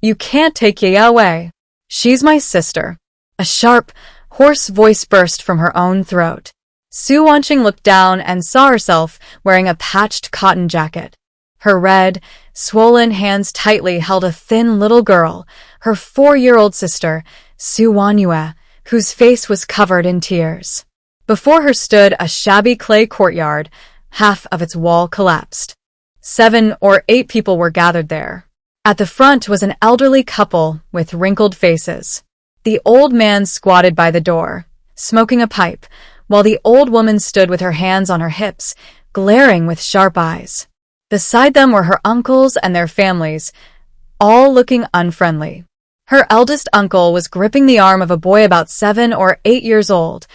You can't take Ye away. She's my sister. A sharp, hoarse voice burst from her own throat. Su Wanqing looked down and saw herself wearing a patched cotton jacket. Her red, swollen hands tightly held a thin little girl, her 4-year-old sister, Su Wanyue, whose face was covered in tears. Before her stood a shabby clay courtyard, half of its wall collapsed. 7 or 8 people were gathered there. At the front was an elderly couple with wrinkled faces. The old man squatted by the door, smoking a pipe, while the old woman stood with her hands on her hips, glaring with sharp eyes. Beside them were her uncles and their families, all looking unfriendly. Her eldest uncle was gripping the arm of a boy about 7 or 8 years old,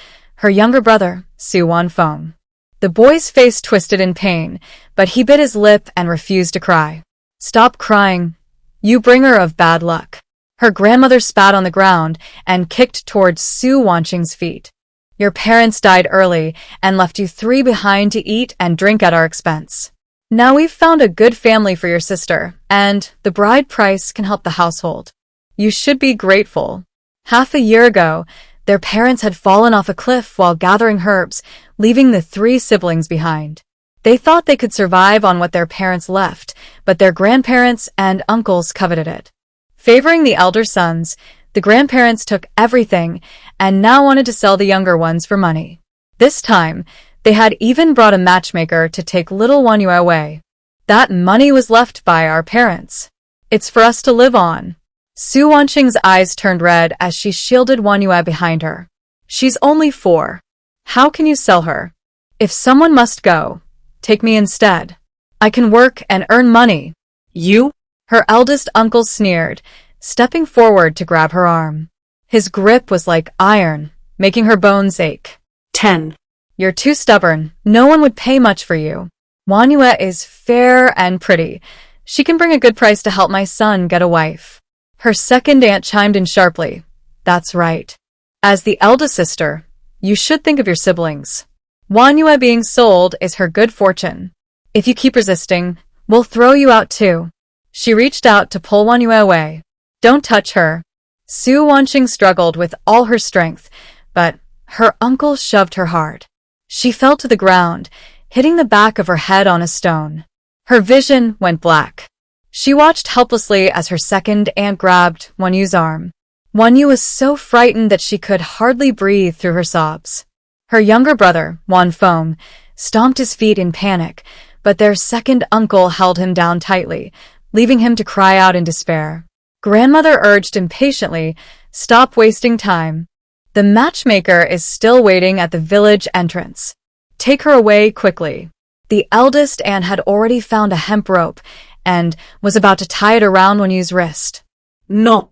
her younger brother, Su Wanfeng. The boy's face twisted in pain, but he bit his lip and refused to cry. Stop crying, you bringer of bad luck. Her grandmother spat on the ground and kicked towards Su Wanqing's feet. Your parents died early and left you 3 behind to eat and drink at our expense. Now we've found a good family for your sister, and the bride price can help the household. You should be grateful. Half a year ago, their parents had fallen off a cliff while gathering herbs, leaving the 3 siblings behind. They thought they could survive on what their parents left, but their grandparents and uncles coveted it. Favoring the elder sons, the grandparents took everything and now wanted to sell the younger ones for money. This time, they had even brought a matchmaker to take little Wanyue away. That money was left by our parents. It's for us to live on. Su Wanqing's eyes turned red as she shielded Wanyue behind her. She's only 4. How can you sell her? If someone must go, take me instead. I can work and earn money. You? Her eldest uncle sneered, stepping forward to grab her arm. His grip was like iron, making her bones ache. 10. You're too stubborn. No one would pay much for you. Wanyue is fair and pretty. She can bring a good price to help my son get a wife. Her second aunt chimed in sharply. That's right. As the eldest sister, you should think of your siblings. Wanyue being sold is her good fortune. If you keep resisting, we'll throw you out too. She reached out to pull Wanyue away. Don't touch her. Su Wanqing struggled with all her strength, but her uncle shoved her hard. She fell to the ground, hitting the back of her head on a stone. Her vision went black. She watched helplessly as her second aunt grabbed Wanyu's arm. Wanyu was so frightened that she could hardly breathe through her sobs. Her younger brother, Wanfeng, stomped his feet in panic, but their second uncle held him down tightly, leaving him to cry out in despair. Grandmother urged impatiently, stop wasting time. The matchmaker is still waiting at the village entrance. Take her away quickly. The eldest aunt had already found a hemp rope and was about to tie it around Wanyu's wrist. No.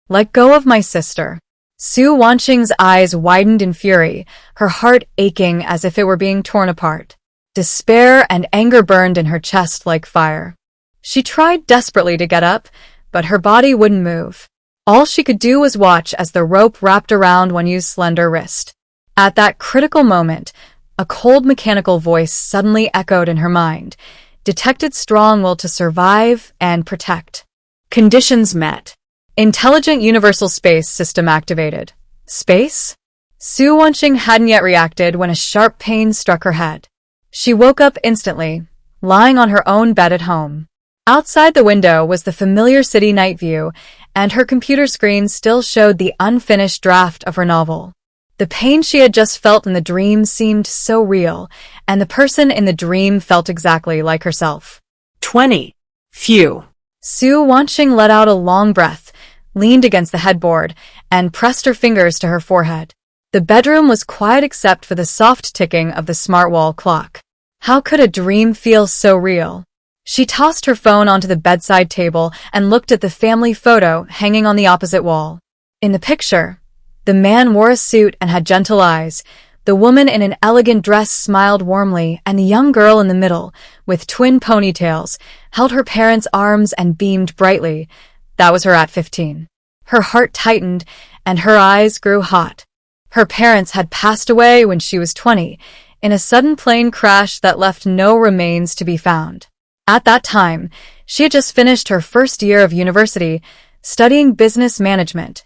Let go of my sister. Su Wanqing's eyes widened in fury, her heart aching as if it were being torn apart. Despair and anger burned in her chest like fire. She tried desperately to get up, but her body wouldn't move. All she could do was watch as the rope wrapped around Wanyu's slender wrist. At that critical moment, a cold mechanical voice suddenly echoed in her mind, detected strong will to survive and protect. Conditions met. Intelligent Universal Space System activated. Space? Su Wanqing hadn't yet reacted when a sharp pain struck her head. She woke up instantly, lying on her own bed at home. Outside the window was the familiar city night view, and her computer screen still showed the unfinished draft of her novel. The pain she had just felt in the dream seemed so real, and the person in the dream felt exactly like herself. 20. Phew. Su Wanqing let out a long breath, leaned against the headboard, and pressed her fingers to her forehead. The bedroom was quiet except for the soft ticking of the smart wall clock. How could a dream feel so real? She tossed her phone onto the bedside table and looked at the family photo hanging on the opposite wall. In the picture, the man wore a suit and had gentle eyes. The woman in an elegant dress smiled warmly, and the young girl in the middle, with twin ponytails, held her parents' arms and beamed brightly. That was her at 15. Her heart tightened, and her eyes grew hot. Her parents had passed away when she was 20, in a sudden plane crash that left no remains to be found. At that time, she had just finished her first year of university, studying business management,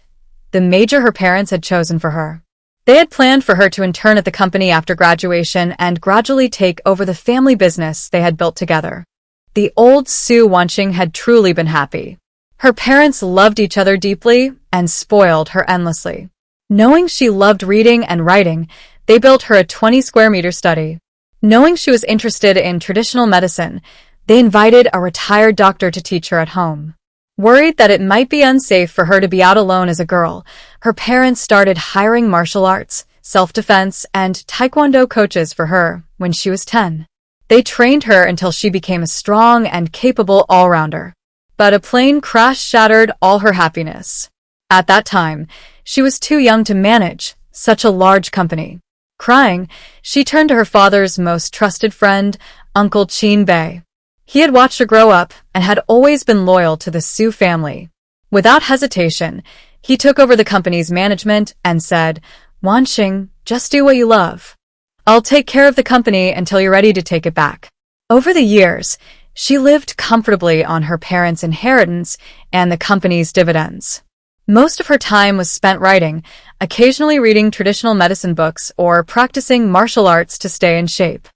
the major her parents had chosen for her. They had planned for her to intern at the company after graduation and gradually take over the family business they had built together. The old Su Wanqing had truly been happy. Her parents loved each other deeply and spoiled her endlessly. Knowing she loved reading and writing, they built her a 20-square-meter study. Knowing she was interested in traditional medicine, they invited a retired doctor to teach her at home. Worried that it might be unsafe for her to be out alone as a girl, her parents started hiring martial arts, self-defense, and taekwondo coaches for her when she was 10. They trained her until she became a strong and capable all-rounder. But a plane crash shattered all her happiness. At that time, she was too young to manage such a large company. Crying, she turned to her father's most trusted friend, Uncle Qin Bei. He had watched her grow up and had always been loyal to the Su family. Without hesitation, he took over the company's management and said, "Wanqing, just do what you love. I'll take care of the company until you're ready to take it back." Over the years, she lived comfortably on her parents' inheritance and the company's dividends. Most of her time was spent writing, occasionally reading traditional medicine books or practicing martial arts to stay in shape.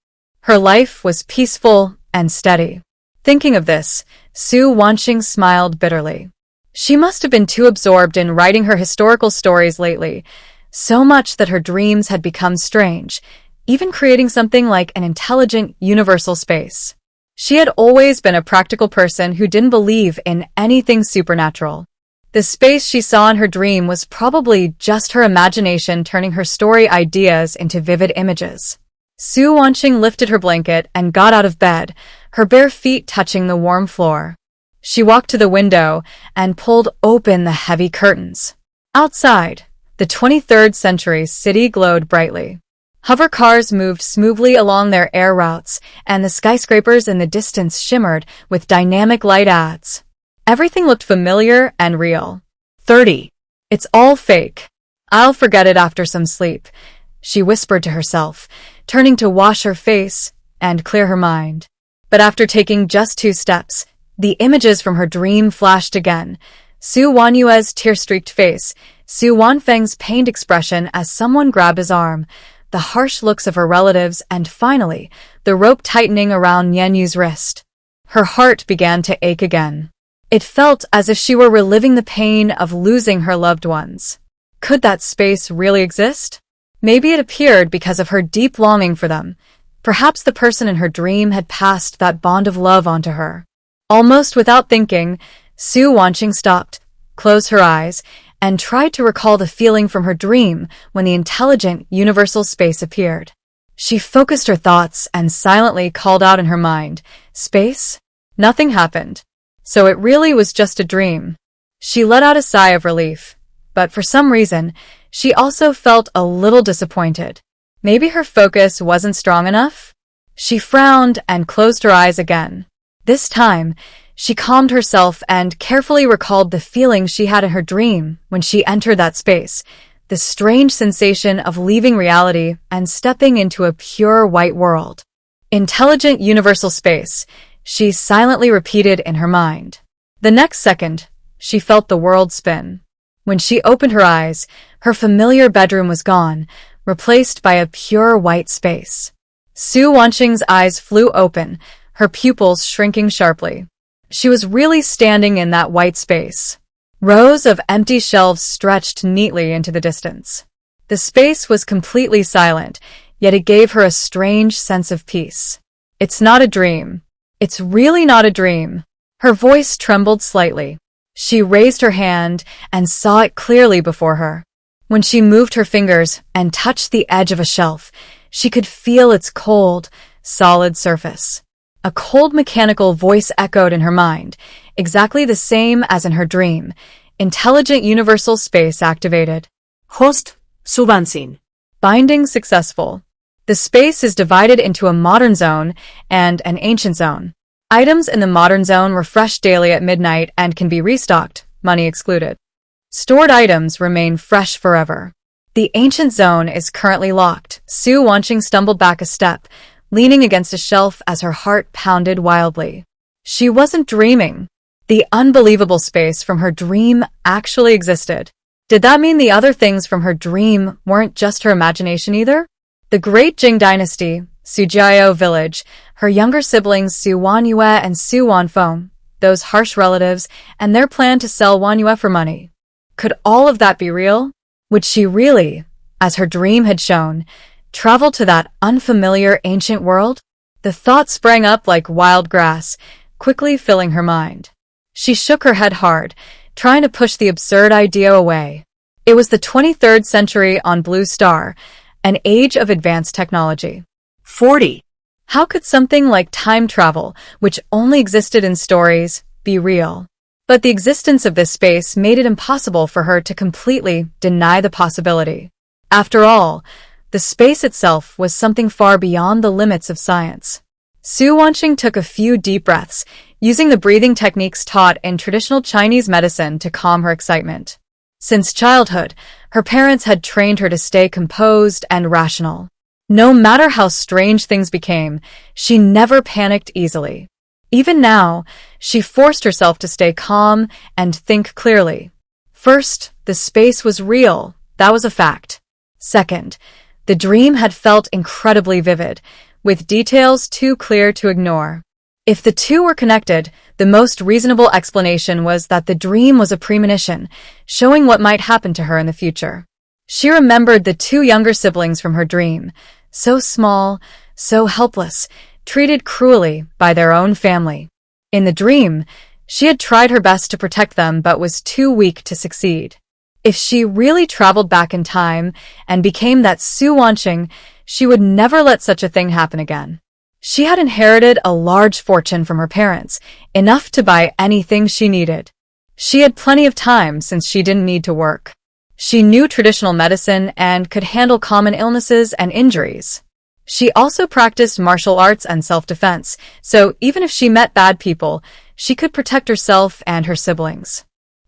Her life was peaceful and steady. Thinking of this, Su Wanqing smiled bitterly. She must have been too absorbed in writing her historical stories lately, so much that her dreams had become strange, even creating something like an intelligent, universal space. She had always been a practical person who didn't believe in anything supernatural. The space she saw in her dream was probably just her imagination turning her story ideas into vivid images. Su Wanqing lifted her blanket and got out of bed, her bare feet touching the warm floor. She walked to the window and pulled open the heavy curtains. Outside, the 23rd century city glowed brightly. Hover cars moved smoothly along their air routes, and the skyscrapers in the distance shimmered with dynamic light ads. Everything looked familiar and real. 30. It's all fake. I'll forget it after some sleep, she whispered to herself, turning to wash her face and clear her mind. But after taking just 2 steps, the images from her dream flashed again. Su Wanyue's tear-streaked face, Su Wanfeng's pained expression as someone grabbed his arm, the harsh looks of her relatives, and finally, the rope tightening around Nianyu's wrist. Her heart began to ache again. It felt as if she were reliving the pain of losing her loved ones. Could that space really exist? Maybe it appeared because of her deep longing for them. Perhaps the person in her dream had passed that bond of love onto her. Almost without thinking, Su Wanqing stopped, closed her eyes, and tried to recall the feeling from her dream when the intelligent, universal space appeared. She focused her thoughts and silently called out in her mind, "Space?" Nothing happened. So it really was just a dream. She let out a sigh of relief, but for some reason, she also felt a little disappointed. Maybe her focus wasn't strong enough? She frowned and closed her eyes again. This time, she calmed herself and carefully recalled the feeling she had in her dream when she entered that space, the strange sensation of leaving reality and stepping into a pure white world. Intelligent universal space, she silently repeated in her mind. The next second, she felt the world spin. When she opened her eyes, her familiar bedroom was gone, replaced by a pure white space. Su Wanqing's eyes flew open, her pupils shrinking sharply. She was really standing in that white space. Rows of empty shelves stretched neatly into the distance. The space was completely silent, yet it gave her a strange sense of peace. It's not a dream. It's really not a dream. Her voice trembled slightly. She raised her hand and saw it clearly before her. When she moved her fingers and touched the edge of a shelf, she could feel its cold, solid surface. A cold mechanical voice echoed in her mind, exactly the same as in her dream. Intelligent universal space activated. Host, Subansin. Binding successful. The space is divided into a modern zone and an ancient zone. Items in the modern zone refresh daily at midnight and can be restocked, money excluded. Stored items remain fresh forever. The ancient zone is currently locked. Su Wanqing stumbled back a step, leaning against a shelf as her heart pounded wildly. She wasn't dreaming. The unbelievable space from her dream actually existed. Did that mean the other things from her dream weren't just her imagination either? The Great Jing Dynasty, Sujiao Village, her younger siblings Su Wanyue and Su Wanfeng, those harsh relatives, and their plan to sell Wanyue for money. Could all of that be real? Would she really, as her dream had shown, travel to that unfamiliar ancient world? The thought sprang up like wild grass, quickly filling her mind. She shook her head hard, trying to push the absurd idea away. It was the 23rd century on Blue Star, an age of advanced technology. 40. How could something like time travel, which only existed in stories, be real? But the existence of this space made it impossible for her to completely deny the possibility. After all, the space itself was something far beyond the limits of science. Su Wanqing took a few deep breaths, using the breathing techniques taught in traditional Chinese medicine to calm her excitement. Since childhood, her parents had trained her to stay composed and rational. No matter how strange things became, she never panicked easily. Even now, she forced herself to stay calm and think clearly. First, the space was real. That was a fact. Second, the dream had felt incredibly vivid, with details too clear to ignore. If the two were connected, the most reasonable explanation was that the dream was a premonition, showing what might happen to her in the future. She remembered the two younger siblings from her dream, so small, so helpless, treated cruelly by their own family. In the dream, she had tried her best to protect them but was too weak to succeed. If she really traveled back in time and became that Su Wanqing, she would never let such a thing happen again. She had inherited a large fortune from her parents, enough to buy anything she needed. She had plenty of time since she didn't need to work. She knew traditional medicine and could handle common illnesses and injuries. She also practiced martial arts and self-defense, so even if she met bad people, she could protect herself and her siblings.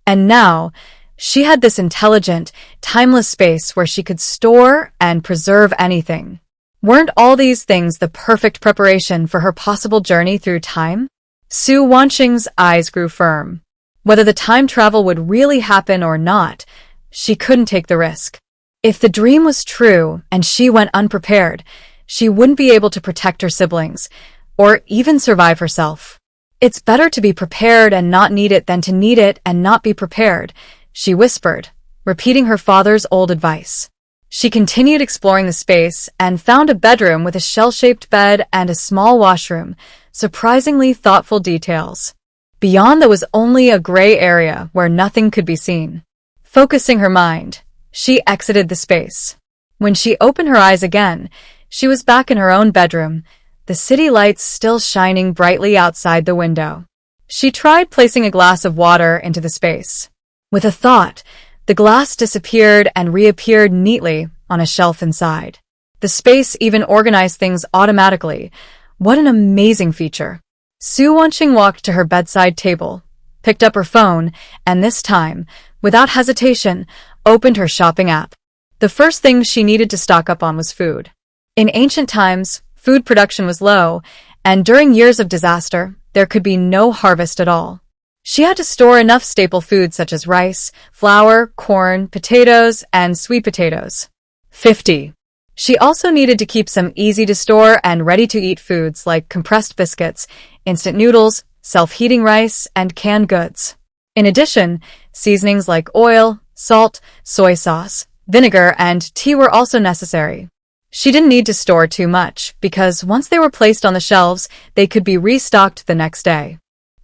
And now, she had this intelligent, timeless space where she could store and preserve anything. Weren't all these things the perfect preparation for her possible journey through time? Su Wanqing's eyes grew firm. Whether the time travel would really happen or not, she couldn't take the risk. If the dream was true and she went unprepared, she wouldn't be able to protect her siblings, or even survive herself. It's better to be prepared and not need it than to need it and not be prepared, she whispered, repeating her father's old advice. She continued exploring the space and found a bedroom with a shell-shaped bed and a small washroom, surprisingly thoughtful details. Beyond there was only a gray area where nothing could be seen. Focusing her mind, she exited the space. When she opened her eyes again, she was back in her own bedroom, the city lights still shining brightly outside the window. She tried placing a glass of water into the space. With a thought, the glass disappeared and reappeared neatly on a shelf inside. The space even organized things automatically. What an amazing feature. Su Wanqing walked to her bedside table, picked up her phone, and this time, without hesitation, opened her shopping app. The first thing she needed to stock up on was food. In ancient times, food production was low, and during years of disaster, there could be no harvest at all. She had to store enough staple foods such as rice, flour, corn, potatoes, and sweet potatoes. 50. She also needed to keep some easy-to-store and ready-to-eat foods like compressed biscuits, instant noodles, self-heating rice, and canned goods. In addition, seasonings like oil, salt, soy sauce, vinegar, and tea were also necessary. She didn't need to store too much, because once they were placed on the shelves, they could be restocked the next day.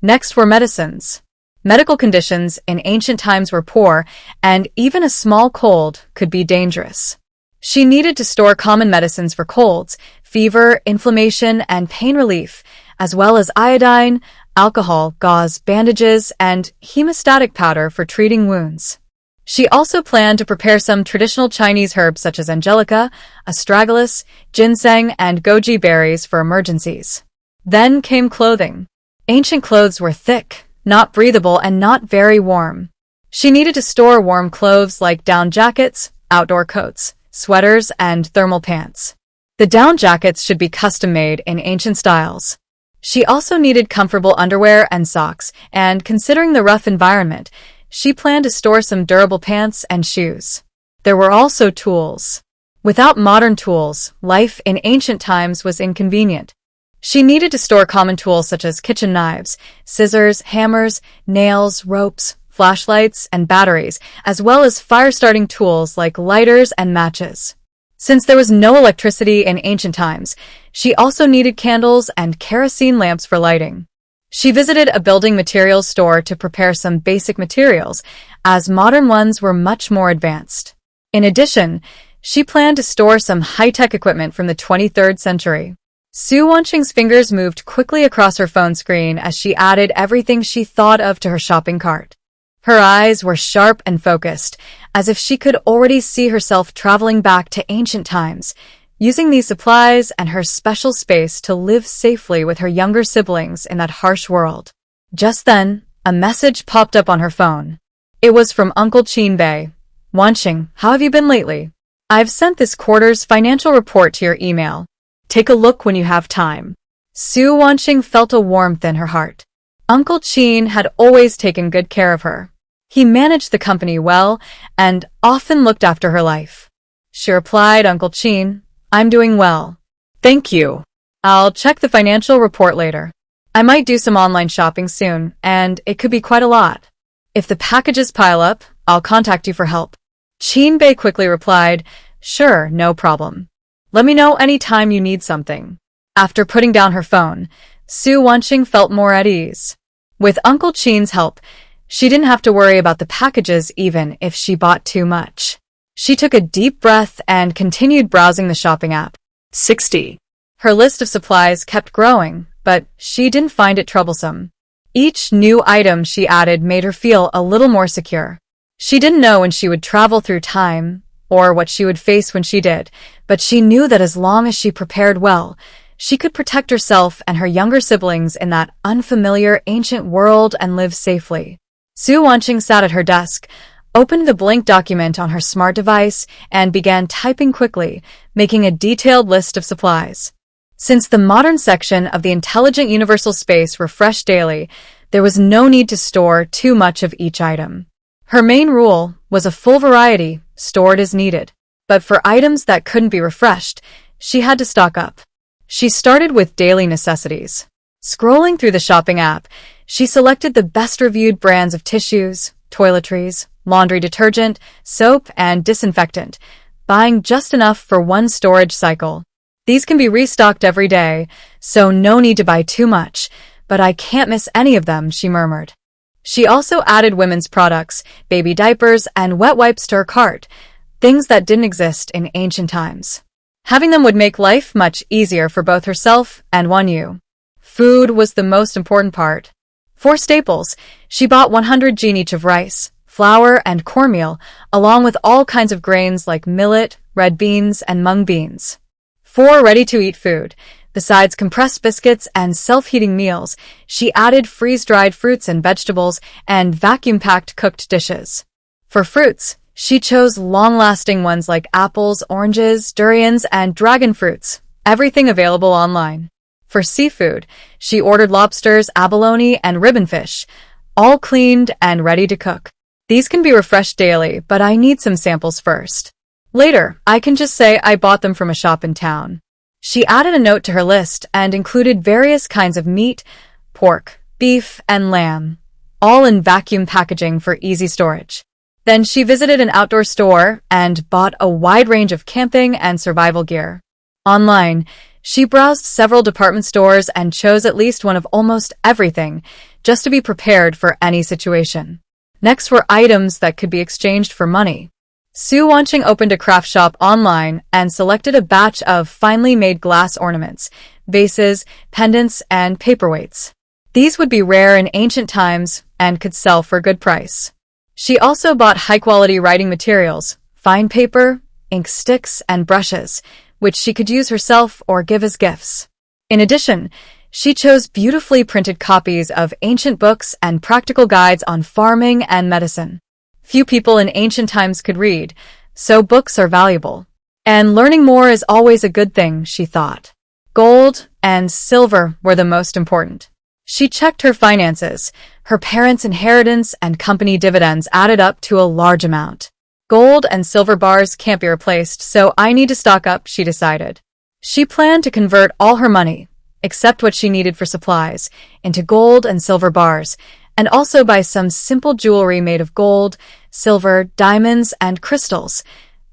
Next were medicines. Medical conditions in ancient times were poor, and even a small cold could be dangerous. She needed to store common medicines for colds, fever, inflammation, and pain relief, as well as iodine, alcohol, gauze, bandages, and hemostatic powder for treating wounds. She also planned to prepare some traditional Chinese herbs such as angelica, astragalus, ginseng, and goji berries for emergencies. Then came clothing. Ancient clothes were thick, not breathable, and not very warm. She needed to store warm clothes like down jackets, outdoor coats, sweaters, and thermal pants. The down jackets should be custom-made in ancient styles. She also needed comfortable underwear and socks, and considering the rough environment, she planned to store some durable pants and shoes. There were also tools. Without modern tools, life in ancient times was inconvenient. She needed to store common tools such as kitchen knives, scissors, hammers, nails, ropes, flashlights, and batteries, as well as fire-starting tools like lighters and matches. Since there was no electricity in ancient times, she also needed candles and kerosene lamps for lighting. She visited a building materials store to prepare some basic materials, as modern ones were much more advanced. In addition, she planned to store some high-tech equipment from the 23rd century. Su Wanqing's fingers moved quickly across her phone screen as she added everything she thought of to her shopping cart. Her eyes were sharp and focused, as if she could already see herself traveling back to ancient times, using these supplies and her special space to live safely with her younger siblings in that harsh world. Just then, a message popped up on her phone. It was from Uncle Qinbei. "Wanqing, how have you been lately? I've sent this quarter's financial report to your email. Take a look when you have time." Su Wanqing felt a warmth in her heart. Uncle Qin had always taken good care of her. He managed the company well and often looked after her life. She replied, "Uncle Qin, I'm doing well. Thank you. I'll check the financial report later. I might do some online shopping soon, and it could be quite a lot. If the packages pile up, I'll contact you for help." Qinbei quickly replied, "Sure, no problem. Let me know any time you need something." After putting down her phone, Su Wanqing felt more at ease. With Uncle Qin's help, she didn't have to worry about the packages even if she bought too much. She took a deep breath and continued browsing the shopping app. 60. Her list of supplies kept growing, but she didn't find it troublesome. Each new item she added made her feel a little more secure. She didn't know when she would travel through time or what she would face when she did, but she knew that as long as she prepared well, she could protect herself and her younger siblings in that unfamiliar ancient world and live safely. Su Wanqing sat at her desk, opened the blank document on her smart device, and began typing quickly, making a detailed list of supplies. Since the modern section of the Intelligent Universal Space refreshed daily, there was no need to store too much of each item. Her main rule was a full variety, stored as needed. But for items that couldn't be refreshed, she had to stock up. She started with daily necessities. Scrolling through the shopping app, she selected the best-reviewed brands of tissues, toiletries, laundry detergent, soap, and disinfectant, buying just enough for one storage cycle. These can be restocked every day, so no need to buy too much, but I can't miss any of them, she murmured. She also added women's products, baby diapers, and wet wipes to her cart, things that didn't exist in ancient times. Having them would make life much easier for both herself and Wanyu. Food was the most important part. For staples, she bought 100 jin each of rice, flour, and cornmeal, along with all kinds of grains like millet, red beans, and mung beans. For ready-to-eat food, besides compressed biscuits and self-heating meals, she added freeze-dried fruits and vegetables and vacuum-packed cooked dishes. For fruits, she chose long-lasting ones like apples, oranges, durians, and dragon fruits, everything available online. For seafood, she ordered lobsters, abalone, and ribbonfish, all cleaned and ready to cook. These can be refreshed daily, but I need some samples first. Later, I can just say I bought them from a shop in town. She added a note to her list and included various kinds of meat, pork, beef, and lamb, all in vacuum packaging for easy storage. Then she visited an outdoor store and bought a wide range of camping and survival gear. Online, she browsed several department stores and chose at least one of almost everything, just to be prepared for any situation. Next were items that could be exchanged for money. Su Wanqing opened a craft shop online and selected a batch of finely made glass ornaments, vases, pendants, and paperweights. These would be rare in ancient times and could sell for a good price. She also bought high-quality writing materials, fine paper, ink sticks, and brushes, which she could use herself or give as gifts. In addition, she chose beautifully printed copies of ancient books and practical guides on farming and medicine. Few people in ancient times could read, so books are valuable. And learning more is always a good thing, she thought. Gold, and silver were the most important. She checked her finances. Her parents' inheritance and company dividends added up to a large amount. Gold and silver bars can't be replaced, so I need to stock up, she decided. She planned to convert all her money, except what she needed for supplies, into gold and silver bars, and also buy some simple jewelry made of gold, silver, diamonds, and crystals,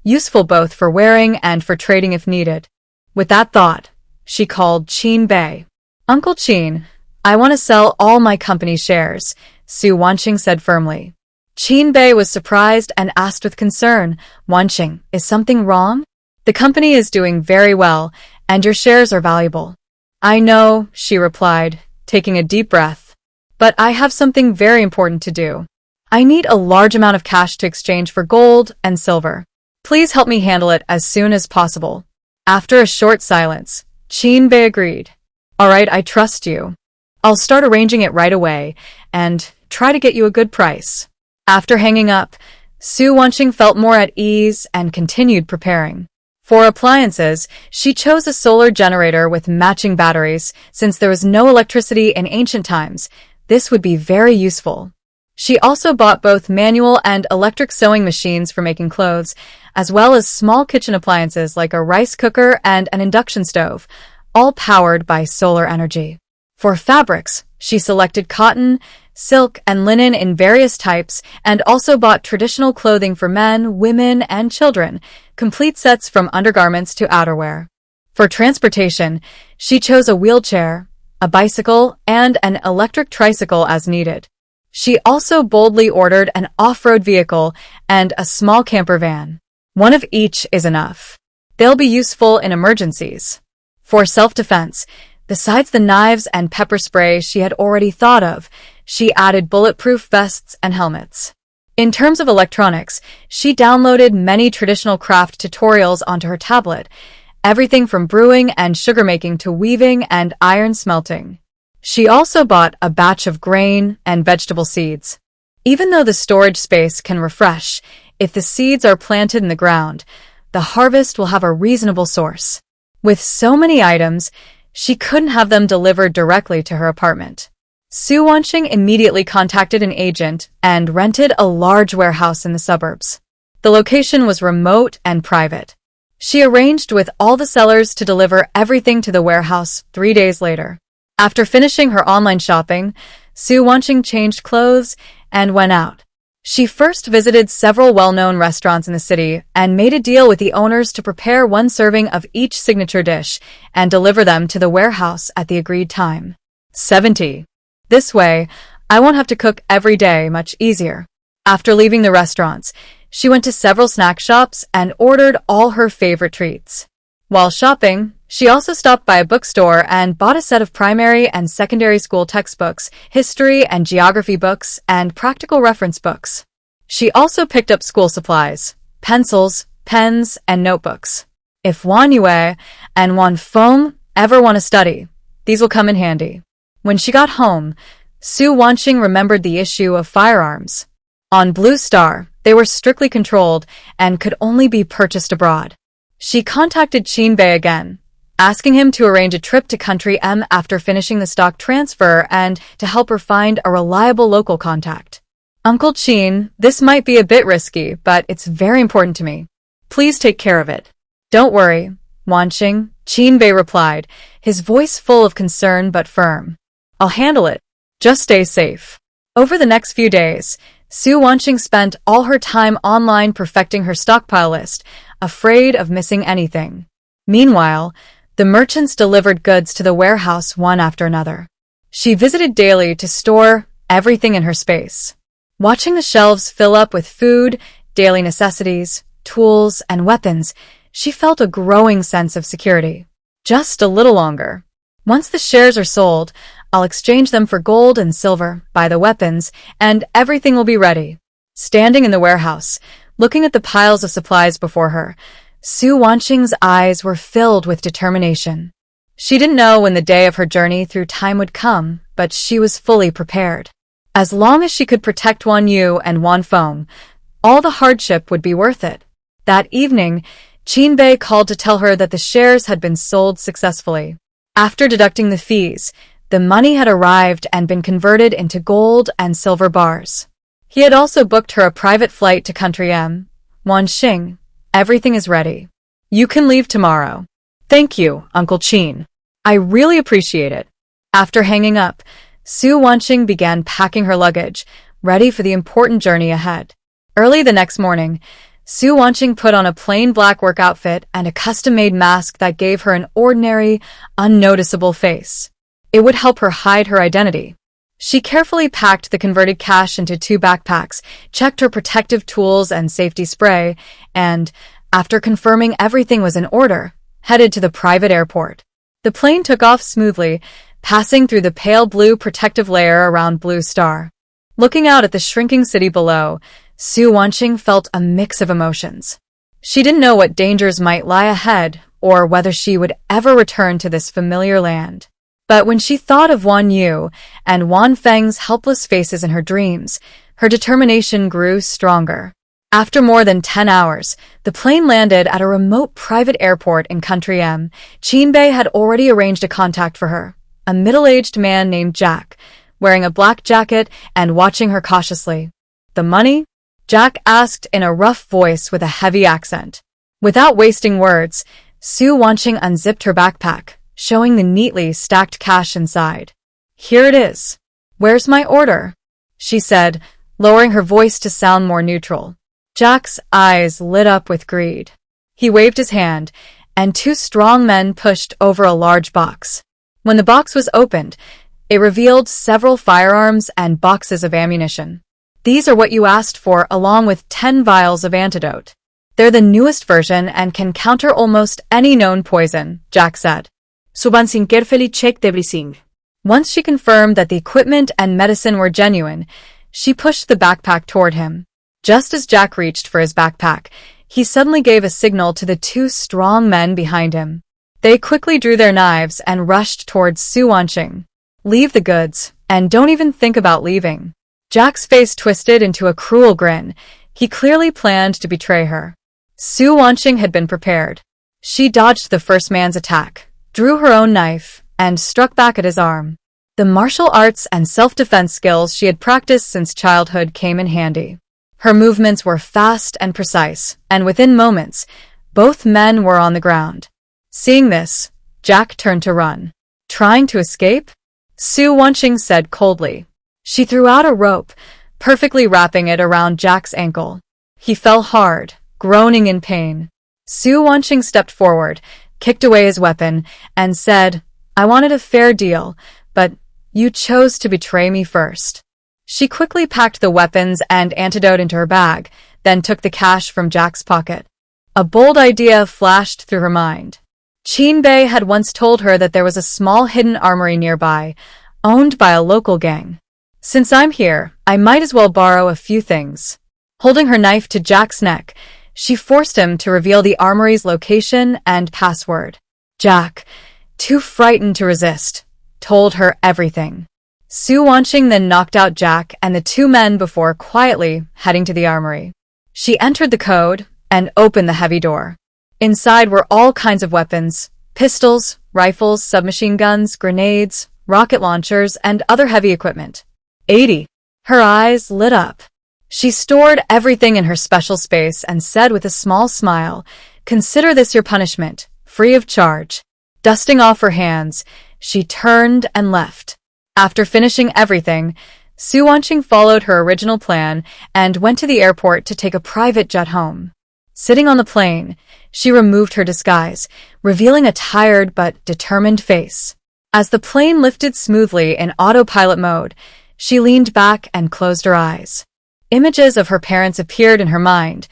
useful both for wearing and for trading if needed. With that thought, she called Qin Bei. Uncle Qin, I want to sell all my company shares, Su Wanqing said firmly. Qin Bei was surprised and asked with concern, Wanqing, is something wrong? The company is doing very well, and your shares are valuable. I know, she replied, taking a deep breath. But I have something very important to do. I need a large amount of cash to exchange for gold and silver. Please help me handle it as soon as possible. After a short silence, Qin Bei agreed. All right, I trust you. I'll start arranging it right away and try to get you a good price. After hanging up, Su Wanqing felt more at ease and continued preparing. For appliances, she chose a solar generator with matching batteries. Since there was no electricity in ancient times, this would be very useful. She also bought both manual and electric sewing machines for making clothes, as well as small kitchen appliances like a rice cooker and an induction stove, all powered by solar energy. For fabrics, she selected cotton, silk, and linen in various types, and also bought traditional clothing for men, women, and children, complete sets from undergarments to outerwear. For transportation, she chose a wheelchair, a bicycle, and an electric tricycle as needed. She also boldly ordered an off-road vehicle and a small camper van. One of each is enough. They'll be useful in emergencies. For self-defense, besides the knives and pepper spray she had already thought of, she added bulletproof vests and helmets. In terms of electronics, she downloaded many traditional craft tutorials onto her tablet, everything from brewing and sugar making to weaving and iron smelting. She also bought a batch of grain and vegetable seeds. Even though the storage space can refresh, if the seeds are planted in the ground, the harvest will have a reasonable source. With so many items, she couldn't have them delivered directly to her apartment. Su Wanqing immediately contacted an agent and rented a large warehouse in the suburbs. The location was remote and private. She arranged with all the sellers to deliver everything to the warehouse 3 days later. After finishing her online shopping, Su Wanqing changed clothes and went out. She first visited several well-known restaurants in the city and made a deal with the owners to prepare 1 serving of each signature dish and deliver them to the warehouse at the agreed time. 70. This way, I won't have to cook every day, much easier. After leaving the restaurants, she went to several snack shops and ordered all her favorite treats. While shopping, she also stopped by a bookstore and bought a set of primary and secondary school textbooks, history and geography books, and practical reference books. She also picked up school supplies, pencils, pens, and notebooks. If Wan Yue and Wan Feng ever want to study, these will come in handy. When she got home, Su Wanqing remembered the issue of firearms. On Blue Star, they were strictly controlled and could only be purchased abroad. She contacted Qin Bei again, asking him to arrange a trip to Country M after finishing the stock transfer and to help her find a reliable local contact. Uncle Qin, this might be a bit risky, but it's very important to me. Please take care of it. Don't worry, Wanqing, Qin Bei replied, his voice full of concern but firm. I'll handle it. Just stay safe. Over the next few days, Su Wanqing spent all her time online perfecting her stockpile list, afraid of missing anything. Meanwhile, the merchants delivered goods to the warehouse one after another. She visited daily to store everything in her space. Watching the shelves fill up with food, daily necessities, tools, and weapons, she felt a growing sense of security. Just a little longer. Once the shares are sold, I'll exchange them for gold and silver, buy the weapons, and everything will be ready. Standing in the warehouse, looking at the piles of supplies before her, Su Wanqing's eyes were filled with determination. She didn't know when the day of her journey through time would come, but she was fully prepared. As long as she could protect Wan Yu and Wan Feng, all the hardship would be worth it. That evening, Qin Bei called to tell her that the shares had been sold successfully. After deducting the fees, the money had arrived and been converted into gold and silver bars. He had also booked her a private flight to Country M. Wanxing, everything is ready. You can leave tomorrow. Thank you, Uncle Qin. I really appreciate it. After hanging up, Su Wanxing began packing her luggage, ready for the important journey ahead. Early the next morning, Su Wanxing put on a plain black work outfit and a custom-made mask that gave her an ordinary, unnoticeable face. It would help her hide her identity. She carefully packed the converted cash into 2 backpacks, checked her protective tools and safety spray, and, after confirming everything was in order, headed to the private airport. The plane took off smoothly, passing through the pale blue protective layer around Blue Star. Looking out at the shrinking city below, Su Wanxing felt a mix of emotions. She didn't know what dangers might lie ahead or whether she would ever return to this familiar land. But when she thought of Wan Yu and Wan Feng's helpless faces in her dreams, her determination grew stronger. After more than 10 hours, the plane landed at a remote private airport in Country M. Qinbei had already arranged a contact for her, a middle-aged man named Jack, wearing a black jacket and watching her cautiously. The money? Jack asked in a rough voice with a heavy accent. Without wasting words, Su Wanxing unzipped her backpack, showing the neatly stacked cash inside. Here it is. Where's my order? She said, lowering her voice to sound more neutral. Jack's eyes lit up with greed. He waved his hand, and 2 strong men pushed over a large box. When the box was opened, it revealed several firearms and boxes of ammunition. These are what you asked for, along with 10 vials of antidote. They're the newest version and can counter almost any known poison, Jack said. Subansin carefully checked everything. Once she confirmed that the equipment and medicine were genuine, she pushed the backpack toward him. Just as Jack reached for his backpack, he suddenly gave a signal to the 2 strong men behind him. They quickly drew their knives and rushed towards Su Wanxing. Leave the goods, and don't even think about leaving. Jack's face twisted into a cruel grin. He clearly planned to betray her. Su Wanxing had been prepared. She dodged the first man's attack, drew her own knife, and struck back at his arm. The martial arts and self-defense skills she had practiced since childhood came in handy. Her movements were fast and precise, and within moments, both men were on the ground. Seeing this, Jack turned to run. Trying to escape? Su Wanxing said coldly. She threw out a rope, perfectly wrapping it around Jack's ankle. He fell hard, groaning in pain. Su Wanxing stepped forward, kicked away his weapon, and said, I wanted a fair deal, but you chose to betray me first. She quickly packed the weapons and antidote into her bag, then took the cash from Jack's pocket. A bold idea flashed through her mind. Qinbei had once told her that there was a small hidden armory nearby, owned by a local gang. Since I'm here, I might as well borrow a few things. Holding her knife to Jack's neck, she forced him to reveal the armory's location and password. Jack, too frightened to resist, told her everything. Su Wanxing then knocked out Jack and the 2 men before quietly heading to the armory. She entered the code and opened the heavy door. Inside were all kinds of weapons, pistols, rifles, submachine guns, grenades, rocket launchers, and other heavy equipment. 80. Her eyes lit up. She stored everything in her special space and said with a small smile, Consider this your punishment, free of charge. Dusting off her hands, she turned and left. After finishing everything, Su Wanxing followed her original plan and went to the airport to take a private jet home. Sitting on the plane, she removed her disguise, revealing a tired but determined face. As the plane lifted smoothly in autopilot mode, she leaned back and closed her eyes. Images of her parents appeared in her mind.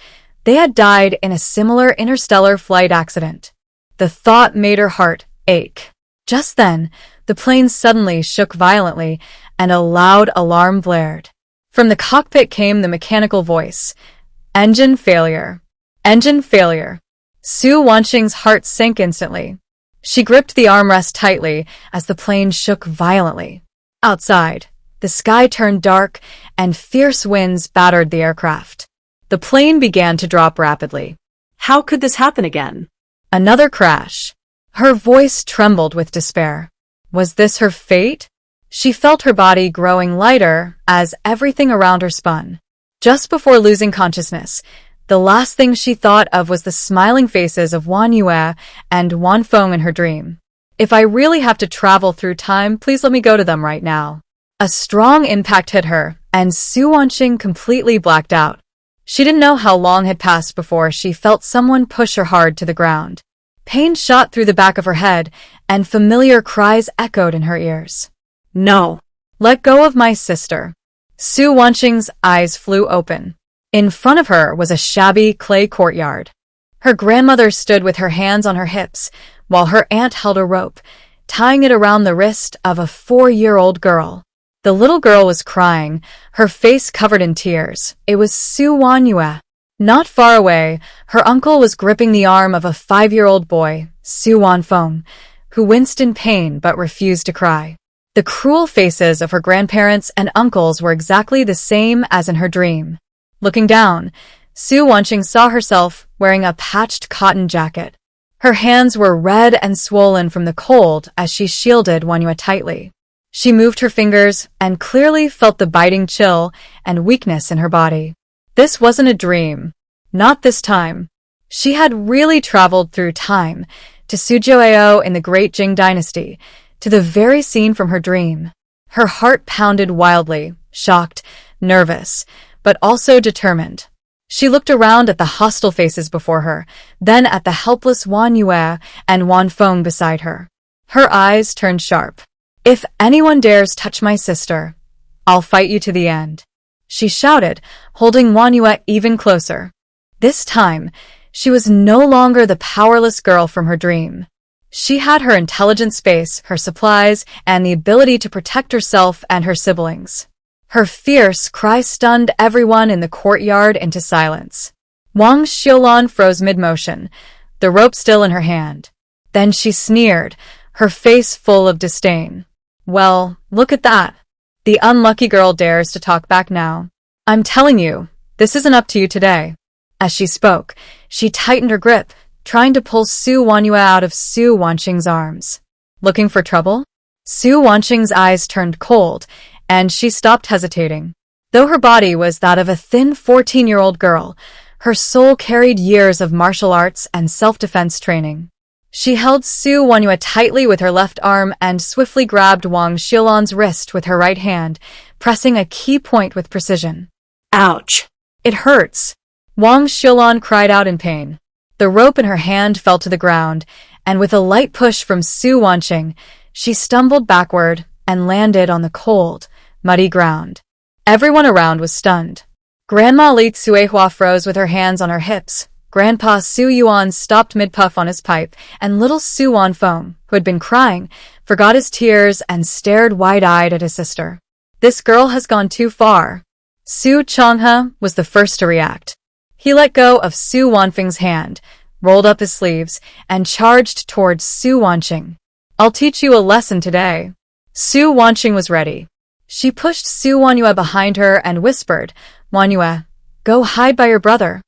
They had died in a similar interstellar flight accident. The thought made her heart ache. Just then, the plane suddenly shook violently, and a loud alarm blared. From the cockpit came the mechanical voice. Engine failure. Engine failure. Su Wanxing's heart sank instantly. She gripped the armrest tightly as the plane shook violently. Outside, the sky turned dark and fierce winds battered the aircraft. The plane began to drop rapidly. How could this happen again? Another crash. Her voice trembled with despair. Was this her fate? She felt her body growing lighter as everything around her spun. Just before losing consciousness, the last thing she thought of was the smiling faces of Wan Yue and Wan Feng in her dream. If I really have to travel through time, please let me go to them right now. A strong impact hit her, and Su Wanqing completely blacked out. She didn't know how long had passed before she felt someone push her hard to the ground. Pain shot through the back of her head, and familiar cries echoed in her ears. No. Let go of my sister. Su Wanqing's eyes flew open. In front of her was a shabby clay courtyard. Her grandmother stood with her hands on her hips, while her aunt held a rope, tying it around the wrist of a 4-year-old girl. The little girl was crying, her face covered in tears. It was Su Wanyue. Not far away, her uncle was gripping the arm of a 5-year-old boy, Su Wanfeng, who winced in pain but refused to cry. The cruel faces of her grandparents and uncles were exactly the same as in her dream. Looking down, Su Wanqing saw herself wearing a patched cotton jacket. Her hands were red and swollen from the cold as she shielded Wanyue tightly. She moved her fingers and clearly felt the biting chill and weakness in her body. This wasn't a dream. Not this time. She had really traveled through time, to Sujoeo in the Great Jing Dynasty, to the very scene from her dream. Her heart pounded wildly, shocked, nervous, but also determined. She looked around at the hostile faces before her, then at the helpless Wan Yue and Wan Feng beside her. Her eyes turned sharp. If anyone dares touch my sister, I'll fight you to the end. She shouted, holding Wan Yue even closer. This time, she was no longer the powerless girl from her dream. She had her intelligent space, her supplies, and the ability to protect herself and her siblings. Her fierce cry stunned everyone in the courtyard into silence. Wang Xiulan froze mid-motion, the rope still in her hand. Then she sneered, her face full of disdain. Well, look at that. The unlucky girl dares to talk back now. I'm telling you, this isn't up to you today. As she spoke, she tightened her grip, trying to pull Su Wanyue out of Su Wanqing's arms. Looking for trouble? Su Wanqing's eyes turned cold, and she stopped hesitating. Though her body was that of a thin 14-year-old girl, her soul carried years of martial arts and self-defense training. She held Su Wanyue tightly with her left arm and swiftly grabbed Wang Xiulan's wrist with her right hand, pressing a key point with precision. Ouch. It hurts. Wang Xiulan cried out in pain. The rope in her hand fell to the ground, and with a light push from Su Wanqing, she stumbled backward and landed on the cold, muddy ground. Everyone around was stunned. Grandma Li Tsuehua froze with her hands on her hips. Grandpa Su Yuan stopped mid-puff on his pipe, and little Su Wanfeng, who had been crying, forgot his tears and stared wide-eyed at his sister. This girl has gone too far. Su Changhe was the first to react. He let go of Su Wanfeng's hand, rolled up his sleeves, and charged towards Su Wanqing. I'll teach you a lesson today. Su Wanqing was ready. She pushed Su Wanyue behind her and whispered, Wanyue, go hide by your brother.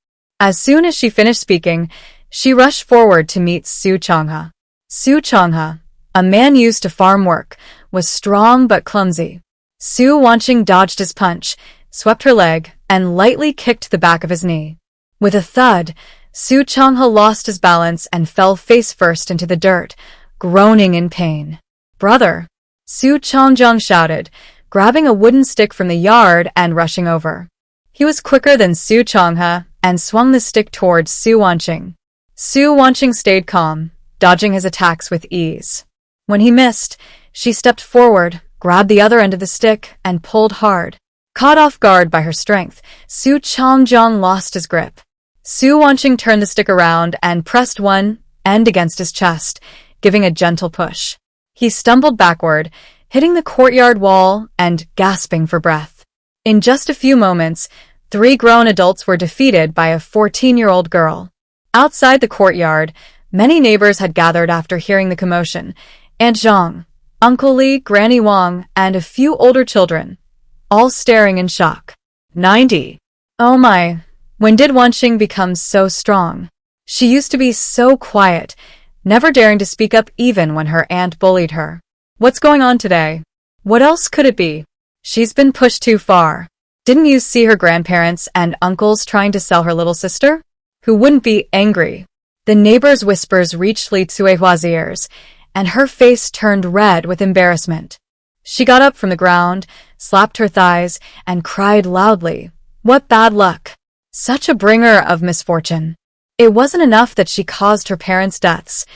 As soon as she finished speaking, she rushed forward to meet Su Changhe. Su Changhe, a man used to farm work, was strong but clumsy. Su Wanqing dodged his punch, swept her leg, and lightly kicked the back of his knee. With a thud, Su Changhe lost his balance and fell face first into the dirt, groaning in pain. Brother! Su Changjiang shouted, grabbing a wooden stick from the yard and rushing over. He was quicker than Su Changhe and swung the stick towards Su Wanqing. Su Wanqing stayed calm, dodging his attacks with ease. When he missed, she stepped forward, grabbed the other end of the stick, and pulled hard. Caught off guard by her strength, Su Changjiang lost his grip. Su Wanqing turned the stick around and pressed one end against his chest, giving a gentle push. He stumbled backward, hitting the courtyard wall and gasping for breath. In just a few moments, 3 grown adults were defeated by a 14-year-old girl. Outside the courtyard, many neighbors had gathered after hearing the commotion. Aunt Zhang, Uncle Li, Granny Wang, and a few older children, all staring in shock. 90. Oh my, when did Wanqing become so strong? She used to be so quiet, never daring to speak up even when her aunt bullied her. What's going on today? What else could it be? She's been pushed too far. Didn't you see her grandparents and uncles trying to sell her little sister? Who wouldn't be angry? The neighbor's whispers reached Li Tsuehua's ears, and her face turned red with embarrassment. She got up from the ground, slapped her thighs, and cried loudly. What bad luck! Such a bringer of misfortune. It wasn't enough that she caused her parents' deaths.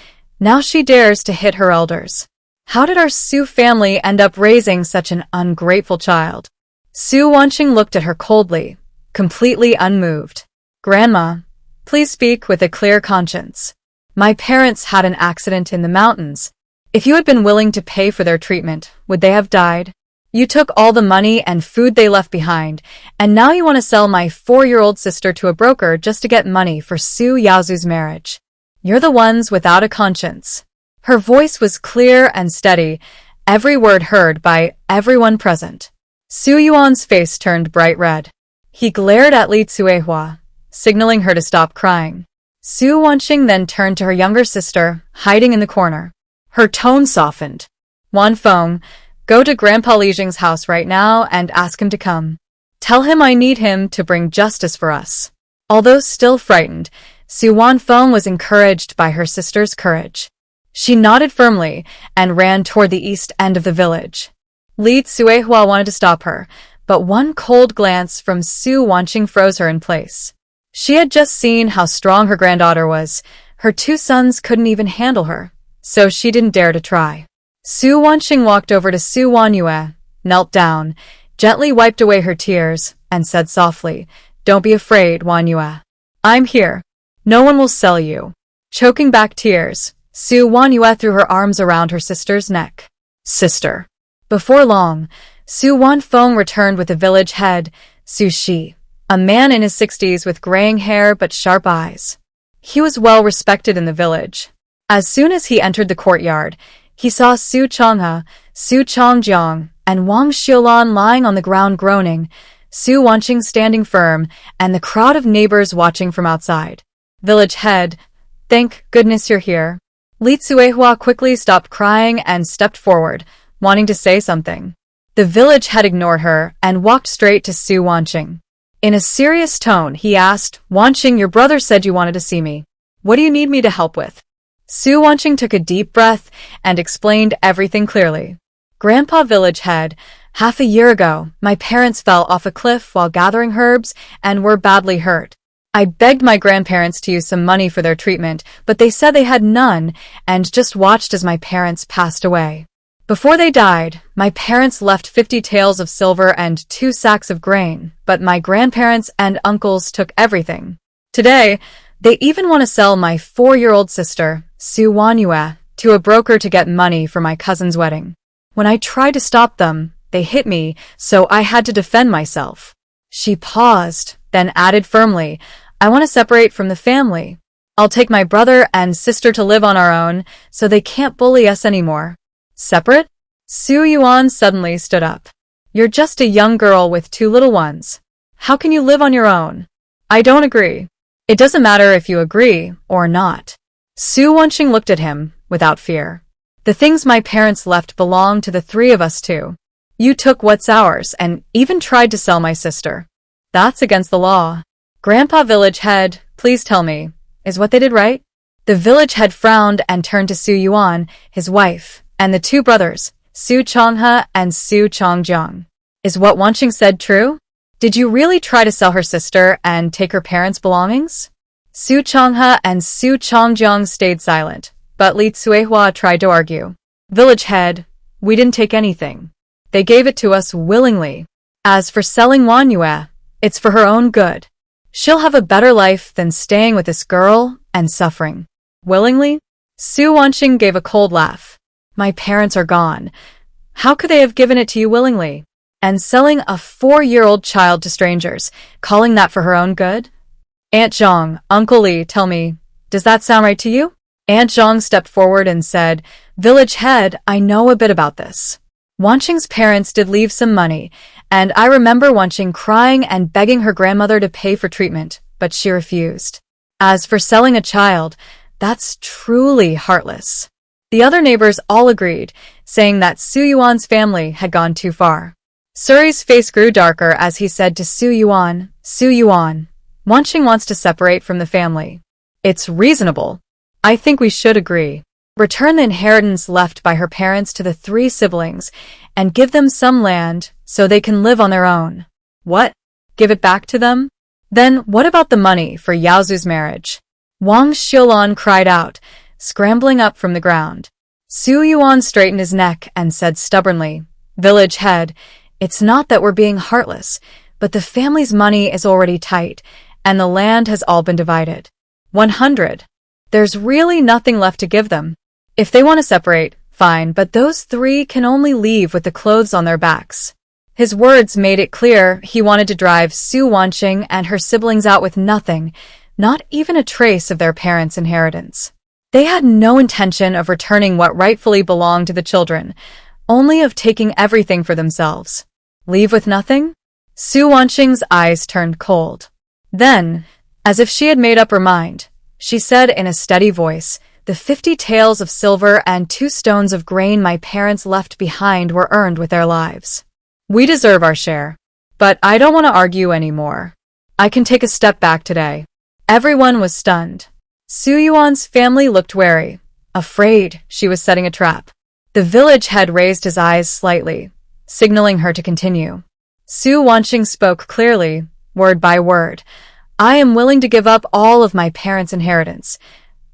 Now she dares to hit her elders. How did our Su family end up raising such an ungrateful child? Su Wanqing looked at her coldly, completely unmoved. Grandma, please speak with a clear conscience. My parents had an accident in the mountains. If you had been willing to pay for their treatment, would they have died? You took all the money and food they left behind, and now you want to sell my 4-year-old sister to a broker just to get money for Su Yaozu's marriage. You're the ones without a conscience. Her voice was clear and steady, every word heard by everyone present. Su Yuan's face turned bright red. He glared at Li Tsuehua, signaling her to stop crying. Su Wanqing then turned to her younger sister, hiding in the corner. Her tone softened. Wan Feng, go to Grandpa Li Jing's house right now and ask him to come. Tell him I need him to bring justice for us. Although still frightened, Su Wan Feng was encouraged by her sister's courage. She nodded firmly and ran toward the east end of the village. Li Tsuehua wanted to stop her, but one cold glance from Su Wanqing froze her in place. She had just seen how strong her granddaughter was. Her 2 sons couldn't even handle her, so she didn't dare to try. Su Wanqing walked over to Su Wanyue, knelt down, gently wiped away her tears, and said softly, Don't be afraid, Wanyue. I'm here. No one will sell you. Choking back tears, Su Wanyue threw her arms around her sister's neck. Sister. Before long, Su Wanfeng returned with the village head, Su Shi, a man in his 60s with graying hair but sharp eyes. He was well respected in the village. As soon as he entered the courtyard, he saw Su Changhe, Su Changjiang, and Wang Xiulan lying on the ground groaning, Su Wanqing standing firm, and the crowd of neighbors watching from outside. Village head, thank goodness you're here. Li Tsuehua quickly stopped crying and stepped forward, wanting to say something. The village head ignored her and walked straight to Su Wanqing. In a serious tone, he asked, Wanqing, your brother said you wanted to see me. What do you need me to help with? Su Wanqing took a deep breath and explained everything clearly. Grandpa Village Head, half a year ago, my parents fell off a cliff while gathering herbs and were badly hurt. I begged my grandparents to use some money for their treatment, but they said they had none and just watched as my parents passed away. Before they died, my parents left 50 taels of silver and 2 sacks of grain, but my grandparents and uncles took everything. Today, they even want to sell my 4-year-old sister, Su Wanyue, to a broker to get money for my cousin's wedding. When I tried to stop them, they hit me, so I had to defend myself. She paused, then added firmly, I want to separate from the family. I'll take my brother and sister to live on our own, so they can't bully us anymore. Separate? Su Yuan suddenly stood up. You're just a young girl with 2 little ones. How can you live on your own? I don't agree. It doesn't matter if you agree or not. Su Wanqing looked at him without fear. The things my parents left belong to the 3 of us too. You took what's ours and even tried to sell my sister. That's against the law. Grandpa Village Head, please tell me, is what they did right? The village head frowned and turned to Su Yuan, his wife, and the 2 brothers, Su Changhe and Su Changjiang. Is what Wanqing said true? Did you really try to sell her sister and take her parents' belongings? Su Changhe and Su Changjiang stayed silent, but Li Tsuehua tried to argue. Village head, we didn't take anything. They gave it to us willingly. As for selling Wanyue, it's for her own good. She'll have a better life than staying with this girl and suffering. Willingly? Su Wanqing gave a cold laugh. My parents are gone. How could they have given it to you willingly? And selling a 4-year-old child to strangers, calling that for her own good? Aunt Zhang, Uncle Li, tell me, does that sound right to you? Aunt Zhang stepped forward and said, Village head, I know a bit about this. Wanqing's parents did leave some money, and I remember Wanqing crying and begging her grandmother to pay for treatment, but she refused. As for selling a child, That's truly heartless. The other neighbors all agreed, saying that Su Yuan's family had gone too far. Suri's face grew darker as he said to Su Yuan, Wanqing wants to separate from the family. It's reasonable. I think we should agree. Return the inheritance left by her parents to the 3 siblings and give them some land so they can live on their own. What? Give it back to them? Then what about the money for Yaozu's marriage? Wang Xiulan cried out, scrambling up from the ground. Su Yuan straightened his neck and said stubbornly, Village head, it's not that we're being heartless, but the family's money is already tight, and the land has all been divided. 100. There's really nothing left to give them. If they want to separate, fine, but those 3 can only leave with the clothes on their backs. His words made it clear he wanted to drive Su Wanqing and her siblings out with nothing, not even a trace of their parents' inheritance. They had no intention of returning what rightfully belonged to the children, only of taking everything for themselves. Leave with nothing? Su Wanqing's eyes turned cold. Then, as if she had made up her mind, she said in a steady voice, The 50 taels of silver and 2 stones of grain my parents left behind were earned with their lives. We deserve our share. But I don't want to argue anymore. I can take a step back today. Everyone was stunned. Su Yuan's family looked wary, afraid she was setting a trap. The village head raised his eyes slightly, signaling her to continue. Su Wanqing spoke clearly, word by word. I am willing to give up all of my parents' inheritance.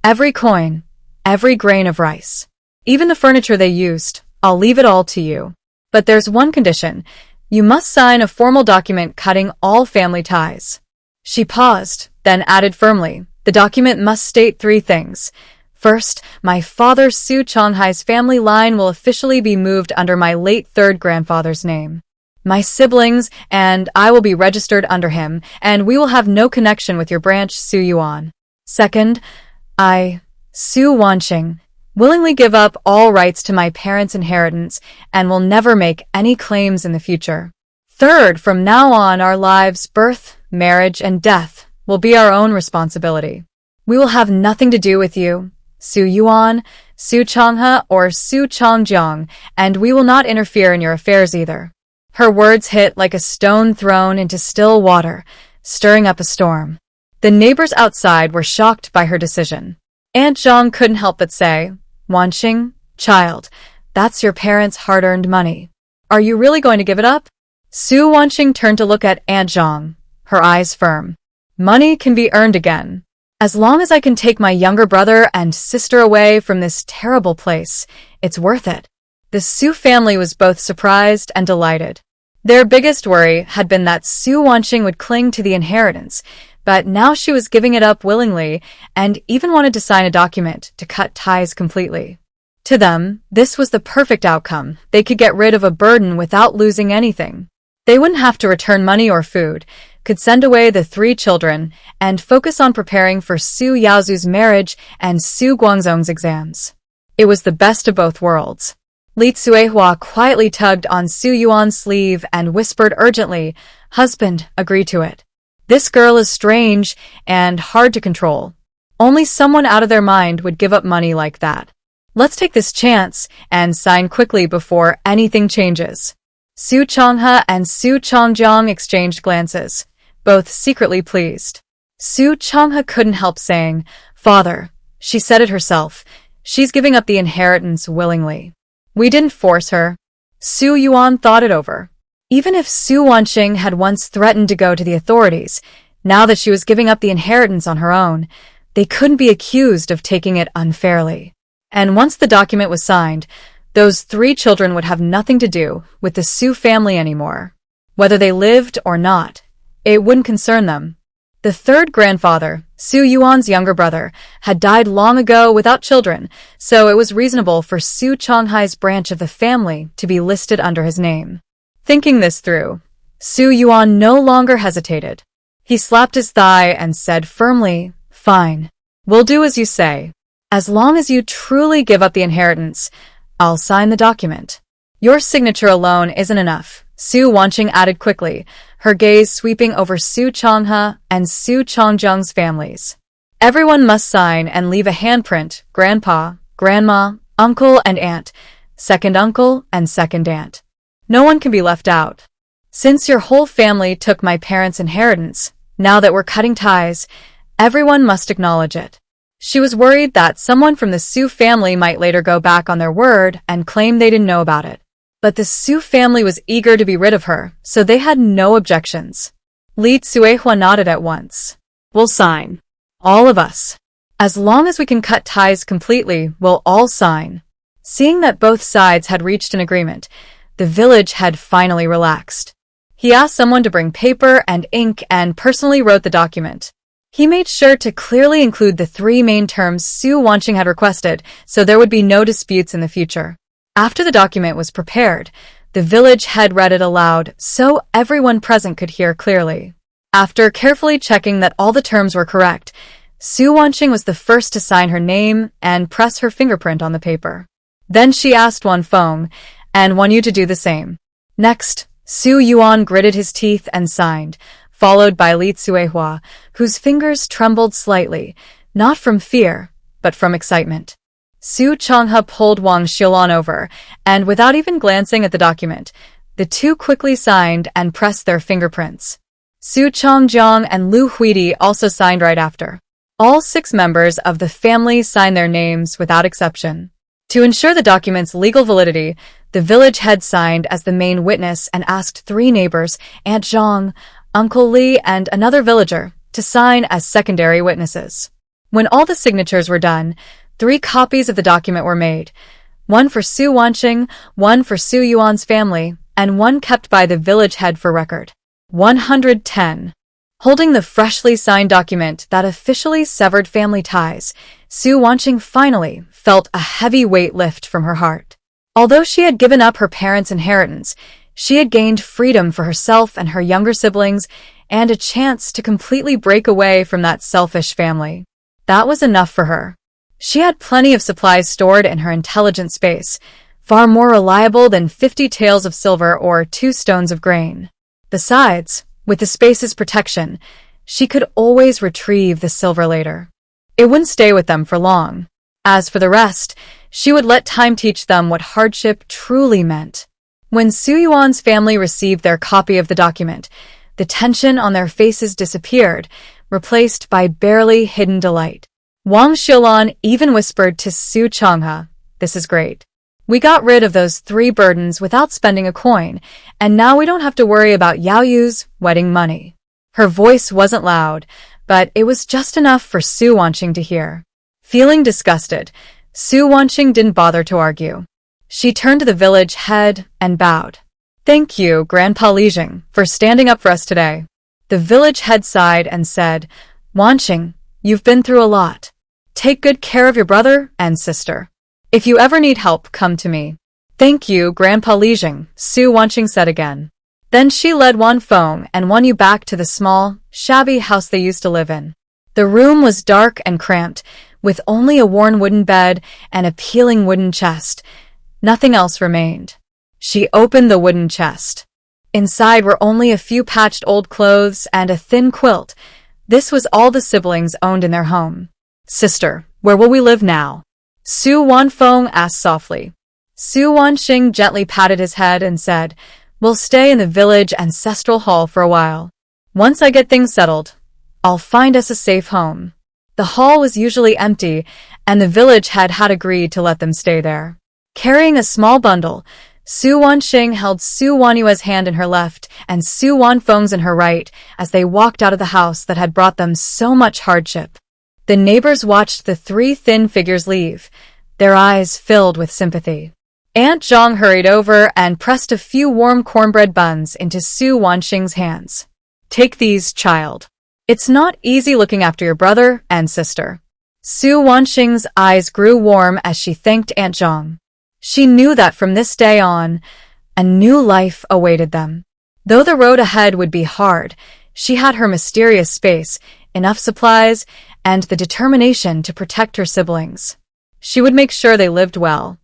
Every coin, every grain of rice. Even the furniture they used, I'll leave it all to you. But there's one condition. You must sign a formal document cutting all family ties. She paused, then added firmly, the document must state 3 things. First, my father Su Chonghai's family line will officially be moved under my late 3rd grandfather's name. My siblings and I will be registered under him, and we will have no connection with your branch Su Yuan. Second, I, Su Wanqing, willingly give up all rights to my parents' inheritance and will never make any claims in the future. Third, from now on our lives, birth, marriage, and death will be our own responsibility. We will have nothing to do with you, Su Yuan, Su Chonghe, or Su Chongjiang, and we will not interfere in your affairs either. Her words hit like a stone thrown into still water, stirring up a storm. The neighbors outside were shocked by her decision. Aunt Zhang couldn't help but say, Wanqing, child, that's your parents' hard-earned money. Are you really going to give it up? Su Wanqing turned to look at Aunt Zhang, her eyes firm. Money can be earned again. As long as I can take my younger brother and sister away from this terrible place, it's worth it. The Su family was both surprised and delighted. Their biggest worry had been that Su Wanqing would cling to the inheritance, but now she was giving it up willingly and even wanted to sign a document to cut ties completely. To them, this was the perfect outcome. They could get rid of a burden without losing anything. They wouldn't have to return money or food, could send away the 3 children, and focus on preparing for Su Yaozu's marriage and Su Guangzong's exams. It was the best of both worlds. Li Tsuehua quietly tugged on Su Yuan's sleeve and whispered urgently, Husband, agree to it. This girl is strange and hard to control. Only someone out of their mind would give up money like that. Let's take this chance and sign quickly before anything changes. Su Chonghe and Su Chongjiang exchanged glances, both secretly pleased. Su Chonghe couldn't help saying, Father, she said it herself, she's giving up the inheritance willingly. We didn't force her. Su Yuan thought it over. Even if Su Wanqing had once threatened to go to the authorities, now that she was giving up the inheritance on her own, they couldn't be accused of taking it unfairly. And once the document was signed, those 3 children would have nothing to do with the Su family anymore. Whether they lived or not, it wouldn't concern them. The 3rd grandfather, Su Yuan's younger brother, had died long ago without children, so it was reasonable for Su Chonghai's branch of the family to be listed under his name. Thinking this through, Su Yuan no longer hesitated. He slapped his thigh and said firmly, Fine, we'll do as you say. As long as you truly give up the inheritance, I'll sign the document. Your signature alone isn't enough, Su Wanqing added quickly, her gaze sweeping over Su Chonghe and Su Chongjiang's families. Everyone must sign and leave a handprint, grandpa, grandma, uncle and aunt, second uncle and second aunt. No one can be left out. Since your whole family took my parents' inheritance, now that we're cutting ties, everyone must acknowledge it. She was worried that someone from the Su family might later go back on their word and claim they didn't know about it. But the Su family was eager to be rid of her, so they had no objections. Li Tsuehua nodded at once. We'll sign. All of us. As long as we can cut ties completely, we'll all sign. Seeing that both sides had reached an agreement, the village head finally relaxed. He asked someone to bring paper and ink and personally wrote the document. He made sure to clearly include the 3 main terms Su Wanqing had requested, so there would be no disputes in the future. After the document was prepared, the village head read it aloud so everyone present could hear clearly. After carefully checking that all the terms were correct, Su Wanqing was the first to sign her name and press her fingerprint on the paper. Then she asked Wan Feng and Wan Yu to do the same. Next, Su Yuan gritted his teeth and signed, followed by Li Tsuehua, whose fingers trembled slightly, not from fear, but from excitement. Su Changhe pulled Wang Xiaolan over, and without even glancing at the document, the two quickly signed and pressed their fingerprints. Su Changjiang and Lu Huidi also signed right after. All 6 members of the family signed their names without exception. To ensure the document's legal validity, the village head signed as the main witness and asked 3 neighbors, Aunt Zhang, Uncle Li, and another villager, to sign as secondary witnesses. When all the signatures were done, 3 copies of the document were made, one for Su Wanqing, one for Su Yuan's family, and one kept by the village head for record. 110. Holding the freshly signed document that officially severed family ties, Su Wanqing finally felt a heavy weight lift from her heart. Although she had given up her parents' inheritance, she had gained freedom for herself and her younger siblings and a chance to completely break away from that selfish family. That was enough for her. She had plenty of supplies stored in her intelligent space, far more reliable than 50 taels of silver or 2 stones of grain. Besides, with the space's protection, she could always retrieve the silver later. It wouldn't stay with them for long. As for the rest, she would let time teach them what hardship truly meant. When Su Yuan's family received their copy of the document, the tension on their faces disappeared, replaced by barely hidden delight. Wang Xiaolan even whispered to Su Changhe, "This is great. We got rid of those 3 burdens without spending a coin, and now we don't have to worry about Yao Yu's wedding money." Her voice wasn't loud, but it was just enough for Su Wanqing to hear. Feeling disgusted, Su Wanqing didn't bother to argue. She turned to the village head and bowed. "Thank you, Grandpa Lijing, for standing up for us today." The village head sighed and said, "Wanqing, you've been through a lot. Take good care of your brother and sister. If you ever need help, come to me." "Thank you, Grandpa Lijing," Su Wanqing said again. Then she led Wan Feng and Wan Yu back to the small, shabby house they used to live in. The room was dark and cramped, with only a worn wooden bed and a peeling wooden chest. Nothing else remained. She opened the wooden chest. Inside were only a few patched old clothes and a thin quilt. This was all the siblings owned in their home. "Sister, where will we live now?" Su Wanfeng asked softly. Su Wanqing gently patted his head and said, "We'll stay in the village ancestral hall for a while. Once I get things settled, I'll find us a safe home." The hall was usually empty, and the village head had agreed to let them stay there. Carrying a small bundle, Su Wanqing held Su Wanyue's hand in her left and Su Wanfeng's in her right as they walked out of the house that had brought them so much hardship. The neighbors watched the 3 thin figures leave, their eyes filled with sympathy. Aunt Zhang hurried over and pressed a few warm cornbread buns into Su Wanqing's hands. "Take these, child. It's not easy looking after your brother and sister." Su Wanqing's eyes grew warm as she thanked Aunt Zhang. She knew that from this day on, a new life awaited them. Though the road ahead would be hard, she had her mysterious space, enough supplies, and the determination to protect her siblings. She would make sure they lived well.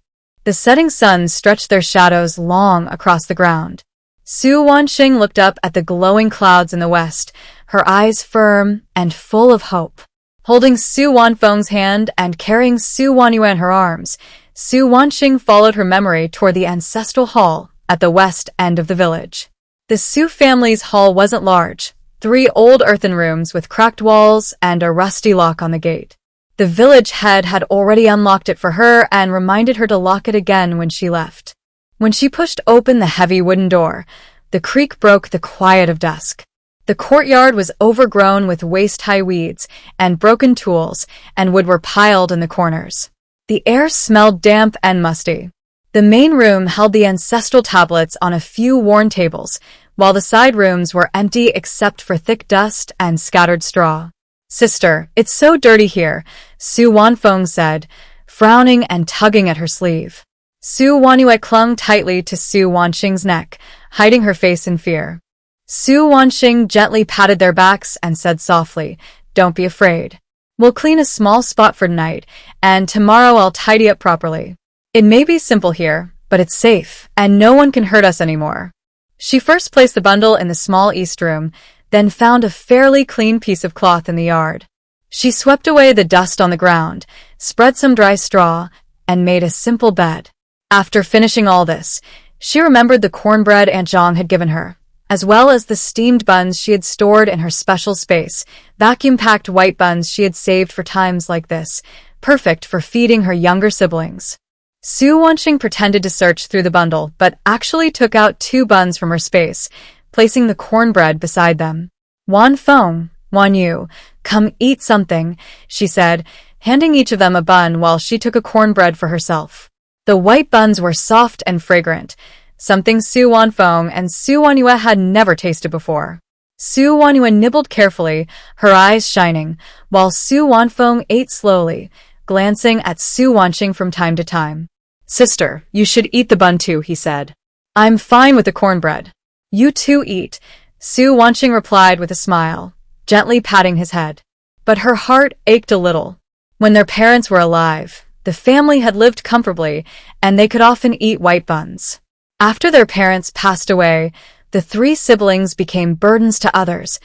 The setting sun stretched their shadows long across the ground. Su Wanqing looked up at the glowing clouds in the west, her eyes firm and full of hope. Holding Su Wanfeng's hand and carrying Su Wanyue in her arms, Su Wanqing followed her memory toward the ancestral hall at the west end of the village. The Su family's hall wasn't large, 3 old earthen rooms with cracked walls and a rusty lock on the gate. The village head had already unlocked it for her and reminded her to lock it again when she left. When she pushed open the heavy wooden door, the creak broke the quiet of dusk. The courtyard was overgrown with waist-high weeds and broken tools, and wood were piled in the corners. The air smelled damp and musty. The main room held the ancestral tablets on a few worn tables, while the side rooms were empty except for thick dust and scattered straw. "Sister, it's so dirty here," Su Wanfeng said, frowning and tugging at her sleeve. Su Wanyue clung tightly to Su Wanqing's neck, hiding her face in fear. Su Wanqing gently patted their backs and said softly, "Don't be afraid. We'll clean a small spot for tonight, and tomorrow I'll tidy up properly. It may be simple here, but it's safe, and no one can hurt us anymore." She first placed the bundle in the small east room, then found a fairly clean piece of cloth in the yard. She swept away the dust on the ground, spread some dry straw, and made a simple bed. After finishing all this, she remembered the cornbread Aunt Zhang had given her, as well as the steamed buns she had stored in her special space, vacuum-packed white buns she had saved for times like this, perfect for feeding her younger siblings. Su Wanqing pretended to search through the bundle, but actually took out 2 buns from her space, placing the cornbread beside them. "Wanfeng, Wanyu, come eat something," she said, handing each of them a bun while she took a cornbread for herself. The white buns were soft and fragrant, something Su Wanfeng and Su Wanyue had never tasted before. Su Wanyue nibbled carefully, her eyes shining, while Su Wanfeng ate slowly, glancing at Su Wanqing from time to time. "Sister, you should eat the bun too," he said. "I'm fine with the cornbread." "You too eat," Su Wanqing replied with a smile, gently patting his head. But her heart ached a little. When their parents were alive, the family had lived comfortably, and they could often eat white buns. After their parents passed away, the 3 siblings became burdens to others,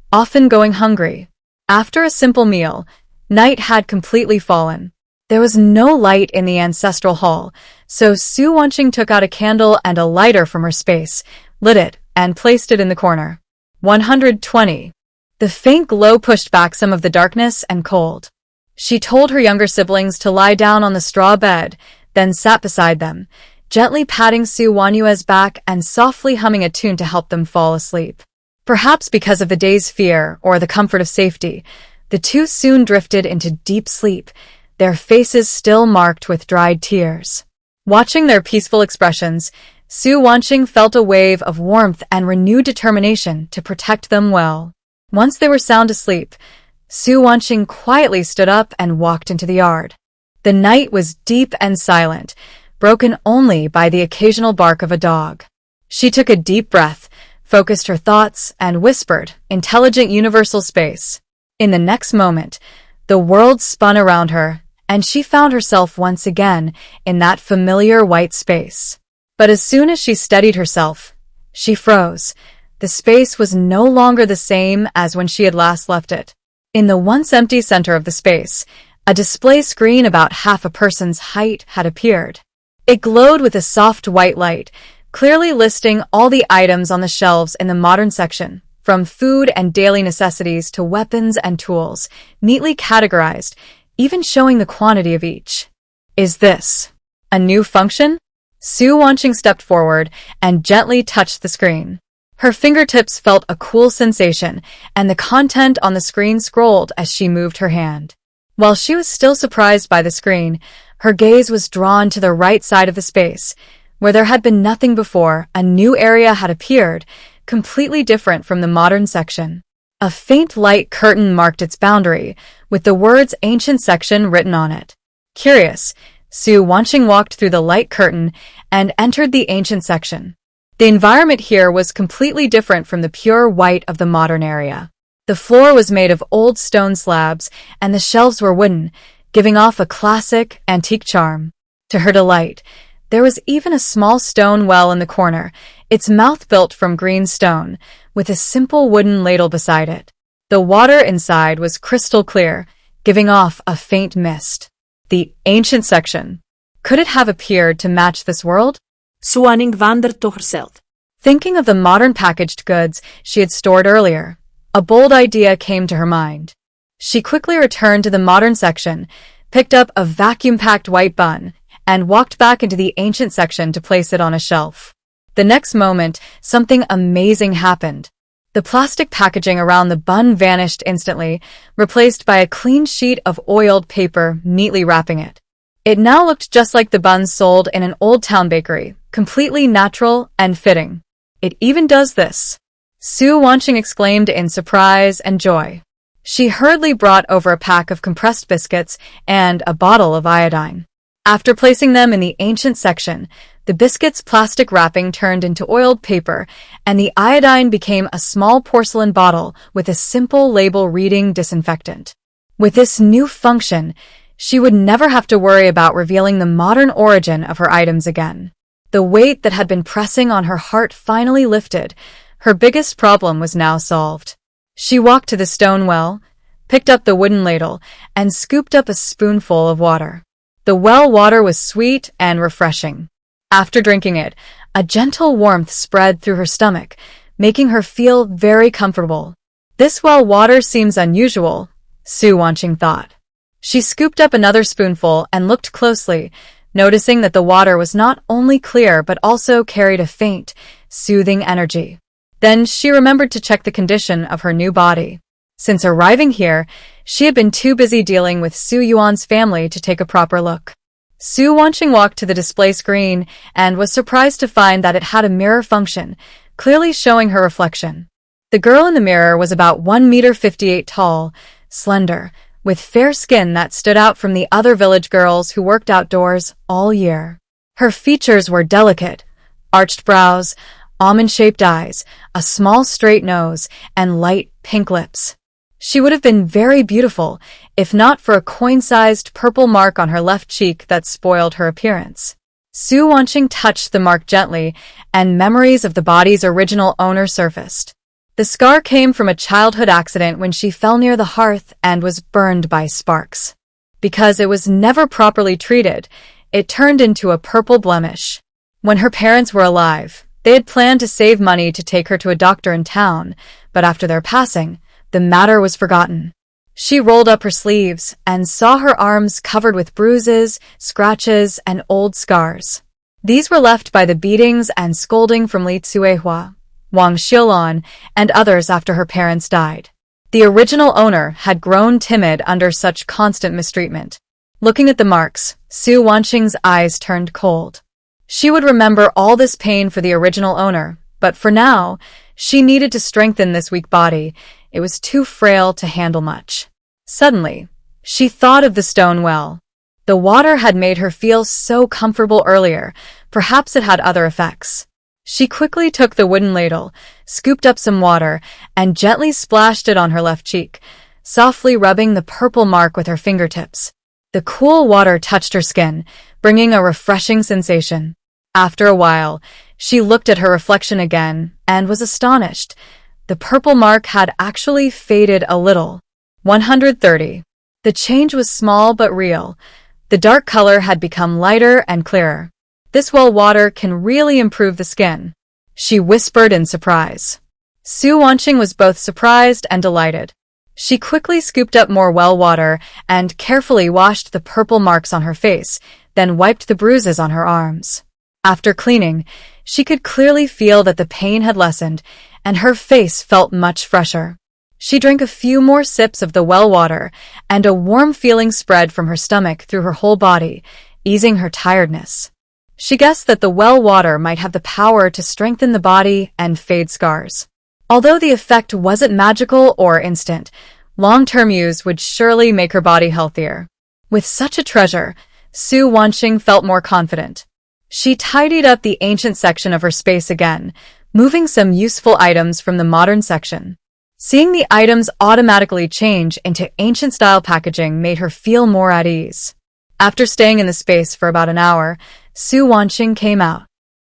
often going hungry. After a simple meal, night had completely fallen. There was no light in the ancestral hall, so Su Wanqing took out a candle and a lighter from her space, lit it, and placed it in the corner. 120. The faint glow pushed back some of the darkness and cold. She told her younger siblings to lie down on the straw bed, then sat beside them, gently patting Su Wanyue's back and softly humming a tune to help them fall asleep. Perhaps because of the day's fear or the comfort of safety, the 2 soon drifted into deep sleep, their faces still marked with dried tears. Watching their peaceful expressions, Su Wanqing felt a wave of warmth and renewed determination to protect them well. Once they were sound asleep, Su Wanqing quietly stood up and walked into the yard. The night was deep and silent, broken only by the occasional bark of a dog. She took a deep breath, focused her thoughts, and whispered, "Intelligent universal space." In the next moment, the world spun around her, and she found herself once again in that familiar white space. But as soon as she steadied herself, she froze. The space was no longer the same as when she had last left it. In the once empty center of the space, a display screen about half a person's height had appeared. It glowed with a soft white light, clearly listing all the items on the shelves in the modern section, from food and daily necessities to weapons and tools, neatly categorized, even showing the quantity of each. "Is this a new function?" Su Wanqing stepped forward and gently touched the screen. Her fingertips felt a cool sensation, and the content on the screen scrolled as she moved her hand. While she was still surprised by the screen, her gaze was drawn to the right side of the space. Where there had been nothing before, a new area had appeared, completely different from the modern section. A faint light curtain marked its boundary, with the words "Ancient Section" written on it. Curious, Su Wanqing walked through the light curtain and entered the Ancient Section. The environment here was completely different from the pure white of the modern area. The floor was made of old stone slabs, and the shelves were wooden, giving off a classic, antique charm. To her delight, there was even a small stone well in the corner, its mouth built from green stone, with a simple wooden ladle beside it. The water inside was crystal clear, giving off a faint mist. The ancient section. Could it have appeared to match this world? Suaning wandert door herself. Thinking of the modern packaged goods she had stored earlier, a bold idea came to her mind. She quickly returned to the modern section, picked up a vacuum-packed white bun, and walked back into the ancient section to place it on a shelf. The next moment, something amazing happened. The plastic packaging around the bun vanished instantly, replaced by a clean sheet of oiled paper neatly wrapping it. It now looked just like the buns sold in an old-town bakery, completely natural and fitting. It even does this. Su Wanqing exclaimed in surprise and joy. She hurriedly brought over a pack of compressed biscuits and a bottle of iodine. After placing them in the ancient section, the biscuits' plastic wrapping turned into oiled paper, and the iodine became a small porcelain bottle with a simple label reading disinfectant. With this new function, she would never have to worry about revealing the modern origin of her items again. The weight that had been pressing on her heart finally lifted. Her biggest problem was now solved. She walked to the stone well, picked up the wooden ladle, and scooped up a spoonful of water. The well water was sweet and refreshing. After drinking it, a gentle warmth spread through her stomach, making her feel very comfortable. This well water seems unusual, Su Wanqing thought. She scooped up another spoonful and looked closely, noticing that the water was not only clear but also carried a faint, soothing energy. Then she remembered to check the condition of her new body. Since arriving here, she had been too busy dealing with Su Yuan's family to take a proper look. Su Wanqing walked to the display screen and was surprised to find that it had a mirror function, clearly showing her reflection. The girl in the mirror was about 1.58 meters tall, slender, with fair skin that stood out from the other village girls who worked outdoors all year. Her features were delicate, arched brows, almond-shaped eyes, a small straight nose, and light pink lips. She would have been very beautiful if not for a coin-sized purple mark on her left cheek that spoiled her appearance. Su Wanqing touched the mark gently, and memories of the body's original owner surfaced. The scar came from a childhood accident when she fell near the hearth and was burned by sparks. Because it was never properly treated, it turned into a purple blemish. When her parents were alive, they had planned to save money to take her to a doctor in town, but after their passing, the matter was forgotten. She rolled up her sleeves and saw her arms covered with bruises, scratches, and old scars. These were left by the beatings and scolding from Li Tsuehua, Wang Xiaolan, and others after her parents died. The original owner had grown timid under such constant mistreatment. Looking at the marks, Su Wanqing's eyes turned cold. She would remember all this pain for the original owner, but for now, she needed to strengthen this weak body. It was too frail to handle much. Suddenly, she thought of the stone well. The water had made her feel so comfortable earlier. Perhaps it had other effects. She quickly took the wooden ladle, scooped up some water, and gently splashed it on her left cheek, softly rubbing the purple mark with her fingertips. The cool water touched her skin, bringing a refreshing sensation. After a while, she looked at her reflection again and was astonished. The purple mark had actually faded a little. 130. The change was small but real. The dark color had become lighter and clearer. This well water can really improve the skin, she whispered in surprise. Su Wanqing was both surprised and delighted. She quickly scooped up more well water and carefully washed the purple marks on her face, then wiped the bruises on her arms. After cleaning, she could clearly feel that the pain had lessened, and her face felt much fresher. She drank a few more sips of the well water, and a warm feeling spread from her stomach through her whole body, easing her tiredness. She guessed that the well water might have the power to strengthen the body and fade scars. Although the effect wasn't magical or instant, long-term use would surely make her body healthier. With such a treasure, Su Wanqing felt more confident. She tidied up the ancient section of her space again, moving some useful items from the modern section. Seeing the items automatically change into ancient-style packaging made her feel more at ease. After staying in the space for about an hour, Su Wanqing came out.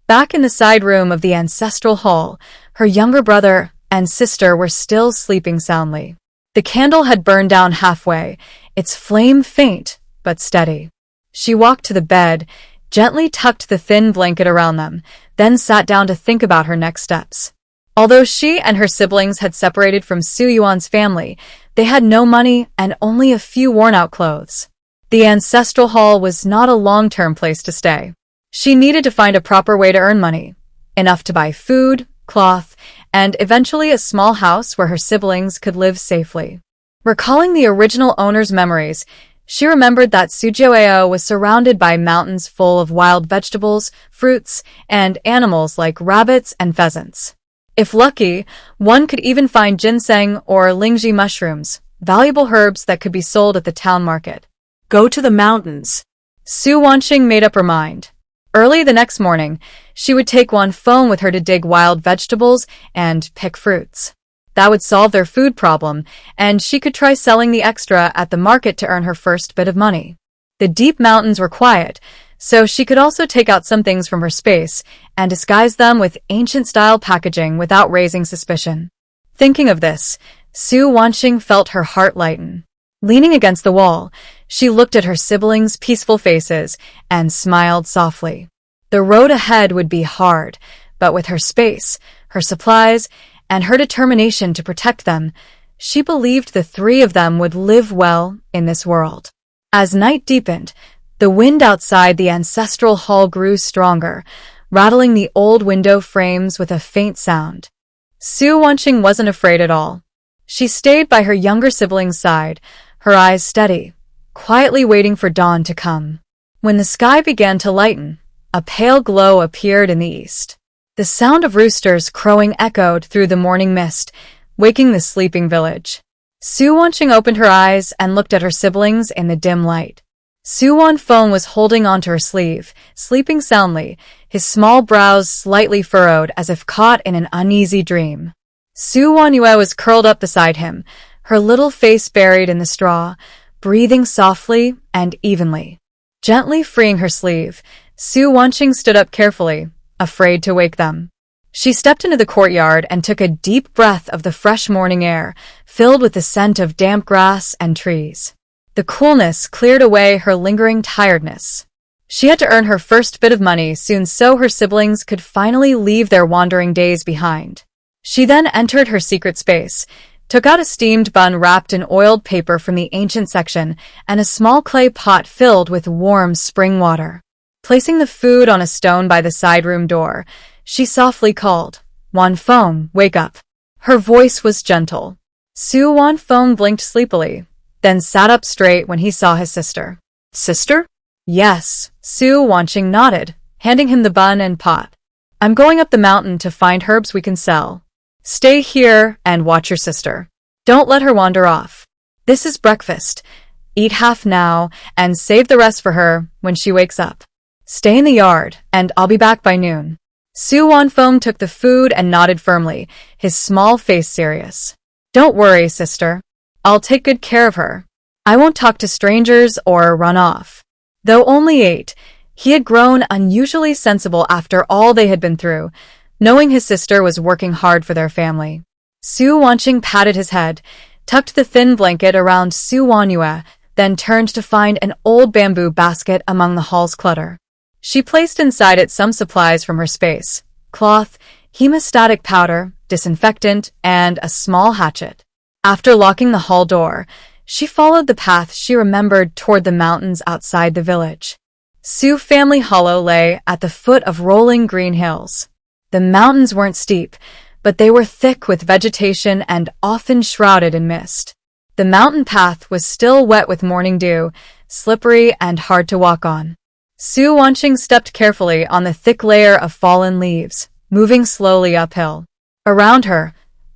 Back in the side room of the ancestral hall, her younger brother and sister were still sleeping soundly. The candle had burned down halfway, its flame faint but steady. She walked to the bed, gently tucked the thin blanket around them, then sat down to think about her next steps. Although she and her siblings had separated from Su Yuan's family, they had no money and only a few worn-out clothes. The ancestral hall was not a long-term place to stay. She needed to find a proper way to earn money, enough to buy food, cloth, and eventually a small house where her siblings could live safely. Recalling the original owner's memories, she remembered that Sujoeo was surrounded by mountains full of wild vegetables, fruits, and animals like rabbits and pheasants. If lucky, one could even find ginseng or lingji mushrooms, valuable herbs that could be sold at the town market. Go to the mountains. Su Wanqing made up her mind. Early the next morning, she would take Wanfeng with her to dig wild vegetables and pick fruits. That would solve their food problem, and she could try selling the extra at the market to earn her first bit of money. The deep mountains were quiet, so she could also take out some things from her space and disguise them with ancient-style packaging without raising suspicion. Thinking of this, Su Wanqing felt her heart lighten. Leaning against the wall, she looked at her siblings' peaceful faces and smiled softly. The road ahead would be hard, but with her space, her supplies, and her determination to protect them, she believed the three of them would live well in this world. As night deepened, the wind outside the ancestral hall grew stronger, rattling the old window frames with a faint sound. Su Wanqing wasn't afraid at all. She stayed by her younger sibling's side, her eyes steady, quietly waiting for dawn to come. When the sky began to lighten, a pale glow appeared in the east. The sound of roosters crowing echoed through the morning mist, waking the sleeping village. Su Wanqing opened her eyes and looked at her siblings in the dim light. Su Wanfeng was holding onto her sleeve, sleeping soundly, his small brows slightly furrowed as if caught in an uneasy dream. Su Wanyue was curled up beside him, her little face buried in the straw, breathing softly and evenly. Gently freeing her sleeve, Su Wanqing stood up carefully, afraid to wake them. She stepped into the courtyard and took a deep breath of the fresh morning air, filled with the scent of damp grass and trees. The coolness cleared away her lingering tiredness. She had to earn her first bit of money soon so her siblings could finally leave their wandering days behind. She then entered her secret space, took out a steamed bun wrapped in oiled paper from the ancient section and a small clay pot filled with warm spring water. Placing the food on a stone by the side room door, she softly called, "Wanfeng, wake up." Her voice was gentle. Su Wanfeng blinked sleepily, then sat up straight when he saw his sister. "Sister?" "Yes," Su Wanqing nodded, handing him the bun and pot. "I'm going up the mountain to find herbs we can sell. Stay here and watch your sister. Don't let her wander off. This is breakfast. Eat half now and save the rest for her when she wakes up. Stay in the yard, and I'll be back by noon." Su Wanfeng took the food and nodded firmly, his small face serious. "Don't worry, sister. I'll take good care of her. I won't talk to strangers or run off." Though only 8, he had grown unusually sensible after all they had been through, knowing his sister was working hard for their family. Su Wanqing patted his head, tucked the thin blanket around Su Wanyue, then turned to find an old bamboo basket among the hall's clutter. She placed inside it some supplies from her space: cloth, hemostatic powder, disinfectant, and a small hatchet. After locking the hall door, she followed the path she remembered toward the mountains outside the village. Su Family Hollow lay at the foot of rolling green hills. The mountains weren't steep, but they were thick with vegetation and often shrouded in mist. The mountain path was still wet with morning dew, slippery and hard to walk on. Su Wanqing stepped carefully on the thick layer of fallen leaves, moving slowly uphill. Around her,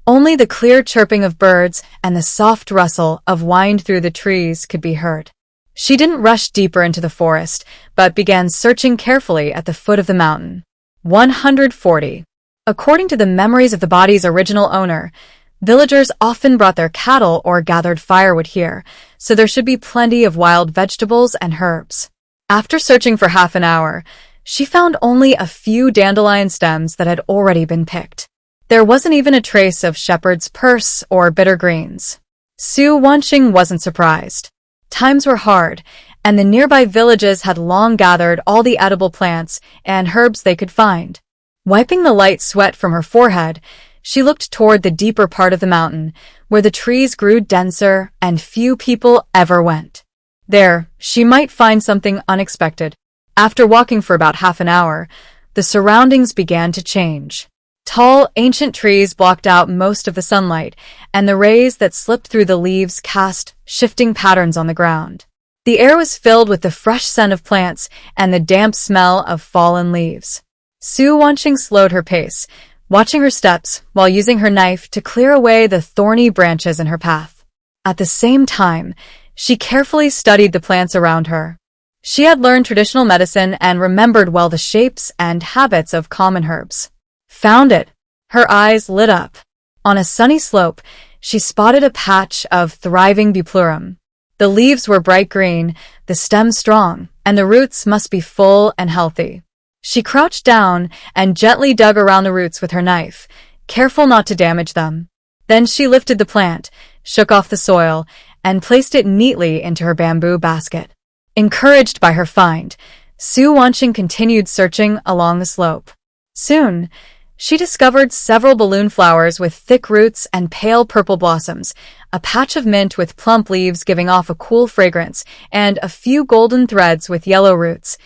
only the clear chirping of birds and the soft rustle of wind through the trees could be heard. She didn't rush deeper into the forest, but began searching carefully at the foot of the mountain. 140. According to the memories of the body's original owner, villagers often brought their cattle or gathered firewood here, so there should be plenty of wild vegetables and herbs. After searching for half an hour, she found only a few dandelion stems that had already been picked. There wasn't even a trace of shepherd's purse or bitter greens. Su Wanqing wasn't surprised. Times were hard, and the nearby villages had long gathered all the edible plants and herbs they could find. Wiping the light sweat from her forehead, she looked toward the deeper part of the mountain, where the trees grew denser and few people ever went. There, she might find something unexpected. After walking for about half an hour, the surroundings began to change. Tall, ancient trees blocked out most of the sunlight, and the rays that slipped through the leaves cast shifting patterns on the ground. The air was filled with the fresh scent of plants and the damp smell of fallen leaves. Su Wanqing slowed her pace, watching her steps while using her knife to clear away the thorny branches in her path. At the same time, she carefully studied the plants around her. She had learned traditional medicine and remembered well the shapes and habits of common herbs. Found it! Her eyes lit up. On a sunny slope, she spotted a patch of thriving buplurum. The leaves were bright green, the stems strong, and the roots must be full and healthy. She crouched down and gently dug around the roots with her knife, careful not to damage them. Then she lifted the plant, shook off the soil, and placed it neatly into her bamboo basket. Encouraged by her find, Su Wanqing continued searching along the slope. Soon, she discovered several balloon flowers with thick roots and pale purple blossoms, a patch of mint with plump leaves giving off a cool fragrance, and a few golden threads with yellow roots,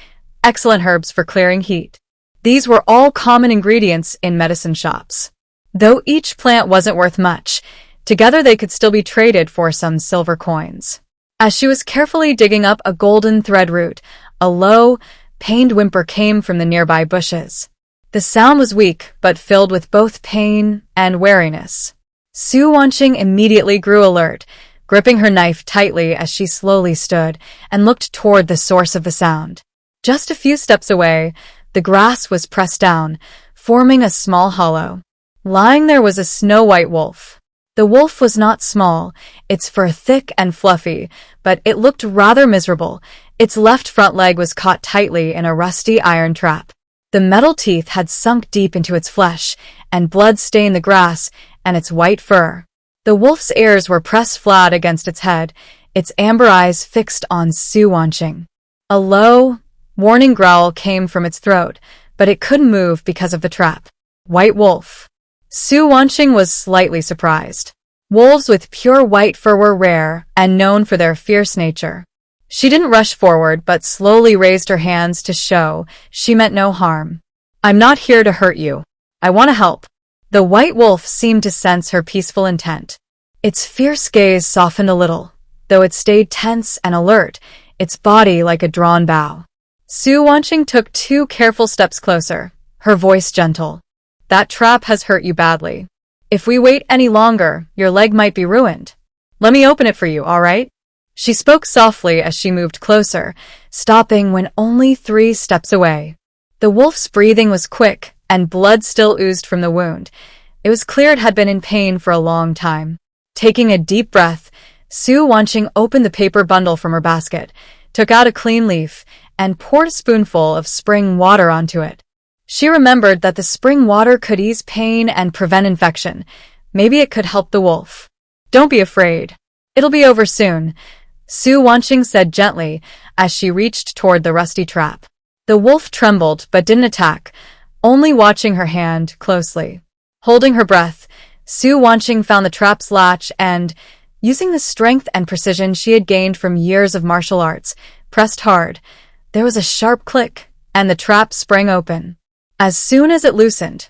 excellent herbs for clearing heat. These were all common ingredients in medicine shops. Though each plant wasn't worth much, together they could still be traded for some silver coins. As she was carefully digging up a golden thread root, a low, pained whimper came from the nearby bushes. The sound was weak, but filled with both pain and wariness. Su Wanqing immediately grew alert, gripping her knife tightly as she slowly stood and looked toward the source of the sound. Just a few steps away, the grass was pressed down, forming a small hollow. Lying there was a snow-white wolf. The wolf was not small, its fur thick and fluffy, but it looked rather miserable. Its left front leg was caught tightly in a rusty iron trap. The metal teeth had sunk deep into its flesh, and blood stained the grass and its white fur. The wolf's ears were pressed flat against its head, its amber eyes fixed on Su Wanqing. A low, warning growl came from its throat, but it couldn't move because of the trap. White wolf. Su Wanqing was slightly surprised. Wolves with pure white fur were rare and known for their fierce nature. She didn't rush forward, but slowly raised her hands to show she meant no harm. "I'm not here to hurt you. I want to help." The white wolf seemed to sense her peaceful intent. Its fierce gaze softened a little, though it stayed tense and alert, its body like a drawn bow. Su Wanqing took 2 careful steps closer, her voice gentle. "That trap has hurt you badly. If we wait any longer, your leg might be ruined. Let me open it for you, all right?" She spoke softly as she moved closer, stopping when only 3 steps away. The wolf's breathing was quick, and blood still oozed from the wound. It was clear it had been in pain for a long time. Taking a deep breath, Su Wanqing opened the paper bundle from her basket, took out a clean leaf, and poured a spoonful of spring water onto it. She remembered that the spring water could ease pain and prevent infection. Maybe it could help the wolf. "Don't be afraid. It'll be over soon," Su Wanqing said gently as she reached toward the rusty trap. The wolf trembled but didn't attack, only watching her hand closely. Holding her breath, Su Wanqing found the trap's latch and, using the strength and precision she had gained from years of martial arts, pressed hard. There was a sharp click, and the trap sprang open. As soon as it loosened,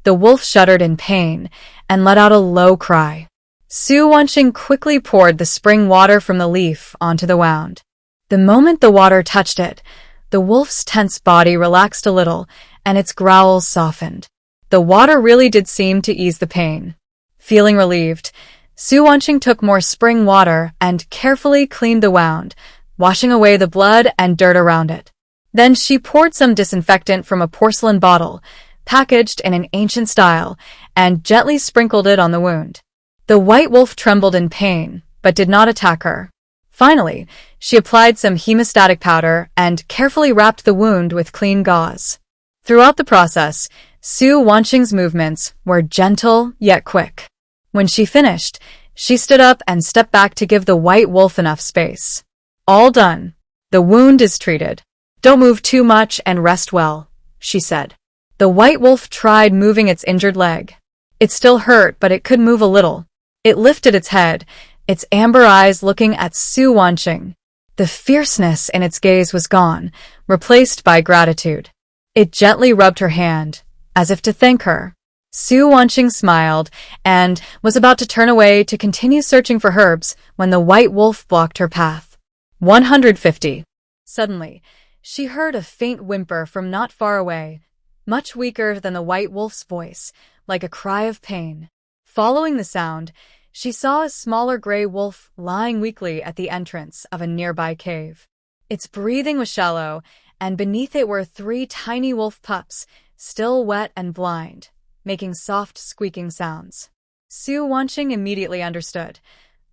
the wolf shuddered in pain and let out a low cry. Su Wanqing quickly poured the spring water from the leaf onto the wound. The moment the water touched it, the wolf's tense body relaxed a little, and its growls softened. The water really did seem to ease the pain. Feeling relieved, Su Wanqing took more spring water and carefully cleaned the wound, washing away the blood and dirt around it. Then she poured some disinfectant from a porcelain bottle, packaged in an ancient style, and gently sprinkled it on the wound. The white wolf trembled in pain, but did not attack her. Finally, she applied some hemostatic powder and carefully wrapped the wound with clean gauze. Throughout the process, Su Wanqing's movements were gentle yet quick. When she finished, she stood up and stepped back to give the white wolf enough space. All done. The wound is treated. Don't move too much and rest well, she said. The white wolf tried moving its injured leg. It still hurt, but it could move a little. It lifted its head, its amber eyes looking at Su Wanqing. The fierceness in its gaze was gone, replaced by gratitude. It gently rubbed her hand, as if to thank her. Su Wanqing smiled and was about to turn away to continue searching for herbs when the white wolf blocked her path. 150. Suddenly, she heard a faint whimper from not far away, much weaker than the white wolf's voice, like a cry of pain. Following the sound, she saw a smaller gray wolf lying weakly at the entrance of a nearby cave. Its breathing was shallow, and beneath it were 3 tiny wolf pups, still wet and blind, making soft squeaking sounds. Su Wanqing immediately understood.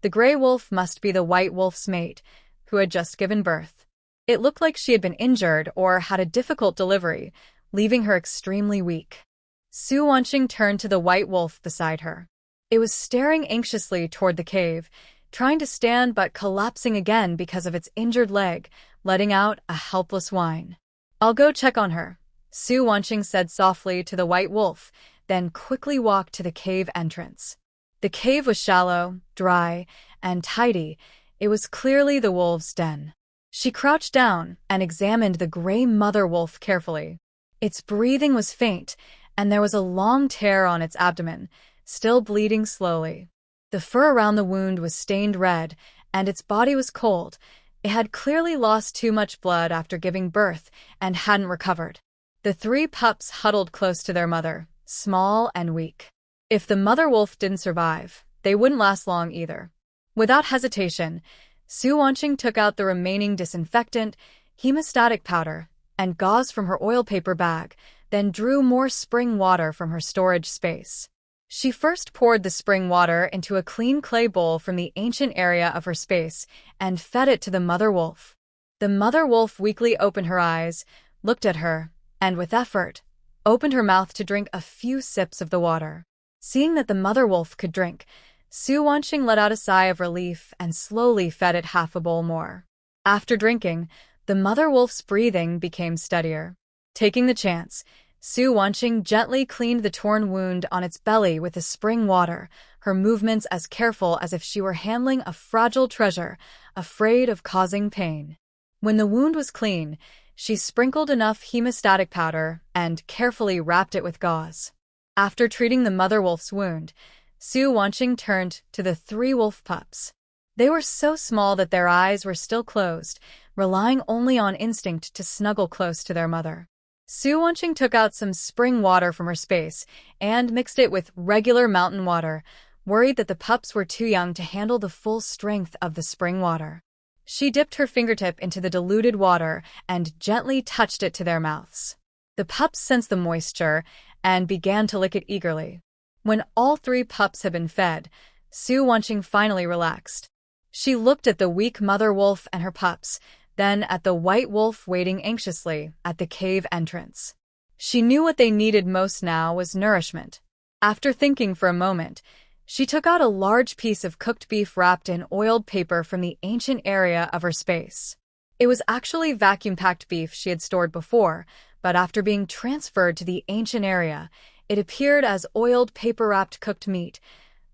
The gray wolf must be the white wolf's mate, who had just given birth. It looked like she had been injured or had a difficult delivery, leaving her extremely weak. Su Wanqing turned to the white wolf beside her. It was staring anxiously toward the cave, trying to stand but collapsing again because of its injured leg, letting out a helpless whine. I'll go check on her, Su Wanqing said softly to the white wolf, then quickly walked to the cave entrance. The cave was shallow, dry, and tidy. It was clearly the wolves' den. She crouched down and examined the gray mother wolf carefully. Its breathing was faint, and there was a long tear on its abdomen, still bleeding slowly. The fur around the wound was stained red, and its body was cold. It had clearly lost too much blood after giving birth and hadn't recovered. The 3 pups huddled close to their mother, small and weak. If the mother wolf didn't survive, they wouldn't last long either. Without hesitation, Su Wanqing took out the remaining disinfectant, hemostatic powder, and gauze from her oil paper bag, then drew more spring water from her storage space. She first poured the spring water into a clean clay bowl from the ancient area of her space and fed it to the mother wolf. The mother wolf weakly opened her eyes, looked at her, and with effort, opened her mouth to drink a few sips of the water. Seeing that the mother wolf could drink, Su Wanqing let out a sigh of relief and slowly fed it half a bowl more. After drinking, the mother wolf's breathing became steadier. Taking the chance, Su Wanqing gently cleaned the torn wound on its belly with the spring water, her movements as careful as if she were handling a fragile treasure, afraid of causing pain. When the wound was clean, she sprinkled enough hemostatic powder and carefully wrapped it with gauze. After treating the mother wolf's wound, Su Wanqing turned to the 3 wolf pups. They were so small that their eyes were still closed, relying only on instinct to snuggle close to their mother. Su Wanqing took out some spring water from her space and mixed it with regular mountain water, worried that the pups were too young to handle the full strength of the spring water. She dipped her fingertip into the diluted water and gently touched it to their mouths. The pups sensed the moisture and began to lick it eagerly. When all 3 pups had been fed, Su Wanqing finally relaxed. She looked at the weak mother wolf and her pups, then at the white wolf waiting anxiously at the cave entrance. She knew what they needed most now was nourishment. After thinking for a moment, she took out a large piece of cooked beef wrapped in oiled paper from the ancient area of her space. It was actually vacuum-packed beef she had stored before, but after being transferred to the ancient area, it appeared as oiled paper-wrapped cooked meat,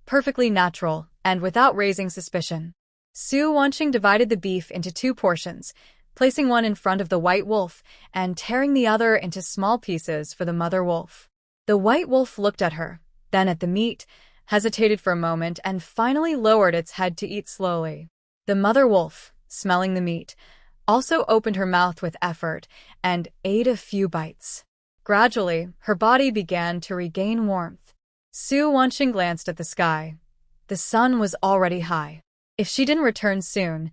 perfectly natural and without raising suspicion. Su Wanqing divided the beef into 2 portions, placing one in front of the white wolf and tearing the other into small pieces for the mother wolf. The white wolf looked at her, then at the meat, hesitated for a moment, and finally lowered its head to eat slowly. The mother wolf, smelling the meat, also opened her mouth with effort and ate a few bites. Gradually, her body began to regain warmth. Su Wanqing glanced at the sky. The sun was already high. If she didn't return soon,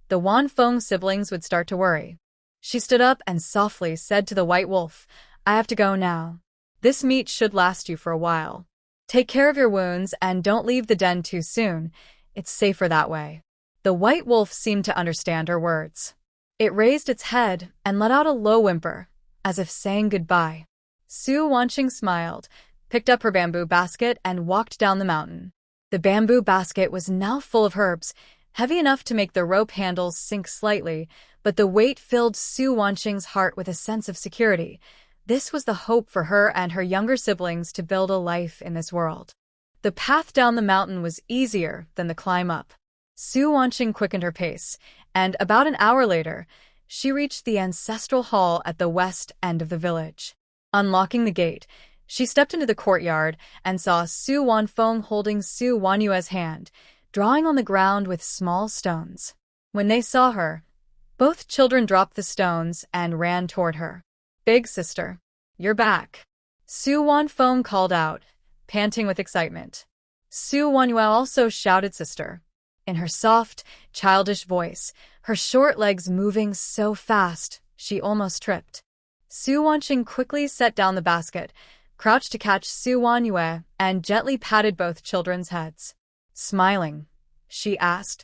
the Wanfeng siblings would start to worry. She stood up and softly said to the white wolf, I have to go now. This meat should last you for a while. Take care of your wounds and don't leave the den too soon. It's safer that way. The white wolf seemed to understand her words. It raised its head and let out a low whimper, as if saying goodbye. Su Wanqing smiled, picked up her bamboo basket, and walked down the mountain. The bamboo basket was now full of herbs, heavy enough to make the rope handles sink slightly, but the weight filled Su Wanqing's heart with a sense of security. This was the hope for her and her younger siblings to build a life in this world. The path down the mountain was easier than the climb up. Su Wanqing quickened her pace, and about an hour later, she reached the ancestral hall at the west end of the village. Unlocking the gate, she stepped into the courtyard and saw Su Wanfeng holding Su Wanyue's hand, drawing on the ground with small stones. When they saw her, both children dropped the stones and ran toward her. "Big sister, you're back," Su Wanfeng called out, panting with excitement. Su Wanyue also shouted sister, in her soft, childish voice, her short legs moving so fast she almost tripped. Su Wanqing quickly set down the basket, crouched to catch Su Wanyue, and gently patted both children's heads. Smiling, she asked,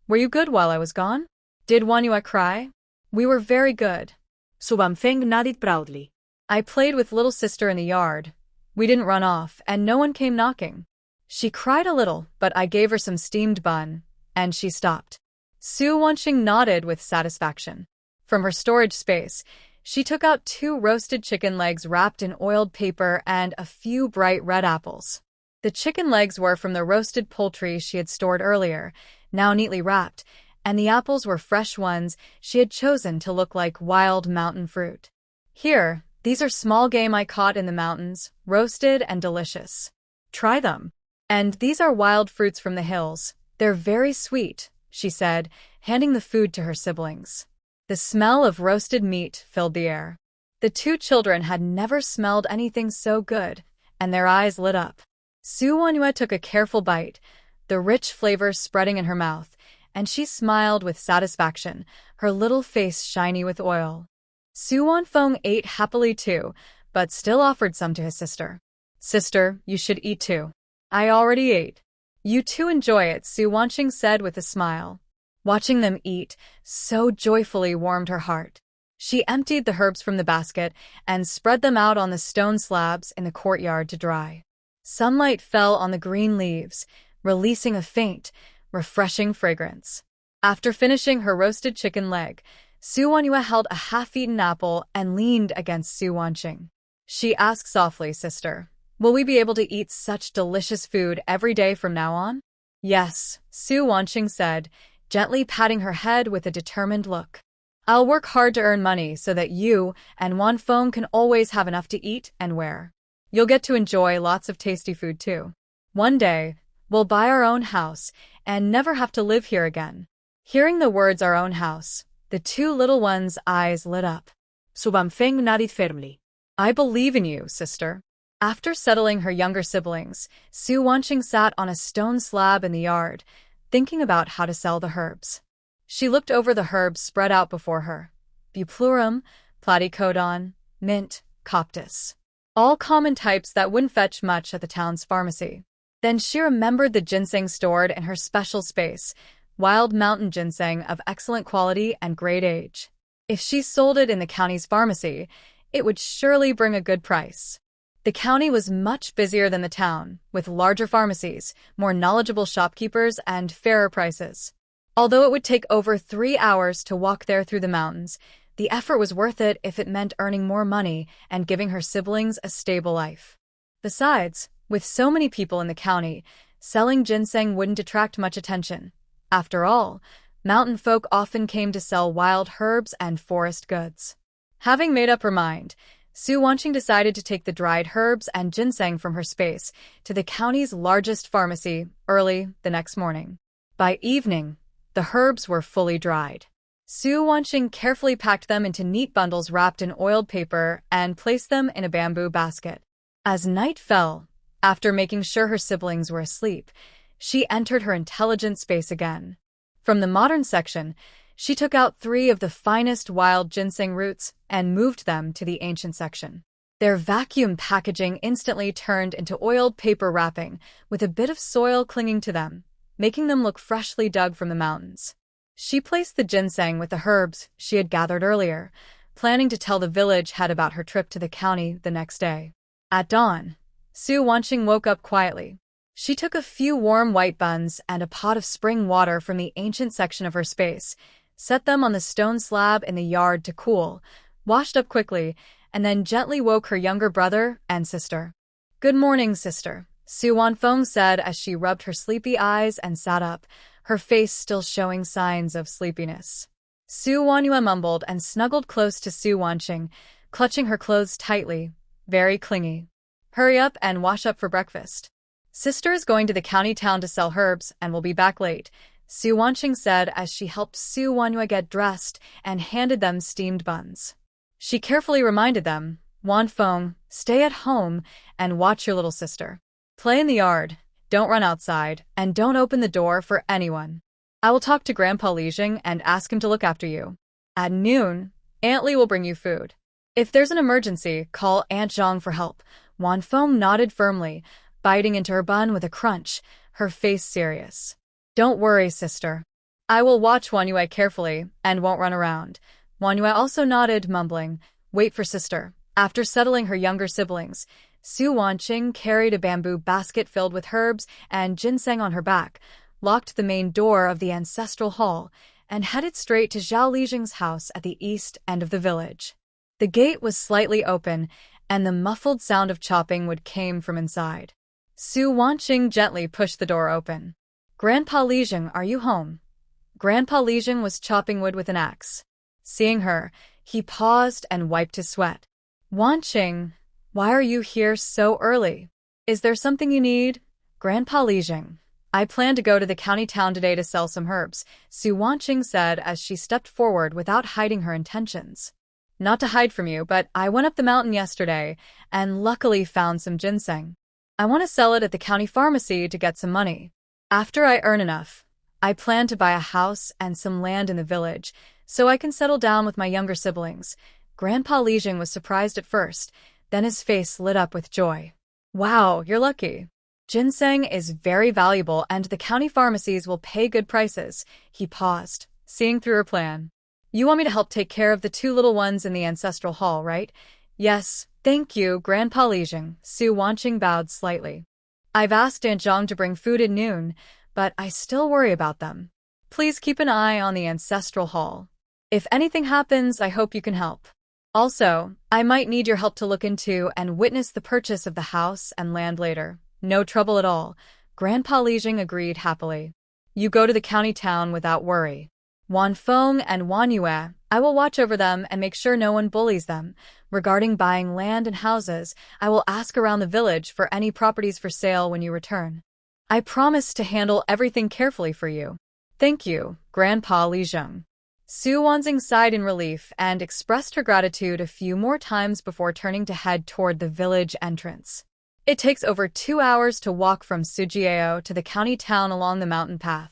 "Were you good while I was gone? Did Wanyue cry?" "We were very good." Su Wanfeng nodded proudly. "I played with little sister in the yard. We didn't run off, and no one came knocking. She cried a little, but I gave her some steamed bun, and she stopped." Su Wanqing nodded with satisfaction. From her storage space, she took out 2 roasted chicken legs wrapped in oiled paper and a few bright red apples. The chicken legs were from the roasted poultry she had stored earlier, now neatly wrapped, and the apples were fresh ones she had chosen to look like wild mountain fruit. "Here, these are small game I caught in the mountains, roasted and delicious. Try them. And these are wild fruits from the hills. They're very sweet," she said, handing the food to her siblings. The smell of roasted meat filled the air. The 2 children had never smelled anything so good, and their eyes lit up. Su Wanyue took a careful bite, the rich flavors spreading in her mouth, and she smiled with satisfaction, her little face shiny with oil. Su Wanfeng ate happily too, but still offered some to his sister. "Sister, you should eat too." "I already ate." "You too enjoy it," Su Wanqing said with a smile. Watching them eat so joyfully warmed her heart. She emptied the herbs from the basket and spread them out on the stone slabs in the courtyard to dry. Sunlight fell on the green leaves, releasing a faint, refreshing fragrance. After finishing her roasted chicken leg, Su Wanyue held a half-eaten apple and leaned against Su Wanqing. She asked softly, "Sister, will we be able to eat such delicious food every day from now on?" "Yes," Su Wanqing said, gently patting her head with a determined look. "I'll work hard to earn money so that you and Wanfeng can always have enough to eat and wear. You'll get to enjoy lots of tasty food too. One day, we'll buy our own house and never have to live here again." Hearing the words "our own house," the 2 little ones' eyes lit up. Su Wanfeng nodded firmly. "I believe in you, sister." After settling her younger siblings, Su Wanqing sat on a stone slab in the yard, thinking about how to sell the herbs. She looked over the herbs spread out before her. Buplurum, platycodon, mint, coptis. All common types that wouldn't fetch much at the town's pharmacy. Then she remembered the ginseng stored in her special space, wild mountain ginseng of excellent quality and great age. If she sold it in the county's pharmacy, it would surely bring a good price. The county was much busier than the town, with larger pharmacies, more knowledgeable shopkeepers, and fairer prices. Although it would take over 3 hours to walk there through the mountains, the effort was worth it if it meant earning more money and giving her siblings a stable life. Besides, with so many people in the county, selling ginseng wouldn't attract much attention. After all, mountain folk often came to sell wild herbs and forest goods. Having made up her mind, Su Wanqing decided to take the dried herbs and ginseng from her space to the county's largest pharmacy early the next morning. By evening, the herbs were fully dried. Su Wanqing carefully packed them into neat bundles wrapped in oiled paper and placed them in a bamboo basket. As night fell, after making sure her siblings were asleep, she entered her intelligent space again. From the modern section, she took out 3 of the finest wild ginseng roots and moved them to the ancient section. Their vacuum packaging instantly turned into oiled paper wrapping, with a bit of soil clinging to them, making them look freshly dug from the mountains. She placed the ginseng with the herbs she had gathered earlier, planning to tell the village head about her trip to the county the next day. At dawn, Su Wanqing woke up quietly. She took a few warm white buns and a pot of spring water from the ancient section of her space, set them on the stone slab in the yard to cool, washed up quickly, and then gently woke her younger brother and sister. "Good morning, sister," Su Wanfeng said as she rubbed her sleepy eyes and sat up, her face still showing signs of sleepiness. Su Wanyue mumbled and snuggled close to Su Wanqing, clutching her clothes tightly, very clingy. "Hurry up and wash up for breakfast. Sister is going to the county town to sell herbs and will be back late," Su Wanqing said as she helped Su Wanyue get dressed and handed them steamed buns. She carefully reminded them, "Wanfeng, stay at home and watch your little sister. Play in the yard, don't run outside, and don't open the door for anyone. I will talk to Grandpa Lijing and ask him to look after you. At noon, Aunt Li will bring you food. If there's an emergency, call Aunt Zhang for help." Wanfeng nodded firmly, biting into her bun with a crunch, her face serious. "Don't worry, sister. I will watch Wanyue carefully and won't run around." Wanyue also nodded, mumbling, "Wait for sister." After settling her younger siblings, Su Wanqing carried a bamboo basket filled with herbs and ginseng on her back, locked the main door of the ancestral hall, and headed straight to Zhao Lijing's house at the east end of the village. The gate was slightly open, and the muffled sound of chopping wood came from inside. Su Wanqing gently pushed the door open. "Grandpa Lijing, are you home?" Grandpa Lijing was chopping wood with an axe. Seeing her, he paused and wiped his sweat. "Wanqing, why are you here so early? Is there something you need?" "Grandpa Lijing, I plan to go to the county town today to sell some herbs," Su Wanqing said as she stepped forward without hiding her intentions. "Not to hide from you, but I went up the mountain yesterday and luckily found some ginseng. I want to sell it at the county pharmacy to get some money. After I earn enough, I plan to buy a house and some land in the village so I can settle down with my younger siblings." Grandpa Lijing was surprised at first, then his face lit up with joy. "Wow, you're lucky. Ginseng is very valuable and the county pharmacies will pay good prices." He paused, seeing through her plan. "You want me to help take care of the two little ones in the ancestral hall, right?" "Yes, thank you, Grandpa Lijing." Su Wanqing bowed slightly. "I've asked Aunt Zhang to bring food at noon, but I still worry about them. Please keep an eye on the ancestral hall. If anything happens, I hope you can help. Also, I might need your help to look into and witness the purchase of the house and land later." "No trouble at all," Grandpa Lijing agreed happily. "You go to the county town without worry. Wanfeng and Wanyue, I will watch over them and make sure no one bullies them. Regarding buying land and houses, I will ask around the village for any properties for sale when you return. I promise to handle everything carefully for you." "Thank you, Grandpa Lijing." Su Wanxing sighed in relief and expressed her gratitude a few more times before turning to head toward the village entrance. It takes over 2 hours to walk from Sujiao to the county town along the mountain path.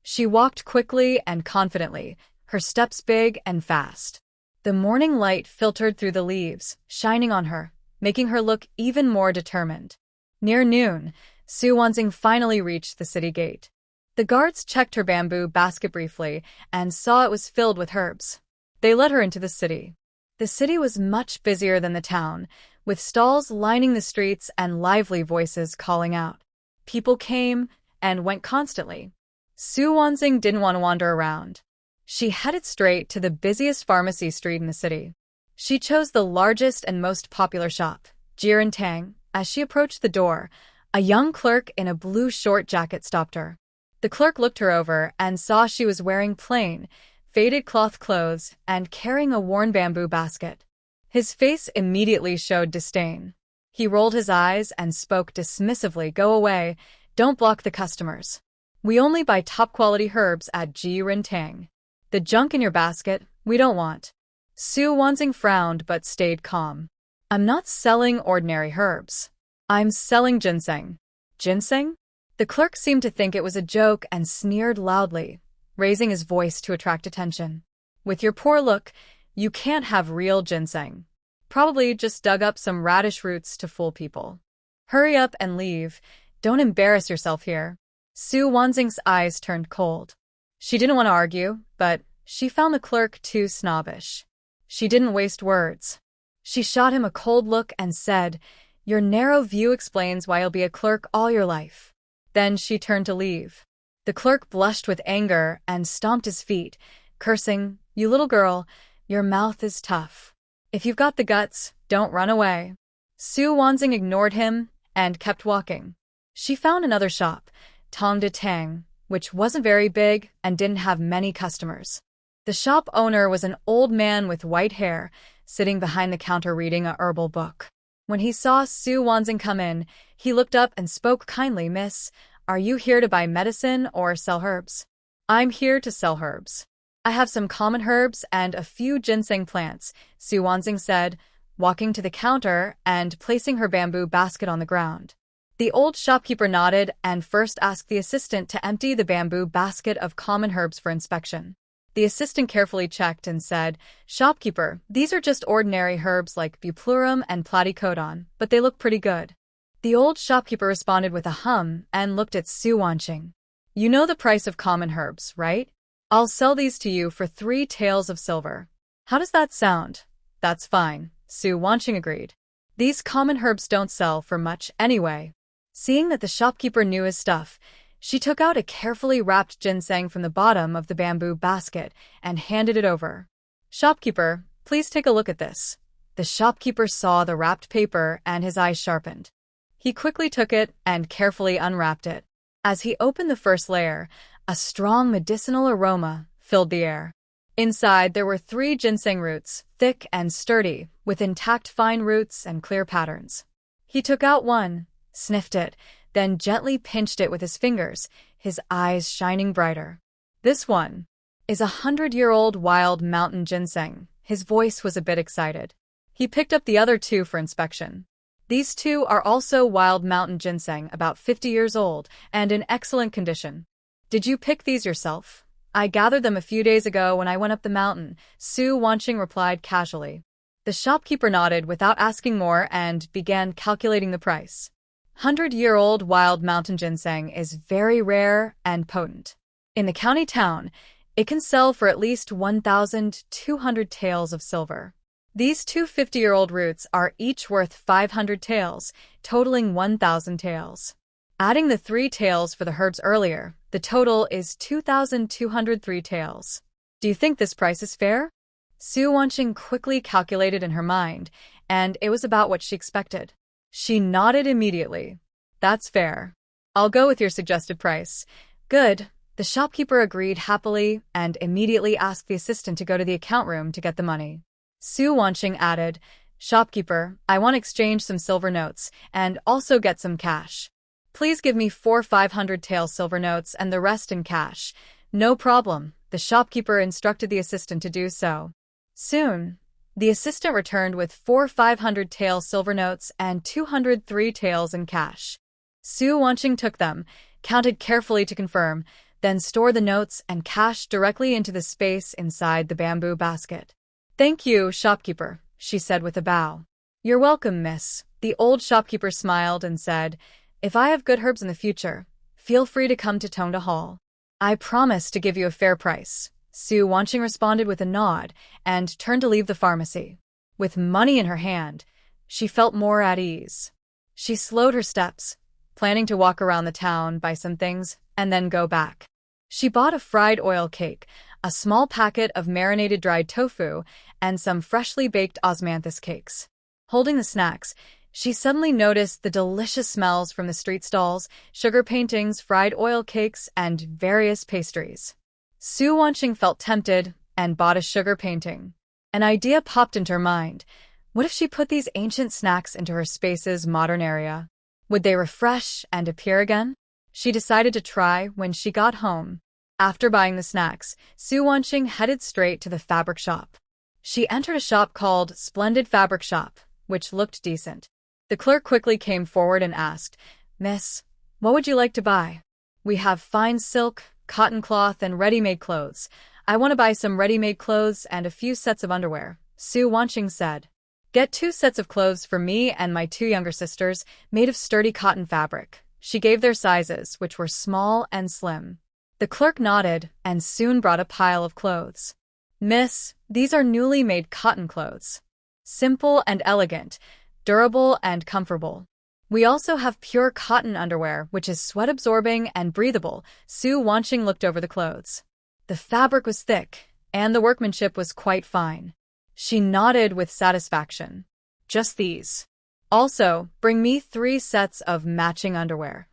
She walked quickly and confidently, her steps big and fast. The morning light filtered through the leaves, shining on her, making her look even more determined. Near noon, Su Wanxing finally reached the city gate. The guards checked her bamboo basket briefly and saw it was filled with herbs. They led her into the city. The city was much busier than the town, with stalls lining the streets and lively voices calling out. People came and went constantly. Su Wanxing didn't want to wander around. She headed straight to the busiest pharmacy street in the city. She chose the largest and most popular shop, Jiren Tang. As she approached the door, a young clerk in a blue short jacket stopped her. The clerk looked her over and saw she was wearing plain, faded cloth clothes and carrying a worn bamboo basket. His face immediately showed disdain. He rolled his eyes and spoke dismissively. "Go away, don't block the customers. We only buy top-quality herbs at Jiren Tang. The junk in your basket, we don't want." Su Wanxing frowned but stayed calm. "I'm not selling ordinary herbs. I'm selling ginseng." "Ginseng?" The clerk seemed to think it was a joke and sneered loudly, raising his voice to attract attention. "With your poor look, you can't have real ginseng. Probably just dug up some radish roots to fool people. Hurry up and leave. Don't embarrass yourself here." Su Wanxing's eyes turned cold. She didn't want to argue, but she found the clerk too snobbish. She didn't waste words. She shot him a cold look and said, "Your narrow view explains why you'll be a clerk all your life. Then she turned to leave. The clerk blushed with anger and stomped his feet, cursing, "You little girl, your mouth is tough. If you've got the guts, don't run away." Su Wanzing ignored him and kept walking. She found another shop, Tong De Tang, which wasn't very big and didn't have many customers. The shop owner was an old man with white hair, sitting behind the counter reading a herbal book. When he saw Su Wanzing come in, he looked up and spoke kindly. "Miss, are you here to buy medicine or sell herbs?" "I'm here to sell herbs. I have some common herbs and a few ginseng plants," Su Wanzing said, walking to the counter and placing her bamboo basket on the ground. The old shopkeeper nodded and first asked the assistant to empty the bamboo basket of common herbs for inspection. The assistant carefully checked and said, "Shopkeeper, these are just ordinary herbs like bupleurum and platycodon, but they look pretty good." The old shopkeeper responded with a hum and looked at Su Wanqing. "You know the price of common herbs, right? I'll sell these to you for 3 taels of silver. How does that sound?" "That's fine," Su Wanqing agreed. "These common herbs don't sell for much anyway." Seeing that the shopkeeper knew his stuff, she took out a carefully wrapped ginseng from the bottom of the bamboo basket and handed it over. "Shopkeeper, please take a look at this." The shopkeeper saw the wrapped paper and his eyes sharpened. He quickly took it and carefully unwrapped it. As he opened the first layer, a strong medicinal aroma filled the air. Inside, there were 3 ginseng roots, thick and sturdy, with intact fine roots and clear patterns. He took out one, sniffed it, then gently pinched it with his fingers, his eyes shining brighter. "This one is 100-year-old wild mountain ginseng." His voice was a bit excited. He picked up the other 2 for inspection. "These 2 are also wild mountain ginseng, about 50 years old, and in excellent condition." "Did you pick these yourself?" "I gathered them a few days ago when I went up the mountain," Su Wanqing replied casually. The shopkeeper nodded without asking more and began calculating the price. 100-year-old wild mountain ginseng is very rare and potent. In the county town, it can sell for at least 1,200 taels of silver. These 2 50-year-old roots are each worth 500 taels, totaling 1,000 taels. Adding the 3 taels for the herbs earlier, the total is 2,203 taels. "Do you think this price is fair?" Su Wanqing quickly calculated in her mind, and it was about what she expected. She nodded immediately. "That's fair. I'll go with your suggested price." "Good." The shopkeeper agreed happily and immediately asked the assistant to go to the account room to get the money. Su Wanqing added, "Shopkeeper, I want to exchange some silver notes and also get some cash. Please give me 4 500 tael silver notes and the rest in cash." "No problem." The shopkeeper instructed the assistant to do so. Soon, the assistant returned with 4 500 tael silver notes and 203 taels in cash. Su Wanqing took them, counted carefully to confirm, then stored the notes and cash directly into the space inside the bamboo basket. "Thank you, shopkeeper," she said with a bow. "You're welcome, miss." The old shopkeeper smiled and said, "If I have good herbs in the future, feel free to come to Tongda Hall. I promise to give you a fair price." Su Wanqing responded with a nod and turned to leave the pharmacy. With money in her hand, she felt more at ease. She slowed her steps, planning to walk around the town, buy some things, and then go back. She bought a fried oil cake, a small packet of marinated dried tofu, and some freshly baked osmanthus cakes. Holding the snacks, she suddenly noticed the delicious smells from the street stalls, sugar paintings, fried oil cakes, and various pastries. Su Wanqing felt tempted and bought a sugar painting. An idea popped into her mind. What if she put these ancient snacks into her space's modern area? Would they refresh and appear again? She decided to try when she got home. After buying the snacks, Su Wanqing headed straight to the fabric shop. She entered a shop called Splendid Fabric Shop, which looked decent. The clerk quickly came forward and asked, "Miss, what would you like to buy?" "We have fine silk, cotton cloth, and ready-made clothes. I want to buy some ready-made clothes and a few sets of underwear," Su Wanqing said. "Get 2 sets of clothes for me and my 2 younger sisters, made of sturdy cotton fabric." She gave their sizes, which were small and slim. The clerk nodded and soon brought a pile of clothes. "Miss, these are newly made cotton clothes. Simple and elegant, durable and comfortable. We also have pure cotton underwear, which is sweat-absorbing and breathable. Su Wanqing looked over the clothes. The fabric was thick, and the workmanship was quite fine. She nodded with satisfaction. Just these. Also, bring me 3 sets of matching underwear.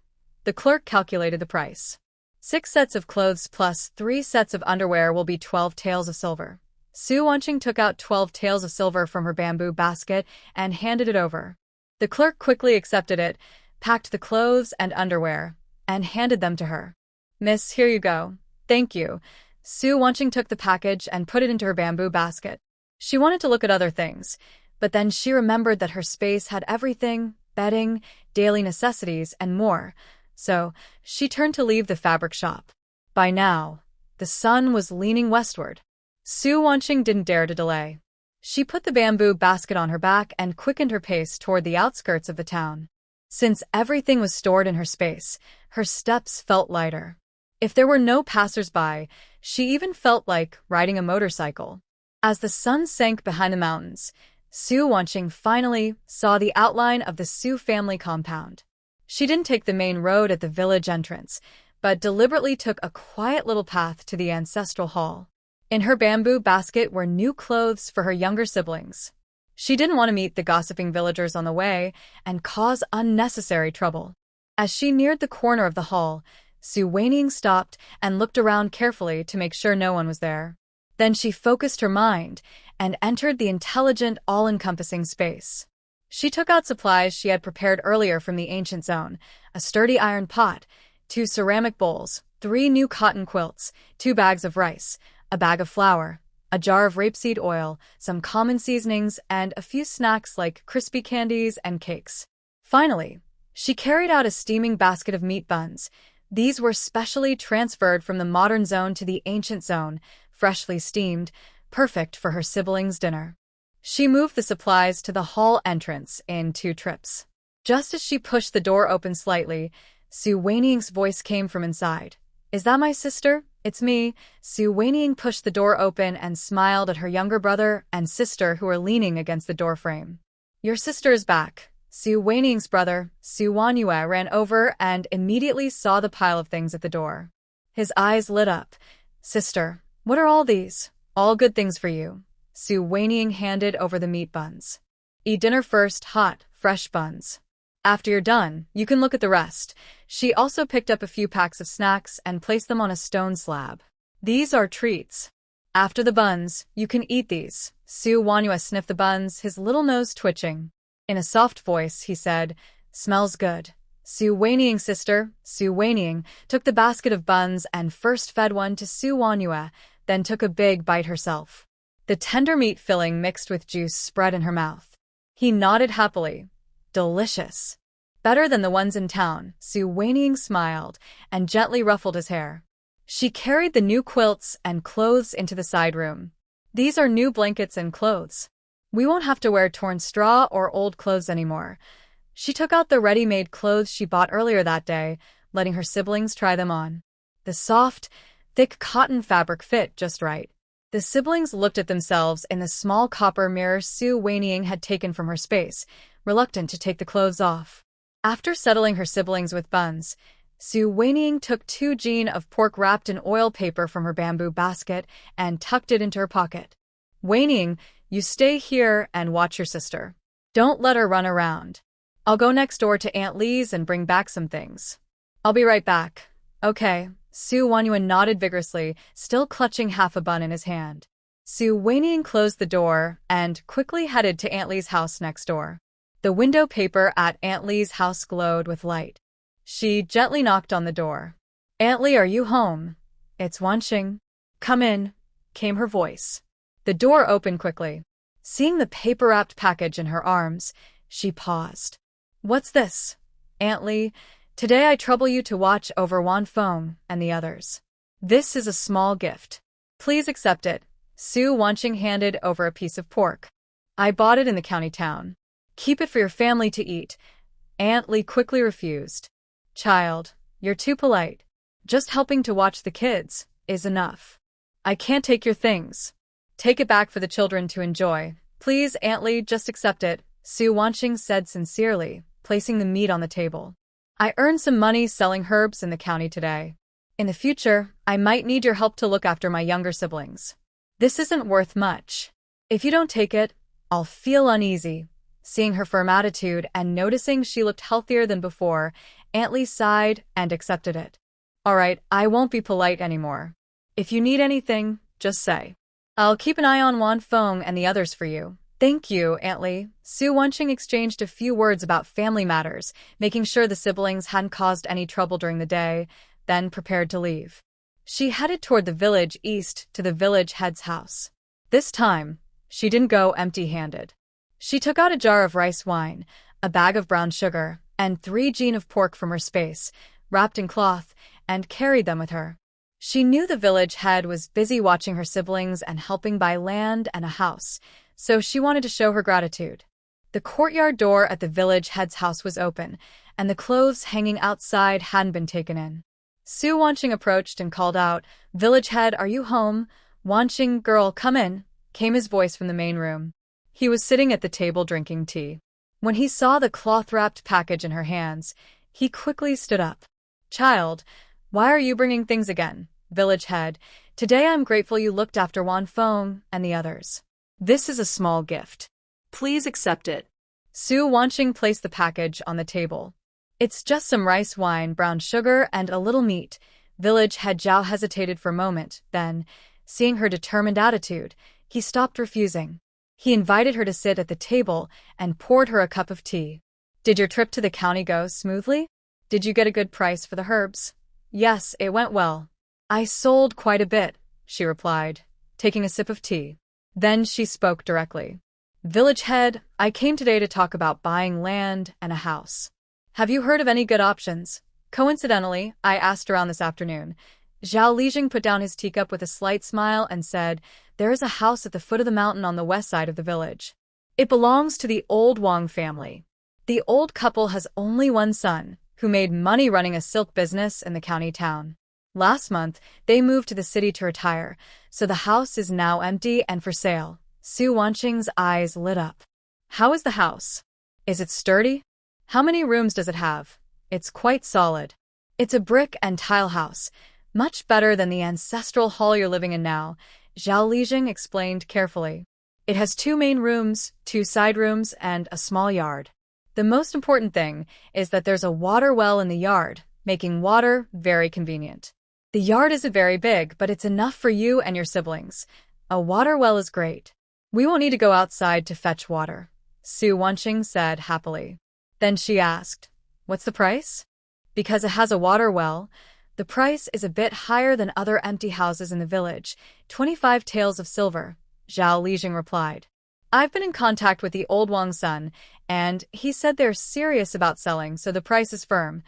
The clerk calculated the price. 6 sets of clothes plus 3 sets of underwear will be 12 taels of silver. Su Wanqing took out 12 taels of silver from her bamboo basket and handed it over. The clerk quickly accepted it, packed the clothes and underwear, and handed them to her. Miss, here you go. Thank you. Su Wanqing took the package and put it into her bamboo basket. She wanted to look at other things, but then she remembered that her space had everything, bedding, daily necessities, and more, so she turned to leave the fabric shop. By now, the sun was leaning westward. Su Wanqing didn't dare to delay. She put the bamboo basket on her back and quickened her pace toward the outskirts of the town. Since everything was stored in her space, her steps felt lighter. If there were no passers-by, she even felt like riding a motorcycle. As the sun sank behind the mountains, Su Wanqing finally saw the outline of the Su family compound. She didn't take the main road at the village entrance, but deliberately took a quiet little path to the ancestral hall. In her bamboo basket were new clothes for her younger siblings. She didn't want to meet the gossiping villagers on the way and cause unnecessary trouble. As she neared the corner of the hall, Su Wanqing stopped and looked around carefully to make sure no one was there. Then she focused her mind and entered the intelligent, all-encompassing space. She took out supplies she had prepared earlier from the ancient zone, a sturdy iron pot, 2 ceramic bowls, 3 new cotton quilts, 2 bags of rice, a bag of flour, a jar of rapeseed oil, some common seasonings, and a few snacks like crispy candies and cakes. Finally, she carried out a steaming basket of meat buns. These were specially transferred from the modern zone to the ancient zone, freshly steamed, perfect for her siblings' dinner. She moved the supplies to the hall entrance in 2 trips. Just as she pushed the door open slightly, Su Wanqing's voice came from inside. Is that my sister? It's me. Su Wanqing pushed the door open and smiled at her younger brother and sister who were leaning against the doorframe. Your sister is back. Su Wanqing's brother, Su Wanyue, ran over and immediately saw the pile of things at the door. His eyes lit up. Sister, what are all these? All good things for you. Su Wanqing handed over the meat buns. Eat dinner first, hot, fresh buns. After you're done, you can look at the rest. She also picked up a few packs of snacks and placed them on a stone slab. These are treats. After the buns, you can eat these. Su Wanyue sniffed the buns, his little nose twitching. In a soft voice, he said, Smells good. Su Wanqing's sister, Su Wanqing, took the basket of buns and first fed one to Su Wanyue, then took a big bite herself. The tender meat filling mixed with juice spread in her mouth. He nodded happily. Delicious. Better than the ones in town, Su Wanqing smiled and gently ruffled his hair. She carried the new quilts and clothes into the side room. These are new blankets and clothes. We won't have to wear torn straw or old clothes anymore. She took out the ready-made clothes she bought earlier that day, letting her siblings try them on. The soft, thick cotton fabric fit just right. The siblings looked at themselves in the small copper mirror Su Wanqing had taken from her space, reluctant to take the clothes off. After settling her siblings with buns, Su Wanqing took 2 jean of pork wrapped in oil paper from her bamboo basket and tucked it into her pocket. Wanqing, you stay here and watch your sister. Don't let her run around. I'll go next door to Aunt Lee's and bring back some things. I'll be right back. Okay. Su Wanyue nodded vigorously, still clutching half a bun in his hand. Su Wanqing closed the door and quickly headed to Aunt Lee's house next door. The window paper at Aunt Lee's house glowed with light. She gently knocked on the door. Aunt Lee, are you home? It's Wanqing. Come in, came her voice. The door opened quickly. Seeing the paper-wrapped package in her arms, she paused. What's this? Aunt Lee, today I trouble you to watch over Wanfeng and the others. This is a small gift. Please accept it. Su Wanqing handed over a piece of pork. I bought it in the county town. Keep it for your family to eat. Aunt Lee quickly refused. Child, you're too polite. Just helping to watch the kids is enough. I can't take your things. Take it back for the children to enjoy. Please, Aunt Lee, just accept it, Su Wanqing said sincerely, placing the meat on the table. I earned some money selling herbs in the county today. In the future, I might need your help to look after my younger siblings. This isn't worth much. If you don't take it, I'll feel uneasy. Seeing her firm attitude and noticing she looked healthier than before, Aunt Lee sighed and accepted it. All right, I won't be polite anymore. If you need anything, just say. I'll keep an eye on Wan Feng and the others for you. Thank you, Aunt Lee. Su Wanqing exchanged a few words about family matters, making sure the siblings hadn't caused any trouble during the day, then prepared to leave. She headed toward the village east to the village head's house. This time, she didn't go empty-handed. She took out a jar of rice wine, a bag of brown sugar, and 3 jean of pork from her space, wrapped in cloth, and carried them with her. She knew the village head was busy watching her siblings and helping buy land and a house, so she wanted to show her gratitude. The courtyard door at the village head's house was open, and the clothes hanging outside hadn't been taken in. Su Wanqing approached and called out, "Village head, are you home? Wanqing, girl, come in," came his voice from the main room. He was sitting at the table drinking tea. When he saw the cloth-wrapped package in her hands, he quickly stood up. "Child, why are you bringing things again, village head? Today I'm grateful you looked after Wan Feng and the others. This is a small gift. Please accept it." Su Wanqing placed the package on the table. "It's just some rice wine, brown sugar, and a little meat." Village head Zhao hesitated for a moment, then, seeing her determined attitude, he stopped refusing. He invited her to sit at the table and poured her a cup of tea. "Did your trip to the county go smoothly? Did you get a good price for the herbs?" "Yes, it went well. I sold quite a bit," she replied, taking a sip of tea. Then she spoke directly. "Village head, I came today to talk about buying land and a house. Have you heard of any good options? Coincidentally, I asked around this afternoon." Zhao Lijing put down his teacup with a slight smile and said, "There is a house at the foot of the mountain on the west side of the village. It belongs to the old Wang family. The old couple has only one son, who made money running a silk business in the county town. Last month, they moved to the city to retire, so the house is now empty and for sale." Su Wanqing's eyes lit up. "How is the house? Is it sturdy? How many rooms does it have?" "It's quite solid. It's a brick and tile house, much better than the ancestral hall you're living in now," Zhao Lijing explained carefully. "It has 2 main rooms, 2 side rooms, and a small yard. The most important thing is that there's a water well in the yard, making water very convenient. The yard isn't very big, but it's enough for you and your siblings. A water well is great. We won't need to go outside to fetch water," Su Wanqing said happily. Then she asked, "What's the price?" "Because it has a water well, the price is a bit higher than other empty houses in the village, 25 taels of silver," Zhao Lijing replied. "I've been in contact with the old Wang's son, and he said they're serious about selling, so the price is firm.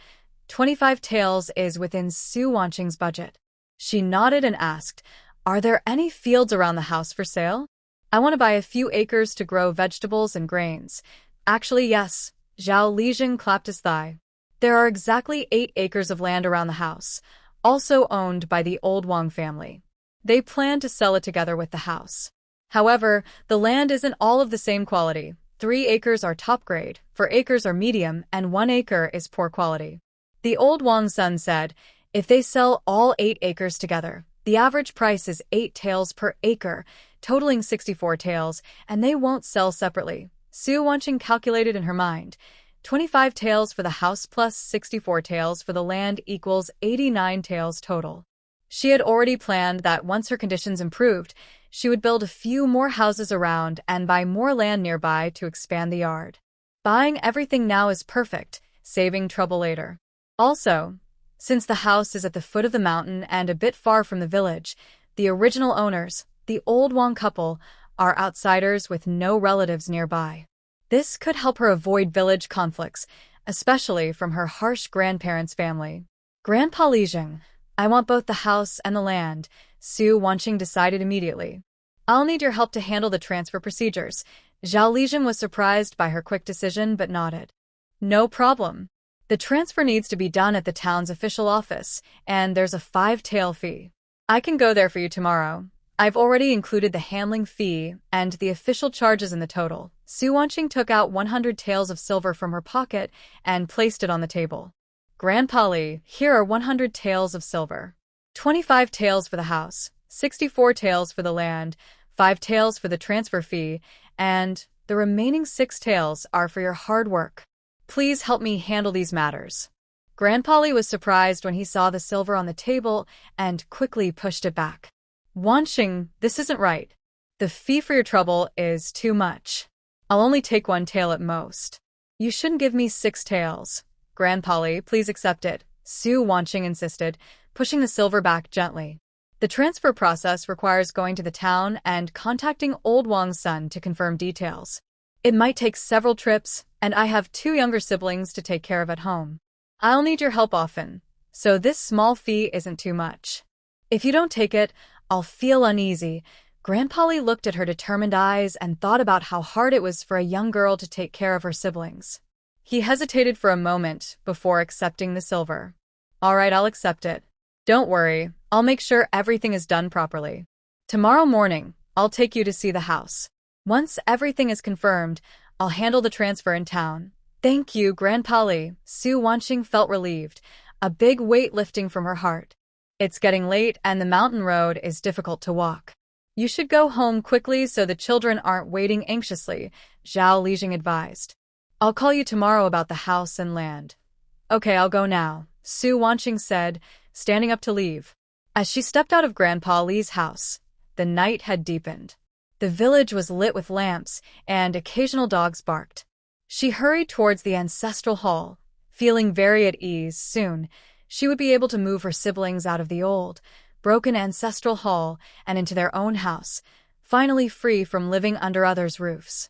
25 taels is within Su Wanqing's budget." She nodded and asked, "Are there any fields around the house for sale? I want to buy a few acres to grow vegetables and grains." "Actually, yes." Zhao Lijing clapped his thigh. "There are exactly 8 acres of land around the house, also owned by the old Wang family. They plan to sell it together with the house. However, the land isn't all of the same quality. 3 acres are top grade, 4 acres are medium, and 1 acre is poor quality." The old Wang son said, "If they sell all 8 acres together, the average price is 8 taels per acre, totaling 64 taels, and they won't sell separately." Su Wanqing calculated in her mind. 25 taels for the house plus 64 taels for the land equals 89 taels total. She had already planned that once her conditions improved, she would build a few more houses around and buy more land nearby to expand the yard. Buying everything now is perfect, saving trouble later. Also, since the house is at the foot of the mountain and a bit far from the village, the original owners, the old Wang couple, are outsiders with no relatives nearby. This could help her avoid village conflicts, especially from her harsh grandparents' family. "Grandpa Lijing, I want both the house and the land," Su Wanqing decided immediately. "I'll need your help to handle the transfer procedures." Zhao Lijing was surprised by her quick decision but nodded. "No problem. The transfer needs to be done at the town's official office, and there's a 5 tael fee. I can go there for you tomorrow. I've already included the handling fee and the official charges in the total. Su Wanqing took out 100 taels of silver from her pocket and placed it on the table. Grandpa Li, here are 100 taels of silver. 25 taels for the house, 64 taels for the land, 5 taels for the transfer fee, and the remaining 6 taels are for your hard work. Please help me handle these matters. Grandpa Li was surprised when he saw the silver on the table and quickly pushed it back. Wanqing, this isn't right. The fee for your trouble is too much. I'll only take 1 tael at most. You shouldn't give me 6 taels. Grandpa Li, please accept it, Su Wanqing insisted, pushing the silver back gently. The transfer process requires going to the town and contacting old Wang's son to confirm details. It might take several trips, and I have 2 younger siblings to take care of at home. I'll need your help often, so this small fee isn't too much. If you don't take it, I'll feel uneasy. Grandpa Li looked at her determined eyes and thought about how hard it was for a young girl to take care of her siblings. He hesitated for a moment before accepting the silver. All right, I'll accept it. Don't worry, I'll make sure everything is done properly. Tomorrow morning, I'll take you to see the house. Once everything is confirmed, I'll handle the transfer in town. Thank you, Grandpa Li. Su Wanqing felt relieved, a big weight lifting from her heart. It's getting late and the mountain road is difficult to walk. You should go home quickly so the children aren't waiting anxiously, Zhao Lijing advised. I'll call you tomorrow about the house and land. Okay, I'll go now, Su Wanqing said, standing up to leave. As she stepped out of Grandpa Li's house, the night had deepened. The village was lit with lamps, and occasional dogs barked. She hurried towards the ancestral hall, feeling very at ease. Soon, she would be able to move her siblings out of the old, broken ancestral hall and into their own house, finally free from living under others' roofs.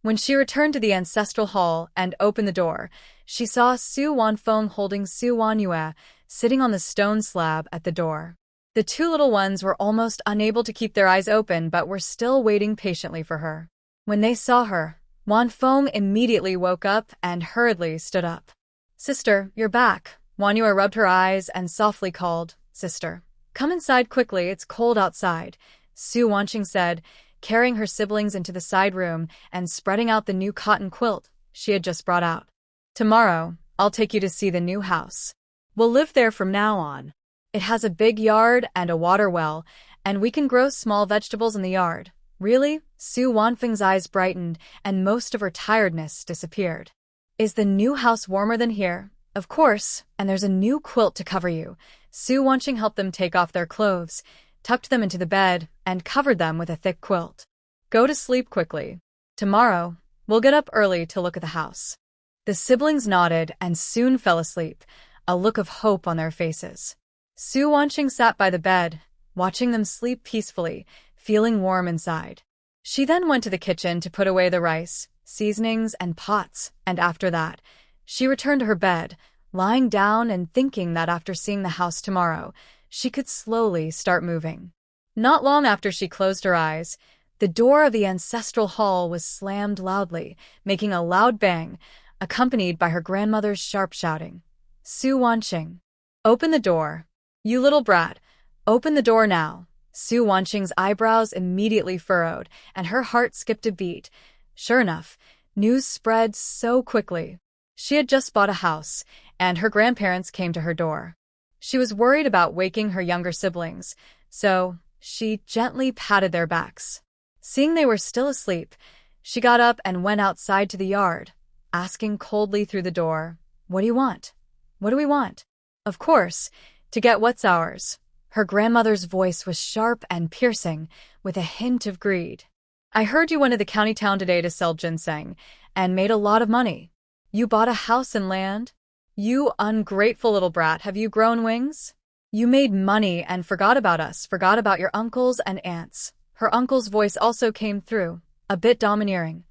When she returned to the ancestral hall and opened the door, she saw Su Wanfeng holding Su Wanyue sitting on the stone slab at the door. The 2 little ones were almost unable to keep their eyes open but were still waiting patiently for her. When they saw her, Wanfeng immediately woke up and hurriedly stood up. Sister, you're back. Wanyue rubbed her eyes and softly called, Sister. Come inside quickly, it's cold outside, Su Wanqing said, carrying her siblings into the side room and spreading out the new cotton quilt she had just brought out. Tomorrow, I'll take you to see the new house. We'll live there from now on. It has a big yard and a water well, and we can grow small vegetables in the yard. Really? Su Wanfeng's eyes brightened, and most of her tiredness disappeared. Is the new house warmer than here? Of course, and there's a new quilt to cover you. Su Wanqing helped them take off their clothes, tucked them into the bed, and covered them with a thick quilt. Go to sleep quickly. Tomorrow, we'll get up early to look at the house. The siblings nodded and soon fell asleep, a look of hope on their faces. Su Wanqing sat by the bed, watching them sleep peacefully, feeling warm inside. She then went to the kitchen to put away the rice, seasonings, and pots, and after that, she returned to her bed, lying down and thinking that after seeing the house tomorrow, she could slowly start moving. Not long after she closed her eyes, the door of the ancestral hall was slammed loudly, making a loud bang, accompanied by her grandmother's sharp shouting. Su Wanqing, open the door. You little brat, open the door now. Su Wanqing's eyebrows immediately furrowed, and her heart skipped a beat. Sure enough, news spread so quickly. She had just bought a house, and her grandparents came to her door. She was worried about waking her younger siblings, so she gently patted their backs. Seeing they were still asleep, she got up and went outside to the yard, asking coldly through the door, "What do you want? What do we want?" Of course, to get what's ours. Her grandmother's voice was sharp and piercing, with a hint of greed. I heard you went to the county town today to sell ginseng, and made a lot of money. You bought a house and land? You ungrateful little brat, have you grown wings? You made money and forgot about us, forgot about your uncles and aunts. Her uncle's voice also came through, a bit domineering.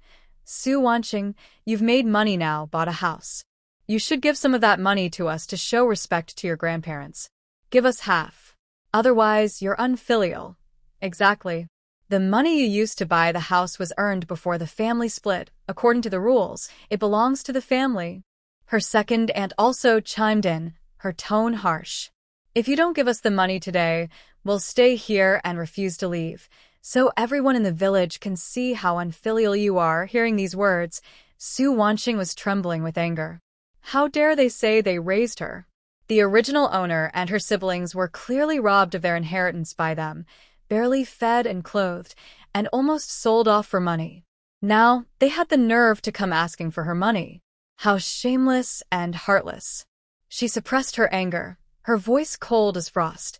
Su Wanqing, you've made money now, bought a house. You should give some of that money to us to show respect to your grandparents. Give us half. Otherwise, you're unfilial. Exactly. The money you used to buy the house was earned before the family split. According to the rules, it belongs to the family. Her second aunt also chimed in, her tone harsh. If you don't give us the money today, will stay here and refuse to leave, so everyone in the village can see how unfilial you are." Hearing these words, Su Wanqing was trembling with anger. How dare they say they raised her? The original owner and her siblings were clearly robbed of their inheritance by them, barely fed and clothed, and almost sold off for money. Now, they had the nerve to come asking for her money. How shameless and heartless. She suppressed her anger, her voice cold as frost.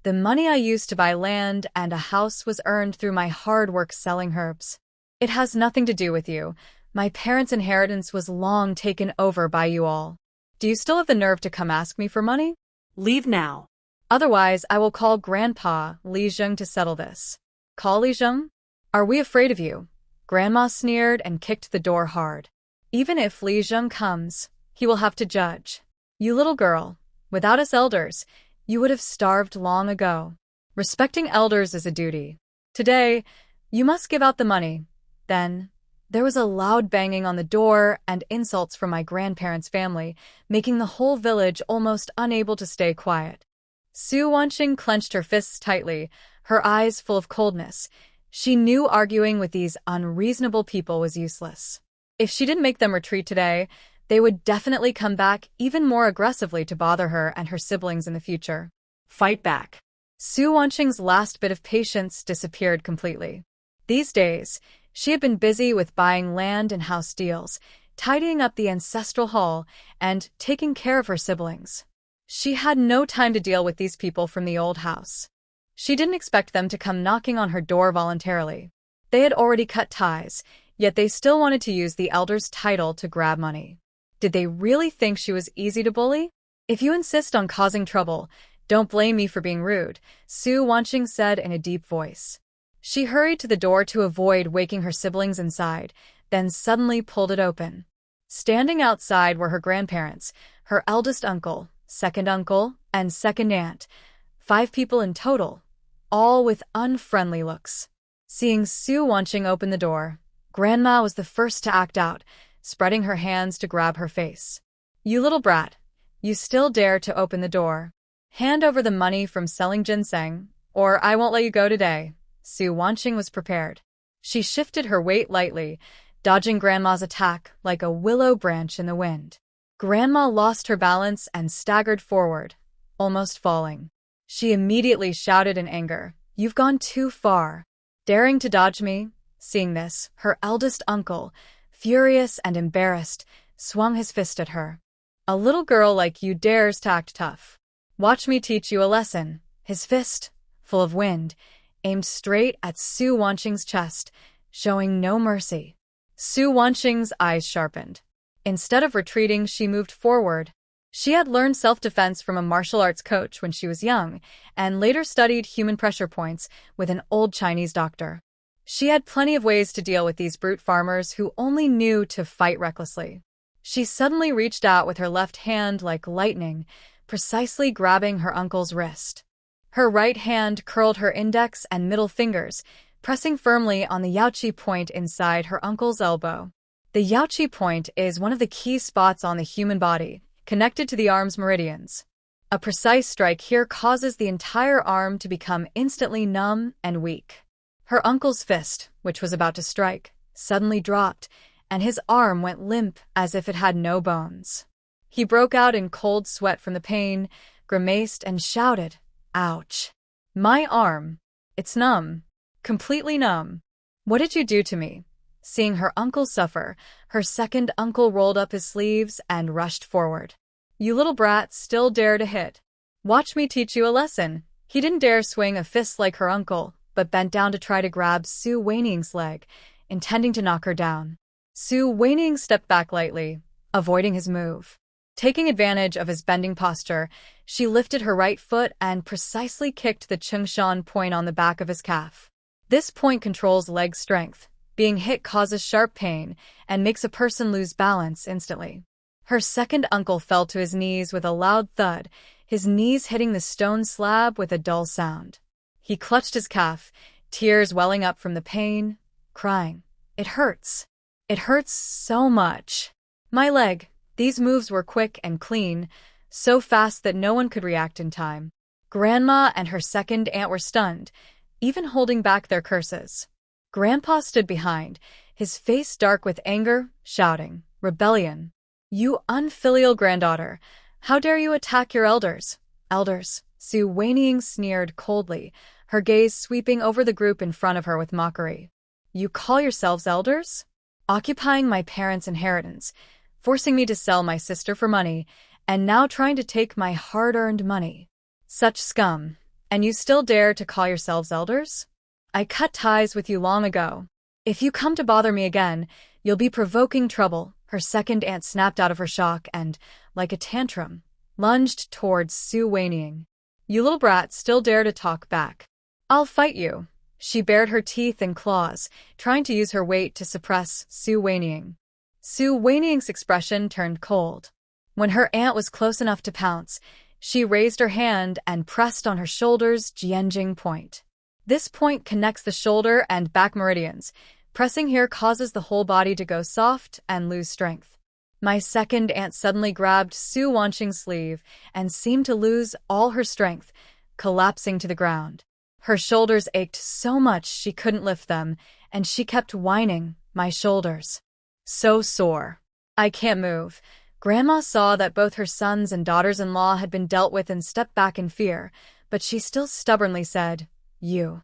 "The money I used to buy land and a house was earned through my hard work selling herbs. It has nothing to do with you. My parents' inheritance was long taken over by you all. Do you still have the nerve to come ask me for money? Leave now. Otherwise, I will call Grandpa Li Zheng to settle this." "Call Li Zheng? Are we afraid of you?" Grandma sneered and kicked the door hard. "Even if Li Zheng comes, he will have to judge. You little girl, without us elders, you would have starved long ago. Respecting elders is a duty. Today, you must give out the money." Then, there was a loud banging on the door and insults from my grandparents' family, making the whole village almost unable to stay quiet. Su Wanqing clenched her fists tightly, her eyes full of coldness. She knew arguing with these unreasonable people was useless. If she didn't make them retreat today, they would definitely come back even more aggressively to bother her and her siblings in the future. Fight back. Su Wanqing's last bit of patience disappeared completely. These days, she had been busy with buying land and house deals, tidying up the ancestral hall, and taking care of her siblings. She had no time to deal with these people from the old house. She didn't expect them to come knocking on her door voluntarily. They had already cut ties, yet they still wanted to use the elder's title to grab money. Did they really think she was easy to bully? "If you insist on causing trouble, don't blame me for being rude," Su Wanqing said in a deep voice. She hurried to the door to avoid waking her siblings inside, then suddenly pulled it open. Standing outside were her grandparents, her eldest uncle, second uncle, and second aunt, 5 people in total, all with unfriendly looks. Seeing Su Wanqing open the door, Grandma was the first to act out, spreading her hands to grab her face. "You little brat, you still dare to open the door. Hand over the money from selling ginseng, or I won't let you go today." Su Wanqing was prepared. She shifted her weight lightly, dodging Grandma's attack like a willow branch in the wind. Grandma lost her balance and staggered forward, almost falling. She immediately shouted in anger, "You've gone too far. Daring to dodge me?" Seeing this, her eldest uncle, furious and embarrassed, swung his fist at her. "A little girl like you dares to act tough. Watch me teach you a lesson." His fist, full of wind, aimed straight at Su Wanqing's chest, showing no mercy. Su Wanqing's eyes sharpened. Instead of retreating, she moved forward. She had learned self-defense from a martial arts coach when she was young, and later studied human pressure points with an old Chinese doctor. She had plenty of ways to deal with these brute farmers who only knew to fight recklessly. She suddenly reached out with her left hand like lightning, precisely grabbing her uncle's wrist. Her right hand curled her index and middle fingers, pressing firmly on the yaoqi point inside her uncle's elbow. The yaoqi point is one of the key spots on the human body, connected to the arm's meridians. A precise strike here causes the entire arm to become instantly numb and weak. Her uncle's fist, which was about to strike, suddenly dropped, and his arm went limp as if it had no bones. He broke out in cold sweat from the pain, grimaced, and shouted, "Ouch! My arm! It's numb. Completely numb. What did you do to me?" Seeing her uncle suffer, her second uncle rolled up his sleeves and rushed forward. "You little brat still dare to hit. Watch me teach you a lesson." He didn't dare swing a fist like her uncle, but bent down to try to grab Su Wanqing's leg, intending to knock her down. Su Wanqing stepped back lightly, avoiding his move. Taking advantage of his bending posture, she lifted her right foot and precisely kicked the Chengshan point on the back of his calf. This point controls leg strength. Being hit causes sharp pain and makes a person lose balance instantly. Her second uncle fell to his knees with a loud thud, his knees hitting the stone slab with a dull sound. He clutched his calf, tears welling up from the pain, crying, "It hurts. It hurts so much. My leg." These moves were quick and clean, so fast that no one could react in time. Grandma and her second aunt were stunned, even holding back their curses. Grandpa stood behind, his face dark with anger, shouting, "Rebellion! You unfilial granddaughter! How dare you attack your elders?" "Elders," Su Weiniang sneered coldly, her gaze sweeping over the group in front of her with mockery. "You call yourselves elders? Occupying my parents' inheritance, forcing me to sell my sister for money, and now trying to take my hard-earned money. Such scum, and you still dare to call yourselves elders? I cut ties with you long ago. If you come to bother me again, you'll be provoking trouble." Her second aunt snapped out of her shock and, like a tantrum, lunged towards Su Weiniang. "You little brat still dare to talk back. I'll fight you." She bared her teeth and claws, trying to use her weight to suppress Su Weiniang. Su Weiniang's expression turned cold. When her aunt was close enough to pounce, she raised her hand and pressed on her shoulder's Jianjing point. This point connects the shoulder and back meridians. Pressing here causes the whole body to go soft and lose strength. My second aunt suddenly grabbed Su Wanqing's sleeve and seemed to lose all her strength, collapsing to the ground. Her shoulders ached so much she couldn't lift them, and she kept whining, "My shoulders. So sore. I can't move." Grandma saw that both her sons and daughters-in-law had been dealt with and stepped back in fear, but she still stubbornly said, You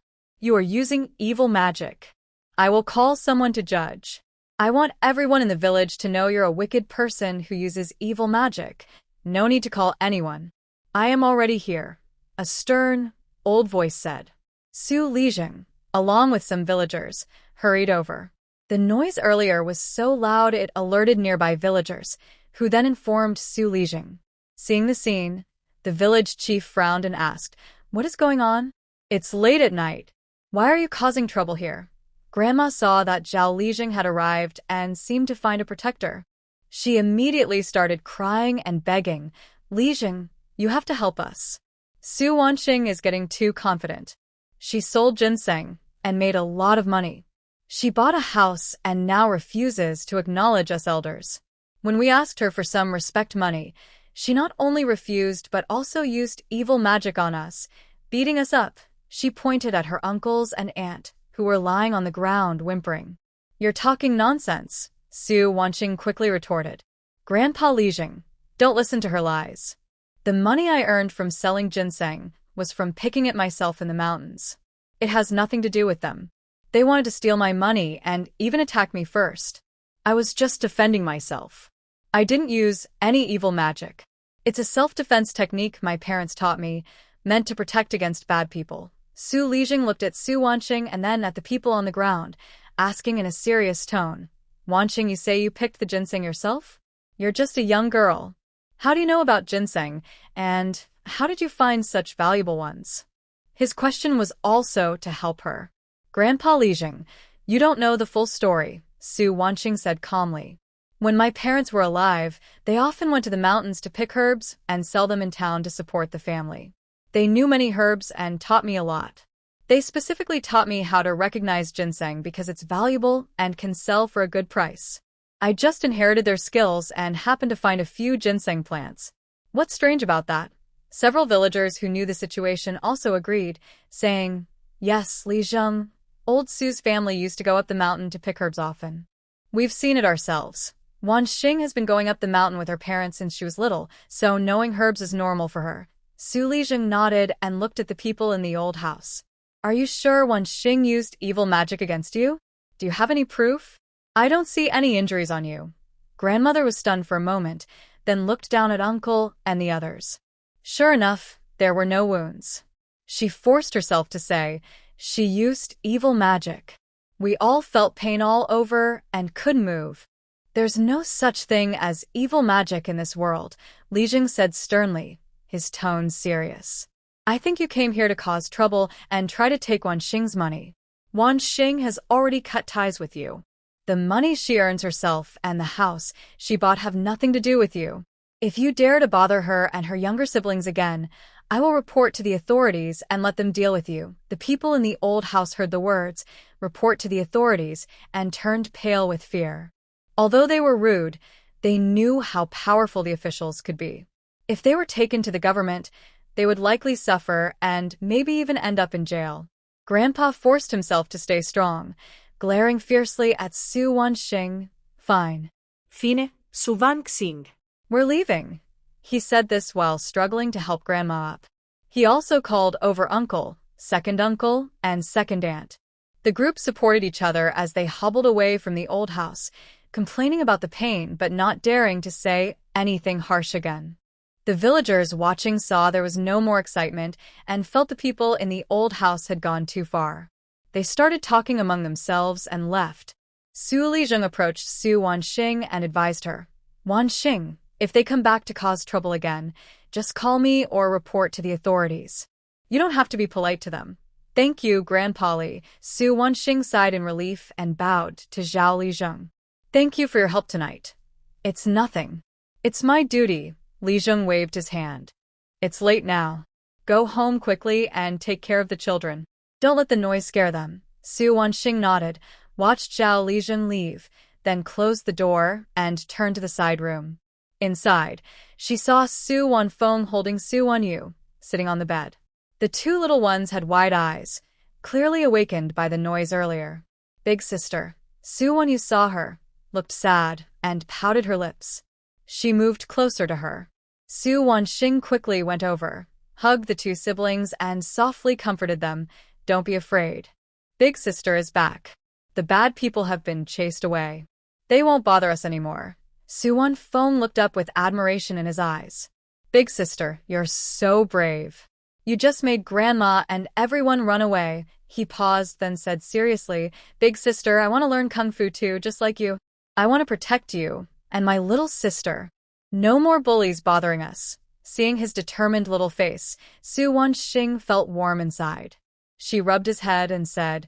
are using evil magic. I will call someone to judge. I want everyone in the village to know you're a wicked person who uses evil magic. No need to call anyone. I am already here," a stern, old voice said. Su Lijing, along with some villagers, hurried over. The noise earlier was so loud it alerted nearby villagers, who then informed Su Lijing. Seeing the scene, the village chief frowned and asked, "What is going on? It's late at night. Why are you causing trouble here?" Grandma saw that Zhao Lijing had arrived and seemed to find a protector. She immediately started crying and begging, "Lijing, you have to help us. Su Wanqing is getting too confident. She sold ginseng and made a lot of money. She bought a house and now refuses to acknowledge us elders. When we asked her for some respect money, she not only refused but also used evil magic on us, beating us up." She pointed at her uncles and aunt, who were lying on the ground whimpering. "You're talking nonsense," Su Wanqing quickly retorted. "Grandpa Lijing, don't listen to her lies. The money I earned from selling ginseng was from picking it myself in the mountains. It has nothing to do with them. They wanted to steal my money and even attack me first. I was just defending myself. I didn't use any evil magic. It's a self-defense technique my parents taught me, meant to protect against bad people." Su Lijing looked at Su Wanqing and then at the people on the ground, asking in a serious tone, "Wanqing, you say you picked the ginseng yourself? You're just a young girl. How do you know about ginseng, and how did you find such valuable ones?" His question was also to help her. "Grandpa Lijing, you don't know the full story," Su Wanqing said calmly. "When my parents were alive, they often went to the mountains to pick herbs and sell them in town to support the family. They knew many herbs and taught me a lot. They specifically taught me how to recognize ginseng because it's valuable and can sell for a good price. I just inherited their skills and happened to find a few ginseng plants. What's strange about that?" Several villagers who knew the situation also agreed, saying, "Yes, Li Zheng. Old Su's family used to go up the mountain to pick herbs often. We've seen it ourselves. Wanqing has been going up the mountain with her parents since she was little, so knowing herbs is normal for her." Su Lijing nodded and looked at the people in the old house. "Are you sure Wanqing used evil magic against you? Do you have any proof? I don't see any injuries on you." Grandmother was stunned for a moment, then looked down at Uncle and the others. Sure enough, there were no wounds. She forced herself to say, "She used evil magic." We all felt pain all over and couldn't move. "There's no such thing as evil magic in this world," Lijing said sternly, his tone serious. "I think you came here to cause trouble and try to take Wanqing's money. Wanqing has already cut ties with you. The money she earns herself and the house she bought have nothing to do with you. If you dare to bother her and her younger siblings again, I will report to the authorities and let them deal with you." The people in the old house heard the words, "report to the authorities," and turned pale with fear. Although they were rude, they knew how powerful the officials could be. If they were taken to the government, They would likely suffer and maybe even end up in jail. Grandpa forced himself to stay strong, glaring fiercely at Su Wanxing. Fine. Fine, Su Wanxing. We're leaving. He said this while struggling to help Grandma up. He also called over uncle, and second aunt. The group supported each other as they hobbled away from the old house, complaining about the pain but not daring to say anything harsh again. The villagers watching saw there was no more excitement and felt the people in the old house had gone too far. They started talking among themselves and left. Su Lijing approached Su Wanxing and advised her, Wanxing, if they come back to cause trouble again, just call me or report to the authorities. You don't have to be polite to them. Thank you, Grandpa Li. Su Wanxing sighed in relief and bowed to Zhao Lijing. Thank you for your help tonight. It's nothing. It's my duty. Lijing waved his hand. It's late now. Go home quickly and take care of the children. Don't let the noise scare them. Su Wanxing nodded, watched Zhao Lijing leave, then closed the door and turned to the side room. Inside, she saw Su Wanfeng holding Su Wanyu, sitting on the bed. The two little ones had wide eyes, clearly awakened by the noise earlier. Big sister. Su Wanyu saw her, looked sad, and pouted her lips. She moved closer to her. Su Wanxing quickly went over, hugged the two siblings, and softly comforted them. Don't be afraid. Big sister is back. The bad people have been chased away. They won't bother us anymore. Su Wanfeng looked up with admiration in his eyes. Big sister, you're so brave. You just made Grandma and everyone run away. He paused, then said seriously, Big sister, I want to learn Kung Fu too, just like you. I want to protect you and my little sister. No more bullies bothering us. Seeing his determined little face, Su Wanxing felt warm inside. She rubbed his head and said,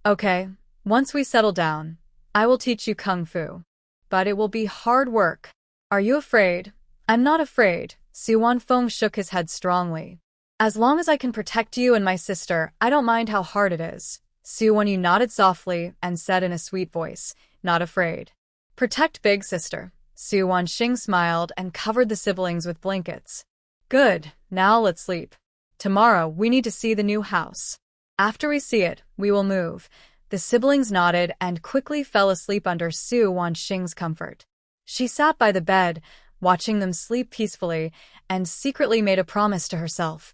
Okay, once we settle down, I will teach you Kung Fu. But it will be hard work. Are you afraid? I'm not afraid. Su Wanfeng shook his head strongly. As long as I can protect you and my sister, I don't mind how hard it is. Su Wanyu nodded softly and said in a sweet voice, Not afraid. Protect big sister. Su Wanxing smiled and covered the siblings with blankets. Good, now let's sleep. Tomorrow we need to see the new house. After we see it, we will move. The siblings nodded and quickly fell asleep under Su Wanxing's comfort. She sat by the bed, watching them sleep peacefully, and secretly made a promise to herself.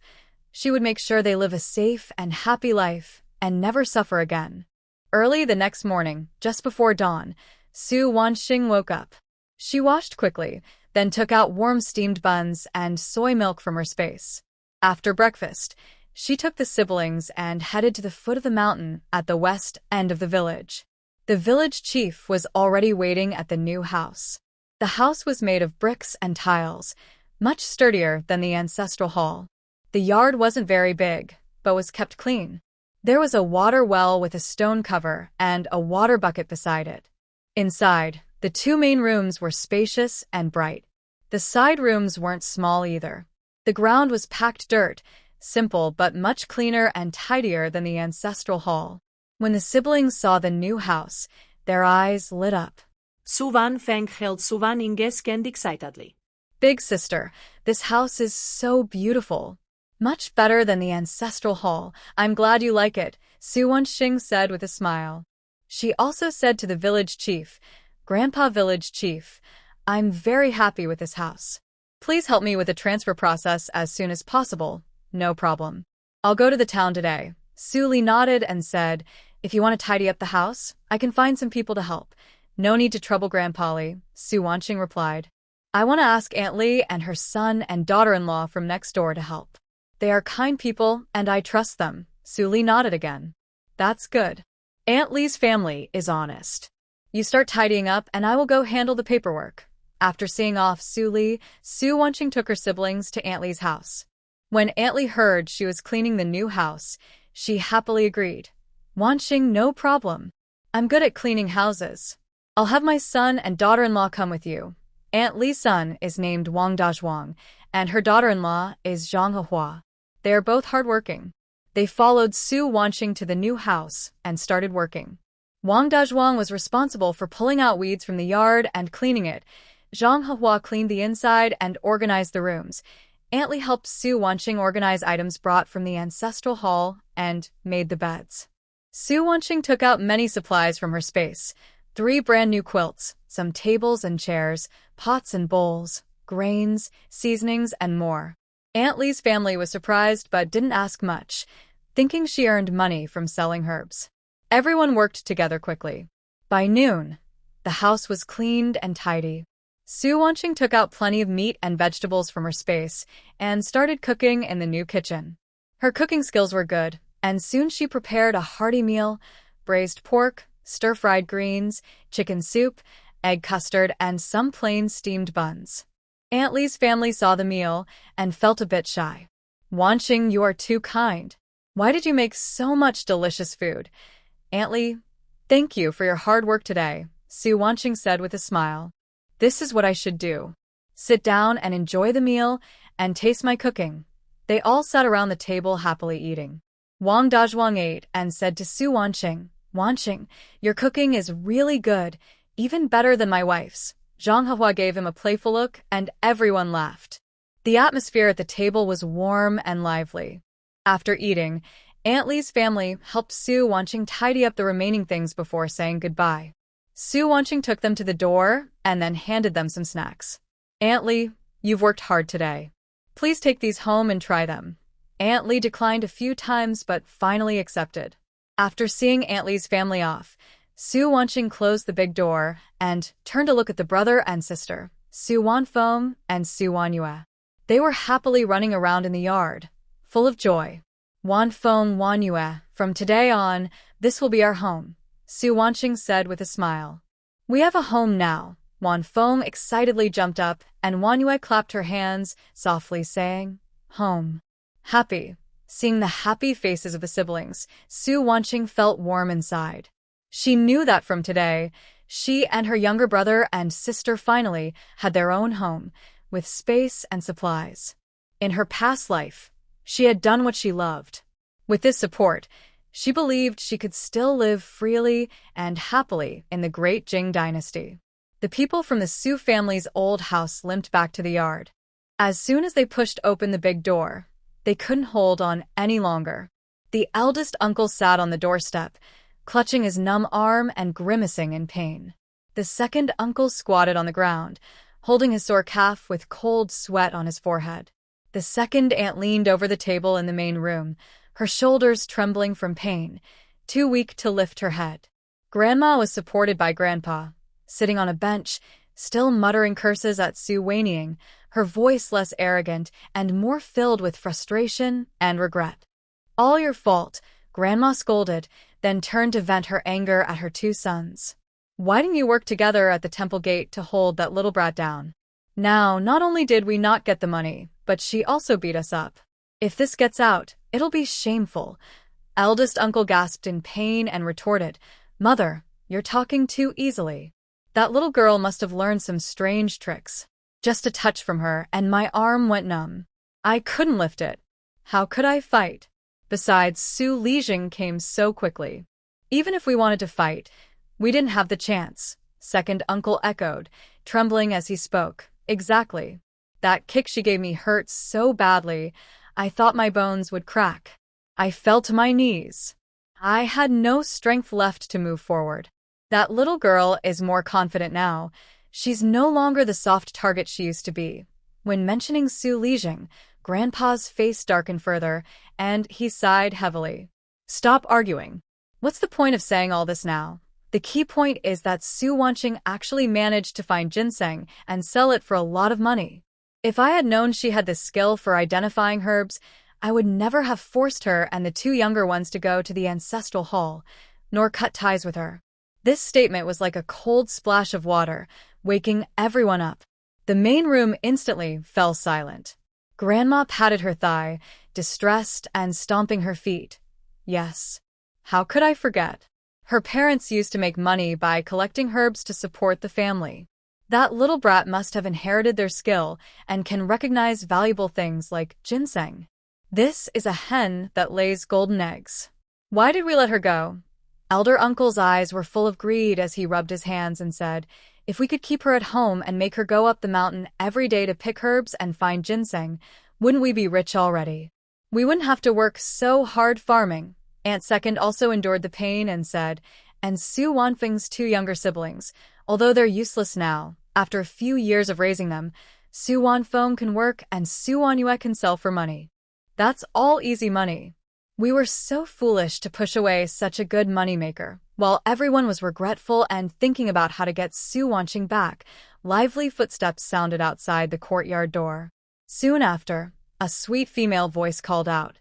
She would make sure they live a safe and happy life and never suffer again. Early the next morning, just before dawn, Su Wanxing woke up. She washed quickly, then took out warm steamed buns and soy milk from her space. After breakfast, she took the siblings and headed to the foot of the mountain at the west end of the village. The village chief was already waiting at the new house. The house was made of bricks and tiles, much sturdier than the ancestral hall. The yard wasn't very big, but was kept clean. There was a water well with a stone cover and a water bucket beside it. Inside, the two main rooms were spacious and bright. The side rooms weren't small either. The ground was packed dirt, simple but much cleaner and tidier than the ancestral hall. When the siblings saw the new house, their eyes lit up. Su Wanfeng held Su Waning's hand excitedly. Big sister, this house is so beautiful. Much better than the ancestral hall. I'm glad you like it, Su Wanxing said with a smile. She also said to the village chief, Grandpa Village Chief, I'm very happy with this house. Please help me with the transfer process as soon as possible. No problem. I'll go to the town today. Su Li nodded and said, If you want to tidy up the house, I can find some people to help. No need to trouble Grandpa Li, Su Wanxing replied. I want to ask Aunt Li and her son and daughter-in-law from next door to help. They are kind people and I trust them. Su Li nodded again. That's good. Aunt Li's family is honest. You start tidying up and I will go handle the paperwork. After seeing off Su Li, Su Wanxing took her siblings to Aunt Li's house. When Aunt Li heard she was cleaning the new house, she happily agreed. Wanxing, no problem. I'm good at cleaning houses. I'll have my son and daughter-in-law come with you. Aunt Li's son is named Wang Dazhuang, and her daughter-in-law is Zhang Hehua. They are both hardworking. They followed Su Wanxing to the new house and started working. Wang Dazhuang was responsible for pulling out weeds from the yard and cleaning it. Zhang Hehua cleaned the inside and organized the rooms. Aunt Lee helped Su Wanqing organize items brought from the ancestral hall and made the beds. Su Wanqing took out many supplies from her space: 3 brand new quilts, some tables and chairs, pots and bowls, grains, seasonings, and more. Aunt Lee's family was surprised but didn't ask much, thinking she earned money from selling herbs. Everyone worked together quickly. By noon, the house was cleaned and tidy. Su Wanqing took out plenty of meat and vegetables from her space and started cooking in the new kitchen. Her cooking skills were good, and soon she prepared a hearty meal: braised pork, stir-fried greens, chicken soup, egg custard, and some plain steamed buns. Aunt Lee's family saw the meal and felt a bit shy. "Wanqing, you are too kind. Why did you make so much delicious food?" "Aunt Lee, thank you for your hard work today," Su Wanqing said with a smile. "This is what I should do. Sit down and enjoy the meal and taste my cooking." They all sat around the table happily eating. Wang Dazhuang ate and said to Su Wanqing, "Wanqing, your cooking is really good, even better than my wife's." Zhang Hehua gave him a playful look and everyone laughed. The atmosphere at the table was warm and lively. After eating, Aunt Lee's family helped Su Wanqing tidy up the remaining things before saying goodbye. Su Wanqing took them to the door and then handed them some snacks. "Aunt Lee, you've worked hard today. Please take these home and try them." Aunt Lee declined a few times but finally accepted. After seeing Aunt Lee's family off, Su Wanqing closed the big door and turned to look at the brother and sister, Su Wanfeng and Su Wanyue. They were happily running around in the yard, full of joy. "Wanfeng, Wanyue, from today on, this will be our home," Su Wanqing said with a smile. "We have a home now." Wanfeng excitedly jumped up and Wanyue clapped her hands, softly saying, "Home." Happy. Seeing the happy faces of the siblings, Su Wanqing felt warm inside. She knew that from today, she and her younger brother and sister finally had their own home, with space and supplies. In her past life, she had done what she loved. With this support, she believed she could still live freely and happily in the great Jing dynasty. The people from the Su family's old house limped back to the yard. As soon as they pushed open the big door, they couldn't hold on any longer. The eldest uncle sat on the doorstep, clutching his numb arm and grimacing in pain. The second uncle squatted on the ground, holding his sore calf with cold sweat on his forehead. The second aunt leaned over the table in the main room, her shoulders trembling from pain, too weak to lift her head. Grandma was supported by Grandpa, sitting on a bench, still muttering curses at Su Wanqing, her voice less arrogant and more filled with frustration and regret. "All your fault," Grandma scolded, then turned to vent her anger at her 2 sons. "Why didn't you work together at the temple gate to hold that little brat down? Now, not only did we not get the money, but she also beat us up. If this gets out, it'll be shameful." Eldest uncle gasped in pain and retorted, "Mother, you're talking too easily. That little girl must have learned some strange tricks. Just a touch from her and my arm went numb. I couldn't lift it. How could I fight? Besides, Su Lijing came so quickly. Even if we wanted to fight, we didn't have the chance," second uncle echoed, trembling as he spoke. "Exactly. That kick she gave me hurt so badly, I thought my bones would crack. I fell to my knees. I had no strength left to move forward. That little girl is more confident now. She's no longer the soft target she used to be." When mentioning Su Lijing, Grandpa's face darkened further, and he sighed heavily. "Stop arguing. What's the point of saying all this now? The key point is that Su Wanqing actually managed to find ginseng and sell it for a lot of money. If I had known she had the skill for identifying herbs, I would never have forced her and the 2 younger ones to go to the ancestral hall, nor cut ties with her." This statement was like a cold splash of water, waking everyone up. The main room instantly fell silent. Grandma patted her thigh, distressed and stomping her feet. "Yes. How could I forget? Her parents used to make money by collecting herbs to support the family. That little brat must have inherited their skill and can recognize valuable things like ginseng. This is a hen that lays golden eggs. Why did we let her go?" Elder uncle's eyes were full of greed as he rubbed his hands and said, "If we could keep her at home and make her go up the mountain every day to pick herbs and find ginseng, Wouldn't we be rich already? We wouldn't have to work so hard farming. Aunt Second also endured the pain and said, and Su Wanfeng's two younger siblings, although they're useless now, after a few years of raising them, Su Wanfeng can work and Su Wanyue can sell for money. That's all easy money. We were so foolish to push away such a good moneymaker. While everyone was regretful and thinking about how to get Su Wanqing back, lively footsteps sounded outside the courtyard door. Soon after, a sweet female voice called out,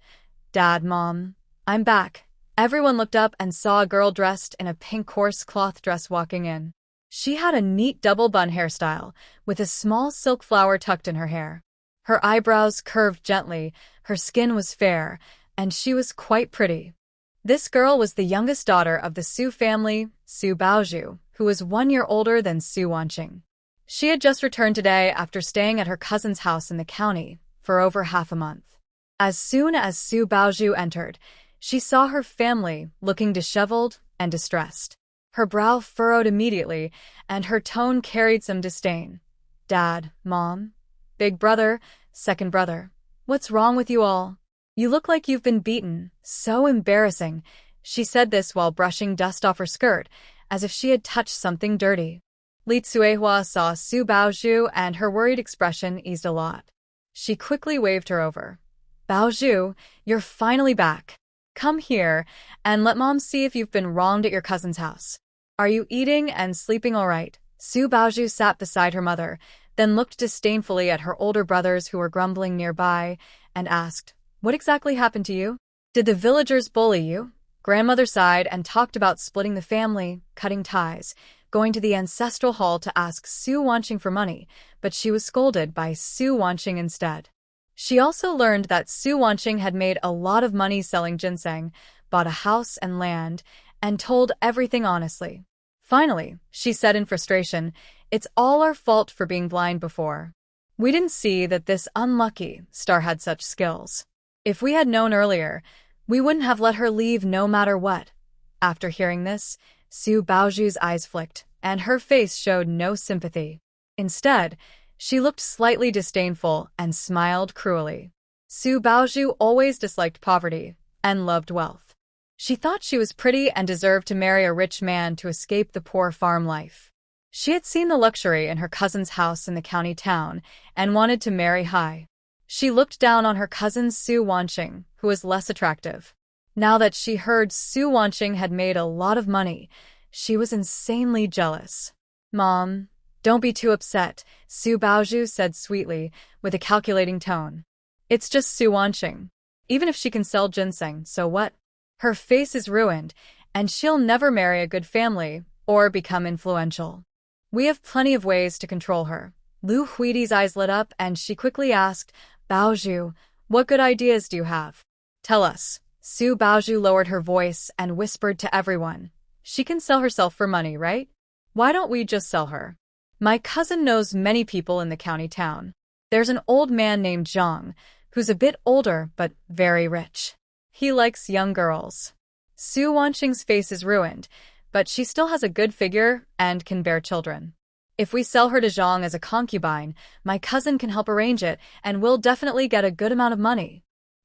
"Dad, Mom, I'm back." Everyone looked up and saw a girl dressed in a pink coarse cloth dress walking in. She had a neat double bun hairstyle, with a small silk flower tucked in her hair. Her eyebrows curved gently, her skin was fair, and she was quite pretty. This girl was the youngest daughter of the Su family, Su Baozhu, who was 1 year older than Su Wanqing. She had just returned today after staying at her cousin's house in the county for over half a month. As soon as Su Baozhu entered, she saw her family looking disheveled and distressed. Her brow furrowed immediately, and her tone carried some disdain. "Dad, Mom, big brother, second brother, what's wrong with you all? You look like you've been beaten. So embarrassing." She said this while brushing dust off her skirt, as if she had touched something dirty. Li Tsuehua saw Su Baozhu, and her worried expression eased a lot. She quickly waved her over. "Baozhu, you're finally back. Come here, and let Mom see if you've been wronged at your cousin's house. Are you eating and sleeping all right?" Su Baozhu sat beside her mother, then looked disdainfully at her older brothers who were grumbling nearby, and asked, "What exactly happened to you? Did the villagers bully you?" Grandmother sighed and talked about splitting the family, cutting ties, going to the ancestral hall to ask Su Wanqing for money, but she was scolded by Su Wanqing instead. She also learned that Su Wanqing had made a lot of money selling ginseng, bought a house and land, and told everything honestly. Finally, she said in frustration, "It's all our fault for being blind before. We didn't see that this unlucky star had such skills. If we had known earlier, we wouldn't have let her leave no matter what." After hearing this, Su Baozhu's eyes flicked, and her face showed no sympathy. Instead, she looked slightly disdainful and smiled cruelly. Su Baozhu always disliked poverty and loved wealth. She thought she was pretty and deserved to marry a rich man to escape the poor farm life. She had seen the luxury in her cousin's house in the county town and wanted to marry high. She looked down on her cousin Su Wanqing, who was less attractive. Now that she heard Su Wanqing had made a lot of money, she was insanely jealous. "Mom, don't be too upset," Su Baozhu said sweetly, with a calculating tone. "It's just Su Wanqing. Even if she can sell ginseng, so what? Her face is ruined, and she'll never marry a good family or become influential. We have plenty of ways to control her." Lu Huidi's eyes lit up, and she quickly asked, "Baozhu, what good ideas do you have? Tell us." Su Baozhu lowered her voice and whispered to everyone, "She can sell herself for money, right? Why don't we just sell her? My cousin knows many people in the county town. There's an old man named Zhang, who's a bit older but very rich. He likes young girls." Su Wanqing's face is ruined, but she still has a good figure and can bear children. "If we sell her to Zhang as a concubine, my cousin can help arrange it, and we'll definitely get a good amount of money."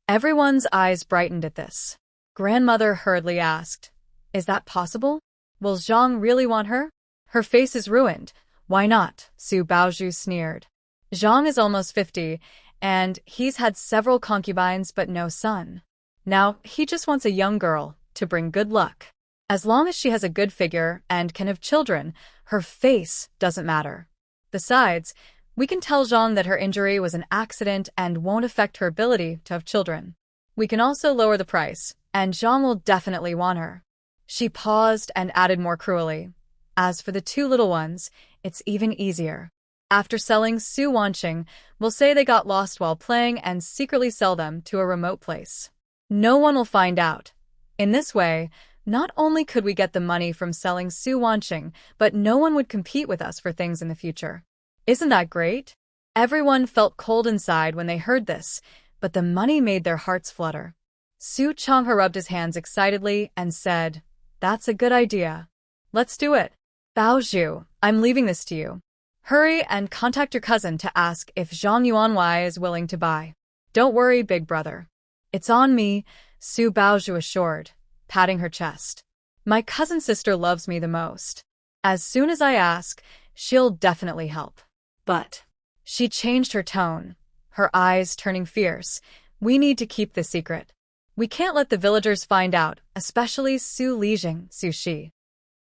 Everyone's eyes brightened at this. Grandmother hurriedly asked, "Is that possible? Will Zhang really want her? Her face is ruined. Why not?" Su Baozhu sneered. "Zhang is almost 50, and he's had several concubines but no son. Now he just wants a young girl to bring good luck. As long as she has a good figure and can have children, her face doesn't matter. Besides, we can tell Zhang that her injury was an accident and won't affect her ability to have children. We can also lower the price, and Zhang will definitely want her." She paused and added more cruelly, "As for the two little ones, it's even easier. After selling Su Wanqing, we'll say they got lost while playing and secretly sell them to a remote place. No one will find out. In this way, not only could we get the money from selling Su Wanqing, but no one would compete with us for things in the future. Isn't that great?" Everyone felt cold inside when they heard this, but the money made their hearts flutter. Su Changhe rubbed his hands excitedly and said, "That's a good idea. Let's do it. Baozhu, I'm leaving this to you. Hurry and contact your cousin to ask if Zhang Yuanwei is willing to buy." Don't worry, big brother. It's on me, Su Baozhu assured, patting her chest. My cousin sister loves me the most. As soon as I ask, she'll definitely help. But She changed her tone, her eyes turning fierce. We need to keep this secret. We can't let the villagers find out, especially Su Lijing, Su Shi.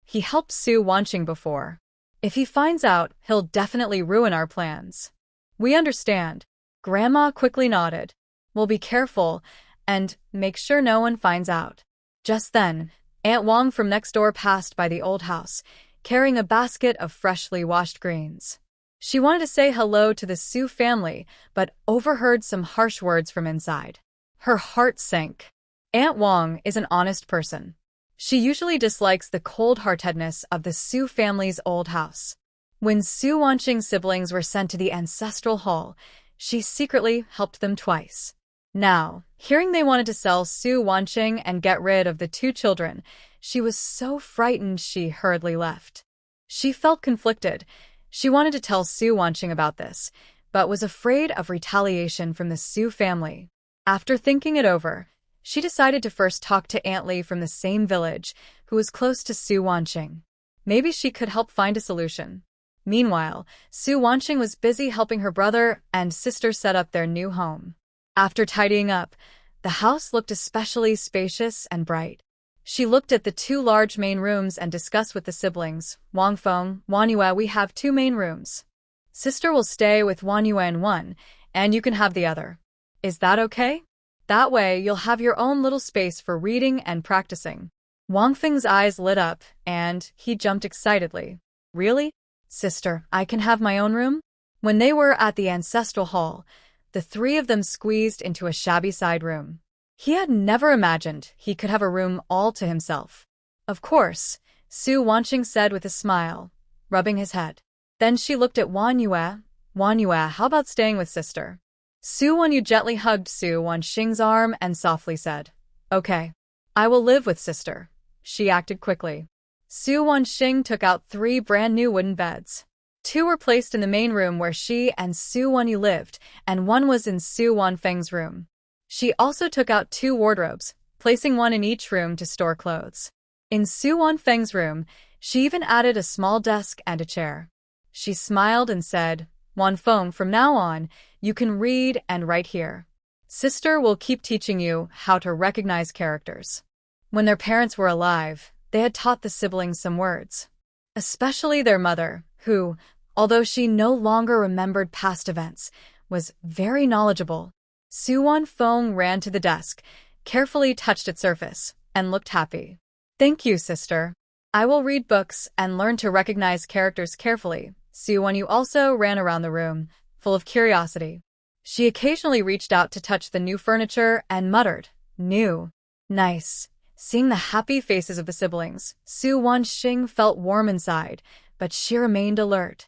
He helped Su Wanqing before. If he finds out, he'll definitely ruin our plans. We understand. Grandma quickly nodded. We'll be careful and make sure no one finds out. Just then, Aunt Wang from next door passed by the old house, carrying a basket of freshly washed greens. She wanted to say hello to the Su family, but overheard some harsh words from inside. Her heart sank. Aunt Wang is an honest person. She usually dislikes the cold-heartedness of the Su family's old house. When Su Wanqing's siblings were sent to the ancestral hall, she secretly helped them twice. Now, hearing they wanted to sell Su Wanqing and get rid of the two children, she was so frightened she hurriedly left. She felt conflicted. She wanted to tell Su Wanqing about this, but was afraid of retaliation from the Su family. After thinking it over, she decided to first talk to Aunt Li from the same village, who was close to Su Wanqing. Maybe she could help find a solution. Meanwhile, Su Wanqing was busy helping her brother and sister set up their new home. After tidying up, the house looked especially spacious and bright. She looked at the two large main rooms and discussed with the siblings. Wang Feng, Wan Yue, we have two main rooms. Sister will stay with Wan Yue in one, and you can have the other. Is that okay? That way, you'll have your own little space for reading and practicing. Wang Feng's eyes lit up, and he jumped excitedly. Really? Sister, I can have my own room? When they were at the ancestral hall, the three of them squeezed into a shabby side room. He had never imagined he could have a room all to himself. Of course, Su Wanqing said with a smile, rubbing his head. Then she looked at Wan Yue. Wan Yue, how about staying with sister? Su Wanyu gently hugged Su Wanqing's arm and softly said, Okay. I will live with sister. She acted quickly. Su Wanqing took out 3 brand-new wooden beds. 2 were placed in the main room where she and Su Wanyu lived, and 1 was in Su Wanfeng's room. She also took out 2 wardrobes, placing 1 in each room to store clothes. In Su Wanfeng's room, she even added a small desk and a chair. She smiled and said, Wanfeng, from now on, you can read and write here. Sister will keep teaching you how to recognize characters. When their parents were alive, they had taught the siblings some words. Especially their mother, who, although she no longer remembered past events, was very knowledgeable. Su Wanfeng ran to the desk, carefully touched its surface, and looked happy. Thank you, sister. I will read books and learn to recognize characters carefully. Su Wanyu also ran around the room, full of curiosity. She occasionally reached out to touch the new furniture and muttered, New. Nice. Seeing the happy faces of the siblings, Su Wanqing felt warm inside, but she remained alert.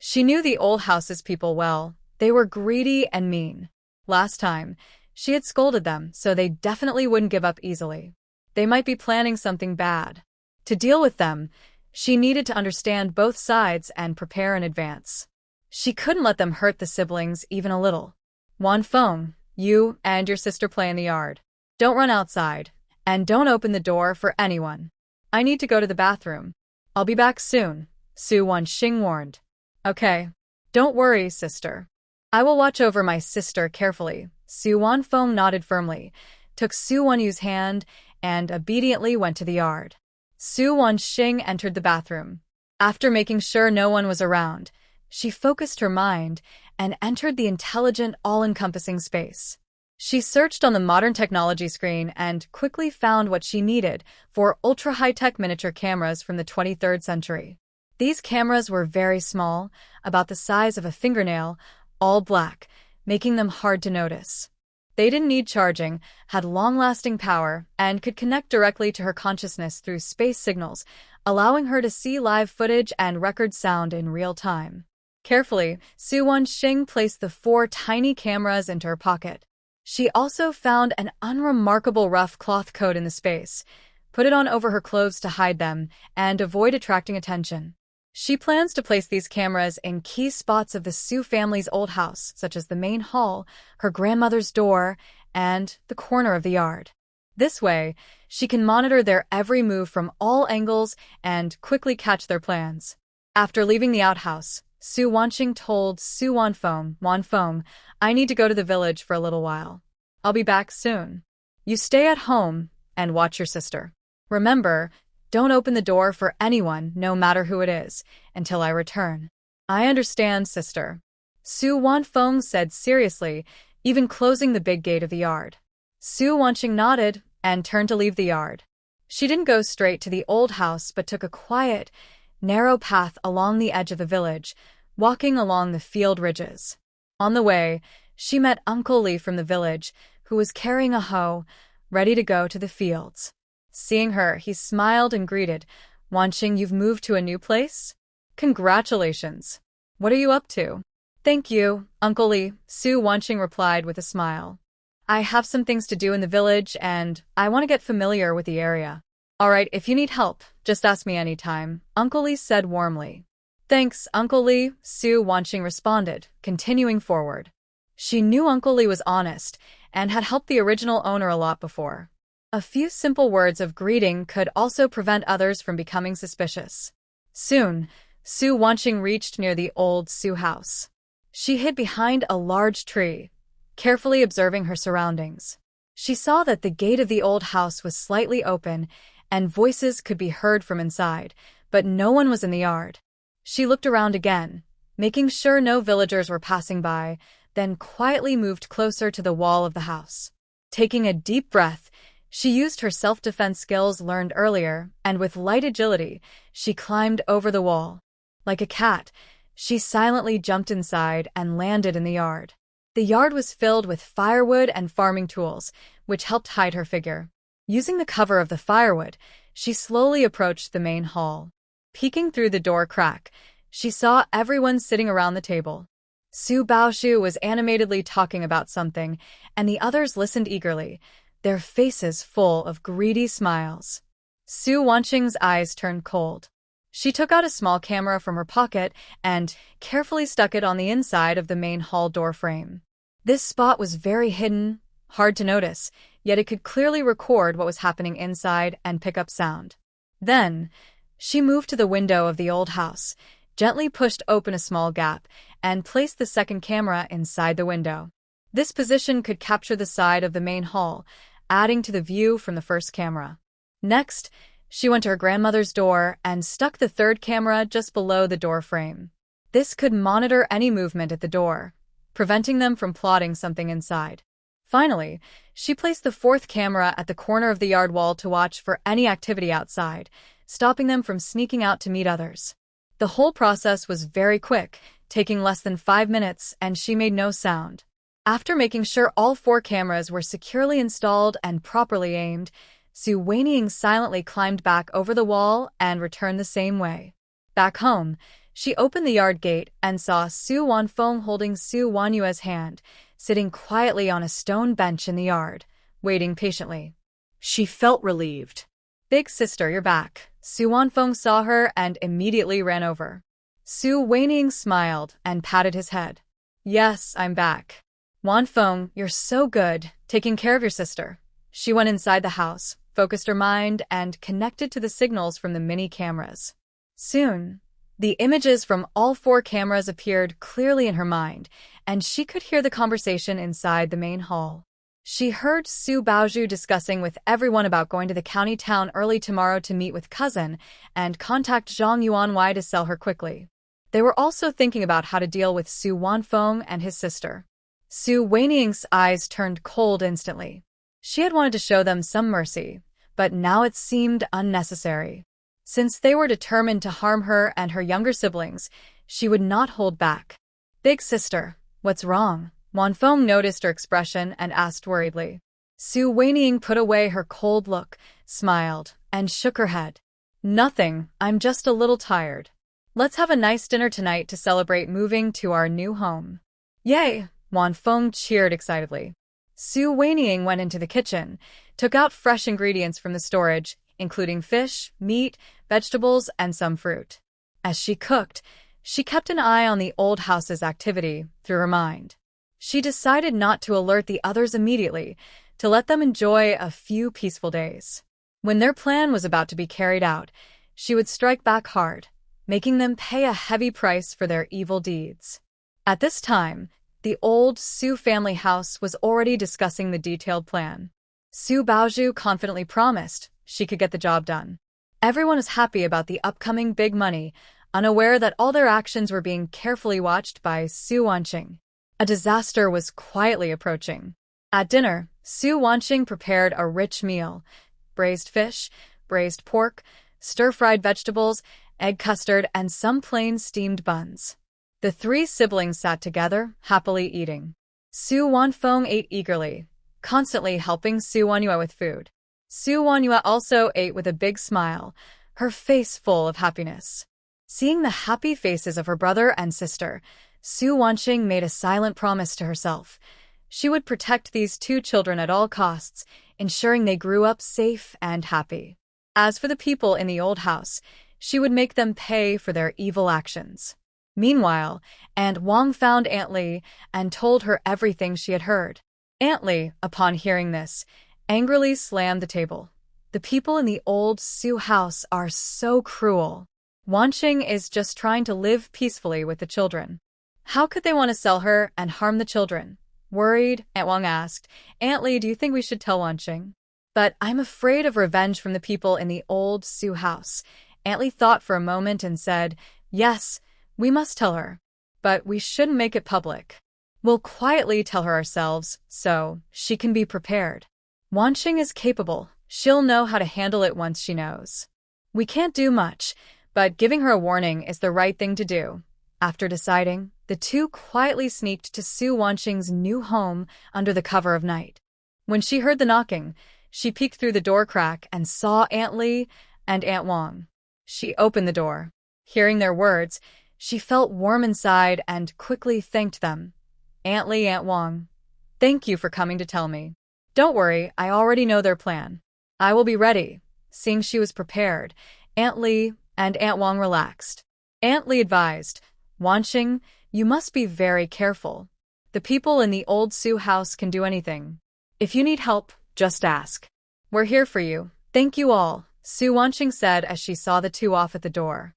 She knew the old house's people well. They were greedy and mean. Last time, she had scolded them, so they definitely wouldn't give up easily. They might be planning something bad. To deal with them, she needed to understand both sides and prepare in advance. She couldn't let them hurt the siblings even a little. Wanfeng, you and your sister play in the yard. Don't run outside, and don't open the door for anyone. I need to go to the bathroom. I'll be back soon, Su Wanqing warned. Okay. Don't worry, sister. I will watch over my sister carefully. Su Wanfeng nodded firmly, took Su Wanyu's hand, and obediently went to the yard. Su Wanqing entered the bathroom. After making sure no one was around, she focused her mind and entered the intelligent, all-encompassing space. She searched on the modern technology screen and quickly found what she needed for ultra-high-tech miniature cameras from the 23rd century. These cameras were very small, about the size of a fingernail, all black, making them hard to notice. They didn't need charging, had long-lasting power, and could connect directly to her consciousness through space signals, allowing her to see live footage and record sound in real time. Carefully, Su Wanqing placed the 4 tiny cameras into her pocket. She also found an unremarkable rough cloth coat in the space, put it on over her clothes to hide them, and avoid attracting attention. She plans to place these cameras in key spots of the Su family's old house, such as the main hall, her grandmother's door, and the corner of the yard. This way, she can monitor their every move from all angles and quickly catch their plans. After leaving the outhouse, Su Wanqing told Su Wanfeng, I need to go to the village for a little while. I'll be back soon. You stay at home and watch your sister. Remember, don't open the door for anyone, no matter who it is, until I return. I understand, sister. Su Wanfeng said seriously, even closing the big gate of the yard. Su Wanqing nodded and turned to leave the yard. She didn't go straight to the old house but took a quiet, narrow path along the edge of the village, walking along the field ridges. On the way, she met Uncle Li from the village, who was carrying a hoe, ready to go to the fields. Seeing her, he smiled and greeted, Wanqing, you've moved to a new place? Congratulations. What are you up to? Thank you, Uncle Li, Su Wanqing replied with a smile. I have some things to do in the village and I want to get familiar with the area. All right, if you need help, just ask me anytime, Uncle Li said warmly. Thanks, Uncle Li, Su Wanqing responded, continuing forward. She knew Uncle Li was honest and had helped the original owner a lot before. A few simple words of greeting could also prevent others from becoming suspicious. Soon, Su Wanqing reached near the old Su house. She hid behind a large tree, carefully observing her surroundings. She saw that the gate of the old house was slightly open and voices could be heard from inside, but no one was in the yard. She looked around again, making sure no villagers were passing by, then quietly moved closer to the wall of the house. Taking a deep breath, she used her self-defense skills learned earlier, and with light agility, she climbed over the wall. Like a cat, she silently jumped inside and landed in the yard. The yard was filled with firewood and farming tools, which helped hide her figure. Using the cover of the firewood, she slowly approached the main hall. Peeking through the door crack, she saw everyone sitting around the table. Su Baoshu was animatedly talking about something, and the others listened eagerly, their faces full of greedy smiles. Su Wanqing's eyes turned cold. She took out a small camera from her pocket and carefully stuck it on the inside of the main hall door frame. This spot was very hidden, hard to notice, yet it could clearly record what was happening inside and pick up sound. Then, she moved to the window of the old house, gently pushed open a small gap, and placed the second camera inside the window. This position could capture the side of the main hall, adding to the view from the first camera. Next, she went to her grandmother's door and stuck the third camera just below the door frame. This could monitor any movement at the door, preventing them from plotting something inside. Finally, she placed the fourth camera at the corner of the yard wall to watch for any activity outside, stopping them from sneaking out to meet others. The whole process was very quick, taking less than 5 minutes, and she made no sound. After making sure all 4 cameras were securely installed and properly aimed, Su Wanqing silently climbed back over the wall and returned the same way. Back home, she opened the yard gate and saw Su Wanfeng holding Su Wanyue's hand, sitting quietly on a stone bench in the yard, waiting patiently. She felt relieved. Big sister, you're back. Su Wanfeng saw her and immediately ran over. Su Wanqing smiled and patted his head. Yes, I'm back. Wanfeng, you're so good, taking care of your sister. She went inside the house, focused her mind, and connected to the signals from the mini cameras. Soon, the images from all 4 cameras appeared clearly in her mind, and she could hear the conversation inside the main hall. She heard Su Baozhu discussing with everyone about going to the county town early tomorrow to meet with cousin and contact Zhang Yuanwei to sell her quickly. They were also thinking about how to deal with Su Wanfeng and his sister. Su Wanqing's eyes turned cold instantly. She had wanted to show them some mercy, but now it seemed unnecessary. Since they were determined to harm her and her younger siblings, she would not hold back. Big sister, what's wrong? Wanfeng noticed her expression and asked worriedly. Su Wanqing put away her cold look, smiled, and shook her head. Nothing, I'm just a little tired. Let's have a nice dinner tonight to celebrate moving to our new home. Yay! Wanfeng cheered excitedly. Su Wanqing went into the kitchen, took out fresh ingredients from the storage, including fish, meat, vegetables, and some fruit. As she cooked, she kept an eye on the old house's activity through her mind. She decided not to alert the others immediately, to let them enjoy a few peaceful days. When their plan was about to be carried out, she would strike back hard, making them pay a heavy price for their evil deeds. At this time, the old Su family house was already discussing the detailed plan. Su Baozhu confidently promised she could get the job done. Everyone was happy about the upcoming big money, unaware that all their actions were being carefully watched by Su Wanqing. A disaster was quietly approaching. At dinner, Su Wanqing prepared a rich meal: braised fish, braised pork, stir-fried vegetables, egg custard, and some plain steamed buns. The three siblings sat together, happily eating. Su Wanfeng ate eagerly, constantly helping Su Wanyue with food. Su Wanyue also ate with a big smile, her face full of happiness. Seeing the happy faces of her brother and sister, Su Wanqing made a silent promise to herself. She would protect these two children at all costs, ensuring they grew up safe and happy. As for the people in the old house, she would make them pay for their evil actions. Meanwhile, Aunt Wang found Aunt Li and told her everything she had heard. Aunt Li, upon hearing this, angrily slammed the table. The people in the old Su house are so cruel. Wanqing is just trying to live peacefully with the children. How could they want to sell her and harm the children? Worried, Aunt Wang asked, "Aunt Li, do you think we should tell Wanqing?" "But I'm afraid of revenge from the people in the old Su house." Aunt Li thought for a moment and said, "Yes, we must tell her. But we shouldn't make it public. We'll quietly tell her ourselves, so she can be prepared. Wanqing is capable. She'll know how to handle it once she knows. We can't do much, but giving her a warning is the right thing to do." After deciding, the two quietly sneaked to Su Wanqing's new home under the cover of night. When she heard the knocking, she peeked through the door crack and saw Aunt Li and Aunt Wang. She opened the door. Hearing their words, she felt warm inside and quickly thanked them. "Aunt Li, Aunt Wang, thank you for coming to tell me. Don't worry, I already know their plan. I will be ready." Seeing she was prepared, Aunt Li and Aunt Wang relaxed. Aunt Li advised, "Wanqing, you must be very careful. The people in the old Su house can do anything. If you need help, just ask. We're here for you. Thank you all," Su Wanqing said as she saw the two off at the door.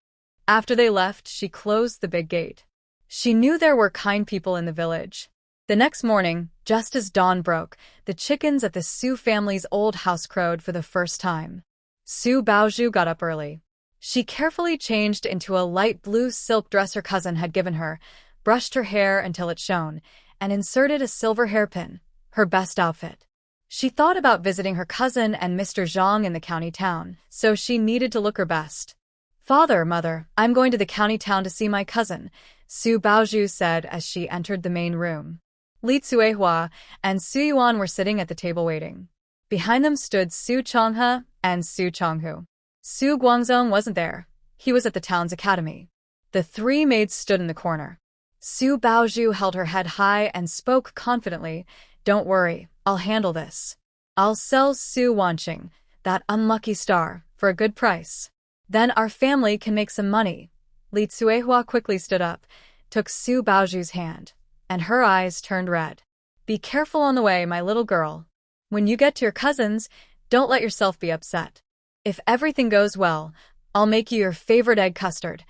After they left, she closed the big gate. She knew there were kind people in the village. The next morning, just as dawn broke, the chickens at the Su family's old house crowed for the first time. Su Baozhu got up early. She carefully changed into a light blue silk dress her cousin had given her, brushed her hair until it shone, and inserted a silver hairpin, her best outfit. She thought about visiting her cousin and Mr. Zhang in the county town, so she needed to look her best. "Father, Mother, I'm going to the county town to see my cousin," Su Baozhu said as she entered the main room. Li Tsuehua and Su Yuan were sitting at the table waiting. Behind them stood Su Changhe and Su Changhu. Su Guangzong wasn't there. He was at the town's academy. The three maids stood in the corner. Su Baozhu held her head high and spoke confidently, "Don't worry, I'll handle this. I'll sell Su Wanqing, that unlucky star, for a good price. Then our family can make some money." Li Tsuehua quickly stood up, took Su Baozhu's hand, and her eyes turned red. "Be careful on the way, my little girl. When you get to your cousin's, don't let yourself be upset. If everything goes well, I'll make you your favorite egg custard."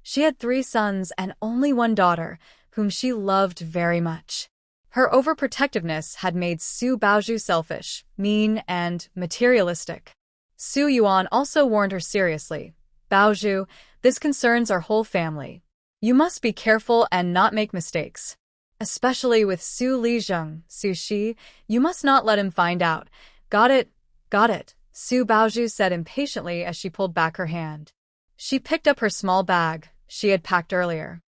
She had 3 sons and only 1 daughter, whom she loved very much. Her overprotectiveness had made Su Baozhu selfish, mean, and materialistic. Su Yuan also warned her seriously, "Baozhu, this concerns our whole family. You must be careful and not make mistakes. Especially with Su Lizheng, Su Shi, you must not let him find out." "Got it, got it," Su Baozhu said impatiently as she pulled back her hand. She picked up her small bag she had packed earlier.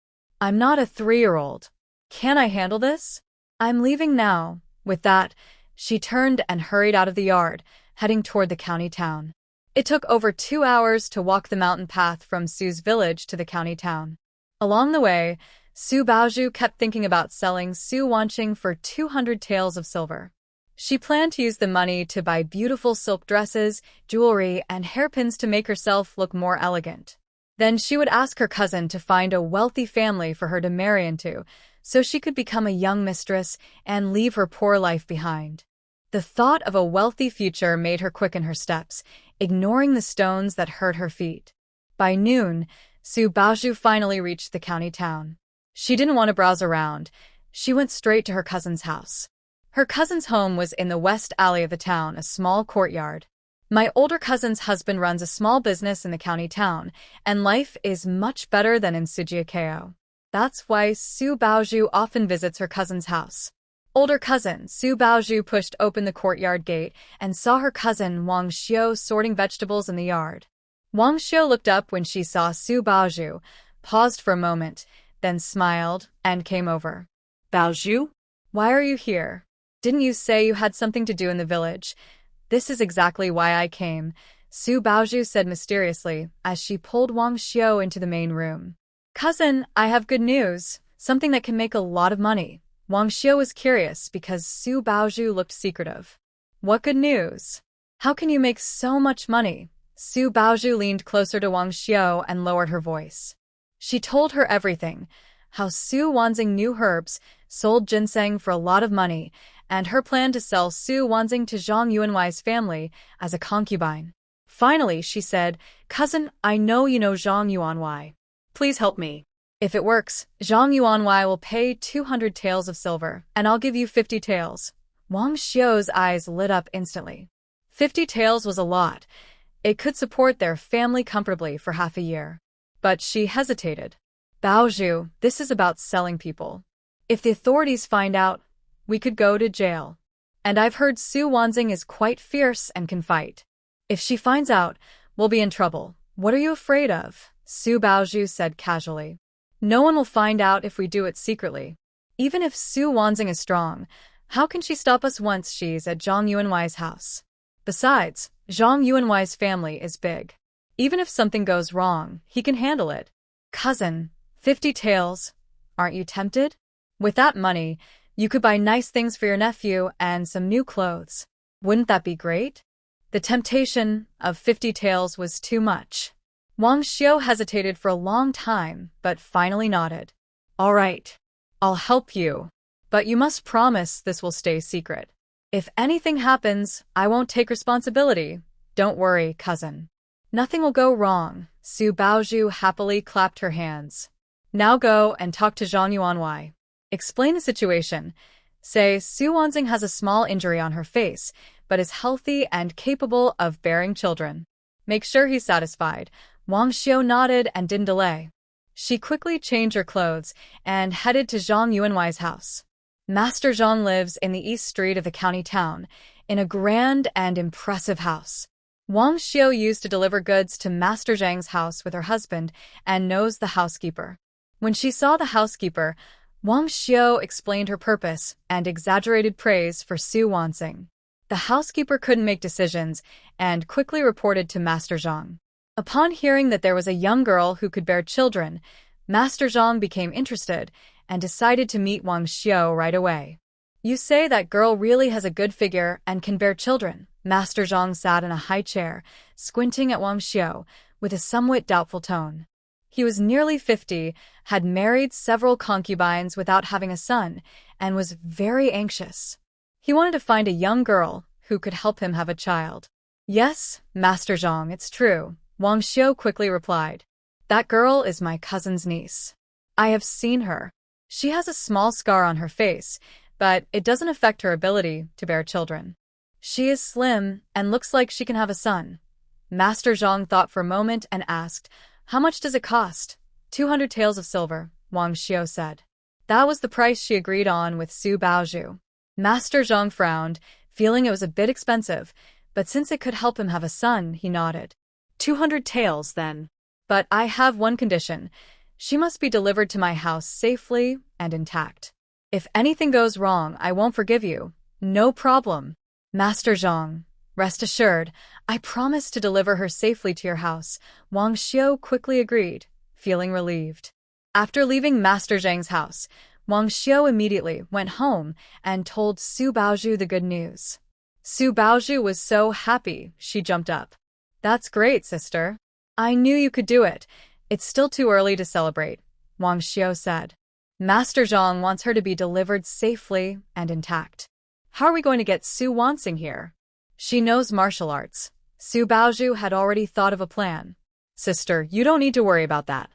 "I'm not a 3-year-old. Can I handle this? I'm leaving now." With that, she turned and hurried out of the yard, heading toward the county town. It took over 2 hours to walk the mountain path from Su's village to the county town. Along the way, Su Baozhu kept thinking about selling Su Wanqing for 200 taels of silver. She planned to use the money to buy beautiful silk dresses, jewelry, and hairpins to make herself look more elegant. Then she would ask her cousin to find a wealthy family for her to marry into, so she could become a young mistress and leave her poor life behind. The thought of a wealthy future made her quicken her steps, ignoring the stones that hurt her feet. By noon, Su Baozhu finally reached the county town. She didn't want to browse around. She went straight to her cousin's house. Her cousin's home was in the west alley of the town, a small courtyard. My older cousin's husband runs a small business in the county town, and life is much better than in Sujiakeo. That's why Su Baozhu often visits her cousin's house. Older cousin Su Baozhu pushed open the courtyard gate and saw her cousin Wang Xiu sorting vegetables in the yard. Wang Xiu looked up when she saw Su Baozhu, paused for a moment, then smiled and came over. Baozhu? Why are you here? Didn't you say you had something to do in the village? This is exactly why I came, Su Baozhu said mysteriously as she pulled Wang Xiu into the main room. Cousin, I have good news, something that can make a lot of money. Wang Xiu was curious because Su Baozhu looked secretive. What good news? How can you make so much money? Su Baozhu leaned closer to Wang Xiu and lowered her voice. She told her everything, how Su Wanzing knew herbs, sold ginseng for a lot of money, and her plan to sell Su Wanzing to Zhang Yuanwai's family as a concubine. Finally, she said, Cousin, I know you know Zhang Yuanwai. Please help me. If it works, Zhang Yuanwai will pay 200 taels of silver, and I'll give you 50 taels. Wang Xiu's eyes lit up instantly. 50 taels was a lot. It could support their family comfortably for half a year. But she hesitated. Baozhu, this is about selling people. If the authorities find out, we could go to jail. And I've heard Su Wanzing is quite fierce and can fight. If she finds out, we'll be in trouble. What are you afraid of? Su Baozhu said casually. No one will find out if we do it secretly. Even if Su Wanzing is strong, how can she stop us once she's at Zhang Yuanwai's house? Besides, Zhang Yuanwai's family is big. Even if something goes wrong, he can handle it. Cousin, 50 taels. Aren't you tempted? With that money, you could buy nice things for your nephew and some new clothes. Wouldn't that be great? The temptation of 50 taels was too much. Wang Xiu hesitated for a long time, but finally nodded. All right, I'll help you. But you must promise this will stay secret. If anything happens, I won't take responsibility. Don't worry, cousin. Nothing will go wrong. Su Baozhu happily clapped her hands. Now go and talk to Zhang Yuanwai. Explain the situation. Say Su Wanzing has a small injury on her face, but is healthy and capable of bearing children. Make sure he's satisfied. Wang Xiu nodded and didn't delay. She quickly changed her clothes and headed to Zhang Yuanwai's house. Master Zhang lives in the east street of the county town, in a grand and impressive house. Wang Xiu used to deliver goods to Master Zhang's house with her husband and knows the housekeeper. When she saw the housekeeper, Wang Xiu explained her purpose and exaggerated praise for Su Wanzing. The housekeeper couldn't make decisions and quickly reported to Master Zhang. Upon hearing that there was a young girl who could bear children, Master Zhang became interested and decided to meet Wang Xiu right away. You say that girl really has a good figure and can bear children. Master Zhang sat in a high chair, squinting at Wang Xiu with a somewhat doubtful tone. He was nearly 50, had married several concubines without having a son, and was very anxious. He wanted to find a young girl who could help him have a child. Yes, Master Zhang, it's true, Wang Xiu quickly replied. That girl is my cousin's niece. I have seen her. She has a small scar on her face, but it doesn't affect her ability to bear children. She is slim and looks like she can have a son. Master Zhang thought for a moment and asked, How much does it cost? 200 taels of silver, Wang Xiu said. That was the price she agreed on with Su Baozhu. Master Zhang frowned, feeling it was a bit expensive, but since it could help him have a son, he nodded. 200 taels, then. But I have one condition. She must be delivered to my house safely and intact. If anything goes wrong, I won't forgive you. No problem. Master Zhang, rest assured, I promise to deliver her safely to your house. Wang Xiu quickly agreed, feeling relieved. After leaving Master Zhang's house, Wang Xiu immediately went home and told Su Baozhu the good news. Su Baozhu was so happy, she jumped up. That's great, sister. I knew you could do it. It's still too early to celebrate, Wang Xiao said. Master Zhang wants her to be delivered safely and intact. How are we going to get Su Wanxing here? She knows martial arts. Su Baozhu had already thought of a plan. Sister, you don't need to worry about that.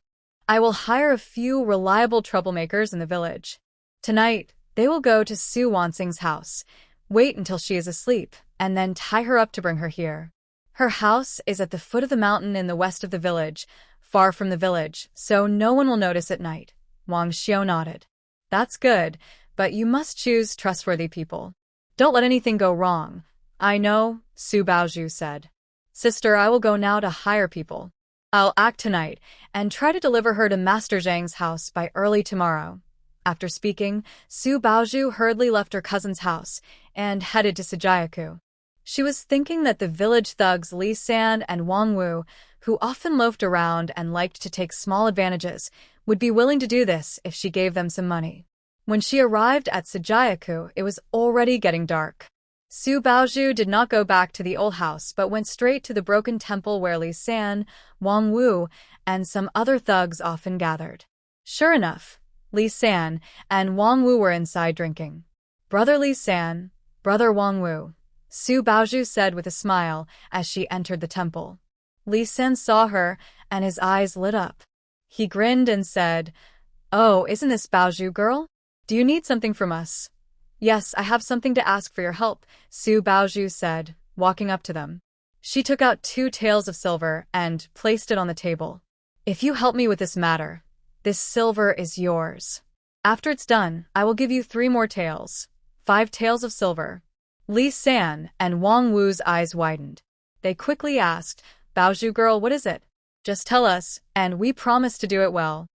I will hire a few reliable troublemakers in the village. Tonight, they will go to Su Wanxing's house, wait until she is asleep, and then tie her up to bring her here. Her house is at the foot of the mountain in the west of the village, far from the village, so no one will notice at night. Wang Xiao nodded. That's good, but you must choose trustworthy people. Don't let anything go wrong. I know, Su Baozhu said. Sister, I will go now to hire people. I'll act tonight and try to deliver her to Master Zhang's house by early tomorrow. After speaking, Su Baozhu hurriedly left her cousin's house and headed to Sujiaku. She was thinking that the village thugs Li San and Wang Wu, who often loafed around and liked to take small advantages, would be willing to do this if she gave them some money. When she arrived at Sujiaku, it was already getting dark. Su Baozhu did not go back to the old house but went straight to the broken temple where Li San, Wang Wu, and some other thugs often gathered. Sure enough, Li San and Wang Wu were inside drinking. Brother Li San, brother Wang Wu, Su Baozhu said with a smile as she entered the temple. Li San saw her and his eyes lit up. He grinned and said, "Oh, isn't this Baozhu girl? Do you need something from us?" "Yes, I have something to ask for your help," Su Baozhu said, walking up to them. She took out 2 taels of silver and placed it on the table. "If you help me with this matter, this silver is yours. After it's done, I will give you 3 more taels, 5 taels of silver." Li San and Wang Wu's eyes widened. They quickly asked, "Baozhu girl, what is it? Just tell us, and we promise to do it well."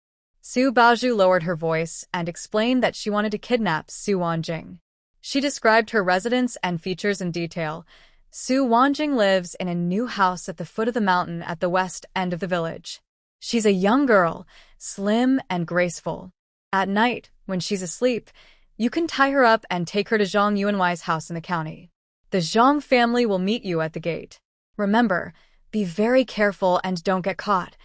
Su Baozhu lowered her voice and explained that she wanted to kidnap Su Wanjing. She described her residence and features in detail. Su Wanjing lives in a new house at the foot of the mountain at the west end of the village. She's a young girl, slim and graceful. At night, when she's asleep, you can tie her up and take her to Zhang Yuanwai's house in the county. The Zhang family will meet you at the gate. Remember, be very careful and don't get caught.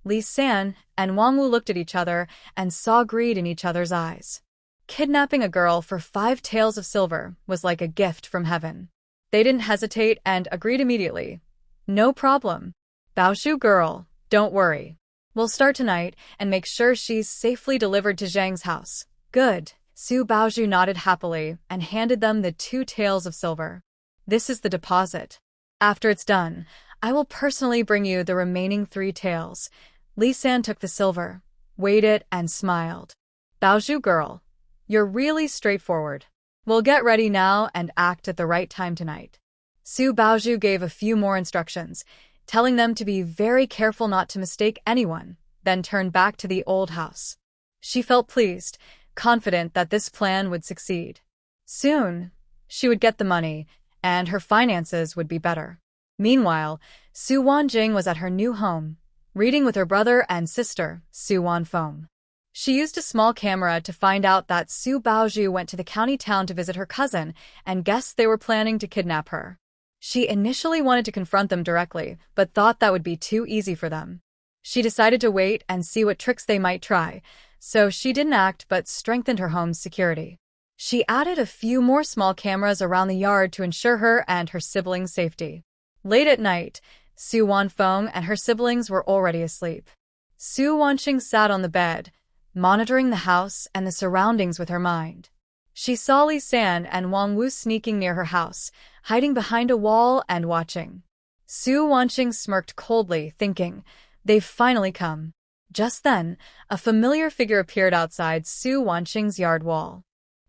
Li San and Wang Wu looked at each other and saw greed in each other's eyes. Kidnapping a girl for 5 taels of silver was like a gift from heaven. They didn't hesitate and agreed immediately. "No problem. Baozhu girl, don't worry. We'll start tonight and make sure she's safely delivered to Zhang's house." "Good." Su Baozhu nodded happily and handed them the 2 taels of silver. "This is the deposit. After it's done, I will personally bring you the remaining 3 taels." Li San took the silver, weighed it, and smiled. "Baozhu girl, you're really straightforward. We'll get ready now and act at the right time tonight." Su Baozhu gave a few more instructions, telling them to be very careful not to mistake anyone, then turned back to the old house. She felt pleased, confident that this plan would succeed. Soon, she would get the money, and her finances would be better. Meanwhile, Su Wanjing was at her new home, reading with her brother and sister, Su Wanfeng. She used a small camera to find out that Su Baozhu went to the county town to visit her cousin and guessed they were planning to kidnap her. She initially wanted to confront them directly, but thought that would be too easy for them. She decided to wait and see what tricks they might try, so she didn't act but strengthened her home's security. She added a few more small cameras around the yard to ensure her and her siblings' safety. Late at night, Su Wanfeng and her siblings were already asleep. Su Wanqing sat on the bed, monitoring the house and the surroundings with her mind. She saw Li San and Wang Wu sneaking near her house, hiding behind a wall and watching. Su Wanqing smirked coldly, thinking, "They've finally come." Just then, a familiar figure appeared outside Su Wanqing's yard wall.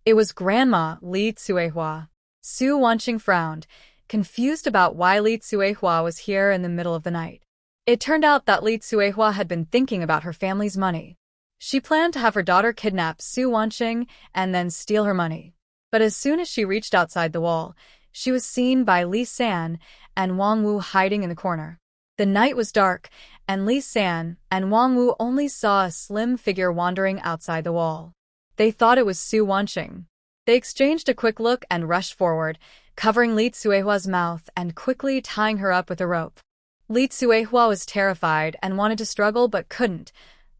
It was Grandma Li Tsuehua. Su Wanqing frowned, confused about why Li Tsuehua was here in the middle of the night. It turned out that Li Tsuehua had been thinking about her family's money. She planned to have her daughter kidnap Su Wanqing and then steal her money. But as soon as she reached outside the wall, she was seen by Li San and Wang Wu hiding in the corner. The night was dark, and Li San and Wang Wu only saw a slim figure wandering outside the wall. They thought it was Su Wanqing. They exchanged a quick look and rushed forward, covering Li Tsuehua's mouth and quickly tying her up with a rope. Li Tsuehua was terrified and wanted to struggle but couldn't,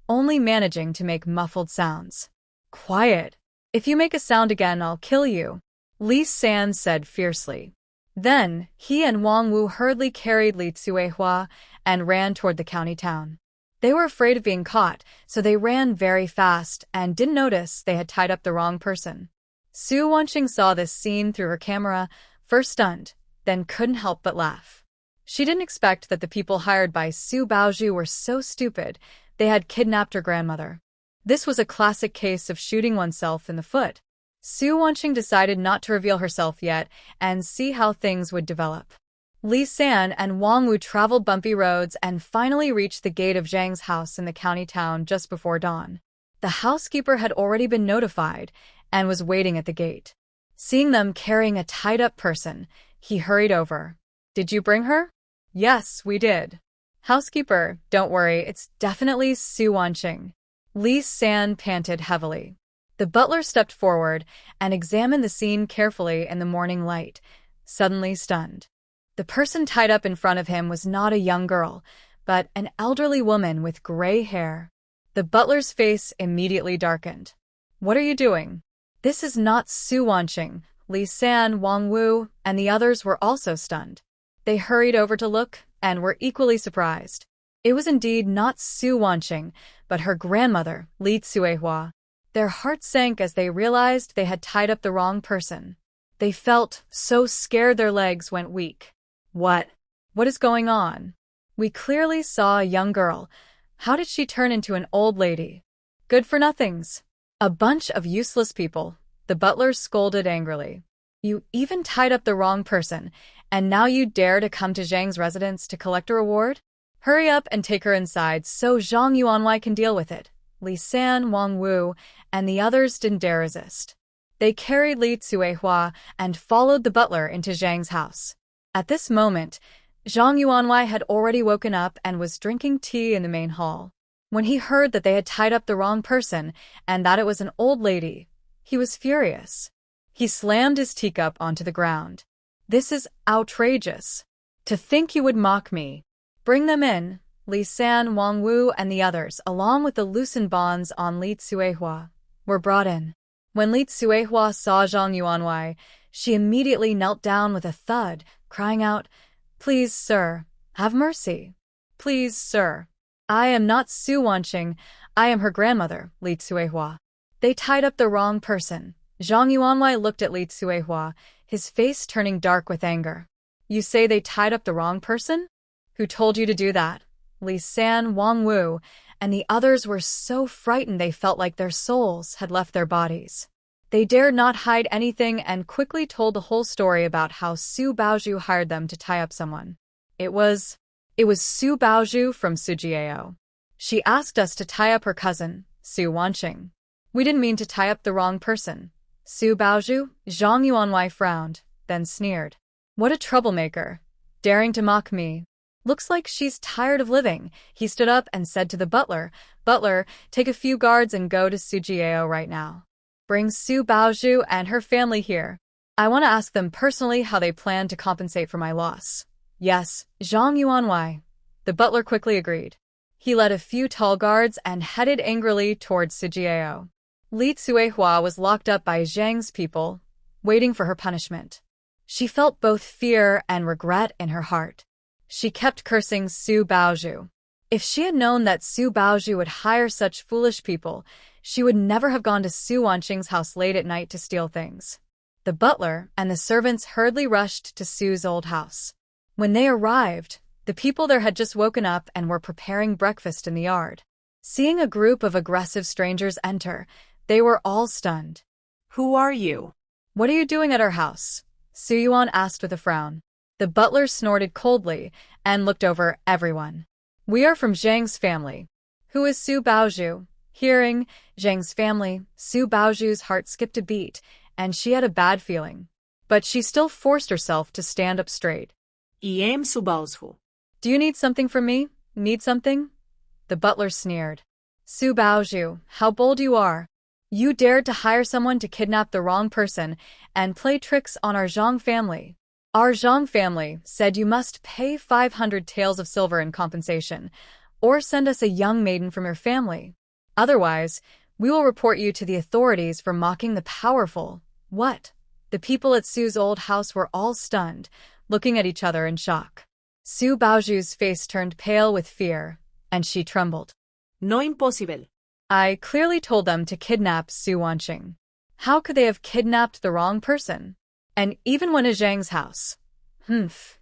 only managing to make muffled sounds. Quiet. If you make a sound again, I'll kill you, Li San said fiercely. Then, he and Wang Wu hurriedly carried Li Tsuehua and ran toward the county town. They were afraid of being caught, so they ran very fast and didn't notice they had tied up the wrong person. Su Wanqing saw this scene through her camera, first stunned, then couldn't help but laugh. She didn't expect that the people hired by Su Baozhu were so stupid they had kidnapped her grandmother. This was a classic case of shooting oneself in the foot. Su Wanqing decided not to reveal herself yet and see how things would develop. Li San and Wang Wu traveled bumpy roads and finally reached the gate of Zhang's house in the county town just before dawn. The housekeeper had already been notified and was waiting at the gate. Seeing them carrying a tied-up person, he hurried over. Did you bring her? Yes, we did. Housekeeper, don't worry, it's definitely Su Wanqing. Li San panted heavily. The butler stepped forward and examined the scene carefully in the morning light, suddenly stunned. The person tied up in front of him was not a young girl, but an elderly woman with gray hair. The butler's face immediately darkened. What are you doing? This is not Su Wanqing. Li San, Wang Wu, and the others were also stunned. They hurried over to look and were equally surprised. It was indeed not Su Wanqing, but her grandmother, Li Tsuehua. Their hearts sank as they realized they had tied up the wrong person. They felt so scared their legs went weak. What is going on? We clearly saw a young girl. How did she turn into an old lady? Good-for-nothings. A bunch of useless people, the butler scolded angrily. You even tied up the wrong person, and now you dare to come to Zhang's residence to collect a reward? Hurry up and take her inside so Zhang Yuanwei can deal with it. Li San, Wang Wu, and the others didn't dare resist. They carried Li Tsuehua and followed the butler into Zhang's house. At this moment, Zhang Yuanwei had already woken up and was drinking tea in the main hall. When he heard that they had tied up the wrong person and that it was an old lady, he was furious. He slammed his teacup onto the ground. This is outrageous. To think you would mock me. Bring them in. Li San, Wang Wu, and the others, along with the loosened bonds on Li Tsuehua, were brought in. When Li Tsuehua saw Zhang Yuanwei, she immediately knelt down with a thud, crying out, Please, sir, have mercy. Please, sir. I am not Su Wanqing, I am her grandmother, Li Tsuehua. They tied up the wrong person. Zhang Yuanwei looked at Li Tsuehua, his face turning dark with anger. You say they tied up the wrong person? Who told you to do that? Li San, Wang Wu, and the others were so frightened they felt like their souls had left their bodies. They dared not hide anything and quickly told the whole story about how Su Baozhu hired them to tie up someone. It was Su Baozhu from Sujiao. She asked us to tie up her cousin, Su Wanqing. We didn't mean to tie up the wrong person. Su Baozhu? Zhang Yuanwei frowned, then sneered. What a troublemaker. Daring to mock me. Looks like she's tired of living. He stood up and said to the butler, Butler, take a few guards and go to Sujiao right now. Bring Su Baozhu and her family here. I want to ask them personally how they plan to compensate for my loss. Yes, Zhang Yuanwei. The butler quickly agreed. He led a few tall guards and headed angrily towards Sujiao. Li Tsuehua was locked up by Zhang's people, waiting for her punishment. She felt both fear and regret in her heart. She kept cursing Su Baozhu. If she had known that Su Baozhu would hire such foolish people, she would never have gone to Su Wanqing's house late at night to steal things. The butler and the servants hurriedly rushed to Su's old house. When they arrived, the people there had just woken up and were preparing breakfast in the yard. Seeing a group of aggressive strangers enter, they were all stunned. Who are you? What are you doing at our house? Su Yuan asked with a frown. The butler snorted coldly and looked over everyone. We are from Zhang's family. Who is Su Baozhu? Hearing Zhang's family, Su Baozhu's heart skipped a beat, and she had a bad feeling. But she still forced herself to stand up straight. I am Su Baozhu. Do you need something from me? Need something? The butler sneered. Su Baozhu, how bold you are. You dared to hire someone to kidnap the wrong person and play tricks on our Zhang family. Our Zhang family said you must pay 500 taels of silver in compensation, or send us a young maiden from your family. Otherwise, we will report you to the authorities for mocking the powerful. What? The people at Su's old house were all stunned, looking at each other in shock. Su Baoju's face turned pale with fear, and she trembled. No impossible. I clearly told them to kidnap Su Wanqing. How could they have kidnapped the wrong person? And even when at Zhang's house.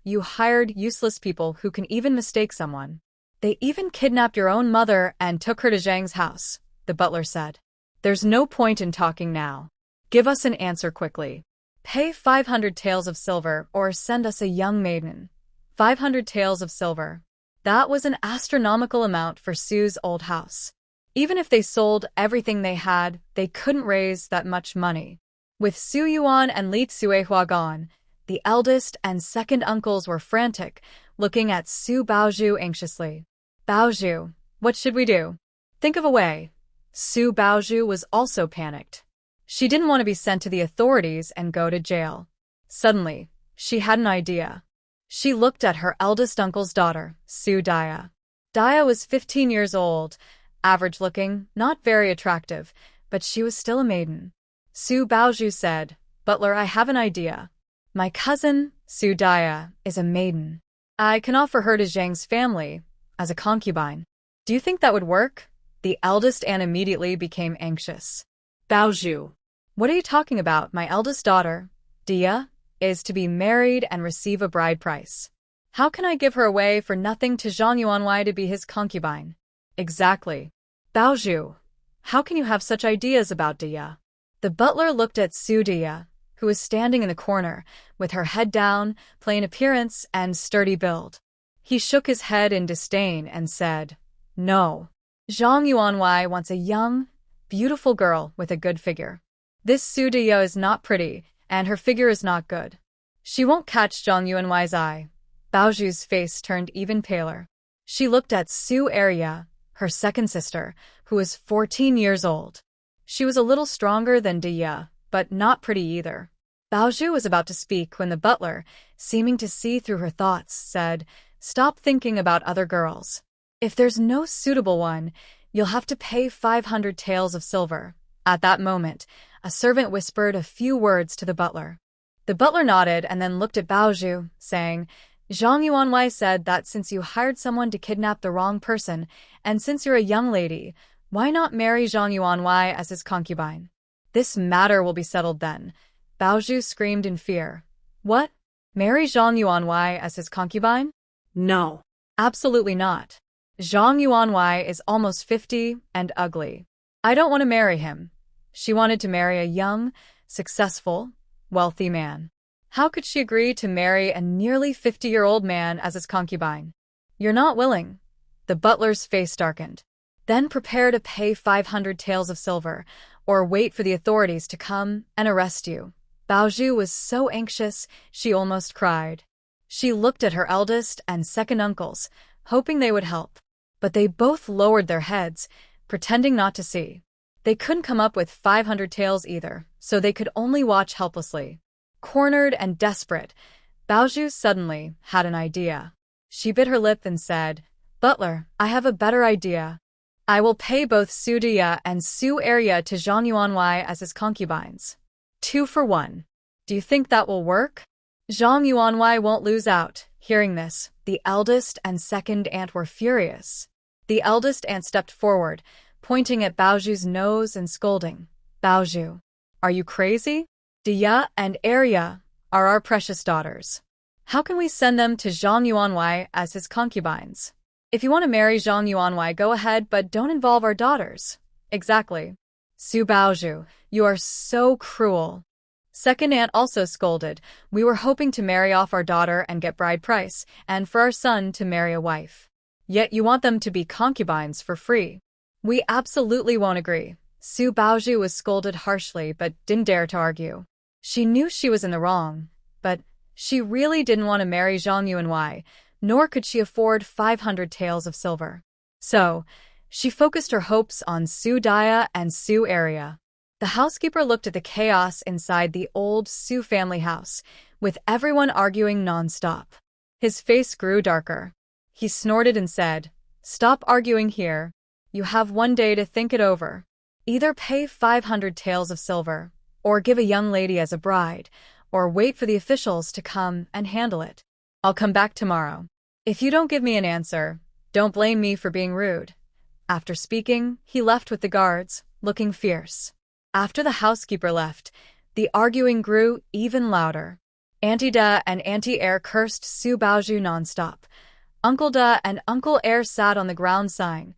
You hired useless people who can even mistake someone. They even kidnapped your own mother and took her to Zhang's house, the butler said. There's no point in talking now. Give us an answer quickly. Pay 500 taels of silver or send us a young maiden. 500 taels of silver. That was an astronomical amount for Su's old house. Even if they sold everything they had, they couldn't raise that much money. With Su Yuan and Li Tsuehua gone, the eldest and second uncles were frantic, looking at Su Baoju anxiously. Baoju, what should we do? Think of a way. Su Baoju was also panicked. She didn't want to be sent to the authorities and go to jail. Suddenly, she had an idea. She looked at her eldest uncle's daughter, Su Daya. Daya was 15 years old, average-looking, not very attractive, but she was still a maiden. Su Baoju said, Butler, I have an idea. My cousin, Su Daya, is a maiden. I can offer her to Zhang's family as a concubine. Do you think that would work? The eldest Anne immediately became anxious. Baoju. What are you talking about? My eldest daughter, Dia, is to be married and receive a bride price. How can I give her away for nothing to Zhang Yuanwei to be his concubine? Exactly. Baoju, how can you have such ideas about Dia? The butler looked at Su Dia, who was standing in the corner, with her head down, plain appearance, and sturdy build. He shook his head in disdain and said, No. Zhang Yuanwei wants a young, beautiful girl with a good figure. This Su Dia is not pretty, and her figure is not good. She won't catch Zhang Yuanwei's eye. Baoju's face turned even paler. She looked at Su Arya, her second sister, who was 14 years old. She was a little stronger than Dia, but not pretty either. Baoju was about to speak when the butler, seeming to see through her thoughts, said, Stop thinking about other girls. If there's no suitable one, you'll have to pay 500 taels of silver. At that moment, a servant whispered a few words to the butler. The butler nodded and then looked at Baoju, saying, Zhang Yuanwei said that since you hired someone to kidnap the wrong person, and since you're a young lady, why not marry Zhang Yuanwei as his concubine? This matter will be settled then. Baoju screamed in fear. What? Marry Zhang Yuanwei as his concubine? No. Absolutely not. Zhang Yuanwei is almost 50 and ugly. I don't want to marry him. She wanted to marry a young, successful, wealthy man. How could she agree to marry a nearly 50-year-old man as his concubine? You're not willing. The butler's face darkened. Then prepare to pay 500 taels of silver, or wait for the authorities to come and arrest you. Baoju was so anxious, she almost cried. She looked at her eldest and second uncles, hoping they would help. But they both lowered their heads, pretending not to see. They couldn't come up with 500 taels either, so they could only watch helplessly. Cornered and desperate, Baoju suddenly had an idea. She bit her lip and said, Butler, I have a better idea. I will pay both Su Dia and Su Arya to Zhang Yuanwei as his concubines. 2 for 1. Do you think that will work? Zhang Yuanwei won't lose out. Hearing this, the eldest and second aunt were furious. The eldest aunt stepped forward, pointing at Baoju's nose and scolding. Baoju, are you crazy? Dia and Arya are our precious daughters. How can we send them to Zhang Yuanwei as his concubines? If you want to marry Zhang Yuanwei, go ahead, but don't involve our daughters. Exactly. Su Baoju, you are so cruel. Second aunt also scolded. We were hoping to marry off our daughter and get bride price, and for our son to marry a wife. Yet you want them to be concubines for free. We absolutely won't agree. Su Baoju was scolded harshly but didn't dare to argue. She knew she was in the wrong, but she really didn't want to marry Zhang Yuanwei, nor could she afford 500 taels of silver. So, she focused her hopes on Su Daya and Su Arya. The housekeeper looked at the chaos inside the old Su family house, with everyone arguing non-stop. His face grew darker. He snorted and said, "Stop arguing here. You have 1 day to think it over. Either pay 500 taels of silver, or give a young lady as a bride, or wait for the officials to come and handle it. I'll come back tomorrow. If you don't give me an answer, don't blame me for being rude." After speaking, he left with the guards, looking fierce. After the housekeeper left, the arguing grew even louder. Auntie Da and Auntie Air cursed Su Baozhu non-stop. Uncle Da and Uncle Air sat on the ground sighing.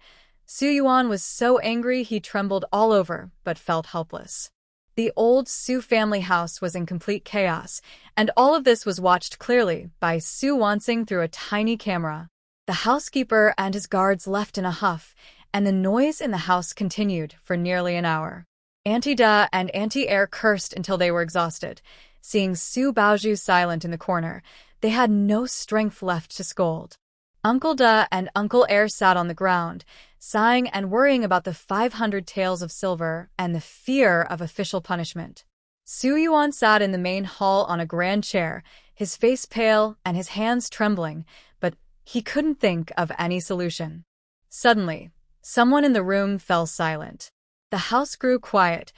Su Yuan was so angry he trembled all over, but felt helpless. The old Su family house was in complete chaos, and all of this was watched clearly by Su Wansing through a tiny camera. The housekeeper and his guards left in a huff, and the noise in the house continued for nearly an hour. Auntie Da and Auntie Air cursed until they were exhausted. Seeing Su Baozhu silent in the corner, they had no strength left to scold. Uncle Da and Uncle Air sat on the ground, sighing and worrying about the 500 taels of silver and the fear of official punishment. Su Yuan sat in the main hall on a grand chair, his face pale and his hands trembling, but he couldn't think of any solution. Suddenly, someone in the room fell silent. The house grew quiet.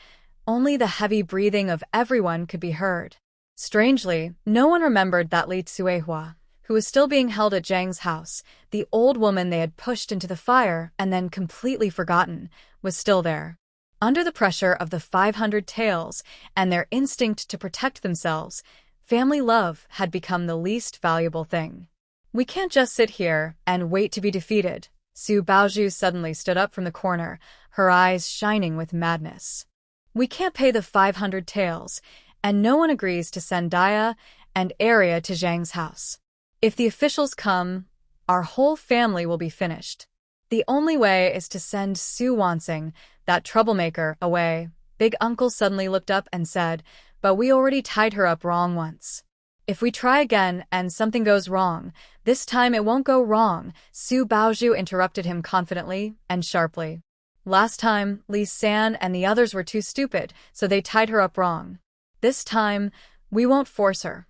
Only the heavy breathing of everyone could be heard. Strangely, no one remembered that Li Tsuehua, who was still being held at Zhang's house, the old woman they had pushed into the fire and then completely forgotten, was still there. Under the pressure of the 500 taels and their instinct to protect themselves, family love had become the least valuable thing. "We can't just sit here and wait to be defeated." Su Baozhu suddenly stood up from the corner, her eyes shining with madness. "We can't pay the 500 taels, and no one agrees to send Dia and Arya to Zhang's house. If the officials come, our whole family will be finished. The only way is to send Su Wansing, that troublemaker, away." Big Uncle suddenly looked up and said, "But we already tied her up wrong once. If we try again and something goes wrong, this time it won't go wrong." Su Baozhu interrupted him confidently and sharply. "Last time, Li San and the others were too stupid, so they tied her up wrong. This time, we won't force her.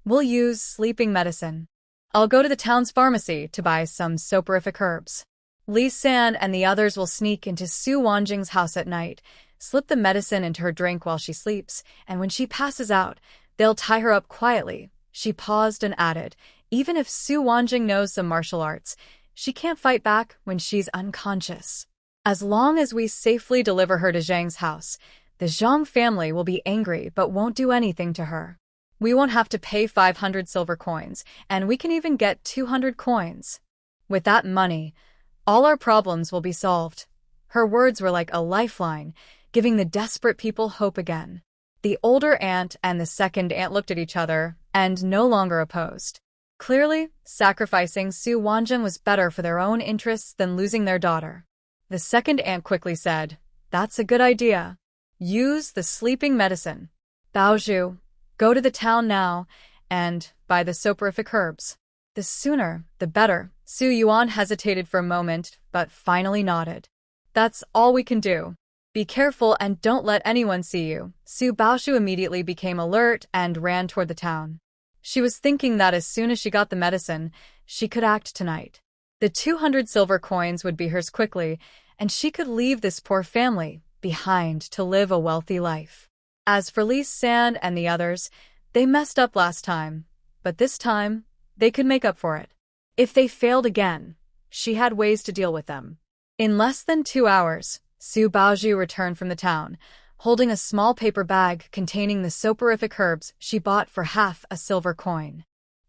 We'll use sleeping medicine. I'll go to the town's pharmacy to buy some soporific herbs. Li San and the others will sneak into Su Wanjing's house at night, slip the medicine into her drink while she sleeps, and when she passes out, they'll tie her up quietly." She paused and added, "Even if Su Wanjing knows some martial arts, she can't fight back when she's unconscious. As long as we safely deliver her to Zhang's house, the Zhang family will be angry but won't do anything to her. We won't have to pay 500 silver coins, and we can even get 200 coins. With that money, all our problems will be solved." Her words were like a lifeline, giving the desperate people hope again. The older aunt and the second aunt looked at each other and no longer opposed. Clearly, sacrificing Su Wanjing was better for their own interests than losing their daughter. The second aunt quickly said, "That's a good idea. Use the sleeping medicine. Baozhu, go to the town now and buy the soporific herbs. The sooner, the better." Su Yuan hesitated for a moment, but finally nodded. "That's all we can do. Be careful and don't let anyone see you." Su Baozhu immediately became alert and ran toward the town. She was thinking that as soon as she got the medicine, she could act tonight. The 200 silver coins would be hers quickly, and she could leave this poor family behind to live a wealthy life. As for Li San and the others, they messed up last time, but this time, they could make up for it. If they failed again, she had ways to deal with them. In less than 2 hours, Su Baozhu returned from the town, holding a small paper bag containing the soporific herbs she bought for half a silver coin.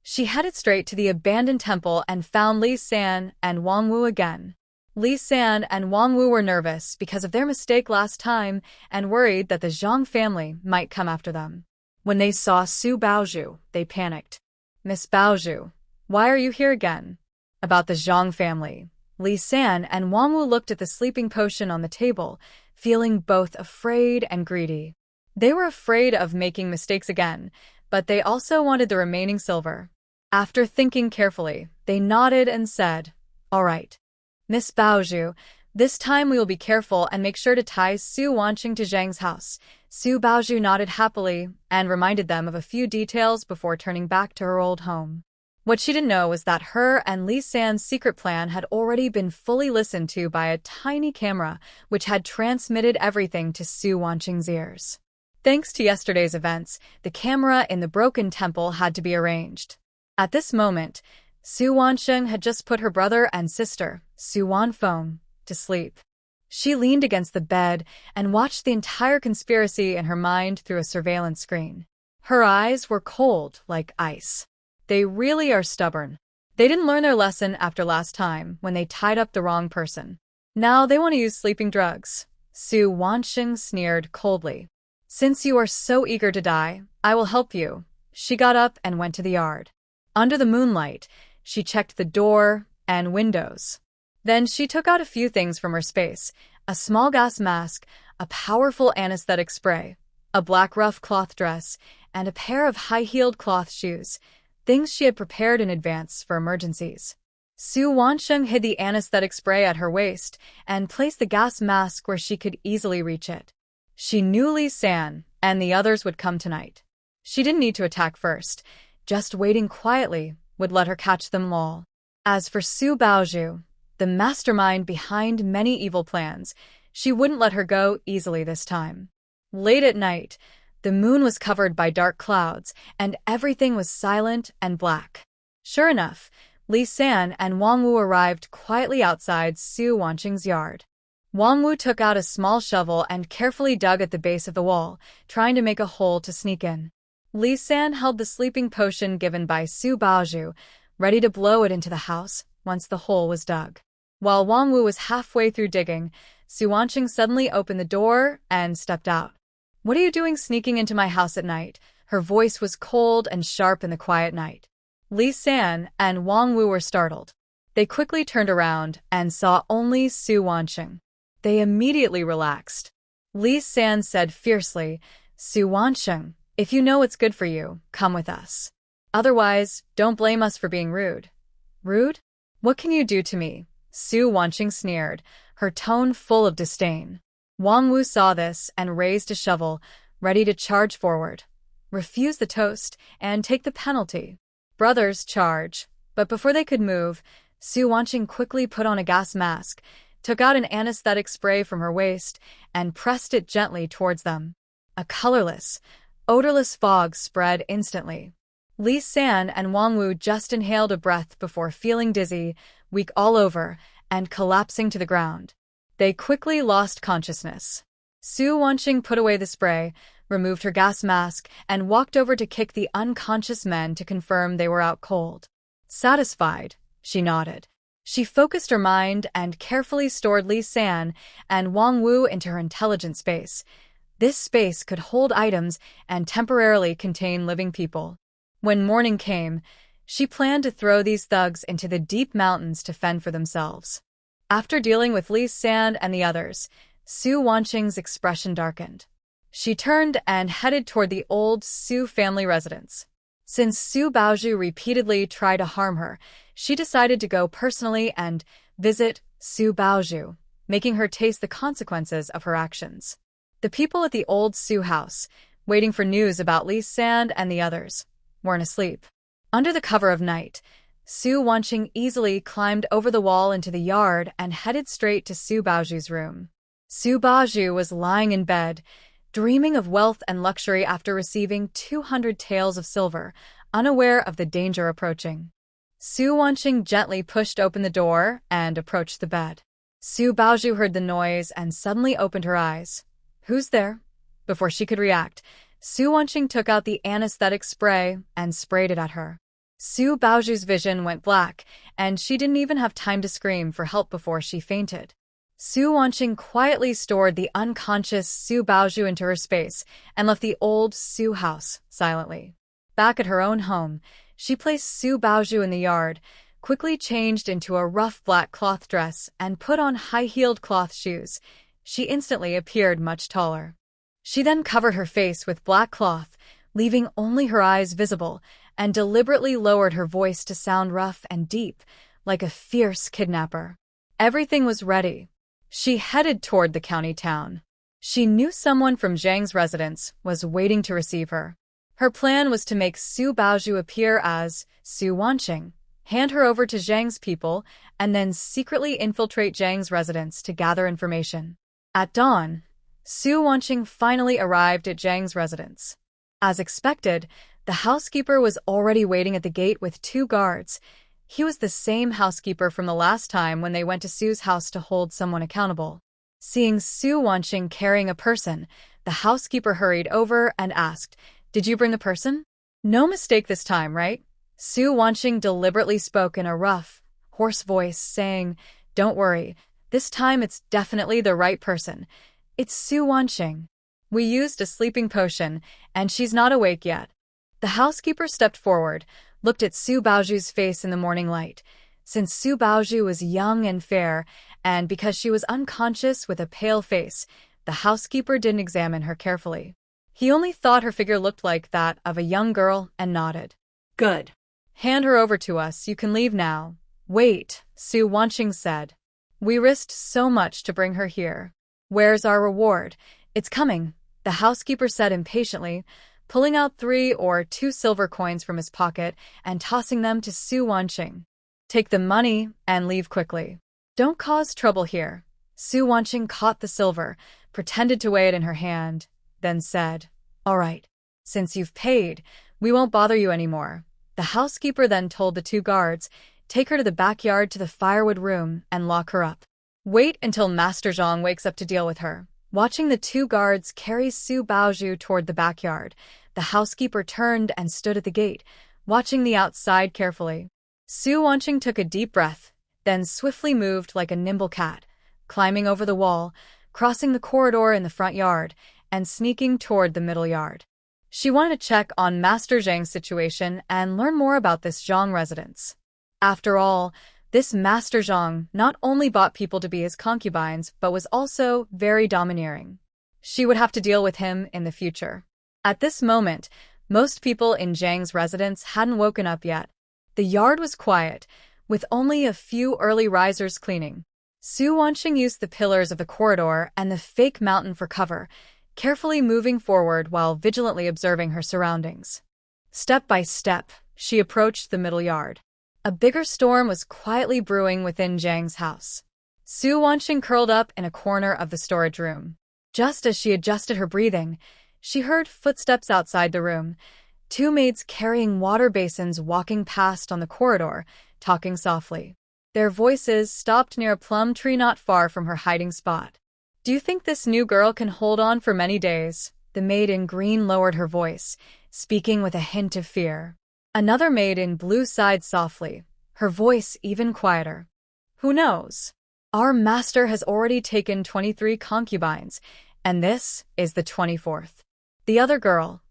She headed straight to the abandoned temple and found Li San and Wang Wu again. Li San and Wang Wu were nervous because of their mistake last time and worried that the Zhang family might come after them. When they saw Su Baozhu, they panicked. "Miss Baozhu, why are you here again?" "About the Zhang family." Li San and Wang Wu looked at the sleeping potion on the table, feeling both afraid and greedy. They were afraid of making mistakes again, but they also wanted the remaining silver. After thinking carefully, they nodded and said, "All right. Miss Baozhu, This time we will be careful and make sure to tie Su Wanqing to Zhang's house. Su Baozhu nodded happily and reminded them of a few details before turning back to her old home. What she didn't know was that her and Li San's secret plan had already been fully listened to by a tiny camera, which had transmitted everything to Su Wanqing's ears. Thanks to yesterday's events, the camera in the broken temple had to be arranged. At this moment, Su Wanqing had just put her brother and sister, Su Wanfeng, to sleep. She leaned against the bed and watched the entire conspiracy in her mind through a surveillance screen. Her eyes were cold like ice. They really are stubborn. They didn't learn their lesson after last time when they tied up the wrong person. Now they want to use sleeping drugs. Su Wanqing sneered coldly. Since you are so eager to die, I will help you. She got up and went to the yard. Under the moonlight, she checked the door and windows. Then she took out a few things from her space: a small gas mask, a powerful anesthetic spray, a black rough cloth dress, and a pair of high-heeled cloth shoes. Things she had prepared in advance for emergencies. Su Wanqing hid the anesthetic spray at her waist and placed the gas mask where she could easily reach it. She knew Li San and the others would come tonight. She didn't need to attack first. Just waiting quietly would let her catch them all. As for Su Baozhu, the mastermind behind many evil plans, she wouldn't let her go easily this time. Late at night, the moon was covered by dark clouds, and everything was silent and black. Sure enough, Li San and Wang Wu arrived quietly outside Su Wanqing's yard. Wang Wu took out a small shovel and carefully dug at the base of the wall, trying to make a hole to sneak in. Li San held the sleeping potion given by Su Baozhu, ready to blow it into the house once the hole was dug. While Wang Wu was halfway through digging, Su Wanqing suddenly opened the door and stepped out. "What are you doing sneaking into my house at night?" Her voice was cold and sharp in the quiet night. Li San and Wang Wu were startled. They quickly turned around and saw only Su Wanqing. They immediately relaxed. Li San said fiercely, "Su Wanqing, if you know what's good for you, come with us. Otherwise, don't blame us for being rude." "Rude? What can you do to me?" Su Wanqing sneered, her tone full of disdain. Wang Wu saw this and raised a shovel, ready to charge forward. Refuse the toast and take the penalty. Brothers, charge. But before they could move, Su Wanqing quickly put on a gas mask, took out an anesthetic spray from her waist, and pressed it gently towards them. A colorless, odorless fog spread instantly. Li San and Wang Wu just inhaled a breath before feeling dizzy, weak all over, and collapsing to the ground. They quickly lost consciousness. Su Wanqing put away the spray, removed her gas mask, and walked over to kick the unconscious men to confirm they were out cold. Satisfied, she nodded. She focused her mind and carefully stored Li San and Wang Wu into her intelligence space. This space could hold items and temporarily contain living people. When morning came, she planned to throw these thugs into the deep mountains to fend for themselves. After dealing with Li San and the others, Su Wanqing's expression darkened. She turned and headed toward the old Su family residence. Since Su Baozhu repeatedly tried to harm her, she decided to go personally and visit Su Baozhu, making her taste the consequences of her actions. The people at the old Su house, waiting for news about Li San and the others, weren't asleep. Under the cover of night, Su Wanqing easily climbed over the wall into the yard and headed straight to Su Baozhu's room. Su Baozhu was lying in bed, dreaming of wealth and luxury after receiving 200 taels of silver, unaware of the danger approaching. Su Wanqing gently pushed open the door and approached the bed. Su Baozhu heard the noise and suddenly opened her eyes. "Who's there?" Before she could react, Su Wanqing took out the anesthetic spray and sprayed it at her. Su Baozhu's vision went black, and she didn't even have time to scream for help before she fainted. Su Wanqing quietly stored the unconscious Su Baozhu into her space and left the old Su house silently. Back at her own home, she placed Su Baozhu in the yard, quickly changed into a rough black cloth dress, and put on high-heeled cloth shoes. She instantly appeared much taller. She then covered her face with black cloth, leaving only her eyes visible, and deliberately lowered her voice to sound rough and deep, like a fierce kidnapper. Everything was ready. She headed toward the county town. She knew someone from Zhang's residence was waiting to receive her. Her plan was to make Su Baozhu appear as Su Wanqing, hand her over to Zhang's people, and then secretly infiltrate Zhang's residence to gather information. At dawn, Su Wanqing finally arrived at Zhang's residence. As expected, the housekeeper was already waiting at the gate with 2 guards. He was the same housekeeper from the last time when they went to Su's house to hold someone accountable. Seeing Su Wanqing carrying a person, the housekeeper hurried over and asked, "Did you bring the person?" "No mistake this time, right?" Su Wanqing deliberately spoke in a rough, hoarse voice, saying, "Don't worry, this time it's definitely the right person. It's Su Wanqing. We used a sleeping potion, and she's not awake yet." The housekeeper stepped forward, looked at Su Baozhu's face in the morning light. Since Su Baozhu was young and fair, and because she was unconscious with a pale face, the housekeeper didn't examine her carefully. He only thought her figure looked like that of a young girl and nodded. Good. "Hand her over to us, you can leave now." "Wait," Su Wanqing said. "We risked so much to bring her here. Where's our reward?" "It's coming," the housekeeper said impatiently, pulling out 3 or 2 silver coins from his pocket and tossing them to Su Wanqing. "Take the money and leave quickly. Don't cause trouble here." Su Wanqing caught the silver, pretended to weigh it in her hand, then said, "All right. Since you've paid, we won't bother you anymore." The housekeeper then told the 2 guards, "Take her to the backyard to the firewood room and lock her up. Wait until Master Zhang wakes up to deal with her." Watching the 2 guards carry Su Baozhu toward the backyard, the housekeeper turned and stood at the gate, watching the outside carefully. Su Wanqing took a deep breath, then swiftly moved like a nimble cat, climbing over the wall, crossing the corridor in the front yard, and sneaking toward the middle yard. She wanted to check on Master Zhang's situation and learn more about this Zhang residence. After all, this Master Zhang not only bought people to be his concubines, but was also very domineering. She would have to deal with him in the future. At this moment, most people in Zhang's residence hadn't woken up yet. The yard was quiet, with only a few early risers cleaning. Su Wanqing used the pillars of the corridor and the fake mountain for cover, carefully moving forward while vigilantly observing her surroundings. Step by step, she approached the middle yard. A bigger storm was quietly brewing within Zhang's house. Su Wanqing curled up in a corner of the storage room. Just as she adjusted her breathing, she heard footsteps outside the room, 2 maids carrying water basins walking past on the corridor, talking softly. Their voices stopped near a plum tree not far from her hiding spot. "Do you think this new girl can hold on for many days?" The maid in green lowered her voice, speaking with a hint of fear. Another maid in blue sighed softly, her voice even quieter. "Who knows? Our master has already taken 23 concubines, and this is the 24th. The other girl,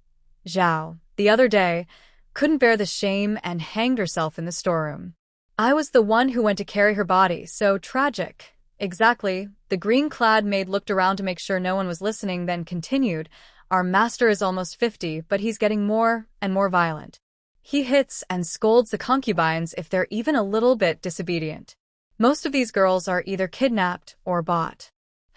Zhao, the other day, couldn't bear the shame and hanged herself in the storeroom. I was the one who went to carry her body, so tragic." "Exactly." The green-clad maid looked around to make sure no one was listening, then continued, "Our master is almost 50, but he's getting more and more violent. He hits and scolds the concubines if they're even a little bit disobedient. Most of these girls are either kidnapped or bought.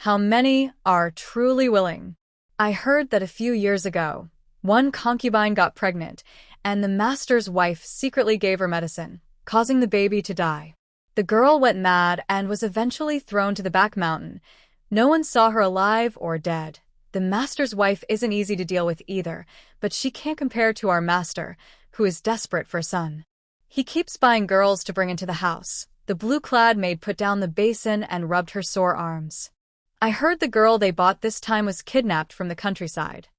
How many are truly willing? I heard that a few years ago, one concubine got pregnant, and the master's wife secretly gave her medicine, causing the baby to die. The girl went mad and was eventually thrown to the back mountain. No one saw her alive or dead. The master's wife isn't easy to deal with either, but she can't compare to our master, who is desperate for a son. He keeps buying girls to bring into the house." The blue-clad maid put down the basin and rubbed her sore arms. "I heard the girl they bought this time was kidnapped from the countryside.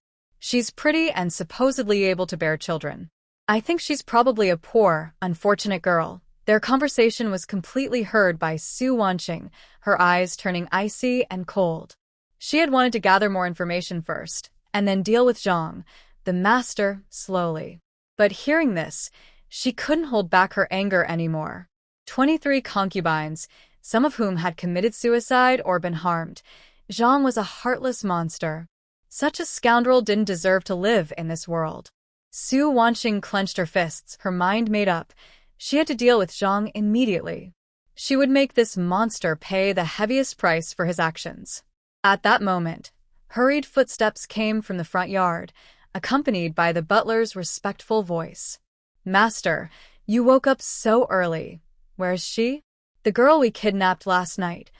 She's pretty and supposedly able to bear children. I think she's probably a poor, unfortunate girl." Their conversation was completely heard by Su Wanqing, her eyes turning icy and cold. She had wanted to gather more information first, and then deal with Zhang, the master, slowly. But hearing this, she couldn't hold back her anger anymore. 23 concubines, some of whom had committed suicide or been harmed. Zhang was a heartless monster. Such a scoundrel didn't deserve to live in this world. Su Wanqing clenched her fists, her mind made up. She had to deal with Zhang immediately. She would make this monster pay the heaviest price for his actions. At that moment, hurried footsteps came from the front yard, accompanied by the butler's respectful voice. "Master, you woke up so early. Where's she?" "The girl we kidnapped last night."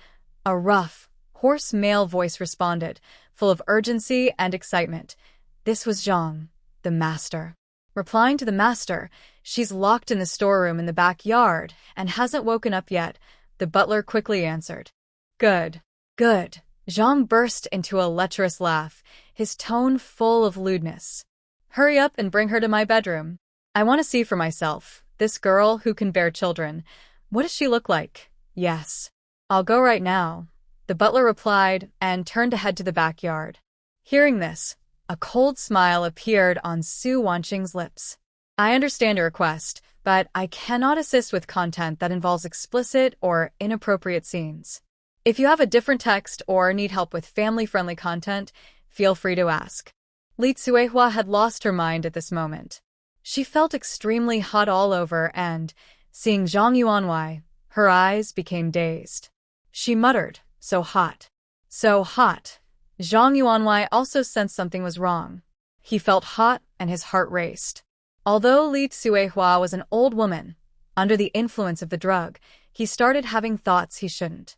A rough, hoarse male voice responded, full of urgency and excitement. This was Zhang, the master. Replying to the master, "She's locked in the storeroom in the backyard and hasn't woken up yet," the butler quickly answered. "Good. Good." Zhang burst into a lecherous laugh, his tone full of lewdness. "Hurry up and bring her to my bedroom. I want to see for myself, this girl who can bear children. What does she look like?" "Yes. I'll go right now," the butler replied and turned to head to the backyard. Hearing this, a cold smile appeared on Su Wanqing's lips. "I understand your request, but I cannot assist with content that involves explicit or inappropriate scenes. If you have a different text or need help with family-friendly content, feel free to ask." Li Tsuehua had lost her mind at this moment. She felt extremely hot all over and, seeing Zhang Yuanwei, her eyes became dazed. She muttered, "So hot. So hot." Zhang Yuanwei also sensed something was wrong. He felt hot and his heart raced. Although Li Tsuehua was an old woman, under the influence of the drug, he started having thoughts he shouldn't.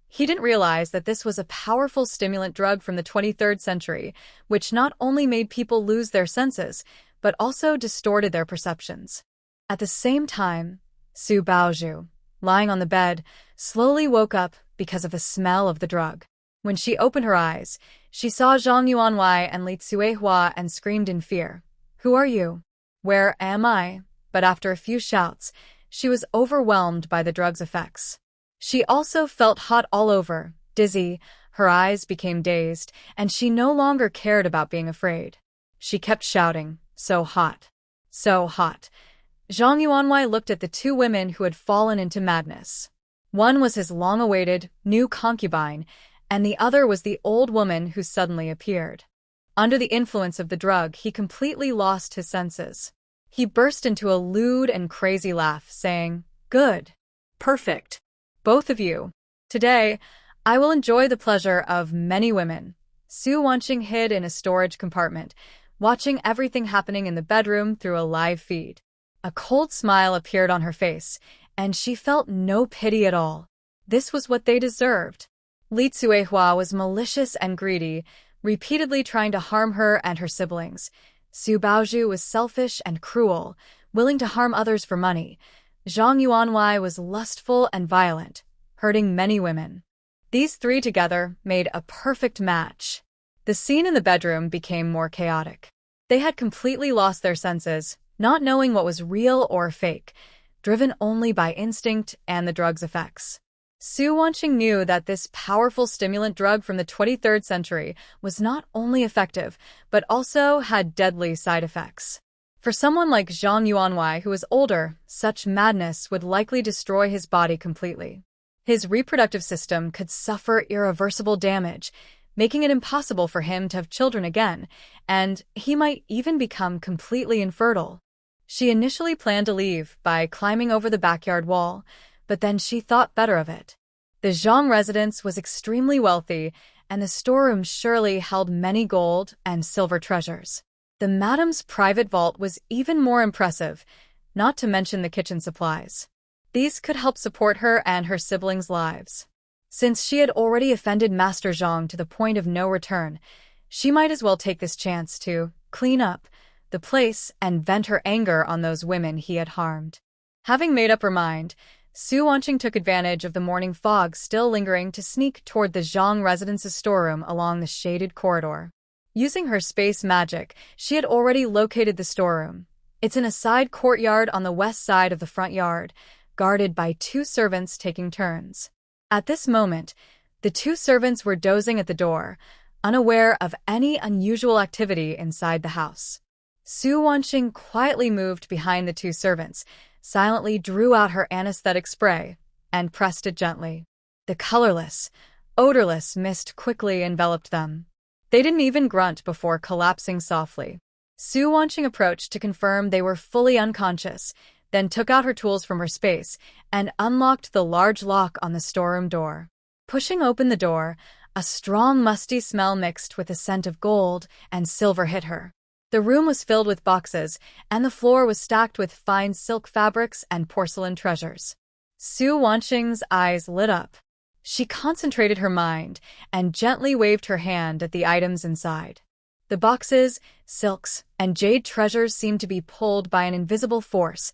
He didn't realize that this was a powerful stimulant drug from the 23rd century, which not only made people lose their senses, but also distorted their perceptions. At the same time, Su Baozhu, lying on the bed, slowly woke up because of the smell of the drug. When she opened her eyes, she saw Zhang Yuanwei and Li Tsuehua and screamed in fear. "Who are you? Where am I?" But after a few shouts, she was overwhelmed by the drug's effects. She also felt hot all over, dizzy, her eyes became dazed, and she no longer cared about being afraid. She kept shouting, "So hot. So hot." Zhang Yuanwei looked at the two women who had fallen into madness. One was his long-awaited, new concubine, and the other was the old woman who suddenly appeared. Under the influence of the drug, he completely lost his senses. He burst into a lewd and crazy laugh, saying, "Good. Perfect. Both of you. Today, I will enjoy the pleasure of many women." Su Wanqing hid in a storage compartment, watching everything happening in the bedroom through a live feed. A cold smile appeared on her face, and she felt no pity at all. This was what they deserved. Li Tsuehua was malicious and greedy, repeatedly trying to harm her and her siblings. Su Baozhu was selfish and cruel, willing to harm others for money. Zhang Yuanwei was lustful and violent, hurting many women. These three together made a perfect match. The scene in the bedroom became more chaotic. They had completely lost their senses, not knowing what was real or fake, driven only by instinct and the drug's effects. Su Wanqing knew that this powerful stimulant drug from the 23rd century was not only effective, but also had deadly side effects. For someone like Zhang Yuanwei, who was older, such madness would likely destroy his body completely. His reproductive system could suffer irreversible damage, making it impossible for him to have children again, and he might even become completely infertile. She initially planned to leave by climbing over the backyard wall, but then she thought better of it. The Zhang residence was extremely wealthy, and the storeroom surely held many gold and silver treasures. The madam's private vault was even more impressive, not to mention the kitchen supplies. These could help support her and her siblings' lives. Since she had already offended Master Zhang to the point of no return, she might as well take this chance to clean up the place and vent her anger on those women he had harmed. Having made up her mind, Su Wanqing took advantage of the morning fog still lingering to sneak toward the Zhang residence's storeroom along the shaded corridor. Using her space magic, she had already located the storeroom. It's in a side courtyard on the west side of the front yard, guarded by two servants taking turns. At this moment, the two servants were dozing at the door, unaware of any unusual activity inside the house. Su Wanqing quietly moved behind the two servants, silently drew out her anesthetic spray, and pressed it gently. The colorless, odorless mist quickly enveloped them. They didn't even grunt before collapsing softly. Su Wanqing approached to confirm they were fully unconscious, then took out her tools from her space and unlocked the large lock on the storeroom door. Pushing open the door, a strong musty smell mixed with a scent of gold and silver hit her. The room was filled with boxes, and the floor was stacked with fine silk fabrics and porcelain treasures. Su Wanqing's eyes lit up. She concentrated her mind and gently waved her hand at the items inside. The boxes, silks, and jade treasures seemed to be pulled by an invisible force,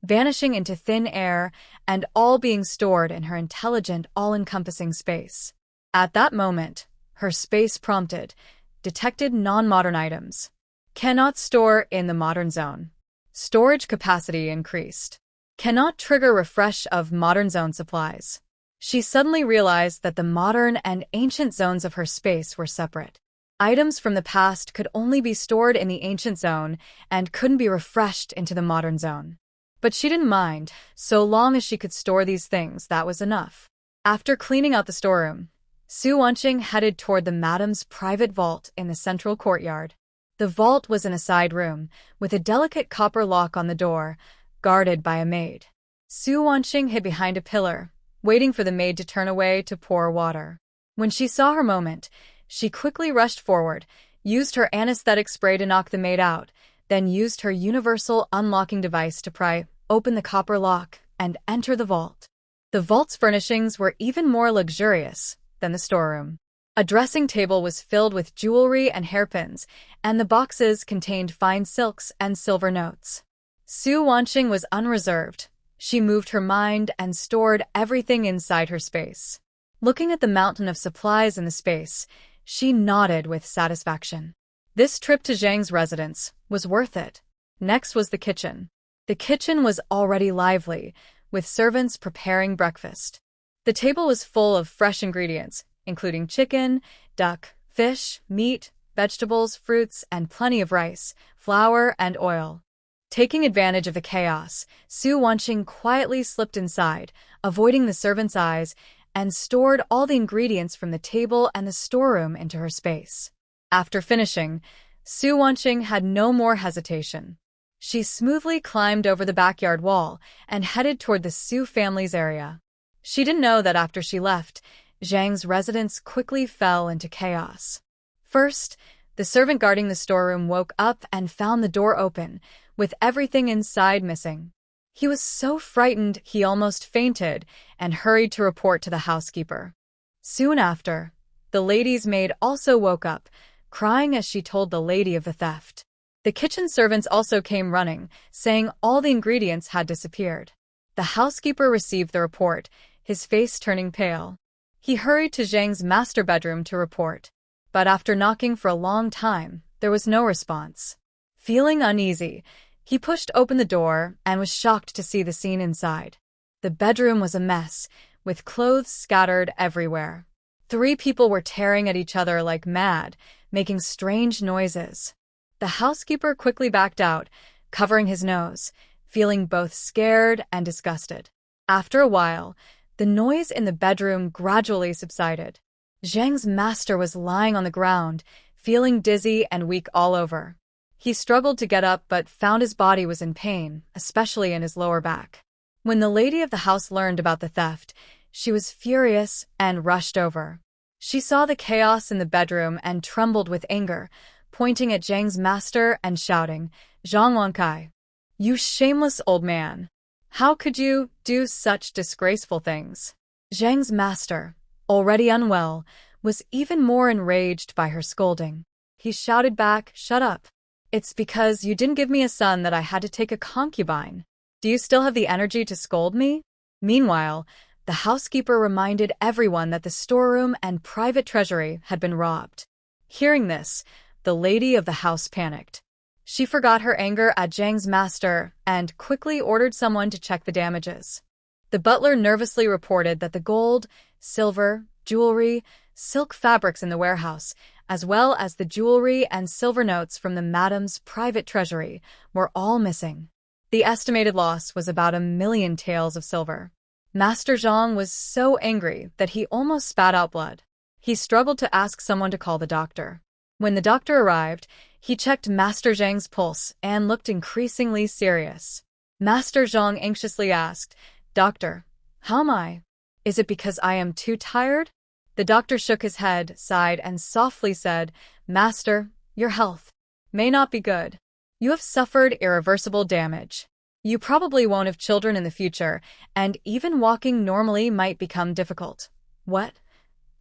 vanishing into thin air and all being stored in her intelligent, all-encompassing space. At that moment, her space prompted, detected non-modern items. Cannot store in the modern zone. Storage capacity increased. Cannot trigger refresh of modern zone supplies. She suddenly realized that the modern and ancient zones of her space were separate. Items from the past could only be stored in the ancient zone and couldn't be refreshed into the modern zone. But she didn't mind, so long as she could store these things, that was enough. After cleaning out the storeroom, Su Wanqing headed toward the madam's private vault in the central courtyard. The vault was in a side room, with a delicate copper lock on the door, guarded by a maid. Su Wanqing hid behind a pillar, waiting for the maid to turn away to pour water. When she saw her moment, she quickly rushed forward, used her anesthetic spray to knock the maid out, then used her universal unlocking device to pry open the copper lock and enter the vault. The vault's furnishings were even more luxurious than the storeroom. A dressing table was filled with jewelry and hairpins, and the boxes contained fine silks and silver notes. Su Wanqing was unreserved. She moved her mind and stored everything inside her space. Looking at the mountain of supplies in the space, she nodded with satisfaction. This trip to Zhang's residence was worth it. Next was the kitchen. The kitchen was already lively, with servants preparing breakfast. The table was full of fresh ingredients, including chicken, duck, fish, meat, vegetables, fruits, and plenty of rice, flour, and oil. Taking advantage of the chaos, Su Wanqing quietly slipped inside, avoiding the servants' eyes, and stored all the ingredients from the table and the storeroom into her space. After finishing, Su Wanqing had no more hesitation. She smoothly climbed over the backyard wall and headed toward the Su family's area. She didn't know that after she left, Zhang's residence quickly fell into chaos. First, the servant guarding the storeroom woke up and found the door open, with everything inside missing. He was so frightened he almost fainted and hurried to report to the housekeeper. Soon after, the lady's maid also woke up, crying as she told the lady of the theft. The kitchen servants also came running, saying all the ingredients had disappeared. The housekeeper received the report, his face turning pale. He hurried to Zhang's master bedroom to report, but after knocking for a long time, there was no response. Feeling uneasy, he pushed open the door and was shocked to see the scene inside. The bedroom was a mess, with clothes scattered everywhere. 3 people were tearing at each other like mad, making strange noises. The housekeeper quickly backed out, covering his nose, feeling both scared and disgusted. After a while, the noise in the bedroom gradually subsided. Zhang's master was lying on the ground, feeling dizzy and weak all over. He struggled to get up but found his body was in pain, especially in his lower back. When the lady of the house learned about the theft, she was furious and rushed over. She saw the chaos in the bedroom and trembled with anger, pointing at Zhang's master and shouting, "Zhang Wankai, you shameless old man! How could you do such disgraceful things?" Zhang's master, already unwell, was even more enraged by her scolding. He shouted back, "Shut up! It's because you didn't give me a son that I had to take a concubine. Do you still have the energy to scold me?" Meanwhile, the housekeeper reminded everyone that the storeroom and private treasury had been robbed. Hearing this, the lady of the house panicked. She forgot her anger at Zhang's master and quickly ordered someone to check the damages. The butler nervously reported that the gold, silver, jewelry, silk fabrics in the warehouse, as well as the jewelry and silver notes from the madam's private treasury, were all missing. The estimated loss was about 1,000,000 taels of silver. Master Zhang was so angry that he almost spat out blood. He struggled to ask someone to call the doctor. When the doctor arrived, he checked Master Zhang's pulse and looked increasingly serious. Master Zhang anxiously asked, "Doctor, how am I? Is it because I am too tired?" The doctor shook his head, sighed, and softly said, "Master, your health may not be good. You have suffered irreversible damage. You probably won't have children in the future, and even walking normally might become difficult." "What?"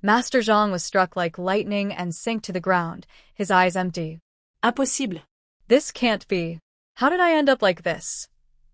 Master Zhang was struck like lightning and sank to the ground, his eyes empty. Impossible. "This can't be. How did I end up like this?"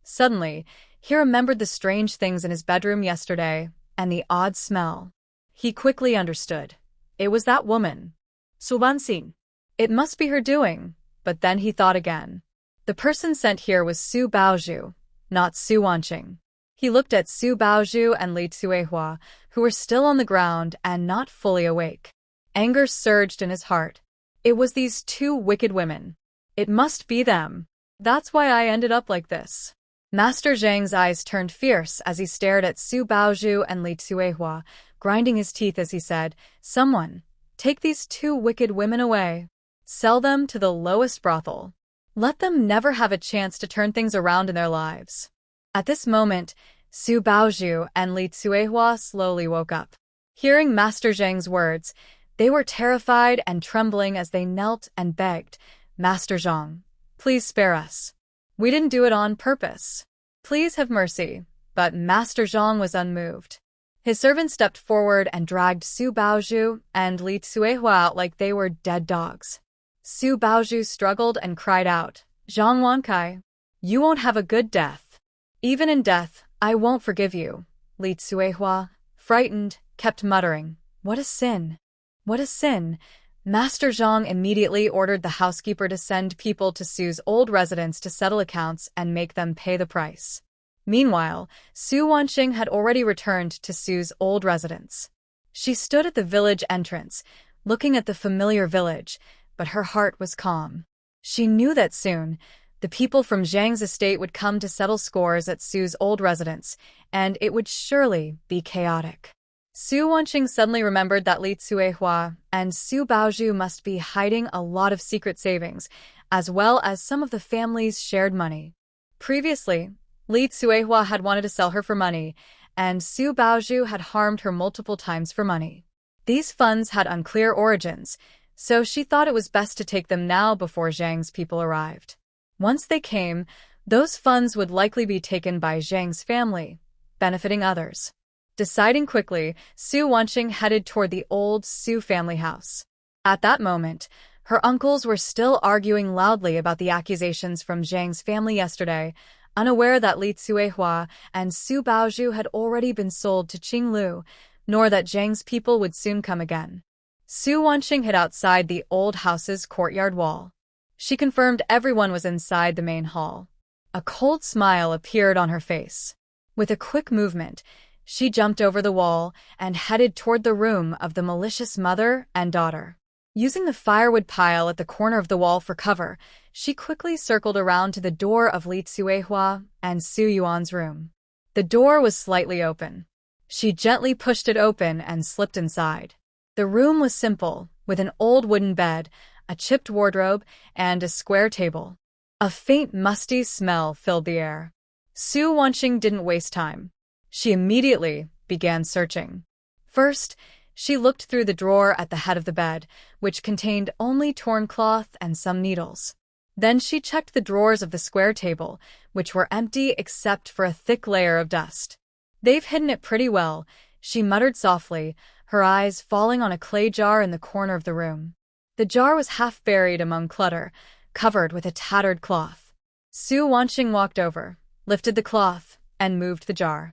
Suddenly, he remembered the strange things in his bedroom yesterday and the odd smell. He quickly understood. It was that woman. Suvan Singh. It must be her doing, but then he thought again. The person sent here was Su Baozhu, not Su Wanqing. He looked at Su Baozhu and Li Tsuehua, who were still on the ground and not fully awake. Anger surged in his heart. It was these two wicked women. It must be them. That's why I ended up like this. Master Zhang's eyes turned fierce as he stared at Su Baozhu and Li Tsuehua, grinding his teeth as he said, "Someone, take these two wicked women away. Sell them to the lowest brothel. Let them never have a chance to turn things around in their lives." At this moment, Su Baozhu and Li Tsuehua slowly woke up. Hearing Master Zhang's words, they were terrified and trembling as they knelt and begged, "Master Zhang, please spare us. We didn't do it on purpose. Please have mercy." But Master Zhang was unmoved. His servant stepped forward and dragged Su Baozhu and Li Tsuehua out like they were dead dogs. Su Baozhu struggled and cried out, "Zhang Wankai, you won't have a good death. Even in death, I won't forgive you." Li Tsuehua, frightened, kept muttering, "What a sin! What a sin!" Master Zhang immediately ordered the housekeeper to send people to Su's old residence to settle accounts and make them pay the price. Meanwhile, Su Wanqing had already returned to Su's old residence. She stood at the village entrance, looking at the familiar village, but her heart was calm. She knew that soon, the people from Zhang's estate would come to settle scores at Su's old residence, and it would surely be chaotic. Su Wanqing suddenly remembered that Li Tsuehua and Su Baozhu must be hiding a lot of secret savings, as well as some of the family's shared money. Previously, Li Tsuehua had wanted to sell her for money, and Su Baozhu had harmed her multiple times for money. These funds had unclear origins, so she thought it was best to take them now before Zhang's people arrived. Once they came, those funds would likely be taken by Zhang's family, benefiting others. Deciding quickly, Su Wanqing headed toward the old Su family house. At that moment, her uncles were still arguing loudly about the accusations from Zhang's family yesterday, unaware that Li Tsuehua and Su Baozhu had already been sold to Qinglu, nor that Zhang's people would soon come again. Su Wanqing hid outside the old house's courtyard wall. She confirmed everyone was inside the main hall. A cold smile appeared on her face. With a quick movement, she jumped over the wall and headed toward the room of the malicious mother and daughter. Using the firewood pile at the corner of the wall for cover, she quickly circled around to the door of Li Tsuehua and Su Yuan's room. The door was slightly open. She gently pushed it open and slipped inside. The room was simple, with an old wooden bed, a chipped wardrobe, and a square table. A faint musty smell filled the air. Su Wanqing didn't waste time. She immediately began searching. First, she looked through the drawer at the head of the bed, which contained only torn cloth and some needles. Then she checked the drawers of the square table, which were empty except for a thick layer of dust. "They've hidden it pretty well," she muttered softly, her eyes falling on a clay jar in the corner of the room. The jar was half buried among clutter, covered with a tattered cloth. Su Wanqing walked over, lifted the cloth, and moved the jar.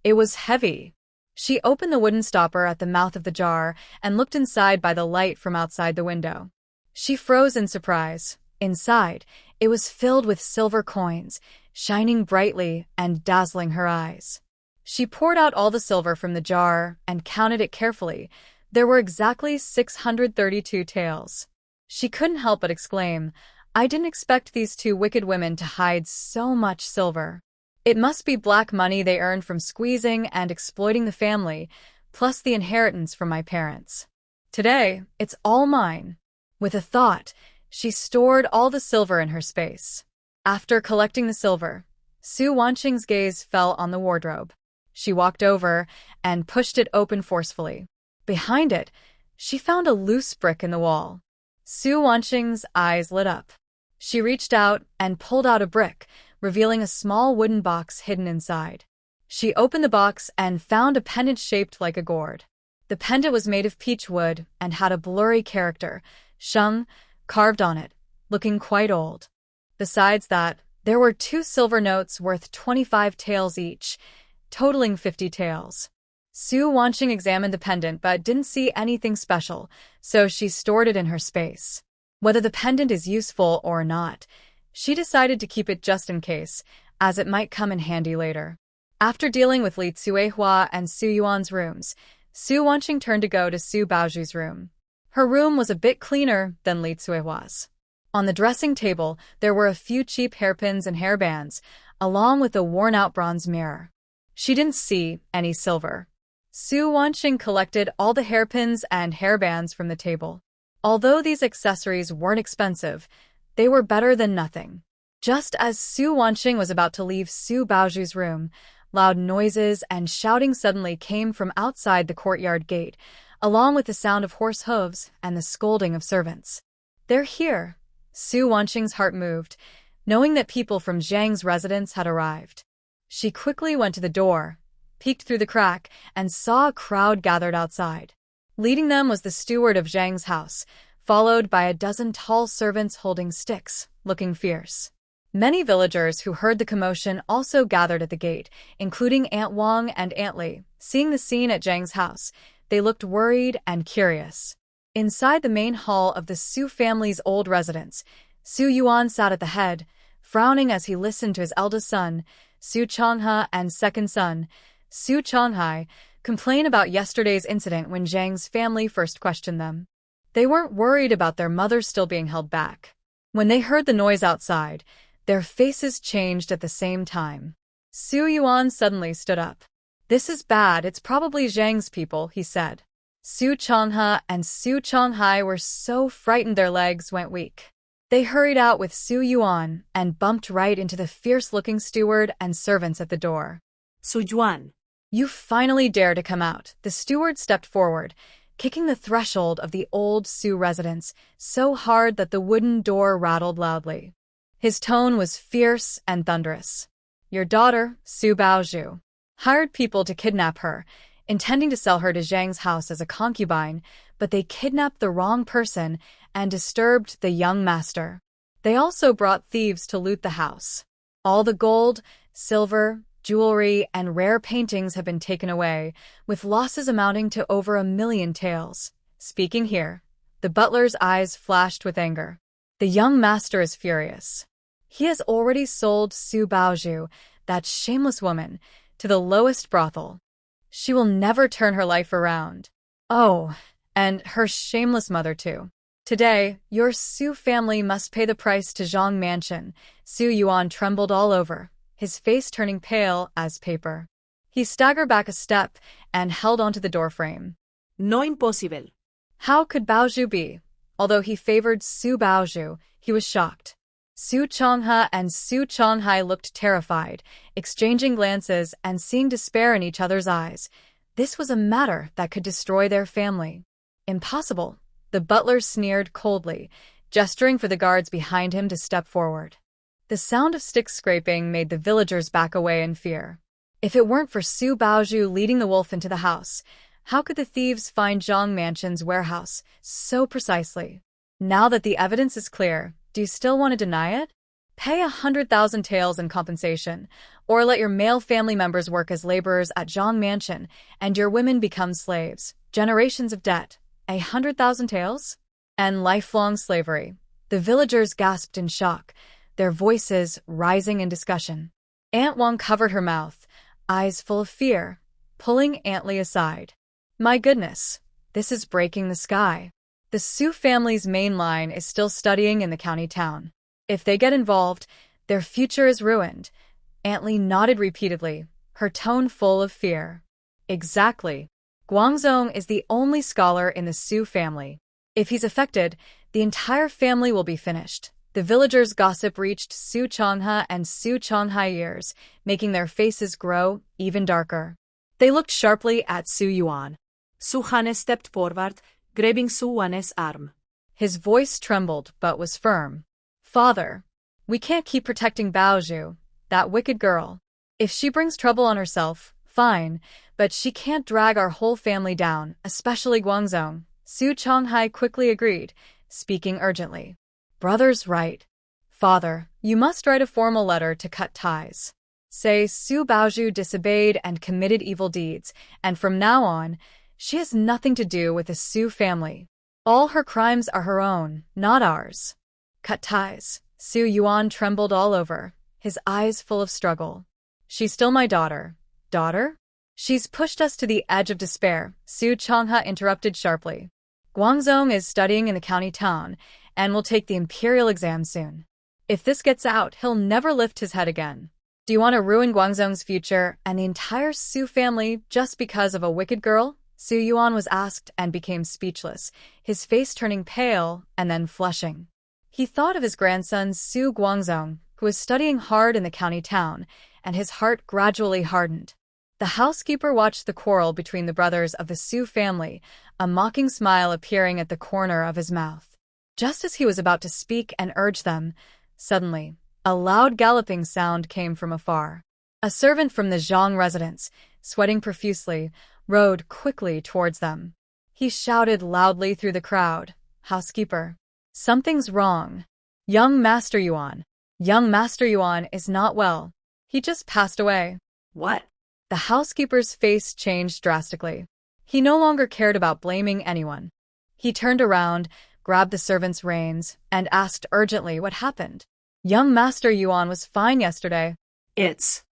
It was heavy. She opened the wooden stopper at the mouth of the jar and looked inside by the light from outside the window. She froze in surprise. Inside, it was filled with silver coins, shining brightly and dazzling her eyes. She poured out all the silver from the jar and counted it carefully. There were exactly 632 taels. She couldn't help but exclaim, "I didn't expect these two wicked women to hide so much silver. It must be black money they earned from squeezing and exploiting the family, plus the inheritance from my parents. Today, it's all mine." With a thought, she stored all the silver in her space. After collecting the silver, Su Wanqing's gaze fell on the wardrobe. She walked over and pushed it open forcefully. Behind it, she found a loose brick in the wall. Su Wanqing's eyes lit up. She reached out and pulled out a brick, revealing a small wooden box hidden inside. She opened the box and found a pendant shaped like a gourd. The pendant was made of peach wood and had a blurry character, Sheng, carved on it, looking quite old. Besides that, there were 2 silver notes worth 25 taels each, totaling 50 taels. Su Wanqing examined the pendant but didn't see anything special, so she stored it in her space. Whether the pendant is useful or not, she decided to keep it just in case, as it might come in handy later. After dealing with Li Tsuehua and Su Yuan's rooms, Su Wanqing turned to go to Su Baozhu's room. Her room was a bit cleaner than Li Tsuehua's. On the dressing table, there were a few cheap hairpins and hairbands, along with a worn-out bronze mirror. She didn't see any silver. Su Wanqing collected all the hairpins and hairbands from the table. Although these accessories weren't expensive, they were better than nothing. Just as Su Wanqing was about to leave Su Baozhu's room, loud noises and shouting suddenly came from outside the courtyard gate, along with the sound of horse hooves and the scolding of servants. "They're here." Su Wanqing's heart moved, knowing that people from Zhang's residence had arrived. She quickly went to the door, peeked through the crack, and saw a crowd gathered outside. Leading them was the steward of Zhang's house, followed by a dozen tall servants holding sticks, looking fierce. Many villagers who heard the commotion also gathered at the gate, including Aunt Wang and Aunt Li. Seeing the scene at Zhang's house, they looked worried and curious. Inside the main hall of the Su family's old residence, Su Yuan sat at the head, frowning as he listened to his eldest son, Su Changhe, and second son, Su Changhai, complain about yesterday's incident when Zhang's family first questioned them. They weren't worried about their mother still being held back. When they heard the noise outside, their faces changed at the same time. Su Yuan suddenly stood up. "This is bad, it's probably Zhang's people," he said. Su Changhe and Su Changhai were so frightened their legs went weak. They hurried out with Su Yuan and bumped right into the fierce-looking steward and servants at the door. Su Yuan. "You finally dare to come out." The steward stepped forward, kicking the threshold of the old Su residence so hard that the wooden door rattled loudly. His tone was fierce and thunderous. "Your daughter, Su Baozhu, hired people to kidnap her, intending to sell her to Zhang's house as a concubine, but they kidnapped the wrong person and disturbed the young master. They also brought thieves to loot the house. All the gold, silver, jewelry, and rare paintings have been taken away, with losses amounting to over 1,000,000 taels." Speaking here, the butler's eyes flashed with anger. The young master is furious. He has already sold Su Baozhu, that shameless woman, to the lowest brothel. She will never turn her life around. Oh, and her shameless mother too. Today, your Su family must pay the price to Zhang Mansion. Su Yuan trembled all over, his face turning pale as paper. He staggered back a step and held onto the doorframe. No impossible. How could Baozhu be? Although he favored Su Baozhu, he was shocked. Su Changhe and Su Changhai looked terrified, exchanging glances and seeing despair in each other's eyes. This was a matter that could destroy their family. Impossible, the butler sneered coldly, gesturing for the guards behind him to step forward. The sound of sticks scraping made the villagers back away in fear. If it weren't for Su Baozhu leading the wolf into the house, how could the thieves find Zhang Mansion's warehouse so precisely? Now that the evidence is clear, do you still want to deny it? Pay 100,000 taels in compensation, or let your male family members work as laborers at Zhang Mansion, and your women become slaves. Generations of debt. 100,000 taels? And lifelong slavery. The villagers gasped in shock, their voices rising in discussion. Aunt Wang covered her mouth, eyes full of fear, pulling Aunt Li aside. My goodness, this is breaking the sky. The Su family's main line is still studying in the county town. If they get involved, their future is ruined. Aunt Li nodded repeatedly, her tone full of fear. Exactly. Guangzong is the only scholar in the Su family. If he's affected, the entire family will be finished. The villagers' gossip reached Su Chongha and Su Chonghai ears, making their faces grow even darker. They looked sharply at Su Yuan. Su Hane stepped forward, grabbing Su Wane's arm. His voice trembled but was firm. Father, we can't keep protecting Baozhu, that wicked girl. If she brings trouble on herself, fine, but she can't drag our whole family down, especially Guangzhong. Su Chonghai quickly agreed, speaking urgently. Brother's right. Father, you must write a formal letter to cut ties. Say Su Baozhu disobeyed and committed evil deeds, and from now on, she has nothing to do with the Su family. All her crimes are her own, not ours. Cut ties. Su Yuan trembled all over, his eyes full of struggle. She's still my daughter. Daughter? She's pushed us to the edge of despair, Su Chongha interrupted sharply. Guangzhong is studying in the county town, and will take the imperial exam soon. If this gets out, he'll never lift his head again. Do you want to ruin Guangzhong's future and the entire Su family just because of a wicked girl? Su Yuan was asked and became speechless, his face turning pale and then flushing. He thought of his grandson Su Guangzhong, who was studying hard in the county town, and his heart gradually hardened. The housekeeper watched the quarrel between the brothers of the Su family, a mocking smile appearing at the corner of his mouth. Just as he was about to speak and urge them, suddenly, a loud galloping sound came from afar. A servant from the Zhang residence, sweating profusely, rode quickly towards them. He shouted loudly through the crowd, "Housekeeper, something's wrong. Young Master Yuan is not well. He just passed away." What? The housekeeper's face changed drastically. He no longer cared about blaming anyone. He turned around, grabbed the servant's reins, and asked urgently what happened. Young Master Yuan was fine yesterday. It's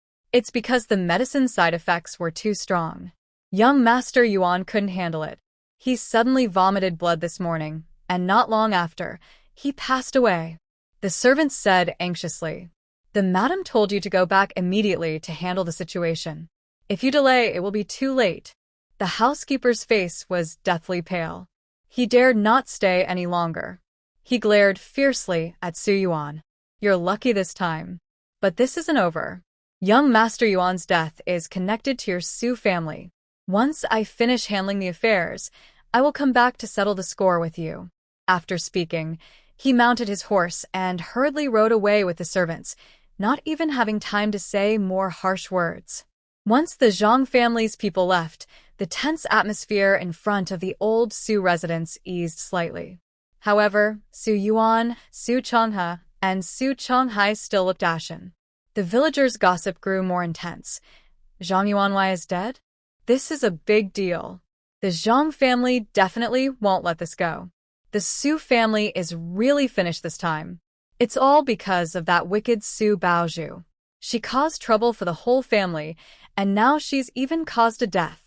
because the medicine's side effects were too strong. Young Master Yuan couldn't handle it. He suddenly vomited blood this morning, and not long after, he passed away. The servant said anxiously. The madam told you to go back immediately to handle the situation. If you delay, it will be too late. The housekeeper's face was deathly pale. He dared not stay any longer. He glared fiercely at Su Yuan. You're lucky this time. But this isn't over. Young Master Yuan's death is connected to your Su family. Once I finish handling the affairs, I will come back to settle the score with you. After speaking, he mounted his horse and hurriedly rode away with the servants, not even having time to say more harsh words. Once the Zhang family's people left, the tense atmosphere in front of the old Su residence eased slightly. However, Su Yuan, Su Chongha, and Su Chonghai still looked ashen. The villagers' gossip grew more intense. Zhang Yuanwei is dead? This is a big deal. The Zhang family definitely won't let this go. The Su family is really finished this time. It's all because of that wicked Su Baozhu. She caused trouble for the whole family, and now she's even caused a death.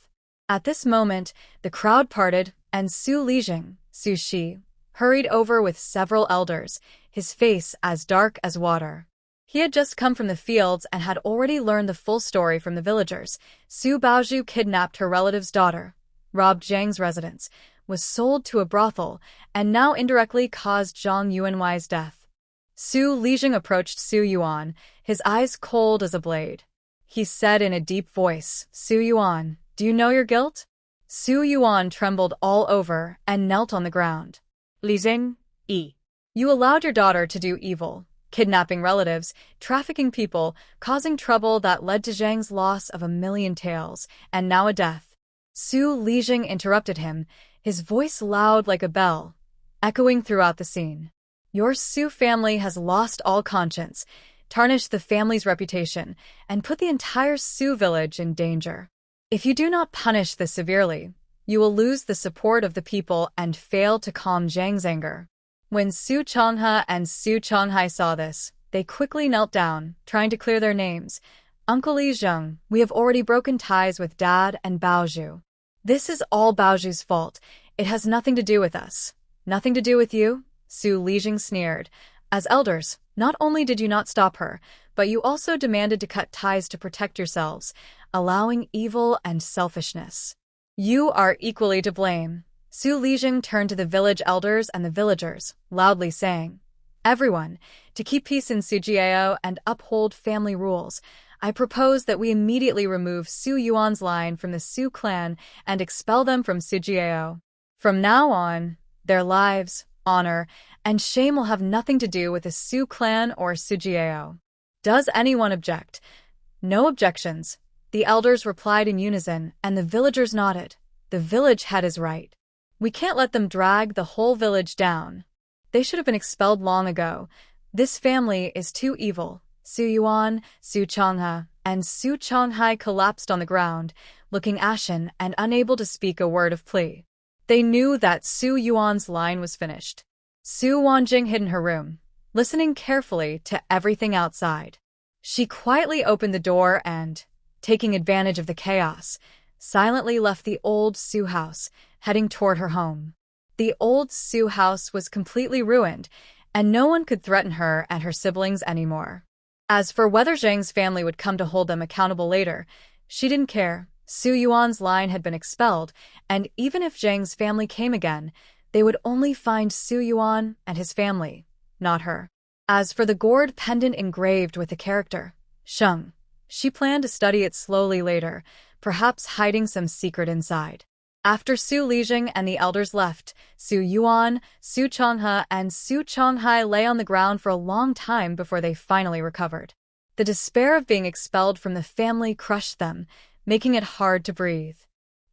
At this moment, the crowd parted, and Su Lijing, Su Shi, hurried over with several elders, his face as dark as water. He had just come from the fields and had already learned the full story from the villagers. Su Baozhu kidnapped her relative's daughter, robbed Zhang's residence, was sold to a brothel, and now indirectly caused Zhang Yuanwei's death. Su Lijing approached Su Yuan, his eyes cold as a blade. He said in a deep voice, Su Yuan, do you know your guilt? Su Yuan trembled all over and knelt on the ground. Lijing, you allowed your daughter to do evil, kidnapping relatives, trafficking people, causing trouble that led to Zhang's loss of 1,000,000 taels, and now a death. Su Lijing interrupted him, his voice loud like a bell, echoing throughout the scene. Your Su family has lost all conscience, tarnished the family's reputation, and put the entire Su village in danger. If you do not punish this severely, you will lose the support of the people and fail to calm Zhang's anger. When Su Chongha and Su Chonghai saw this, they quickly knelt down, trying to clear their names. Uncle Li Zheng, we have already broken ties with Dad and Baozhu. This is all Baozhu's fault. It has nothing to do with us. Nothing to do with you? Su Lijing sneered. As elders, not only did you not stop her, but you also demanded to cut ties to protect yourselves, allowing evil and selfishness. You are equally to blame. Su Lijing turned to the village elders and the villagers, loudly saying, Everyone, to keep peace in Sujiao and uphold family rules, I propose that we immediately remove Su Yuan's line from the Su clan and expel them from Sujiao. From now on, their lives, honor, and shame will have nothing to do with the Su clan or Sujiao. Does anyone object? No objections. The elders replied in unison, and the villagers nodded. The village head is right. We can't let them drag the whole village down. They should have been expelled long ago. This family is too evil. Su Yuan, Su Changhe, and Su Changhai collapsed on the ground, looking ashen and unable to speak a word of plea. They knew that Su Yuan's line was finished. Su Wanjing hid in her room, listening carefully to everything outside. She quietly opened the door and, taking advantage of the chaos, silently left the old Su house, heading toward her home. The old Su house was completely ruined, and no one could threaten her and her siblings anymore. As for whether Zhang's family would come to hold them accountable later, she didn't care. Su Yuan's line had been expelled, and even if Zhang's family came again, they would only find Su Yuan and his family, not her. As for the gourd pendant engraved with the character, Sheng, she planned to study it slowly later, perhaps hiding some secret inside. After Su Lijing and the elders left, Su Yuan, Su Changhe, and Su Changhai lay on the ground for a long time before they finally recovered. The despair of being expelled from the family crushed them, making it hard to breathe.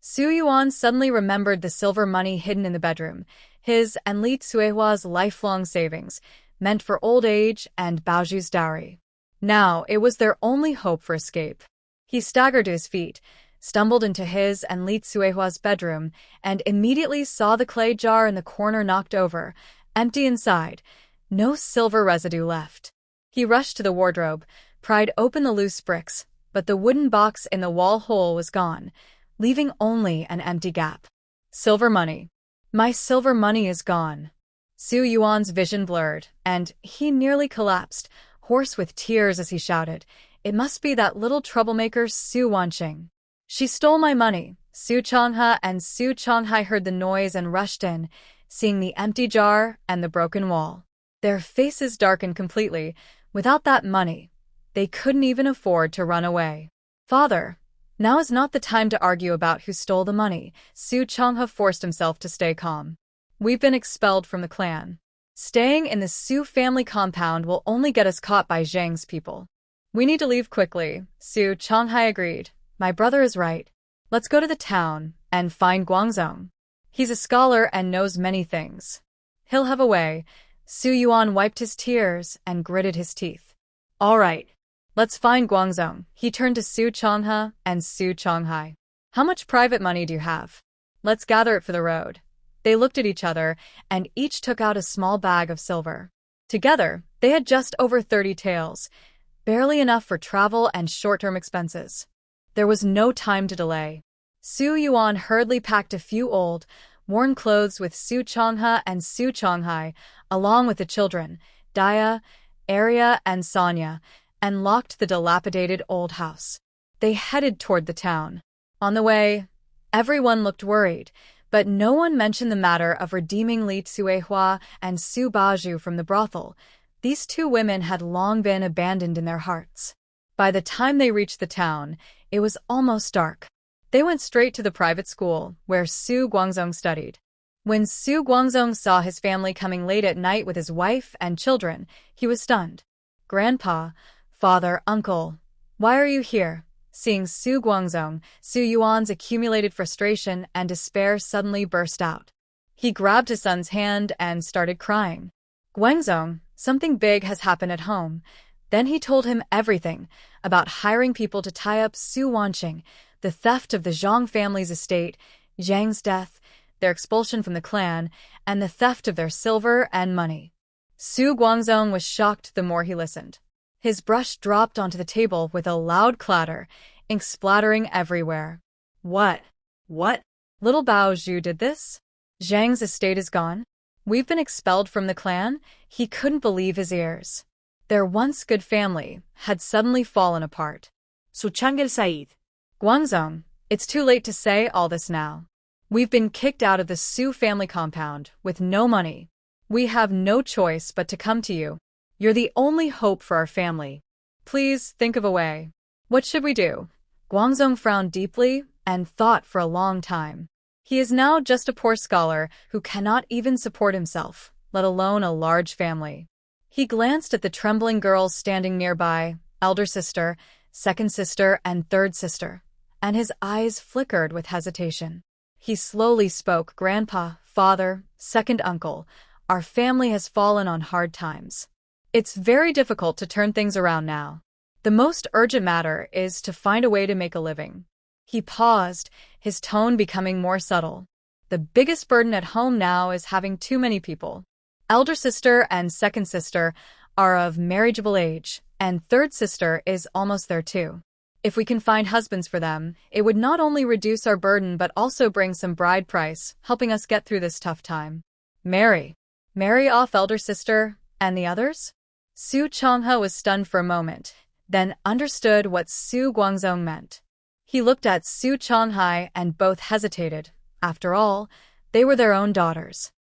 Su Yuan suddenly remembered the silver money hidden in the bedroom, his and Li Tsuehua's lifelong savings, meant for old age, and Baoju's dowry. Now it was their only hope for escape. He staggered to his feet, stumbled into his and Li Tsuehua's bedroom, and immediately saw the clay jar in the corner knocked over, empty inside, no silver residue left. He rushed to the wardrobe, pried open the loose bricks, but the wooden box in the wall hole was gone, leaving only an empty gap. Silver money. My silver money is gone. Su Yuan's vision blurred, and he nearly collapsed, hoarse with tears as he shouted, "It must be that little troublemaker Su Wanqing. She stole my money." Su Changhe and Su Changhai heard the noise and rushed in, seeing the empty jar and the broken wall. Their faces darkened completely. Without that money, they couldn't even afford to run away. "Father, now is not the time to argue about who stole the money." Su Changhe forced himself to stay calm. "We've been expelled from the clan. Staying in the Su family compound will only get us caught by Zhang's people. We need to leave quickly." Su Changhai agreed. "My brother is right. Let's go to the town and find Guangzong. He's a scholar and knows many things. He'll have a way." Su Yuan wiped his tears and gritted his teeth. "All right. Let's find Guangzong." He turned to Su Changhe and Su Changhai. "How much private money do you have? Let's gather it for the road." They looked at each other, and each took out a small bag of silver. Together, they had just over 30 taels, barely enough for travel and short-term expenses. There was no time to delay. Su Yuan hurriedly packed a few old, worn clothes with Su Changhe and Su Changhai, along with the children, Dia, Arya, and Sonya, and locked the dilapidated old house. They headed toward the town. On the way, everyone looked worried, but no one mentioned the matter of redeeming Li Tsuehua and Su Baoju from the brothel. These two women had long been abandoned in their hearts. By the time they reached the town, it was almost dark. They went straight to the private school, where Su Guangzong studied. When Su Guangzong saw his family coming late at night with his wife and children, he was stunned. "Grandpa, father, uncle, why are you here?" Seeing Su Guangzong, Su Yuan's accumulated frustration and despair suddenly burst out. He grabbed his son's hand and started crying. "Guangzong, something big has happened at home." Then he told him everything about hiring people to tie up Su Wanqing, the theft of the Zhang family's estate, Zhang's death, their expulsion from the clan, and the theft of their silver and money. Su Guangzong was shocked the more he listened. His brush dropped onto the table with a loud clatter, ink splattering everywhere. What? Little Baoju did this? Zhang's estate is gone? We've been expelled from the clan? He couldn't believe his ears. Their once good family had suddenly fallen apart. Suchangel Said. Guangzong, it's too late to say all this now. We've been kicked out of the Su family compound with no money. We have no choice but to come to you. You're the only hope for our family. Please think of a way. What should we do? Guangzong frowned deeply and thought for a long time. He is now just a poor scholar who cannot even support himself, let alone a large family. He glanced at the trembling girls standing nearby, elder sister, second sister, and third sister, and his eyes flickered with hesitation. He slowly spoke, "Grandpa, father, second uncle, our family has fallen on hard times. It's very difficult to turn things around now. The most urgent matter is to find a way to make a living." He paused, his tone becoming more subtle. "The biggest burden at home now is having too many people. Elder sister and second sister are of marriageable age, and third sister is almost there too. If we can find husbands for them, it would not only reduce our burden but also bring some bride price, helping us get through this tough time." Marry off elder sister, and the others? Su Chonghe was stunned for a moment, then understood what Su Guangzong meant. He looked at Su Chonghai and both hesitated. After all, they were their own daughters.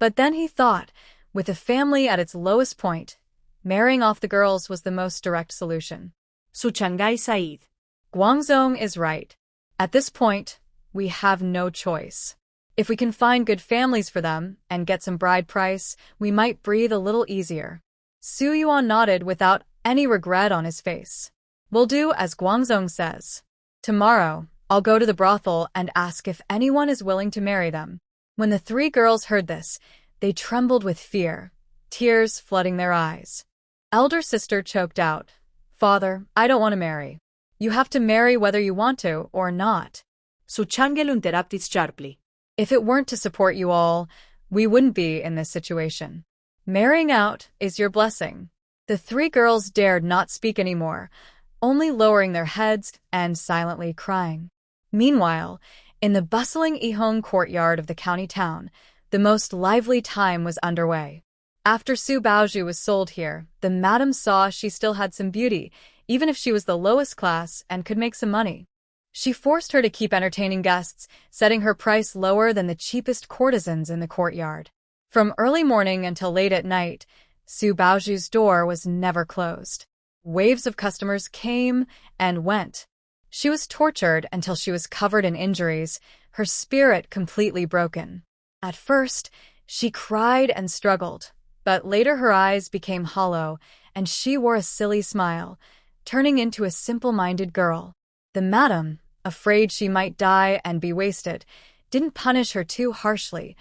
But then he thought, with the family at its lowest point, marrying off the girls was the most direct solution. Su Changai Said. Guangzong is right. At this point, we have no choice. If we can find good families for them and get some bride price, we might breathe a little easier. Su Yuan nodded without any regret on his face. "We'll do as Guangzong says. Tomorrow, I'll go to the brothel and ask if anyone is willing to marry them." When the three girls heard this, they trembled with fear, tears flooding their eyes. Elder sister choked out, "Father, I don't want to marry. You have to marry whether you want to or not." Su Changel interrupted sharply. "If it weren't to support you all, we wouldn't be in this situation. Marrying out is your blessing." The three girls dared not speak anymore, only lowering their heads and silently crying. Meanwhile, in the bustling Ihong courtyard of the county town, the most lively time was underway. After Su Baozhu was sold here, the madam saw she still had some beauty, even if she was the lowest class and could make some money. She forced her to keep entertaining guests, setting her price lower than the cheapest courtesans in the courtyard. From early morning until late at night, Su Baozhu's door was never closed. Waves of customers came and went. She was tortured until she was covered in injuries, her spirit completely broken. At first, she cried and struggled, but later her eyes became hollow, and she wore a silly smile, turning into a simple-minded girl. The madam, afraid she might die and be wasted, didn't punish her too harshly,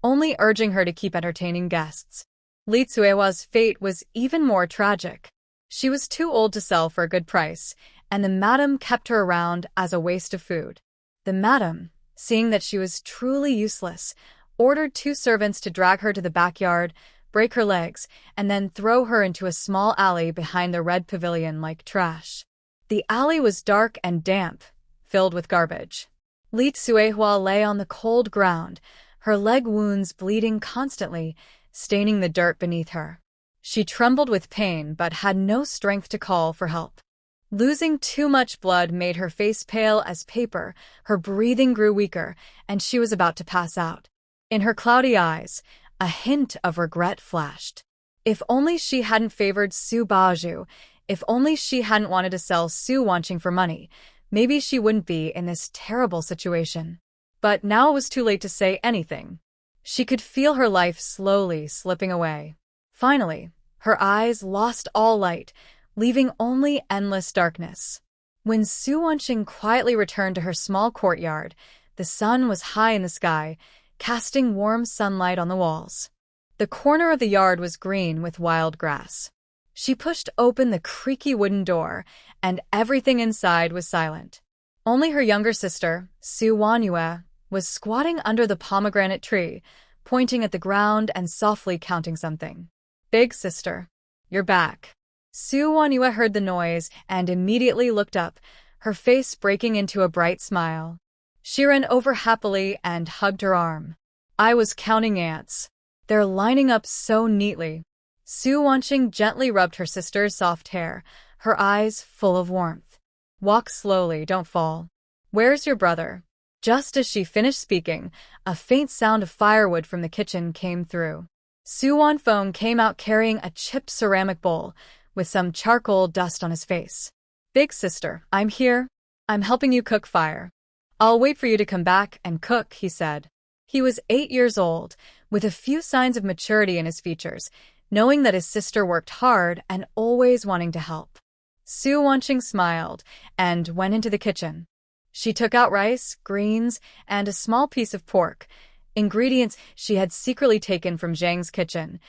only urging her to keep entertaining guests. Li Tsuewa's fate was even more tragic. She was too old to sell for a good price, and the madam kept her around as a waste of food. The madam, seeing that she was truly useless, ordered 2 servants to drag her to the backyard, break her legs, and then throw her into a small alley behind the red pavilion like trash. The alley was dark and damp, filled with garbage. Li Tsuehua lay on the cold ground, her leg wounds bleeding constantly, staining the dirt beneath her. She trembled with pain but had no strength to call for help. Losing too much blood made her face pale as paper, her breathing grew weaker, and she was about to pass out. In her cloudy eyes, a hint of regret flashed. If only she hadn't favored Su Baozhu, if only she hadn't wanted to sell Su Wanqing for money, maybe she wouldn't be in this terrible situation. But now it was too late to say anything. She could feel her life slowly slipping away. Finally, her eyes lost all light, leaving only endless darkness. When Su Wanqing quietly returned to her small courtyard, the sun was high in the sky, casting warm sunlight on the walls. The corner of the yard was green with wild grass. She pushed open the creaky wooden door, and everything inside was silent. Only her younger sister, Su Wanyue, was squatting under the pomegranate tree, pointing at the ground and softly counting something. "Big sister, you're back." Su Wanyue heard the noise and immediately looked up, her face breaking into a bright smile. She ran over happily and hugged her arm. "I was counting ants. They're lining up so neatly." Su Wanqing gently rubbed her sister's soft hair, her eyes full of warmth. "Walk slowly, don't fall. Where's your brother?" Just as she finished speaking, a faint sound of firewood from the kitchen came through. Su Wanfeng came out carrying a chipped ceramic bowl with some charcoal dust on his face. Big sister, I'm here. I'm helping you cook fire. I'll wait for you to come back and cook, he said. He was 8 years old, with a few signs of maturity in his features, knowing that his sister worked hard and always wanting to help. Su Wanqing smiled and went into the kitchen. She took out rice, greens, and a small piece of pork, ingredients she had secretly taken from Zhang's kitchen,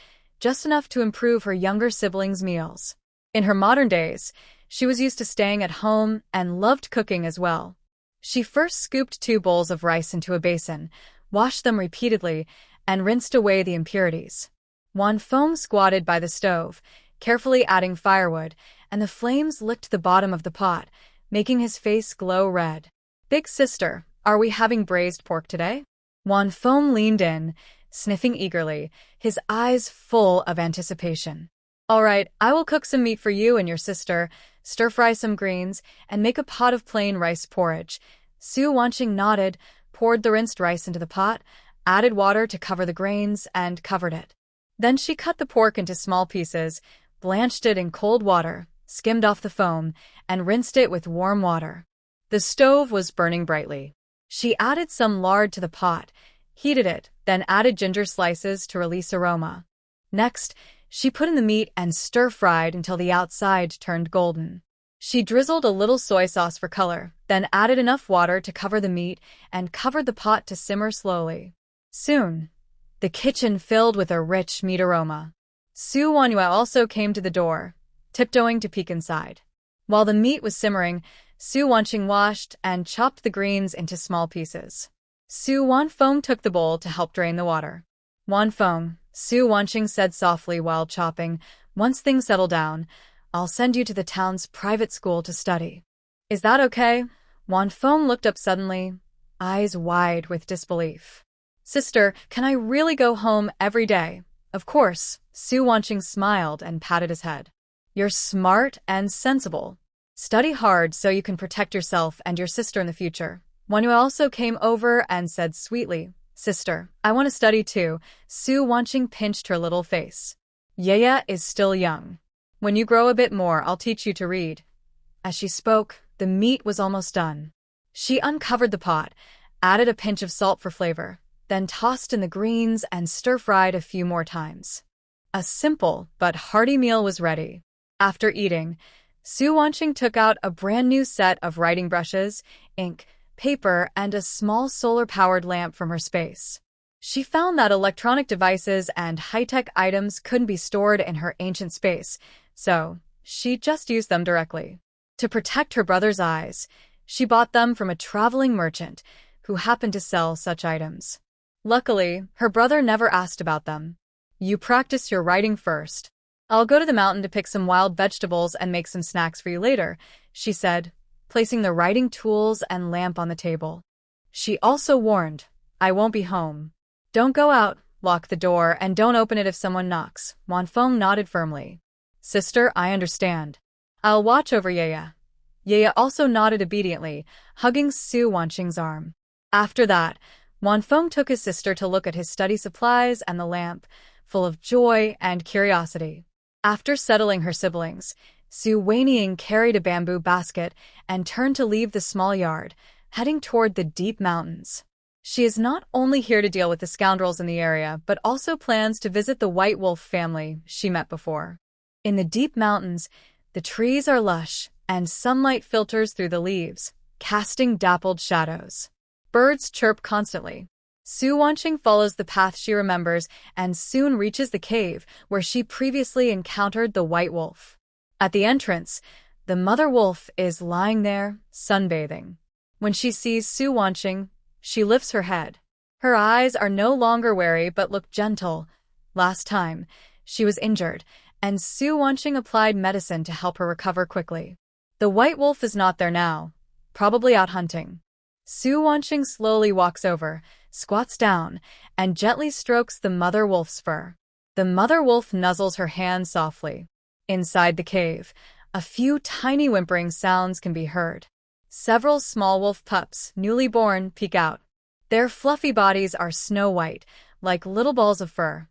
just enough to improve her younger siblings' meals. In her modern days, she was used to staying at home and loved cooking as well. She first scooped 2 bowls of rice into a basin, washed them repeatedly, and rinsed away the impurities. Wanfeng squatted by the stove, carefully adding firewood, and the flames licked the bottom of the pot, making his face glow red. Big sister, are we having braised pork today? Wanfeng leaned in, sniffing eagerly, his eyes full of anticipation. All right, I will cook some meat for you and your sister, stir-fry some greens, and make a pot of plain rice porridge. Su Wanqing nodded, poured the rinsed rice into the pot, added water to cover the grains, and covered it. Then she cut the pork into small pieces, blanched it in cold water, skimmed off the foam, and rinsed it with warm water. The stove was burning brightly. She added some lard to the pot, heated it, then added ginger slices to release aroma. Next, she put in the meat and stir-fried until the outside turned golden. She drizzled a little soy sauce for color, then added enough water to cover the meat and covered the pot to simmer slowly. Soon, the kitchen filled with a rich meat aroma. Su Wanhua also came to the door, tiptoeing to peek inside. While the meat was simmering, Su Wanqing washed and chopped the greens into small pieces. Su Wanfeng took the bowl to help drain the water. Wanfeng, Su Wanqing said softly while chopping, once things settle down, I'll send you to the town's private school to study. Is that okay? Wanfeng looked up suddenly, eyes wide with disbelief. Sister, can I really go home every day? Of course, Su Wanqing smiled and patted his head. You're smart and sensible. Study hard so you can protect yourself and your sister in the future. Wanhua also came over and said sweetly, Sister, I want to study too. Su Wanqing pinched her little face. Yaya is still young. When you grow a bit more, I'll teach you to read. As she spoke, the meat was almost done. She uncovered the pot, added a pinch of salt for flavor, then tossed in the greens and stir-fried a few more times. A simple but hearty meal was ready. After eating, Su Wanqing took out a brand new set of writing brushes, ink, paper, and a small solar-powered lamp from her space. She found that electronic devices and high-tech items couldn't be stored in her ancient space, so she just used them directly. To protect her brother's eyes, she bought them from a traveling merchant who happened to sell such items. Luckily, her brother never asked about them. You practice your writing first. I'll go to the mountain to pick some wild vegetables and make some snacks for you later, she said, placing the writing tools and lamp on the table. She also warned, I won't be home. Don't go out, lock the door, and don't open it if someone knocks. Wanfeng nodded firmly. Sister, I understand. I'll watch over Yaya. Yaya also nodded obediently, hugging Su Wanqing's arm. After that, Wanfeng took his sister to look at his study supplies and the lamp, full of joy and curiosity. After settling her siblings, Su Weiniang carried a bamboo basket and turned to leave the small yard, heading toward the deep mountains. She is not only here to deal with the scoundrels in the area, but also plans to visit the White Wolf family she met before. In the deep mountains, the trees are lush, and sunlight filters through the leaves, casting dappled shadows. Birds chirp constantly. Su Wanqing follows the path she remembers and soon reaches the cave where she previously encountered the White Wolf. At the entrance, the mother wolf is lying there, sunbathing. When she sees Su Wanqing, she lifts her head. Her eyes are no longer wary but look gentle. Last time, she was injured, and Su Wanqing applied medicine to help her recover quickly. The White Wolf is not there now, probably out hunting. Su Wanqing slowly walks over, squats down, and gently strokes the mother wolf's fur. The mother wolf nuzzles her hand softly. Inside the cave, a few tiny whimpering sounds can be heard. Several small wolf pups, newly born, peek out. Their fluffy bodies are snow-white, like little balls of fur.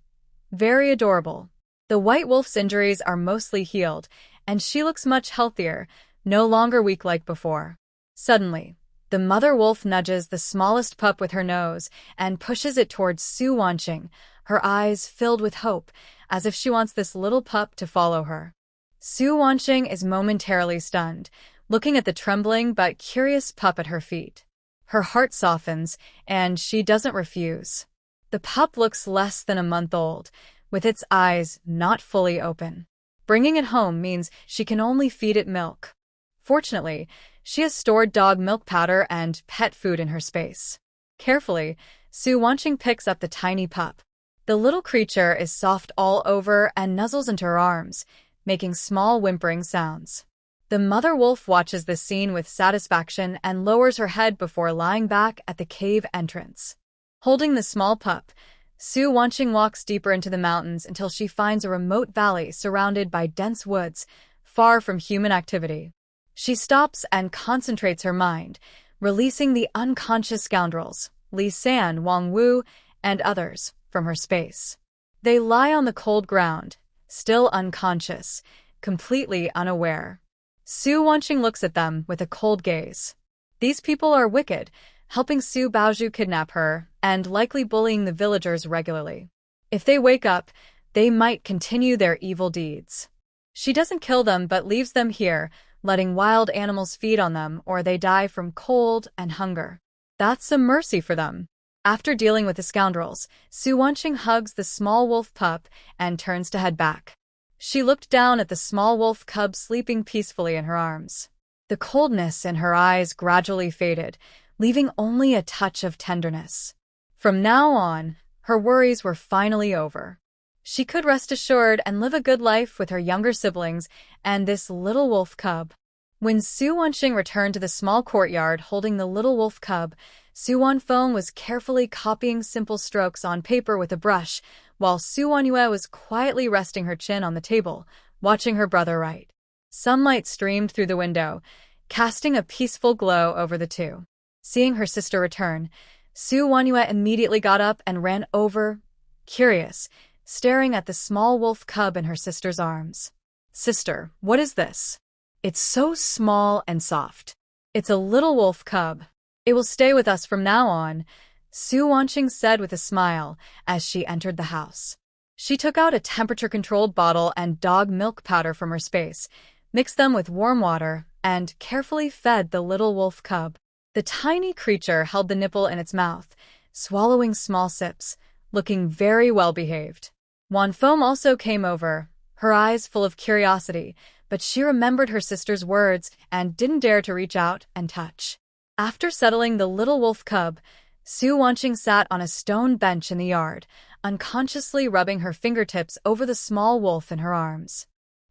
Very adorable. The white wolf's injuries are mostly healed, and she looks much healthier, no longer weak like before. Suddenly, the mother wolf nudges the smallest pup with her nose and pushes it towards Su Wanqing, her eyes filled with hope, as if she wants this little pup to follow her. Su Wanqing is momentarily stunned, looking at the trembling but curious pup at her feet. Her heart softens, and she doesn't refuse. The pup looks less than a month old, with its eyes not fully open. Bringing it home means she can only feed it milk. Fortunately, she has stored dog milk powder and pet food in her space. Carefully, Su Wanqing picks up the tiny pup. The little creature is soft all over and nuzzles into her arms, making small whimpering sounds. The mother wolf watches this scene with satisfaction and lowers her head before lying back at the cave entrance. Holding the small pup, Su Wanqing walks deeper into the mountains until she finds a remote valley surrounded by dense woods, far from human activity. She stops and concentrates her mind, releasing the unconscious scoundrels, Li San, Wang Wu, and others, from her space. They lie on the cold ground, still unconscious, completely unaware. Su Wanqing looks at them with a cold gaze. These people are wicked, helping Su Baozhu kidnap her and likely bullying the villagers regularly. If they wake up, they might continue their evil deeds. She doesn't kill them but leaves them here, letting wild animals feed on them or they die from cold and hunger. That's a mercy for them. After dealing with the scoundrels, Su Wanqing hugs the small wolf pup and turns to head back. She looked down at the small wolf cub sleeping peacefully in her arms. The coldness in her eyes gradually faded, leaving only a touch of tenderness. From now on, her worries were finally over. She could rest assured and live a good life with her younger siblings and this little wolf cub. When Su Wanqing returned to the small courtyard holding the little wolf cub, Su Wanfeng was carefully copying simple strokes on paper with a brush, while Su Wanyue was quietly resting her chin on the table, watching her brother write. Sunlight streamed through the window, casting a peaceful glow over the two. Seeing her sister return, Su Wanyue immediately got up and ran over, curious, staring at the small wolf cub in her sister's arms. "Sister, what is this? It's so small and soft. It's a little wolf cub. It will stay with us from now on," Su Wanqing said with a smile as she entered the house. She took out a temperature-controlled bottle and dog milk powder from her space, mixed them with warm water, and carefully fed the little wolf cub. The tiny creature held the nipple in its mouth, swallowing small sips, looking very well-behaved. Wanfeng also came over, her eyes full of curiosity, but she remembered her sister's words and didn't dare to reach out and touch. After settling the little wolf cub, Su Wanqing sat on a stone bench in the yard, unconsciously rubbing her fingertips over the small wolf in her arms.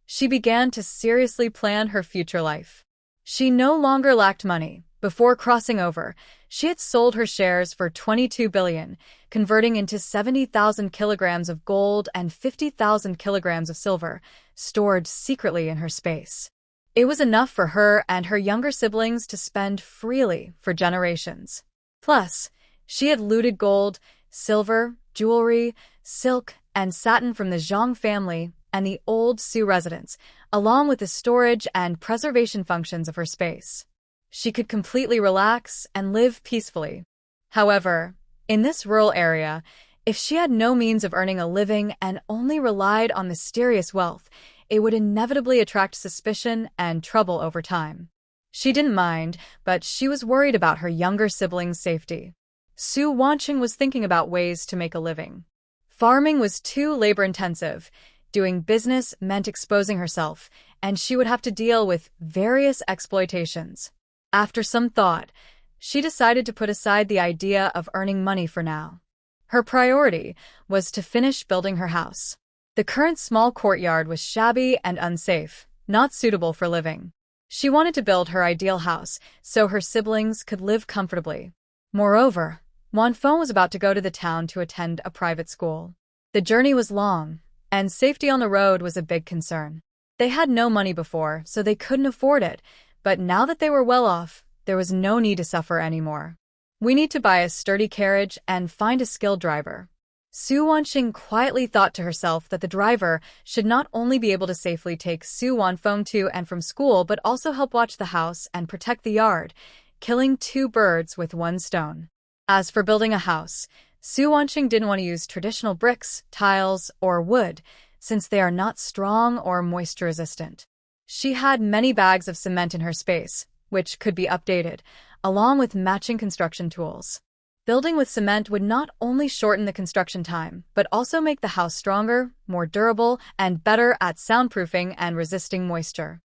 She began to seriously plan her future life. She no longer lacked money. Before crossing over, she had sold her shares for 22 billion, converting into 70,000 kilograms of gold and 50,000 kilograms of silver, stored secretly in her space. It was enough for her and her younger siblings to spend freely for generations. Plus, she had looted gold, silver, jewelry, silk, and satin from the Zhang family and the old Su residence, along with the storage and preservation functions of her space. She could completely relax and live peacefully. However, in this rural area, if she had no means of earning a living and only relied on mysterious wealth, it would inevitably attract suspicion and trouble over time. She didn't mind, but she was worried about her younger siblings' safety. Su Wanqing was thinking about ways to make a living. Farming was too labor-intensive. Doing business meant exposing herself, and she would have to deal with various exploitations. After some thought, she decided to put aside the idea of earning money for now. Her priority was to finish building her house. The current small courtyard was shabby and unsafe, not suitable for living. She wanted to build her ideal house so her siblings could live comfortably. Moreover, Wanfeng was about to go to the town to attend a private school. The journey was long, and safety on the road was a big concern. They had no money before, so they couldn't afford it, but now that they were well off, there was no need to suffer anymore. "We need to buy a sturdy carriage and find a skilled driver. Su Wanxing quietly thought to herself that the driver should not only be able to safely take Su Wanfeng to and from school but also help watch the house and protect the yard, killing two birds with one stone. As for building a house, Su Wanxing didn't want to use traditional bricks, tiles, or wood, since they are not strong or moisture-resistant. She had many bags of cement in her space, which could be updated, along with matching construction tools. Building with cement would not only shorten the construction time, but also make the house stronger, more durable, and better at soundproofing and resisting moisture.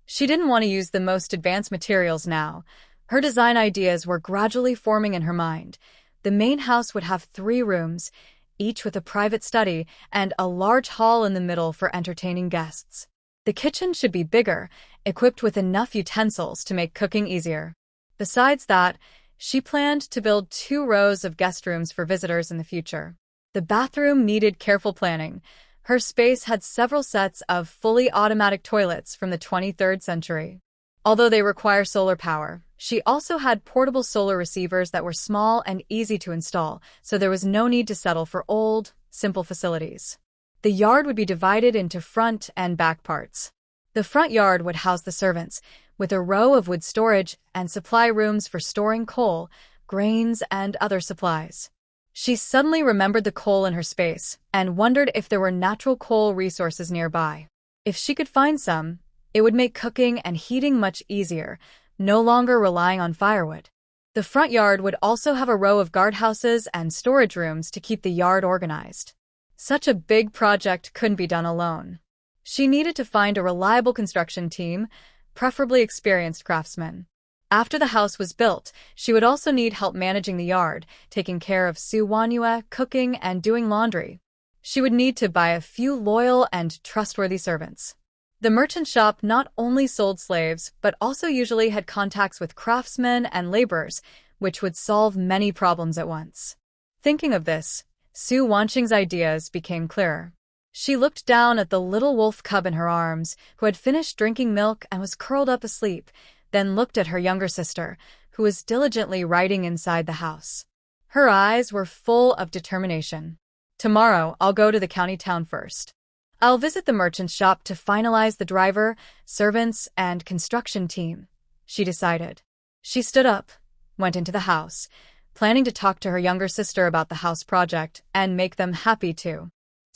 She didn't want to use the most advanced materials now. Her design ideas were gradually forming in her mind. The main house would have 3 rooms, each with a private study and a large hall in the middle for entertaining guests. The kitchen should be bigger, equipped with enough utensils to make cooking easier. Besides that, she planned to build 2 rows of guest rooms for visitors in the future. The bathroom needed careful planning. Her space had several sets of fully automatic toilets from the 23rd century. Although they require solar power, she also had portable solar receivers that were small and easy to install, so there was no need to settle for old, simple facilities. The yard would be divided into front and back parts. The front yard would house the servants, with a row of wood storage and supply rooms for storing coal, grains, and other supplies. She suddenly remembered the coal in her space and wondered if there were natural coal resources nearby. If she could find some, it would make cooking and heating much easier, no longer relying on firewood. The front yard would also have a row of guardhouses and storage rooms to keep the yard organized. Such a big project couldn't be done alone. She needed to find a reliable construction team, preferably experienced craftsmen. After the house was built, she would also need help managing the yard, taking care of Su Wanyue, cooking, and doing laundry. She would need to buy a few loyal and trustworthy servants. The merchant shop not only sold slaves, but also usually had contacts with craftsmen and laborers, which would solve many problems at once. Thinking of this, Su Wanxing's ideas became clearer. She looked down at the little wolf cub in her arms, who had finished drinking milk and was curled up asleep, then looked at her younger sister, who was diligently writing inside the house. Her eyes were full of determination. Tomorrow, I'll go to the county town first. I'll visit the merchant's shop to finalize the driver, servants, and construction team, she decided. She stood up, went into the house, planning to talk to her younger sister about the house project and make them happy too.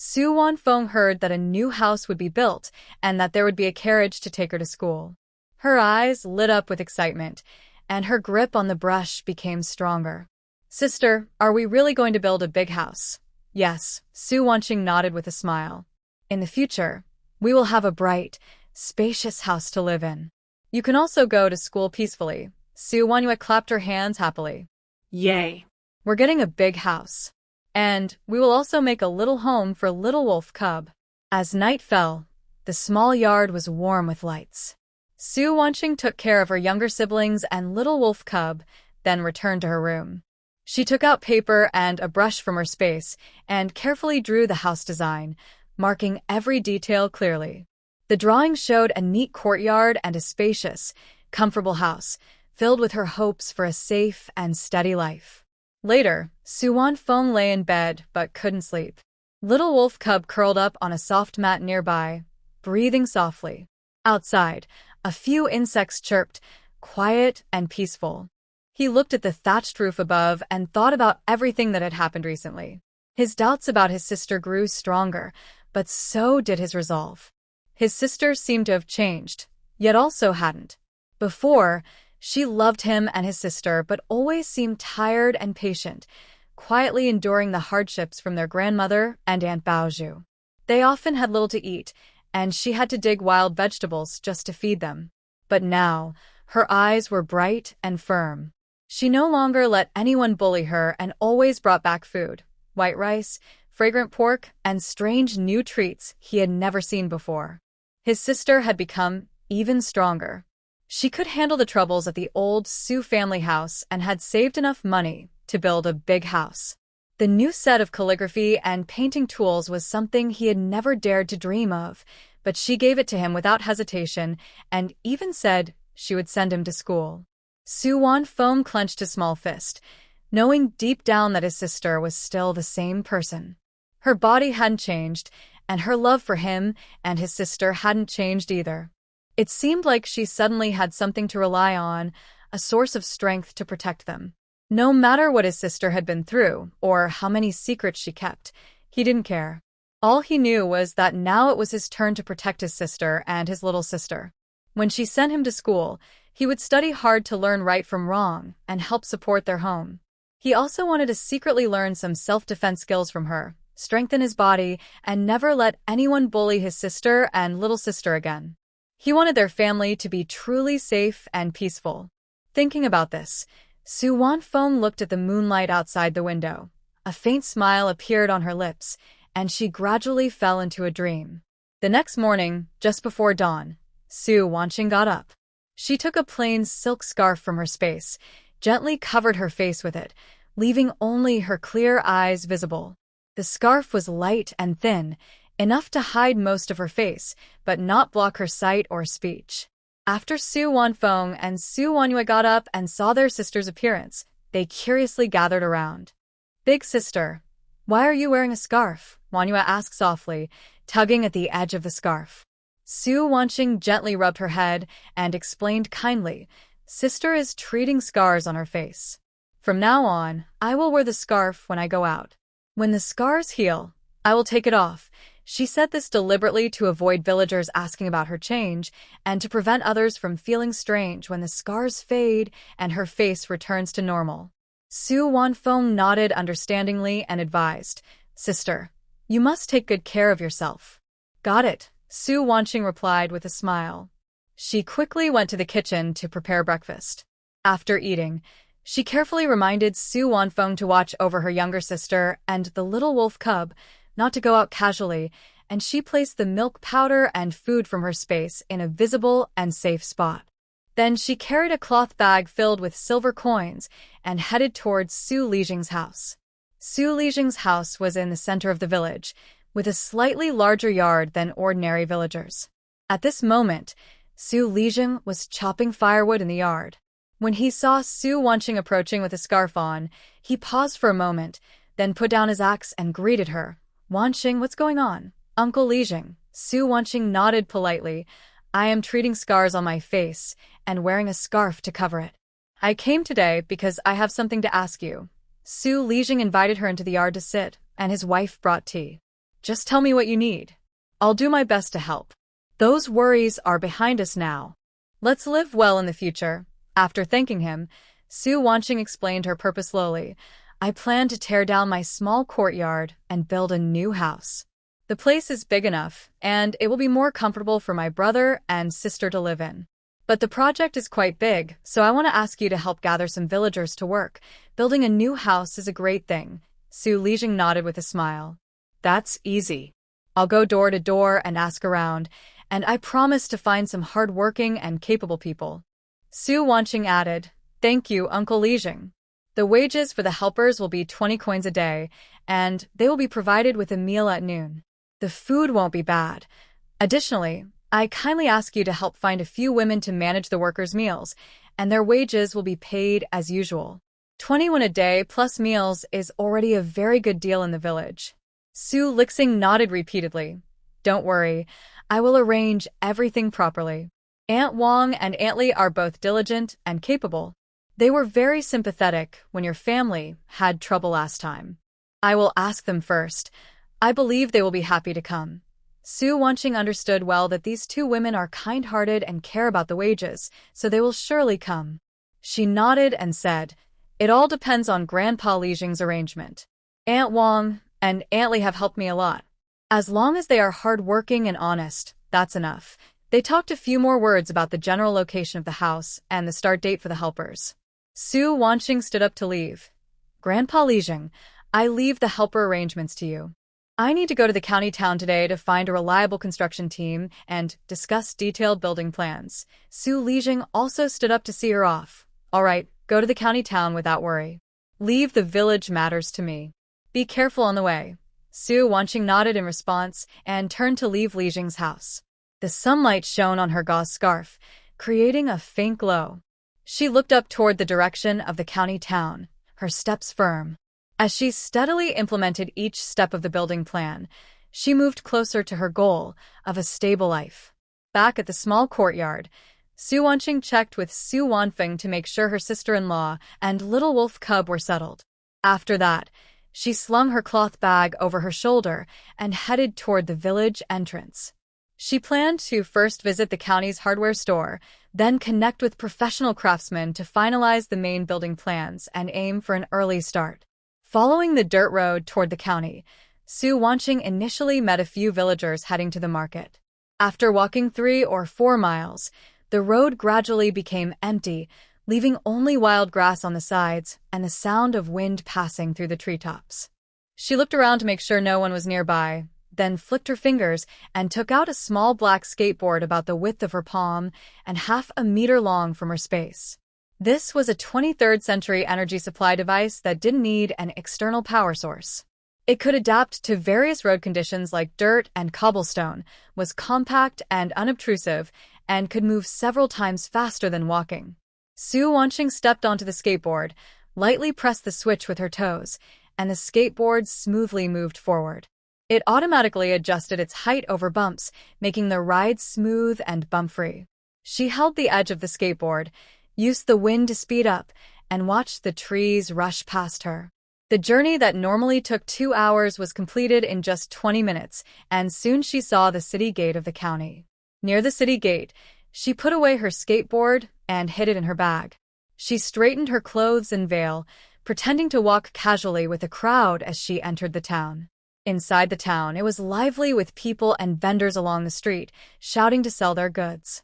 Su Wanfeng heard that a new house would be built and that there would be a carriage to take her to school. Her eyes lit up with excitement, and her grip on the brush became stronger. Sister, are we really going to build a big house? Yes, Su Wanxing nodded with a smile. In the future, we will have a bright, spacious house to live in. You can also go to school peacefully. Su Wanyue clapped her hands happily. Yay! We're getting a big house. And we will also make a little home for little wolf cub. As night fell, the small yard was warm with lights. Su Wanxing took care of her younger siblings and little wolf cub, then returned to her room. She took out paper and a brush from her space and carefully drew the house design, marking every detail clearly. The drawing showed a neat courtyard and a spacious, comfortable house, filled with her hopes for a safe and steady life. Later, Su Wanfeng lay in bed but couldn't sleep. Little wolf cub curled up on a soft mat nearby, breathing softly. Outside, a few insects chirped, quiet and peaceful. He looked at the thatched roof above and thought about everything that had happened recently. His doubts about his sister grew stronger, but so did his resolve. His sister seemed to have changed, yet also hadn't. Before, she loved him and his sister, but always seemed tired and patient, quietly enduring the hardships from their grandmother and Aunt Baozhu. They often had little to eat, and she had to dig wild vegetables just to feed them. But now, her eyes were bright and firm. She no longer let anyone bully her and always brought back food, white rice, fragrant pork, and strange new treats he had never seen before. His sister had become even stronger. She could handle the troubles at the old Su family house and had saved enough money to build a big house. The new set of calligraphy and painting tools was something he had never dared to dream of, but she gave it to him without hesitation and even said she would send him to school. Su Wanfeng clenched his small fist, knowing deep down that his sister was still the same person. Her body hadn't changed, and her love for him and his sister hadn't changed either. It seemed like she suddenly had something to rely on, a source of strength to protect them. No matter what his sister had been through, or how many secrets she kept, he didn't care. All he knew was that now it was his turn to protect his sister and his little sister. When she sent him to school, he would study hard to learn right from wrong and help support their home. He also wanted to secretly learn some self-defense skills from her, strengthen his body, and never let anyone bully his sister and little sister again. He wanted their family to be truly safe and peaceful. Thinking about this, Su Wanfeng looked at the moonlight outside the window. A faint smile appeared on her lips, and she gradually fell into a dream. The next morning, just before dawn, Su Wanqing got up. She took a plain silk scarf from her space, gently covered her face with it, leaving only her clear eyes visible. The scarf was light and thin, enough to hide most of her face, but not block her sight or speech. After Su Wanfeng and Su Wanyue got up and saw their sister's appearance, they curiously gathered around. "Big sister, why are you wearing a scarf?" Wanyue asked softly, tugging at the edge of the scarf. Su Wanqing gently rubbed her head and explained kindly, "Sister is treating scars on her face. From now on, I will wear the scarf when I go out. When the scars heal, I will take it off." She said this deliberately to avoid villagers asking about her change and to prevent others from feeling strange when the scars fade and her face returns to normal. Su Wanfeng nodded understandingly and advised, "Sister, you must take good care of yourself." "Got it," Su Wanqing replied with a smile. She quickly went to the kitchen to prepare breakfast. After eating, she carefully reminded Su Wanfeng to watch over her younger sister and the little wolf cub, not to go out casually, and she placed the milk powder and food from her space in a visible and safe spot. Then she carried a cloth bag filled with silver coins and headed towards Su Lijing's house. Su Lijing's house was in the center of the village, with a slightly larger yard than ordinary villagers. At this moment, Su Lijing was chopping firewood in the yard. When he saw Su Wanqing approaching with a scarf on, he paused for a moment, then put down his axe and greeted her. "Wanqing, what's going on?" "Uncle Lijing." Su Wanqing nodded politely. "I am treating scars on my face and wearing a scarf to cover it. I came today because I have something to ask you." Su Lijing invited her into the yard to sit, and his wife brought tea. "Just tell me what you need. I'll do my best to help. Those worries are behind us now. Let's live well in the future." After thanking him, Su Wanqing explained her purpose slowly. "I plan to tear down my small courtyard and build a new house. The place is big enough, and it will be more comfortable for my brother and sister to live in. But the project is quite big, so I want to ask you to help gather some villagers to work. Building a new house is a great thing." Su Lijing nodded with a smile. "That's easy. I'll go door to door and ask around, and I promise to find some hard-working and capable people." Su Wanqing added, "Thank you, Uncle Lijing. The wages for the helpers will be 20 coins a day, and they will be provided with a meal at noon. The food won't be bad. Additionally, I kindly ask you to help find a few women to manage the workers' meals, and their wages will be paid as usual. 21 a day plus meals is already a very good deal in the village." Su Lixing nodded repeatedly. "Don't worry, I will arrange everything properly. Aunt Wang and Aunt Li are both diligent and capable. They were very sympathetic when your family had trouble last time. I will ask them first. I believe they will be happy to come." Su Wanqing understood well that these two women are kind-hearted and care about the wages, so they will surely come. She nodded and said, "It all depends on Grandpa Lijing's arrangement. Aunt Wang and Aunt Li have helped me a lot. As long as they are hard-working and honest, that's enough." They talked a few more words about the general location of the house and the start date for the helpers. Su Wanqing stood up to leave. "Grandpa Lijing, I leave the helper arrangements to you. I need to go to the county town today to find a reliable construction team and discuss detailed building plans." Su Lijing also stood up to see her off. "All right, go to the county town without worry. Leave the village matters to me. Be careful on the way." Su Wanqing nodded in response and turned to leave Lijing's house. The sunlight shone on her gauze scarf, creating a faint glow. She looked up toward the direction of the county town, her steps firm. As she steadily implemented each step of the building plan, she moved closer to her goal of a stable life. Back at the small courtyard, Su Wanqing checked with Su Wanfeng to make sure her sister-in-law and little wolf cub were settled. After that, she slung her cloth bag over her shoulder and headed toward the village entrance. She planned to first visit the county's hardware store, then connect with professional craftsmen to finalize the main building plans and aim for an early start. Following the dirt road toward the county, Su Wanqing initially met a few villagers heading to the market. After walking 3 or 4 miles, the road gradually became empty, leaving only wild grass on the sides and the sound of wind passing through the treetops. She looked around to make sure no one was nearby, then flicked her fingers and took out a small black skateboard about the width of her palm and half a meter long from her space. This was a 23rd century energy supply device that didn't need an external power source. It could adapt to various road conditions like dirt and cobblestone, was compact and unobtrusive, and could move several times faster than walking. Su Wanqing stepped onto the skateboard, lightly pressed the switch with her toes, and the skateboard smoothly moved forward. It automatically adjusted its height over bumps, making the ride smooth and bump-free. She held the edge of the skateboard, used the wind to speed up, and watched the trees rush past her. The journey that normally took 2 hours was completed in just 20 minutes, and soon she saw the city gate of the county. Near the city gate, she put away her skateboard and hid it in her bag. She straightened her clothes and veil, pretending to walk casually with a crowd as she entered the town. Inside the town, it was lively with people and vendors along the street, shouting to sell their goods.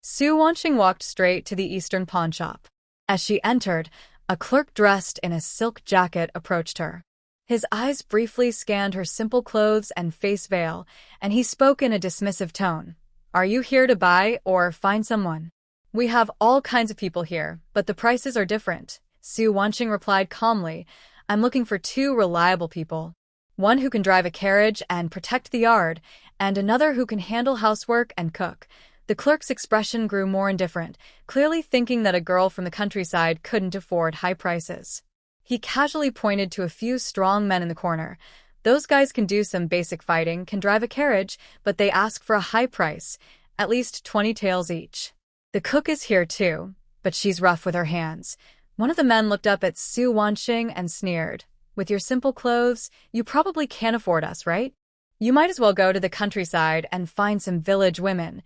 Su Wanqing walked straight to the eastern pawnshop. As she entered, a clerk dressed in a silk jacket approached her. His eyes briefly scanned her simple clothes and face veil, and he spoke in a dismissive tone. "Are you here to buy or find someone?" "We have all kinds of people here, but the prices are different," Su Wanqing replied calmly. "I'm looking for 2 reliable people. One who can drive a carriage and protect the yard, and another who can handle housework and cook." The clerk's expression grew more indifferent, clearly thinking that a girl from the countryside couldn't afford high prices. He casually pointed to a few strong men in the corner. "Those guys can do some basic fighting, can drive a carriage, but they ask for a high price, at least 20 taels each. The cook is here too, but she's rough with her hands." One of the men looked up at Su Wanqing and sneered. "With your simple clothes, you probably can't afford us, right? You might as well go to the countryside and find some village women.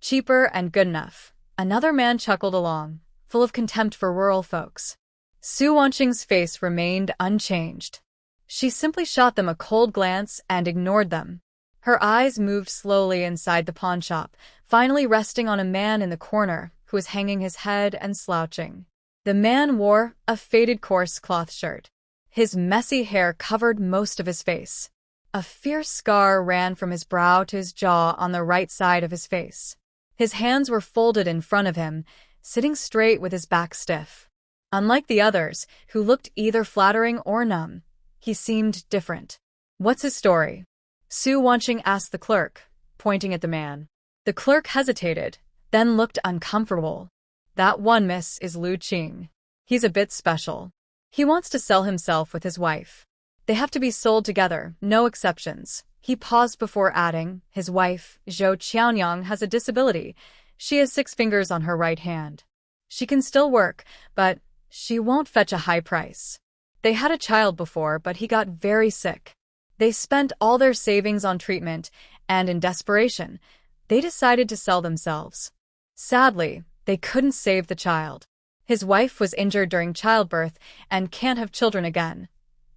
Cheaper and good enough." Another man chuckled along, full of contempt for rural folks. Su Wanqing's face remained unchanged. She simply shot them a cold glance and ignored them. Her eyes moved slowly inside the pawnshop, finally resting on a man in the corner who was hanging his head and slouching. The man wore a faded coarse cloth shirt. His messy hair covered most of his face. A fierce scar ran from his brow to his jaw on the right side of his face. His hands were folded in front of him, sitting straight with his back stiff. Unlike the others, who looked either flattering or numb, he seemed different. "What's his story?" Su Wanqing asked the clerk, pointing at the man. The clerk hesitated, then looked uncomfortable. "That one, miss, is Lu Qing. He's a bit special. He wants to sell himself with his wife. They have to be sold together, no exceptions." He paused before adding, "His wife, Zhou Qianyang, has a disability. She has 6 fingers on her right hand. She can still work, but she won't fetch a high price. They had a child before, but he got very sick. They spent all their savings on treatment, and in desperation, they decided to sell themselves. Sadly, they couldn't save the child. His wife was injured during childbirth and can't have children again."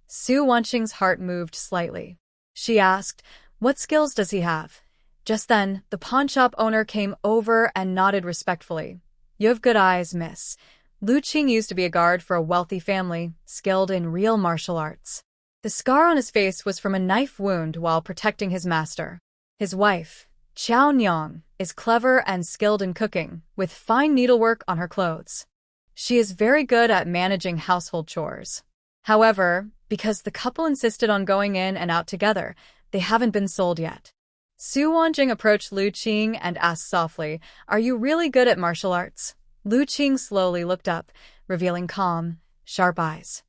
Su Wanqing's heart moved slightly. She asked, "What skills does he have?" Just then, the pawnshop owner came over and nodded respectfully. "You have good eyes, miss. Lu Qing used to be a guard for a wealthy family, skilled in real martial arts." The scar on his face was from a knife wound while protecting his master. His wife, Qiao Nyang, is clever and skilled in cooking, with fine needlework on her clothes. She is very good at managing household chores. However, because the couple insisted on going in and out together, they haven't been sold yet. Su Wanqing approached Lu Qing and asked softly, "Are you really good at martial arts?" Lu Qing slowly looked up, revealing calm, sharp eyes.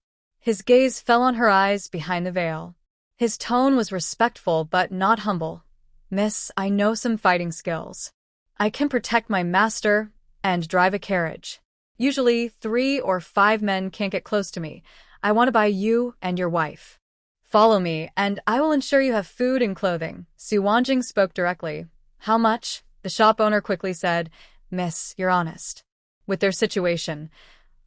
His gaze fell on her eyes behind the veil. His tone was respectful but not humble. "Miss, I know some fighting skills. I can protect my master and drive a carriage. Usually 3 or 5 men can't get close to me. I want to buy you and your wife. Follow me, and I will ensure you have food and clothing." Su Wanjing spoke directly. "How much?" The shop owner quickly said. "Miss, you're honest. With their situation,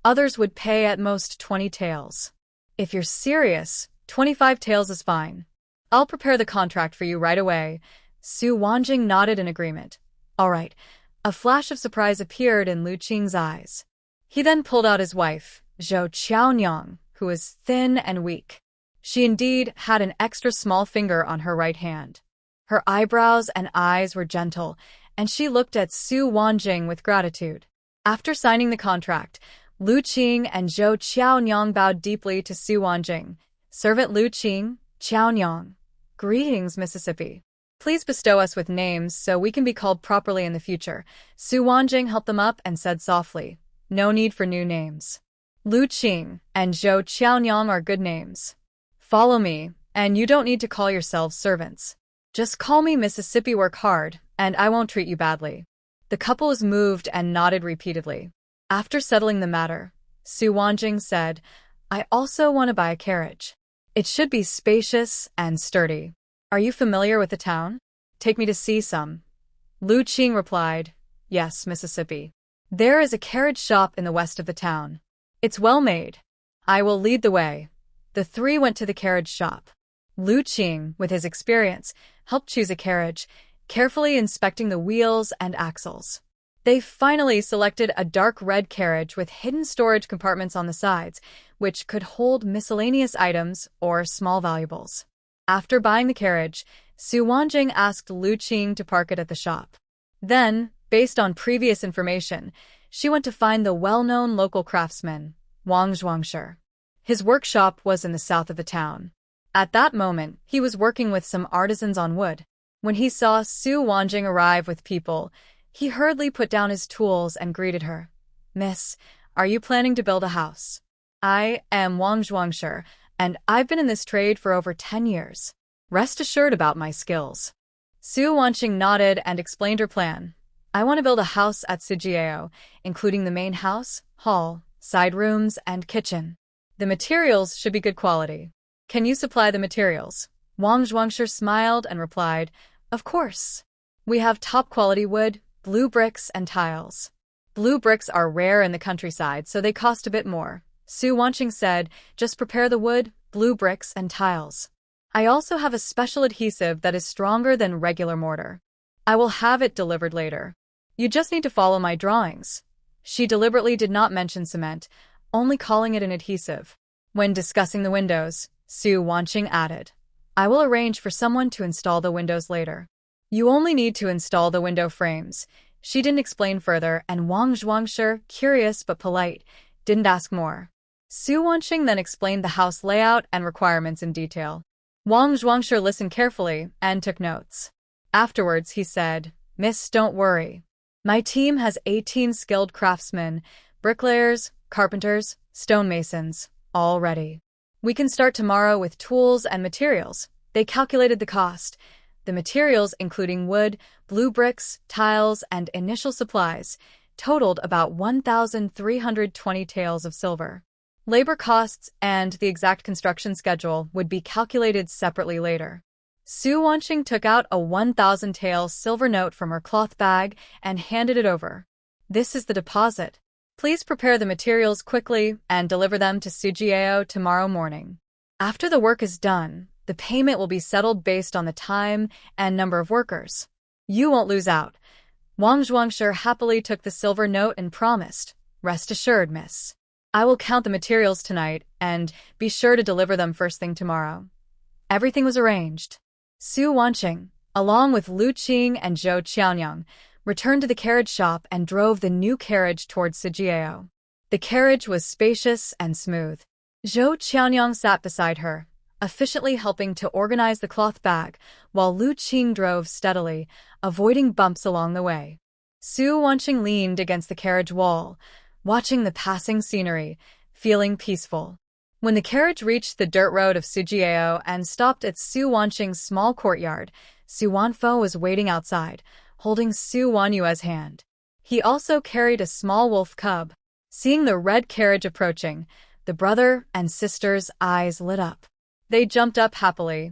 others would pay at most 20 taels. If you're serious, 25 taels is fine. I'll prepare the contract for you right away." Su Wanjing nodded in agreement. "All right." A flash of surprise appeared in Lu Qing's eyes. He then pulled out his wife, Zhou Qiaonyang, who was thin and weak. She indeed had an extra small finger on her right hand. Her eyebrows and eyes were gentle, and she looked at Su Wanjing with gratitude. After signing the contract, Lu Qing and Zhou Qiaonyang bowed deeply to Su Wanjing. "Servant Lu Qing, Qiaonyang. Greetings, Mississippi. Please bestow us with names so we can be called properly in the future." Su Wanjing helped them up and said softly, "No need for new names. Lu Qing and Zhou Qiaonyang are good names. Follow me, and you don't need to call yourselves servants. Just call me Mississippi. Work hard, and I won't treat you badly." The couple was moved and nodded repeatedly. After settling the matter, Su Wanjing said, "I also want to buy a carriage. It should be spacious and sturdy. Are you familiar with the town? Take me to see some." Lu Qing replied, "Yes, Mississippi. There is a carriage shop in the west of the town. It's well made. I will lead the way." The three went to the carriage shop. Lu Qing, with his experience, helped choose a carriage, carefully inspecting the wheels and axles. They finally selected a dark red carriage with hidden storage compartments on the sides, which could hold miscellaneous items or small valuables. After buying the carriage, Su Wanjing asked Lu Qing to park it at the shop. Then, based on previous information, she went to find the well-known local craftsman, Wang Zhuangshi. His workshop was in the south of the town. At that moment, he was working with some artisans on wood. When he saw Su Wanjing arrive with people, he hurriedly put down his tools and greeted her. "Miss, are you planning to build a house? I am Wang Zhuangshi, and I've been in this trade for over 10 years. Rest assured about my skills." Su Wanjing nodded and explained her plan. "I want to build a house at Sujiao, including the main house, hall, side rooms, and kitchen. The materials should be good quality. Can you supply the materials?" Wang Zhuangshi smiled and replied, "Of course. We have top-quality wood, blue bricks, and tiles. Blue bricks are rare in the countryside, so they cost a bit more." Su Wanjing said, "Just prepare the wood, blue bricks, and tiles. I also have a special adhesive that is stronger than regular mortar. I will have it delivered later. You just need to follow my drawings." She deliberately did not mention cement, only calling it an adhesive. When discussing the windows, Su Wanjing added, "I will arrange for someone to install the windows later. You only need to install the window frames." She didn't explain further, and Wang Zhuangshi, curious but polite, didn't ask more. Su Wanjing then explained the house layout and requirements in detail. Wang Zhuangshi listened carefully and took notes. Afterwards, he said, "Miss, don't worry. My team has 18 skilled craftsmen, bricklayers, carpenters, stonemasons, all ready. We can start tomorrow with tools and materials." They calculated the cost. The materials, including wood, blue bricks, tiles, and initial supplies, totaled about 1,320 taels of silver. Labor costs and the exact construction schedule would be calculated separately later. Su Wanjing took out a 1,000 tael silver note from her cloth bag and handed it over. "This is the deposit. Please prepare the materials quickly and deliver them to Sujiao tomorrow morning. After the work is done, the payment will be settled based on the time and number of workers. You won't lose out." Wang Zhuangshi happily took the silver note and promised, "Rest assured, miss. I will count the materials tonight and be sure to deliver them first thing tomorrow." Everything was arranged. Su Wanjing, along with Lu Qing and Zhou Qiaonyang, returned to the carriage shop and drove the new carriage towards Sujiao. The carriage was spacious and smooth. Zhou Qiaonyang sat beside her, efficiently helping to organize the cloth bag, while Lu Qing drove steadily, avoiding bumps along the way. Su Wanjing leaned against the carriage wall, watching the passing scenery, feeling peaceful. When the carriage reached the dirt road of Sujiao and stopped at Su Wanqing's small courtyard, Su Wanfo was waiting outside, holding Su Wanyue's hand. He also carried a small wolf cub. Seeing the red carriage approaching, the brother and sister's eyes lit up. They jumped up happily.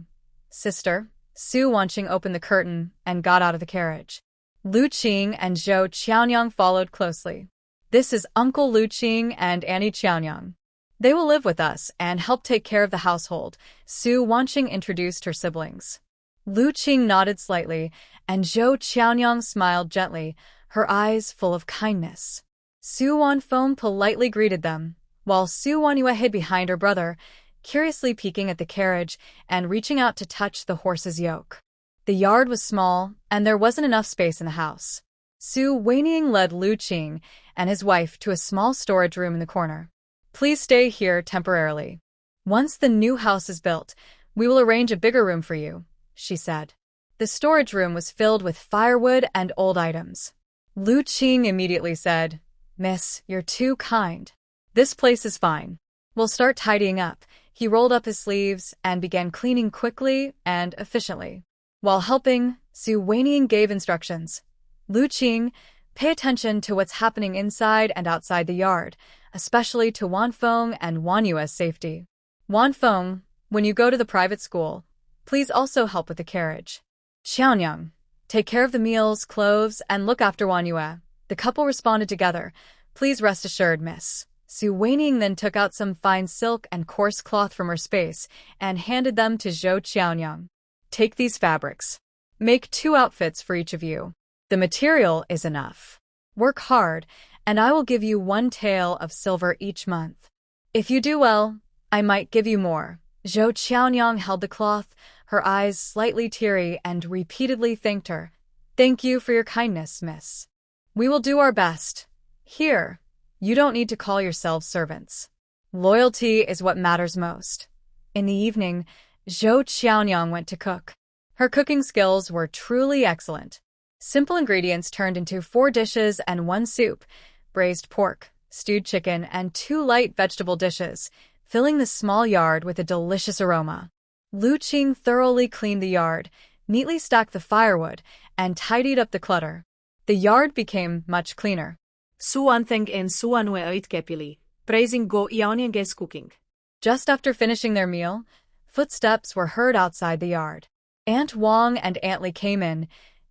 Sister, Su Wanqing opened the curtain and got out of the carriage. Lu Qing and Zhou Qiaonyang followed closely. This is Uncle Lu Qing and Annie Qiaonyang. They will live with us and help take care of the household, Su Wanqing introduced her siblings. Lu Qing nodded slightly, and Zhou Qiaonyang smiled gently, her eyes full of kindness. Su Wanfeng politely greeted them, while Su Wanyue hid behind her brother, curiously peeking at the carriage and reaching out to touch the horse's yoke. The yard was small, and there wasn't enough space in the house. Su Weiniang led Lu Qing and his wife to a small storage room in the corner. Please stay here temporarily. Once the new house is built, we will arrange a bigger room for you, she said. The storage room was filled with firewood and old items. Lu Qing immediately said, Miss, you're too kind. This place is fine. We'll start tidying up. He rolled up his sleeves and began cleaning quickly and efficiently. While helping, Su Weiniang gave instructions. Lu Qing, pay attention to what's happening inside and outside the yard, especially to Wanfeng and Wanyue's safety. Wanfeng, when you go to the private school, please also help with the carriage. Qiaonyang, take care of the meals, clothes, and look after Wanyue. The couple responded together. Please rest assured, miss. Su Weiniang then took out some fine silk and coarse cloth from her space and handed them to Zhou Qiaonyang. Take these fabrics. Make 2 outfits for each of you. The material is enough. Work hard, and I will give you 1 tael of silver each month. If you do well, I might give you more. Zhou Qiaonyang held the cloth, her eyes slightly teary, and repeatedly thanked her. Thank you for your kindness, miss. We will do our best. Here, you don't need to call yourselves servants. Loyalty is what matters most. In the evening, Zhou Qiaonyang went to cook. Her cooking skills were truly excellent. Simple ingredients turned into 4 dishes and 1 soup, braised pork, stewed chicken, and 2 light vegetable dishes, filling the small yard with a delicious aroma. Lu Qing thoroughly cleaned the yard, neatly stacked the firewood, and tidied up the clutter. The yard became much cleaner. Su Wanfeng and Su Wanue ate happily, praising Go Yaonyang's cooking. Just after finishing their meal, footsteps were heard outside the yard. Aunt Wang and Aunt Li came in,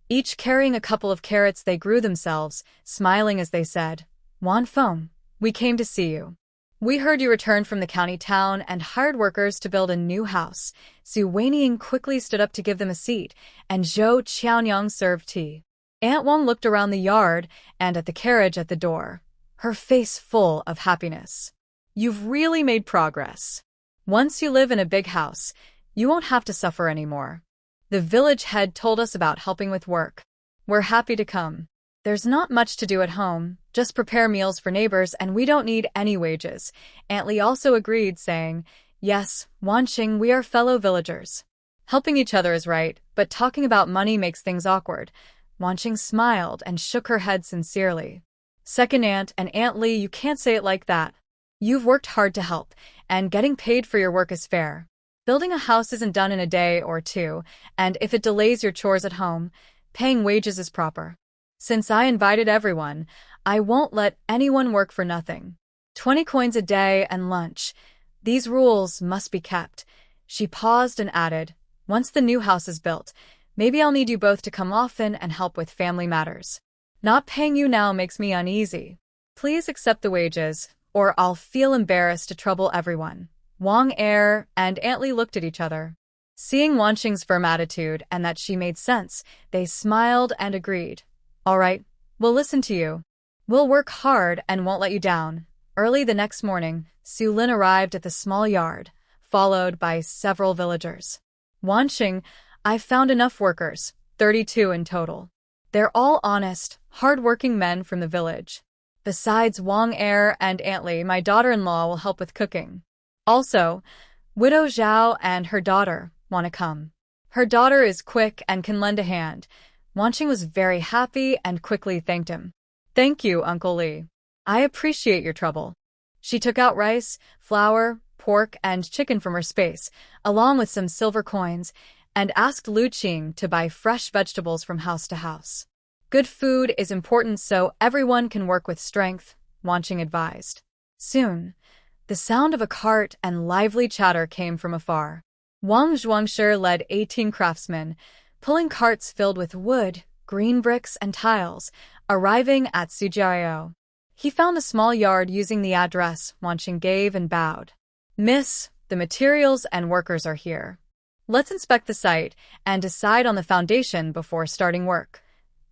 each carrying a couple of carrots they grew themselves, smiling as they said, Wanfeng, we came to see you. We heard you returned from the county town and hired workers to build a new house. Su Weiniang quickly stood up to give them a seat, and Zhou Qiaonyang served tea. Aunt Wang looked around the yard and at the carriage at the door, her face full of happiness. You've really made progress. Once you live in a big house, you won't have to suffer anymore. The village head told us about helping with work. We're happy to come. There's not much to do at home, just prepare meals for neighbors, and we don't need any wages. Aunt Li also agreed, saying, Yes, Wanqing, we are fellow villagers. Helping each other is right, but talking about money makes things awkward. Wanqing smiled and shook her head sincerely. Second aunt and Aunt Li, you can't say it like that. You've worked hard to help, and getting paid for your work is fair. Building a house isn't done in a day or 2, and if it delays your chores at home, paying wages is proper. Since I invited everyone, I won't let anyone work for nothing. 20 coins a day and lunch. These rules must be kept. She paused and added, Once the new house is built, maybe I'll need you both to come often and help with family matters. Not paying you now makes me uneasy. Please accept the wages, or I'll feel embarrassed to trouble everyone. Wang Er and Aunt Li looked at each other. Seeing Wanqing's firm attitude and that she made sense, they smiled and agreed. All right, we'll listen to you. We'll work hard and won't let you down. Early the next morning, Su Lin arrived at the small yard, followed by several villagers. Wanqing, I've found enough workers, 32 in total. They're all honest, hard-working men from the village. Besides Wang Er and Aunt Li, my daughter-in-law will help with cooking. Also, Widow Zhao and her daughter want to come. Her daughter is quick and can lend a hand. Wanqing was very happy and quickly thanked him. Thank you, Uncle Li. I appreciate your trouble. She took out rice, flour, pork and chicken from her space, along with some silver coins, and asked Lu Qing to buy fresh vegetables from house to house. Good food is important so everyone can work with strength, Wang Qing advised. Soon, the sound of a cart and lively chatter came from afar. Wang Zhuangshi led 18 craftsmen, pulling carts filled with wood, green bricks, and tiles, arriving at Sujiao. He found the small yard using the address Wang Qing gave and bowed. Miss, the materials and workers are here. Let's inspect the site and decide on the foundation before starting work.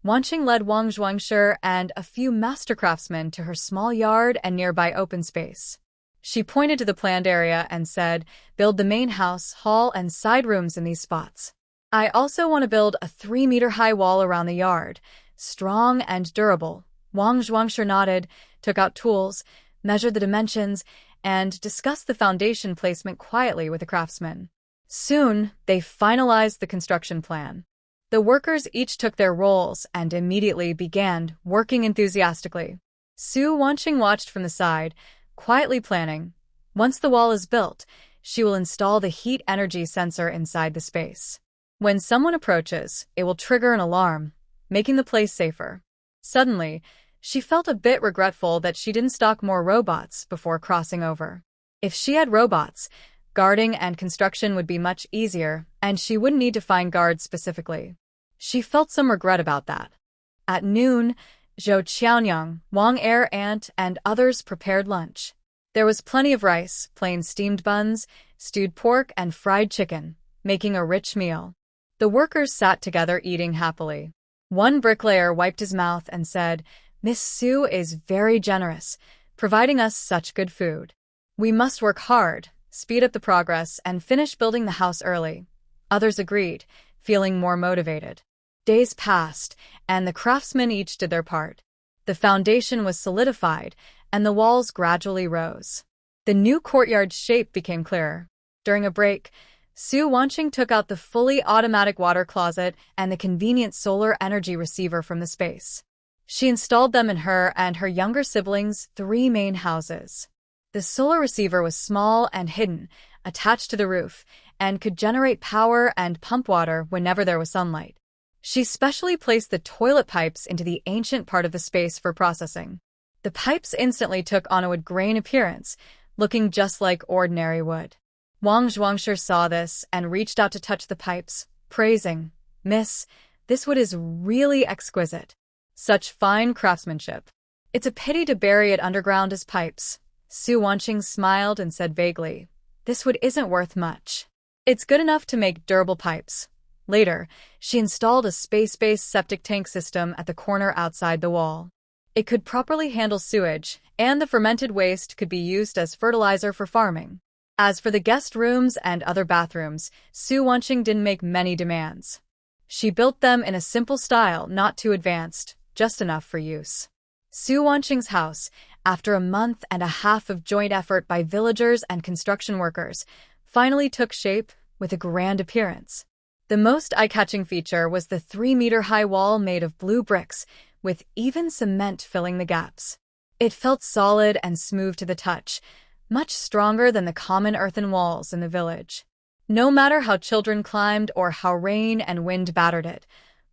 Wang Qing led Wang Zhuangshi and a few master craftsmen to her small yard and nearby open space. She pointed to the planned area and said, build the main house, hall, and side rooms in these spots. I also want to build a 3-meter-high wall around the yard, strong and durable. Wang Zhuangshi nodded, took out tools, measured the dimensions, and discussed the foundation placement quietly with the craftsmen. Soon, they finalized the construction plan. The workers each took their roles and immediately began working enthusiastically. Su Wanqing watched from the side, quietly planning. Once the wall is built, she will install the heat energy sensor inside the space. When someone approaches, it will trigger an alarm, making the place safer. Suddenly, she felt a bit regretful that she didn't stock more robots before crossing over. If she had robots, guarding and construction would be much easier, and she wouldn't need to find guards specifically. She felt some regret about that. At noon, Zhou Qiaonyang, Wang Air Ant, and others prepared lunch. There was plenty of rice, plain steamed buns, stewed pork, and fried chicken, making a rich meal. The workers sat together eating happily. One bricklayer wiped his mouth and said, Miss Su is very generous, providing us such good food. We must work hard, speed up the progress, and finish building the house early. Others agreed, feeling more motivated. Days passed, and the craftsmen each did their part. The foundation was solidified, and the walls gradually rose. The new courtyard's shape became clearer. During a break, Su Wanqing took out the fully automatic water closet and the convenient solar energy receiver from the space. She installed them in her and her younger siblings' 3 main houses. The solar receiver was small and hidden, attached to the roof, and could generate power and pump water whenever there was sunlight. She specially placed the toilet pipes into the ancient part of the space for processing. The pipes instantly took on a wood-grain appearance, looking just like ordinary wood. Wang Zhuangshi saw this and reached out to touch the pipes, praising, Miss, this wood is really exquisite. Such fine craftsmanship. It's a pity to bury it underground as pipes. Su Wanqing smiled and said vaguely, this wood isn't worth much. It's good enough to make durable pipes. Later, she installed a space-based septic tank system at the corner outside the wall. It could properly handle sewage, and the fermented waste could be used as fertilizer for farming. As for the guest rooms and other bathrooms, Su Wanqing didn't make many demands. She built them in a simple style, not too advanced, just enough for use. Su Wanqing's house, after a month and a half of joint effort by villagers and construction workers, finally took shape with a grand appearance. The most eye-catching feature was the 3-meter-high wall made of blue bricks, with even cement filling the gaps. It felt solid and smooth to the touch, much stronger than the common earthen walls in the village. No matter how children climbed or how rain and wind battered it,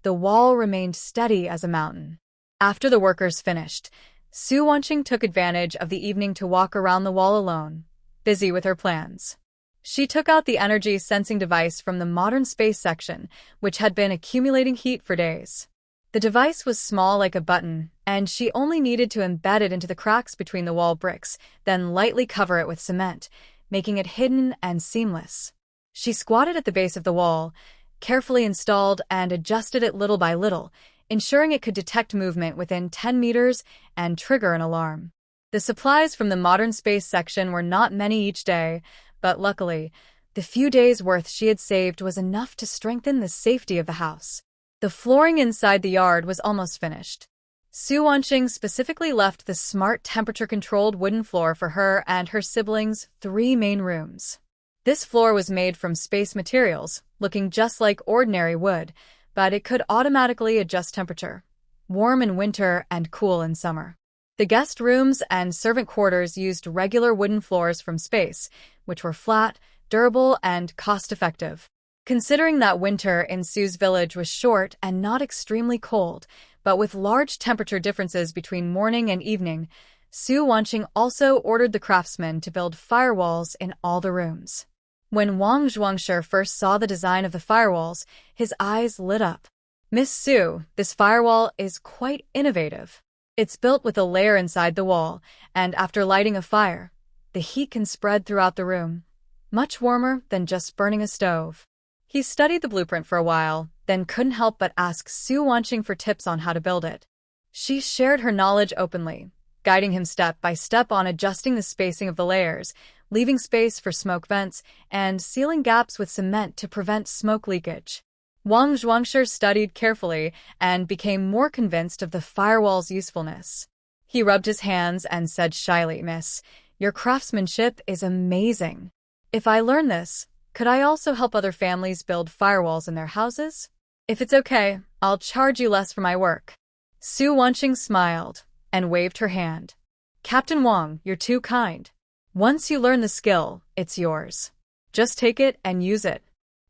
the wall remained steady as a mountain. After the workers finished, Su Wanqing took advantage of the evening to walk around the wall alone, busy with her plans. She took out the energy sensing device from the modern space section, which had been accumulating heat for days. The device was small like a button, and she only needed to embed it into the cracks between the wall bricks, then lightly cover it with cement, making it hidden and seamless. She squatted at the base of the wall, carefully installed and adjusted it little by little, ensuring it could detect movement within 10 meters and trigger an alarm. The supplies from the modern space section were not many each day, but luckily, the few days' worth she had saved was enough to strengthen the safety of the house. The flooring inside the yard was almost finished. Su Wanqing specifically left the smart temperature-controlled wooden floor for her and her siblings' 3 main rooms. This floor was made from space materials, looking just like ordinary wood, but it could automatically adjust temperature, warm in winter and cool in summer. The guest rooms and servant quarters used regular wooden floors from space, which were flat, durable, and cost-effective. Considering that winter in Sue's village was short and not extremely cold, but with large temperature differences between morning and evening, Su Wanqing also ordered the craftsmen to build firewalls in all the rooms. When Wang Zhuangshi first saw the design of the firewalls, his eyes lit up. "Miss Su, this firewall is quite innovative. It's built with a layer inside the wall, and after lighting a fire, the heat can spread throughout the room, much warmer than just burning a stove." He studied the blueprint for a while, then couldn't help but ask Su Wanqing for tips on how to build it. She shared her knowledge openly, guiding him step by step on adjusting the spacing of the layers, leaving space for smoke vents, and sealing gaps with cement to prevent smoke leakage. Wang Zhuangshi studied carefully and became more convinced of the firewall's usefulness. He rubbed his hands and said shyly, "Miss, your craftsmanship is amazing. If I learn this, could I also help other families build firewalls in their houses? If it's okay, I'll charge you less for my work." Su Wanqing smiled and waved her hand. "Captain Wang, you're too kind. Once you learn the skill, it's yours. Just take it and use it.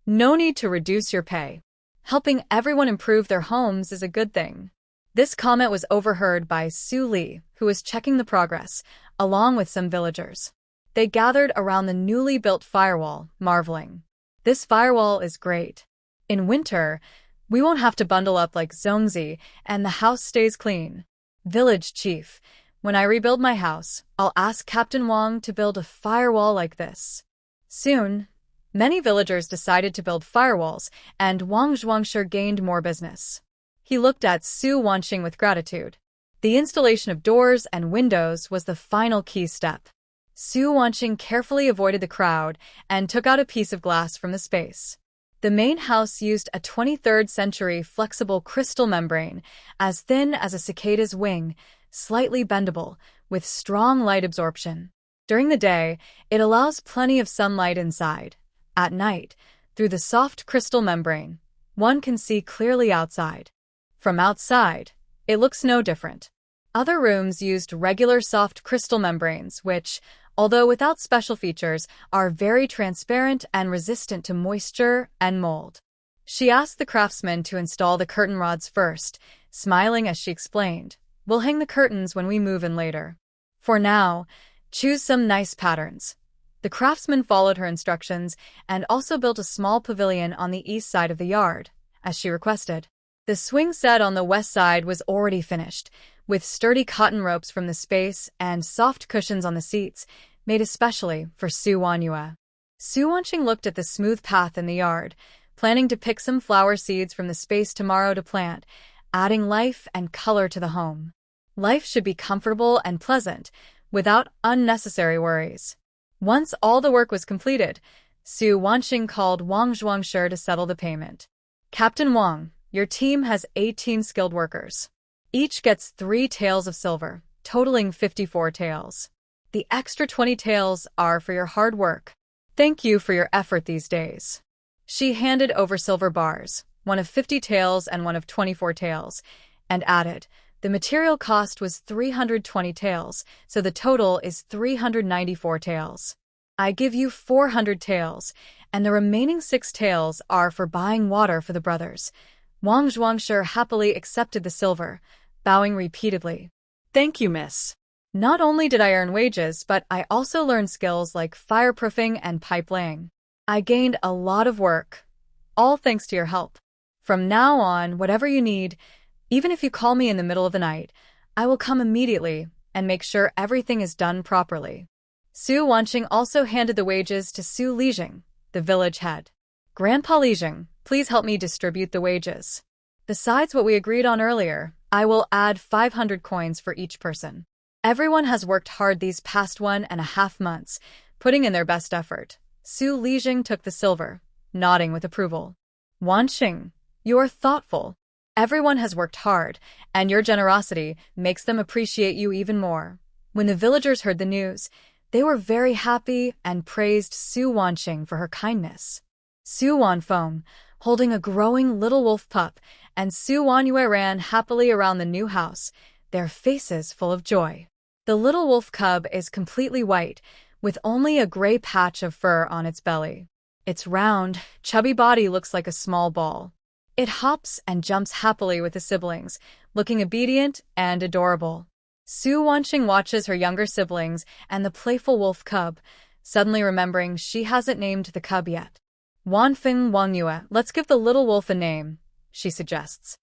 No need to reduce your pay. Helping everyone improve their homes is a good thing." This comment was overheard by Su Li, who was checking the progress, along with some villagers. They gathered around the newly built firewall, marveling. "This firewall is great. In winter, we won't have to bundle up like Zongzi, and the house stays clean. Village chief, when I rebuild my house, I'll ask Captain Wang to build a firewall like this." Soon, many villagers decided to build firewalls, and Wang Zhuangshi gained more business. He looked at Su Wanqing with gratitude. The installation of doors and windows was the final key step. Su Wanqing carefully avoided the crowd and took out a piece of glass from the space. The main house used a 23rd century flexible crystal membrane, as thin as a cicada's wing, slightly bendable, with strong light absorption. During the day, it allows plenty of sunlight inside. At night, through the soft crystal membrane, one can see clearly outside. From outside, it looks no different. Other rooms used regular soft crystal membranes, which, although without special features, are very transparent and resistant to moisture and mold. She asked the craftsman to install the curtain rods first, smiling as she explained, "We'll hang the curtains when we move in later. For now, choose some nice patterns." The craftsman followed her instructions and also built a small pavilion on the east side of the yard, as she requested. The swing set on the west side was already finished, with sturdy cotton ropes from the space and soft cushions on the seats, made especially for Su Wanyu. Su Wanqing looked at the smooth path in the yard, planning to pick some flower seeds from the space tomorrow to plant, adding life and color to the home. Life should be comfortable and pleasant, without unnecessary worries. Once all the work was completed, Su Wanqing called Wang Zhuangshi to settle the payment. "Captain Wang, your team has 18 skilled workers. Each gets 3 taels of silver, totaling 54 taels. The extra 20 taels are for your hard work. Thank you for your effort these days." She handed over silver bars, one of 50 taels and one of 24 taels, and added, "The material cost was 320 taels, so the total is 394 taels. I give you 400 taels, and the remaining 6 taels are for buying water for the brothers." Wang Zhuangshi happily accepted the silver, bowing repeatedly. "Thank you, miss. Not only did I earn wages, but I also learned skills like fireproofing and pipe laying. I gained a lot of work, all thanks to your help. From now on, whatever you need, even if you call me in the middle of the night, I will come immediately and make sure everything is done properly." Su Wanqing also handed the wages to Su Lijing, the village head. "Grandpa Lijing, please help me distribute the wages. Besides what we agreed on earlier, I will add 500 coins for each person. Everyone has worked hard these past 1.5 months, putting in their best effort." Su Lijing took the silver, nodding with approval. "Wanqing, you are thoughtful. Everyone has worked hard, and your generosity makes them appreciate you even more." When the villagers heard the news, they were very happy and praised Su Wanqing for her kindness. Su Wanfeng, holding a growing little wolf pup, and Su Wanyue ran happily around the new house, their faces full of joy. The little wolf cub is completely white, with only a gray patch of fur on its belly. Its round, chubby body looks like a small ball. It hops and jumps happily with the siblings, looking obedient and adorable. Su Wanqing watches her younger siblings and the playful wolf cub, suddenly remembering she hasn't named the cub yet. Wanfeng Wangyue, let's give the little wolf a name, she suggests.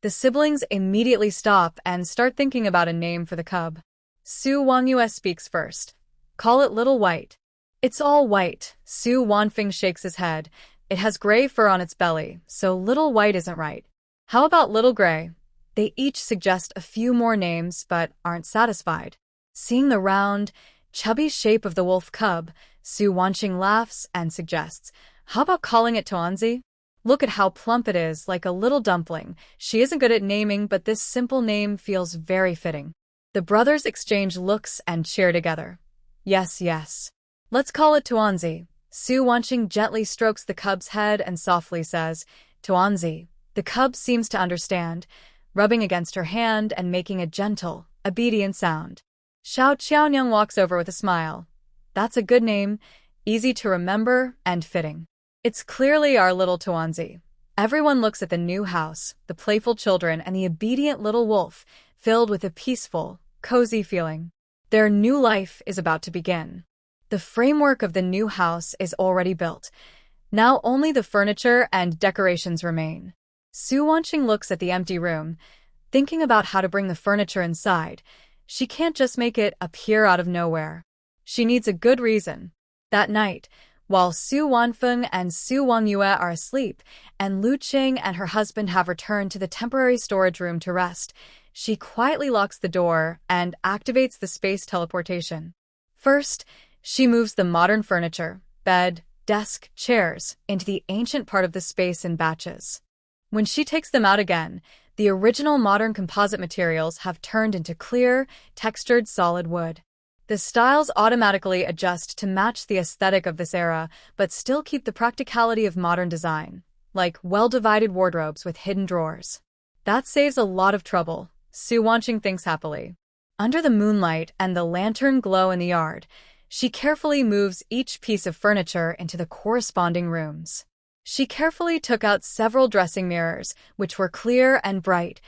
The siblings immediately stop and start thinking about a name for the cub. Su Wangyue speaks first. Call it Little White. It's all white. Su Wanfeng shakes his head. It has gray fur on its belly, so Little White isn't right. How about Little Gray? They each suggest a few more names, but aren't satisfied. Seeing the round, chubby shape of the wolf cub, Su Wanqing laughs and suggests, how about calling it Tuanzi? Look at how plump it is, like a little dumpling. She isn't good at naming, but this simple name feels very fitting. The brothers exchange looks and cheer together. Yes, yes. Let's call it Tuanzi. Su Wanqing gently strokes the cub's head and softly says, Tuanzi. The cub seems to understand, rubbing against her hand and making a gentle, obedient sound. Xiao Qiaonyang walks over with a smile. That's a good name, easy to remember and fitting. It's clearly our little Tuanzi. Everyone looks at the new house, the playful children, and the obedient little wolf, filled with a peaceful, cozy feeling. Their new life is about to begin. The framework of the new house is already built. Now only the furniture and decorations remain. Su Wanqing looks at the empty room, thinking about how to bring the furniture inside. She can't just make it appear out of nowhere. She needs a good reason. That night, while Su Wanfeng and Su Wangyue are asleep, and Lu Qing and her husband have returned to the temporary storage room to rest, she quietly locks the door and activates the space teleportation. First, she moves the modern furniture, bed, desk, chairs, into the ancient part of the space in batches. When she takes them out again, the original modern composite materials have turned into clear, textured solid wood. The styles automatically adjust to match the aesthetic of this era, but still keep the practicality of modern design, like well-divided wardrobes with hidden drawers. That saves a lot of trouble, Su Wanqing thinks happily. Under the moonlight and the lantern glow in the yard, she carefully moves each piece of furniture into the corresponding rooms. She carefully took out several dressing mirrors, which were clear and bright,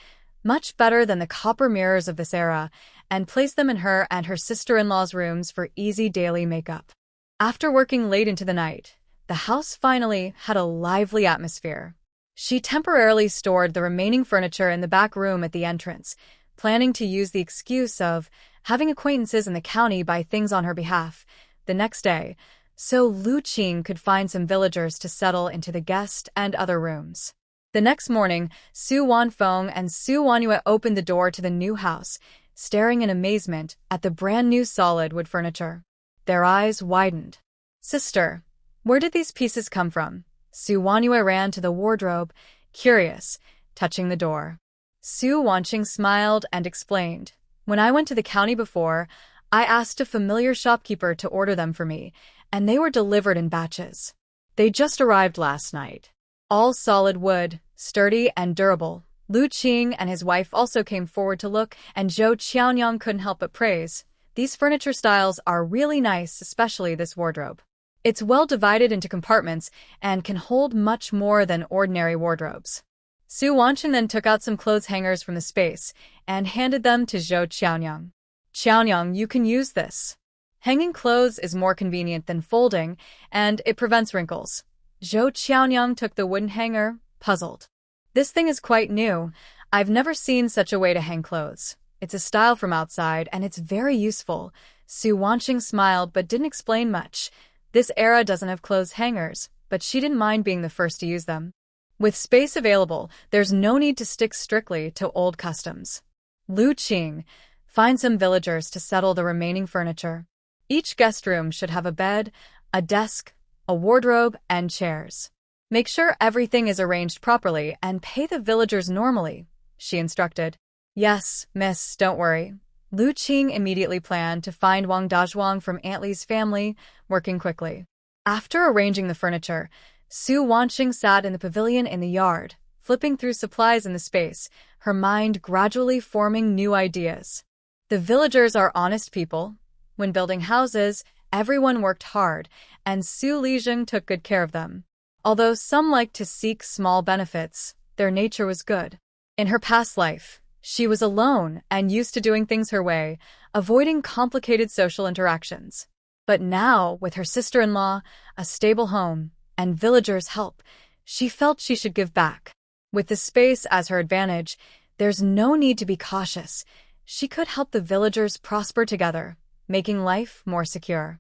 much better than the copper mirrors of this era, and placed them in her and her sister-in-law's rooms for easy daily makeup. After working late into the night, the house finally had a lively atmosphere. She temporarily stored the remaining furniture in the back room at the entrance, planning to use the excuse of having acquaintances in the county buy things on her behalf the next day, so Lu Qing could find some villagers to settle into the guest and other rooms. The next morning, Su Wanfeng and Su Wangyue opened the door to the new house, staring in amazement at the brand-new solid wood furniture. Their eyes widened. Sister, where did these pieces come from? Su Wangyue ran to the wardrobe, curious, touching the door. Su Wanqing smiled and explained, when I went to the county before, I asked a familiar shopkeeper to order them for me, and they were delivered in batches. They just arrived last night. All solid wood, sturdy and durable. Lu Qing and his wife also came forward to look, and Zhou Qiaonyang couldn't help but praise. These furniture styles are really nice, especially this wardrobe. It's well divided into compartments and can hold much more than ordinary wardrobes. Su Wanqing then took out some clothes hangers from the space and handed them to Zhou Qiaonyang. Qiaonyang, you can use this. Hanging clothes is more convenient than folding, and it prevents wrinkles. Zhou Qiaonyang took the wooden hanger, puzzled. This thing is quite new. I've never seen such a way to hang clothes. It's a style from outside, and it's very useful. Su Wanqing smiled but didn't explain much. This era doesn't have clothes hangers, but she didn't mind being the first to use them. With space available, there's no need to stick strictly to old customs. Lu Qing, find some villagers to settle the remaining furniture. Each guest room should have a bed, a desk, a wardrobe, and chairs. Make sure everything is arranged properly and pay the villagers normally, she instructed. Yes, miss, don't worry. Lu Qing immediately planned to find Wang Dazhuang from Aunt Li's family, working quickly. After arranging the furniture, Su Wanqing sat in the pavilion in the yard, flipping through supplies in the space, her mind gradually forming new ideas. The villagers are honest people. When building houses, everyone worked hard, and Su Lijing took good care of them. Although some liked to seek small benefits, their nature was good. In her past life, she was alone and used to doing things her way, avoiding complicated social interactions. But now, with her sister-in-law, a stable home, and villagers' help, she felt she should give back. With the space as her advantage, there's no need to be cautious. She could help the villagers prosper together, making life more secure.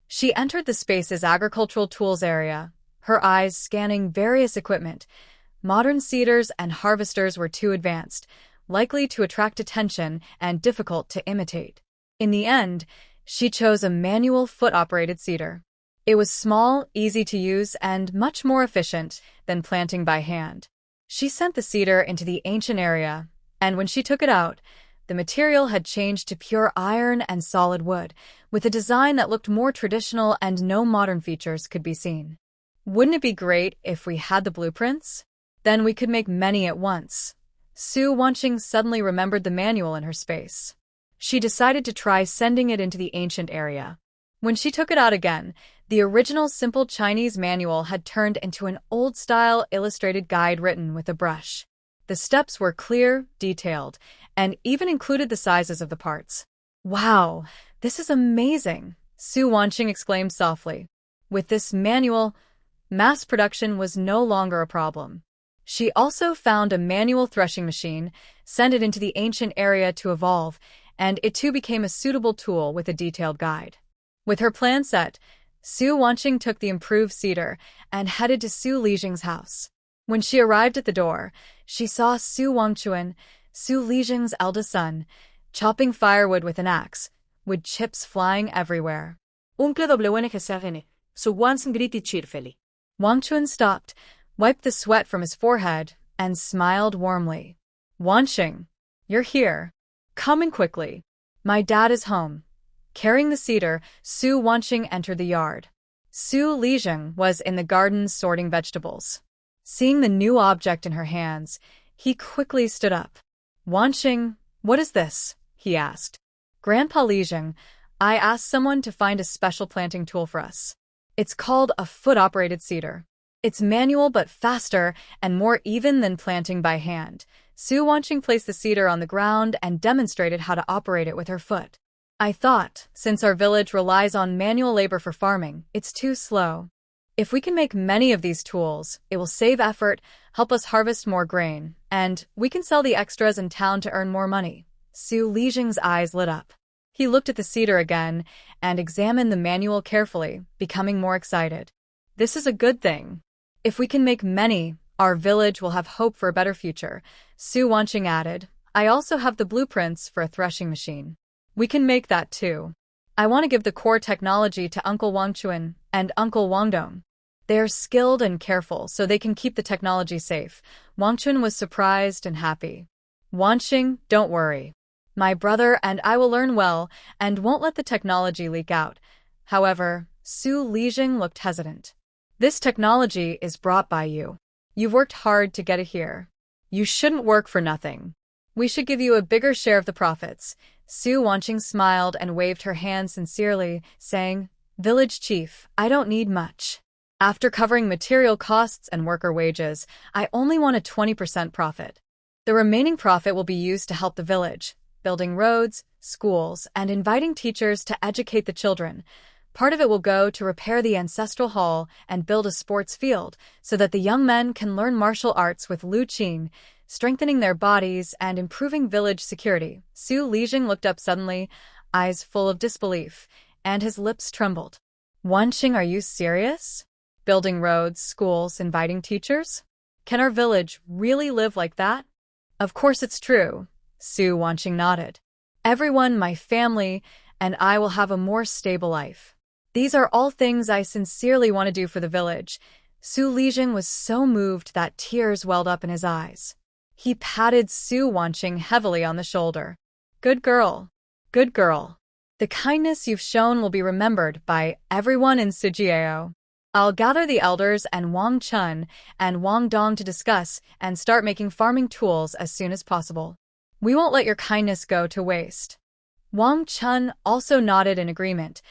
She entered the space's agricultural tools area, her eyes scanning various equipment. Modern seeders and harvesters were too advanced, likely to attract attention and difficult to imitate. In the end, she chose a manual foot-operated seeder. It was small, easy to use, and much more efficient than planting by hand. She sent the seeder into the ancient area, and when she took it out, the material had changed to pure iron and solid wood, with a design that looked more traditional and no modern features could be seen. Wouldn't it be great if we had the blueprints? Then we could make many at once. Su Wanqing suddenly remembered the manual in her space. She decided to try sending it into the ancient area. When she took it out again, the original simple Chinese manual had turned into an old-style illustrated guide written with a brush. The steps were clear, detailed, and even included the sizes of the parts. "Wow, this is amazing," Su Wanqing exclaimed softly. With this manual, mass production was no longer a problem. She also found a manual threshing machine, sent it into the ancient area to evolve, and it too became a suitable tool with a detailed guide. With her plan set, Su Wanqing took the improved seeder and headed to Su Lijing's house. When she arrived at the door, she saw Su Wangchuan, Su Lijing's eldest son, chopping firewood with an axe, with chips flying everywhere. So once griti cheerfully. Wangchuan stopped, wiped the sweat from his forehead, and smiled warmly. "Wanqing, you're here. Come in quickly. My dad is home." Carrying the seeder, Su Wanqing entered the yard. Su Lijing was in the garden sorting vegetables. Seeing the new object in her hands, he quickly stood up. "Wanqing, what is this?" he asked. "Grandpa Lijing, I asked someone to find a special planting tool for us. It's called a foot-operated seeder. It's manual but faster and more even than planting by hand." Su Wanqing placed the seeder on the ground and demonstrated how to operate it with her foot. "I thought, since our village relies on manual labor for farming, it's too slow. If we can make many of these tools, it will save effort, help us harvest more grain, and we can sell the extras in town to earn more money." Su Lijing's eyes lit up. He looked at the seeder again and examined the manual carefully, becoming more excited. "This is a good thing. If we can make many, our village will have hope for a better future," Su Wanqing added. "I also have the blueprints for a threshing machine. We can make that too. I want to give the core technology to Uncle Wangchuan and Uncle Wangdong. They are skilled and careful, so they can keep the technology safe." Wangchuan was surprised and happy. "Wanqing, don't worry. My brother and I will learn well and won't let the technology leak out." However, Su Lijing looked hesitant. "This technology is brought by you. You've worked hard to get it here. You shouldn't work for nothing. We should give you a bigger share of the profits." Su Wanqing smiled and waved her hand sincerely, saying, "Village chief, I don't need much. After covering material costs and worker wages, I only want a 20% profit. The remaining profit will be used to help the village, building roads, schools, and inviting teachers to educate the children. Part of it will go to repair the ancestral hall and build a sports field so that the young men can learn martial arts with Lu Qing, strengthening their bodies and improving village security." Su Lijing looked up suddenly, eyes full of disbelief, and his lips trembled. "Wanqing, are you serious? Building roads, schools, inviting teachers? Can our village really live like that?" "Of course it's true," Su Wanqing nodded. "Everyone, my family, and I will have a more stable life. These are all things I sincerely want to do for the village." Su Lijing was so moved that tears welled up in his eyes. He patted Su Wanqing heavily on the shoulder. "Good girl. Good girl. The kindness you've shown will be remembered by everyone in Sujiao. I'll gather the elders and Wang Chun and Wang Dong to discuss and start making farming tools as soon as possible. We won't let your kindness go to waste." Wang Chun also nodded in agreement,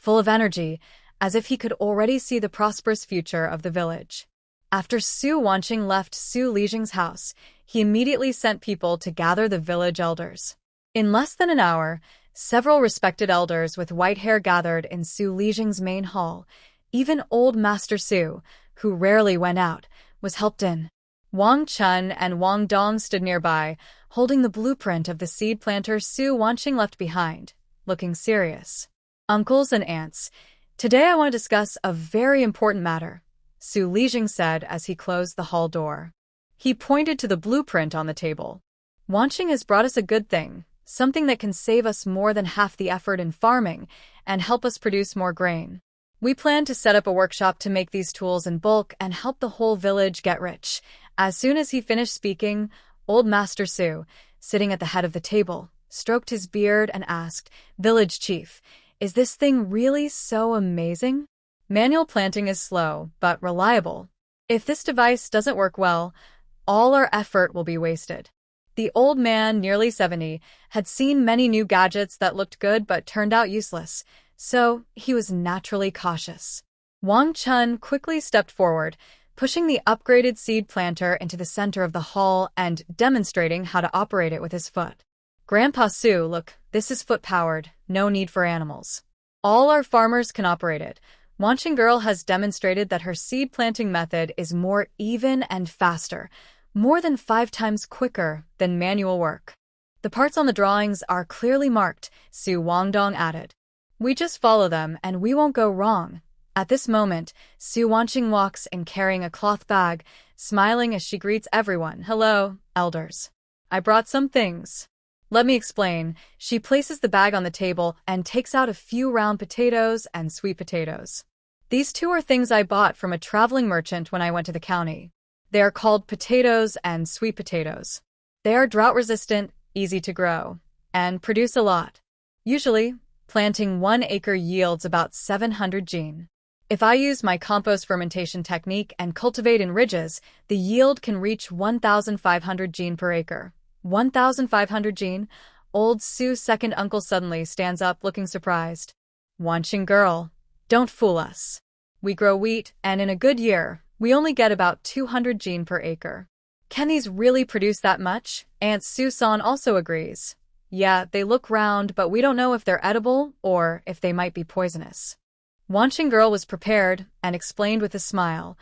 full of energy, as if he could already see the prosperous future of the village. After Su Wanqing left Su Lijing's house, he immediately sent people to gather the village elders. In less than an hour, several respected elders with white hair gathered in Su Lijing's main hall. Even old Master Su, who rarely went out, was helped in. Wang Chun and Wang Dong stood nearby, holding the blueprint of the seed planter Su Wanqing left behind, looking serious. Uncles and aunts, today I want to discuss a very important matter, Su Lijing said as he closed the hall door. He pointed to the blueprint on the table. Wanqing has brought us a good thing, something that can save us more than half the effort in farming and help us produce more grain. We plan to set up a workshop to make these tools in bulk and help the whole village get rich. As soon as he finished speaking, old Master Su, sitting at the head of the table, stroked his beard and asked, "Village chief, is this thing really so amazing? Manual planting is slow, but reliable. If this device doesn't work well, all our effort will be wasted." The old man, nearly 70, had seen many new gadgets that looked good but turned out useless, so he was naturally cautious. Wang Chun quickly stepped forward, pushing the upgraded seed planter into the center of the hall and demonstrating how to operate it with his foot. "Grandpa Su, look, this is foot-powered, no need for animals. All our farmers can operate it. Wanqing Girl has demonstrated that her seed planting method is more even and faster, more than 5 times quicker than manual work. The parts on the drawings are clearly marked," Su Wangdong added. "We just follow them and we won't go wrong." At this moment, Su Wanqing walks in carrying a cloth bag, smiling as she greets everyone. "Hello, elders. I brought some things. Let me explain." She places the bag on the table and takes out a few round potatoes and sweet potatoes. "These two are things I bought from a traveling merchant when I went to the county. They are called potatoes and sweet potatoes. They are drought-resistant, easy to grow, and produce a lot. Usually, planting 1 acre yields about 700 gene. If I use my compost fermentation technique and cultivate in ridges, the yield can reach 1,500 gene per acre." 1,500 gene? Old Su's second uncle suddenly stands up looking surprised. "Wanqing Girl, don't fool us. We grow wheat, and in a good year, we only get about 200 gene per acre. Can these really produce that much?" Aunt Su-san also agrees. "Yeah, they look round, but we don't know if they're edible or if they might be poisonous." Wanqing Girl was prepared and explained with a smile.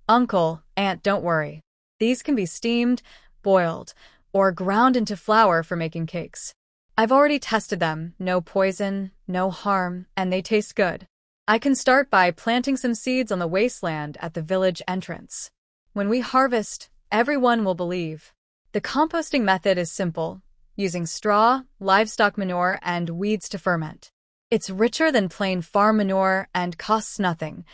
"Uncle, Aunt, don't worry. These can be steamed, boiled, or ground into flour for making cakes. I've already tested them, no poison, no harm, and they taste good. I can start by planting some seeds on the wasteland at the village entrance. When we harvest, everyone will believe." The composting method is simple, using straw, livestock manure, and weeds to ferment. It's richer than plain farm manure and costs nothing.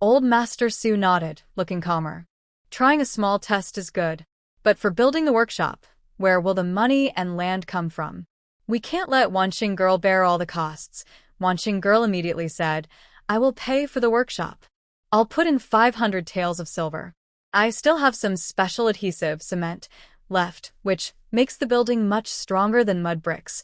Old Master Su nodded, looking calmer. "Trying a small test is good. But for building the workshop, where will the money and land come from? We can't let Wanqing Girl bear all the costs." Wanqing Girl immediately said, "I will pay for the workshop. I'll put in 500 taels of silver. I still have some special adhesive cement left, which makes the building much stronger than mud bricks,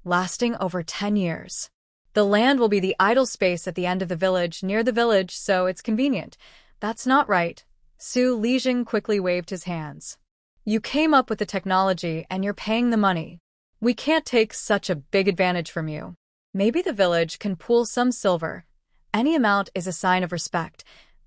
lasting over 10 years. The land will be the idle space at the end of the village, near the village, so it's convenient." "That's not right." Su Lijing quickly waved his hands. "You came up with the technology and you're paying the money. We can't take such a big advantage from you. Maybe the village can pool some silver. Any amount is a sign of respect."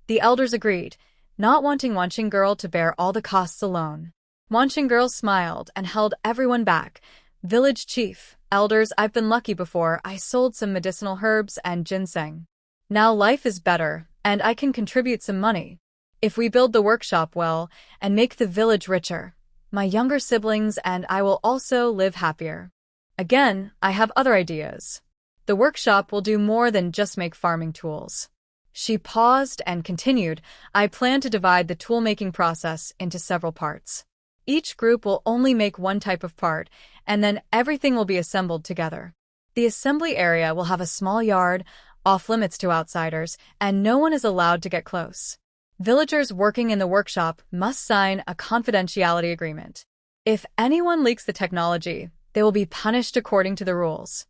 The elders agreed, not wanting Wanqing Girl to bear all the costs alone. Wanqing Girl smiled and held everyone back. "Village chief, elders, I've been lucky before. I sold some medicinal herbs and ginseng. Now life is better, and I can contribute some money. If we build the workshop well and make the village richer, my younger siblings and I will also live happier. Again, I have other ideas. The workshop will do more than just make farming tools." She paused and continued, "I plan to divide the tool-making process into several parts. Each group will only make one type of part, and then everything will be assembled together. The assembly area will have a small yard, off-limits to outsiders, and no one is allowed to get close. Villagers working in the workshop must sign a confidentiality agreement. If anyone leaks the technology, they will be punished according to the rules."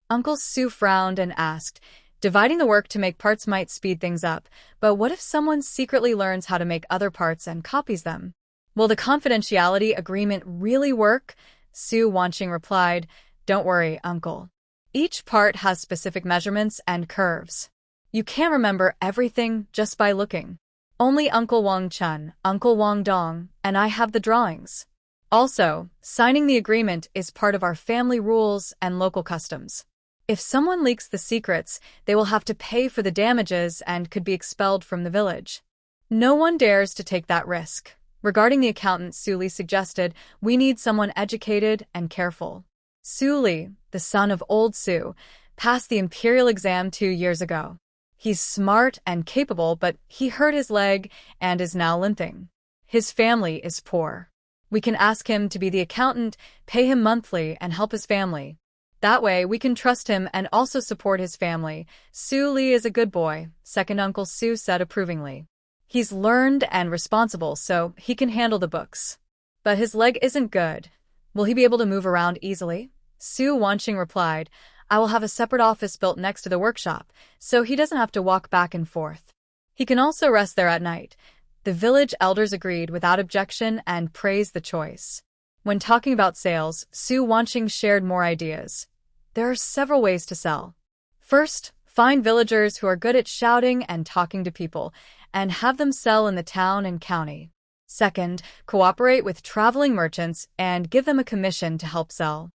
Uncle Su frowned and asked, Dividing the work to make parts might speed things up, but what if someone secretly learns how to make other parts and copies them? Will the confidentiality agreement really work? Su Wanqing replied, "Don't worry, uncle. Each part has specific measurements and curves. You can't remember everything just by looking. Only Uncle Wang Chun, Uncle Wang Dong, and I have the drawings. Also, signing the agreement is part of our family rules and local customs. If someone leaks the secrets, they will have to pay for the damages and could be expelled from the village. No one dares to take that risk." Regarding the accountant, Su Li suggested, "We need someone educated and careful." Su Li, the son of old Su, passed the imperial exam 2 years ago. He's smart and capable, but he hurt his leg and is now limping. His family is poor. We can ask him to be the accountant, pay him monthly, and help his family. That way, we can trust him and also support his family. Su Li is a good boy, second Uncle Su said approvingly. He's learned and responsible, so he can handle the books. But his leg isn't good. Will he be able to move around easily? Su Wanqing replied, "I will have a separate office built next to the workshop, so he doesn't have to walk back and forth. He can also rest there at night." The village elders agreed without objection and praised the choice. When talking about sales, Su Wanqing shared more ideas. There are several ways to sell. First, find villagers who are good at shouting and talking to people, and have them sell in the town and county. Second, cooperate with traveling merchants and give them a commission to help sell.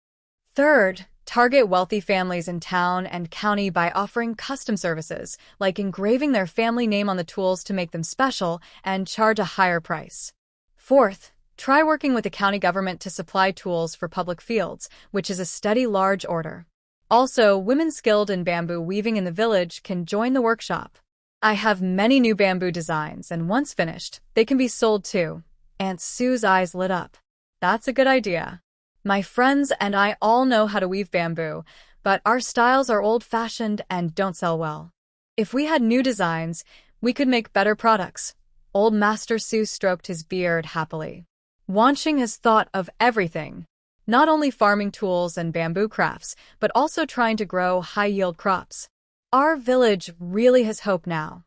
Third, target wealthy families in town and county by offering custom services, like engraving their family name on the tools to make them special and charge a higher price. Fourth, try working with the county government to supply tools for public fields, which is a steady large order. Also, women skilled in bamboo weaving in the village can join the workshop. I have many new bamboo designs, and once finished, they can be sold too. Aunt Sue's eyes lit up. That's a good idea. My friends and I all know how to weave bamboo, but our styles are old-fashioned and don't sell well. If we had new designs, we could make better products. Old Master Su stroked his beard happily. Wanqing has thought of everything. Not only farming tools and bamboo crafts, but also trying to grow high-yield crops. Our village really has hope now.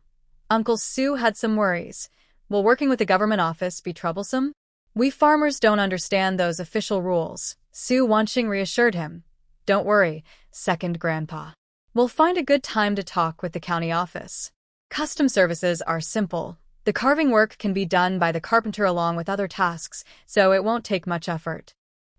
Uncle Su had some worries. Will working with the government office be troublesome? We farmers don't understand those official rules. Su Wanqing reassured him. Don't worry, second Grandpa. We'll find a good time to talk with the county office. Custom services are simple. The carving work can be done by the carpenter along with other tasks, so it won't take much effort.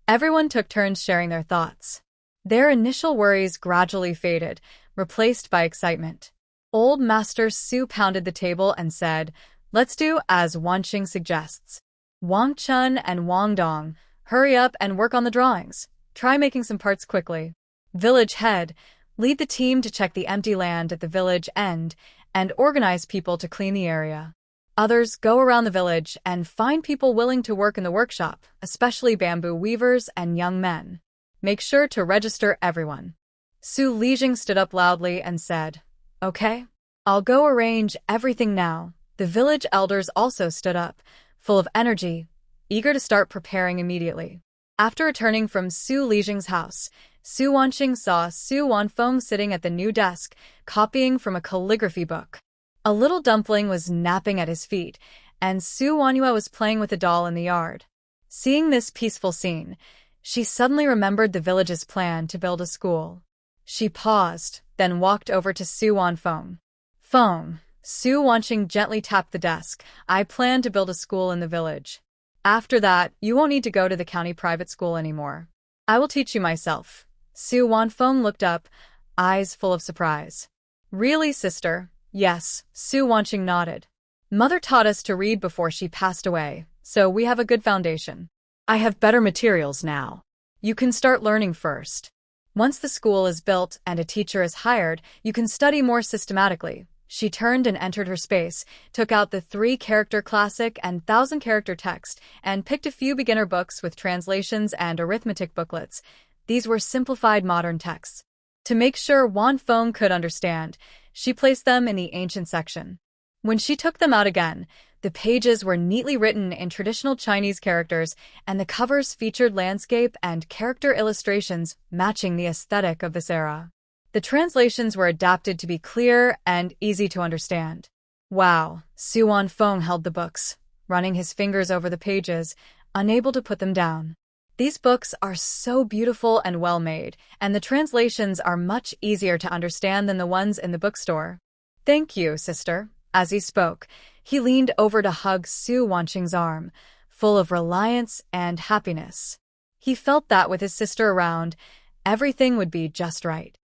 Everyone took turns sharing their thoughts. Their initial worries gradually faded, replaced by excitement. Old Master Su pounded the table and said, "Let's do as Wanqing suggests. Wang Chun and Wang Dong, hurry up and work on the drawings. Try making some parts quickly. Village head, lead the team to check the empty land at the village end and organize people to clean the area. Others go around the village and find people willing to work in the workshop, especially bamboo weavers and young men. Make sure to register everyone." Su Lijing stood up loudly and said, "Okay, I'll go arrange everything now." The village elders also stood up, full of energy, eager to start preparing immediately. After returning from Su Lijing's house, Su Wanqing saw Su Wanfeng sitting at the new desk, copying from a calligraphy book. A little dumpling was napping at his feet, and Su Wanhua was playing with a doll in the yard. Seeing this peaceful scene, she suddenly remembered the village's plan to build a school. She paused, then walked over to Su Wanfeng. "Feng," Su Wanqing gently tapped the desk, "I plan to build a school in the village. After that, you won't need to go to the county private school anymore. I will teach you myself." Su Wanfeng looked up, eyes full of surprise. "Really, sister?" "Yes," Su Wanqing nodded. "Mother taught us to read before she passed away, so we have a good foundation. I have better materials now. You can start learning first. Once the school is built and a teacher is hired, you can study more systematically." She turned and entered her space, took out the 3-character classic and 1,000-character text, and picked a few beginner books with translations and arithmetic booklets. These were simplified modern texts. To make sure Wanfeng could understand, she placed them in the ancient section. When she took them out again, the pages were neatly written in traditional Chinese characters, and the covers featured landscape and character illustrations matching the aesthetic of this era. The translations were adapted to be clear and easy to understand. Wow, Su Wanfeng held the books, running his fingers over the pages, unable to put them down. These books are so beautiful and well-made, and the translations are much easier to understand than the ones in the bookstore. Thank you, sister. As he spoke, he leaned over to hug Su Wanqing's arm, full of reliance and happiness. He felt that with his sister around, everything would be just right.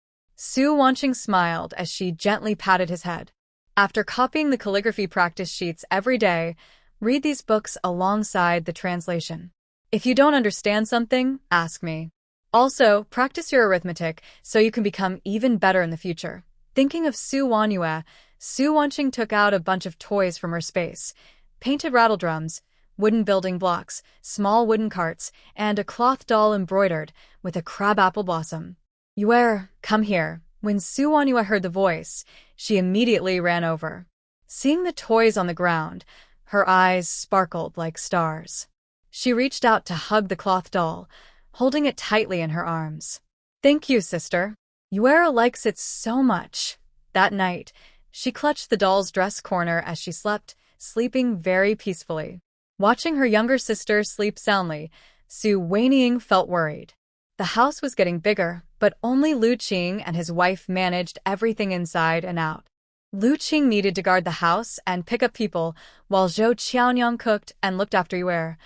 Su Wanqing smiled as she gently patted his head. After copying the calligraphy practice sheets every day, read these books alongside the translation. If you don't understand something, ask me. Also, practice your arithmetic so you can become even better in the future. Thinking of Su Wanyue, Su Wanqing took out a bunch of toys from her space. Painted rattledrums, wooden building blocks, small wooden carts, and a cloth doll embroidered with a crabapple blossom. Yue, come here. When Su Wanyue heard the voice, she immediately ran over. Seeing the toys on the ground, her eyes sparkled like stars. She reached out to hug the cloth doll, holding it tightly in her arms. Thank you, sister. Yuera likes it so much. That night, she clutched the doll's dress corner as she slept, sleeping very peacefully. Watching her younger sister sleep soundly, Su Weiniing felt worried. The house was getting bigger, but only Lu Qing and his wife managed everything inside and out. Lu Qing needed to guard the house and pick up people, while Zhou Qiaonyang cooked and looked after Yuer,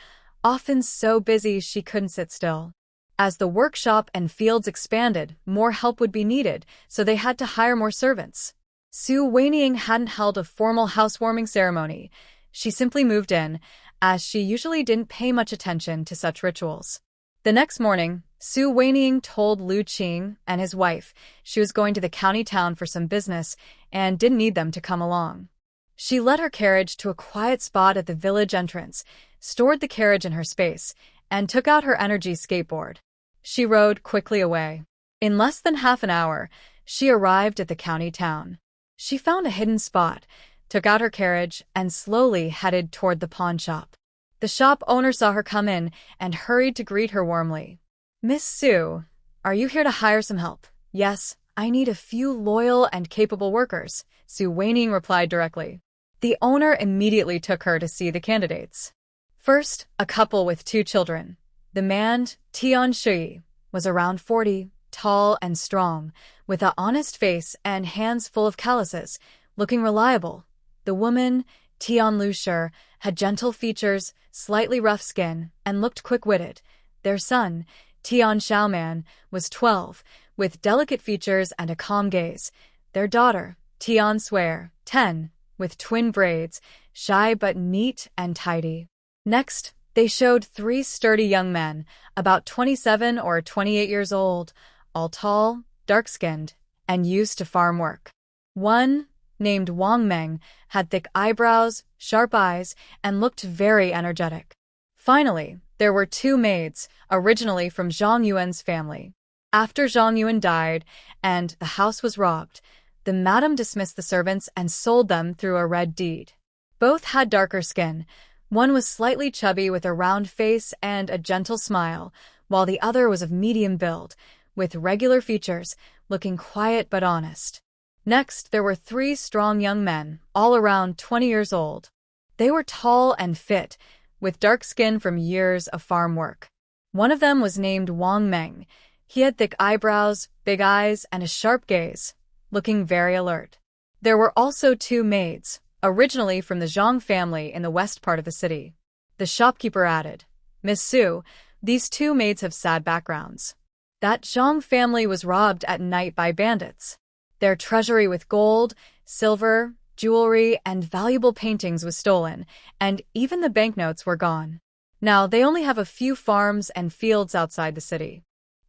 often so busy she couldn't sit still. As the workshop and fields expanded, more help would be needed, so they had to hire more servants. Su Weiniing hadn't held a formal housewarming ceremony. She simply moved in, as she usually didn't pay much attention to such rituals. The next morning, Su Weiniing told Lu Qing and his wife she was going to the county town for some business and didn't need them to come along. She led her carriage to a quiet spot at the village entrance, stored the carriage in her space, and took out her energy skateboard. She rode quickly away. In less than half an hour, she arrived at the county town. She found a hidden spot, took out her carriage, and slowly headed toward the pawn shop. The shop owner saw her come in and hurried to greet her warmly. Miss Su, are you here to hire some help? Yes, I need a few loyal and capable workers, Su Weiniing replied directly. The owner immediately took her to see the candidates. First, a couple with 2 children. The man, Tian Shui, was around 40, tall and strong, with an honest face and hands full of calluses, looking reliable. The woman, Tian Lushi, had gentle features, slightly rough skin, and looked quick-witted. Their son, Tian Xiaoman, was 12, with delicate features and a calm gaze. Their daughter, Tian Sui, 10, with twin braids, shy but neat and tidy. Next, they showed 3 sturdy young men, about 27 or 28 years old, all tall, dark-skinned, and used to farm work. One, named Wang Meng, had thick eyebrows, sharp eyes, and looked very energetic. Finally, there were 2 maids, originally from Zhang Yuan's family. After Zhang Yuan died and the house was robbed, the madam dismissed the servants and sold them through a red deed. Both had darker skin. One was slightly chubby with a round face and a gentle smile, while the other was of medium build, with regular features, looking quiet but honest. Next, there were 3 strong young men, all around 20 years old. They were tall and fit, with dark skin from years of farm work. One of them was named Wang Meng. He had thick eyebrows, big eyes, and a sharp gaze, looking very alert. There were also 2 maids, originally from the Zhang family in the west part of the city. The shopkeeper added, Miss Su, these 2 maids have sad backgrounds. That Zhang family was robbed at night by bandits. Their treasury with gold, silver, jewelry, and valuable paintings was stolen, and even the banknotes were gone. Now they only have a few farms and fields outside the city.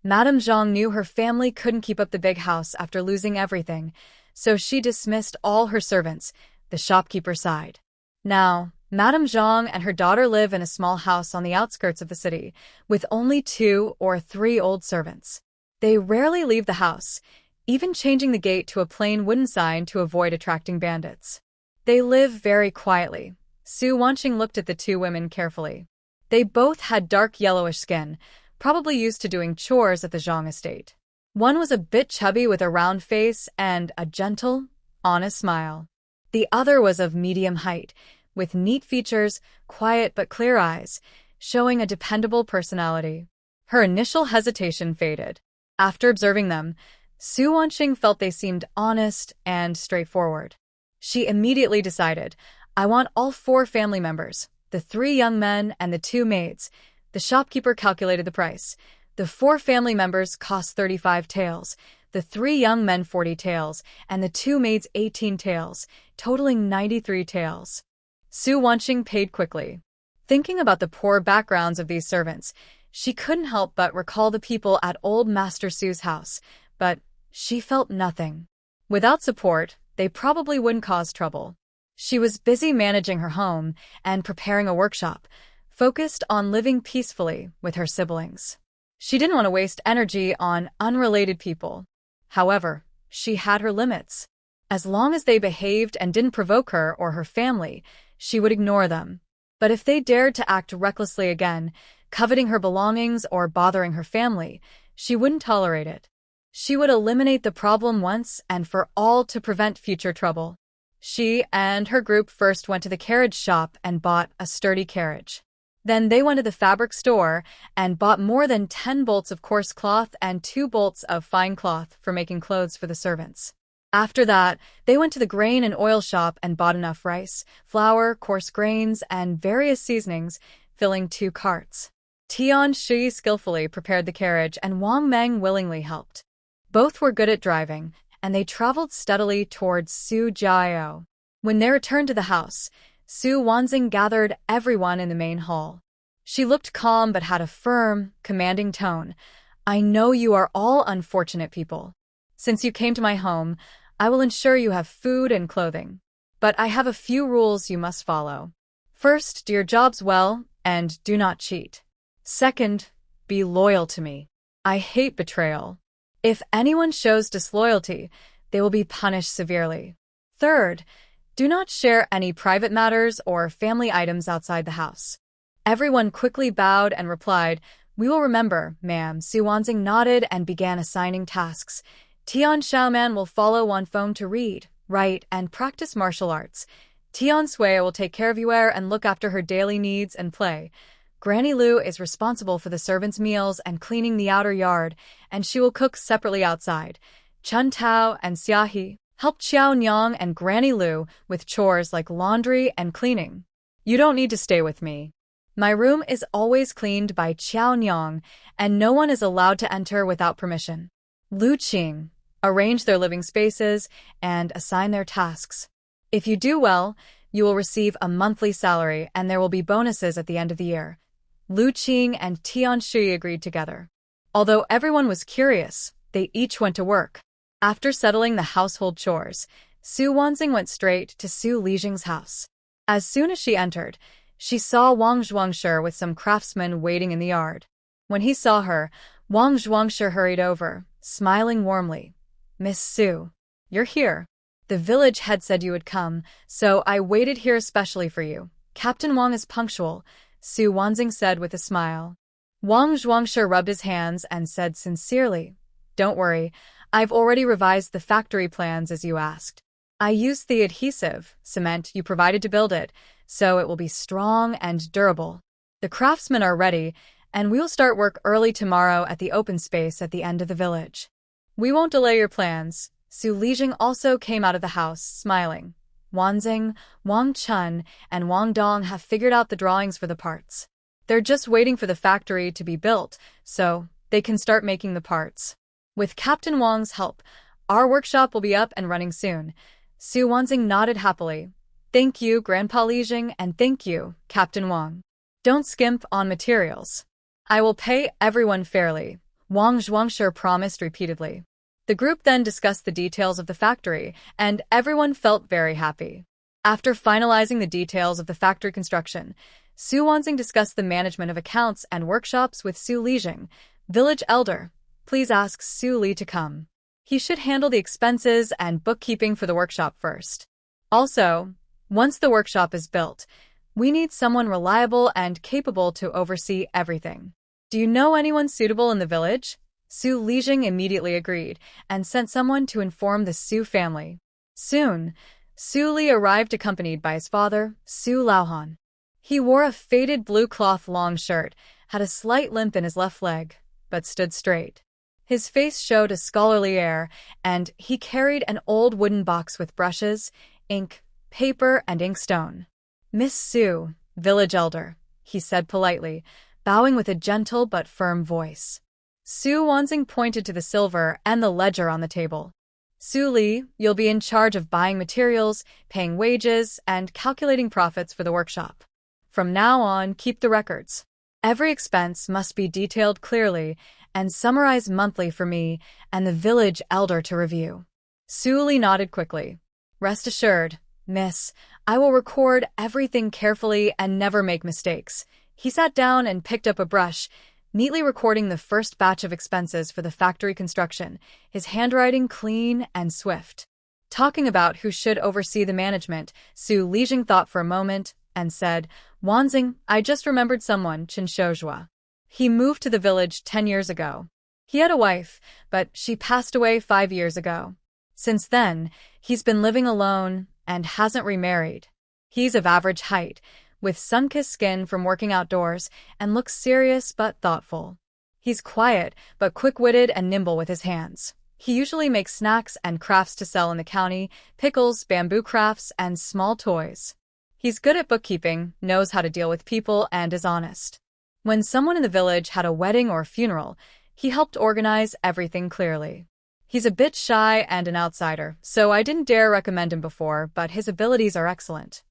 Madame Zhang knew her family couldn't keep up the big house after losing everything, so she dismissed all her servants. The shopkeeper sighed. Now, Madame Zhang and her daughter live in a small house on the outskirts of the city, with only 2 or 3 old servants. They rarely leave the house, even changing the gate to a plain wooden sign to avoid attracting bandits. They live very quietly. Su Wanqing looked at the 2 women carefully. They both had dark yellowish skin, probably used to doing chores at the Zhang estate. One was a bit chubby with a round face and a gentle, honest smile. The other was of medium height, with neat features, quiet but clear eyes, showing a dependable personality. Her initial hesitation faded. After observing them, Su Wanqing felt they seemed honest and straightforward. She immediately decided, I want all 4 family members, the 3 young men and the 2 maids. The shopkeeper calculated the price. The 4 family members cost 35 taels, the 3 young men 40 taels, and the 2 maids 18 taels, totaling 93 taels. Su Wanqing paid quickly. Thinking about the poor backgrounds of these servants, she couldn't help but recall the people at old Master Su's house, but she felt nothing. Without support, they probably wouldn't cause trouble. She was busy managing her home and preparing a workshop, focused on living peacefully with her siblings. She didn't want to waste energy on unrelated people. However, she had her limits. As long as they behaved and didn't provoke her or her family, she would ignore them. But if they dared to act recklessly again, coveting her belongings or bothering her family, she wouldn't tolerate it. She would eliminate the problem once and for all to prevent future trouble. She and her group first went to the carriage shop and bought a sturdy carriage. Then they went to the fabric store and bought more than 10 bolts of coarse cloth and 2 bolts of fine cloth for making clothes for the servants. After that, they went to the grain and oil shop and bought enough rice, flour, coarse grains, and various seasonings, filling 2 carts. Tian Shi skillfully prepared the carriage and Wang Meng willingly helped. Both were good at driving, and they traveled steadily towards Sujiao. When they returned to the house, Su Wanqing gathered everyone in the main hall. She looked calm but had a firm, commanding tone. I know you are all unfortunate people. Since you came to my home, I will ensure you have food and clothing. But I have a few rules you must follow. First, do your jobs well, and do not cheat. Second, be loyal to me. I hate betrayal. If anyone shows disloyalty, they will be punished severely. Third, do not share any private matters or family items outside the house. Everyone quickly bowed and replied, We will remember, ma'am. Su Wanqing nodded and began assigning tasks. Tian Xiaoman will follow Wanfeng to read, write, and practice martial arts. Tian Sui will take care of Yuer and look after her daily needs and play. Granny Lu is responsible for the servants' meals and cleaning the outer yard, and she will cook separately outside. Chun Tao and Xiaohe help Qiao Nyang and Granny Lu with chores like laundry and cleaning. You don't need to stay with me. My room is always cleaned by Qiao Nyang, and no one is allowed to enter without permission. Lu Qing, arrange their living spaces and assign their tasks. If you do well, you will receive a monthly salary and there will be bonuses at the end of the year. Lu Qing and Tian Shui agreed together. Although everyone was curious, they each went to work. After settling the household chores, Su Wanqing went straight to Su Lijing's house. As soon as she entered, she saw Wang Zhuangshi with some craftsmen waiting in the yard. When he saw her, Wang Zhuangshi hurried over, smiling warmly. Miss Su, you're here. The village head said you would come, so I waited here especially for you. Captain Wang is punctual, Su Wanqing said with a smile. Wang Zhuangshi rubbed his hands and said sincerely, Don't worry, I've already revised the factory plans as you asked. I used the adhesive, cement you provided to build it, so it will be strong and durable. The craftsmen are ready, and we'll start work early tomorrow at the open space at the end of the village. We won't delay your plans. Su Lijing also came out of the house, smiling. Wanqing, Wang Chun, and Wang Dong have figured out the drawings for the parts. They're just waiting for the factory to be built, so they can start making the parts. With Captain Wang's help, our workshop will be up and running soon. Su Wanqing nodded happily. Thank you, Grandpa Lijing, and thank you, Captain Wang. Don't skimp on materials. I will pay everyone fairly, Wang Zhuangshi promised repeatedly. The group then discussed the details of the factory, and everyone felt very happy. After finalizing the details of the factory construction, Su Wanqing discussed the management of accounts and workshops with Su Lijing, village elder. Please ask Su Li to come. He should handle the expenses and bookkeeping for the workshop first. Also, once the workshop is built, we need someone reliable and capable to oversee everything. Do you know anyone suitable in the village? Su Lijing immediately agreed and sent someone to inform the Su family. Soon, Su Li arrived accompanied by his father, Su Laohan. He wore a faded blue cloth long shirt, had a slight limp in his left leg, but stood straight. His face showed a scholarly air, and he carried an old wooden box with brushes, ink, paper, and inkstone. "Miss Su, village elder," he said politely, bowing with a gentle but firm voice. Su Wanzing pointed to the silver and the ledger on the table. "Su Li, you'll be in charge of buying materials, paying wages, and calculating profits for the workshop. From now on, keep the records. Every expense must be detailed clearly and summarized monthly for me and the village elder to review." Su Li nodded quickly. "Rest assured, miss, I will record everything carefully and never make mistakes." He sat down and picked up a brush, neatly recording the first batch of expenses for the factory construction, his handwriting clean and swift. Talking about who should oversee the management, Su Lijing thought for a moment and said, "Wanzing, I just remembered someone, Chen Shozhua. He moved to the village 10 years ago. He had a wife, but she passed away 5 years ago. Since then, he's been living alone and hasn't remarried. He's of average height, with sun-kissed skin from working outdoors, and looks serious but thoughtful. He's quiet, but quick-witted and nimble with his hands. He usually makes snacks and crafts to sell in the county, pickles, bamboo crafts, and small toys. He's good at bookkeeping, knows how to deal with people, and is honest. When someone in the village had a wedding or funeral, he helped organize everything clearly. He's a bit shy and an outsider, so I didn't dare recommend him before, but his abilities are excellent."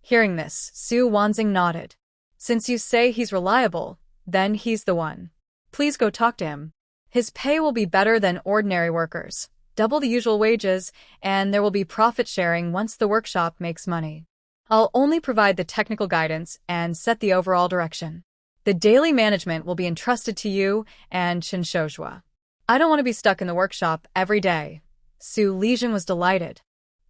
Hearing this, Su Wanzing nodded. "Since you say he's reliable, then he's the one. Please go talk to him. His pay will be better than ordinary workers, double the usual wages, and there will be profit sharing once the workshop makes money. I'll only provide the technical guidance and set the overall direction. The daily management will be entrusted to you and Chen Shozhua. I don't want to be stuck in the workshop every day." Su Lijing was delighted.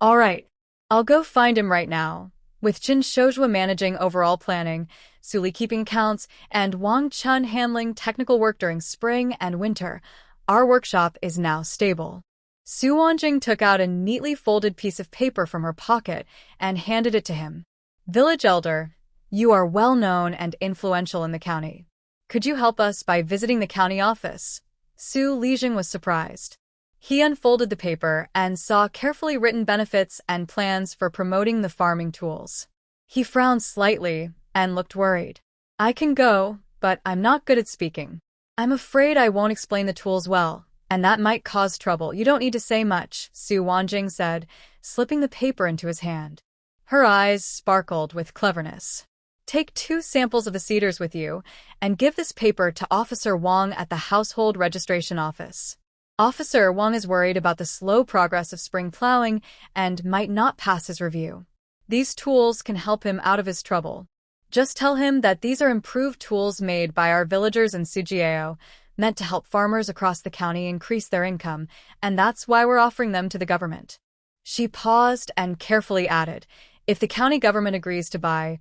"All right, I'll go find him right now." With Chen Shozhua managing overall planning, Su Li keeping accounts, and Wang Chun handling technical work during spring and winter, our workshop is now stable. Su Wanjing took out a neatly folded piece of paper from her pocket and handed it to him. "Village elder, you are well known and influential in the county. Could you help us by visiting the county office?" Su Lijing was surprised. He unfolded the paper and saw carefully written benefits and plans for promoting the farming tools. He frowned slightly and looked worried. "I can go, but I'm not good at speaking. I'm afraid I won't explain the tools well, and that might cause trouble. You don't need to say much," Su Wanjing said, slipping the paper into his hand. Her eyes sparkled with cleverness. "Take 2 samples of the cedars with you, and give this paper to Officer Wang at the Household Registration Office. Officer Wang is worried about the slow progress of spring plowing and might not pass his review. These tools can help him out of his trouble. Just tell him that these are improved tools made by our villagers in Sujiao, meant to help farmers across the county increase their income, and that's why we're offering them to the government." She paused and carefully added, "If the county government agrees to buy,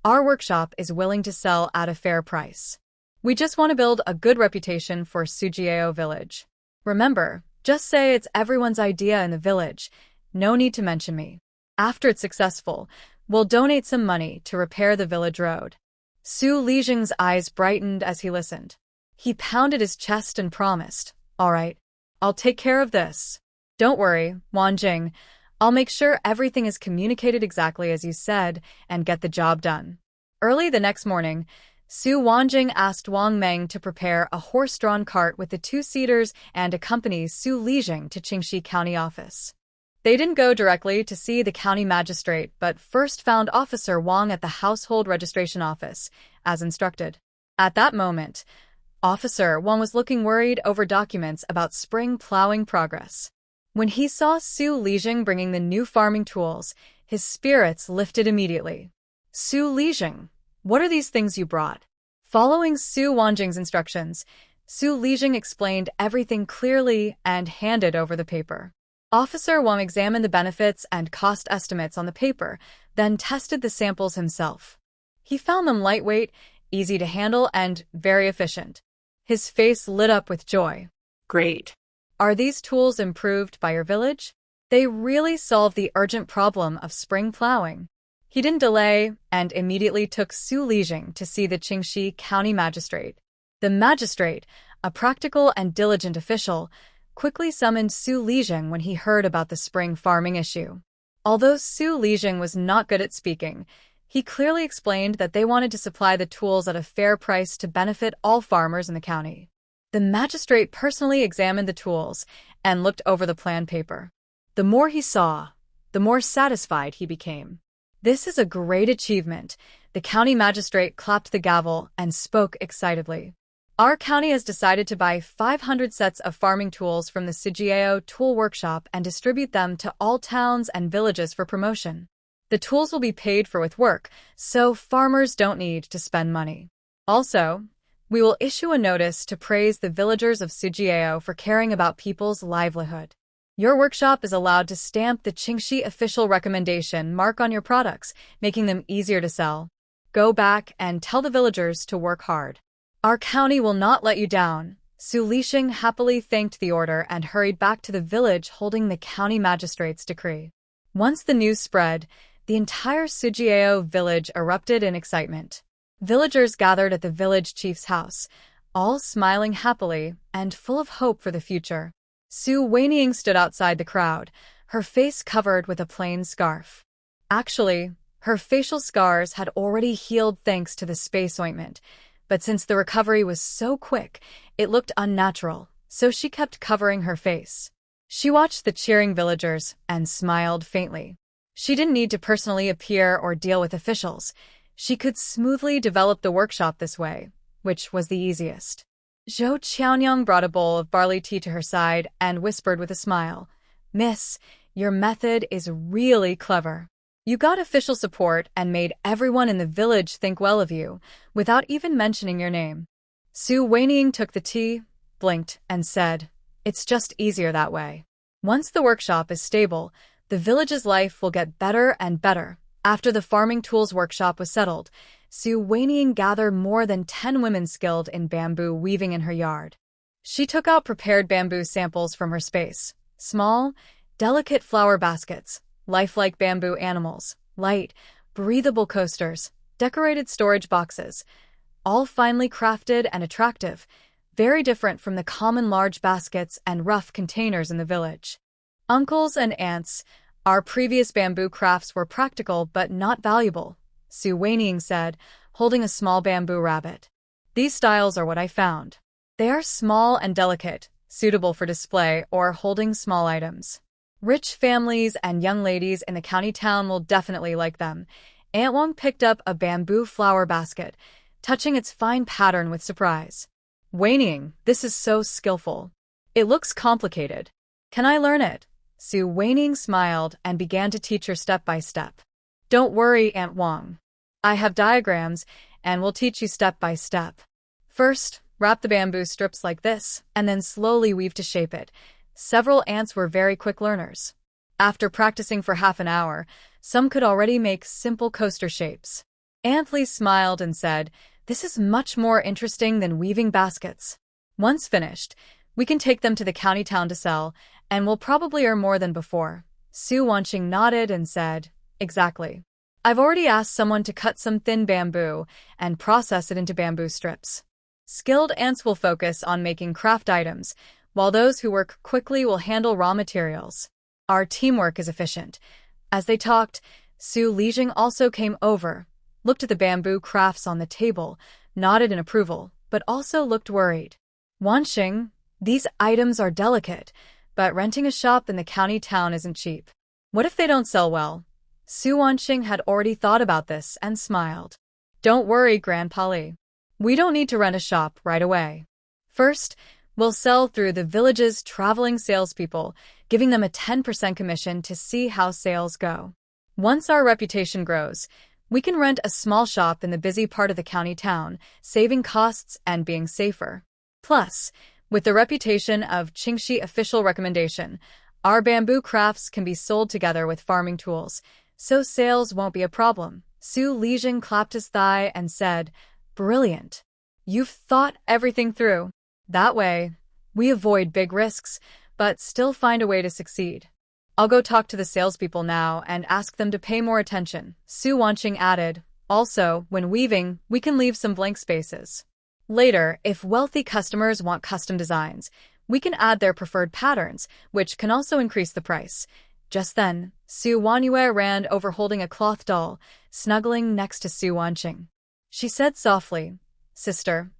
our workshop is willing to sell at a fair price. We just want to build a good reputation for Sujiao village. Remember, just say it's everyone's idea in the village. No need to mention me. After it's successful, we'll donate some money to repair the village road." Su Lijing's eyes brightened as he listened. He pounded his chest and promised, "All right, I'll take care of this. Don't worry, Wanjing. I'll make sure everything is communicated exactly as you said and get the job done." Early the next morning, Su Wanjing asked Wang Meng to prepare a horse-drawn cart with the 2 cedars and accompany Su Lijing to Qingxi County office. They didn't go directly to see the county magistrate, but first found Officer Wang at the Household Registration Office, as instructed. At that moment, Officer Wang was looking worried over documents about spring plowing progress. When he saw Su Lijing bringing the new farming tools, his spirits lifted immediately. "Su Lijing, what are these things you brought?" Following Su Wanjing's instructions, Su Lijing explained everything clearly and handed over the paper. Officer Wang examined the benefits and cost estimates on the paper, then tested the samples himself. He found them lightweight, easy to handle, and very efficient. His face lit up with joy. Great. Are these tools improved by your village? They really solve the urgent problem of spring plowing. He didn't delay and immediately took Su Lijing to see the Qingxi County Magistrate. The magistrate, a practical and diligent official, quickly summoned Su Lijing when he heard about the spring farming issue. Although Su Lijing was not good at speaking, he clearly explained that they wanted to supply the tools at a fair price to benefit all farmers in the county. The magistrate personally examined the tools and looked over the plan paper. The more he saw, the more satisfied he became. This is a great achievement. The county magistrate clapped the gavel and spoke excitedly. Our county has decided to buy 500 sets of farming tools from the Sujiao Tool Workshop and distribute them to all towns and villages for promotion. The tools will be paid for with work, so farmers don't need to spend money. Also, we will issue a notice to praise the villagers of Sujiao for caring about people's livelihood. Your workshop is allowed to stamp the Qingxi official recommendation mark on your products, making them easier to sell. Go back and tell the villagers to work hard. Our county will not let you down. Su Lixing happily thanked the order and hurried back to the village holding the county magistrate's decree. Once the news spread, the entire Sujiao village erupted in excitement. Villagers gathered at the village chief's house, all smiling happily and full of hope for the future. Su Weiniing stood outside the crowd, her face covered with a plain scarf. Actually, her facial scars had already healed thanks to the space ointment, but since the recovery was so quick, it looked unnatural, so she kept covering her face. She watched the cheering villagers and smiled faintly. She didn't need to personally appear or deal with officials. She could smoothly develop the workshop this way, which was the easiest. Zhou Qiaonyang brought a bowl of barley tea to her side and whispered with a smile, "Miss, your method is really clever. You got official support and made everyone in the village think well of you, without even mentioning your name." Su Weiniing took the tea, blinked, and said, "It's just easier that way." Once the workshop is stable, the village's life will get better and better. After the farming tools workshop was settled, Su Weiniing gathered more than 10 women skilled in bamboo weaving in her yard. She took out prepared bamboo samples from her space. Small, delicate flower baskets, lifelike bamboo animals, light, breathable coasters, decorated storage boxes, all finely crafted and attractive, very different from the common large baskets and rough containers in the village. Uncles and aunts, our previous bamboo crafts were practical but not valuable, Su Weiniing said, holding a small bamboo rabbit. These styles are what I found. They are small and delicate, suitable for display or holding small items. Rich families and young ladies in the county town will definitely like them. Aunt Wang picked up a bamboo flower basket, touching its fine pattern with surprise. Weiniing, this is so skillful. It looks complicated. Can I learn it? Su Weiniing smiled and began to teach her step by step. Don't worry, Aunt Wang. I have diagrams and will teach you step by step. First, wrap the bamboo strips like this, and then slowly weave to shape it. Several ants were very quick learners. After practicing for half an hour, some could already make simple coaster shapes. Aunt Lee smiled and said, "This is much more interesting than weaving baskets. Once finished, we can take them to the county town to sell, and we'll probably earn more than before." Su Wanqing nodded and said, "Exactly. I've already asked someone to cut some thin bamboo and process it into bamboo strips. Skilled ants will focus on making craft items, while those who work quickly will handle raw materials. Our teamwork is efficient." As they talked, Su Lijing also came over, looked at the bamboo crafts on the table, nodded in approval, but also looked worried. "Wanqing, these items are delicate, but renting a shop in the county town isn't cheap. What if they don't sell well?" Su Wanqing had already thought about this and smiled. "Don't worry, Grandpa Li. We don't need to rent a shop right away. First, we'll sell through the village's traveling salespeople, giving them a 10% commission to see how sales go. Once our reputation grows, we can rent a small shop in the busy part of the county town, saving costs and being safer. Plus, with the reputation of Qingxi official recommendation, our bamboo crafts can be sold together with farming tools, so sales won't be a problem." Su Lijing clapped his thigh and said, "Brilliant. You've thought everything through. That way, We avoid big risks, but still find a way to succeed. I'll go talk to the salespeople now and ask them to pay more attention, Su Wanqing added. Also, when weaving, we can leave some blank spaces. Later, if wealthy customers want custom designs, we can add their preferred patterns, which can also increase the price. Just then, Su Wanyue ran over holding a cloth doll, snuggling next to Su Wanqing. She said softly, Sister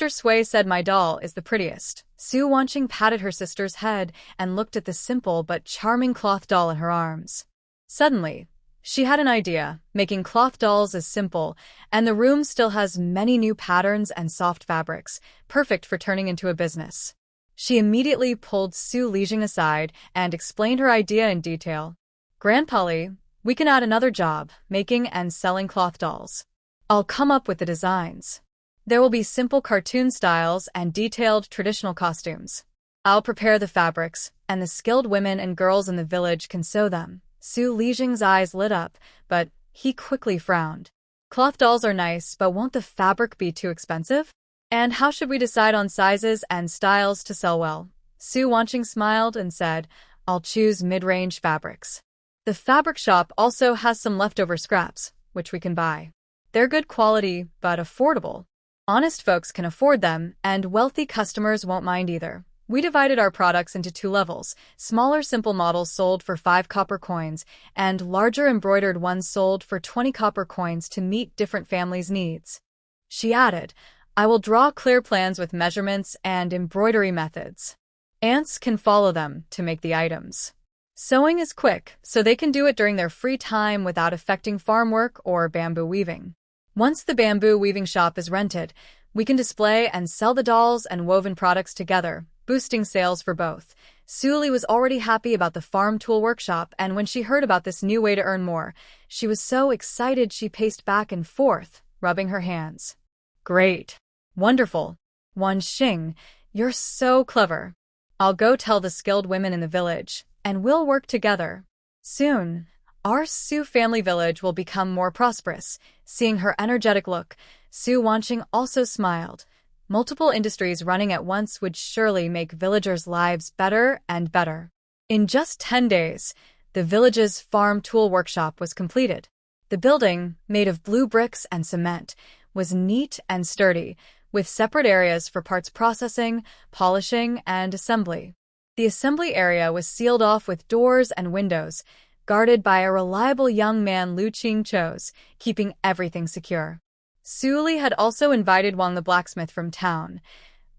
Sui said my doll is the prettiest. Su Wanqing patted her sister's head and looked at the simple but charming cloth doll in her arms. Suddenly, she had an idea. Making cloth dolls is simple, and the room still has many new patterns and soft fabrics, perfect for turning into a business. She immediately pulled Su Lijing aside and explained her idea in detail. Grandpa Li, we can add another job, making and selling cloth dolls. I'll come up with the designs. There will be simple cartoon styles and detailed traditional costumes. I'll prepare the fabrics, and the skilled women and girls in the village can sew them. Su Lijing's eyes lit up, but he quickly frowned. Cloth dolls are nice, but won't the fabric be too expensive? And how should we decide on sizes and styles to sell well? Su Wanqing smiled and said, I'll choose mid-range fabrics. The fabric shop also has some leftover scraps, which we can buy. They're good quality, but affordable. Honest folks can afford them, and wealthy customers won't mind either. We divided our products into 2 levels, smaller simple models sold for 5 copper coins, and larger embroidered ones sold for 20 copper coins to meet different families' needs. She added, I will draw clear plans with measurements and embroidery methods. Ants can follow them to make the items. Sewing is quick, so they can do it during their free time without affecting farm work or bamboo weaving. Once the bamboo weaving shop is rented, we can display and sell the dolls and woven products together, boosting sales for both. Suli was already happy about the farm tool workshop, and when she heard about this new way to earn more, she was so excited she paced back and forth, rubbing her hands. Great. Wonderful. Wanqing, you're so clever. I'll go tell the skilled women in the village, and we'll work together. Soon, our Su family village will become more prosperous. Seeing her energetic look, Su Wanqing also smiled. Multiple industries running at once would surely make villagers' lives better and better. In just 10 days, the village's farm tool workshop was completed. The building, made of blue bricks and cement, was neat and sturdy, with separate areas for parts processing, polishing, and assembly. The assembly area was sealed off with doors and windows, guarded by a reliable young man Lu Qingchou's, keeping everything secure. Suli had also invited Wang the blacksmith from town,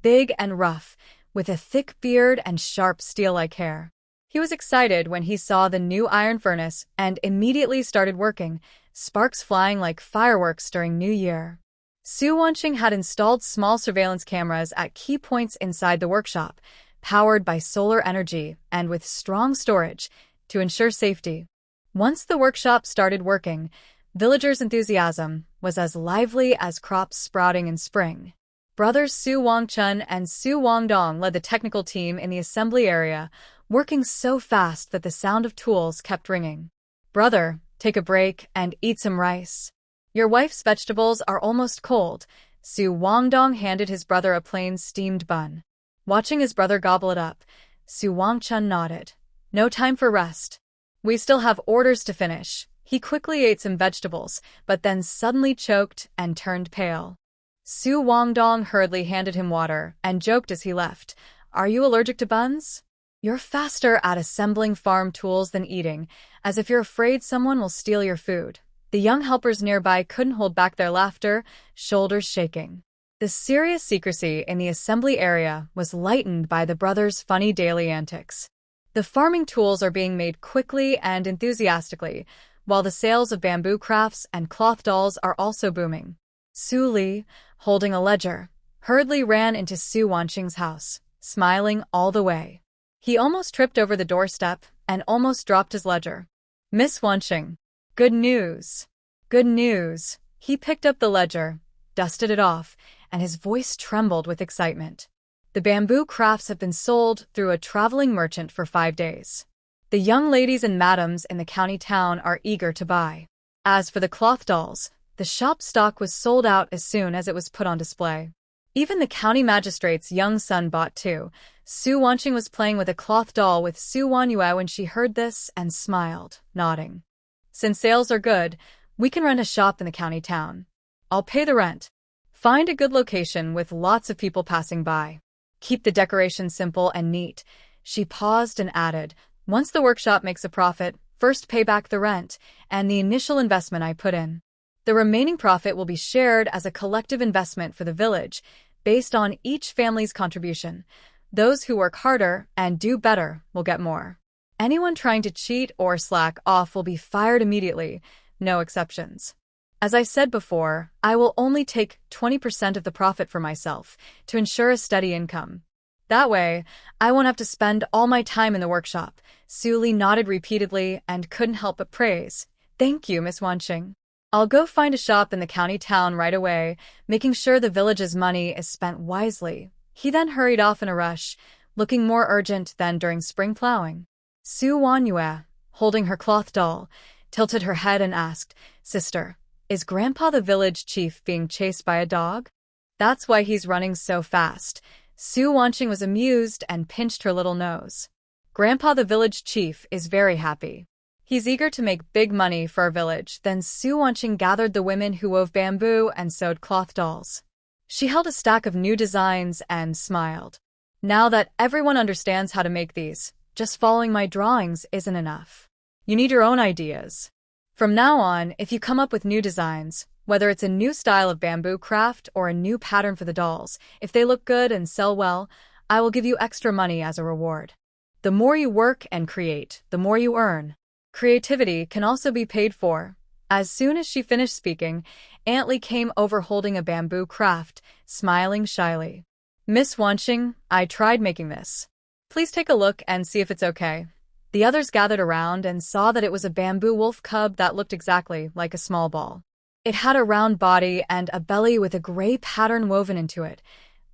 big and rough, with a thick beard and sharp steel-like hair. He was excited when he saw the new iron furnace and immediately started working, sparks flying like fireworks during New Year. Su Wanqing had installed small surveillance cameras at key points inside the workshop, powered by solar energy and with strong storage, to ensure safety. Once the workshop started working, villagers' enthusiasm was as lively as crops sprouting in spring. Brothers Su Wangchun and Su Wangdong led the technical team in the assembly area, working so fast that the sound of tools kept ringing. Brother, take a break and eat some rice. Your wife's vegetables are almost cold. Su Wangdong handed his brother a plain steamed bun. Watching his brother gobble it up, Su Wangchun nodded. No time for rest. We still have orders to finish. He quickly ate some vegetables, but then suddenly choked and turned pale. Su Wangdong hurriedly handed him water and joked as he left. Are you allergic to buns? You're faster at assembling farm tools than eating, as if you're afraid someone will steal your food. The young helpers nearby couldn't hold back their laughter, shoulders shaking. The serious secrecy in the assembly area was lightened by the brothers' funny daily antics. The farming tools are being made quickly and enthusiastically, while the sales of bamboo crafts and cloth dolls are also booming. Su Li, holding a ledger, hurriedly ran into Su Wanqing's house, smiling all the way. He almost tripped over the doorstep and almost dropped his ledger. Miss Wanqing, good news. Good news. He picked up the ledger, dusted it off, and his voice trembled with excitement. The bamboo crafts have been sold through a traveling merchant for 5 days. The young ladies and madams in the county town are eager to buy. As for the cloth dolls, the shop stock was sold out as soon as it was put on display. Even the county magistrate's young son bought too. Su Wanqing was playing with a cloth doll with Su Wanyue when she heard this and smiled, nodding. Since sales are good, we can rent a shop in the county town. I'll pay the rent. Find a good location with lots of people passing by. Keep the decoration simple and neat. She paused and added, once the workshop makes a profit, first pay back the rent and the initial investment I put in. The remaining profit will be shared as a collective investment for the village, based on each family's contribution. Those who work harder and do better will get more. Anyone trying to cheat or slack off will be fired immediately, no exceptions. As I said before, I will only take 20% of the profit for myself to ensure a steady income. That way, I won't have to spend all my time in the workshop. Su Li nodded repeatedly and couldn't help but praise. Thank you, Miss Wanqing. I'll go find a shop in the county town right away, making sure the village's money is spent wisely. He then hurried off in a rush, looking more urgent than during spring plowing. Su Wanyue, holding her cloth doll, tilted her head and asked, Sister, is Grandpa the village chief being chased by a dog? That's why he's running so fast. Su Wanqing was amused and pinched her little nose. Grandpa the village chief is very happy. He's eager to make big money for our village. Then Su Wanqing gathered the women who wove bamboo and sewed cloth dolls. She held a stack of new designs and smiled. Now that everyone understands how to make these, just following my drawings isn't enough. You need your own ideas. From now on, if you come up with new designs, whether it's a new style of bamboo craft or a new pattern for the dolls, if they look good and sell well, I will give you extra money as a reward. The more you work and create, the more you earn. Creativity can also be paid for. As soon as she finished speaking, Aunt Li came over holding a bamboo craft, smiling shyly. Miss Wanqing, I tried making this. Please take a look and see if it's okay. The others gathered around and saw that it was a bamboo wolf cub that looked exactly like a small ball. It had a round body and a belly with a gray pattern woven into it,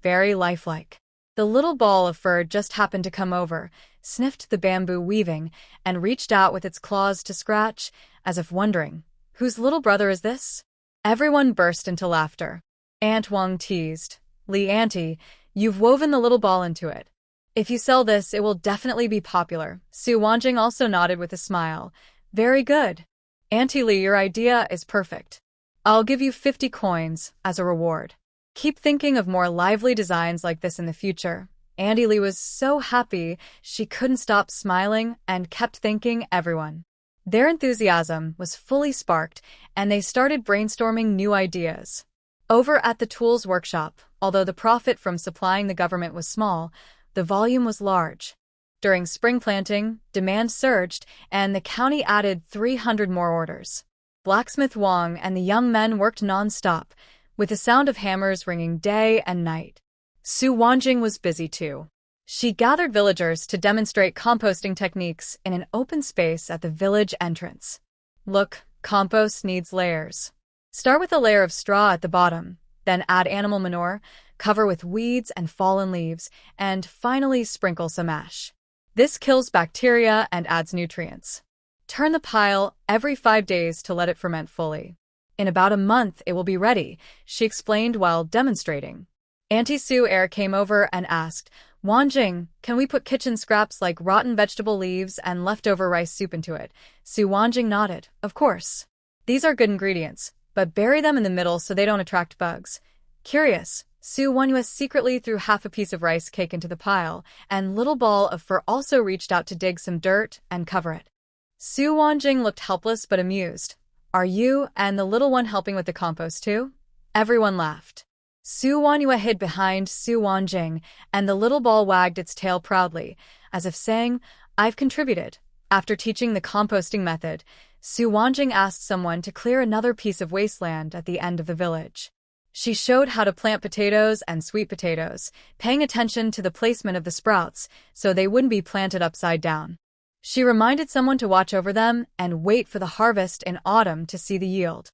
very lifelike. The little ball of fur just happened to come over, sniffed the bamboo weaving, and reached out with its claws to scratch, as if wondering, whose little brother is this? Everyone burst into laughter. Aunt Wang teased, Li Auntie, you've woven the little ball into it. If you sell this, it will definitely be popular. Su Wanqing also nodded with a smile. Very good. Auntie Li, your idea is perfect. I'll give you 50 coins as a reward. Keep thinking of more lively designs like this in the future. Auntie Li was so happy she couldn't stop smiling and kept thanking everyone. Their enthusiasm was fully sparked, and they started brainstorming new ideas. Over at the tools workshop, although the profit from supplying the government was small, the volume was large. During spring planting, demand surged, and the county added 300 more orders. Blacksmith Wang and the young men worked non-stop, with the sound of hammers ringing day and night. Su Wanqing was busy too. She gathered villagers to demonstrate composting techniques in an open space at the village entrance. Look, compost needs layers. Start with a layer of straw at the bottom, then add animal manure, cover with weeds and fallen leaves, and finally sprinkle some ash. This kills bacteria and adds nutrients. Turn the pile every 5 days to let it ferment fully. In about a month, it will be ready, she explained while demonstrating. Auntie Su Air came over and asked, Wanqing, can we put kitchen scraps like rotten vegetable leaves and leftover rice soup into it? Su Wanqing nodded. Of course. These are good ingredients, but bury them in the middle so they don't attract bugs. Curious, Su Wanyue secretly threw half a piece of rice cake into the pile, and little ball of fur also reached out to dig some dirt and cover it. Su Wanqing looked helpless but amused. Are you and the little one helping with the compost too? Everyone laughed. Su Wanyue hid behind Su Wanqing, and the little ball wagged its tail proudly, as if saying, I've contributed. After teaching the composting method, Su Wanqing asked someone to clear another piece of wasteland at the end of the village. She showed how to plant potatoes and sweet potatoes, paying attention to the placement of the sprouts so they wouldn't be planted upside down. She reminded someone to watch over them and wait for the harvest in autumn to see the yield.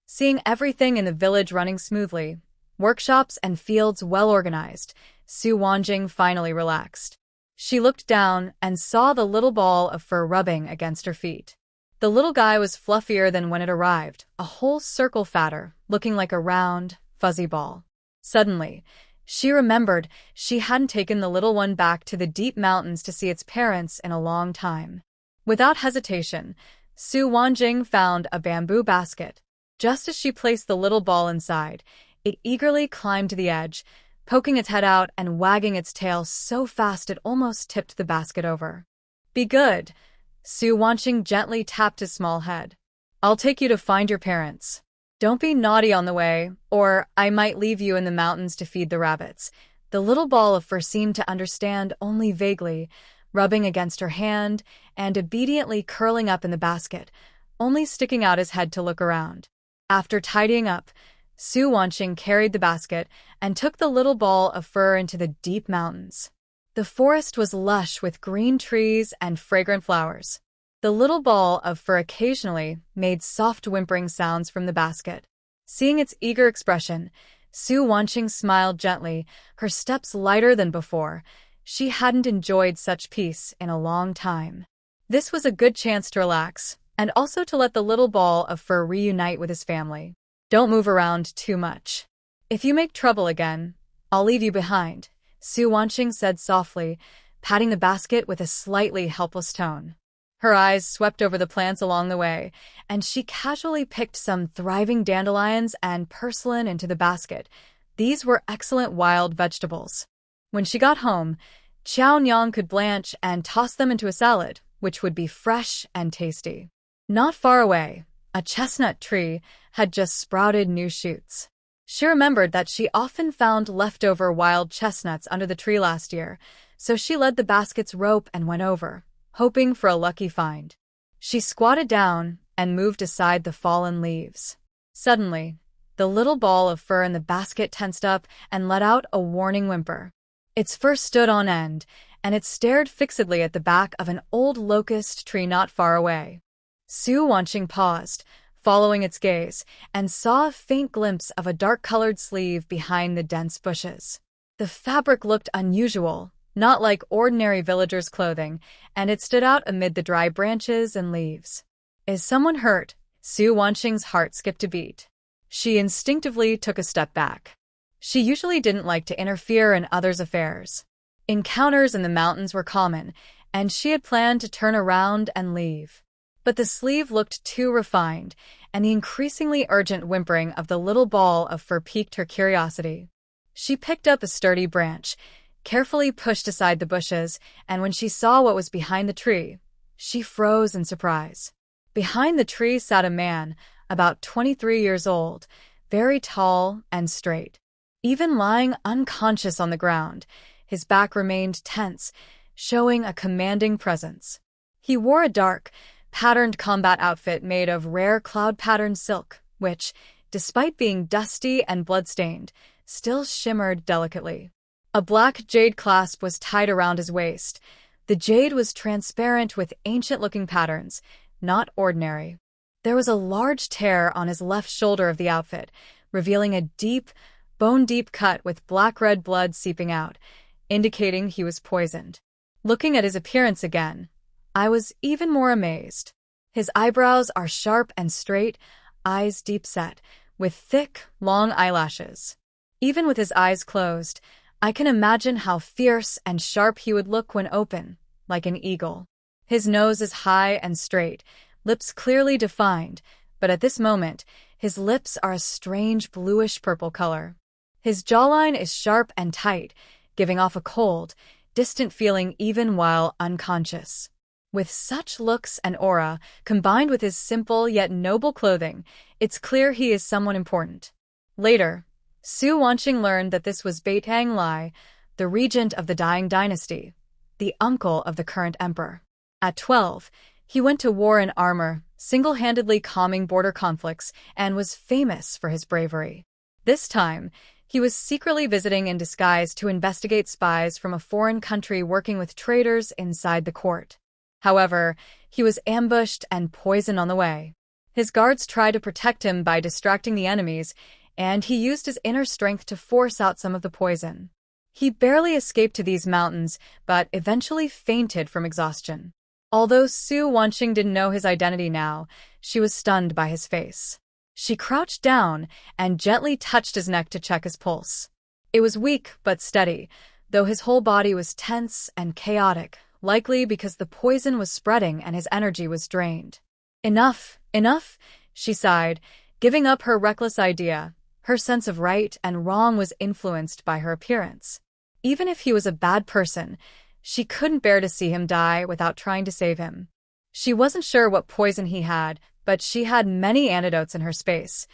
Seeing everything in the village running smoothly, workshops and fields well organized, Su Wanqing finally relaxed. She looked down and saw the little ball of fur rubbing against her feet. The little guy was fluffier than when it arrived, a whole circle fatter, looking like a round, fuzzy ball. Suddenly, She remembered she hadn't taken the little one back to the deep mountains to see its parents in a long time. Without hesitation, Su Wanjing found a bamboo basket. Just as she placed the little ball inside, it eagerly climbed to the edge, poking its head out and wagging its tail so fast it almost tipped the basket over. "Be good." Su Wanjing gently tapped his small head. "I'll take you to find your parents. Don't be naughty on the way, or I might leave you in the mountains to feed the rabbits." The little ball of fur seemed to understand only vaguely, rubbing against her hand and obediently curling up in the basket, only sticking out his head to look around. After tidying up, Su Wanqing carried the basket and took the little ball of fur into the deep mountains. The forest was lush with green trees and fragrant flowers. The little ball of fur occasionally made soft whimpering sounds from the basket. Seeing its eager expression, Su Wanqing smiled gently, her steps lighter than before. She hadn't enjoyed such peace in a long time. This was a good chance to relax, and also to let the little ball of fur reunite with his family. "Don't move around too much. If you make trouble again, I'll leave you behind," Su Wanqing said softly, patting the basket with a slightly helpless tone. Her eyes swept over the plants along the way, and she casually picked some thriving dandelions and purslane into the basket. These were excellent wild vegetables. When she got home, Qiao Nyang could blanch and toss them into a salad, which would be fresh and tasty. Not far away, a chestnut tree had just sprouted new shoots. She remembered that she often found leftover wild chestnuts under the tree last year, so she led the basket's rope and went over, hoping for a lucky find. She squatted down and moved aside the fallen leaves. Suddenly, the little ball of fur in the basket tensed up and let out a warning whimper. Its fur stood on end, and it stared fixedly at the back of an old locust tree not far away. Su Wanqing paused, following its gaze, and saw a faint glimpse of a dark-colored sleeve behind the dense bushes. The fabric looked unusual, not like ordinary villagers' clothing, and it stood out amid the dry branches and leaves. "Is someone hurt?" Su Wanqing's heart skipped a beat. She instinctively took a step back. She usually didn't like to interfere in others' affairs. Encounters in the mountains were common, and she had planned to turn around and leave. But the sleeve looked too refined, and the increasingly urgent whimpering of the little ball of fur piqued her curiosity. She picked up a sturdy branch, carefully pushed aside the bushes, and when she saw what was behind the tree, she froze in surprise. Behind the tree sat a man, about 23 years old, very tall and straight. Even lying unconscious on the ground, his back remained tense, showing a commanding presence. He wore a dark, patterned combat outfit made of rare cloud-patterned silk, which, despite being dusty and blood-stained, still shimmered delicately. A black jade clasp was tied around his waist. The jade was transparent with ancient-looking patterns, not ordinary. There was a large tear on his left shoulder of the outfit, revealing a deep, bone-deep cut with black-red blood seeping out, indicating he was poisoned. Looking at his appearance again, I was even more amazed. His eyebrows are sharp and straight, eyes deep-set, with thick, long eyelashes. Even with his eyes closed, I can imagine how fierce and sharp he would look when open, like an eagle. His nose is high and straight, lips clearly defined, but at this moment, his lips are a strange bluish-purple color. His jawline is sharp and tight, giving off a cold, distant feeling even while unconscious. With such looks and aura, combined with his simple yet noble clothing, it's clear he is someone important. Later, Su Wanqing learned that this was Beitang Lai, the regent of the dying dynasty, the uncle of the current emperor. At 12, he went to war in armor, single-handedly calming border conflicts, and was famous for his bravery. This time, he was secretly visiting in disguise to investigate spies from a foreign country working with traitors inside the court. However, he was ambushed and poisoned on the way. His guards tried to protect him by distracting the enemies, and he used his inner strength to force out some of the poison. He barely escaped to these mountains, but eventually fainted from exhaustion. Although Su Wanqing didn't know his identity now, she was stunned by his face. She crouched down and gently touched his neck to check his pulse. It was weak but steady, though his whole body was tense and chaotic, likely because the poison was spreading and his energy was drained. Enough, enough, she sighed, giving up her reckless idea. Her sense of right and wrong was influenced by her appearance. Even if he was a bad person, she couldn't bear to see him die without trying to save him. She wasn't sure what poison he had, but she had many antidotes in her space,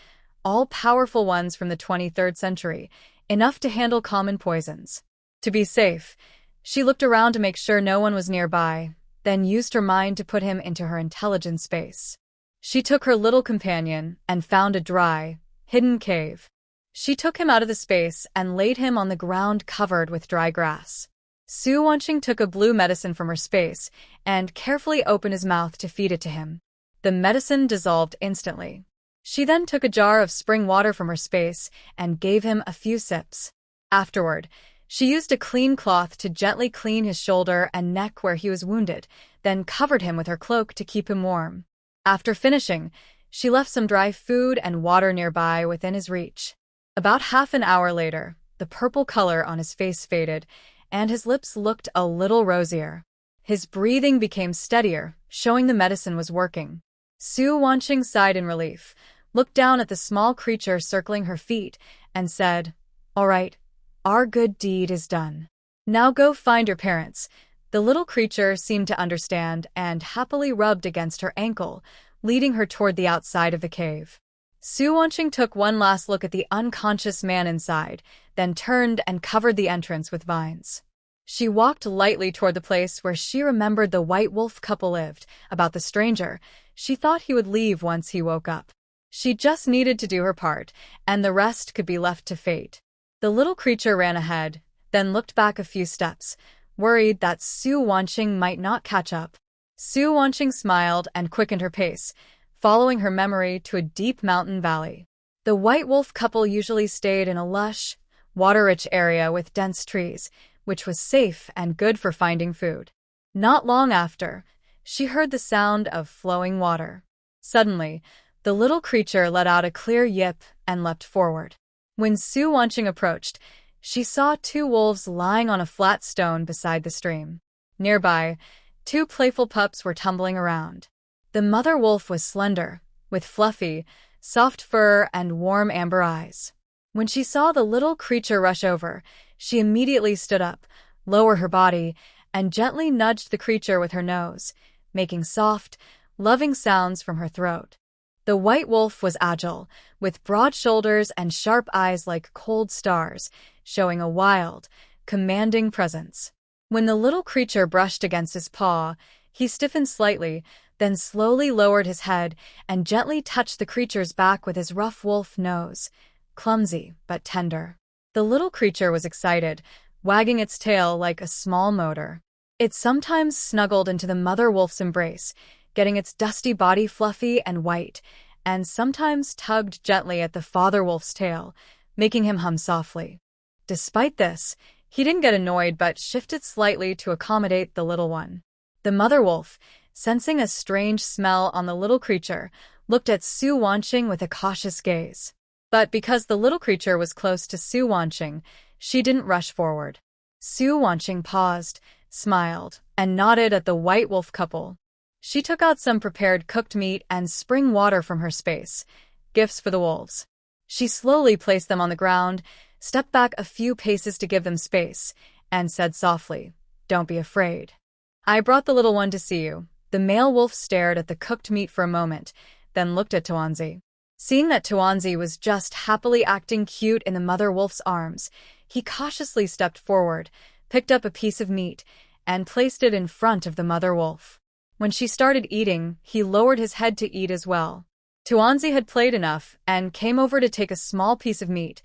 all powerful ones from the 23rd century, enough to handle common poisons. To be safe, she looked around to make sure no one was nearby, then used her mind to put him into her intelligence space. She took her little companion and found a dry, hidden cave. She took him out of the space and laid him on the ground covered with dry grass. Su Wanqing took a blue medicine from her space and carefully opened his mouth to feed it to him. The medicine dissolved instantly. She then took a jar of spring water from her space and gave him a few sips. Afterward, she used a clean cloth to gently clean his shoulder and neck where he was wounded, then covered him with her cloak to keep him warm. After finishing, she left some dry food and water nearby within his reach. About half an hour later, the purple color on his face faded, and his lips looked a little rosier. His breathing became steadier, showing the medicine was working. Su Wanqing sighed in relief, looked down at the small creature circling her feet, and said, "All right, our good deed is done. Now go find your parents." The little creature seemed to understand and happily rubbed against her ankle, leading her toward the outside of the cave. Su Wanqing took one last look at the unconscious man inside, then turned and covered the entrance with vines. She walked lightly toward the place where she remembered the white wolf couple lived. About the stranger, she thought he would leave once he woke up. She just needed to do her part, and the rest could be left to fate. The little creature ran ahead, then looked back a few steps, worried that Su Wanqing might not catch up. Su Wanqing smiled and quickened her pace, following her memory to a deep mountain valley. The white wolf couple usually stayed in a lush, water-rich area with dense trees, which was safe and good for finding food. Not long after, she heard the sound of flowing water. Suddenly, the little creature let out a clear yip and leapt forward. When Su Wanqing approached, she saw two wolves lying on a flat stone beside the stream. Nearby, two playful pups were tumbling around. The mother wolf was slender, with fluffy, soft fur and warm amber eyes. When she saw the little creature rush over, she immediately stood up, lowered her body, and gently nudged the creature with her nose, making soft, loving sounds from her throat. The white wolf was agile, with broad shoulders and sharp eyes like cold stars, showing a wild, commanding presence. When the little creature brushed against his paw, he stiffened slightly, then slowly lowered his head and gently touched the creature's back with his rough wolf nose, clumsy but tender. The little creature was excited, wagging its tail like a small motor. It sometimes snuggled into the mother wolf's embrace, getting its dusty body fluffy and white, and sometimes tugged gently at the father wolf's tail, making him hum softly. Despite this, he didn't get annoyed but shifted slightly to accommodate the little one. The mother wolf, sensing a strange smell on the little creature, looked at Su Wanqing with a cautious gaze. But because the little creature was close to Su Wanqing, she didn't rush forward. Su Wanqing paused, smiled, and nodded at the white wolf couple. She took out some prepared cooked meat and spring water from her space, gifts for the wolves. She slowly placed them on the ground, stepped back a few paces to give them space, and said softly, "Don't be afraid. I brought the little one to see you." The male wolf stared at the cooked meat for a moment, then looked at Tuanzi. Seeing that Tuanzi was just happily acting cute in the mother wolf's arms, he cautiously stepped forward, picked up a piece of meat, and placed it in front of the mother wolf. When she started eating, he lowered his head to eat as well. Tuanzi had played enough and came over to take a small piece of meat,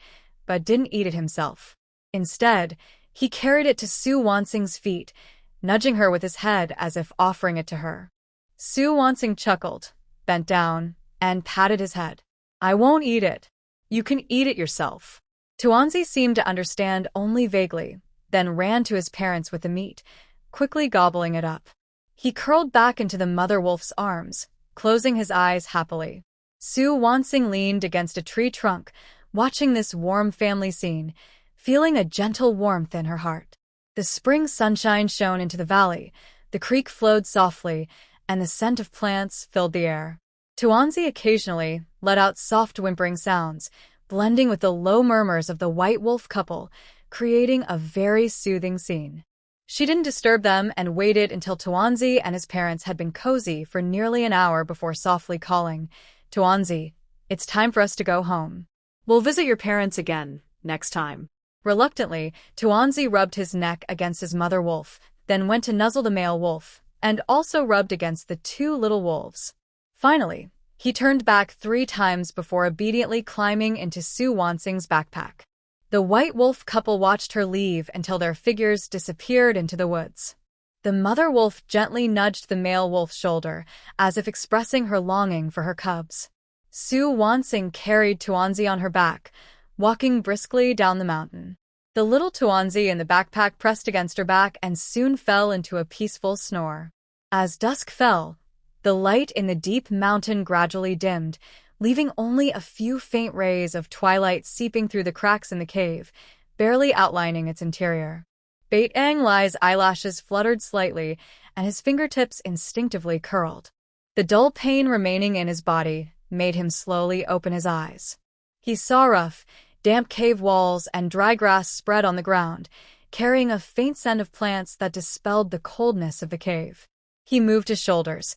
but didn't eat it himself. Instead, he carried it to Su Wanqing's feet, nudging her with his head as if offering it to her. Su Wanqing chuckled, bent down, and patted his head. "I won't eat it. You can eat it yourself." Tuanzi seemed to understand only vaguely, then ran to his parents with the meat, quickly gobbling it up. He curled back into the mother wolf's arms, closing his eyes happily. Su Wanqing leaned against a tree trunk, watching this warm family scene, feeling a gentle warmth in her heart. The spring sunshine shone into the valley, the creek flowed softly, and the scent of plants filled the air. Tuanzi occasionally let out soft whimpering sounds, blending with the low murmurs of the white wolf couple, creating a very soothing scene. She didn't disturb them and waited until Tuanzi and his parents had been cozy for nearly an hour before softly calling, "Tuanzi, it's time for us to go home. We'll visit your parents again, next time." Reluctantly, Tuanzi rubbed his neck against his mother wolf, then went to nuzzle the male wolf, and also rubbed against the two little wolves. Finally, he turned back 3 times before obediently climbing into Su Wansing's backpack. The white wolf couple watched her leave until their figures disappeared into the woods. The mother wolf gently nudged the male wolf's shoulder, as if expressing her longing for her cubs. Su Wansing carried Tuanzi on her back, walking briskly down the mountain. The little Tuanzi in the backpack pressed against her back and soon fell into a peaceful snore. As dusk fell, the light in the deep mountain gradually dimmed, leaving only a few faint rays of twilight seeping through the cracks in the cave, barely outlining its interior. Baitang Lai's eyelashes fluttered slightly, and his fingertips instinctively curled. The dull pain remaining in his body made him slowly open his eyes. He saw rough, damp cave walls and dry grass spread on the ground, carrying a faint scent of plants that dispelled the coldness of the cave. He moved his shoulders.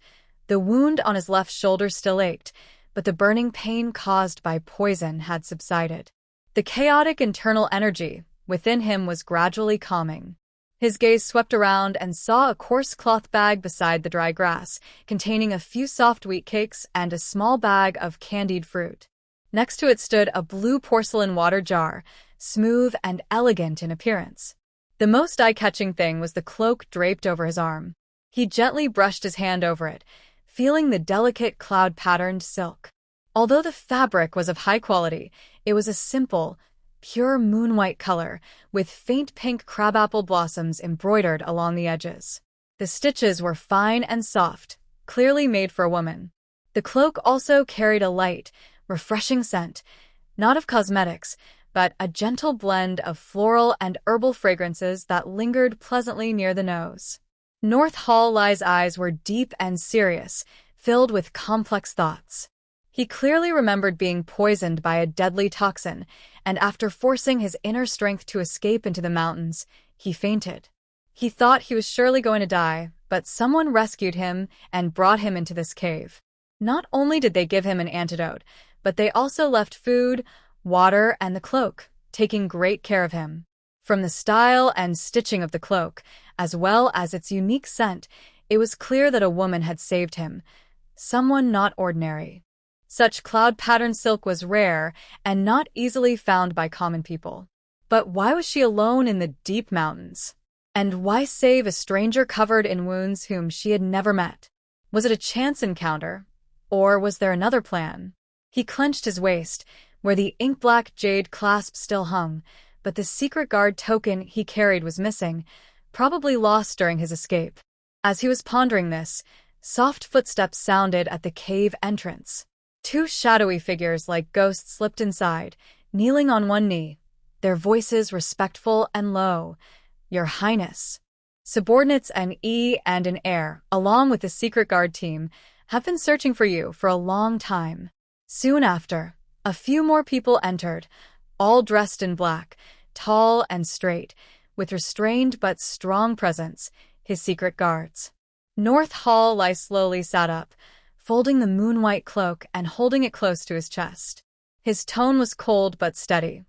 The wound on his left shoulder still ached, but the burning pain caused by poison had subsided. The chaotic internal energy within him was gradually calming. His gaze swept around and saw a coarse cloth bag beside the dry grass, containing a few soft wheat cakes and a small bag of candied fruit. Next to it stood a blue porcelain water jar, smooth and elegant in appearance. The most eye-catching thing was the cloak draped over his arm. He gently brushed his hand over it, feeling the delicate cloud-patterned silk. Although the fabric was of high quality, it was a simple, pure moon-white color, with faint pink crabapple blossoms embroidered along the edges. The stitches were fine and soft, clearly made for a woman. The cloak also carried a light, refreshing scent, not of cosmetics, but a gentle blend of floral and herbal fragrances that lingered pleasantly near the nose. North Hall Lai's eyes were deep and serious, filled with complex thoughts. He clearly remembered being poisoned by a deadly toxin, and after forcing his inner strength to escape into the mountains, he fainted. He thought he was surely going to die, but someone rescued him and brought him into this cave. Not only did they give him an antidote, but they also left food, water, and the cloak, taking great care of him. From the style and stitching of the cloak, as well as its unique scent, it was clear that a woman had saved him, someone not ordinary. Such cloud-patterned silk was rare and not easily found by common people. But why was she alone in the deep mountains? And why save a stranger covered in wounds whom she had never met? Was it a chance encounter, or was there another plan? He clenched his waist, where the ink-black jade clasp still hung, but the secret guard token he carried was missing, probably lost during his escape. As he was pondering this, soft footsteps sounded at the cave entrance. 2 shadowy figures like ghosts slipped inside, kneeling on one knee, their voices respectful and low. "Your Highness." Subordinates an E and an heir, along with the secret guard team, have been searching for you for a long time. Soon after, a few more people entered, all dressed in black, tall and straight, with restrained but strong presence, his secret guards. North Hall Lai slowly sat up, folding the moon-white cloak and holding it close to his chest. His tone was cold but steady.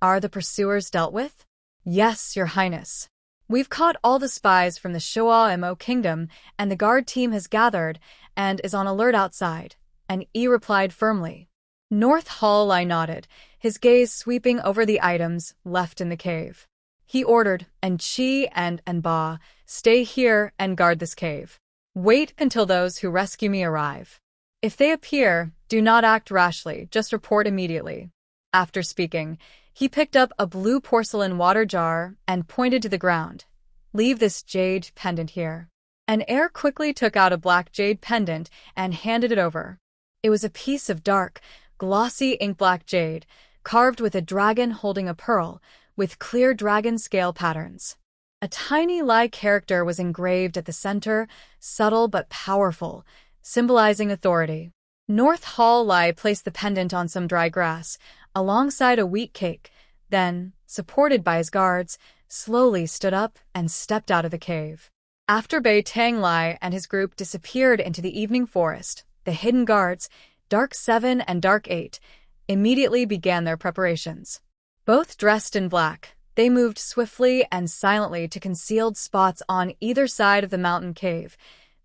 "Are the pursuers dealt with?" "Yes, Your Highness. We've caught all the spies from the Shoa-Mo kingdom, and the guard team has gathered and is on alert outside," and E replied firmly. North Hall Lai nodded, his gaze sweeping over the items left in the cave. He ordered, "And Chi and Ba, stay here and guard this cave. Wait until those who rescue me arrive. If they appear, do not act rashly, just report immediately." After speaking, he picked up a blue porcelain water jar and pointed to the ground. "Leave this jade pendant here." An heir quickly took out a black jade pendant and handed it over. It was a piece of dark, glossy ink-black jade, carved with a dragon holding a pearl, with clear dragon scale patterns. A tiny Lai character was engraved at the center, subtle but powerful, symbolizing authority. North Hall Lai placed the pendant on some dry grass, alongside a wheat cake, then, supported by his guards, slowly stood up and stepped out of the cave. After Bei Tang Lai and his group disappeared into the evening forest, the hidden guards, Dark 7 and Dark 8, immediately began their preparations. Both dressed in black, they moved swiftly and silently to concealed spots on either side of the mountain cave.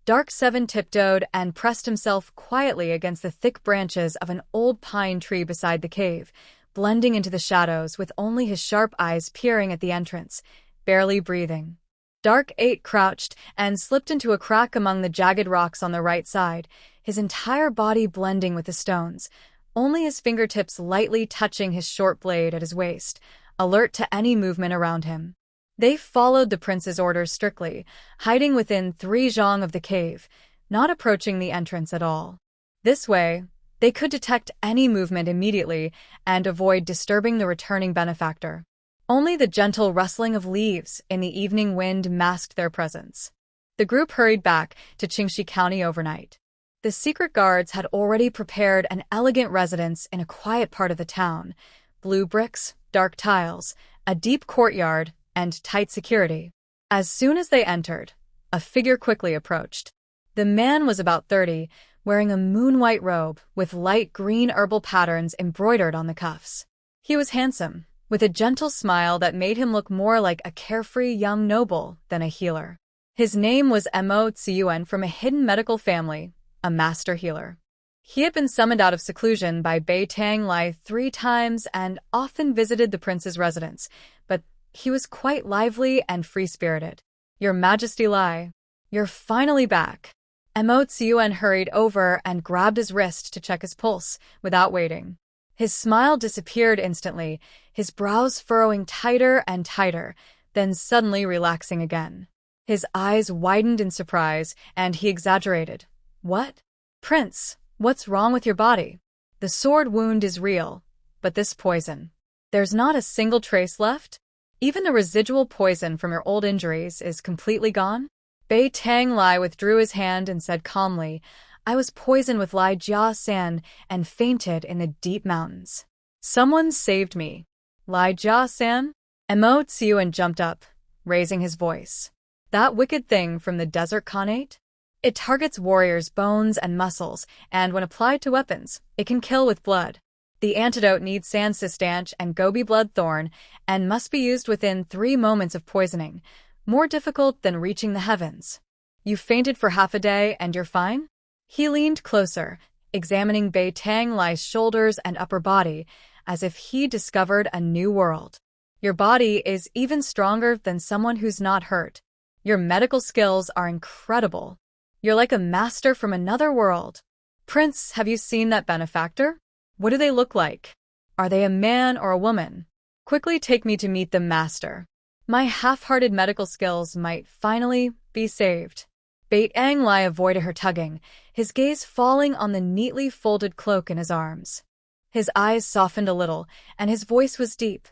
Dark 7 tiptoed and pressed himself quietly against the thick branches of an old pine tree beside the cave, blending into the shadows with only his sharp eyes peering at the entrance, barely breathing. Dark 8 crouched and slipped into a crack among the jagged rocks on the right side, his entire body blending with the stones, only his fingertips lightly touching his short blade at his waist, alert to any movement around him. They followed the prince's orders strictly, hiding within 3 zhang of the cave, not approaching the entrance at all. This way, they could detect any movement immediately and avoid disturbing the returning benefactor. Only the gentle rustling of leaves in the evening wind masked their presence. The group hurried back to Qingxi County overnight. The secret guards had already prepared an elegant residence in a quiet part of the town, blue bricks, dark tiles, a deep courtyard, and tight security. As soon as they entered, a figure quickly approached. The man was about 30, wearing a moon-white robe with light green herbal patterns embroidered on the cuffs. He was handsome, with a gentle smile that made him look more like a carefree young noble than a healer. His name was Mo Tsiyuan from a hidden medical family, a master healer. He had been summoned out of seclusion by Bei Tang Lai 3 times and often visited the prince's residence, but he was quite lively and free-spirited. "Your Majesty Lai, you're finally back." Mo Tsiyuan hurried over and grabbed his wrist to check his pulse, without waiting. His smile disappeared instantly, his brows furrowing tighter and tighter, then suddenly relaxing again. His eyes widened in surprise, and he exaggerated. "What? Prince, what's wrong with your body? The sword wound is real, but this poison. There's not a single trace left? Even the residual poison from your old injuries is completely gone?" Bei Tang Lai withdrew his hand and said calmly, "I was poisoned with Lai Jia San and fainted in the deep mountains. Someone saved me." "Lai Jia San?" Mo Tsiyuan jumped up, raising his voice. "That wicked thing from the desert Khanate? It targets warriors' bones and muscles, and when applied to weapons, it can kill with blood. The antidote needs sand cistanche and gobi bloodthorn and must be used within 3 moments of poisoning, more difficult than reaching the heavens. You fainted for half a day and you're fine?" He leaned closer, examining Bei Tang Lai's shoulders and upper body, as if he discovered a new world. "Your body is even stronger than someone who's not hurt. Your medical skills are incredible. You're like a master from another world. Prince, have you seen that benefactor? What do they look like? Are they a man or a woman? Quickly take me to meet the master. My half-hearted medical skills might finally be saved." Bei Tang Lai avoided her tugging, his gaze falling on the neatly folded cloak in his arms. His eyes softened a little, and his voice was deep.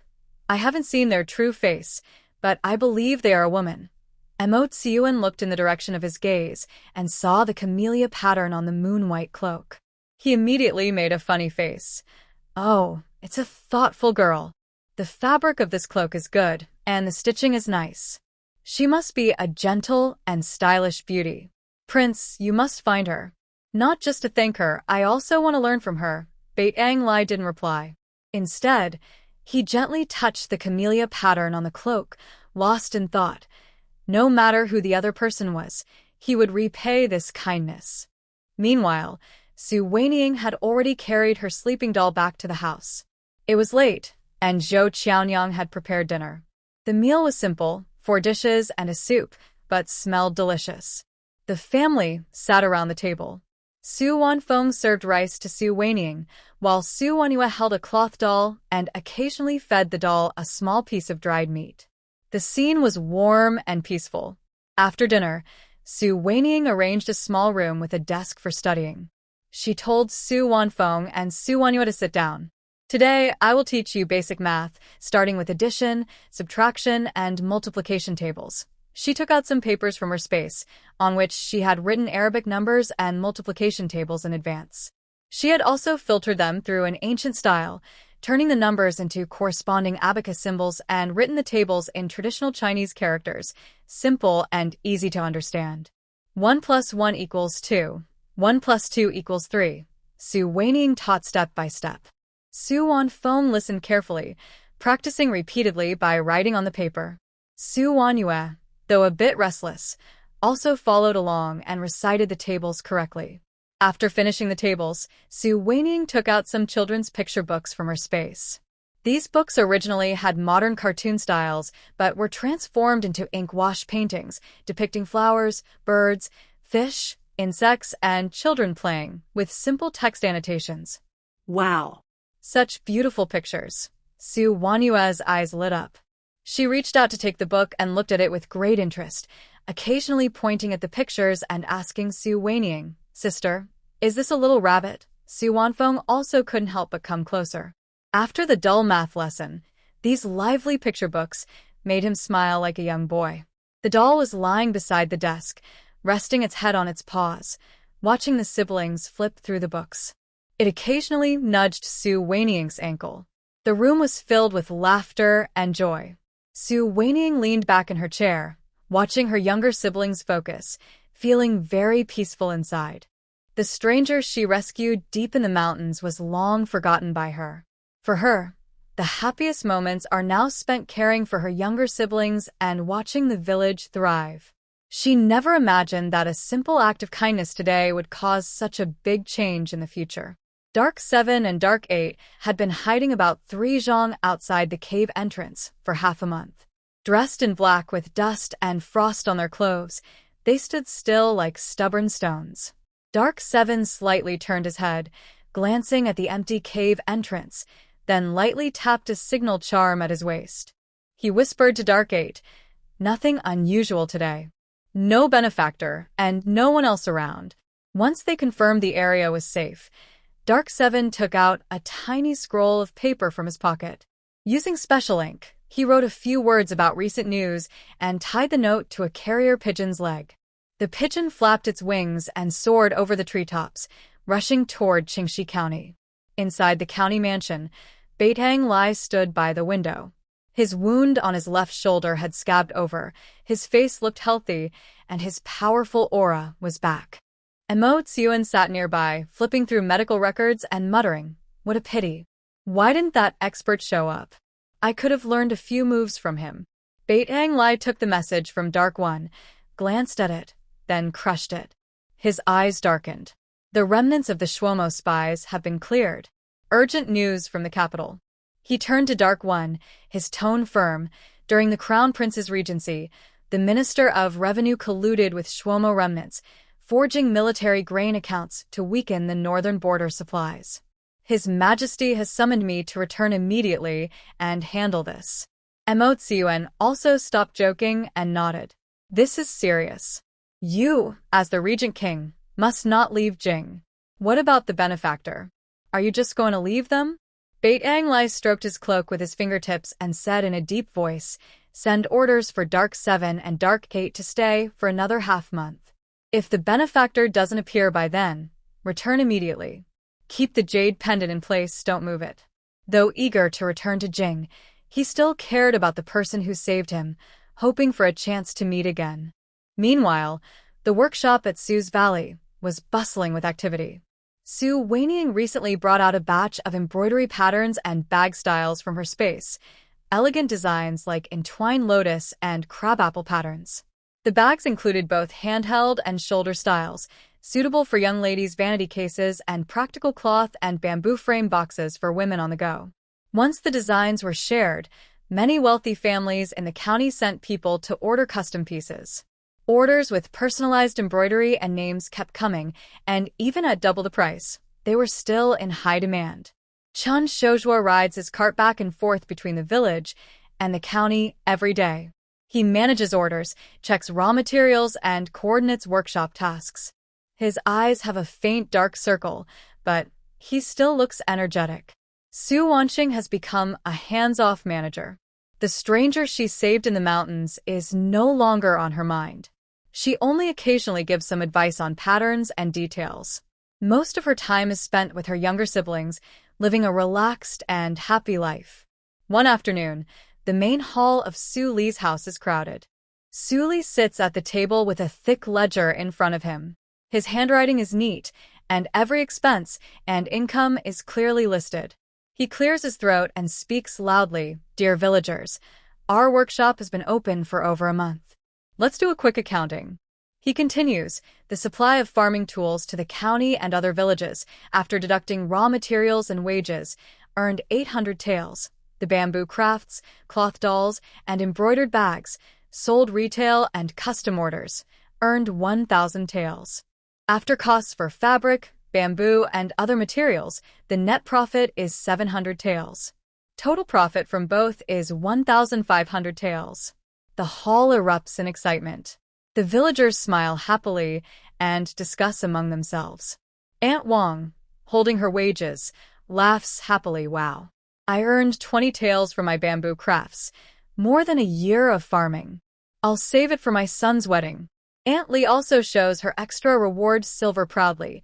"I haven't seen their true face, but I believe they are a woman." Mo Tsiyuan looked in the direction of his gaze and saw the camellia pattern on the moon-white cloak. He immediately made a funny face. "Oh, it's a thoughtful girl. The fabric of this cloak is good, and the stitching is nice. She must be a gentle and stylish beauty. Prince, you must find her. Not just to thank her, I also want to learn from her." Bei Tang Lai didn't reply. Instead, he gently touched the camellia pattern on the cloak, lost in thought. No matter who the other person was, he would repay this kindness. Meanwhile, Su Weiniang had already carried her sleeping doll back to the house. It was late, and Zhou Qiaonyang had prepared dinner. The meal was simple, 4 dishes and a soup, but smelled delicious. The family sat around the table. Su Wanfeng served rice to Su Weiniang, while Su Wanyue held a cloth doll and occasionally fed the doll a small piece of dried meat. The scene was warm and peaceful. After dinner, Su Weiniang arranged a small room with a desk for studying. She told Su Wanfeng and Su Wanyue to sit down. Today, I will teach you basic math, starting with addition, subtraction, and multiplication tables. She took out some papers from her space, on which she had written Arabic numbers and multiplication tables in advance. She had also filtered them through an ancient style, turning the numbers into corresponding abacus symbols and written the tables in traditional Chinese characters, simple and easy to understand. 1 plus 1 equals 2. 1 plus 2 equals 3. Su Weiniang taught step by step. Su Wanfeng listened carefully, practicing repeatedly by writing on the paper. Su Wanyue, though a bit restless, also followed along and recited the tables correctly. After finishing the tables, Su Weiniang took out some children's picture books from her space. These books originally had modern cartoon styles, but were transformed into ink-wash paintings depicting flowers, birds, fish, insects, and children playing, with simple text annotations. Wow. Such beautiful pictures. Su Wanyue's eyes lit up. She reached out to take the book and looked at it with great interest, occasionally pointing at the pictures and asking Su Weiniang, "Sister, is this a little rabbit?" Su Wanfeng also couldn't help but come closer. After the dull math lesson, these lively picture books made him smile like a young boy. The doll was lying beside the desk, resting its head on its paws, watching the siblings flip through the books. It occasionally nudged Su Weiniang's ankle. The room was filled with laughter and joy. Su Weiniang leaned back in her chair, watching her younger siblings focus, feeling very peaceful inside. The stranger she rescued deep in the mountains was long forgotten by her. For her, the happiest moments are now spent caring for her younger siblings and watching the village thrive. She never imagined that a simple act of kindness today would cause such a big change in the future. Dark 7 and Dark 8 had been hiding about 3 zhang outside the cave entrance for half a month. Dressed in black with dust and frost on their clothes, they stood still like stubborn stones. Dark 7 slightly turned his head, glancing at the empty cave entrance, then lightly tapped a signal charm at his waist. He whispered to Dark 8, "Nothing unusual today. No benefactor, and no one else around." Once they confirmed the area was safe, Dark 7 took out a tiny scroll of paper from his pocket. Using special ink, he wrote a few words about recent news and tied the note to a carrier pigeon's leg. The pigeon flapped its wings and soared over the treetops, rushing toward Qingxi County. Inside the county mansion, Beitang Lai stood by the window. His wound on his left shoulder had scabbed over, his face looked healthy, and his powerful aura was back. Mo Tsiuan sat nearby, flipping through medical records and muttering, "What a pity. Why didn't that expert show up? I could have learned a few moves from him." Beitang Lai took the message from Dark 1, glanced at it, then crushed it. His eyes darkened. The remnants of the Shuomo spies have been cleared. Urgent news from the capital. He turned to Dark 1, his tone firm. During the Crown Prince's regency, the Minister of Revenue colluded with Shuomo remnants, forging military grain accounts to weaken the northern border supplies. His Majesty has summoned me to return immediately and handle this. Mo Tsiuan also stopped joking and nodded. This is serious. You, as the Regent King, must not leave Jing. What about the benefactor? Are you just going to leave them? Beitang Lai stroked his cloak with his fingertips and said in a deep voice, "Send orders for Dark 7 and Dark 8 to stay for another half-month. If the benefactor doesn't appear by then, return immediately. Keep the jade pendant in place, don't move it." Though eager to return to Jing, he still cared about the person who saved him, hoping for a chance to meet again. Meanwhile, the workshop at Su's Valley was bustling with activity. Su Weiniang recently brought out a batch of embroidery patterns and bag styles from her space, elegant designs like entwined lotus and crabapple patterns. The bags included both handheld and shoulder styles, suitable for young ladies' vanity cases and practical cloth and bamboo frame boxes for women on the go. Once the designs were shared, many wealthy families in the county sent people to order custom pieces. Orders with personalized embroidery and names kept coming, and even at double the price, they were still in high demand. Chun Shouzhua rides his cart back and forth between the village and the county every day. He manages orders, checks raw materials, and coordinates workshop tasks. His eyes have a faint dark circle, but he still looks energetic. Su Wanqing has become a hands-off manager. The stranger she saved in the mountains is no longer on her mind. She only occasionally gives some advice on patterns and details. Most of her time is spent with her younger siblings, living a relaxed and happy life. One afternoon, the main hall of Su Li's house is crowded. Su Li sits at the table with a thick ledger in front of him. His handwriting is neat, and every expense and income is clearly listed. He clears his throat and speaks loudly. Dear villagers, our workshop has been open for over a month. Let's do a quick accounting. He continues, the supply of farming tools to the county and other villages, after deducting raw materials and wages, earned 800 taels. The bamboo crafts, cloth dolls, and embroidered bags, sold retail and custom orders, earned 1,000 taels. After costs for fabric, bamboo, and other materials, the net profit is 700 taels. Total profit from both is 1,500 taels. The hall erupts in excitement. The villagers smile happily and discuss among themselves. Aunt Wang, holding her wages, laughs happily. Wow. I earned 20 taels for my bamboo crafts, more than a year of farming. I'll save it for my son's wedding. Aunt Li also shows her extra reward silver proudly.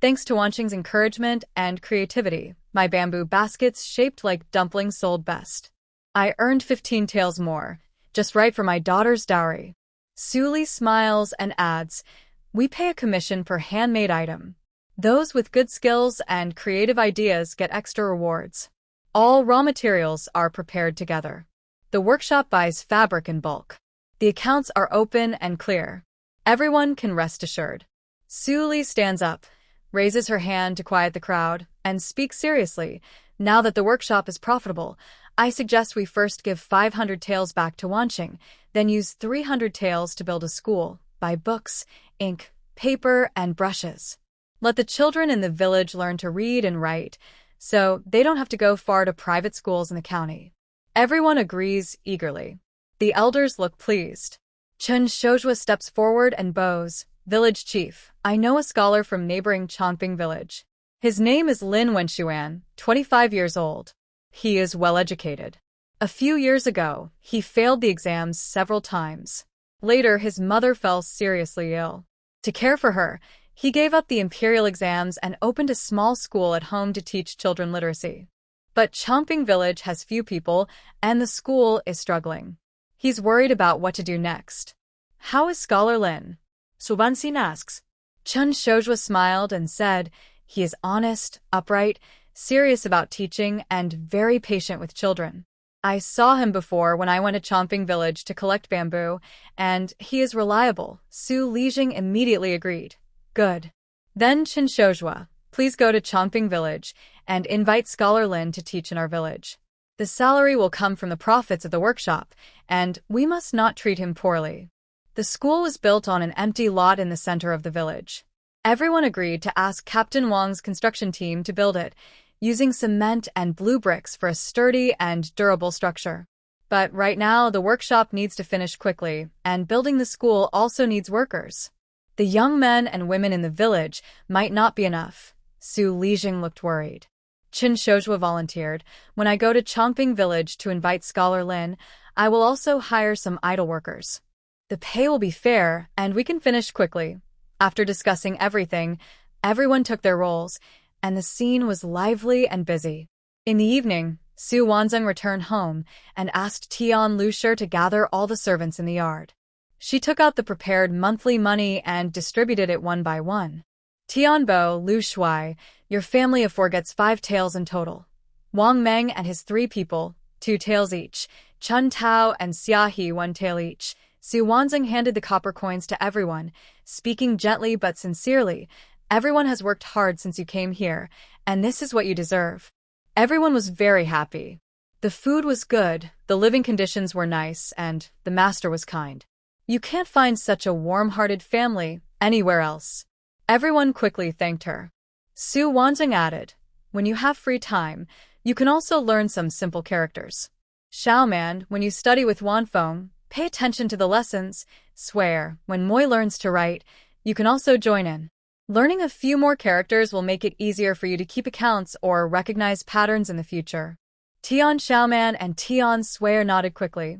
Thanks to Wanqing's encouragement and creativity, my bamboo baskets shaped like dumplings sold best. I earned 15 taels more, just right for my daughter's dowry. Su Li smiles and adds, we pay a commission per handmade item. Those with good skills and creative ideas get extra rewards. All raw materials are prepared together. The workshop buys fabric in bulk. The accounts are open and clear. Everyone can rest assured. Su Li stands up, raises her hand to quiet the crowd, and speaks seriously. Now that the workshop is profitable, I suggest we first give 500 taels back to Wanqing, then use 300 taels to build a school, buy books, ink, paper, and brushes. Let the children in the village learn to read and write, so they don't have to go far to private schools in the county. Everyone agrees eagerly. The elders look pleased. Chen Shojua steps forward and bows. Village chief, I know a scholar from neighboring Chongping village. His name is Lin Wenshuan, 25 years old. He is well educated. A few years ago, he failed the exams several times. Later, his mother fell seriously ill. To care for her, he gave up the imperial exams and opened a small school at home to teach children literacy. But Chongping village has few people, and the school is struggling. He's worried about what to do next. How is Scholar Lin? Su Wanqing asks. Chen Shojua smiled and said, he is honest, upright, serious about teaching, and very patient with children. I saw him before when I went to Chongping village to collect bamboo, and he is reliable. Su Lijing immediately agreed. Good. Then Chen Shojua, please go to Chongping village and invite Scholar Lin to teach in our village. The salary will come from the profits of the workshop, and we must not treat him poorly. The school was built on an empty lot in the center of the village. Everyone agreed to ask Captain Wang's construction team to build it, using cement and blue bricks for a sturdy and durable structure. But right now, the workshop needs to finish quickly, and building the school also needs workers. The young men and women in the village might not be enough. Su Lijing looked worried. Chen Shojua volunteered, when I go to Chongping village to invite Scholar Lin, I will also hire some idle workers. The pay will be fair, and we can finish quickly. After discussing everything, everyone took their roles, and the scene was lively and busy. In the evening, Su Wanzeng returned home and asked Tian Lushi to gather all the servants in the yard. She took out the prepared monthly money and distributed it one by one. Tianbo, Lu Shui, your family of four gets 5 taels in total. Wang Meng and his 3 people, 2 taels each. Chun Tao and Xia He 1 tael each. Su Wanzeng handed the copper coins to everyone, speaking gently but sincerely. Everyone has worked hard since you came here, and this is what you deserve. Everyone was very happy. The food was good, the living conditions were nice, and the master was kind. You can't find such a warm-hearted family anywhere else. Everyone quickly thanked her. Su Wanzeng added, when you have free time, you can also learn some simple characters. Xiaoman, when you study with Wanfeng, pay attention to the lessons. Swear, when Moi learns to write, you can also join in. Learning a few more characters will make it easier for you to keep accounts or recognize patterns in the future. Tian Xiaoman and Tian Swear nodded quickly,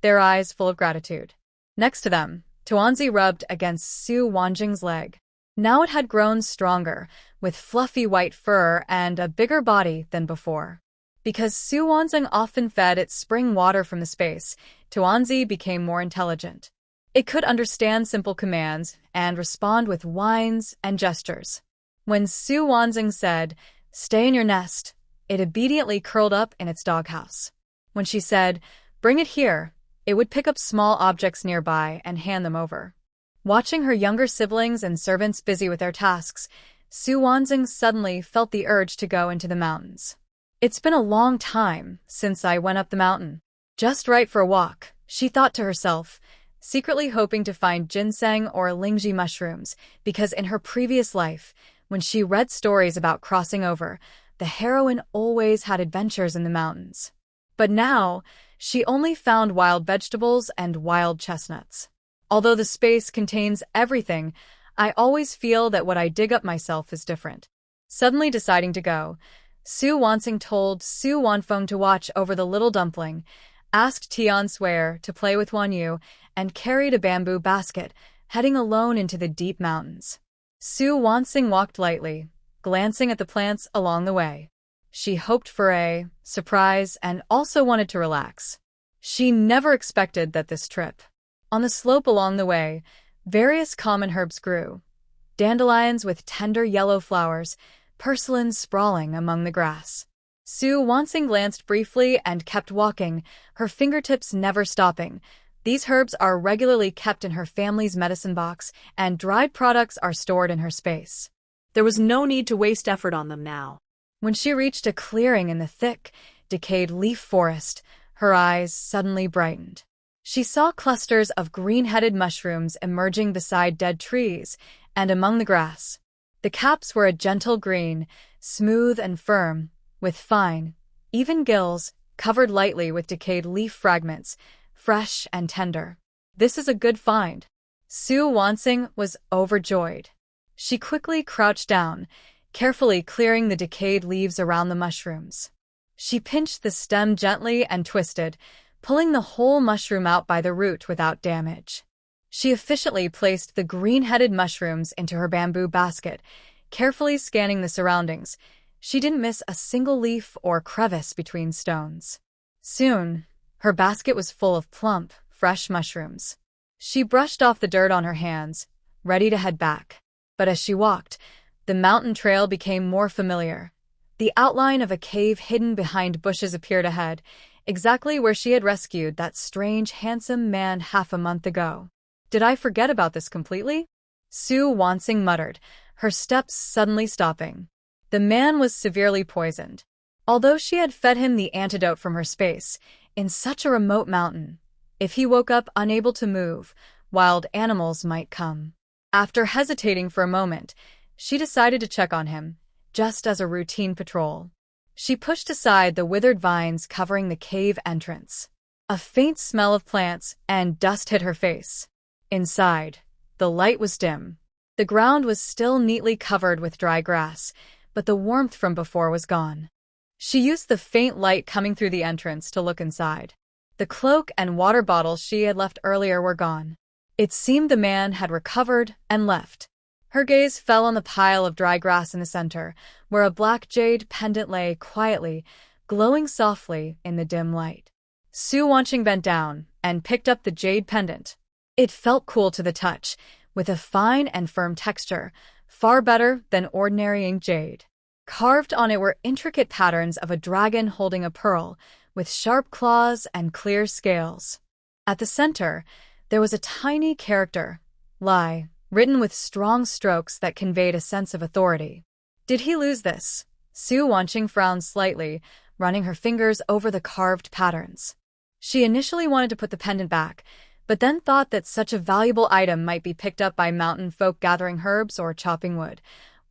their eyes full of gratitude. Next to them, Tuanzi rubbed against Su Wanjing's leg. Now it had grown stronger, with fluffy white fur and a bigger body than before. Because Su Wanjing often fed its spring water from the space, Tuanzi became more intelligent. It could understand simple commands and respond with whines and gestures. When Su Wanjing said, "Stay in your nest," it obediently curled up in its doghouse. When she said, "Bring it here," it would pick up small objects nearby and hand them over. Watching her younger siblings and servants busy with their tasks, Su Wanjing suddenly felt the urge to go into the mountains. "It's been a long time since I went up the mountain. Just right for a walk," she thought to herself, secretly hoping to find ginseng or lingji mushrooms, because in her previous life, when she read stories about crossing over, the heroine always had adventures in the mountains. But now, she only found wild vegetables and wild chestnuts. Although the space contains everything, I always feel that what I dig up myself is different. Suddenly deciding to go, Su Wanjing told Su Wanfeng to watch over the little dumpling, asked Tian Swear to play with Wan Yu, and carried a bamboo basket, heading alone into the deep mountains. Su Wanjing walked lightly, glancing at the plants along the way. She hoped for a surprise and also wanted to relax. She never expected that this trip. On the slope along the way, various common herbs grew. Dandelions with tender yellow flowers, purslane sprawling among the grass. Su Wanjing glanced briefly and kept walking, her fingertips never stopping. These herbs are regularly kept in her family's medicine box, and dried products are stored in her space. There was no need to waste effort on them now. When she reached a clearing in the thick, decayed leaf forest, her eyes suddenly brightened. She saw clusters of green-headed mushrooms emerging beside dead trees and among the grass. The caps were a gentle green, smooth and firm, with fine, even gills covered lightly with decayed leaf fragments, fresh and tender. "This is a good find." Su Wanjing was overjoyed. She quickly crouched down, carefully clearing the decayed leaves around the mushrooms. She pinched the stem gently and twisted, pulling the whole mushroom out by the root without damage. She efficiently placed the green-headed mushrooms into her bamboo basket, carefully scanning the surroundings. She didn't miss a single leaf or crevice between stones. Soon, her basket was full of plump, fresh mushrooms. She brushed off the dirt on her hands, ready to head back. But as she walked, the mountain trail became more familiar. The outline of a cave hidden behind bushes appeared ahead, exactly where she had rescued that strange, handsome man half a month ago. "Did I forget about this completely?" Su Wanjing muttered, her steps suddenly stopping. The man was severely poisoned. Although she had fed him the antidote from her space, in such a remote mountain, if he woke up unable to move, wild animals might come. After hesitating for a moment, she decided to check on him, just as a routine patrol. She pushed aside the withered vines covering the cave entrance. A faint smell of plants and dust hit her face. Inside, the light was dim. The ground was still neatly covered with dry grass, but the warmth from before was gone. She used the faint light coming through the entrance to look inside. The cloak and water bottles she had left earlier were gone. It seemed the man had recovered and left. Her gaze fell on the pile of dry grass in the center, where a black jade pendant lay quietly, glowing softly in the dim light. Su Wanjing bent down and picked up the jade pendant. It felt cool to the touch, with a fine and firm texture, far better than ordinary ink jade. Carved on it were intricate patterns of a dragon holding a pearl, with sharp claws and clear scales. At the center, there was a tiny character, Lai, written with strong strokes that conveyed a sense of authority. Did he lose this? Su Wanjing frowned slightly, running her fingers over the carved patterns. She initially wanted to put the pendant back, but then thought that such a valuable item might be picked up by mountain folk gathering herbs or chopping wood,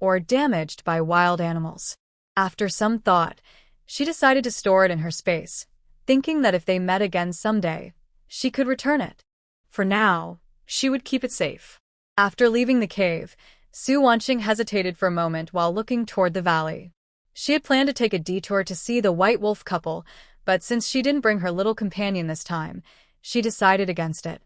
or damaged by wild animals. After some thought, she decided to store it in her space, thinking that if they met again someday, she could return it. For now, she would keep it safe. After leaving the cave, Su Wanqing hesitated for a moment while looking toward the valley. She had planned to take a detour to see the white wolf couple, but since she didn't bring her little companion this time, she decided against it.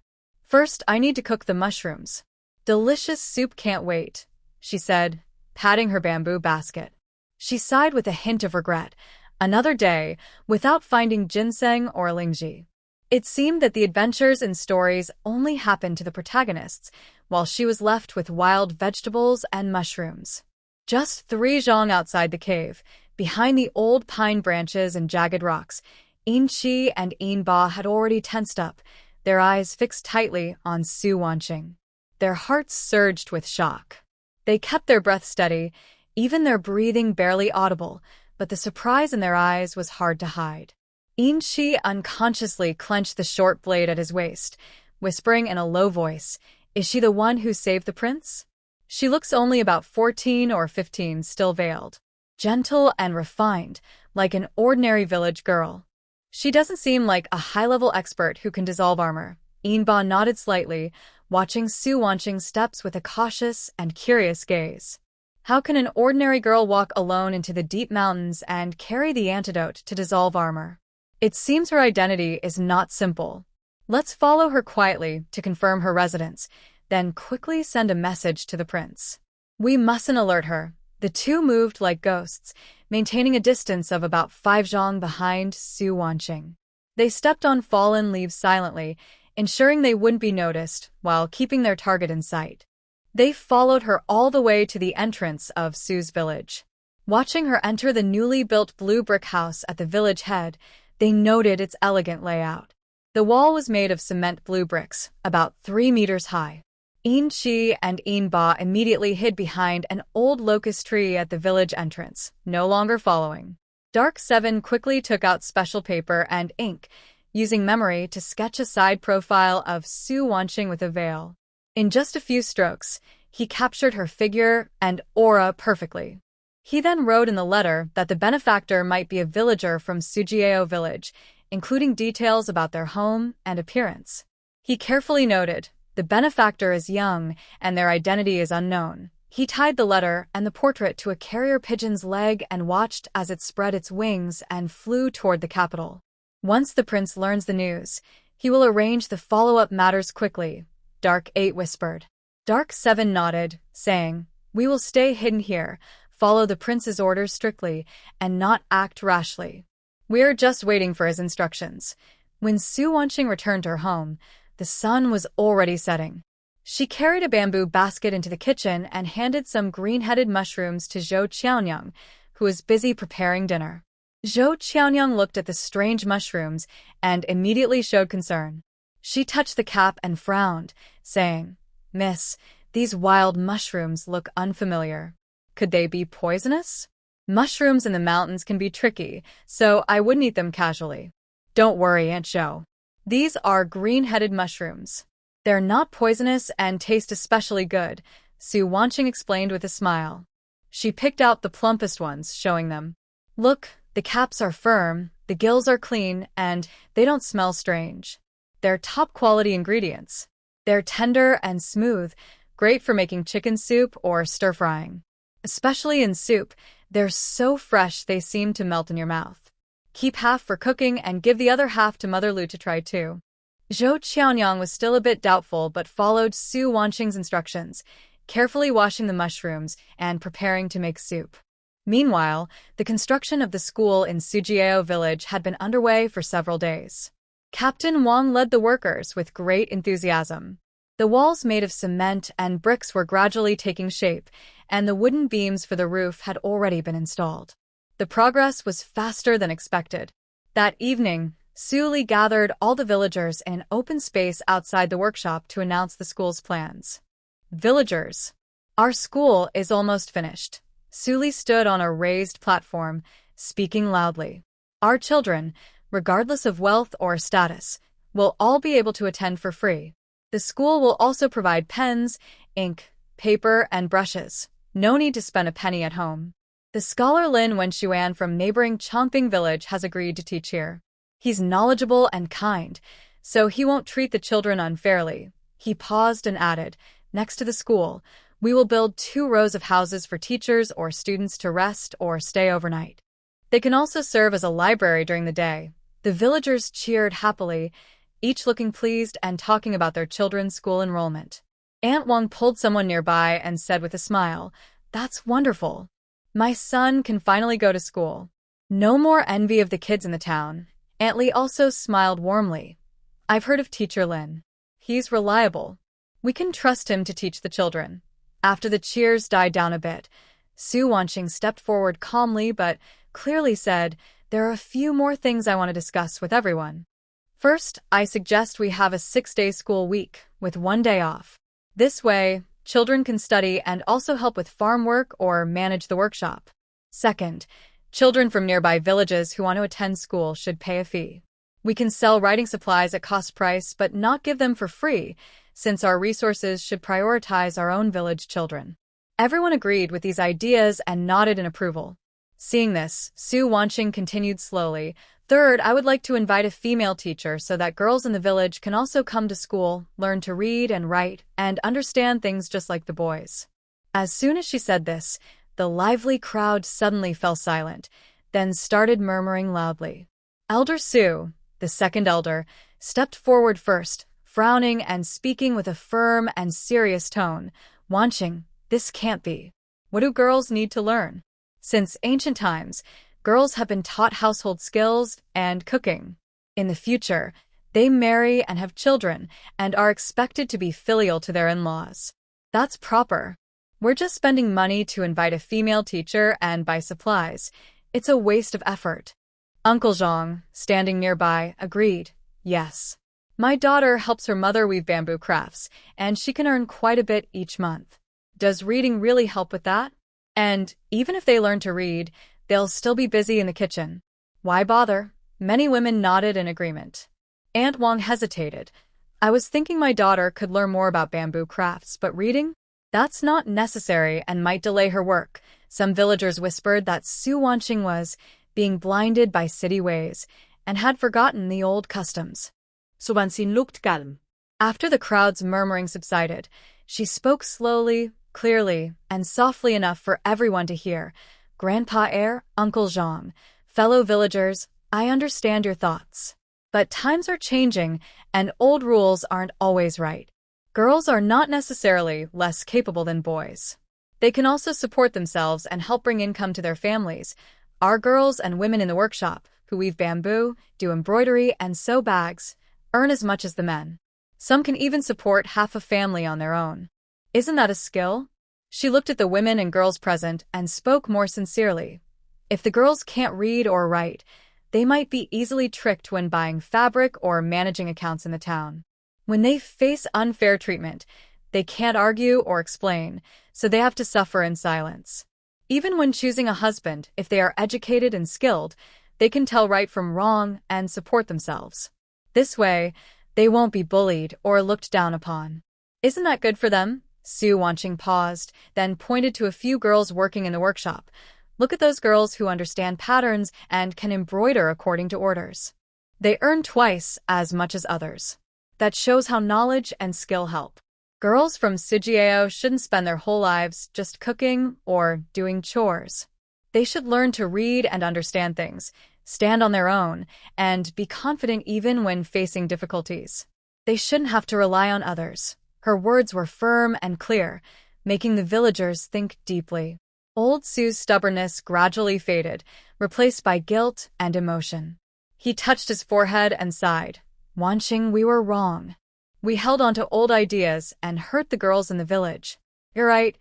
First, I need to cook the mushrooms. Delicious soup can't wait, she said, patting her bamboo basket. She sighed with a hint of regret. Another day, without finding ginseng or lingji. It seemed that the adventures and stories only happened to the protagonists, while she was left with wild vegetables and mushrooms. Just 3 zhang outside the cave, behind the old pine branches and jagged rocks, Yin Qi and Yin Ba had already tensed up, their eyes fixed tightly on Su Wanqing. Their hearts surged with shock. They kept their breath steady, even their breathing barely audible, but the surprise in their eyes was hard to hide. Yin Qi unconsciously clenched the short blade at his waist, whispering in a low voice, "Is she the one who saved the prince? She looks only about 14 or 15, still veiled. Gentle and refined, like an ordinary village girl. She doesn't seem like a high-level expert who can dissolve armor." Yin Ba nodded slightly, watching Su Wanqing's steps with a cautious and curious gaze. How can an ordinary girl walk alone into the deep mountains and carry the antidote to dissolve armor? It seems her identity is not simple. Let's follow her quietly to confirm her residence, then quickly send a message to the prince. We mustn't alert her. The two moved like ghosts, maintaining a distance of about 5 zhang behind Su Wanqing. They stepped on fallen leaves silently, ensuring they wouldn't be noticed while keeping their target in sight. They followed her all the way to the entrance of Su's village. Watching her enter the newly built blue brick house at the village head, they noted its elegant layout. The wall was made of cement blue bricks, about 3 meters high. Yin Qi and Yin Ba immediately hid behind an old locust tree at the village entrance, no longer following. Dark Seven quickly took out special paper and ink, using memory to sketch a side profile of Su Wanqing with a veil. In just a few strokes, he captured her figure and aura perfectly. He then wrote in the letter that the benefactor might be a villager from Sujiao village, including details about their home and appearance. He carefully noted, the benefactor is young and their identity is unknown. He tied the letter and the portrait to a carrier pigeon's leg and watched as it spread its wings and flew toward the capital. Once the prince learns the news, he will arrange the follow-up matters quickly, Dark 8 whispered. Dark 7 nodded, saying, "We will stay hidden here, follow the prince's orders strictly, and not act rashly. We're just waiting for his instructions." When Su Wanqing returned to her home, the sun was already setting. She carried a bamboo basket into the kitchen and handed some green-headed mushrooms to Zhou Qiaonyang, who was busy preparing dinner. Zhou Qiaonyang looked at the strange mushrooms and immediately showed concern. She touched the cap and frowned, saying, "Miss, these wild mushrooms look unfamiliar. Could they be poisonous? Mushrooms in the mountains can be tricky, so I wouldn't eat them casually." "Don't worry, Aunt Zhou. These are green-headed mushrooms. They're not poisonous and taste especially good," Su Wanqing explained with a smile. She picked out the plumpest ones, showing them. "Look, the caps are firm, the gills are clean, and they don't smell strange. They're top-quality ingredients. They're tender and smooth, great for making chicken soup or stir-frying. Especially in soup, they're so fresh they seem to melt in your mouth. Keep half for cooking and give the other half to Mother Lu to try too." Zhou Qiaonyang was still a bit doubtful but followed Su Wanqing's instructions, carefully washing the mushrooms and preparing to make soup. Meanwhile, the construction of the school in Sujiao village had been underway for several days. Captain Wang led the workers with great enthusiasm. The walls made of cement and bricks were gradually taking shape, and the wooden beams for the roof had already been installed. The progress was faster than expected. That evening, Su Li gathered all the villagers in an open space outside the workshop to announce the school's plans. "Villagers, our school is almost finished." Su Li stood on a raised platform, speaking loudly. "Our children, regardless of wealth or status, will all be able to attend for free. The school will also provide pens, ink, paper, and brushes. No need to spend a penny at home. The scholar Lin Wenshuan from neighboring Chongping village has agreed to teach here. He's knowledgeable and kind, so he won't treat the children unfairly." He paused and added, "Next to the school, We will build 2 rows of houses for teachers or students to rest or stay overnight. They can also serve as a library during the day. The villagers cheered happily, each looking pleased and talking about their children's school enrollment. Aunt Wang pulled someone nearby and said with a smile, "That's wonderful. My son can finally go to school. No more envy of the kids in the town." Aunt Lee also smiled warmly. "I've heard of Teacher Lin. He's reliable. We can trust him to teach the children." After the cheers died down a bit, Su Wanqing stepped forward calmly but clearly said, "There are a few more things I want to discuss with everyone. First, I suggest we have a 6-day school week with 1 day off. This way, children can study and also help with farm work or manage the workshop. Second, children from nearby villages who want to attend school should pay a fee. We can sell writing supplies at cost price but not give them for free, since our resources should prioritize our own village children." Everyone agreed with these ideas and nodded in approval. Seeing this, Su Wanqing continued slowly, "Third, I would like to invite a female teacher so that girls in the village can also come to school, learn to read and write, and understand things just like the boys." As soon as she said this, the lively crowd suddenly fell silent, then started murmuring loudly. Elder Su, the second elder, stepped forward first, frowning and speaking with a firm and serious tone. "Wanqing, this can't be. What do girls need to learn? Since ancient times, girls have been taught household skills and cooking. In the future, they marry and have children and are expected to be filial to their in-laws. That's proper. We're just spending money to invite a female teacher and buy supplies. It's a waste of effort." Uncle Zhang, standing nearby, agreed. "Yes. My daughter helps her mother weave bamboo crafts, and she can earn quite a bit each month. Does reading really help with that? And even if they learn to read, they'll still be busy in the kitchen. Why bother?" Many women nodded in agreement. Aunt Wang hesitated. "I was thinking my daughter could learn more about bamboo crafts, but reading? That's not necessary and might delay her work." Some villagers whispered that Su Wanqing was being blinded by city ways and had forgotten the old customs. Su Wanqing looked calm. After the crowd's murmuring subsided, she spoke slowly, clearly, and softly enough for everyone to hear. "Grandpa Heir, Uncle Zhang, fellow villagers, I understand your thoughts. But times are changing, and old rules aren't always right. Girls are not necessarily less capable than boys. They can also support themselves and help bring income to their families. Our girls and women in the workshop, who weave bamboo, do embroidery, and sew bags, earn as much as the men. Some can even support half a family on their own. Isn't that a skill?" She looked at the women and girls present and spoke more sincerely. If the girls can't read or write, they might be easily tricked when buying fabric or managing accounts in the town. When they face unfair treatment, they can't argue or explain, so they have to suffer in silence. Even when choosing a husband, if they are educated and skilled, they can tell right from wrong and support themselves. This way, they won't be bullied or looked down upon. Isn't that good for them? Su Wanqing paused, then pointed to a few girls working in the workshop. Look at those girls who understand patterns and can embroider according to orders. They earn twice as much as others. That shows how knowledge and skill help. Girls from Sijiao shouldn't spend their whole lives just cooking or doing chores. They should learn to read and understand things, stand on their own, and be confident even when facing difficulties. They shouldn't have to rely on others. Her words were firm and clear, making the villagers think deeply. Old Su's stubbornness gradually faded, replaced by guilt and emotion. He touched his forehead and sighed. Wanqing, we were wrong. We held on to old ideas and hurt the girls in the village. You're right.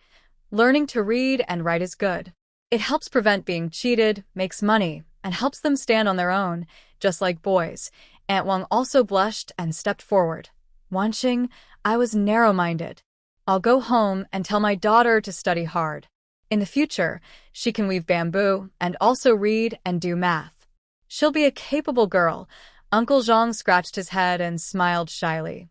Learning to read and write is good. It helps prevent being cheated, makes money, and helps them stand on their own, just like boys. Aunt Wang also blushed and stepped forward. Wanqing, I was narrow-minded. I'll go home and tell my daughter to study hard. In the future, she can weave bamboo and also read and do math. She'll be a capable girl. Uncle Zhang scratched his head and smiled shyly.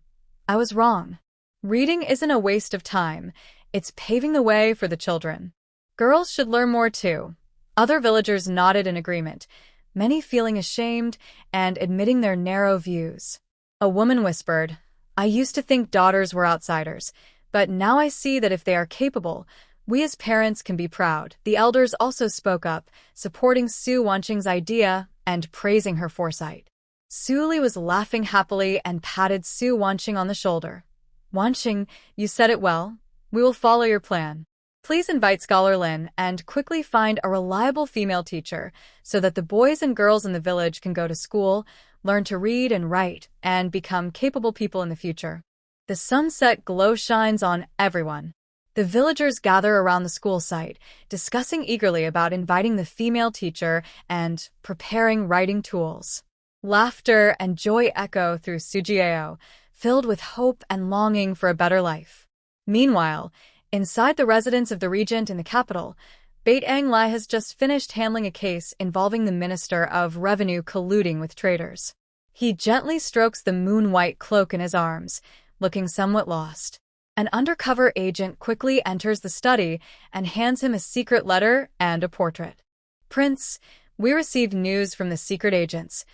I was wrong. Reading isn't a waste of time. It's paving the way for the children. Girls should learn more too. Other villagers nodded in agreement, many feeling ashamed and admitting their narrow views. A woman whispered, I used to think daughters were outsiders, But now I see that if they are capable, we as parents can be proud. The elders also spoke up, supporting Su Wanqing's idea and praising her foresight. Su Li was laughing happily and patted Su Wanqing on the shoulder. Wanqing, you said it well. We will follow your plan. Please invite Scholar Lin and quickly find a reliable female teacher so that the boys and girls in the village can go to school, learn to read and write, and become capable people in the future. The sunset glow shines on everyone. The villagers gather around the school site, discussing eagerly about inviting the female teacher and preparing writing tools. Laughter and joy echo through Sujiao, filled with hope and longing for a better life. Meanwhile, inside the residence of the regent in the capital, Bait Ang Lai has just finished handling a case involving the Minister of Revenue colluding with traders. He gently strokes the moon-white cloak in his arms, looking somewhat lost. An undercover agent quickly enters the study and hands him a secret letter and a portrait. Prince, we received news from the secret agents.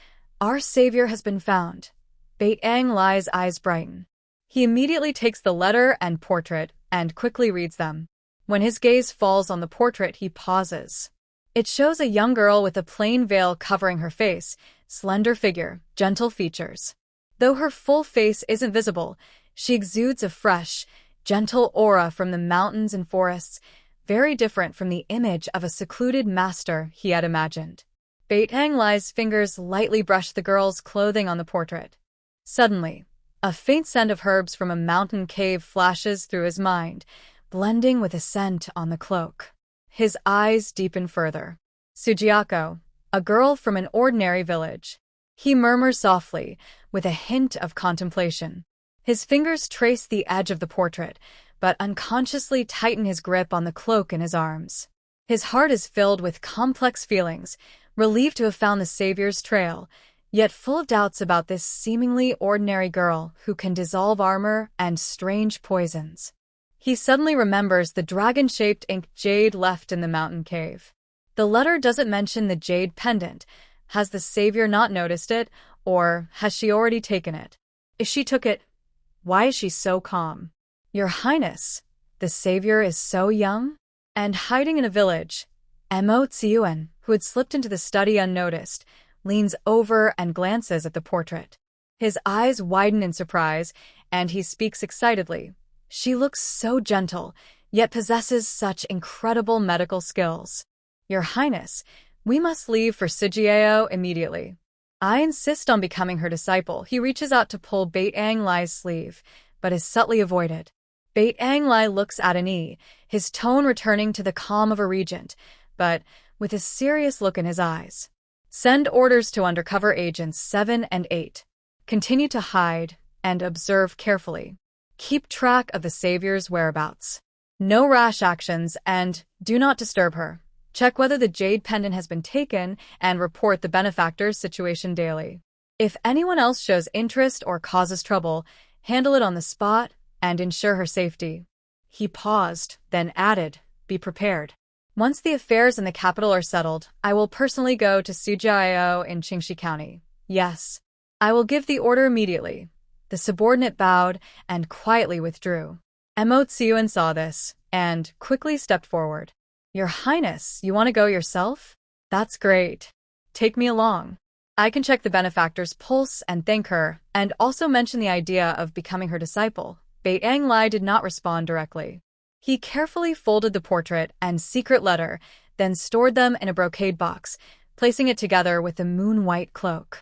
Our savior has been found. Bait Ang Lai's eyes brighten. He immediately takes the letter and portrait and quickly reads them. When his gaze falls on the portrait, he pauses. It shows a young girl with a plain veil covering her face, slender figure, gentle features. Though her full face isn't visible, she exudes a fresh, gentle aura from the mountains and forests, very different from the image of a secluded master he had imagined. Bait Ang Lai's fingers lightly brush the girl's clothing on the portrait. Suddenly, a faint scent of herbs from a mountain cave flashes through his mind, blending with a scent on the cloak. His eyes deepen further. Sujiako, a girl from an ordinary village. He murmurs softly, with a hint of contemplation. His fingers trace the edge of the portrait, but unconsciously tighten his grip on the cloak in his arms. His heart is filled with complex feelings, relieved to have found the savior's trail, yet full of doubts about this seemingly ordinary girl who can dissolve armor and strange poisons. He suddenly remembers the dragon-shaped ink jade left in the mountain cave. The letter doesn't mention the jade pendant. Has the savior not noticed it, or has she already taken it? If she took it, why is she so calm? Your Highness, the savior is so young? And hiding in a village, Mo Tsiuan, who had slipped into the study unnoticed, leans over and glances at the portrait. His eyes widen in surprise, and he speaks excitedly. She looks so gentle, yet possesses such incredible medical skills. Your Highness, we must leave for Sujiao immediately. I insist on becoming her disciple. He reaches out to pull Bait Ang Lai's sleeve, but is subtly avoided. Bait Ang Lai looks at Ani, his tone returning to the calm of a regent, but with a serious look in his eyes. Send orders to undercover agents 7 and 8. Continue to hide and observe carefully. Keep track of the savior's whereabouts. No rash actions and do not disturb her. Check whether the jade pendant has been taken and report the benefactor's situation daily. If anyone else shows interest or causes trouble, handle it on the spot and ensure her safety. He paused, then added, be prepared. Once the affairs in the capital are settled, I will personally go to Sujiao in Qingxi County. Yes, I will give the order immediately. The subordinate bowed and quietly withdrew. Mo Tsiuan saw this and quickly stepped forward. Your Highness, you want to go yourself? That's great. Take me along. I can check the benefactor's pulse and thank her, and also mention the idea of becoming her disciple. Bait Ang Lai did not respond directly. He carefully folded the portrait and secret letter, then stored them in a brocade box, placing it together with the moon-white cloak.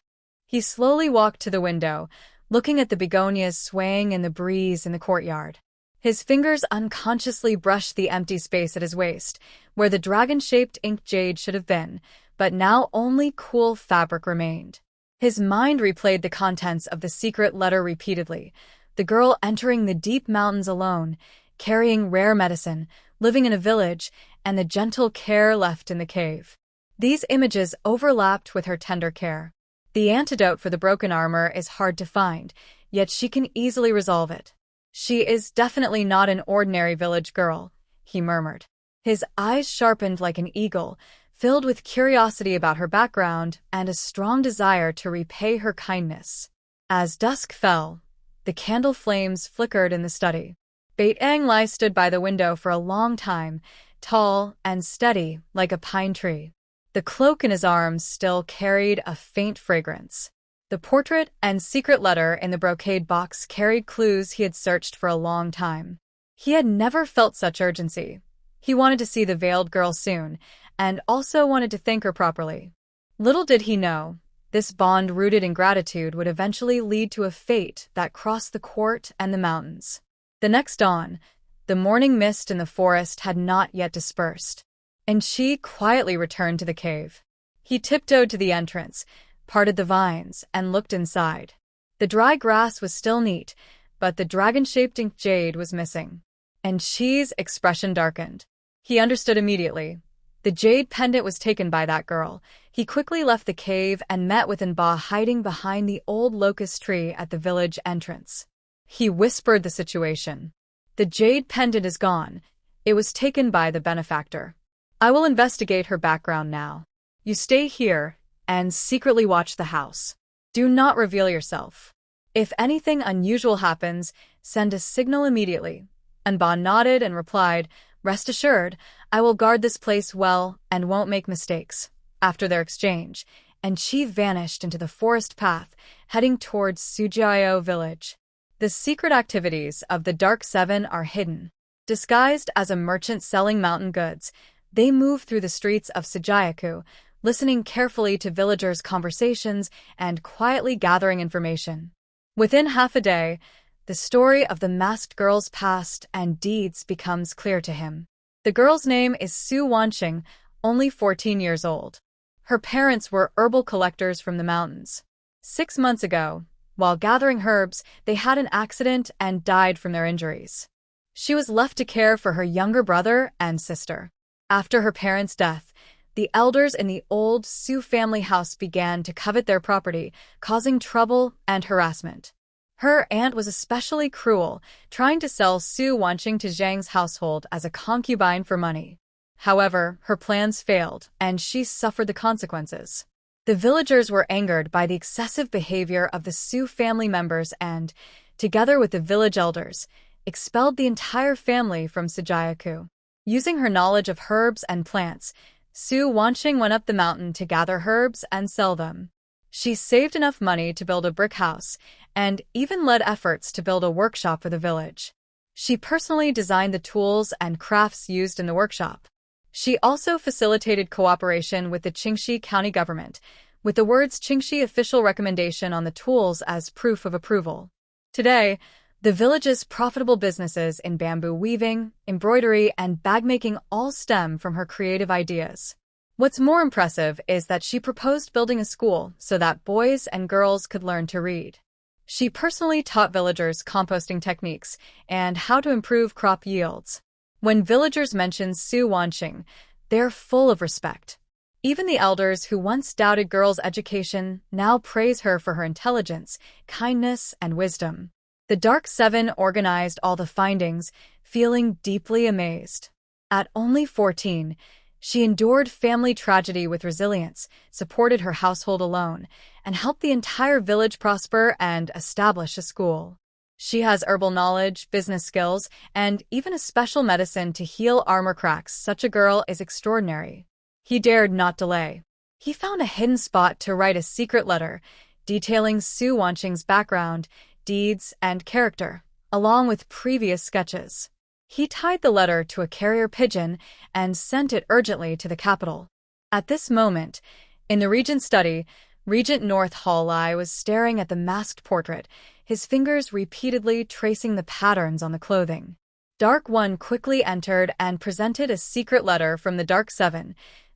He slowly walked to the window, looking at the begonias swaying in the breeze in the courtyard. His fingers unconsciously brushed the empty space at his waist, where the dragon-shaped ink jade should have been, but now only cool fabric remained. His mind replayed the contents of the secret letter repeatedly, the girl entering the deep mountains alone, carrying rare medicine, living in a village, and the gentle care left in the cave. These images overlapped with her tender care. The antidote for the broken armor is hard to find, yet she can easily resolve it. She is definitely not an ordinary village girl, he murmured. His eyes sharpened like an eagle, filled with curiosity about her background and a strong desire to repay her kindness. As dusk fell, the candle flames flickered in the study. Baitang Lai stood by the window for a long time, tall and steady like a pine tree. The cloak in his arms still carried a faint fragrance. The portrait and secret letter in the brocade box carried clues he had searched for a long time. He had never felt such urgency. He wanted to see the veiled girl soon, and also wanted to thank her properly. Little did he know, this bond rooted in gratitude would eventually lead to a fate that crossed the court and the mountains. The next dawn, the morning mist in the forest had not yet dispersed, and she quietly returned to the cave. He tiptoed to the entrance, parted the vines, and looked inside. The dry grass was still neat, but the dragon-shaped ink jade was missing. And Chi's expression darkened. He understood immediately. The jade pendant was taken by that girl. He quickly left the cave and met with Ba hiding behind the old locust tree at the village entrance. He whispered the situation. The jade pendant is gone. It was taken by the benefactor. I will investigate her background now. You stay here and secretly watch the house. Do not reveal yourself. If anything unusual happens, send a signal immediately. Ba nodded and replied, Rest assured, I will guard this place well and won't make mistakes. After their exchange, Chi vanished into the forest path, heading towards Sujiao village. The secret activities of the Dark Seven are hidden. Disguised as a merchant selling mountain goods, they move through the streets of Sujiaku, listening carefully to villagers' conversations and quietly gathering information. Within half a day, the story of the masked girl's past and deeds becomes clear to him. The girl's name is Su Wanqing, only 14 years old. Her parents were herbal collectors from the mountains. 6 months ago, while gathering herbs, they had an accident and died from their injuries. She was left to care for her younger brother and sister. After her parents' death, the elders in the old Su family house began to covet their property, causing trouble and harassment. Her aunt was especially cruel, trying to sell Su Wanqing to Zhang's household as a concubine for money. However, her plans failed, and she suffered the consequences. The villagers were angered by the excessive behavior of the Su family members and, together with the village elders, expelled the entire family from Sujiaku. Using her knowledge of herbs and plants, Su Wanqing went up the mountain to gather herbs and sell them. She saved enough money to build a brick house and even led efforts to build a workshop for the village. She personally designed the tools and crafts used in the workshop. She also facilitated cooperation with the Qingxi County government, with the words Qingxi official recommendation on the tools as proof of approval. Today, the village's profitable businesses in bamboo weaving, embroidery, and bag-making all stem from her creative ideas. What's more impressive is that she proposed building a school so that boys and girls could learn to read. She personally taught villagers composting techniques and how to improve crop yields. When villagers mention Su Wanqing, they're full of respect. Even the elders who once doubted girls' education now praise her for her intelligence, kindness, and wisdom. The Dark Seven organized all the findings, feeling deeply amazed. At only 14, she endured family tragedy with resilience, supported her household alone, and helped the entire village prosper and establish a school. She has herbal knowledge, business skills, and even a special medicine to heal armor cracks. Such a girl is extraordinary. He dared not delay. He found a hidden spot to write a secret letter, detailing Su Wanqing's background, deeds, and character, along with previous sketches. He tied the letter to a carrier pigeon and sent it urgently to the capital. At this moment, in the regent's study, Regent North Hall Lai was staring at the masked portrait, his fingers repeatedly tracing the patterns on the clothing. Dark One quickly entered and presented a secret letter from the Dark Seven.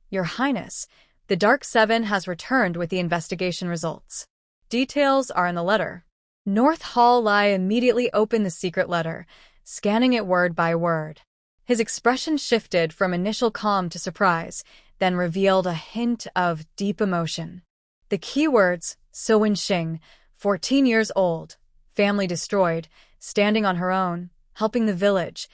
Your Highness, the Dark Seven has returned with the investigation results. Details are in the letter. North Hall Lai immediately opened the secret letter, scanning it word by word. His expression shifted from initial calm to surprise, then revealed a hint of deep emotion. The keywords, Su Wanqing, 14 years old, family destroyed, standing on her own, helping the village,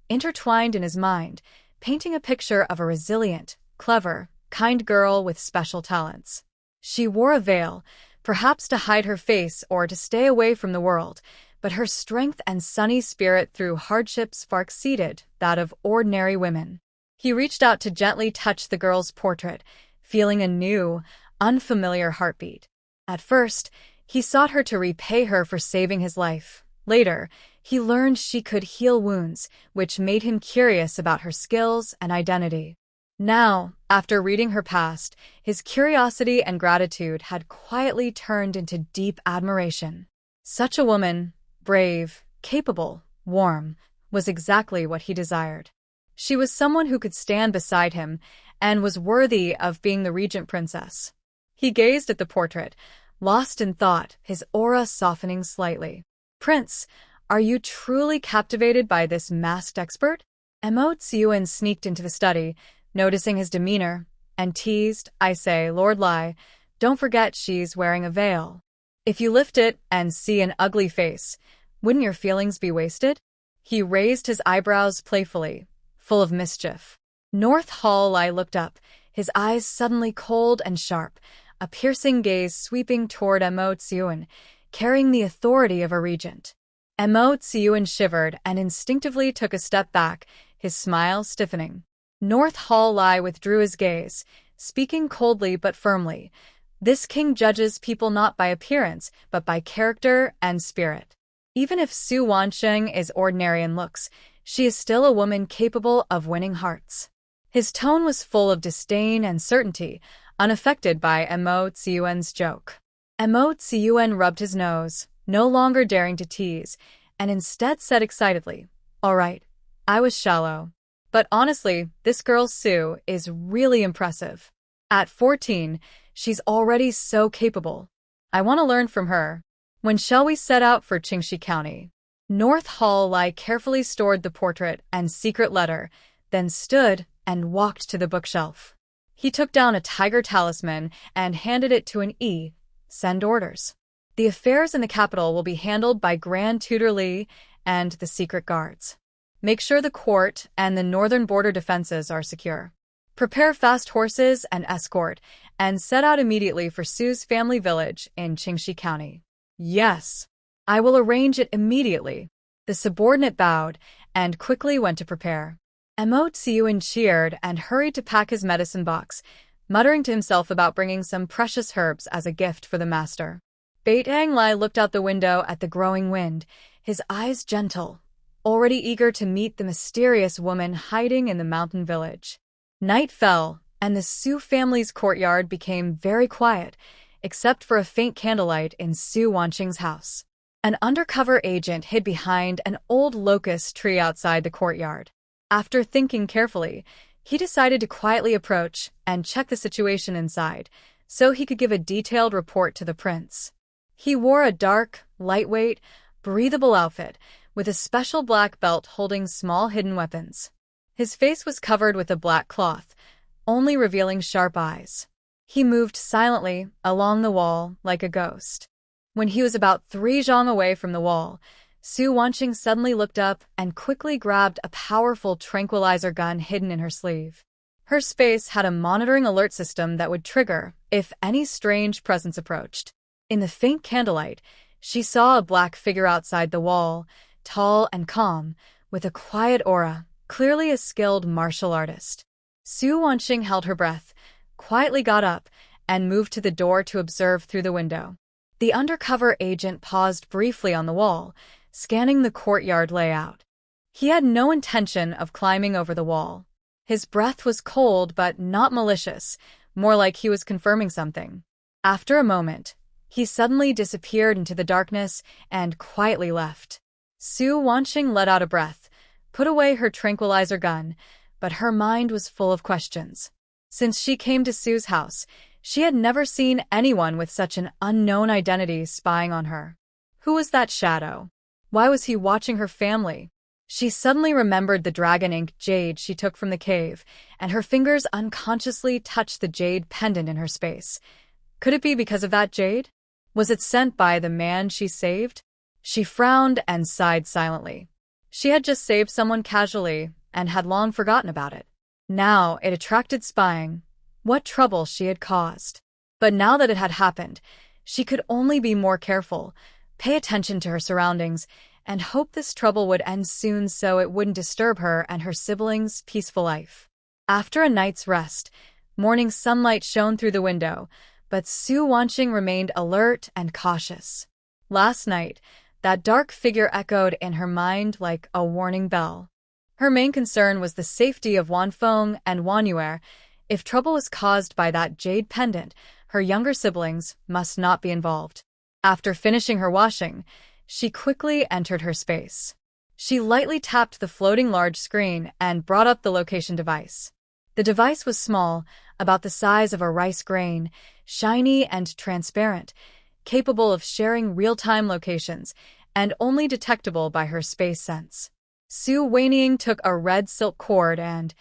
intertwined in his mind, painting a picture of a resilient, clever, kind girl with special talents. She wore a veil, perhaps to hide her face or to stay away from the world, but her strength and sunny spirit through hardships far exceeded that of ordinary women. He reached out to gently touch the girl's portrait, feeling a new, unfamiliar heartbeat. At first, he sought her to repay her for saving his life. Later, he learned she could heal wounds, which made him curious about her skills and identity. Now, after reading her past, his curiosity and gratitude had quietly turned into deep admiration. Such a woman, brave, capable, warm, was exactly what he desired. She was someone who could stand beside him and was worthy of being the regent princess. He gazed at the portrait, lost in thought, his aura softening slightly. "Prince, are you truly captivated by this masked expert?" Mo Tsiuan sneaked into the study, noticing his demeanor, and teased, "I say, Lord Lai, don't forget she's wearing a veil. If you lift it and see an ugly face, wouldn't your feelings be wasted?" He raised his eyebrows playfully, full of mischief. North Hall Lai looked up, his eyes suddenly cold and sharp, a piercing gaze sweeping toward Mo Tsiuan, carrying the authority of a regent. Mo Tsiuan shivered and instinctively took a step back, his smile stiffening. North Hall Lai withdrew his gaze, speaking coldly but firmly. "This king judges people not by appearance, but by character and spirit. Even if Su Wansheng is ordinary in looks, she is still a woman capable of winning hearts." His tone was full of disdain and certainty, unaffected by Mo Tsiuan's joke. Mo Tsiuan rubbed his nose, no longer daring to tease, and instead said excitedly, "All right, I was shallow. But honestly, this girl Su is really impressive. At 14, she's already so capable. I want to learn from her. When shall we set out for Qingxi County?" North Hall Lai carefully stored the portrait and secret letter, then stood and walked to the bookshelf. He took down a tiger talisman and handed it to an E. "Send orders. The affairs in the capital will be handled by Grand Tutor Li and the secret guards. Make sure the court and the northern border defenses are secure. Prepare fast horses and escort, and set out immediately for Su's family village in Qingxi County." "Yes, I will arrange it immediately." The subordinate bowed and quickly went to prepare. Mo Tsiuan cheered and hurried to pack his medicine box, muttering to himself about bringing some precious herbs as a gift for the master. Baitang Lai looked out the window at the growing wind, his eyes gentle, already eager to meet the mysterious woman hiding in the mountain village. Night fell, and the Su family's courtyard became very quiet, except for a faint candlelight in Su Wanqing's house. An undercover agent hid behind an old locust tree outside the courtyard. After thinking carefully, he decided to quietly approach and check the situation inside, so he could give a detailed report to the prince. He wore a dark, lightweight, breathable outfit, with a special black belt holding small hidden weapons. His face was covered with a black cloth, only revealing sharp eyes. He moved silently along the wall like a ghost. When he was about 3 zhang away from the wall, Su Wanqing suddenly looked up and quickly grabbed a powerful tranquilizer gun hidden in her sleeve. Her space had a monitoring alert system that would trigger if any strange presence approached. In the faint candlelight, she saw a black figure outside the wall, tall and calm, with a quiet aura, clearly a skilled martial artist. Su Wanqing held her breath, quietly got up, and moved to the door to observe through the window. The undercover agent paused briefly on the wall, scanning the courtyard layout. He had no intention of climbing over the wall. His breath was cold but not malicious, more like he was confirming something. After a moment, he suddenly disappeared into the darkness and quietly left. Su Wanqing let out a breath, put away her tranquilizer gun, but her mind was full of questions. Since she came to Su's house, she had never seen anyone with such an unknown identity spying on her. Who was that shadow? Why was he watching her family? She suddenly remembered the dragon ink jade she took from the cave, and her fingers unconsciously touched the jade pendant in her space. Could it be because of that jade? Was it sent by the man she saved? She frowned and sighed silently. She had just saved someone casually and had long forgotten about it. Now it attracted spying. What trouble she had caused. But now that it had happened, she could only be more careful, pay attention to her surroundings, and hope this trouble would end soon so it wouldn't disturb her and her siblings' peaceful life. After a night's rest, morning sunlight shone through the window, but Su Wanqing remained alert and cautious. Last night, that dark figure echoed in her mind like a warning bell. Her main concern was the safety of Wanfeng and Wanyue. If trouble was caused by that jade pendant, her younger siblings must not be involved. After finishing her washing, she quickly entered her space. She lightly tapped the floating large screen and brought up the location device. The device was small, about the size of a rice grain, shiny and transparent, capable of sharing real-time locations, and only detectable by her space sense. Su Weiniang took a red silk cord and,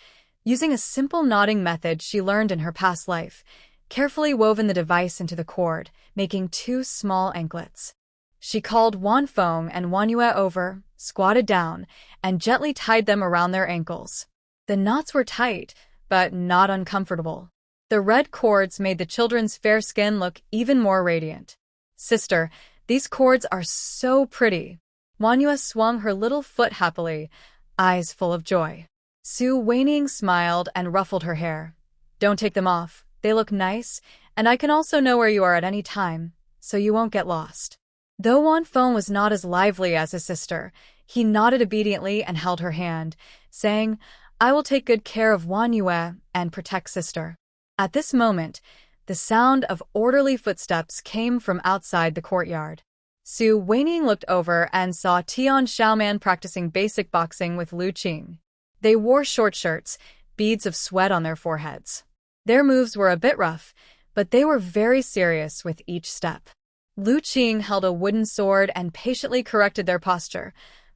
using a simple knotting method she learned in her past life, carefully woven the device into the cord, making 2 small anklets. She called Wanfeng and Wanyue over, squatted down, and gently tied them around their ankles. The knots were tight, but not uncomfortable. The red cords made the children's fair skin look even more radiant. "Sister, these cords are so pretty." Wanyue swung her little foot happily, eyes full of joy. Su Weiniang smiled and ruffled her hair. "Don't take them off. They look nice, and I can also know where you are at any time, so you won't get lost." Though Wanfeng was not as lively as his sister, he nodded obediently and held her hand, saying, "I will take good care of Wanyue and protect sister." At this moment, the sound of orderly footsteps came from outside the courtyard. Su Weiniang looked over and saw Tian Xiaoman practicing basic boxing with Lu Qing. They wore short shirts, beads of sweat on their foreheads. Their moves were a bit rough, but they were very serious with each step. Lu Qing held a wooden sword and patiently corrected their posture.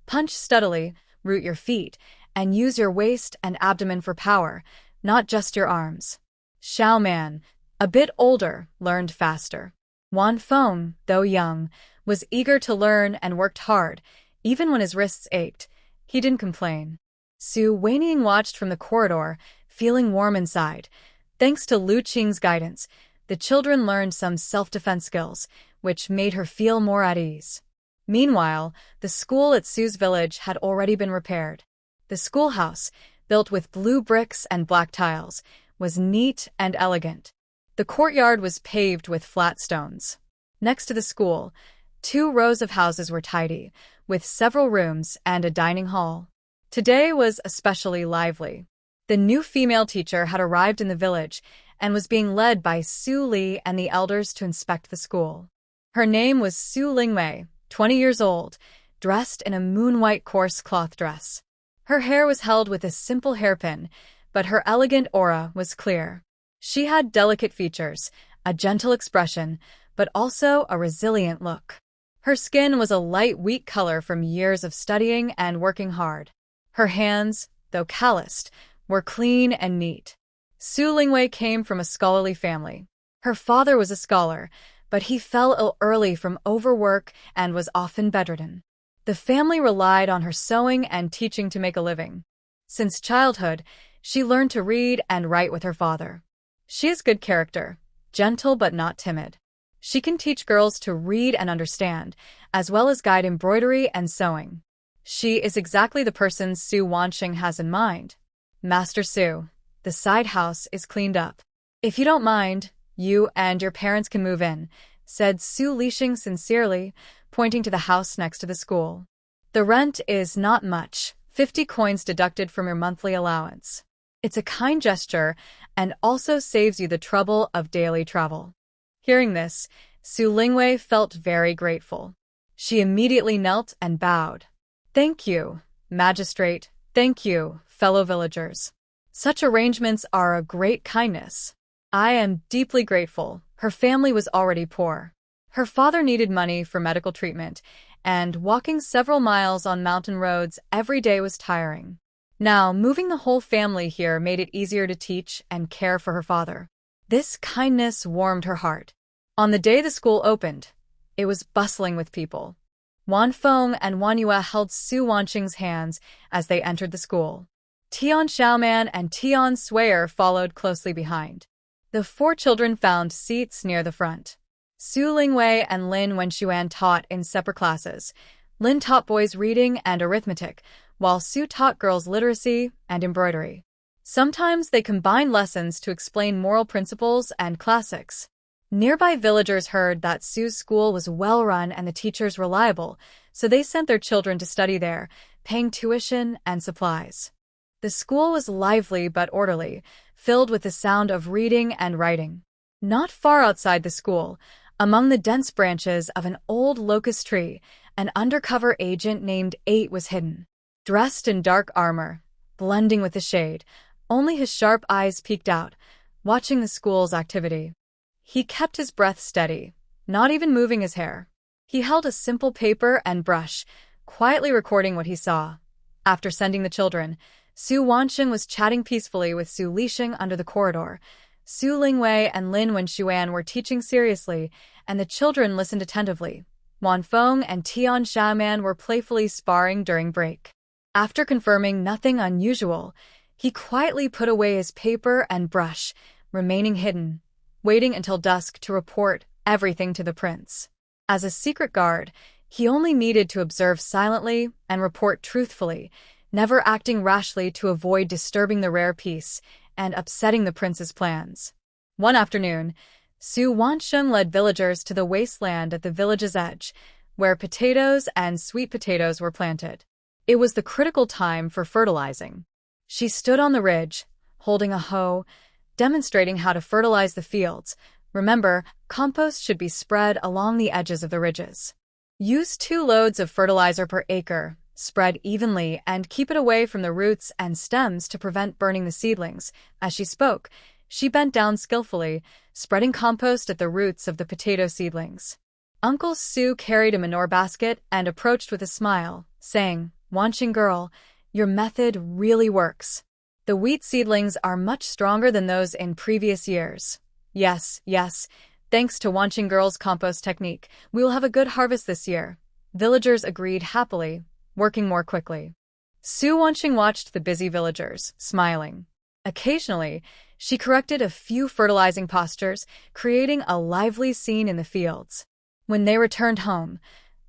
Punch steadily, root your feet, and use your waist and abdomen for power, not just your arms. Xiaoman, a bit older, learned faster. Wanfeng, though young, was eager to learn and worked hard, even when his wrists ached. He didn't complain. Su Weiniang watched from the corridor, feeling warm inside. Thanks to Lu Qing's guidance, the children learned some self-defense skills, which made her feel more at ease. Meanwhile, the school at Su's village had already been repaired. The schoolhouse, built with blue bricks and black tiles, was neat and elegant. The courtyard was paved with flat stones. Next to the school, 2 rows of houses were tidy, with several rooms and a dining hall. Today was especially lively. The new female teacher had arrived in the village and was being led by Su Li and the elders to inspect the school. Her name was Su Lingwei, 20 years old, dressed in a moon-white coarse cloth dress. Her hair was held with a simple hairpin, but her elegant aura was clear. She had delicate features, a gentle expression, but also a resilient look. Her skin was a light wheat color from years of studying and working hard. Her hands, though calloused, were clean and neat. Su Lingwei came from a scholarly family. Her father was a scholar, but he fell ill early from overwork and was often bedridden. The family relied on her sewing and teaching to make a living. Since childhood, she learned to read and write with her father. She is good character, gentle but not timid. She can teach girls to read and understand, as well as guide embroidery and sewing. She is exactly the person Su Wanqing has in mind. "Master Su, the side house is cleaned up. If you don't mind, you and your parents can move in," said Su Lixing sincerely, pointing to the house next to the school. "The rent is not much, 50 coins deducted from your monthly allowance. It's a kind gesture and also saves you the trouble of daily travel." Hearing this, Su Lingwei felt very grateful. She immediately knelt and bowed. "Thank you, magistrate. Thank you, fellow villagers. Such arrangements are a great kindness. I am deeply grateful." Her family was already poor. Her father needed money for medical treatment, and walking several miles on mountain roads every day was tiring. Now, moving the whole family here made it easier to teach and care for her father. This kindness warmed her heart. On the day the school opened, it was bustling with people. Wanfeng and Wanyue held Su Wanqing's hands as they entered the school. Tian Xiaoman and Tian Swayer followed closely behind. The 4 children found seats near the front. Su Lingwei and Lin Wenshuan taught in separate classes. Lin taught boys reading and arithmetic, while Su taught girls literacy and embroidery. Sometimes they combined lessons to explain moral principles and classics. Nearby villagers heard that Su's school was well-run and the teachers reliable, so they sent their children to study there, paying tuition and supplies. The school was lively but orderly, filled with the sound of reading and writing. Not far outside the school, among the dense branches of an old locust tree, an undercover agent named 8 was hidden. Dressed in dark armor, blending with the shade, only his sharp eyes peeked out, watching the school's activity. He kept his breath steady, not even moving his hair. He held a simple paper and brush, quietly recording what he saw. After sending the children, Su Wansheng was chatting peacefully with Su Lixing under the corridor. Su Lingwei and Lin Wenshuan were teaching seriously, and the children listened attentively. Wan Feng and Tian Xiaoman were playfully sparring during break. After confirming nothing unusual, he quietly put away his paper and brush, remaining hidden, waiting until dusk to report everything to the prince. As a secret guard, he only needed to observe silently and report truthfully, never acting rashly to avoid disturbing the rare peace and upsetting the prince's plans. One afternoon, Su Wansheng led villagers to the wasteland at the village's edge, where potatoes and sweet potatoes were planted. It was the critical time for fertilizing. She stood on the ridge, holding a hoe, demonstrating how to fertilize the fields. Remember, compost should be spread along the edges of the ridges. Use 2 loads of fertilizer per acre, spread evenly, and keep it away from the roots and stems to prevent burning the seedlings. As she spoke, she bent down skillfully, spreading compost at the roots of the potato seedlings. Uncle Su carried a manure basket and approached with a smile, saying, "Wansheng girl, your method really works. The wheat seedlings are much stronger than those in previous years." Yes, thanks to Wansheng girl's compost technique, we will have a good harvest this year. Villagers agreed happily, working more quickly. Su Wansheng watched the busy villagers, smiling. Occasionally, she corrected a few fertilizing postures, creating a lively scene in the fields. When they returned home,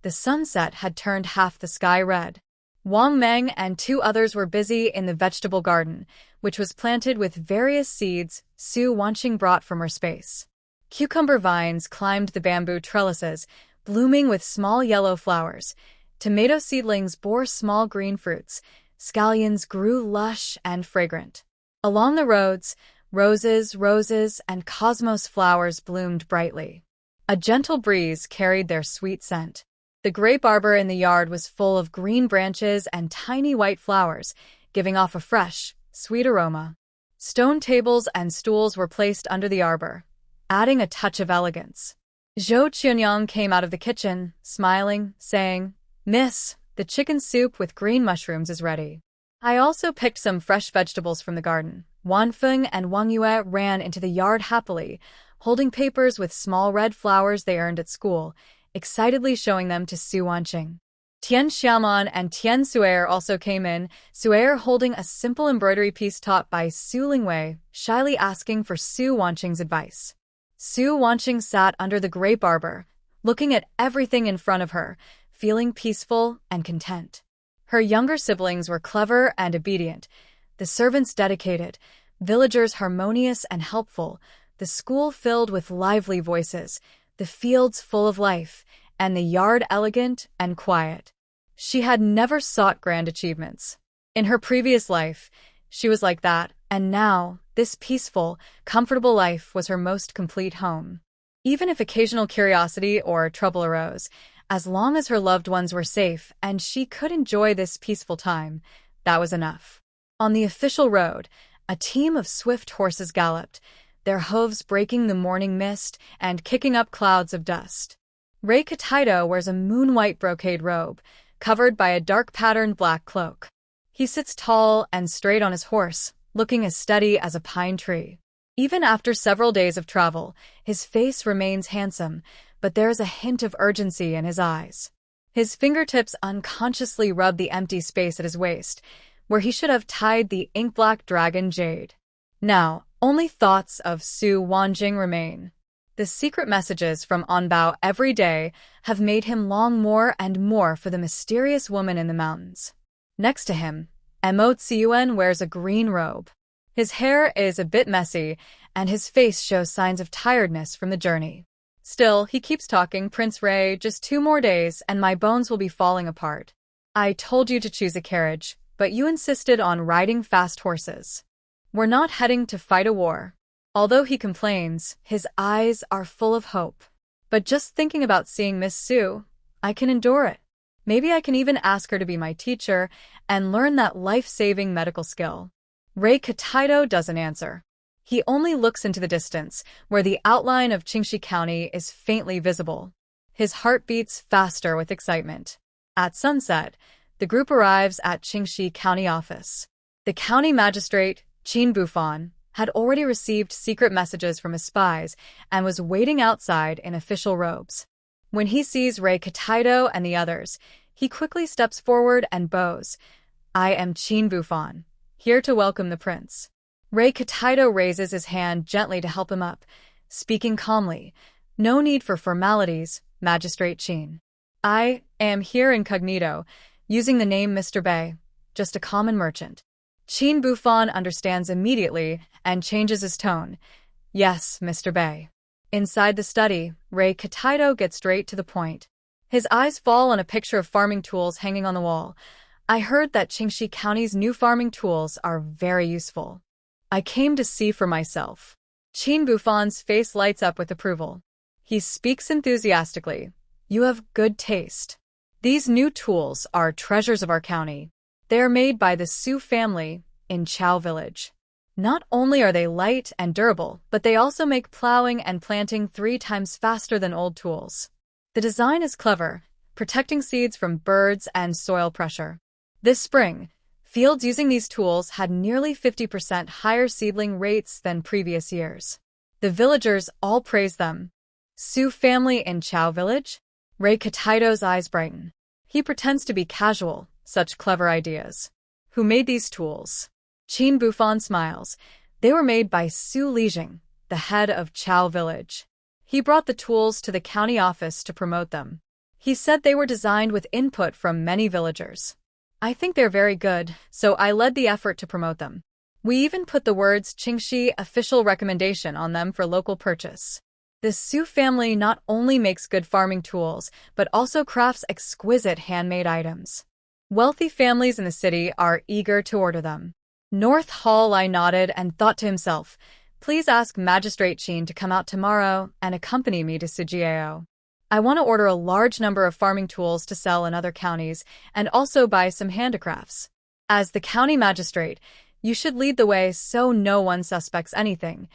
the sunset had turned half the sky red. Wang Meng and 2 others were busy in the vegetable garden, which was planted with various seeds Su Wansheng brought from her space. Cucumber vines climbed the bamboo trellises, blooming with small yellow flowers. Tomato seedlings bore small green fruits. Scallions grew lush and fragrant. Along the roads, roses, and cosmos flowers bloomed brightly. A gentle breeze carried their sweet scent. The grape arbor in the yard was full of green branches and tiny white flowers, giving off a fresh, sweet aroma. Stone tables and stools were placed under the arbor, adding a touch of elegance. Zhou Qianyang came out of the kitchen, smiling, saying, "Miss, the chicken soup with green mushrooms is ready. I also picked some fresh vegetables from the garden." Wan Feng and Wang Yue ran into the yard happily, holding papers with small red flowers they earned at school, excitedly showing them to Su Wansheng. Tian Xiaoman and Tian Suer also came in, Suer holding a simple embroidery piece taught by Su Lingwei, shyly asking for Su Wansheng's advice. Su Wansheng sat under the grape arbor, looking at everything in front of her, feeling peaceful and content. Her younger siblings were clever and obedient, the servants dedicated, villagers harmonious and helpful, the school filled with lively voices, the fields full of life, and the yard elegant and quiet. She had never sought grand achievements. In her previous life, she was like that, and now, this peaceful, comfortable life was her most complete home. Even if occasional curiosity or trouble arose, as long as her loved ones were safe and she could enjoy this peaceful time, that was enough. On the official road, a team of swift horses galloped, their hooves breaking the morning mist and kicking up clouds of dust. Rei Kataito wears a moon-white brocade robe, covered by a dark-patterned black cloak. He sits tall and straight on his horse, looking as steady as a pine tree. Even after several days of travel, his face remains handsome, but there is a hint of urgency in his eyes. His fingertips unconsciously rub the empty space at his waist, where he should have tied the ink-black dragon jade. Now, only thoughts of Su Wansheng remain. The secret messages from Onbao every day have made him long more and more for the mysterious woman in the mountains. Next to him, Mo Tsiuen wears a green robe. His hair is a bit messy, and his face shows signs of tiredness from the journey. Still, he keeps talking, Prince Ray, just 2 more days and my bones will be falling apart. I told you to choose a carriage, but you insisted on riding fast horses. We're not heading to fight a war. Although he complains, his eyes are full of hope. But just thinking about seeing Miss Sue, I can endure it. Maybe I can even ask her to be my teacher and learn that life-saving medical skill. Ray Kataito doesn't answer. He only looks into the distance, where the outline of Qingxi County is faintly visible. His heart beats faster with excitement. At sunset, the group arrives at Qingxi County office. The county magistrate, Qin Bufan, had already received secret messages from his spies and was waiting outside in official robes. When he sees Ray Kataito and the others, he quickly steps forward and bows. I am Qin Bufan, here to welcome the prince. Ray Kataito raises his hand gently to help him up, speaking calmly. No need for formalities, Magistrate Qin. I am here incognito, using the name Mr. Bei, just a common merchant. Qin Bufan understands immediately and changes his tone. Yes, Mr. Bei. Inside the study, Ray Kataito gets straight to the point. His eyes fall on a picture of farming tools hanging on the wall. I heard that Qingxi County's new farming tools are very useful. I came to see for myself. Qin Bufan's face lights up with approval. He speaks enthusiastically. You have good taste. These new tools are treasures of our county. They are made by the Su family in Chao Village. Not only are they light and durable, but they also make plowing and planting 3 times faster than old tools. The design is clever, protecting seeds from birds and soil pressure. This spring, fields using these tools had nearly 50% higher seedling rates than previous years. The villagers all praise them. Su family in Chao Village? Ray Kataito's eyes brighten. He pretends to be casual. Such clever ideas. Who made these tools? Qin Bufan smiles. They were made by Su Lijing, the head of Chao Village. He brought the tools to the county office to promote them. He said they were designed with input from many villagers. I think they're very good, so I led the effort to promote them. We even put the words Qingxi official recommendation on them for local purchase. The Su family not only makes good farming tools, but also crafts exquisite handmade items. Wealthy families in the city are eager to order them. North Hall Lai nodded and thought to himself, please ask Magistrate Qin to come out tomorrow and accompany me to Sujiao. I want to order a large number of farming tools to sell in other counties and also buy some handicrafts. As the county magistrate, you should lead the way so no one suspects anything.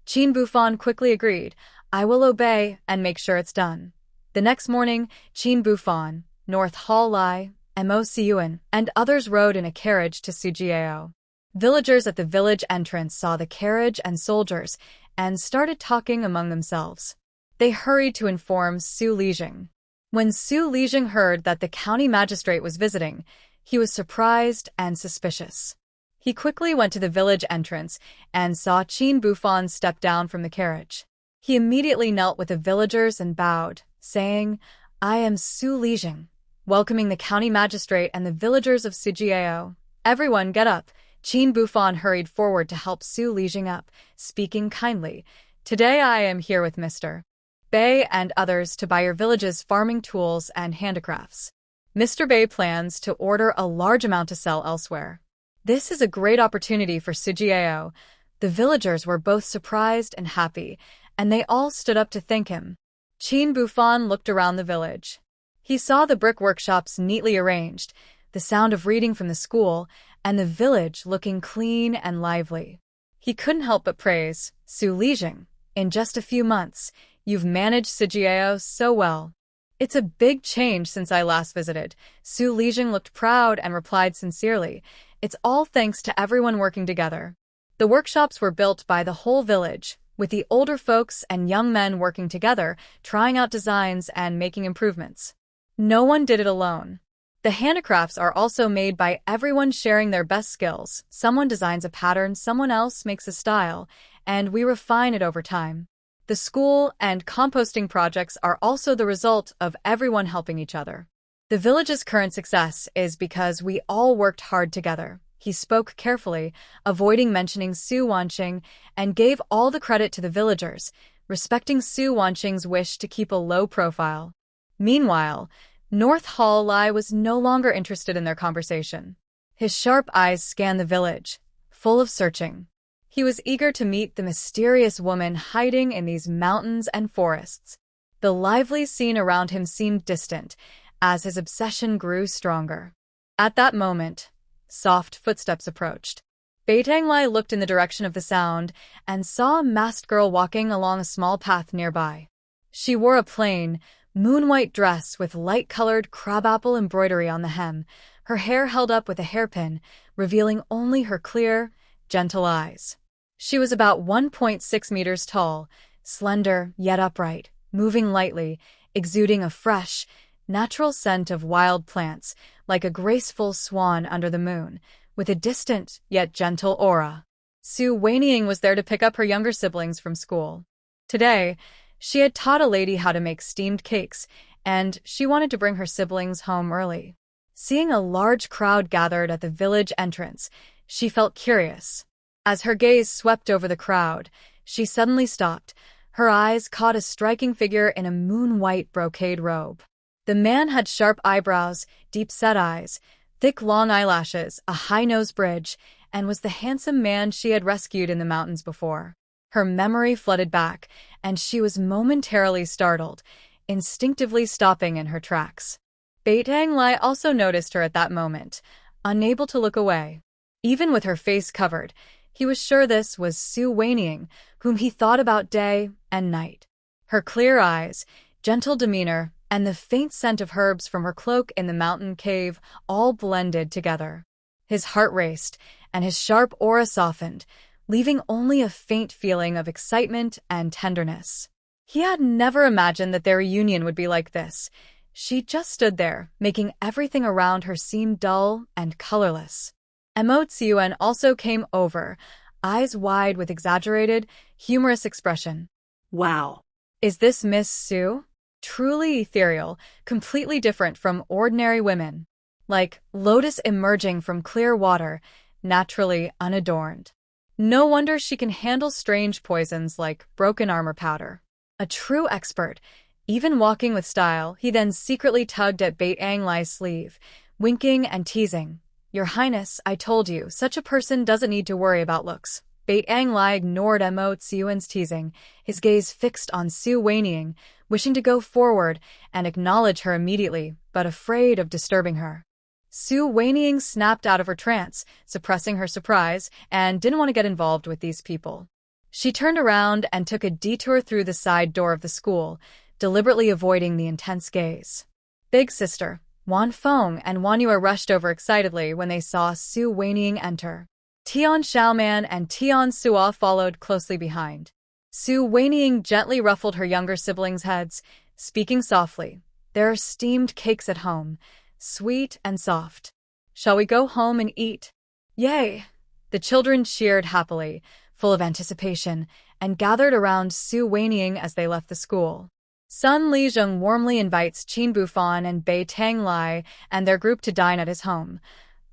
Qin Bufan quickly agreed. I will obey and make sure it's done. The next morning, Qin Bufan, North Hall Lai, Mo Tsiuen, and others rode in a carriage to Sujiao. Villagers at the village entrance saw the carriage and soldiers and started talking among themselves. They hurried to inform Su Lijing. When Su Lijing heard that the county magistrate was visiting, he was surprised and suspicious. He quickly went to the village entrance and saw Qin Bufan step down from the carriage. He immediately knelt with the villagers and bowed, saying, I am Su Lijing, welcoming the county magistrate and the villagers of Sujiao. Everyone get up. Qin Bufan hurried forward to help Su Lijing up, speaking kindly. Today I am here with Mr. Bei and others to buy your village's farming tools and handicrafts. Mr. Bei plans to order a large amount to sell elsewhere. This is a great opportunity for Sujiao. The villagers were both surprised and happy, and they all stood up to thank him. Qin Bufan looked around the village. He saw the brick workshops neatly arranged, the sound of reading from the school, and the village looking clean and lively. He couldn't help but praise Su Lijing. In just a few months, you've managed Sujiao so well. It's a big change since I last visited. Su Lijing looked proud and replied sincerely, it's all thanks to everyone working together. The workshops were built by the whole village, with the older folks and young men working together, trying out designs and making improvements. No one did it alone. The handicrafts are also made by everyone sharing their best skills. Someone designs a pattern, someone else makes a style, and we refine it over time. The school and composting projects are also the result of everyone helping each other. The village's current success is because we all worked hard together. He spoke carefully, avoiding mentioning Su Wanqing, and gave all the credit to the villagers, respecting Su Wanqing's wish to keep a low profile. Meanwhile, North Hall Lai was no longer interested in their conversation. His sharp eyes scanned the village, full of searching. He was eager to meet the mysterious woman hiding in these mountains and forests. The lively scene around him seemed distant, as his obsession grew stronger. At that moment, soft footsteps approached. Beitang Lai looked in the direction of the sound and saw a masked girl walking along a small path nearby. She wore a plain, moon-white dress with light-colored crabapple embroidery on the hem, her hair held up with a hairpin, revealing only her clear, gentle eyes. She was about 1.6 meters tall, slender yet upright, moving lightly, exuding a fresh, natural scent of wild plants, like a graceful swan under the moon, with a distant yet gentle aura. Su Weiniang was there to pick up her younger siblings from school. Today, she had taught a lady how to make steamed cakes, and she wanted to bring her siblings home early. Seeing a large crowd gathered at the village entrance, she felt curious. As her gaze swept over the crowd, she suddenly stopped. Her eyes caught a striking figure in a moon-white brocade robe. The man had sharp eyebrows, deep-set eyes, thick long eyelashes, a high-nose bridge, and was the handsome man she had rescued in the mountains before. Her memory flooded back, and she was momentarily startled, instinctively stopping in her tracks. Beitang Lai also noticed her at that moment, unable to look away. Even with her face covered, he was sure this was Su Weiniang, whom he thought about day and night. Her clear eyes, gentle demeanor, and the faint scent of herbs from her cloak in the mountain cave all blended together. His heart raced, and his sharp aura softened, leaving only a faint feeling of excitement and tenderness. He had never imagined that their reunion would be like this. She just stood there, making everything around her seem dull and colorless. Mo Tsiuan also came over, eyes wide with exaggerated, humorous expression. Wow. Is this Miss Su? Truly ethereal, completely different from ordinary women. Like lotus emerging from clear water, naturally unadorned. No wonder she can handle strange poisons like broken armor powder. A true expert, even walking with style. He then secretly tugged at Beitang Lai's sleeve, winking and teasing. Your Highness, I told you, such a person doesn't need to worry about looks. Beitang Lai ignored Mo Tsiuan's teasing, his gaze fixed on Su Weiniang, wishing to go forward and acknowledge her immediately, but afraid of disturbing her. Su Weiniang snapped out of her trance, suppressing her surprise, and didn't want to get involved with these people. She turned around and took a detour through the side door of the school, deliberately avoiding the intense gaze. Big sister, Wan Feng and Wan Yue rushed over excitedly when they saw Su Weiniang enter. Tian Xiaoman and Tian Suo followed closely behind. Su Weiniang gently ruffled her younger siblings' heads, speaking softly. There are steamed cakes at home, sweet and soft. Shall we go home and eat? Yay! The children cheered happily, full of anticipation, and gathered around Su Weiniang as they left the school. Sun Lizheng warmly invites Qin Bufan and Beitang Lai and their group to dine at his home.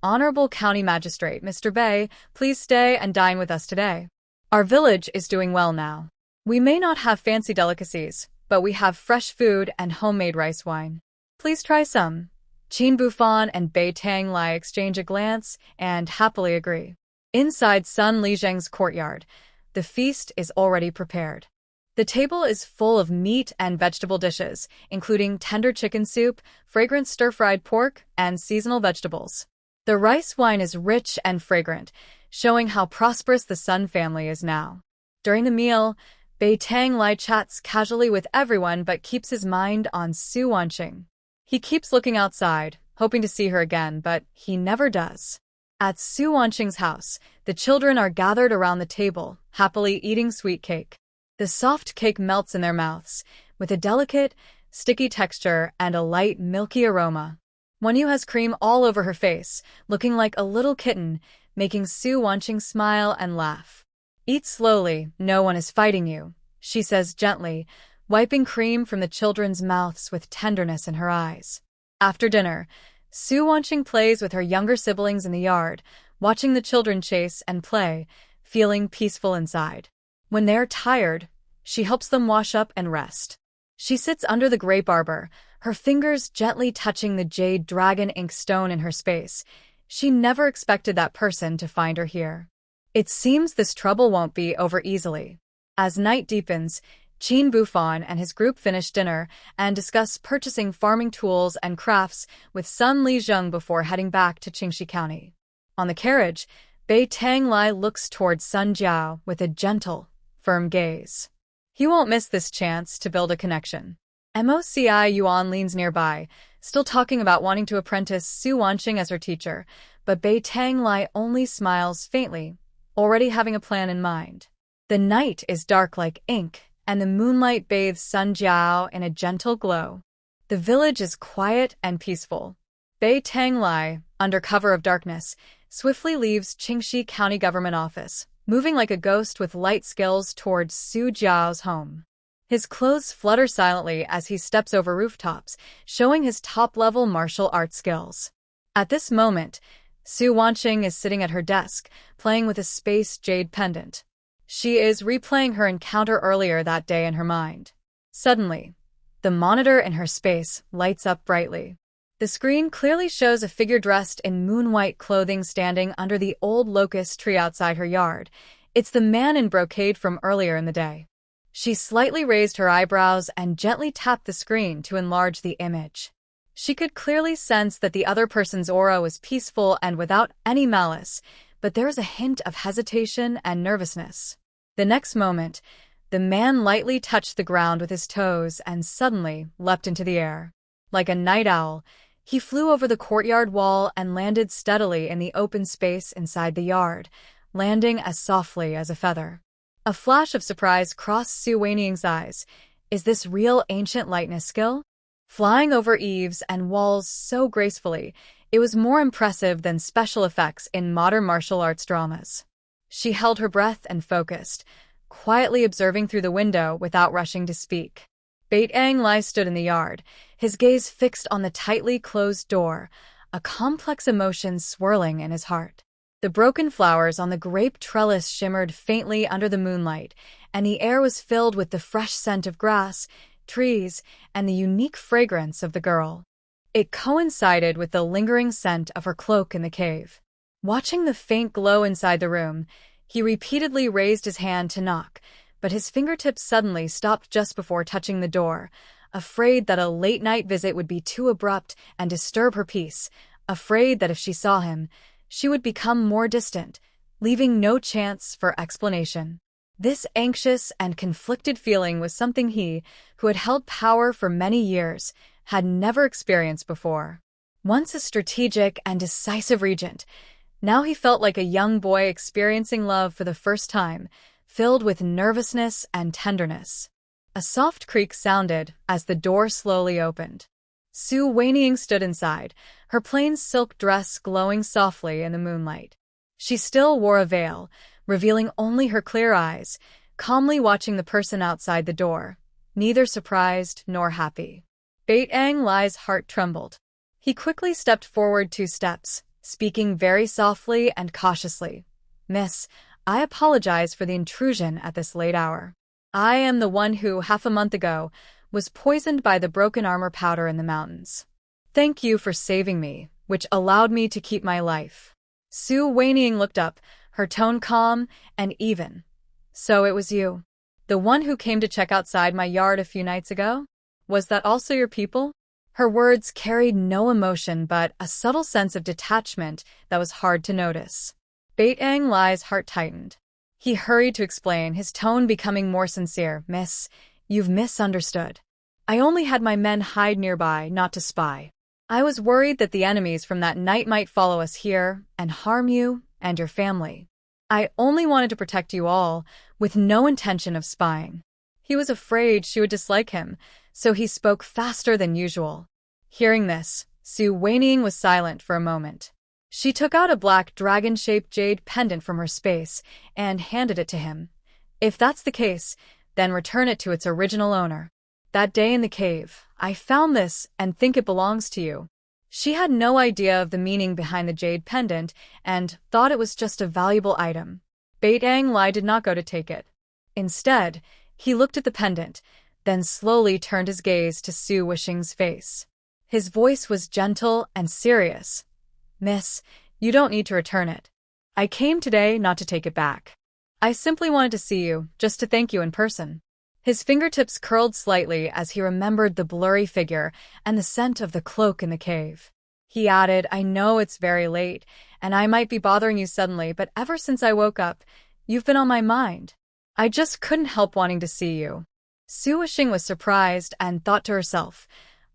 Honorable County Magistrate Mr. Bei, please stay and dine with us today. Our village is doing well now. We may not have fancy delicacies, but we have fresh food and homemade rice wine. Please try some. Qin Bufan and Beitang Lai exchange a glance and happily agree. Inside Sun Lizheng's courtyard, the feast is already prepared. The table is full of meat and vegetable dishes, including tender chicken soup, fragrant stir-fried pork, and seasonal vegetables. The rice wine is rich and fragrant, showing how prosperous the Sun family is now. During the meal, Beitang Lai chats casually with everyone but keeps his mind on Su Wanqing. He keeps looking outside, hoping to see her again, but he never does. At Su Wanqing's house, the children are gathered around the table, happily eating sweet cake. The soft cake melts in their mouths, with a delicate, sticky texture and a light, milky aroma. Wan Yu has cream all over her face, looking like a little kitten, making Su Wanqing smile and laugh. Eat slowly, no one is fighting you. she says gently, wiping cream from the children's mouths with tenderness in her eyes. After dinner, Su Wanqing plays with her younger siblings in the yard, watching the children chase and play, feeling peaceful inside. When they're tired, she helps them wash up and rest. She sits under the grape arbor, her fingers gently touching the jade dragon ink stone in her space. She never expected that person to find her here. It seems this trouble won't be over easily. As night deepens, Qin Bufan and his group finish dinner and discuss purchasing farming tools and crafts with Sun Lizheng before heading back to Qingxi County. On the carriage, Bei Tanglai looks towards Sun Jiao with a gentle, firm gaze. He won't miss this chance to build a connection. Moci Yuan leans nearby, still talking about wanting to apprentice Su Wanqing as her teacher, but Bei Tanglai only smiles faintly, already having a plan in mind. The night is dark like ink, and the moonlight bathes Sun Jiao in a gentle glow. The village is quiet and peaceful. Bei Tanglai, under cover of darkness, swiftly leaves Qingxi County Government Office, moving like a ghost with light skills towards Su Jiao's home. His clothes flutter silently as he steps over rooftops, showing his top-level martial arts skills. At this moment, Su Wanqing is sitting at her desk, playing with a space jade pendant. She is replaying her encounter earlier that day in her mind. Suddenly, the monitor in her space lights up brightly. The screen clearly shows a figure dressed in moon-white clothing standing under the old locust tree outside her yard. It's the man in brocade from earlier in the day. She slightly raised her eyebrows and gently tapped the screen to enlarge the image. She could clearly sense that the other person's aura was peaceful and without any malice, but there was a hint of hesitation and nervousness. The next moment, the man lightly touched the ground with his toes and suddenly leapt into the air. Like a night owl, he flew over the courtyard wall and landed steadily in the open space inside the yard, landing as softly as a feather. A flash of surprise crossed Su Wanqing's eyes. Is this real ancient lightness skill? Flying over eaves and walls so gracefully, it was more impressive than special effects in modern martial arts dramas. She held her breath and focused, quietly observing through the window without rushing to speak. Bei Tanglai stood in the yard, his gaze fixed on the tightly closed door, a complex emotion swirling in his heart. The broken flowers on the grape trellis shimmered faintly under the moonlight, and the air was filled with the fresh scent of grass, trees, and the unique fragrance of the girl. It coincided with the lingering scent of her cloak in the cave. Watching the faint glow inside the room, he repeatedly raised his hand to knock, but his fingertips suddenly stopped just before touching the door, afraid that a late-night visit would be too abrupt and disturb her peace, afraid that if she saw him, she would become more distant, leaving no chance for explanation. This anxious and conflicted feeling was something he, who had held power for many years, had never experienced before. Once a strategic and decisive regent, now he felt like a young boy experiencing love for the first time, filled with nervousness and tenderness. A soft creak sounded as the door slowly opened. Su Wanqing stood inside, her plain silk dress glowing softly in the moonlight. She still wore a veil, revealing only her clear eyes, calmly watching the person outside the door, neither surprised nor happy. Bei Tanglai's heart trembled. He quickly stepped forward 2 steps, speaking very softly and cautiously. "Miss, I apologize for the intrusion at this late hour. I am the one who, half a month ago, was poisoned by the broken armor powder in the mountains. Thank you for saving me, which allowed me to keep my life." Su Wanqing looked up, her tone calm and even. "So it was you. The one who came to check outside my yard a few nights ago? Was that also your people?" Her words carried no emotion but a subtle sense of detachment that was hard to notice. Bei Tanglai's heart tightened. He hurried to explain, his tone becoming more sincere. "Miss, you've misunderstood. I only had my men hide nearby, not to spy. I was worried that the enemies from that night might follow us here and harm you and your family. I only wanted to protect you all, with no intention of spying." He was afraid she would dislike him, so he spoke faster than usual. Hearing this, Su Wanqing was silent for a moment. She took out a black dragon-shaped jade pendant from her space and handed it to him. "If that's the case, then return it to its original owner. That day in the cave, I found this and think it belongs to you. She had no idea of the meaning behind the jade pendant and thought it was just a valuable item. Baitang Lai did not go to take it. Instead, he looked at the pendant, then slowly turned his gaze to Su Wishing's face. His voice was gentle and serious. Miss, you don't need to return it. I came today not to take it back. I simply wanted to see you, just to thank you in person. His fingertips curled slightly as he remembered the blurry figure and the scent of the cloak in the cave. He added, I know it's very late, and I might be bothering you suddenly, but ever since I woke up, you've been on my mind. I just couldn't help wanting to see you. Su Wishing was surprised and thought to herself,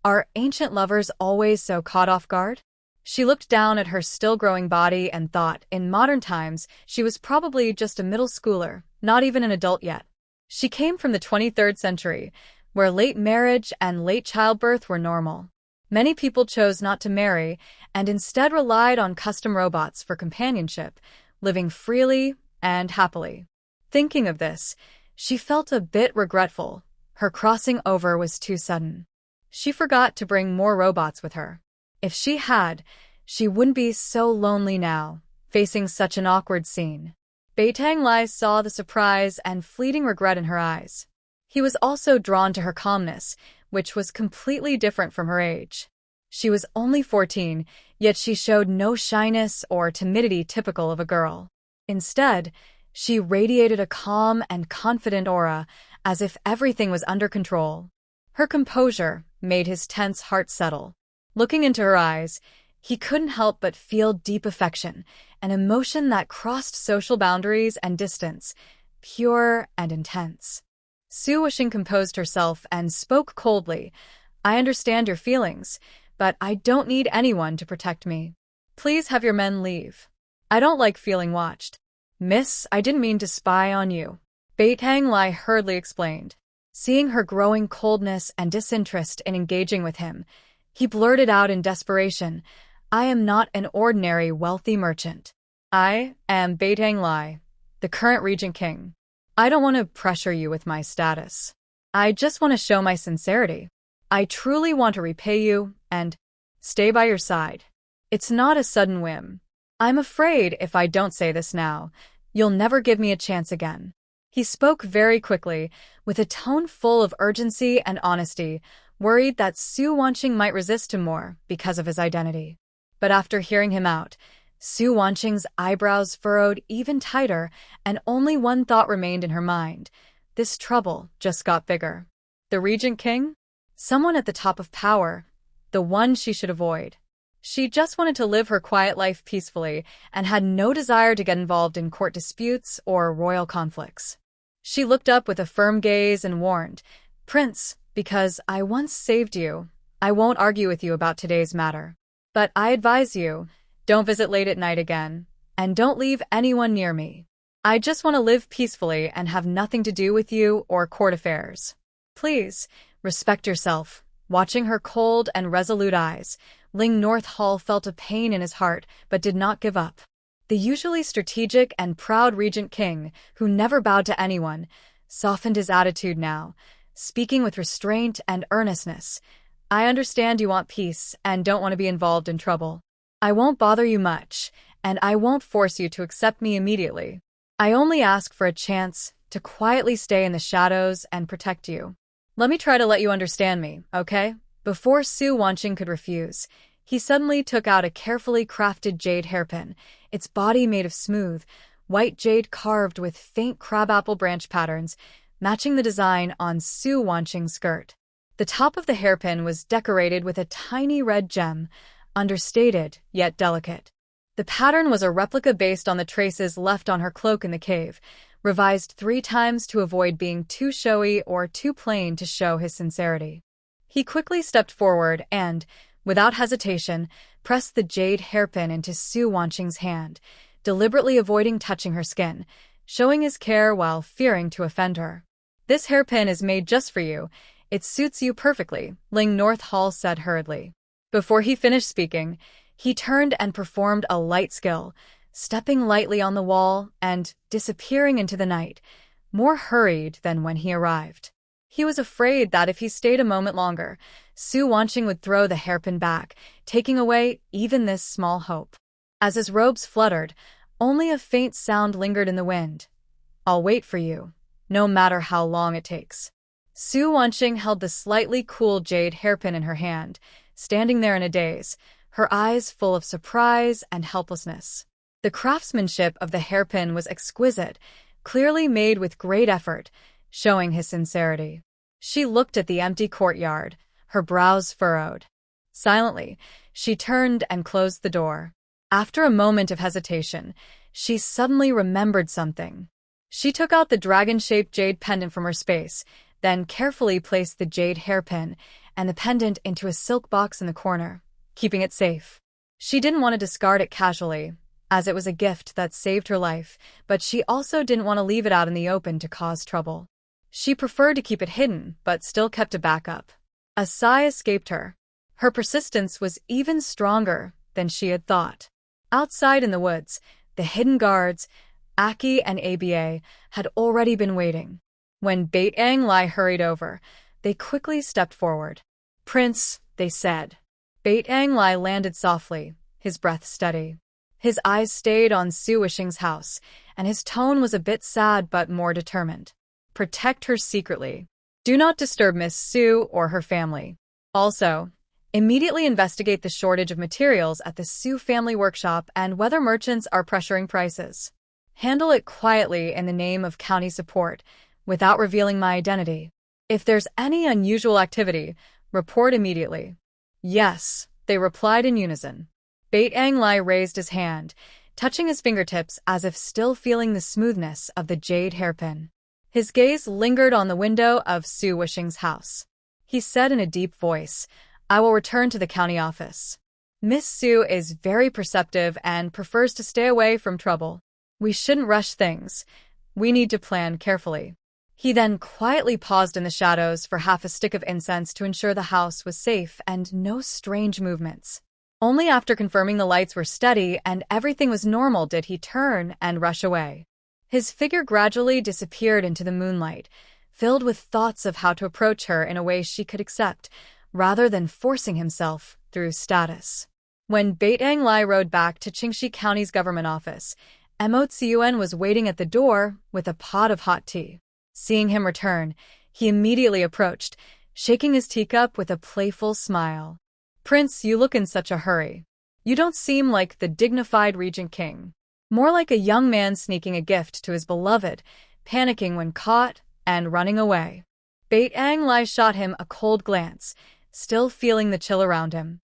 are ancient lovers always so caught off guard? She looked down at her still-growing body and thought, in modern times, she was probably just a middle schooler, not even an adult yet. She came from the 23rd century, where late marriage and late childbirth were normal. Many people chose not to marry and instead relied on custom robots for companionship, living freely and happily. Thinking of this, she felt a bit regretful. Her crossing over was too sudden. She forgot to bring more robots with her. If she had, she wouldn't be so lonely now, facing such an awkward scene. Baitang Lai saw the surprise and fleeting regret in her eyes. He was also drawn to her calmness, which was completely different from her age. She was only 14, yet she showed no shyness or timidity typical of a girl. Instead, she radiated a calm and confident aura, as if everything was under control. Her composure made his tense heart settle. Looking into her eyes, he couldn't help but feel deep affection, an emotion that crossed social boundaries and distance, pure and intense. Su Wishing composed herself and spoke coldly. I understand your feelings, but I don't need anyone to protect me. Please have your men leave. I don't like feeling watched. Miss, I didn't mean to spy on you. Baitang Lai hurriedly explained. Seeing her growing coldness and disinterest in engaging with him, he blurted out in desperation, I am not an ordinary wealthy merchant. I am Baitang Lai, the current Regent King. I don't want to pressure you with my status. I just want to show my sincerity. I truly want to repay you and stay by your side. It's not a sudden whim. I'm afraid if I don't say this now, you'll never give me a chance again. He spoke very quickly, with a tone full of urgency and honesty, worried that Su Wanqing might resist him more because of his identity. But after hearing him out, Su Wanqing's eyebrows furrowed even tighter, and only one thought remained in her mind. This trouble just got bigger. The Regent King? Someone at the top of power. The one she should avoid. She just wanted to live her quiet life peacefully and had no desire to get involved in court disputes or royal conflicts. She looked up with a firm gaze and warned, Prince, because I once saved you, I won't argue with you about today's matter. But I advise you, don't visit late at night again, and don't leave anyone near me. I just want to live peacefully and have nothing to do with you or court affairs. Please, respect yourself. Watching her cold and resolute eyes, Ling North Hall felt a pain in his heart but did not give up. The usually strategic and proud Regent King, who never bowed to anyone, softened his attitude now, speaking with restraint and earnestness. I understand you want peace and don't want to be involved in trouble. I won't bother you much, and I won't force you to accept me immediately. I only ask for a chance to quietly stay in the shadows and protect you. Let me try to let you understand me, okay? Before Su Wanqing could refuse, he suddenly took out a carefully crafted jade hairpin, its body made of smooth, white jade carved with faint crabapple branch patterns, matching the design on Su Wanqing's skirt. The top of the hairpin was decorated with a tiny red gem, understated yet delicate. The pattern was a replica based on the traces left on her cloak in the cave, revised 3 times to avoid being too showy or too plain to show his sincerity. He quickly stepped forward and, without hesitation, pressed the jade hairpin into Su Wanqing's hand, deliberately avoiding touching her skin, showing his care while fearing to offend her. This hairpin is made just for you. It suits you perfectly, Ling North Hall said hurriedly. Before he finished speaking, he turned and performed a light skill, stepping lightly on the wall and disappearing into the night, more hurried than when he arrived. He was afraid that if he stayed a moment longer, Su Wanqing would throw the hairpin back, taking away even this small hope. As his robes fluttered, only a faint sound lingered in the wind. "I'll wait for you, no matter how long it takes." Su Wanqing held the slightly cool jade hairpin in her hand, standing there in a daze, her eyes full of surprise and helplessness. The craftsmanship of the hairpin was exquisite, clearly made with great effort, showing his sincerity. She looked at the empty courtyard, her brows furrowed. Silently, she turned and closed the door. After a moment of hesitation, she suddenly remembered something. She took out the dragon-shaped jade pendant from her space, then carefully placed the jade hairpin and the pendant into a silk box in the corner, keeping it safe. She didn't want to discard it casually, as it was a gift that saved her life, but she also didn't want to leave it out in the open to cause trouble. She preferred to keep it hidden, but still kept a backup. A sigh escaped her. Her persistence was even stronger than she had thought. Outside in the woods, the hidden guards, Aki and Aba, had already been waiting. When Bait-Ang Lai hurried over, they quickly stepped forward. "Prince," they said. Bait-Ang Lai landed softly, his breath steady. His eyes stayed on Su Wishing's house, and his tone was a bit sad but more determined. "Protect her secretly. Do not disturb Miss Su or her family. Also, immediately investigate the shortage of materials at the Su family workshop and whether merchants are pressuring prices. Handle it quietly in the name of county support, without revealing my identity. If there's any unusual activity, report immediately." "Yes," they replied in unison. Bait-Ang Lai raised his hand, touching his fingertips as if still feeling the smoothness of the jade hairpin. His gaze lingered on the window of Su Wishing's house. He said in a deep voice, "I will return to the county office. Miss Su is very perceptive and prefers to stay away from trouble. We shouldn't rush things. We need to plan carefully." He then quietly paused in the shadows for half a stick of incense to ensure the house was safe and no strange movements. Only after confirming the lights were steady and everything was normal did he turn and rush away. His figure gradually disappeared into the moonlight, filled with thoughts of how to approach her in a way she could accept, rather than forcing himself through status. When Bait-Ang Lai rode back to Qingxi County's government office, Mo Tsiyuan was waiting at the door with a pot of hot tea. Seeing him return, he immediately approached, shaking his teacup with a playful smile. "Prince, you look in such a hurry. You don't seem like the dignified regent king. More like a young man sneaking a gift to his beloved, panicking when caught, and running away." Bait-Ang Lai shot him a cold glance, still feeling the chill around him.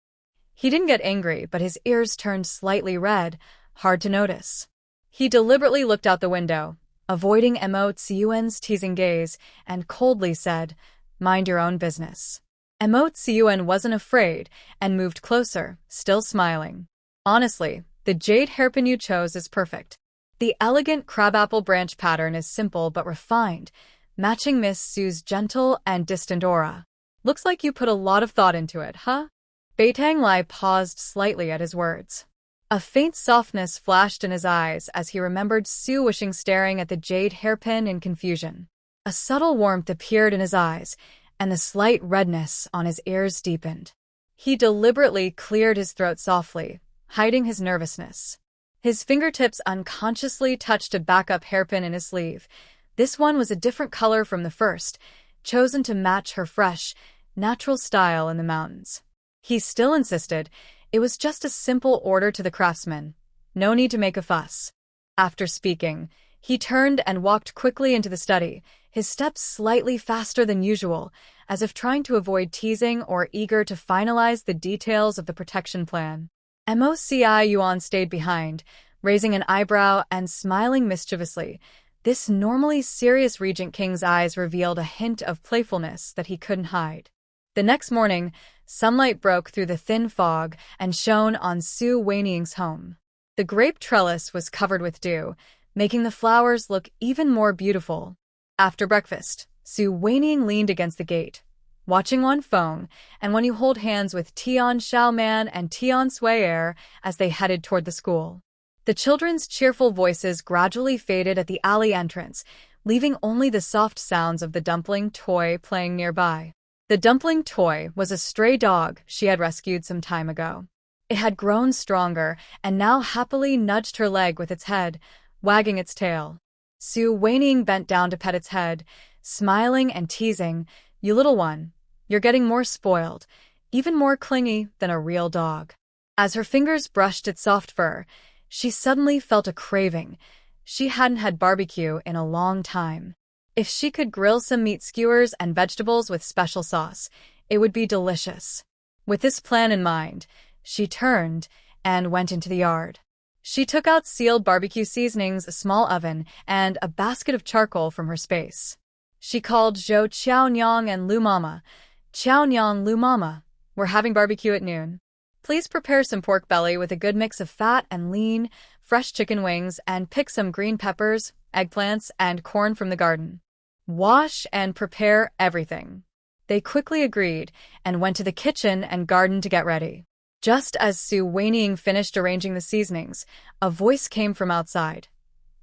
He didn't get angry, but his ears turned slightly red, hard to notice. He deliberately looked out the window, avoiding Mo Tsiyuan's teasing gaze, and coldly said, "Mind your own business." Mo Tsiyuan wasn't afraid and moved closer, still smiling. "Honestly, the jade hairpin you chose is perfect. The elegant crabapple branch pattern is simple but refined, matching Miss Su's gentle and distant aura. Looks like you put a lot of thought into it, huh?" Bait-Ang Lai paused slightly at his words. A faint softness flashed in his eyes as he remembered Su Wishing staring at the jade hairpin in confusion. A subtle warmth appeared in his eyes, and the slight redness on his ears deepened. He deliberately cleared his throat softly, hiding his nervousness. His fingertips unconsciously touched a backup hairpin in his sleeve. This one was a different color from the first, chosen to match her fresh, natural style in the mountains. He still insisted it was just a simple order to the craftsman. No need to make a fuss. After speaking, he turned and walked quickly into the study, his steps slightly faster than usual, as if trying to avoid teasing or eager to finalize the details of the protection plan. Mo Yuan stayed behind, raising an eyebrow and smiling mischievously. This normally serious Regent King's eyes revealed a hint of playfulness that he couldn't hide. The next morning, sunlight broke through the thin fog and shone on Su Waning's home. The grape trellis was covered with dew, making the flowers look even more beautiful. After breakfast, Su Waning leaned against the gate, watching Wan Feng and Wan Yu hold hands with Tian Xiaoman and Tian Suier as they headed toward the school. The children's cheerful voices gradually faded at the alley entrance, leaving only the soft sounds of the dumpling toy playing nearby. The dumpling toy was a stray dog she had rescued some time ago. It had grown stronger and now happily nudged her leg with its head, wagging its tail. Su Weining bent down to pet its head, smiling and teasing, "You little one, you're getting more spoiled, even more clingy than a real dog." As her fingers brushed its soft fur, she suddenly felt a craving. She hadn't had barbecue in a long time. If she could grill some meat skewers and vegetables with special sauce, it would be delicious. With this plan in mind, she turned and went into the yard. She took out sealed barbecue seasonings, a small oven, and a basket of charcoal from her space. She called Zhou Qiaonyang and Lu Mama. "Qiaonyang, Lu Mama, we're having barbecue at noon. Please prepare some pork belly with a good mix of fat and lean, fresh chicken wings, and pick some green peppers, eggplants, and corn from the garden. Wash and prepare everything." They quickly agreed and went to the kitchen and garden to get ready. Just as Su Weining finished arranging the seasonings, a voice came from outside.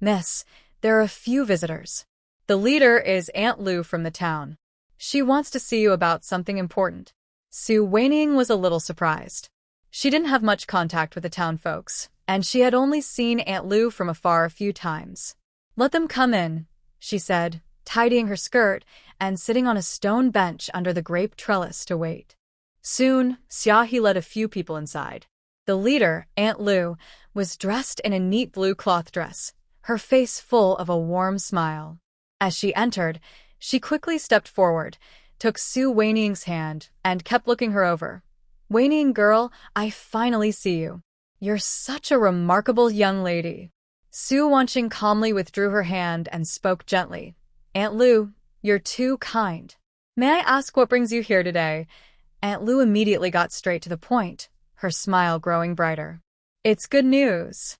"Miss, there are a few visitors. The leader is Aunt Lu from the town. She wants to see you about something important." Su Weining was a little surprised. She didn't have much contact with the town folks, and she had only seen Aunt Lu from afar a few times. "Let them come in," she said, tidying her skirt and sitting on a stone bench under the grape trellis to wait. Soon, Xiaohe led a few people inside. The leader, Aunt Lu, was dressed in a neat blue cloth dress, her face full of a warm smile. As she entered, she quickly stepped forward, took Su Weining's hand, and kept looking her over. "Weining girl, I finally see you. You're such a remarkable young lady." Su Wanqing calmly withdrew her hand and spoke gently. "Aunt Lu, you're too kind. May I ask what brings you here today?" Aunt Lu immediately got straight to the point, her smile growing brighter. "It's good news.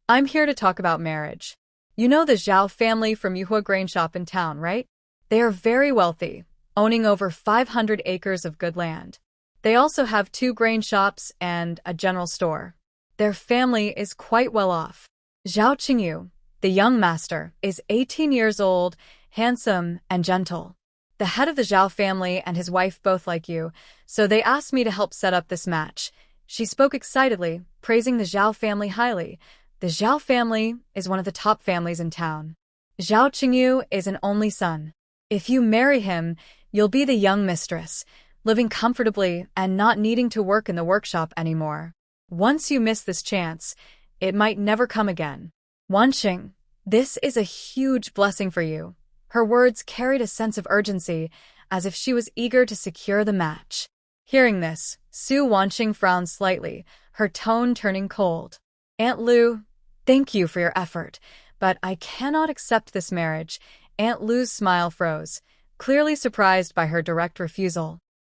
I'm here to talk about marriage. You know the Zhao family from Yuhua grain shop in town, right? They are very wealthy, owning over 500 acres of good land. They also have 2 grain shops and a general store. Their family is quite well off. Zhao Qingyu, the young master, is 18 years old, handsome, and gentle. The head of the Zhao family and his wife both like you, so they asked me to help set up this match." She spoke excitedly, praising the Zhao family highly. The Zhao family is one of the top families in town. Zhao Qingyu is an only son. If you marry him, you'll be the young mistress, living comfortably and not needing to work in the workshop anymore. Once you miss this chance, it might never come again. Wanqing, this is a huge blessing for you. Her words carried a sense of urgency, as if she was eager to secure the match. Hearing this, Su Wanqing frowned slightly, her tone turning cold. "Aunt Lu, thank you for your effort, but I cannot accept this marriage." Aunt Lu's smile froze, clearly surprised by her direct refusal.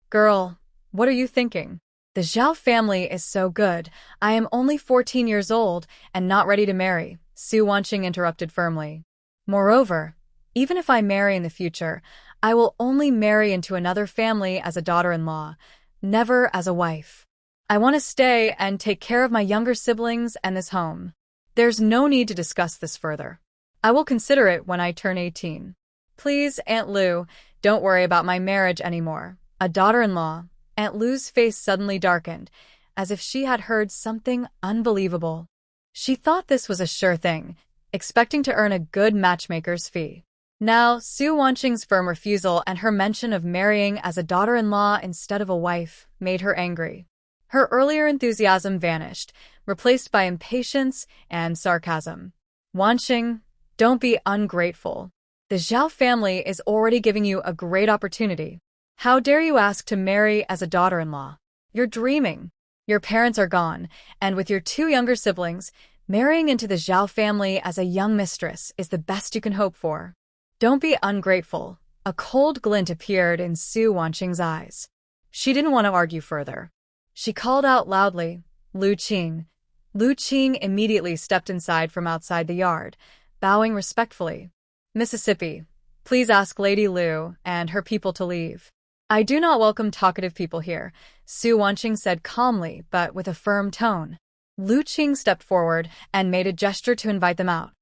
"Girl, what are you thinking? The Zhao family is so good. I am only 14 years old and not ready to marry," Su Wanqing interrupted firmly. "Moreover, even if I marry in the future, I will only marry into another family as a daughter-in-law, never as a wife. I want to stay and take care of my younger siblings and this home. There's no need to discuss this further. I will consider it when I turn 18. Please, Aunt Lu, don't worry about my marriage anymore. A daughter-in-law." Aunt Lu's face suddenly darkened, as if she had heard something unbelievable. She thought this was a sure thing, expecting to earn a good matchmaker's fee. Now, Su Wanqing's firm refusal and her mention of marrying as a daughter-in-law instead of a wife made her angry. Her earlier enthusiasm vanished, replaced by impatience and sarcasm. "Wanqing, don't be ungrateful. The Zhao family is already giving you a great opportunity. How dare you ask to marry as a daughter-in-law? You're dreaming. Your parents are gone, and with your 2 younger siblings, marrying into the Zhao family as a young mistress is the best you can hope for. Don't be ungrateful." A cold glint appeared in Su Wanqing's eyes. She didn't want to argue further. She called out loudly, "Lu Qing." Lu Qing immediately stepped inside from outside the yard, bowing respectfully. "Mississippi, please ask Lady Lu and her people to leave. I do not welcome talkative people here," Su Wanqing said calmly but with a firm tone. Lu Qing stepped forward and made a gesture to invite them out.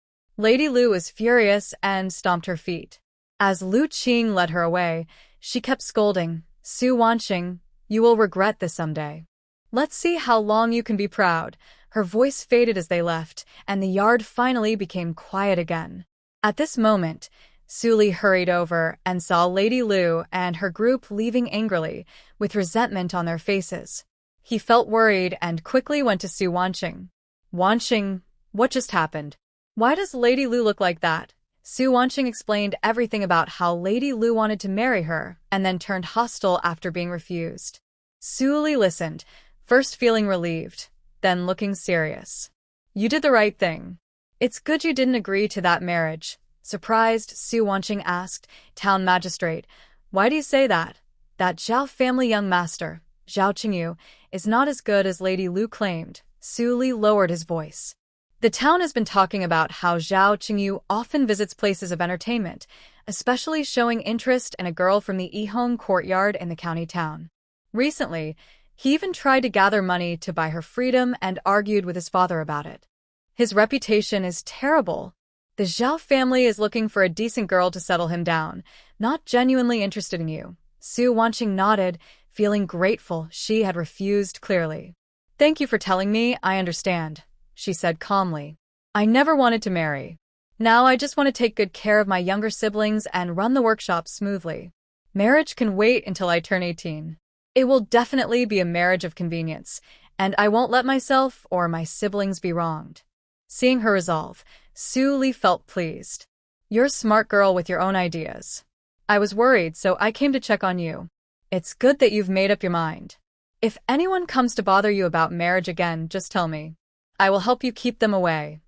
Lady Lu was furious and stomped her feet. As Lu Qing led her away, she kept scolding, "Su Wanqing, you will regret this someday. Let's see how long you can be proud." Her voice faded as they left, and the yard finally became quiet again. At this moment, Su Li hurried over and saw Lady Lu and her group leaving angrily, with resentment on their faces. He felt worried and quickly went to Su Wanqing. "Wanqing, what just happened? Why does Lady Lu look like that?" Su Wanqing explained everything about how Lady Lu wanted to marry her and then turned hostile after being refused. Su Li listened, first feeling relieved, then looking serious. "You did the right thing. It's good you didn't agree to that marriage." Surprised, Su Wanqing asked, "Town magistrate, why do you say that? That Zhao family young master, Zhao Qingyu, is not as good as Lady Lu claimed." Su Li lowered his voice. "The town has been talking about how Zhao Qingyu often visits places of entertainment, especially showing interest in a girl from the Yihong courtyard in the county town. Recently, he even tried to gather money to buy her freedom and argued with his father about it. His reputation is terrible. The Zhao family is looking for a decent girl to settle him down, not genuinely interested in you." Su Wanqing nodded, feeling grateful she had refused clearly. "Thank you for telling me, I understand," she said calmly. "I never wanted to marry. Now I just want to take good care of my younger siblings and run the workshop smoothly. Marriage can wait until I turn 18. It will definitely be a marriage of convenience, and I won't let myself or my siblings be wronged." Seeing her resolve, Su Li felt pleased. "You're a smart girl with your own ideas. I was worried, so I came to check on you. It's good that you've made up your mind. If anyone comes to bother you about marriage again, just tell me. I will help you keep them away."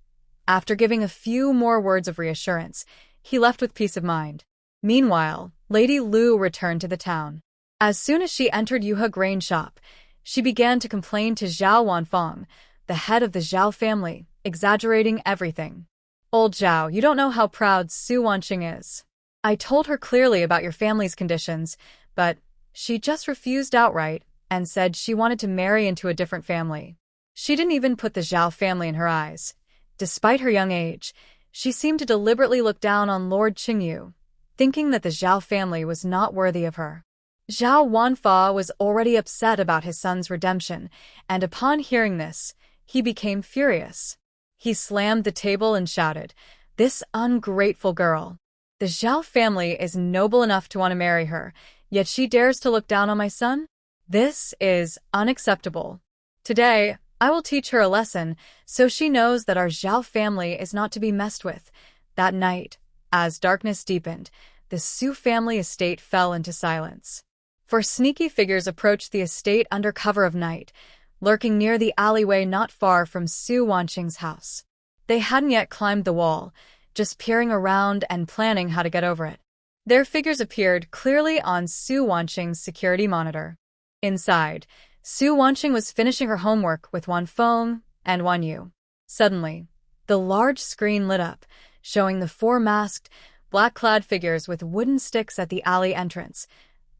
After giving a few more words of reassurance, he left with peace of mind. Meanwhile, Lady Lu returned to the town. As soon as she entered Yuhe grain shop, she began to complain to Zhao Wanfang, the head of the Zhao family, exaggerating everything. "Old Zhao, you don't know how proud Su Wanqing is. I told her clearly about your family's conditions, but she just refused outright and said she wanted to marry into a different family. She didn't even put the Zhao family in her eyes. Despite her young age, she seemed to deliberately look down on Lord Qingyu, thinking that the Zhao family was not worthy of her." Zhao Wanfa was already upset about his son's redemption, and upon hearing this, he became furious. He slammed the table and shouted, "This ungrateful girl! The Zhao family is noble enough to want to marry her, yet she dares to look down on my son? This is unacceptable. Today, I will teach her a lesson so she knows that our Zhao family is not to be messed with." That night, as darkness deepened, the Su family estate fell into silence. For sneaky figures approached the estate under cover of night, lurking near the alleyway not far from Su Wanqing's house. They hadn't yet climbed the wall, just peering around and planning how to get over it. Their figures appeared clearly on Su Wanqing's security monitor. Inside, Su Wanqing was finishing her homework with Wanfeng and Wanyu. Suddenly, the large screen lit up, showing the four masked, black-clad figures with wooden sticks at the alley entrance,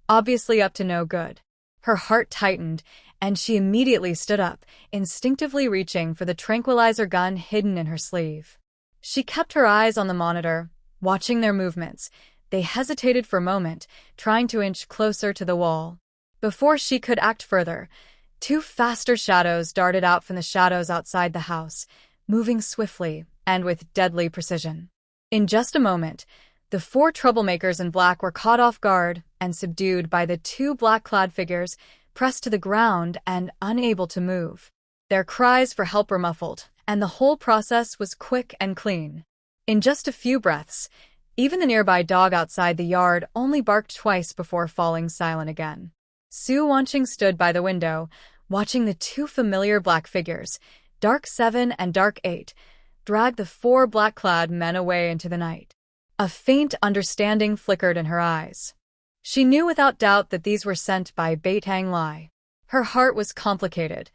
obviously up to no good. Her heart tightened, and she immediately stood up, instinctively reaching for the tranquilizer gun hidden in her sleeve. She kept her eyes on the monitor, watching their movements. They hesitated for a moment, trying to inch closer to the wall. Before she could act further, two faster shadows darted out from the shadows outside the house, moving swiftly and with deadly precision. In just a moment, the four troublemakers in black were caught off guard and subdued by the two black-clad figures, pressed to the ground and unable to move. Their cries for help were muffled, and the whole process was quick and clean. In just a few breaths, even the nearby dog outside the yard only barked twice before falling silent again. Su Wanqing stood by the window, watching the two familiar black figures, Dark 7 and Dark 8, drag the four black-clad men away into the night. A faint understanding flickered in her eyes. She knew without doubt that these were sent by Beitang Lai. Her heart was complicated,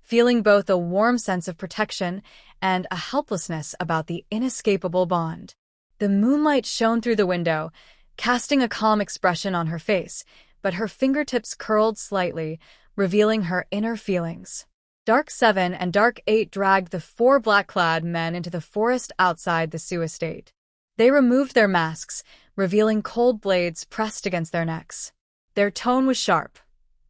feeling both a warm sense of protection and a helplessness about the inescapable bond. The moonlight shone through the window, casting a calm expression on her face, but her fingertips curled slightly, revealing her inner feelings. Dark 7 and Dark 8 dragged the four black-clad men into the forest outside the Su estate. They removed their masks, revealing cold blades pressed against their necks. Their tone was sharp.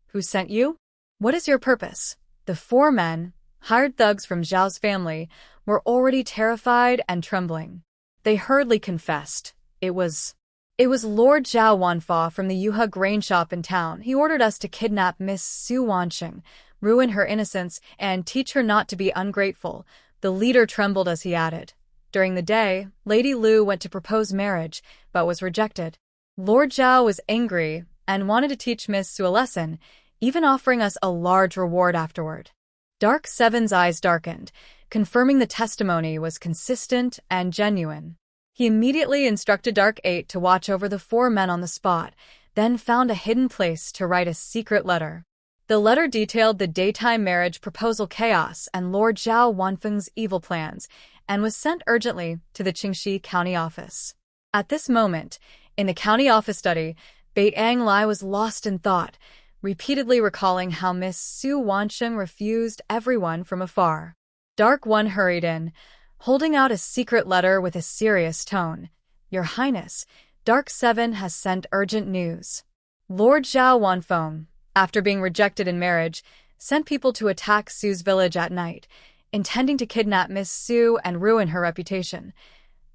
"Who sent you? What is your purpose?" The four men, hired thugs from Zhao's family, were already terrified and trembling. They hurriedly confessed. It was Lord Zhao Wanfa from the Yuhe grain shop in town. He ordered us to kidnap Miss Su Wanqing, ruin her innocence, and teach her not to be ungrateful. The leader trembled as he added. During the day, Lady Lu went to propose marriage, but was rejected. Lord Zhao was angry and wanted to teach Miss Su a lesson, even offering us a large reward afterward. Dark 7's eyes darkened, confirming the testimony was consistent and genuine. He immediately instructed Dark 8 to watch over the four men on the spot, then found a hidden place to write a secret letter. The letter detailed the daytime marriage proposal chaos and Lord Zhao Wanfeng's evil plans, and was sent urgently to the Qingxi County office. At this moment, in the county office study, Bait Ang Lai was lost in thought, repeatedly recalling how Miss Su Wanqing refused everyone from afar. Dark 1 hurried in, holding out a secret letter with a serious tone. "Your Highness, Dark 7 has sent urgent news. Lord Zhao Wanfeng, after being rejected in marriage, sent people to attack Su's village at night, intending to kidnap Miss Su and ruin her reputation."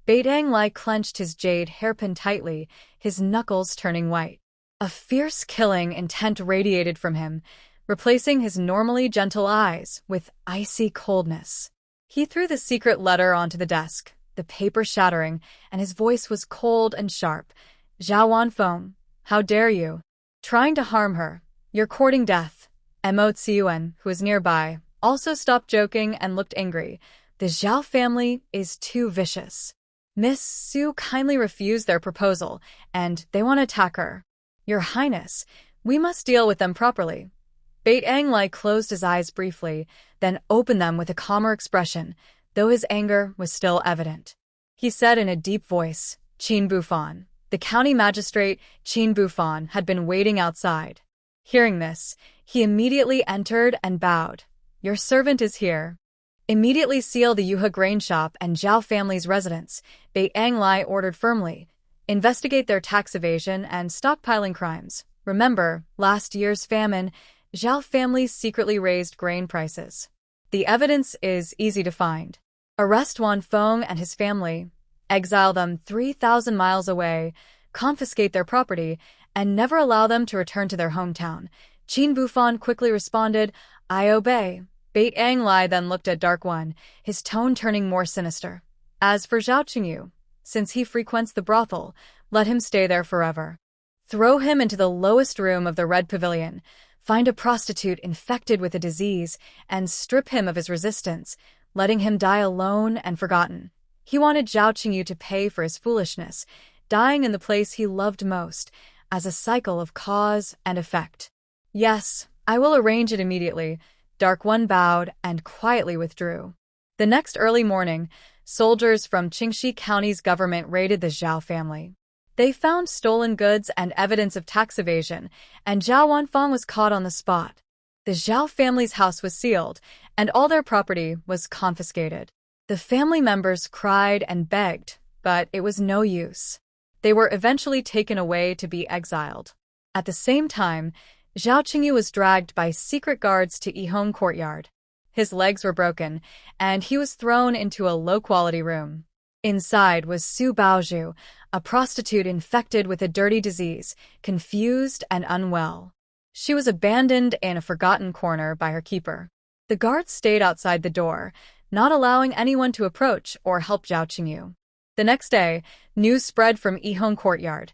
Bait Ang Lai clenched his jade hairpin tightly, his knuckles turning white. A fierce killing intent radiated from him, replacing his normally gentle eyes with icy coldness. He threw the secret letter onto the desk, the paper shattering, and his voice was cold and sharp. "Zhao Wanfeng, how dare you? Trying to harm her. You're courting death." Mo Tsiuan, who was nearby, also stopped joking and looked angry. "The Zhao family is too vicious. Miss Su kindly refused their proposal, and they want to attack her. Your Highness, we must deal with them properly." Bait Ang Lai closed his eyes briefly, then opened them with a calmer expression, though his anger was still evident. He said in a deep voice, "Qin Bufan." The county magistrate, Qin Bufan, had been waiting outside. Hearing this, he immediately entered and bowed. "Your servant is here." "Immediately seal the Yuhe grain shop and Zhao family's residence," Bait Ang Lai ordered firmly. "Investigate their tax evasion and stockpiling crimes. Remember, last year's famine, Zhao family secretly raised grain prices. The evidence is easy to find. Arrest Wanfeng and his family, exile them 3,000 miles away, confiscate their property, and never allow them to return to their hometown." Qin Bufan quickly responded, "I obey." Bait Ang Lai then looked at Dark 1, his tone turning more sinister. "As for Zhao Qingyu, since he frequents the brothel, let him stay there forever. Throw him into the lowest room of the Red Pavilion, find a prostitute infected with a disease, and strip him of his resistance, letting him die alone and forgotten." He wanted Zhao Qingyu to pay for his foolishness, dying in the place he loved most, as a cycle of cause and effect. "Yes, I will arrange it immediately." Dark 1 bowed and quietly withdrew. The next early morning, soldiers from Qingxi County's government raided the Zhao family. They found stolen goods and evidence of tax evasion, and Zhao Wanfeng was caught on the spot. The Zhao family's house was sealed, and all their property was confiscated. The family members cried and begged, but it was no use. They were eventually taken away to be exiled. At the same time, Zhao Qingyu was dragged by secret guards to Yihong courtyard. His legs were broken, and he was thrown into a low-quality room. Inside was Su Baozhu, a prostitute infected with a dirty disease, confused and unwell. She was abandoned in a forgotten corner by her keeper. The guards stayed outside the door, not allowing anyone to approach or help Zhao Qingyu. The next day, news spread from Yihong courtyard.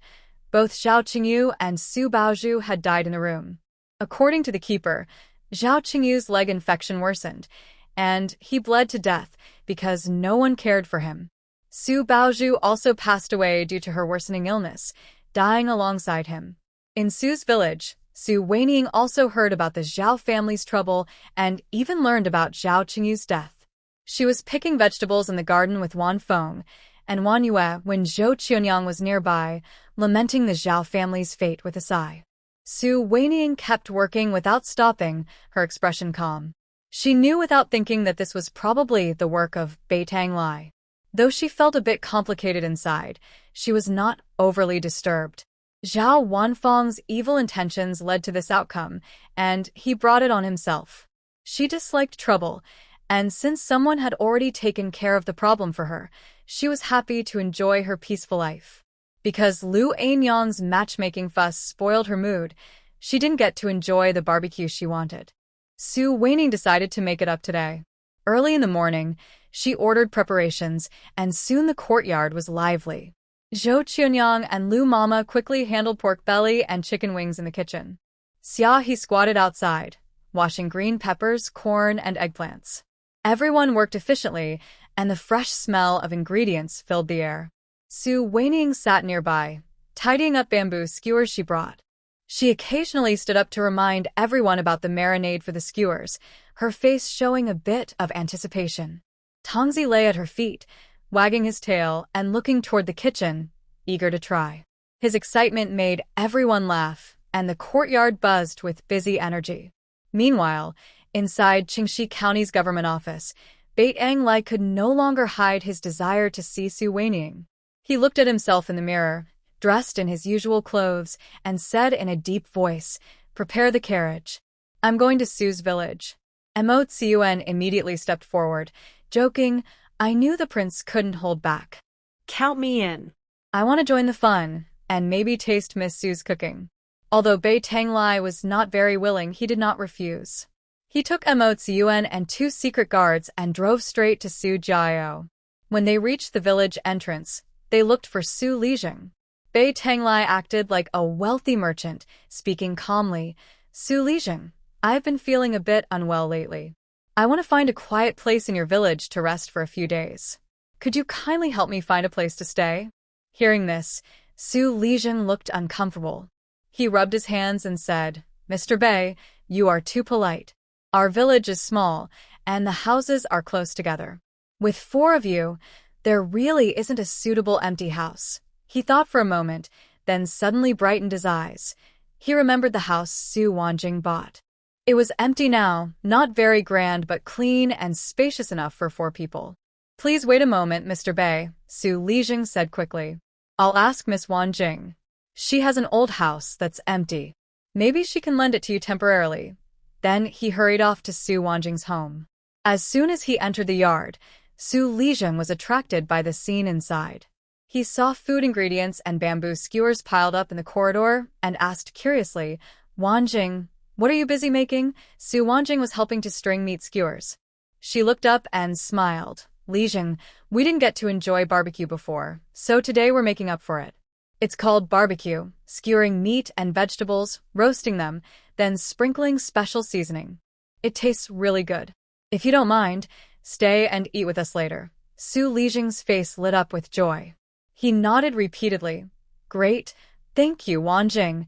Both Zhao Qingyu and Su Baozhu had died in the room. According to the keeper, Zhao Qingyu's leg infection worsened, and he bled to death because no one cared for him. Su Baozhu also passed away due to her worsening illness, dying alongside him. In Su's village, Su Weining also heard about the Zhao family's trouble and even learned about Zhao Qingyu's death. She was picking vegetables in the garden with Wanfeng and Wan Yue when Zhou Qianyang was nearby, lamenting the Zhao family's fate with a sigh. Su Weining kept working without stopping, her expression calm. She knew without thinking that this was probably the work of Bei Tanglai. Though she felt a bit complicated inside, she was not overly disturbed. Zhao Wanfang's evil intentions led to this outcome, and he brought it on himself. She disliked trouble, and since someone had already taken care of the problem for her, she was happy to enjoy her peaceful life. Because Lu Anyang's matchmaking fuss spoiled her mood, she didn't get to enjoy the barbecue she wanted. Su Weining decided to make it up today. Early in the morning, she ordered preparations, and soon the courtyard was lively. Zhou Qianyang and Lu Mama quickly handled pork belly and chicken wings in the kitchen. Xia He squatted outside, washing green peppers, corn, and eggplants. Everyone worked efficiently, and the fresh smell of ingredients filled the air. Su Weining sat nearby, tidying up bamboo skewers she brought. She occasionally stood up to remind everyone about the marinade for the skewers, her face showing a bit of anticipation. Tongzi lay at her feet, wagging his tail and looking toward the kitchen, eager to try. His excitement made everyone laugh, and the courtyard buzzed with busy energy. Meanwhile, inside Qingxi County's government office, Bei Tanglai could no longer hide his desire to see Su Weining. He looked at himself in the mirror, dressed in his usual clothes, and said in a deep voice, "Prepare the carriage. I'm going to Su's village." Mo Tsiyuan immediately stepped forward, joking, "I knew the prince couldn't hold back. Count me in. I want to join the fun, and maybe taste Miss Su's cooking." Although Bei Tanglai was not very willing, he did not refuse. He took Mo Tsiyuan and 2 secret guards and drove straight to Su Jiao. When they reached the village entrance, they looked for Su Lijing. Bei Tanglai acted like a wealthy merchant, speaking calmly. "Su Lijing, I've been feeling a bit unwell lately. I want to find a quiet place in your village to rest for a few days. Could you kindly help me find a place to stay?" Hearing this, Su Lijing looked uncomfortable. He rubbed his hands and said, "Mr. Bei, you are too polite. Our village is small, and the houses are close together. With 4 of you, there really isn't a suitable empty house." He thought for a moment, then suddenly brightened his eyes. He remembered the house Su Wanjing bought. It was empty now, not very grand but clean and spacious enough for 4 people. "Please wait a moment, Mr. Bei," Su Lijing said quickly. "I'll ask Miss Wanjing. She has an old house that's empty. Maybe she can lend it to you temporarily." Then he hurried off to Su Wanjing's home. As soon as he entered the yard, Su Lijing was attracted by the scene inside. He saw food ingredients and bamboo skewers piled up in the corridor and asked curiously, "Wanjing, what are you busy making?" Su Wanjing was helping to string meat skewers. She looked up and smiled. "Lijing, we didn't get to enjoy barbecue before, so today we're making up for it. It's called barbecue, skewering meat and vegetables, roasting them, then sprinkling special seasoning. It tastes really good. If you don't mind, stay and eat with us later." Su Lijing's face lit up with joy. He nodded repeatedly. "Great, thank you, Wanjing."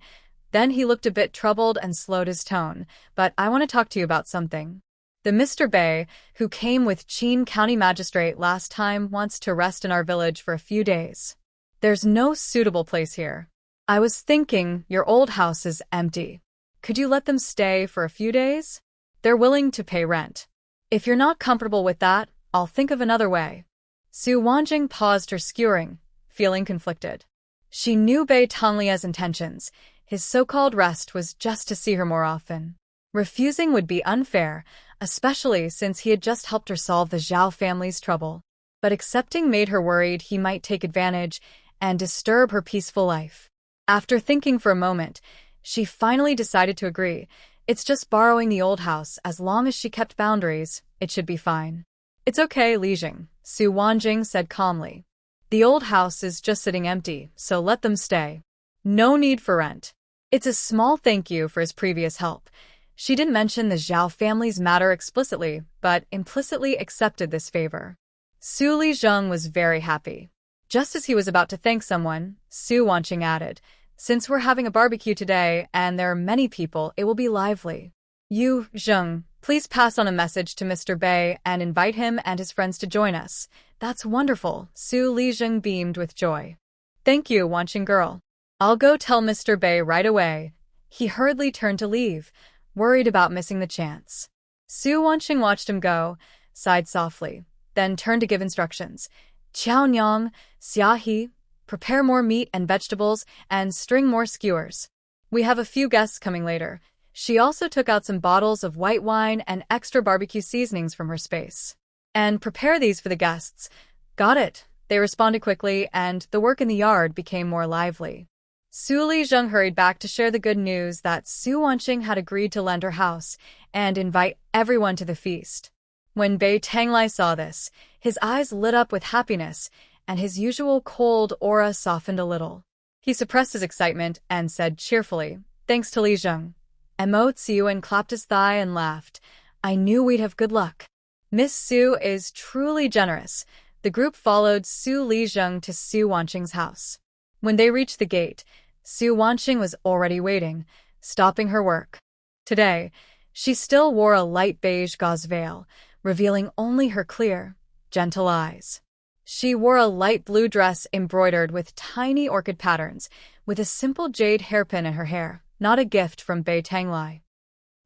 Then he looked a bit troubled and slowed his tone. "But I want to talk to you about something. The Mr. Bei, who came with Qin County Magistrate last time, wants to rest in our village for a few days. There's no suitable place here. I was thinking your old house is empty. Could you let them stay for a few days? They're willing to pay rent. If you're not comfortable with that, I'll think of another way." Su Wanjing paused her skewering, feeling conflicted. She knew Bei Tanglia's intentions. His so-called rest was just to see her more often. Refusing would be unfair, especially since he had just helped her solve the Zhao family's trouble. But accepting made her worried he might take advantage and disturb her peaceful life. After thinking for a moment, she finally decided to agree. It's just borrowing the old house. As long as she kept boundaries, it should be fine. "It's okay, Lijing," Su Wanjing said calmly. "The old house is just sitting empty, so let them stay. No need for rent." It's a small thank you for his previous help. She didn't mention the Zhao family's matter explicitly, but implicitly accepted this favor. Su Lijing was very happy. Just as he was about to thank someone, Su Wanjing added, "Since we're having a barbecue today and there are many people, it will be lively. You, Zheng, please pass on a message to Mr. Bei and invite him and his friends to join us." "That's wonderful," Su Lijing beamed with joy. "Thank you, Wanjing girl. I'll go tell Mr. Bei right away." He hurriedly turned to leave, worried about missing the chance. Su Wanqing watched him go, sighed softly, then turned to give instructions. Qiao Nyang, Xia He, prepare more meat and vegetables, and string more skewers. We have a few guests coming later. She also took out some bottles of white wine and extra barbecue seasonings from her space. And prepare these for the guests. Got it. They responded quickly, and the work in the yard became more lively. Su Lizheng hurried back to share the good news that Su Wanqing had agreed to lend her house and invite everyone to the feast. When Bei Tanglai saw this, his eyes lit up with happiness, and his usual cold aura softened a little. He suppressed his excitement and said cheerfully, "Thanks to Lizheng." Mo Ziyuan clapped his thigh and laughed. "I knew we'd have good luck." Miss Su is truly generous. The group followed Su Lizheng to Su Wanqing's house. When they reached the gate, Su Wanqing was already waiting, stopping her work. Today, she still wore a light beige gauze veil, revealing only her clear, gentle eyes. She wore a light blue dress embroidered with tiny orchid patterns, with a simple jade hairpin in her hair, not a gift from Bei Tanglai.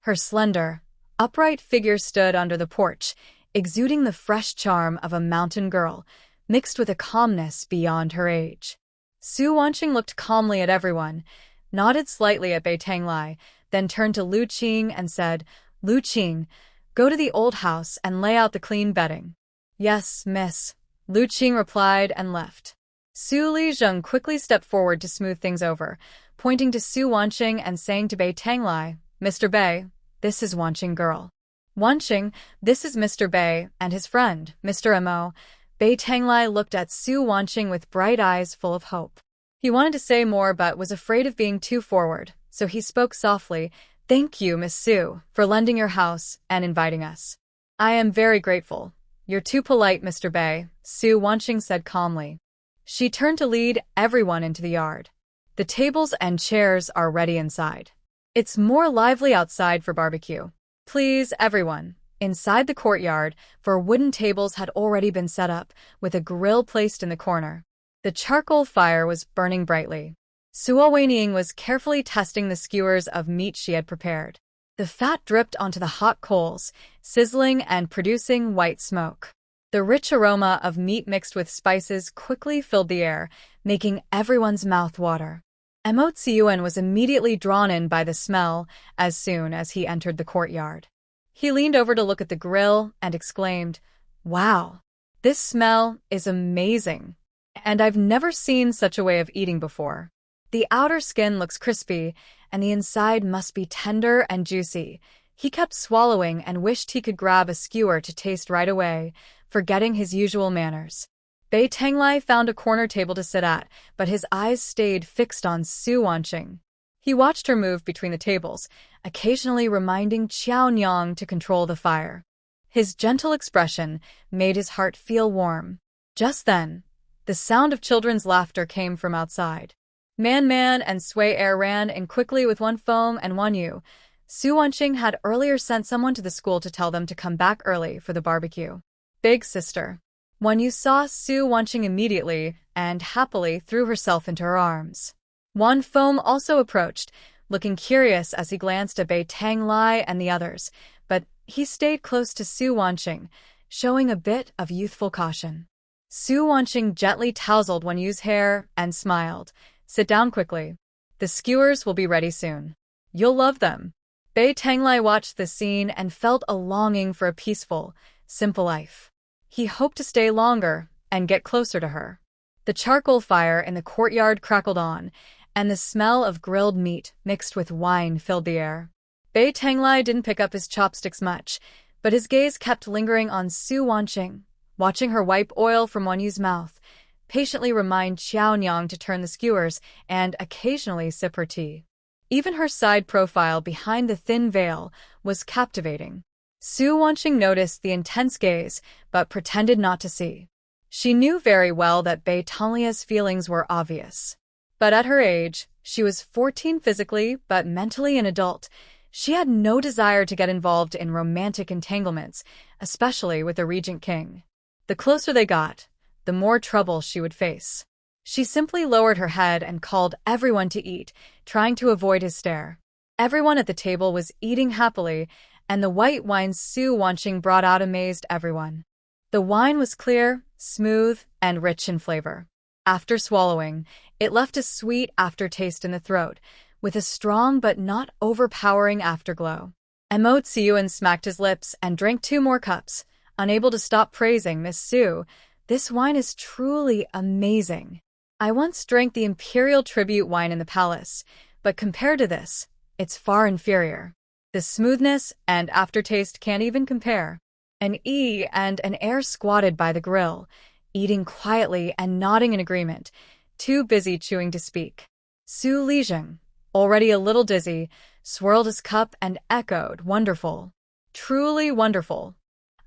Her slender, upright figure stood under the porch, exuding the fresh charm of a mountain girl, mixed with a calmness beyond her age. Su Wanqing looked calmly at everyone, nodded slightly at Bei Tanglai, then turned to Lu Qing and said, "Lu Qing, go to the old house and lay out the clean bedding." "Yes, miss," Lu Qing replied and left. Su Lizheng quickly stepped forward to smooth things over, pointing to Su Wanqing and saying to Bei Tanglai, "Mr. Bei, this is Wanqing girl." "Wanqing, this is Mr. Bei and his friend, Mr. Mo." Bei Tanglai looked at Su Wanqing with bright eyes full of hope. He wanted to say more but was afraid of being too forward, so he spoke softly, "Thank you, Miss Su, for lending your house and inviting us." "I am very grateful. You're too polite, Mr. Bei," Su Wanqing said calmly. She turned to lead everyone into the yard. "The tables and chairs are ready inside. It's more lively outside for barbecue. Please, everyone." Inside the courtyard, 4 wooden tables had already been set up, with a grill placed in the corner. The charcoal fire was burning brightly. Sua Weining was carefully testing the skewers of meat she had prepared. The fat dripped onto the hot coals, sizzling and producing white smoke. The rich aroma of meat mixed with spices quickly filled the air, making everyone's mouth water. Mo Ziyuan was immediately drawn in by the smell as soon as he entered the courtyard. He leaned over to look at the grill and exclaimed, "Wow, this smell is amazing, and I've never seen such a way of eating before. The outer skin looks crispy, and the inside must be tender and juicy." He kept swallowing and wished he could grab a skewer to taste right away, forgetting his usual manners. Bei Tanglai found a corner table to sit at, but his eyes stayed fixed on Su Wanqing. He watched her move between the tables, occasionally reminding Qiao Nyang to control the fire. His gentle expression made his heart feel warm. Just then, the sound of children's laughter came from outside. Man and Sui Er ran in quickly with one Feng and one Yu. Su Wanqing had earlier sent someone to the school to tell them to come back early for the barbecue. "Big sister." Wan Yu saw Su Wanqing immediately and happily threw herself into her arms. Wan Feng also approached, looking curious as he glanced at Bei Tanglai and the others, but he stayed close to Su Wanqing, showing a bit of youthful caution. Su Wanqing gently tousled Wan Yu's hair and smiled. "Sit down quickly. The skewers will be ready soon. You'll love them." Bei Tanglai watched the scene and felt a longing for a peaceful, simple life. He hoped to stay longer and get closer to her. The charcoal fire in the courtyard crackled on, and the smell of grilled meat mixed with wine filled the air. Bei Tanglai didn't pick up his chopsticks much, but his gaze kept lingering on Su Wanqing, watching her wipe oil from Wan Yu's mouth, patiently remind Qiao Nyang to turn the skewers, and occasionally sip her tea. Even her side profile behind the thin veil was captivating. Su Wanqing noticed the intense gaze, but pretended not to see. She knew very well that Bei Tanglia's feelings were obvious. But at her age, she was 14 physically, but mentally an adult. She had no desire to get involved in romantic entanglements, especially with the Regent King. The closer they got, the more trouble she would face. She simply lowered her head and called everyone to eat, trying to avoid his stare. Everyone at the table was eating happily, and the white wine Su Wanqing brought out amazed everyone. The wine was clear, smooth, and rich in flavor. After swallowing, it left a sweet aftertaste in the throat, with a strong but not overpowering afterglow. Mo Tsiyuan smacked his lips and drank 2 more cups, unable to stop praising Miss Su. This wine is truly amazing. I once drank the imperial tribute wine in the palace, but compared to this, it's far inferior. The smoothness and aftertaste can't even compare. An E and an heir squatted by the grill, eating quietly and nodding in agreement, too busy chewing to speak. Su Lijing, already a little dizzy, swirled his cup and echoed, "Wonderful. Truly wonderful.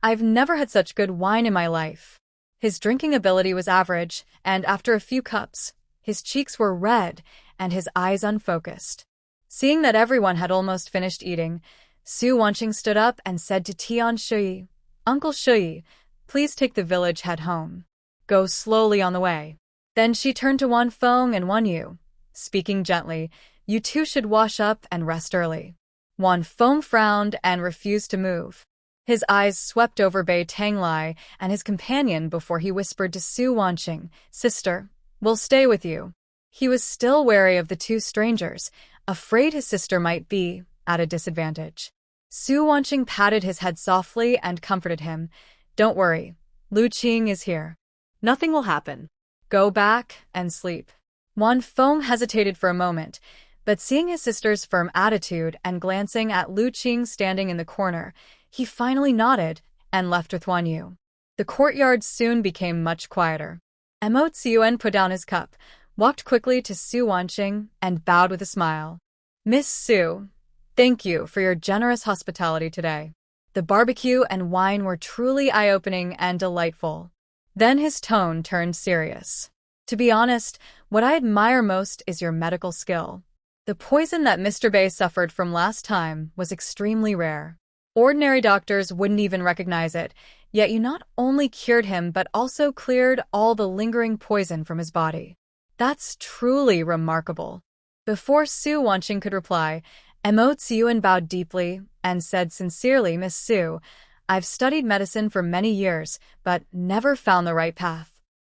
I've never had such good wine in my life." His drinking ability was average, and after a few cups, his cheeks were red and his eyes unfocused. Seeing that everyone had almost finished eating, Su Wanqing stood up and said to Tian Shui, "Uncle Shui, please take the village head home. Go slowly on the way." Then she turned to Wan Feng and Wan Yu, speaking gently, "You two should wash up and rest early." Wan Feng frowned and refused to move. His eyes swept over Bei Tanglai and his companion before he whispered to Su Wanqing, "Sister, we'll stay with you." He was still wary of the 2 strangers, afraid his sister might be at a disadvantage. Su Wanqing patted his head softly and comforted him. "Don't worry, Lu Qing is here. Nothing will happen. Go back and sleep." Wan Feng hesitated for a moment, but seeing his sister's firm attitude and glancing at Lu Qing standing in the corner, he finally nodded and left with Wan Yu. The courtyard soon became much quieter. Mo Tsiyuan put down his cup, walked quickly to Su Wanqing, and bowed with a smile. "Miss Su, thank you for your generous hospitality today. The barbecue and wine were truly eye-opening and delightful." Then his tone turned serious. "To be honest, what I admire most is your medical skill. The poison that Mr. Bei suffered from last time was extremely rare. Ordinary doctors wouldn't even recognize it, yet you not only cured him but also cleared all the lingering poison from his body. That's truly remarkable." Before Su Wanqing could reply, Mo Tsiyuan bowed deeply and said sincerely, "Miss Su, I've studied medicine for many years, but never found the right path.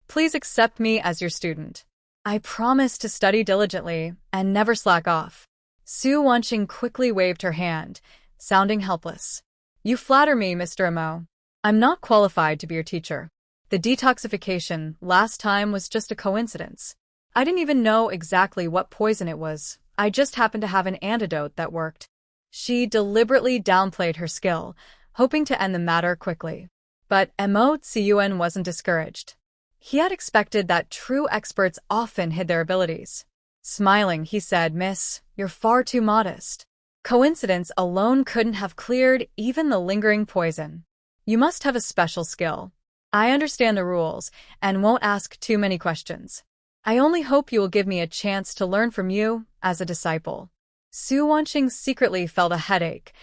Please accept me as your student. I promise to study diligently and never slack off." Su Wanqing quickly waved her hand, sounding helpless. "You flatter me, Mr. Mo. I'm not qualified to be your teacher. The detoxification last time was just a coincidence. I didn't even know exactly what poison it was. I just happened to have an antidote that worked." She deliberately downplayed her skill, hoping to end the matter quickly. But Mo Tsiyuan wasn't discouraged. He had expected that true experts often hid their abilities. Smiling, he said, "Miss, you're far too modest. Coincidence alone couldn't have cleared even the lingering poison. You must have a special skill. I understand the rules and won't ask too many questions. I only hope you will give me a chance to learn from you as a disciple." Su Wanqing secretly felt a headache.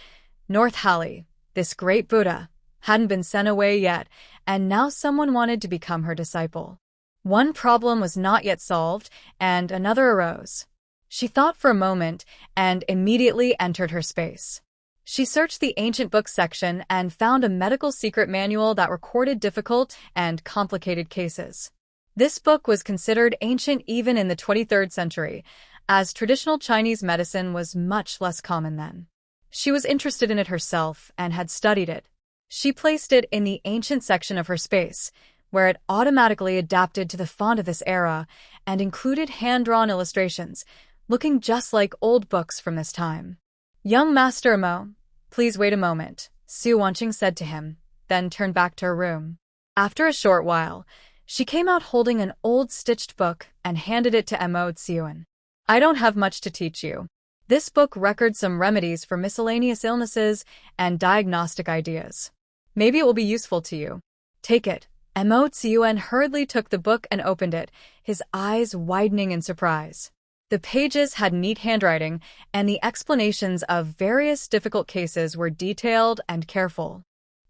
North Halley, this great Buddha, hadn't been sent away yet, and now someone wanted to become her disciple. One problem was not yet solved, and another arose. She thought for a moment and immediately entered her space. She searched the ancient books section and found a medical secret manual that recorded difficult and complicated cases. This book was considered ancient even in the 23rd century, as traditional Chinese medicine was much less common then. She was interested in it herself and had studied it. She placed it in the ancient section of her space, where it automatically adapted to the font of this era and included hand-drawn illustrations, looking just like old books from this time. "Young Master Mo, please wait a moment," Su Wanqing said to him, then turned back to her room. After a short while, she came out holding an old stitched book and handed it to Mo Tsiyuan. "I don't have much to teach you. This book records some remedies for miscellaneous illnesses and diagnostic ideas. Maybe it will be useful to you. Take it." Mo Tsiyuan hurriedly took the book and opened it, his eyes widening in surprise. The pages had neat handwriting, and the explanations of various difficult cases were detailed and careful.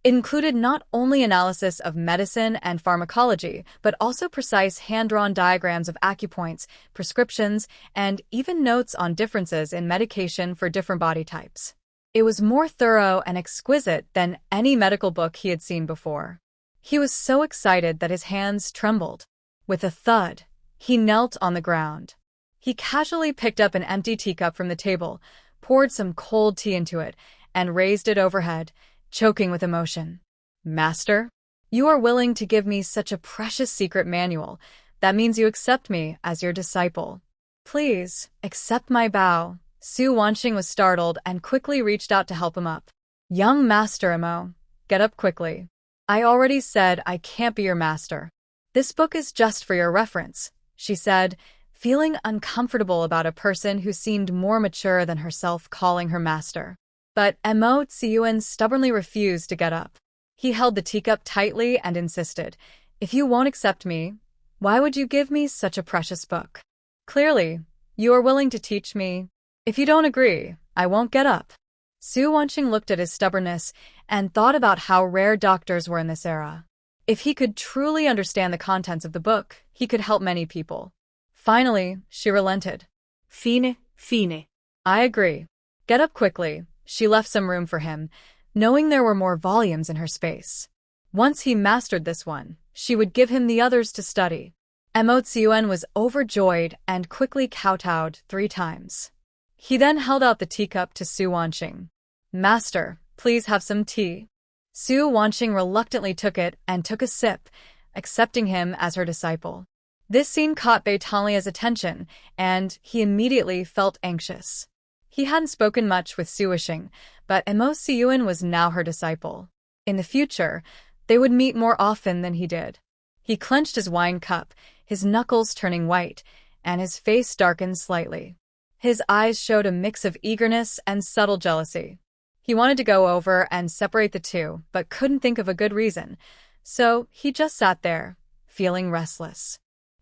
It included not only analysis of medicine and pharmacology, but also precise hand-drawn diagrams of acupoints, prescriptions, and even notes on differences in medication for different body types. It was more thorough and exquisite than any medical book he had seen before. He was so excited that his hands trembled. With a thud, he knelt on the ground. He casually picked up an empty teacup from the table, poured some cold tea into it, and raised it overhead, choking with emotion. "Master, you are willing to give me such a precious secret manual. That means you accept me as your disciple. Please, accept my bow." Su Wanqing was startled and quickly reached out to help him up. "Young Master Emo, get up quickly. I already said I can't be your master. This book is just for your reference," she said, feeling uncomfortable about a person who seemed more mature than herself calling her master. But Emo Tsiyuan stubbornly refused to get up. He held the teacup tightly and insisted, "If you won't accept me, why would you give me such a precious book? Clearly, you are willing to teach me. If you don't agree, I won't get up." Su Wanqing looked at his stubbornness and thought about how rare doctors were in this era. If he could truly understand the contents of the book, he could help many people. Finally, she relented. Fine, fine. "I agree. Get up quickly." She left some room for him, knowing there were more volumes in her space. Once he mastered this one, she would give him the others to study. Emo Tsiyuan was overjoyed and quickly kowtowed 3 times. He then held out the teacup to Su Wanqing. "Master, please have some tea." Su Wanqing reluctantly took it and took a sip, accepting him as her disciple. This scene caught Bei Tanlia's attention, and he immediately felt anxious. He hadn't spoken much with Su Wishing, but Emo Tsiyuan was now her disciple. In the future, they would meet more often than he did. He clenched his wine cup, his knuckles turning white, and his face darkened slightly. His eyes showed a mix of eagerness and subtle jealousy. He wanted to go over and separate the two, but couldn't think of a good reason, so he just sat there, feeling restless.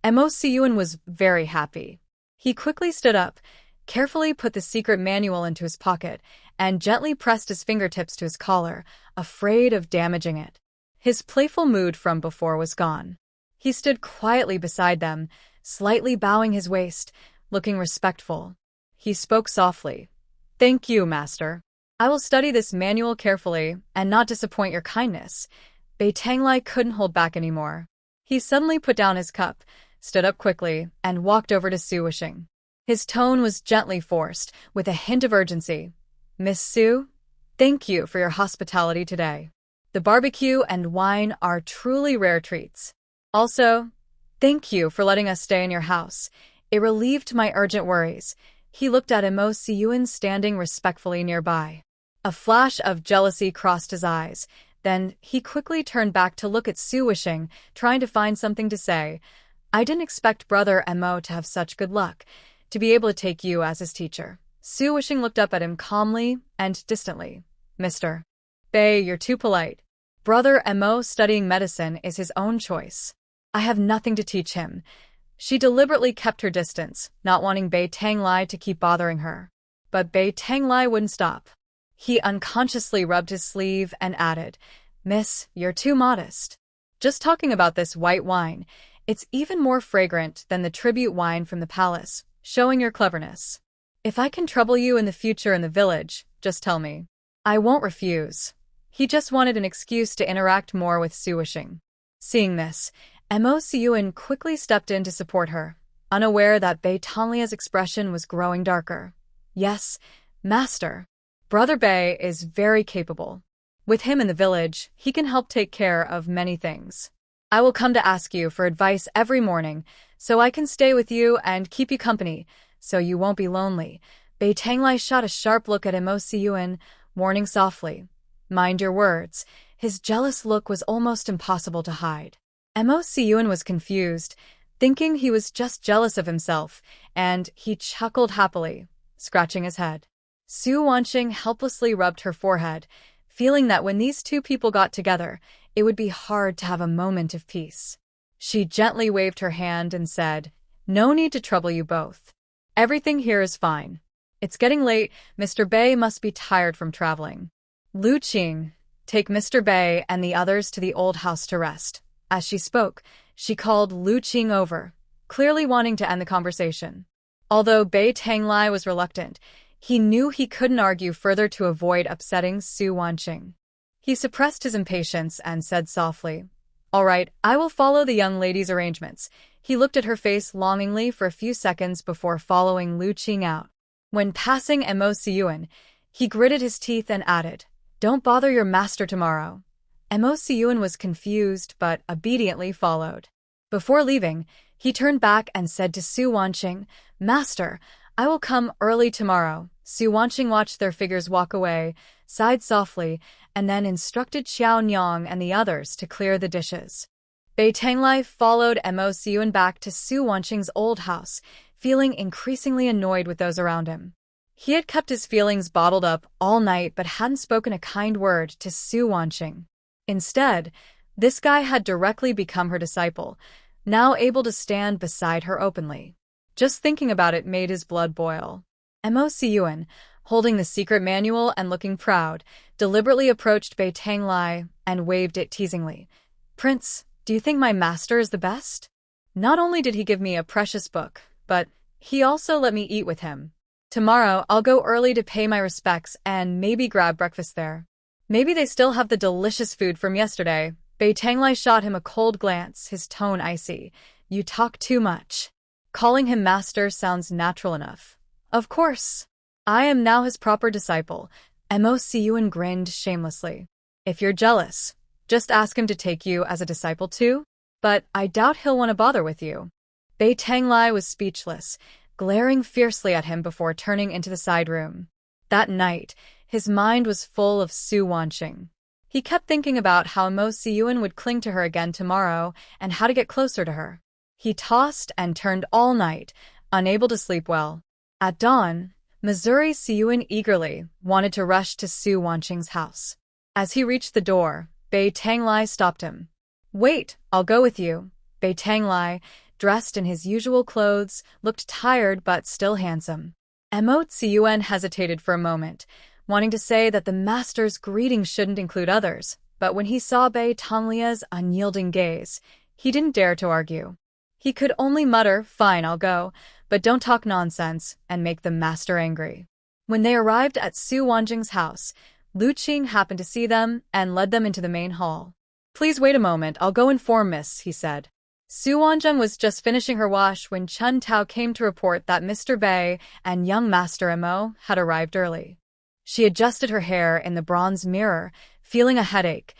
Emo Tsiyuan was very happy. He quickly stood up, carefully put the secret manual into his pocket, and gently pressed his fingertips to his collar, afraid of damaging it. His playful mood from before was gone. He stood quietly beside them, slightly bowing his waist, looking respectful. He spoke softly. "Thank you, Master. I will study this manual carefully and not disappoint your kindness." Bei Tanglai couldn't hold back anymore. He suddenly put down his cup, stood up quickly, and walked over to Su Wishing. His tone was gently forced, with a hint of urgency. "Miss Su, thank you for your hospitality today. The barbecue and wine are truly rare treats. Also, thank you for letting us stay in your house. It relieved my urgent worries." He looked at Emo Tsiyuan standing respectfully nearby. A flash of jealousy crossed his eyes. Then he quickly turned back to look at Su Wishing, trying to find something to say. "I didn't expect Brother Emo to have such good luck, to be able to take you as his teacher." Su Wishing looked up at him calmly and distantly. "Mr. Bei, you're too polite. Brother Emo studying medicine is his own choice. I have nothing to teach him." She deliberately kept her distance, not wanting Bei Tanglai to keep bothering her. But Bei Tanglai wouldn't stop. He unconsciously rubbed his sleeve and added, "Miss, you're too modest. Just talking about this white wine, it's even more fragrant than the tribute wine from the palace, showing your cleverness. If I can trouble you in the future in the village, just tell me. I won't refuse." He just wanted an excuse to interact more with Su Wishing. Seeing this, Emo Tsiyuan quickly stepped in to support her, unaware that Bei Tanlia's expression was growing darker. "Yes, Master. Brother Bei is very capable. With him in the village, he can help take care of many things. I will come to ask you for advice every morning, so I can stay with you and keep you company, so you won't be lonely." Bei Tanglai shot a sharp look at Emo Tsiyuan, warning softly, "Mind your words." His jealous look was almost impossible to hide. Emo Tsiyuan was confused, thinking he was just jealous of himself, and he chuckled happily, scratching his head. Su Wanqing helplessly rubbed her forehead, feeling that when these two people got together, it would be hard to have a moment of peace. She gently waved her hand and said, "No need to trouble you both. Everything here is fine. It's getting late. Mr. Bei must be tired from traveling. Lu Qing, take Mr. Bei and the others to the old house to rest." As she spoke, she called Lu Qing over, clearly wanting to end the conversation. Although Bei Tanglai was reluctant, He knew he couldn't argue further to avoid upsetting Su Wanqing. He suppressed his impatience and said softly, "All right, I will follow the young lady's arrangements." He looked at her face longingly for a few seconds before following Lu Qing out. When passing Mo Siyuan, he gritted his teeth and added, "Don't bother your master tomorrow." Mo Siyuan was confused but obediently followed. Before leaving, he turned back and said to Su Wanqing, "Master, I will come early tomorrow." Su Wanqing watched their figures walk away, sighed softly, and then instructed Xiao Nyang and the others to clear the dishes. Bei Tanglai followed Mo Siyuan back to Su Wanqing's old house, feeling increasingly annoyed with those around him. He had kept his feelings bottled up all night but hadn't spoken a kind word to Su Wanqing. Instead, this guy had directly become her disciple, now able to stand beside her openly. Just thinking about it made his blood boil. Mo Siyuan, holding the secret manual and looking proud, deliberately approached Bei Tanglai and waved it teasingly. "Prince, do you think my master is the best? Not only did he give me a precious book, but he also let me eat with him. Tomorrow, I'll go early to pay my respects and maybe grab breakfast there. Maybe they still have the delicious food from yesterday." Bei Tanglai shot him a cold glance, his tone icy. "You talk too much. Calling him master sounds natural enough." "Of course. I am now his proper disciple." Mo Siyuan grinned shamelessly. "If you're jealous, just ask him to take you as a disciple too, but I doubt he'll want to bother with you." Bei Tanglai was speechless, glaring fiercely at him before turning into the side room. That night, his mind was full of Su Wanqing. He kept thinking about how Mo Siyuan would cling to her again tomorrow and how to get closer to her. He tossed and turned all night, unable to sleep well. At dawn, Missouri Siyuan eagerly wanted to rush to Su Wanqing's house. As he reached the door, Bei Tanglai stopped him. "Wait, I'll go with you." Bei Tanglai, dressed in his usual clothes, looked tired but still handsome. Mo Siyuan hesitated for a moment, wanting to say that the master's greetings shouldn't include others, but when he saw Bei Tanglia's unyielding gaze, he didn't dare to argue. He could only mutter, "Fine, I'll go, but don't talk nonsense," and make the master angry. When they arrived at Su Wanqing's house, Lu Qing happened to see them and led them into the main hall. "Please wait a moment, I'll go inform Miss," he said. Su Wanqing was just finishing her wash when Chun Tao came to report that Mr. Bei and young Master Mo had arrived early. She adjusted her hair in the bronze mirror, feeling a headache.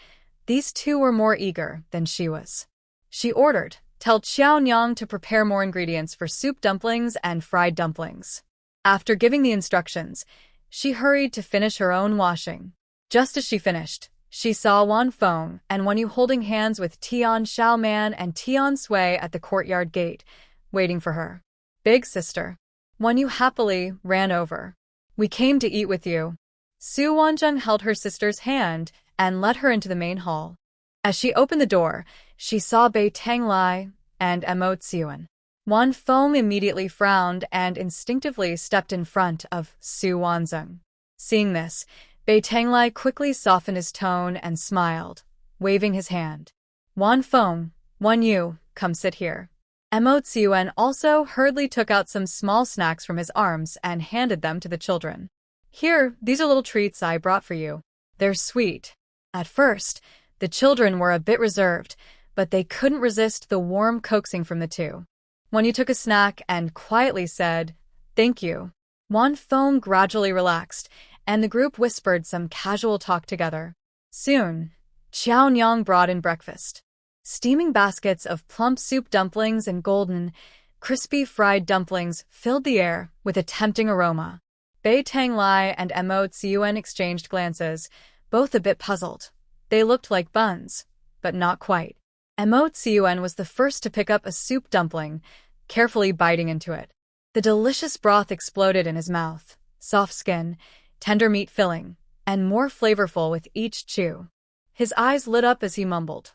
These two were more eager than she was. She ordered, "Tell Xiao Nyang to prepare more ingredients for soup dumplings and fried dumplings." After giving the instructions, she hurried to finish her own washing. Just as she finished, she saw Wan Feng and Wan Yu holding hands with Tian Xiaoman and Tian Sui at the courtyard gate, waiting for her. "Big sister." Wan Yu happily ran over. "We came to eat with you." Su Wanqing held her sister's hand and led her into the main hall. As she opened the door, she saw Bei Tanglai and Mo Siyuan. Wan Feng immediately frowned and instinctively stepped in front of Su Wanqing. Seeing this, Bei Tanglai quickly softened his tone and smiled, waving his hand. "Wan Feng, Wan Yu, come sit here." Mo Siyuan also hurriedly took out some small snacks from his arms and handed them to the children. "Here, these are little treats I brought for you. They're sweet." At first, the children were a bit reserved, but they couldn't resist the warm coaxing from the two. Wan Yu took a snack and quietly said, "Thank you." Wan Feng gradually relaxed, and the group whispered some casual talk together. Soon, Xiao Nyang brought in breakfast. Steaming baskets of plump soup dumplings and golden, crispy fried dumplings filled the air with a tempting aroma. Bei Tanglai and Mo Siyuan exchanged glances, both a bit puzzled. They looked like buns, but not quite. Mo Siyuan was the first to pick up a soup dumpling, carefully biting into it. The delicious broth exploded in his mouth, soft skin, tender meat filling, and more flavorful with each chew. His eyes lit up as he mumbled,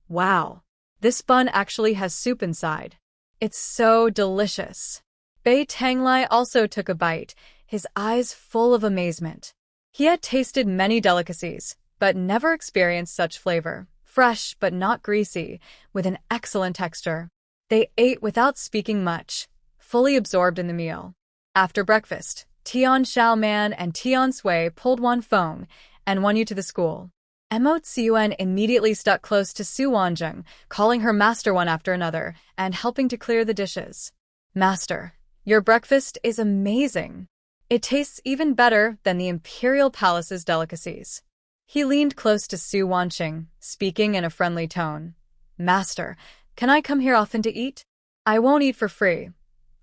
"Wow, this bun actually has soup inside. It's so delicious." Bei Tanglai also took a bite, his eyes full of amazement. He had tasted many delicacies, but never experienced such flavor, fresh but not greasy, with an excellent texture. They ate without speaking much, fully absorbed in the meal. After breakfast, Tian Xiaoman and Tian Sui pulled Wan Feng and won you to the school. Mo Tsiuan immediately stuck close to Su Wanzheng, calling her master one after another and helping to clear the dishes. Master, your breakfast is amazing. It tastes even better than the Imperial Palace's delicacies. He leaned close to Su Wanqing, speaking in a friendly tone. Master, can I come here often to eat? I won't eat for free.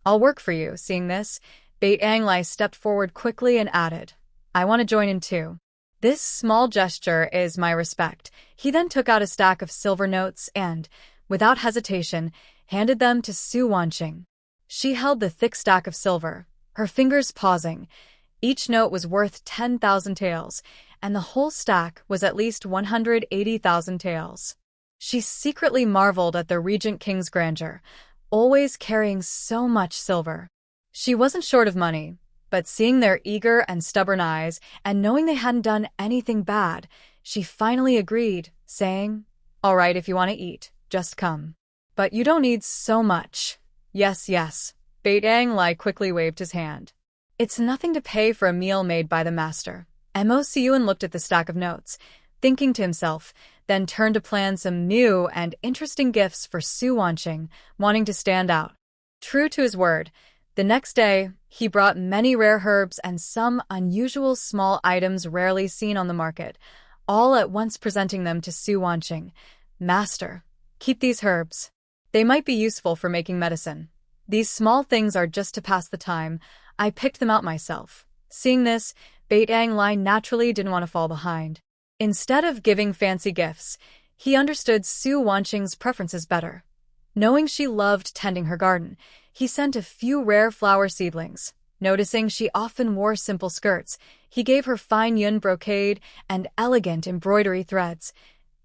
I'll work for you. Seeing this, Beit Anglai stepped forward quickly and added, I want to join in too. This small gesture is my respect. He then took out a stack of silver notes and, without hesitation, handed them to Su Wanqing. She held the thick stack of silver, her fingers pausing. Each note was worth 10,000 taels, and the whole stack was at least 180,000 taels. She secretly marveled at the Regent King's grandeur, always carrying so much silver. She wasn't short of money, but seeing their eager and stubborn eyes and knowing they hadn't done anything bad, she finally agreed, saying, All right, if you want to eat, just come. But you don't need so much. Yes, yes. Beit Anglai quickly waved his hand. It's nothing to pay for a meal made by the master. Mo Tsiuan looked at the stack of notes, thinking to himself, then turned to plan some new and interesting gifts for Su Wanqing, wanting to stand out. True to his word, the next day, he brought many rare herbs and some unusual small items rarely seen on the market, all at once presenting them to Su Wanqing. Master, keep these herbs. They might be useful for making medicine. These small things are just to pass the time. I picked them out myself. Seeing this, Beit Anglai naturally didn't want to fall behind. Instead of giving fancy gifts, he understood Su Wanqing's preferences better. Knowing she loved tending her garden, he sent a few rare flower seedlings. Noticing she often wore simple skirts, he gave her fine yun brocade and elegant embroidery threads.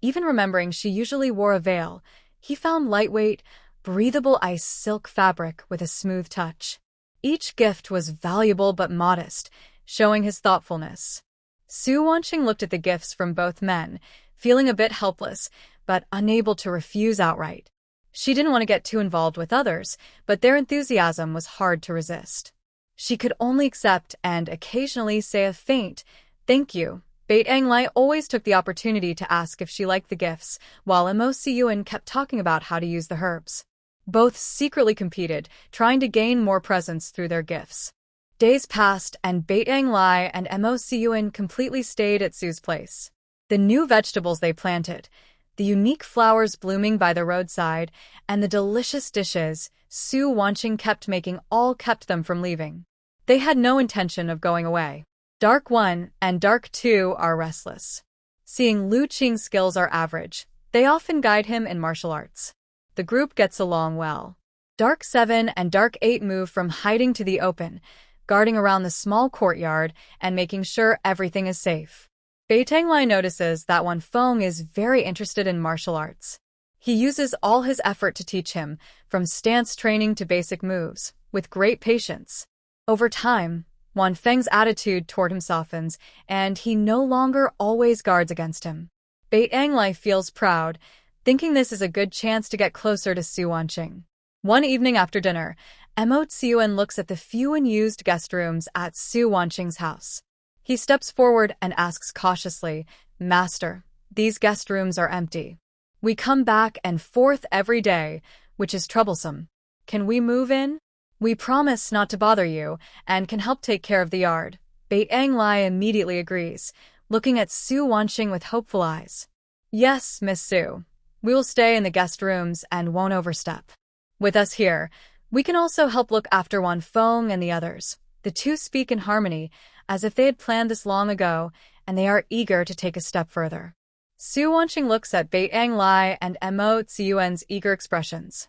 Even remembering she usually wore a veil, he found lightweight, breathable ice silk fabric with a smooth touch. Each gift was valuable but modest, showing his thoughtfulness. Su Wanqing looked at the gifts from both men, feeling a bit helpless, but unable to refuse outright. She didn't want to get too involved with others, but their enthusiasm was hard to resist. She could only accept and occasionally say a faint, thank you. Beit Anglai always took the opportunity to ask if she liked the gifts, while Mo Tsiuan kept talking about how to use the herbs. Both secretly competed, trying to gain more presents through their gifts. Days passed, and Beit Anglai and Mo Tsiuan completely stayed at Su's place. The new vegetables they planted, the unique flowers blooming by the roadside, and the delicious dishes Su Wanqing kept making all kept them from leaving. They had no intention of going away. Dark 1 and Dark 2 are restless. Seeing Lu Qing's skills are average, they often guide him in martial arts. The group gets along well. Dark 7 and Dark 8 move from hiding to the open, guarding around the small courtyard and making sure everything is safe. Beit Anglai notices that Wan Feng is very interested in martial arts. He uses all his effort to teach him, from stance training to basic moves, with great patience. Over time, Wan Feng's attitude toward him softens, and he no longer always guards against him. Beit Anglai feels proud, thinking this is a good chance to get closer to Su Wanqing. One evening after dinner, Mo Tsiuan looks at the few unused guest rooms at Su Wanqing's house. He steps forward and asks cautiously, Master, these guest rooms are empty. We come back and forth every day, which is troublesome. Can we move in? We promise not to bother you and can help take care of the yard. Beit Anglai immediately agrees, looking at Su Wanqing with hopeful eyes. Yes, Miss Su. We will stay in the guest rooms and won't overstep. With us here, we can also help look after Wan Feng and the others. The two speak in harmony, as if they had planned this long ago, and they are eager to take a step further. Su Wanqing looks at Beit Anglai and Mo Tsiuan's eager expressions.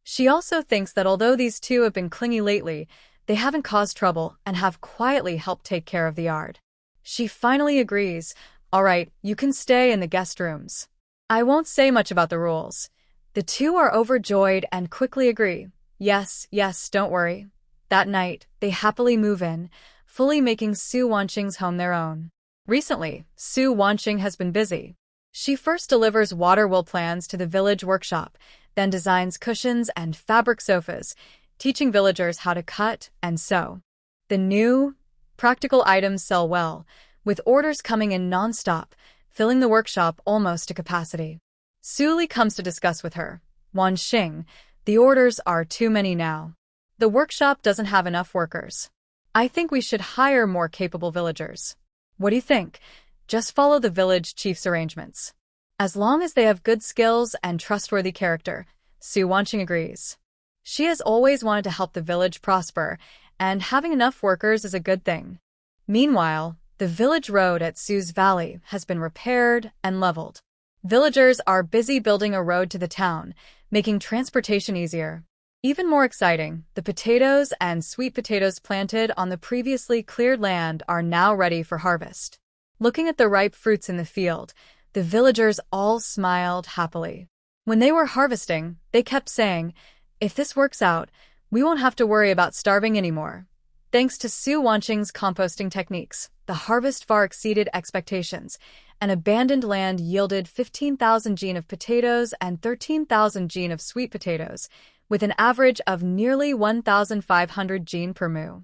She also thinks that although these two have been clingy lately, they haven't caused trouble and have quietly helped take care of the yard. She finally agrees, all right, you can stay in the guest rooms. I won't say much about the rules. The two are overjoyed and quickly agree. Yes, yes, don't worry. That night, they happily move in, fully making Su Wanqing's home their own. Recently, Su Wanqing has been busy. She first delivers water wool plans to the village workshop, then designs cushions and fabric sofas, teaching villagers how to cut and sew. The new, Practical items sell well, with orders coming in non-stop, filling the workshop almost to capacity. Su Li comes to discuss with her. Wan Xing, the orders are too many now. The workshop doesn't have enough workers. I think we should hire more capable villagers. What do you think? Just follow the village chief's arrangements. As long as they have good skills and trustworthy character, Su Wanqing agrees. She has always wanted to help the village prosper, and having enough workers is a good thing. Meanwhile, the village road at Su's Valley has been repaired and leveled. Villagers are busy building a road to the town, making transportation easier. Even more exciting, the potatoes and sweet potatoes planted on the previously cleared land are now ready for harvest. Looking at the ripe fruits in the field, the villagers all smiled happily. When they were harvesting, they kept saying, "If this works out, we won't have to worry about starving anymore." Thanks to Su Wanqing's composting techniques, the harvest far exceeded expectations, and abandoned land yielded 15,000 jin of potatoes and 13,000 jin of sweet potatoes, with an average of nearly 1,500 jin per mu.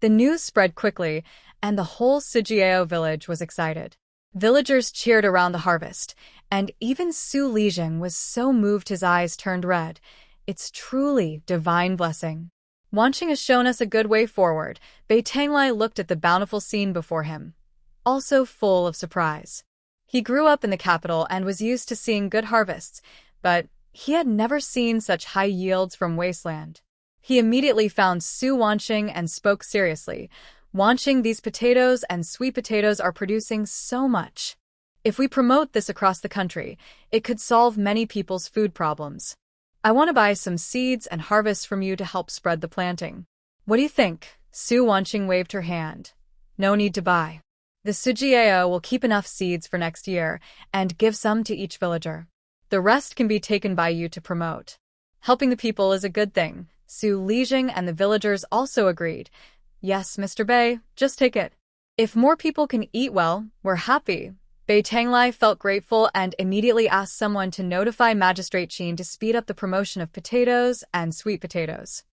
The news spread quickly, and the whole Sujiao village was excited. Villagers cheered around the harvest, and even Su Lijing was so moved his eyes turned red. It's truly divine blessing. Wanqing has shown us a good way forward. Bei Tanglai looked at the bountiful scene before him, also full of surprise. He grew up in the capital and was used to seeing good harvests, but he had never seen such high yields from wasteland. He immediately found Su Wanqing and spoke seriously. "Wanqing, these potatoes and sweet potatoes are producing so much. If we promote this across the country, it could solve many people's food problems. I want to buy some seeds and harvests from you to help spread the planting. What do you think?" Su Wanqing waved her hand. "No need to buy. The Sujiao will keep enough seeds for next year and give some to each villager. The rest can be taken by you to promote. Helping the people is a good thing." Su Lijing and the villagers also agreed. "Yes, Mr. Bei, just take it. If more people can eat well, we're happy." Bei Tanglai felt grateful and immediately asked someone to notify Magistrate Qin to speed up the promotion of potatoes and sweet potatoes.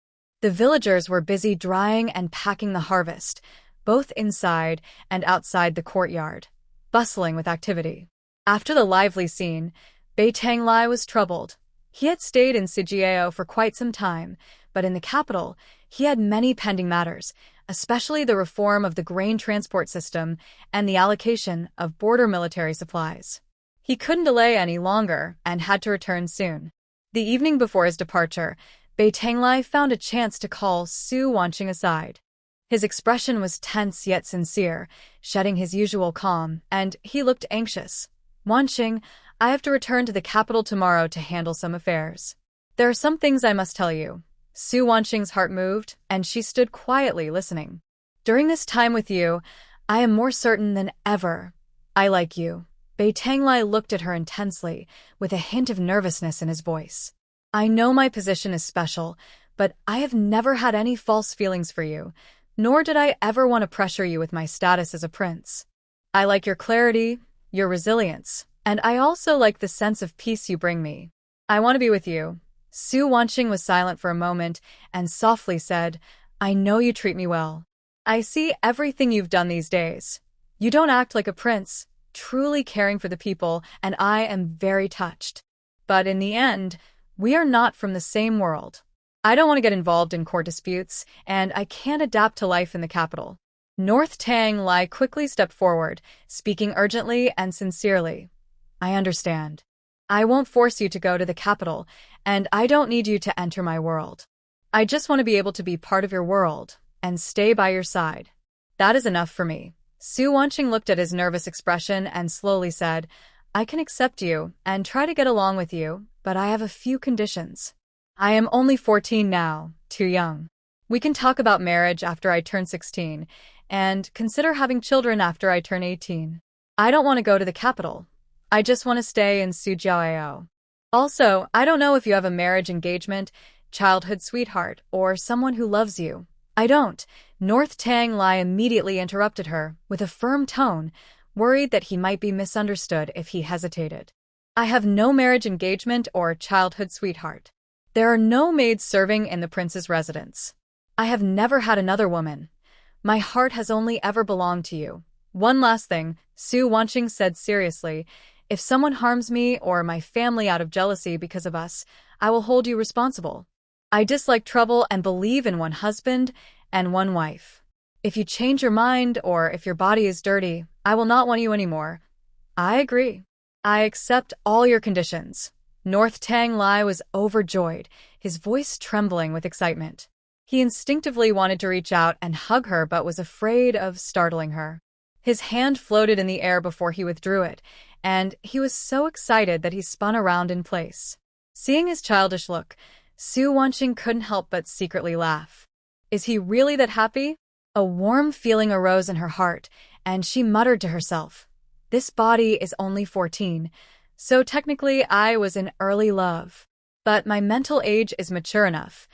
The villagers were busy drying and packing the harvest, both inside and outside the courtyard, bustling with activity. After the lively scene, Bei Tanglai was troubled. He had stayed in Sujiao for quite some time, but in the capital, he had many pending matters, especially the reform of the grain transport system and the allocation of border military supplies. He couldn't delay any longer and had to return soon. The evening before his departure, Bei Tanglai found a chance to call Su Wanqing aside. His expression was tense yet sincere, shedding his usual calm, and he looked anxious. "Wanqing, I have to return to the capital tomorrow to handle some affairs. There are some things I must tell you." Su Wanqing's heart moved, and she stood quietly listening. "During this time with you, I am more certain than ever. I like you." Bei Tanglai looked at her intensely, with a hint of nervousness in his voice. "I know my position is special, but I have never had any false feelings for you, nor did I ever want to pressure you with my status as a prince. I like your clarity, your resilience, and I also like the sense of peace you bring me. I want to be with you." Su Wanqing was silent for a moment and softly said, "I know you treat me well. I see everything you've done these days. You don't act like a prince, truly caring for the people, and I am very touched. But in the end, we are not from the same world. I don't want to get involved in court disputes, and I can't adapt to life in the capital." North Tang Lai quickly stepped forward, speaking urgently and sincerely. "I understand. I won't force you to go to the capital, and I don't need you to enter my world. I just want to be able to be part of your world and stay by your side. That is enough for me." Su Wanqing looked at his nervous expression and slowly said, "I can accept you and try to get along with you, but I have a few conditions. I am only 14 now, too young. We can talk about marriage after I turn 16, and consider having children after I turn 18. I don't want to go to the capital. I just want to stay in Sujiao. Also, I don't know if you have a marriage engagement, childhood sweetheart, or someone who loves you." "I don't." North Tang Lai immediately interrupted her, with a firm tone, worried that he might be misunderstood if he hesitated. "I have no marriage engagement or childhood sweetheart. There are no maids serving in the prince's residence. I have never had another woman. My heart has only ever belonged to you. One last thing, Su Wanqing said seriously. If someone harms me or my family out of jealousy because of us, I will hold you responsible. I dislike trouble and believe in one husband and one wife. If you change your mind or if your body is dirty, I will not want you anymore. I agree. I accept all your conditions. North Tang Lai was overjoyed, his voice trembling with excitement. He instinctively wanted to reach out and hug her but was afraid of startling her. His hand floated in the air before he withdrew it, and he was so excited that he spun around in place. Seeing his childish look, Su Wanqing couldn't help but secretly laugh. Is he really that happy? A warm feeling arose in her heart, and she muttered to herself, "This body is only 14, so technically I was in early love. But my mental age is mature enough.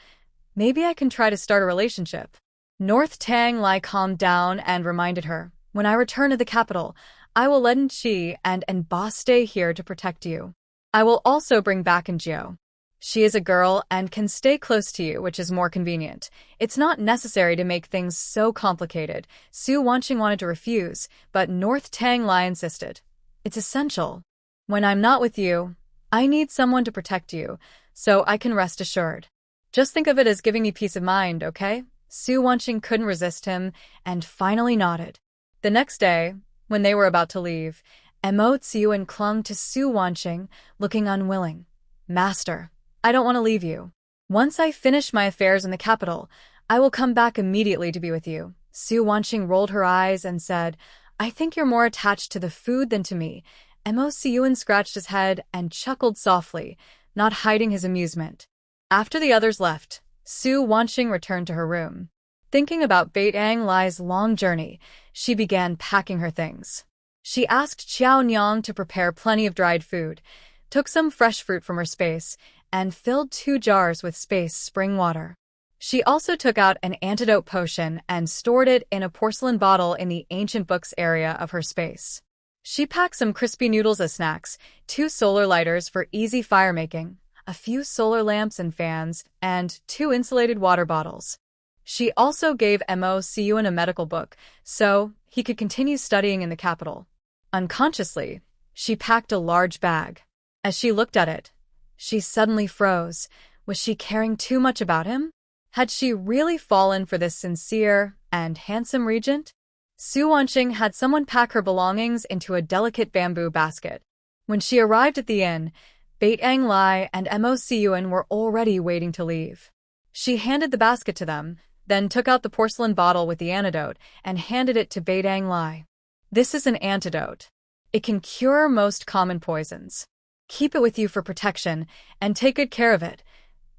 Maybe I can try to start a relationship." North Tang Lai calmed down and reminded her, "When I return to the capital, I will let Chi and Ba stay here to protect you. I will also bring back Jiao. She is a girl and can stay close to you, which is more convenient. It's not necessary to make things so complicated." Su Wanqing wanted to refuse, but North Tang Lai insisted. "It's essential. When I'm not with you, I need someone to protect you, so I can rest assured. Just think of it as giving me peace of mind, okay?" Su Wanqing couldn't resist him and finally nodded. The next day, when they were about to leave, Mo Tsiyuan clung to Su Wanqing, looking unwilling. "Master, I don't want to leave you. Once I finish my affairs in the capital, I will come back immediately to be with you." Su Wanqing rolled her eyes and said, "I think you're more attached to the food than to me." Mo Tsiyuan scratched his head and chuckled softly, not hiding his amusement. After the others left, Su Wanqing returned to her room. Thinking about Baitang Lai's long journey, she began packing her things. She asked Qiao Nyang to prepare plenty of dried food, took some fresh fruit from her space, and filled 2 jars with space spring water. She also took out an antidote potion and stored it in a porcelain bottle in the ancient books area of her space. She packed some crispy noodles as snacks, 2 solar lighters for easy fire making, a few solar lamps and fans, and 2 insulated water bottles. She also gave Mo Tsiyuan a medical book, so he could continue studying in the capital. Unconsciously, she packed a large bag. As she looked at it, she suddenly froze. Was she caring too much about him? Had she really fallen for this sincere and handsome regent? Su Wanqing had someone pack her belongings into a delicate bamboo basket. When she arrived at the inn, Baitang Lai and Mo Tsiyuan were already waiting to leave. She handed the basket to them, then took out the porcelain bottle with the antidote and handed it to Baitang Lai. "This is an antidote. It can cure most common poisons. Keep it with you for protection and take good care of it."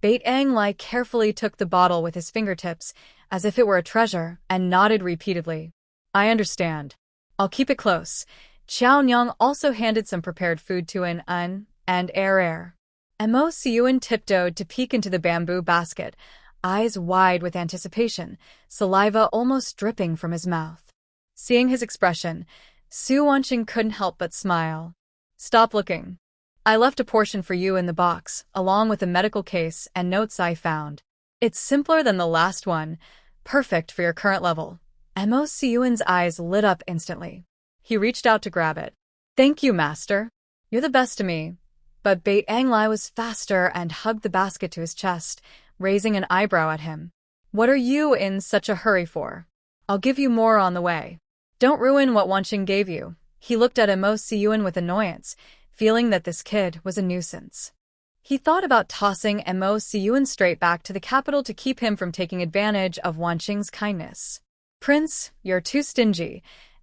Baitang Lai carefully took the bottle with his fingertips as if it were a treasure and nodded repeatedly. "I understand. I'll keep it close." Qiao Nyang also handed some prepared food to an and Air. Mo Tsiyuan tiptoed to peek into the bamboo basket, eyes wide with anticipation, saliva almost dripping from his mouth. Seeing his expression, Su Wanqing couldn't help but smile. "Stop looking. I left a portion for you in the box, along with a medical case and notes I found. It's simpler than the last one, perfect for your current level." Mo Tsiyuan's eyes lit up instantly. He reached out to grab it. "Thank you, master. You're the best to me." But Baitang Lai was faster and hugged the basket to his chest, raising an eyebrow at him. "What are you in such a hurry for? I'll give you more on the way. Don't ruin what Wanqing gave you." He looked at Mo Tsiyuan with annoyance, feeling that this kid was a nuisance. He thought about tossing Mo Tsiyuan straight back to the capital to keep him from taking advantage of Wanqing's kindness. "Prince, you're too stingy."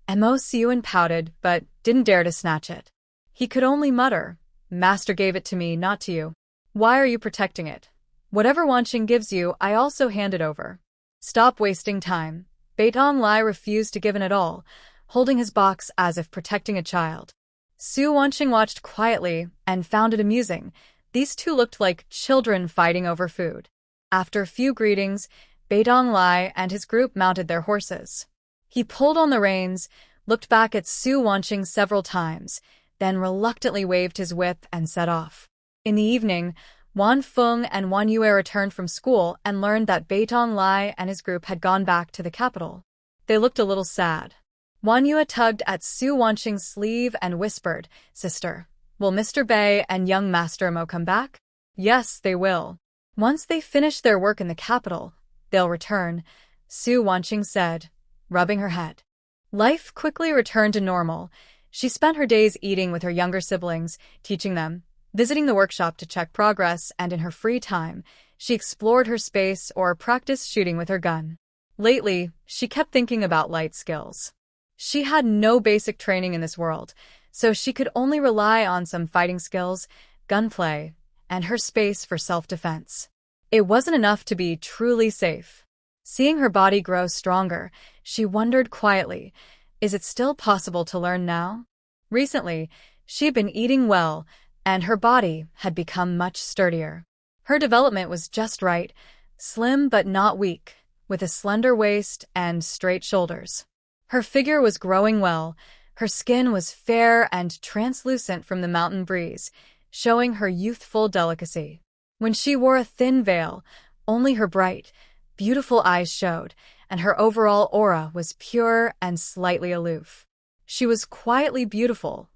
Mo Tsiyuan pouted, but didn't dare to snatch it. He could only mutter, "Master gave it to me, not to you. Why are you protecting it? Whatever Wanqing gives you, I also hand it over." "Stop wasting time." Baitang Lai refused to give in at all, holding his box as if protecting a child. Su Wanqing watched quietly and found it amusing. These two looked like children fighting over food. After a few greetings, Baitang Lai and his group mounted their horses. He pulled on the reins, looked back at Su Wanqing several times, then reluctantly waved his whip and set off. In the evening, Wan Feng and Wan Yue returned from school and learned that Baitang Lai and his group had gone back to the capital. They looked a little sad. Manhwa tugged at Su Wanqing's sleeve and whispered, "Sister, will Mr. Bei and young Master Mo come back?" "Yes, they will. Once they finish their work in the capital, they'll return," Su Wanqing said, rubbing her head. Life quickly returned to normal. She spent her days eating with her younger siblings, teaching them, visiting the workshop to check progress, and in her free time, she explored her space or practiced shooting with her gun. Lately, she kept thinking about light skills. She had no basic training in this world, so she could only rely on some fighting skills, gunplay, and her space for self-defense. It wasn't enough to be truly safe. Seeing her body grow stronger, she wondered quietly, is it still possible to learn now? Recently, she had been eating well, and her body had become much sturdier. Her development was just right, slim but not weak, with a slender waist and straight shoulders. Her figure was growing well. Her skin was fair and translucent from the mountain breeze, showing her youthful delicacy. When she wore a thin veil, only her bright, beautiful eyes showed, and her overall aura was pure and slightly aloof. She was quietly beautiful,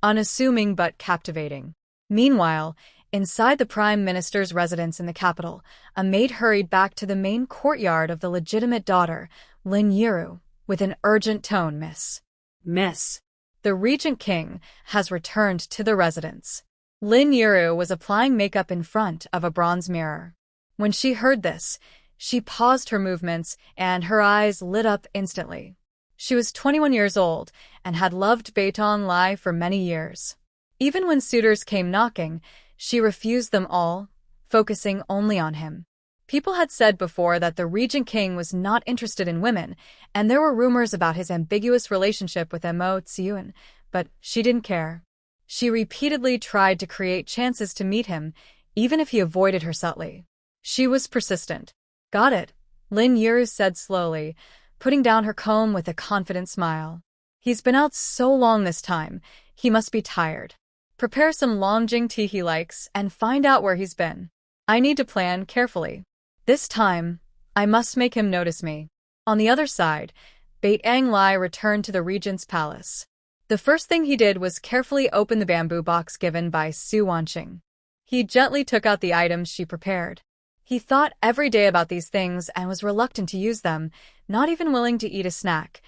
unassuming but captivating. Meanwhile, inside the Prime Minister's residence in the capital, a maid hurried back to the main courtyard of the legitimate daughter, Lin Yiru, with an urgent tone, Miss, the Regent King has returned to the residence." Lin Yiru was applying makeup in front of a bronze mirror. When she heard this, she paused her movements and her eyes lit up instantly. She was 21 years old and had loved Beitong Lai for many years. Even when suitors came knocking, she refused them all, focusing only on him. People had said before that the Regent King was not interested in women, and there were rumors about his ambiguous relationship with Mo Tsiun, but she didn't care. She repeatedly tried to create chances to meet him, even if he avoided her subtly. She was persistent. "Got it," Lin Yiru said slowly, putting down her comb with a confident smile. "He's been out so long this time, he must be tired. Prepare some longjing tea he likes and find out where he's been. I need to plan carefully. This time, I must make him notice me." On the other side, Beitong Lai returned to the regent's palace. The first thing he did was carefully open the bamboo box given by Su Wanqing. He gently took out the items she prepared. He thought every day about these things and was reluctant to use them, not even willing to eat a snack.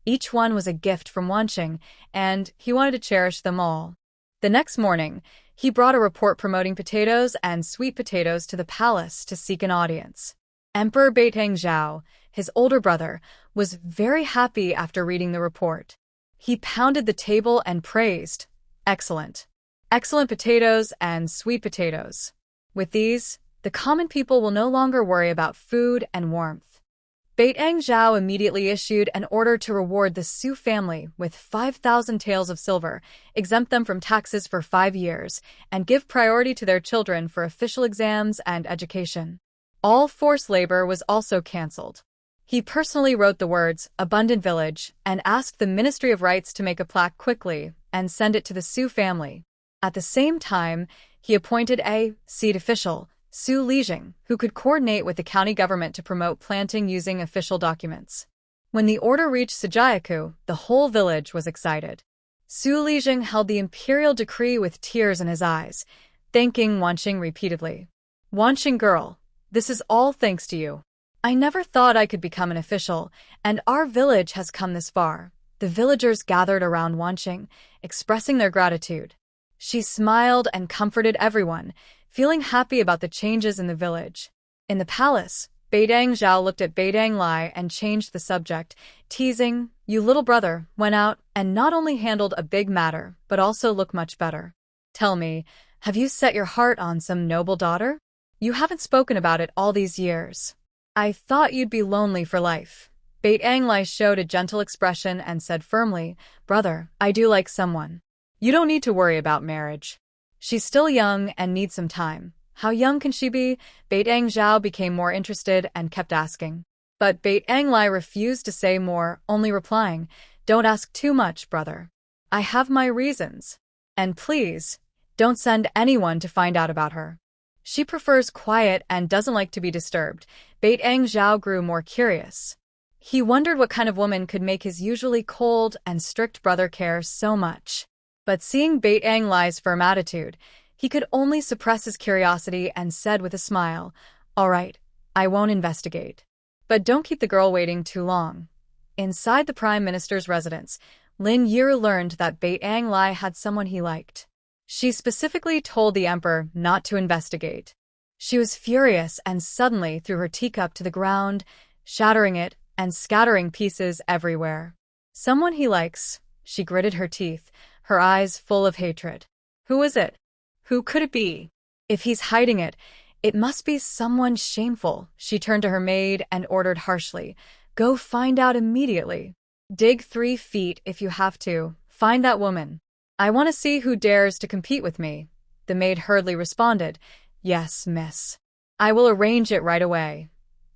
Each one was a gift from Wanqing, and he wanted to cherish them all. The next morning, he brought a report promoting potatoes and sweet potatoes to the palace to seek an audience. Emperor Beitong Zhao, his older brother, was very happy after reading the report. He pounded the table and praised, "Excellent. Excellent potatoes and sweet potatoes. With these, the common people will no longer worry about food and warmth." Beitong Zhao immediately issued an order to reward the Su family with 5,000 taels of silver, exempt them from taxes for 5 years, and give priority to their children for official exams and education. All forced labor was also cancelled. He personally wrote the words, "Abundant Village," and asked the Ministry of Rights to make a plaque quickly and send it to the Su family. At the same time, he appointed a seat official, Su Lijing, who could coordinate with the county government to promote planting using official documents. When the order reached Sujiaku, the whole village was excited. Su Lijing held the imperial decree with tears in his eyes, thanking Wanqing repeatedly. "Wanqing girl, this is all thanks to you. I never thought I could become an official, and our village has come this far." The villagers gathered around Wanqing, expressing their gratitude. She smiled and comforted everyone, feeling happy about the changes in the village. In the palace, Beitong Zhao looked at Beitong Lai and changed the subject, teasing, "You little brother went out and not only handled a big matter, but also looked much better. Tell me, have you set your heart on some noble daughter? You haven't spoken about it all these years. I thought you'd be lonely for life." Beitong Lai showed a gentle expression and said firmly, "Brother, I do like someone. You don't need to worry about marriage. She's still young and needs some time." "How young can she be?" Beitong Zhao became more interested and kept asking. But Beitong Lai refused to say more, only replying, "Don't ask too much, brother. I have my reasons. And please, don't send anyone to find out about her. She prefers quiet and doesn't like to be disturbed." Beitong Zhao grew more curious. He wondered what kind of woman could make his usually cold and strict brother care so much. But seeing Bait Ang Lai's firm attitude, he could only suppress his curiosity and said with a smile, "All right, I won't investigate. But don't keep the girl waiting too long." Inside the Prime Minister's residence, Lin Yiru learned that Bait Ang Lai had someone he liked. She specifically told the Emperor not to investigate. She was furious and suddenly threw her teacup to the ground, shattering it and scattering pieces everywhere. "Someone he likes," she gritted her teeth, her eyes full of hatred. "Who is it? Who could it be? If he's hiding it, it must be someone shameful." She turned to her maid and ordered harshly, "Go find out immediately. Dig 3 feet if you have to. Find that woman. I want to see who dares to compete with me." The maid hurriedly responded, "Yes, miss. I will arrange it right away."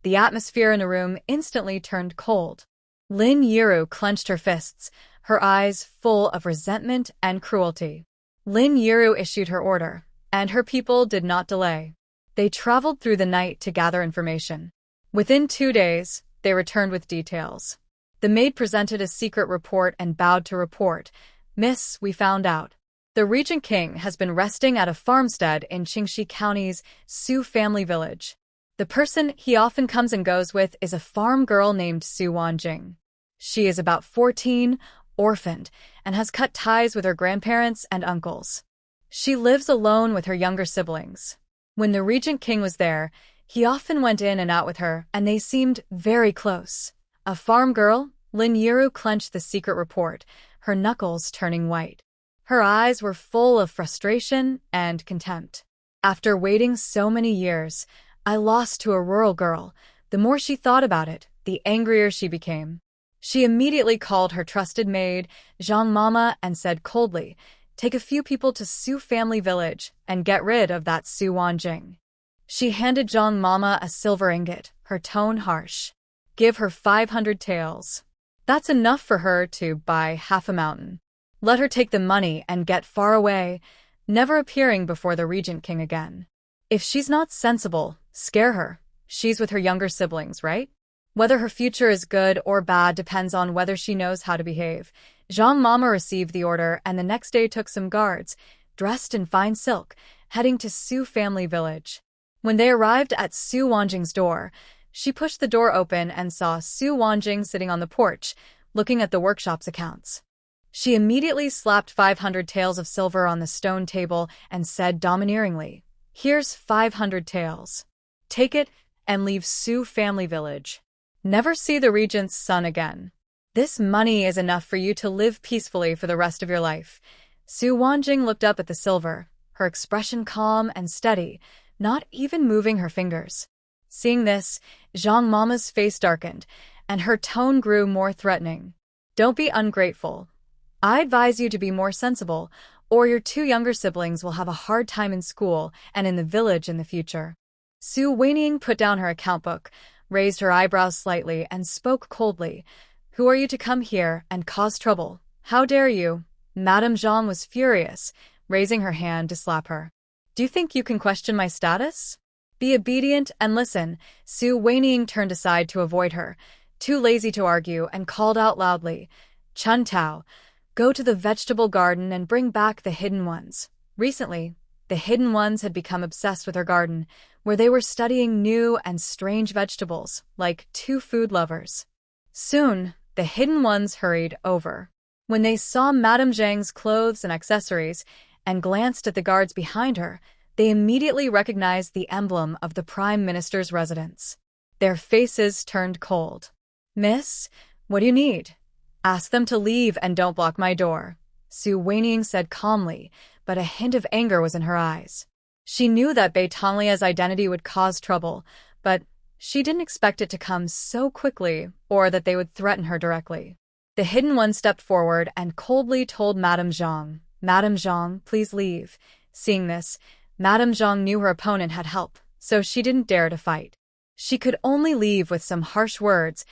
The atmosphere in the room instantly turned cold. Lin Yiru clenched her fists, her eyes full of resentment and cruelty. Lin Yiru issued her order, and her people did not delay. They traveled through the night to gather information. Within 2 days, they returned with details. The maid presented a secret report and bowed to report, "Miss, we found out. The Regent King has been resting at a farmstead in Qingxi County's Su family village. The person he often comes and goes with is a farm girl named Su Wanjing. She is about 14, orphaned, and has cut ties with her grandparents and uncles. She lives alone with her younger siblings. When the Regent King was there, he often went in and out with her, and they seemed very close." A farm girl? Lin Yiru clenched the secret report, her knuckles turning white. Her eyes were full of frustration and contempt. "After waiting so many years, I lost to a rural girl." The more she thought about it, the angrier she became. She immediately called her trusted maid, Zhang Mama, and said coldly, "Take a few people to Su family village and get rid of that Su Wanjing." She handed Zhang Mama a silver ingot, her tone harsh. "Give her 500 taels. That's enough for her to buy half a mountain. Let her take the money and get far away, never appearing before the Regent King again. If she's not sensible, scare her. She's with her younger siblings, right? Whether her future is good or bad depends on whether she knows how to behave." Zhang Mama received the order and the next day took some guards, dressed in fine silk, heading to Su family village. When they arrived at Su Wanjing's door, she pushed the door open and saw Su Wanjing sitting on the porch, looking at the workshop's accounts. She immediately slapped 500 taels of silver on the stone table and said domineeringly, "Here's 500 taels. Take it and leave Su family village. Never see the regent's son again. This money is enough for you to live peacefully for the rest of your life." Su Wanjing looked up at the silver, her expression calm and steady, not even moving her fingers. Seeing this, Zhang Mama's face darkened, and her tone grew more threatening. "Don't be ungrateful. I advise you to be more sensible, or your 2 younger siblings will have a hard time in school and in the village in the future." Su Weiniang put down her account book, raised her eyebrows slightly, and spoke coldly. "Who are you to come here and cause trouble? How dare you?" Madame Zhang was furious, raising her hand to slap her. "Do you think you can question my status? Be obedient and listen." Su Weiniang turned aside to avoid her, too lazy to argue, and called out loudly, "Chun Tao, go to the vegetable garden and bring back the hidden ones." Recently, the hidden ones had become obsessed with her garden, where they were studying new and strange vegetables, like 2 food lovers. Soon, the hidden ones hurried over. When they saw Madame Zhang's clothes and accessories, and glanced at the guards behind her, they immediately recognized the emblem of the Prime Minister's residence. Their faces turned cold. "Miss, what do you need?" "Ask them to leave and don't block my door," Su Weiniang said calmly, but a hint of anger was in her eyes. She knew that Bei Tonglia's identity would cause trouble, but she didn't expect it to come so quickly or that they would threaten her directly. The hidden one stepped forward and coldly told Madame Zhang, "Madame Zhang, please leave." Seeing this, Madame Zhang knew her opponent had help, so she didn't dare to fight. She could only leave with some harsh words,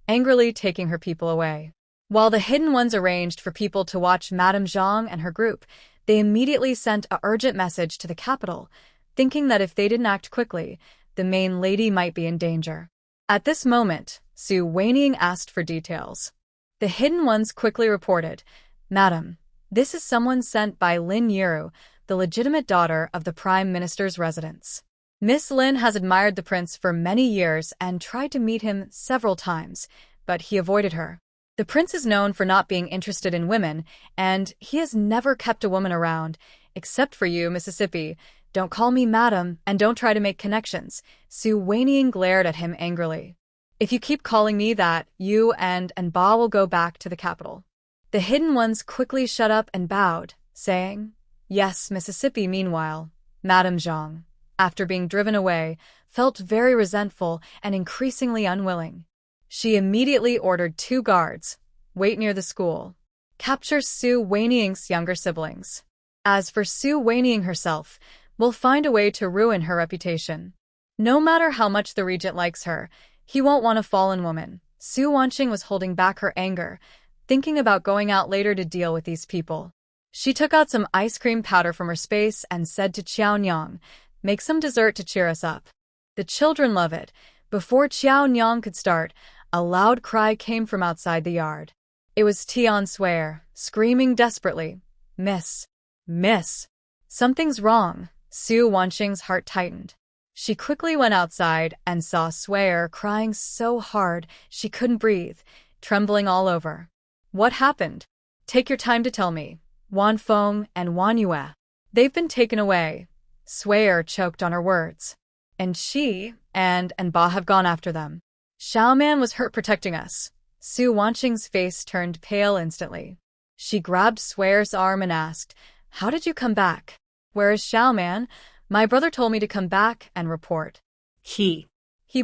angrily taking her people away. While the hidden ones arranged for people to watch Madame Zhang and her group, they immediately sent an urgent message to the capital, thinking that if they didn't act quickly, the main lady might be in danger. At this moment, Su Weiniang asked for details. The hidden ones quickly reported, "Madam, this is someone sent by Lin Yiru, the legitimate daughter of the Prime Minister's residence. Miss Lin has admired the prince for many years and tried to meet him several times, but he avoided her. The prince is known for not being interested in women, and he has never kept a woman around, except for you, Mississippi. Don't call me madam, and don't try to make connections." Su Weiniang glared at him angrily. "If you keep calling me that, you and Ba will go back to the capital." The hidden ones quickly shut up and bowed, saying, "Yes." Mississippi, meanwhile, Madame Zhang, after being driven away, felt very resentful and increasingly unwilling. She immediately ordered 2 guards, "Wait near the school. Capture Su Weiniang's younger siblings. As for Su Weiniang herself, we'll find a way to ruin her reputation. No matter how much the regent likes her, he won't want a fallen woman." Su Wanqing was holding back her anger, thinking about going out later to deal with these people. She took out some ice cream powder from her space and said to Qiaonyang, "Make some dessert to cheer us up. The children love it." Before Qiaonyang could start, a loud cry came from outside the yard. It was Tian Swear, screaming desperately, "Miss! Miss! Something's wrong." Su Wanqing's heart tightened. She quickly went outside and saw Swear crying so hard she couldn't breathe, trembling all over. "What happened? Take your time to tell me." "Wan Feng and Wan Yue. They've been taken away." Swear choked on her words. "And she and Ba have gone after them. Xiaoman was hurt protecting us." Su Wanqing's face turned pale instantly. She grabbed Swear's arm and asked, "How did you come back?" "Where is Xiaoman? My brother told me to come back and report." He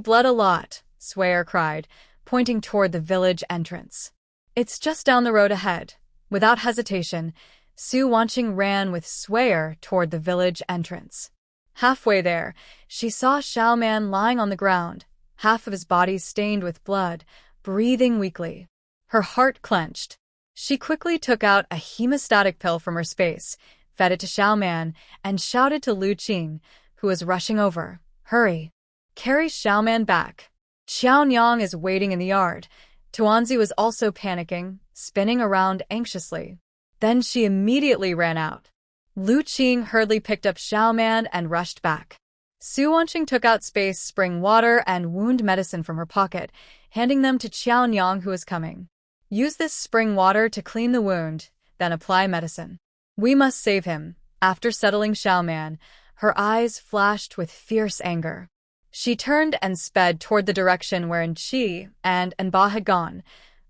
bled a lot," Swear cried, pointing toward the village entrance. "It's just down the road ahead." Without hesitation, Su Wanqing ran with Swear toward the village entrance. Halfway there, she saw Xiaoman lying on the ground, half of his body stained with blood, breathing weakly. Her heart clenched. She quickly took out a hemostatic pill from her space, fed it to Xiaoman, and shouted to Lu Qing, who was rushing over, "Hurry! Carry Xiaoman back." Qiaonyang is waiting in the yard. Tuanzi was also panicking, spinning around anxiously. Then she immediately ran out. Lu Qing hurriedly picked up Xiaoman and rushed back. Su Wanqing took out space spring water and wound medicine from her pocket, handing them to Qiaonyang, who was coming. "Use this spring water to clean the wound, then apply medicine. We must save him." After settling Xiaoman, her eyes flashed with fierce anger. She turned and sped toward the direction wherein she and Ba had gone.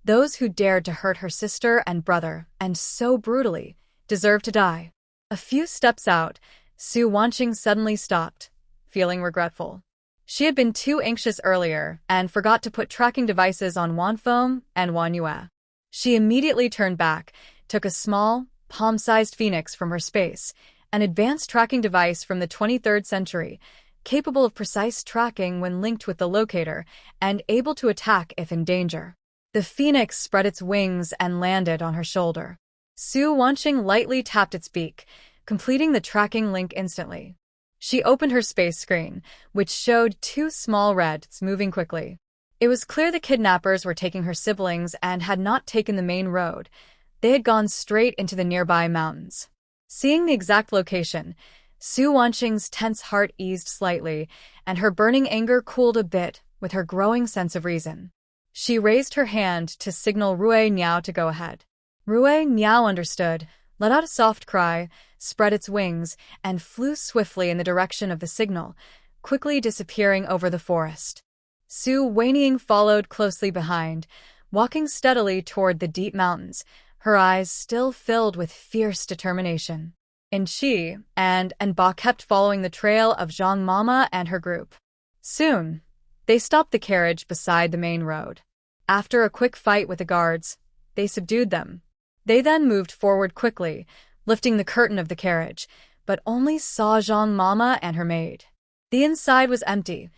Those who dared to hurt her sister and brother, and so brutally, deserved to die. A few steps out, Su Wanqing suddenly stopped, feeling regretful. She had been too anxious earlier and forgot to put tracking devices on Wan Feng and Wan Yue. She immediately turned back, took a small, palm-sized phoenix from her space, an advanced tracking device from the 23rd century, capable of precise tracking when linked with the locator, and able to attack if in danger. The phoenix spread its wings and landed on her shoulder. Su Wanqing lightly tapped its beak, completing the tracking link instantly. She opened her space screen, which showed 2 small reds moving quickly. It was clear the kidnappers were taking her siblings and had not taken the main road. They had gone straight into the nearby mountains. Seeing the exact location, Su Wanqing's tense heart eased slightly, and her burning anger cooled a bit with her growing sense of reason. She raised her hand to signal Rui Niao to go ahead. Rui Niao understood, let out a soft cry, spread its wings, and flew swiftly in the direction of the signal, quickly disappearing over the forest. Su Weiniang followed closely behind, walking steadily toward the deep mountains, her eyes still filled with fierce determination. And she and Ba kept following the trail of Zhang Mama and her group. Soon, they stopped the carriage beside the main road. After a quick fight with the guards, they subdued them. They then moved forward quickly, lifting the curtain of the carriage, but only saw Zhang Mama and her maid. The inside was empty,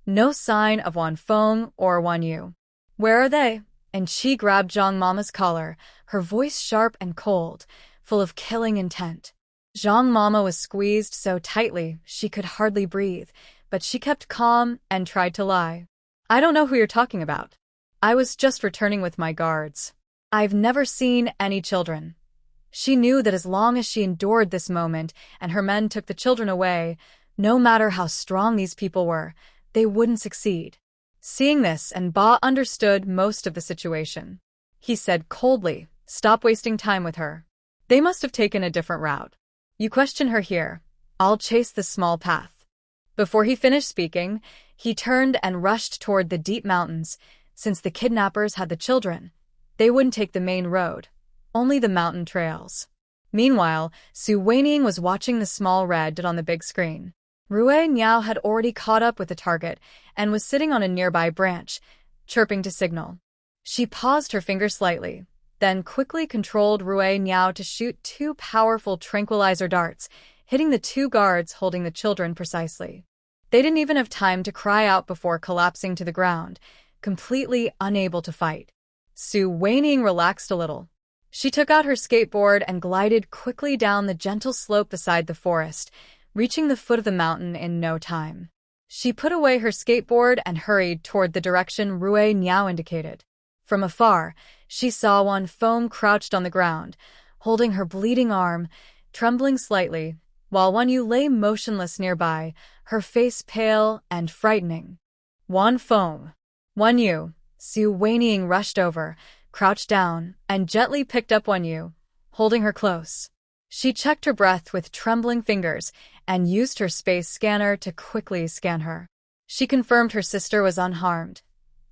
no sign of Wan Feng or Wan Yu. "Where are they?" And she grabbed Zhang Mama's collar, her voice sharp and cold, full of killing intent. Zhang Mama was squeezed so tightly she could hardly breathe, but she kept calm and tried to lie. "I don't know who you're talking about." I was just returning with my guards. I've never seen any children. She knew that as long as she endured this moment and her men took the children away, no matter how strong these people were, they wouldn't succeed. Seeing this, and Ba understood most of the situation. He said coldly, "Stop wasting time with her. They must have taken a different route. You question her here. I'll chase the small path." Before he finished speaking, he turned and rushed toward the deep mountains. Since the kidnappers had the children, they wouldn't take the main road, only the mountain trails. Meanwhile, Su Weiniang was watching the small red dot on the big screen. Rue Niao had already caught up with the target and was sitting on a nearby branch, chirping to signal. She paused her finger slightly, then quickly controlled Rue Niao to shoot 2 powerful tranquilizer darts, hitting the 2 guards holding the children precisely. They didn't even have time to cry out before collapsing to the ground, completely unable to fight. Su Weiniang relaxed a little. She took out her skateboard and glided quickly down the gentle slope beside the forest, reaching the foot of the mountain in no time. She put away her skateboard and hurried toward the direction Rue Niao indicated. From afar, she saw Wan Feng crouched on the ground, holding her bleeding arm, trembling slightly, while Wan Yu lay motionless nearby, her face pale and frightening. Wan Feng. Wan Yu. Su Weiniang rushed over, crouched down, and gently picked up Wan Yu, holding her close. She checked her breath with trembling fingers and used her space scanner to quickly scan her. She confirmed her sister was unharmed,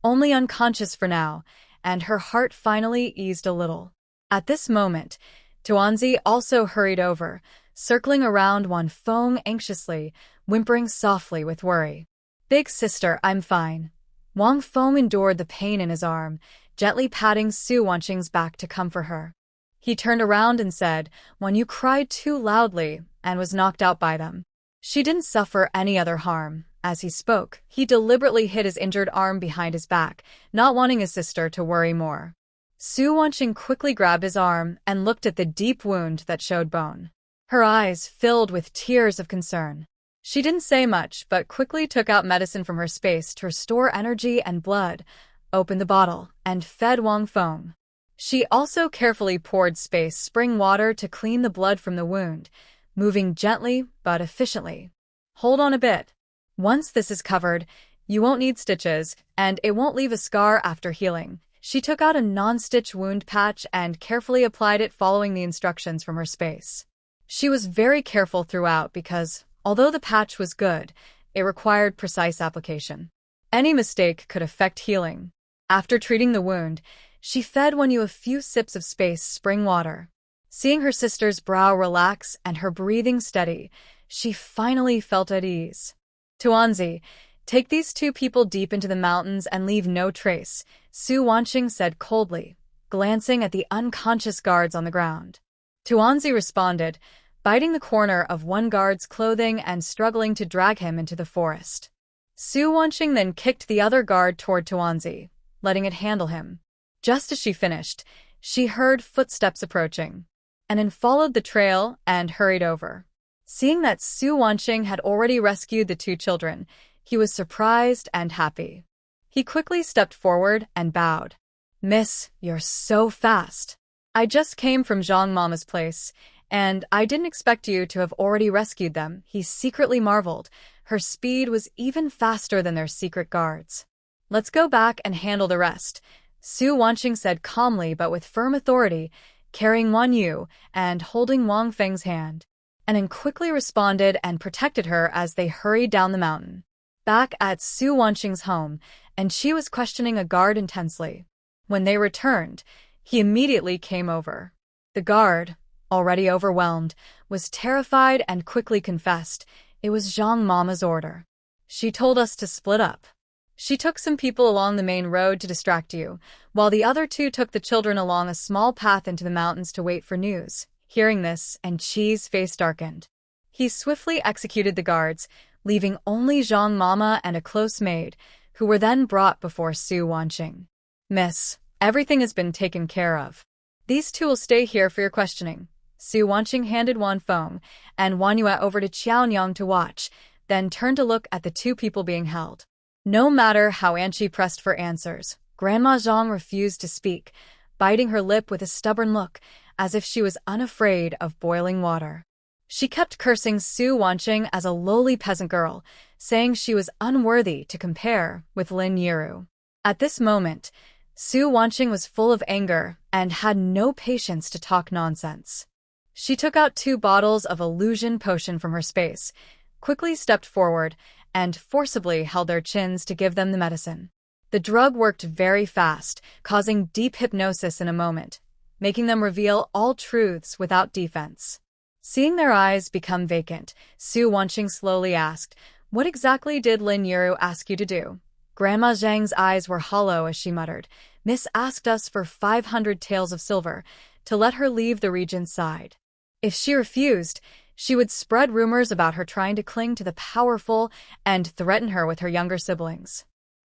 only unconscious for now, and her heart finally eased a little. At this moment, Tuanzi also hurried over, circling around Wan Feng anxiously, whimpering softly with worry. "Big sister, I'm fine." Wang Feng endured the pain in his arm, gently patting Su Wanqing's back to comfort her. He turned around and said, "When you cried too loudly," and was knocked out by them. She didn't suffer any other harm. As he spoke, he deliberately hid his injured arm behind his back, not wanting his sister to worry more. Su Wanqing quickly grabbed his arm and looked at the deep wound that showed bone. Her eyes filled with tears of concern. She didn't say much, but quickly took out medicine from her space to restore energy and blood, opened the bottle, and fed Wang Feng. She also carefully poured space spring water to clean the blood from the wound, moving gently but efficiently. "Hold on a bit. Once this is covered, you won't need stitches, and it won't leave a scar after healing." She took out a non-stitch wound patch and carefully applied it following the instructions from her space. She was very careful throughout because, although the patch was good, it required precise application. Any mistake could affect healing. After treating the wound, she fed Wan Yu a few sips of space spring water. Seeing her sister's brow relax and her breathing steady, she finally felt at ease. "Tuanzi, take these 2 people deep into the mountains and leave no trace," Su Wanqing said coldly, glancing at the unconscious guards on the ground. Tuanzi responded, biting the corner of one guard's clothing and struggling to drag him into the forest. Su Wanqing then kicked the other guard toward Tuanzi, letting it handle him. Just as she finished, she heard footsteps approaching, and then followed the trail and hurried over. Seeing that Su Wanqing had already rescued the 2 children, he was surprised and happy. He quickly stepped forward and bowed. "Miss, you're so fast. I just came from Zhang Mama's place, and I didn't expect you to have already rescued them," he secretly marveled. Her speed was even faster than their secret guards. "Let's go back and handle the rest," Su Wanqing said calmly but with firm authority, carrying Wan Yu and holding Wang Feng's hand, and then quickly responded and protected her as they hurried down the mountain. Back at Su Wanqing's home, and she was questioning a guard intensely. When they returned, he immediately came over. The guard, already overwhelmed, was terrified and quickly confessed it was Zhang Mama's order. "She told us to split up. She took some people along the main road to distract you, while the other 2 took the children along a small path into the mountains to wait for news." Hearing this, and Chi's face darkened. He swiftly executed the guards, leaving only Zhang Mama and a close maid, who were then brought before Su Wanqing. "Miss, everything has been taken care of. These 2 will stay here for your questioning." Su Wanqing handed Wan Feng and Wan Yu over to Qiaonyang to watch, then turned to look at the 2 people being held. No matter how Anqi pressed for answers, Grandma Zhang refused to speak, biting her lip with a stubborn look, as if she was unafraid of boiling water. She kept cursing Su Wanqing as a lowly peasant girl, saying she was unworthy to compare with Lin Yiru. At this moment, Su Wanqing was full of anger and had no patience to talk nonsense. She took out 2 bottles of illusion potion from her space, quickly stepped forward, and forcibly held their chins to give them the medicine. The drug worked very fast, causing deep hypnosis in a moment, making them reveal all truths without defense. Seeing their eyes become vacant, Su Wanqing slowly asked, "What exactly did Lin Yiru ask you to do?" Grandma Zhang's eyes were hollow as she muttered, "Miss asked us for 500 taels of silver to let her leave the regent's side. If she refused, she would spread rumors about her trying to cling to the powerful and threaten her with her younger siblings.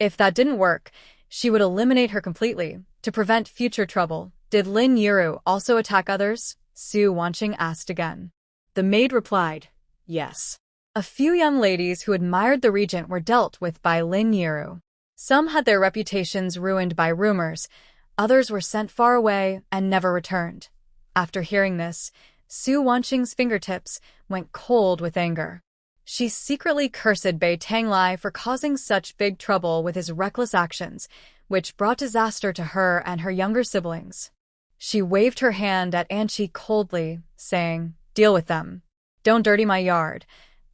If that didn't work, she would eliminate her completely to prevent future trouble." "Did Lin Yiru also attack others?" Su Wanqing asked again. The maid replied, "Yes." A few young ladies who admired the regent were dealt with by Lin Yiru. Some had their reputations ruined by rumors, others were sent far away and never returned. After hearing this, Su Wanqing's fingertips went cold with anger. She secretly cursed Bei Tanglai for causing such big trouble with his reckless actions, which brought disaster to her and her younger siblings. She waved her hand at Anqi coldly, saying, "Deal with them. Don't dirty my yard."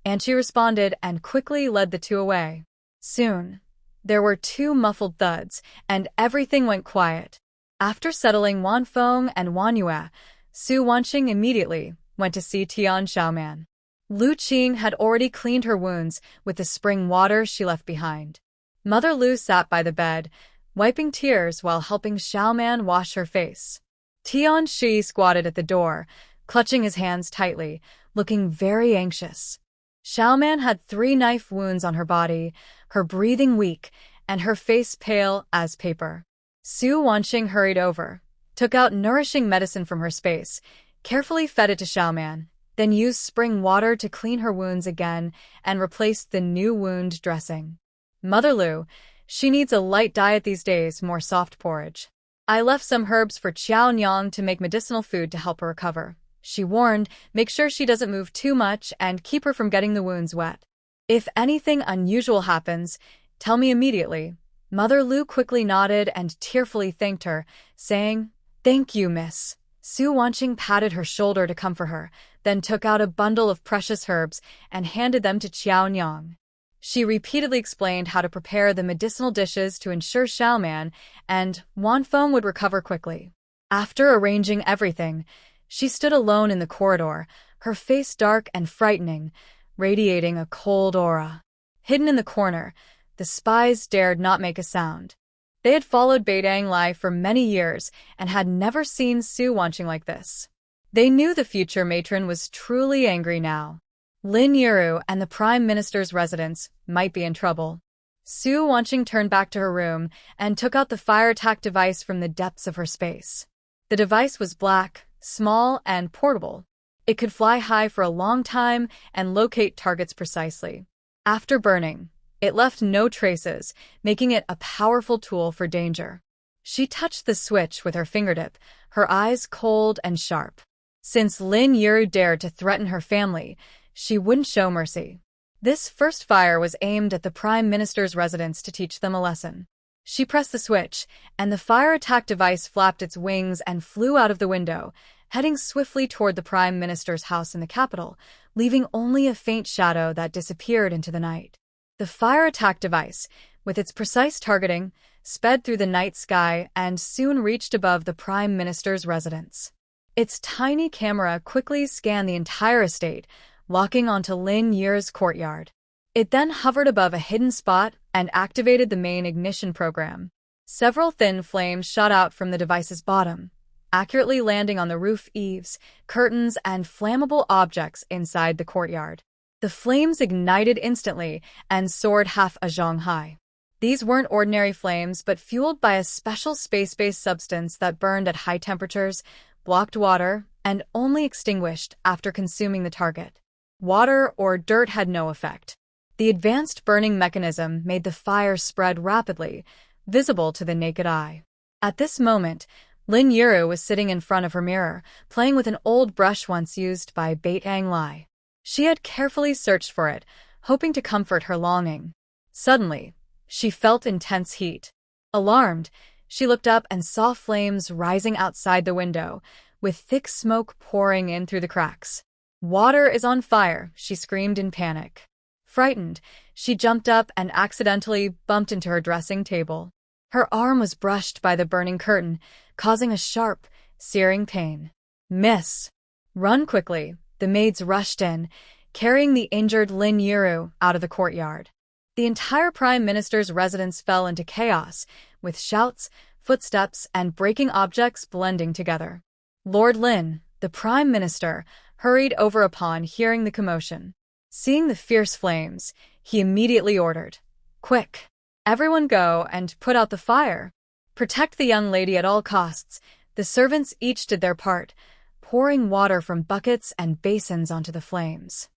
Anqi responded and quickly led the 2 away. Soon, there were 2 muffled thuds, and everything went quiet. After settling Wanfeng and Wanyue, Su Wanqing immediately went to see Tian Xiaoman. Lu Qing had already cleaned her wounds with the spring water she left behind. Mother Lu sat by the bed, wiping tears while helping Xiaoman wash her face. Tian Shi squatted at the door, clutching his hands tightly, looking very anxious. Xiaoman had 3 knife wounds on her body, her breathing weak, and her face pale as paper. Su Wanqing hurried over, took out nourishing medicine from her space, carefully fed it to Xiaoman, then used spring water to clean her wounds again and replaced the new wound dressing. "Mother Lu, she needs a light diet these days, more soft porridge. I left some herbs for Qiao Nyang to make medicinal food to help her recover." She warned, "Make sure she doesn't move too much and keep her from getting the wounds wet. If anything unusual happens, tell me immediately." Mother Lu quickly nodded and tearfully thanked her, saying, "Thank you, miss." Su Wanqing patted her shoulder to comfort her, then took out a bundle of precious herbs and handed them to Qiao Nyang. She repeatedly explained how to prepare the medicinal dishes to ensure Xiaoman and Wanfeng would recover quickly. After arranging everything, she stood alone in the corridor, her face dark and frightening, radiating a cold aura. Hidden in the corner, the spies dared not make a sound. They had followed Bei Tanglai for many years and had never seen Su Wanqing like this. They knew the future matron was truly angry now. Lin Yiru and the Prime Minister's residence might be in trouble. Su Wanqing turned back to her room and took out the fire attack device from the depths of her space. The device was black, small, and portable. It could fly high for a long time and locate targets precisely. After burning, it left no traces, making it a powerful tool for danger. She touched the switch with her fingertip, her eyes cold and sharp. Since Lin Yiru dared to threaten her family, she wouldn't show mercy. This first fire was aimed at the Prime Minister's residence to teach them a lesson. She pressed the switch, and the fire attack device flapped its wings and flew out of the window, heading swiftly toward the Prime Minister's house in the capital, leaving only a faint shadow that disappeared into the night. The fire attack device, with its precise targeting, sped through the night sky and soon reached above the Prime Minister's residence. Its tiny camera quickly scanned the entire estate, locking onto Lin Yiru's courtyard. It then hovered above a hidden spot and activated the main ignition program. Several thin flames shot out from the device's bottom, accurately landing on the roof eaves, curtains, and flammable objects inside the courtyard. The flames ignited instantly and soared half a zhang high. These weren't ordinary flames, but fueled by a special space-based substance that burned at high temperatures, blocked water, and only extinguished after consuming the target. Water or dirt had no effect. The advanced burning mechanism made the fire spread rapidly, visible to the naked eye. At this moment, Lin Yuru was sitting in front of her mirror, playing with an old brush once used by Baitang Lai. She had carefully searched for it, hoping to comfort her longing. Suddenly, she felt intense heat. Alarmed, she looked up and saw flames rising outside the window, with thick smoke pouring in through the cracks. "Water is on fire," she screamed in panic. Frightened, she jumped up and accidentally bumped into her dressing table. Her arm was brushed by the burning curtain, causing a sharp, searing pain. "Miss! Run quickly!" The maids rushed in, carrying the injured Lin Yuru out of the courtyard. The entire Prime Minister's residence fell into chaos, with shouts, footsteps, and breaking objects blending together. Lord Lin, the Prime Minister, hurried over upon hearing the commotion. Seeing the fierce flames, he immediately ordered, "Quick! Everyone go and put out the fire. Protect the young lady at all costs." The servants each did their part, pouring water from buckets and basins onto the flames.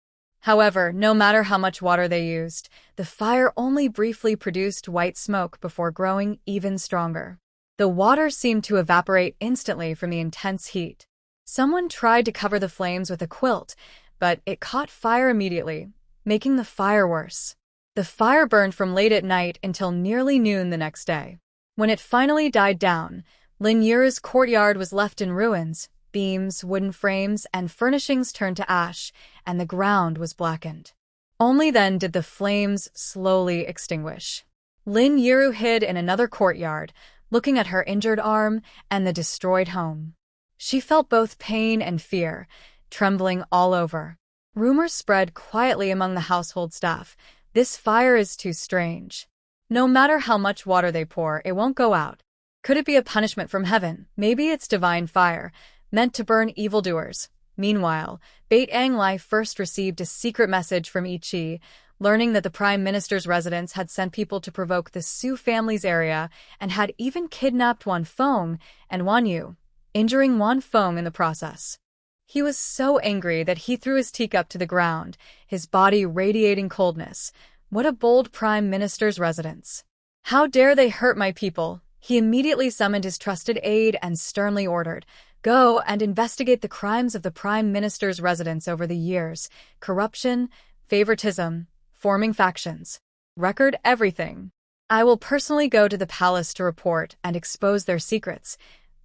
However, no matter how much water they used, the fire only briefly produced white smoke before growing even stronger. The water seemed to evaporate instantly from the intense heat. Someone tried to cover the flames with a quilt, but it caught fire immediately, making the fire worse. The fire burned from late at night until nearly noon the next day. When it finally died down, Lin Yuru's courtyard was left in ruins. Beams, wooden frames, and furnishings turned to ash, and the ground was blackened. Only then did the flames slowly extinguish. Lin Yuru hid in another courtyard, looking at her injured arm and the destroyed home. She felt both pain and fear, trembling all over. Rumors spread quietly among the household staff. "This fire is too strange. No matter how much water they pour, it won't go out. Could it be a punishment from heaven? Maybe it's divine fire, meant to burn evildoers." Meanwhile, Baitang Lai first received a secret message from Yi Qi, learning that the Prime Minister's residence had sent people to provoke the Su family's area and had even kidnapped Wan Feng and Wan Yu, injuring Wan Feng in the process. He was so angry that he threw his teacup to the ground, his body radiating coldness. What a bold Prime Minister's residence! "How dare they hurt my people?" He immediately summoned his trusted aide and sternly ordered, "Go and investigate the crimes of the Prime Minister's residence over the years. Corruption, favoritism, forming factions. Record everything. I will personally go to the palace to report and expose their secrets."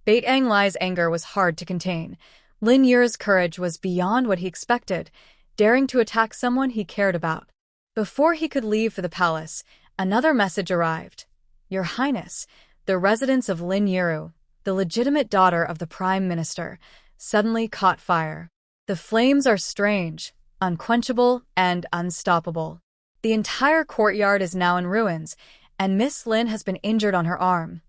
Baitang Lai's anger was hard to contain. Lin Yuru's courage was beyond what he expected, daring to attack someone he cared about. Before he could leave for the palace, another message arrived. "Your Highness, the residence of Lin Yuru, the legitimate daughter of the Prime Minister, suddenly caught fire. The flames are strange, unquenchable, and unstoppable. The entire courtyard is now in ruins, and Miss Lin has been injured on her arm."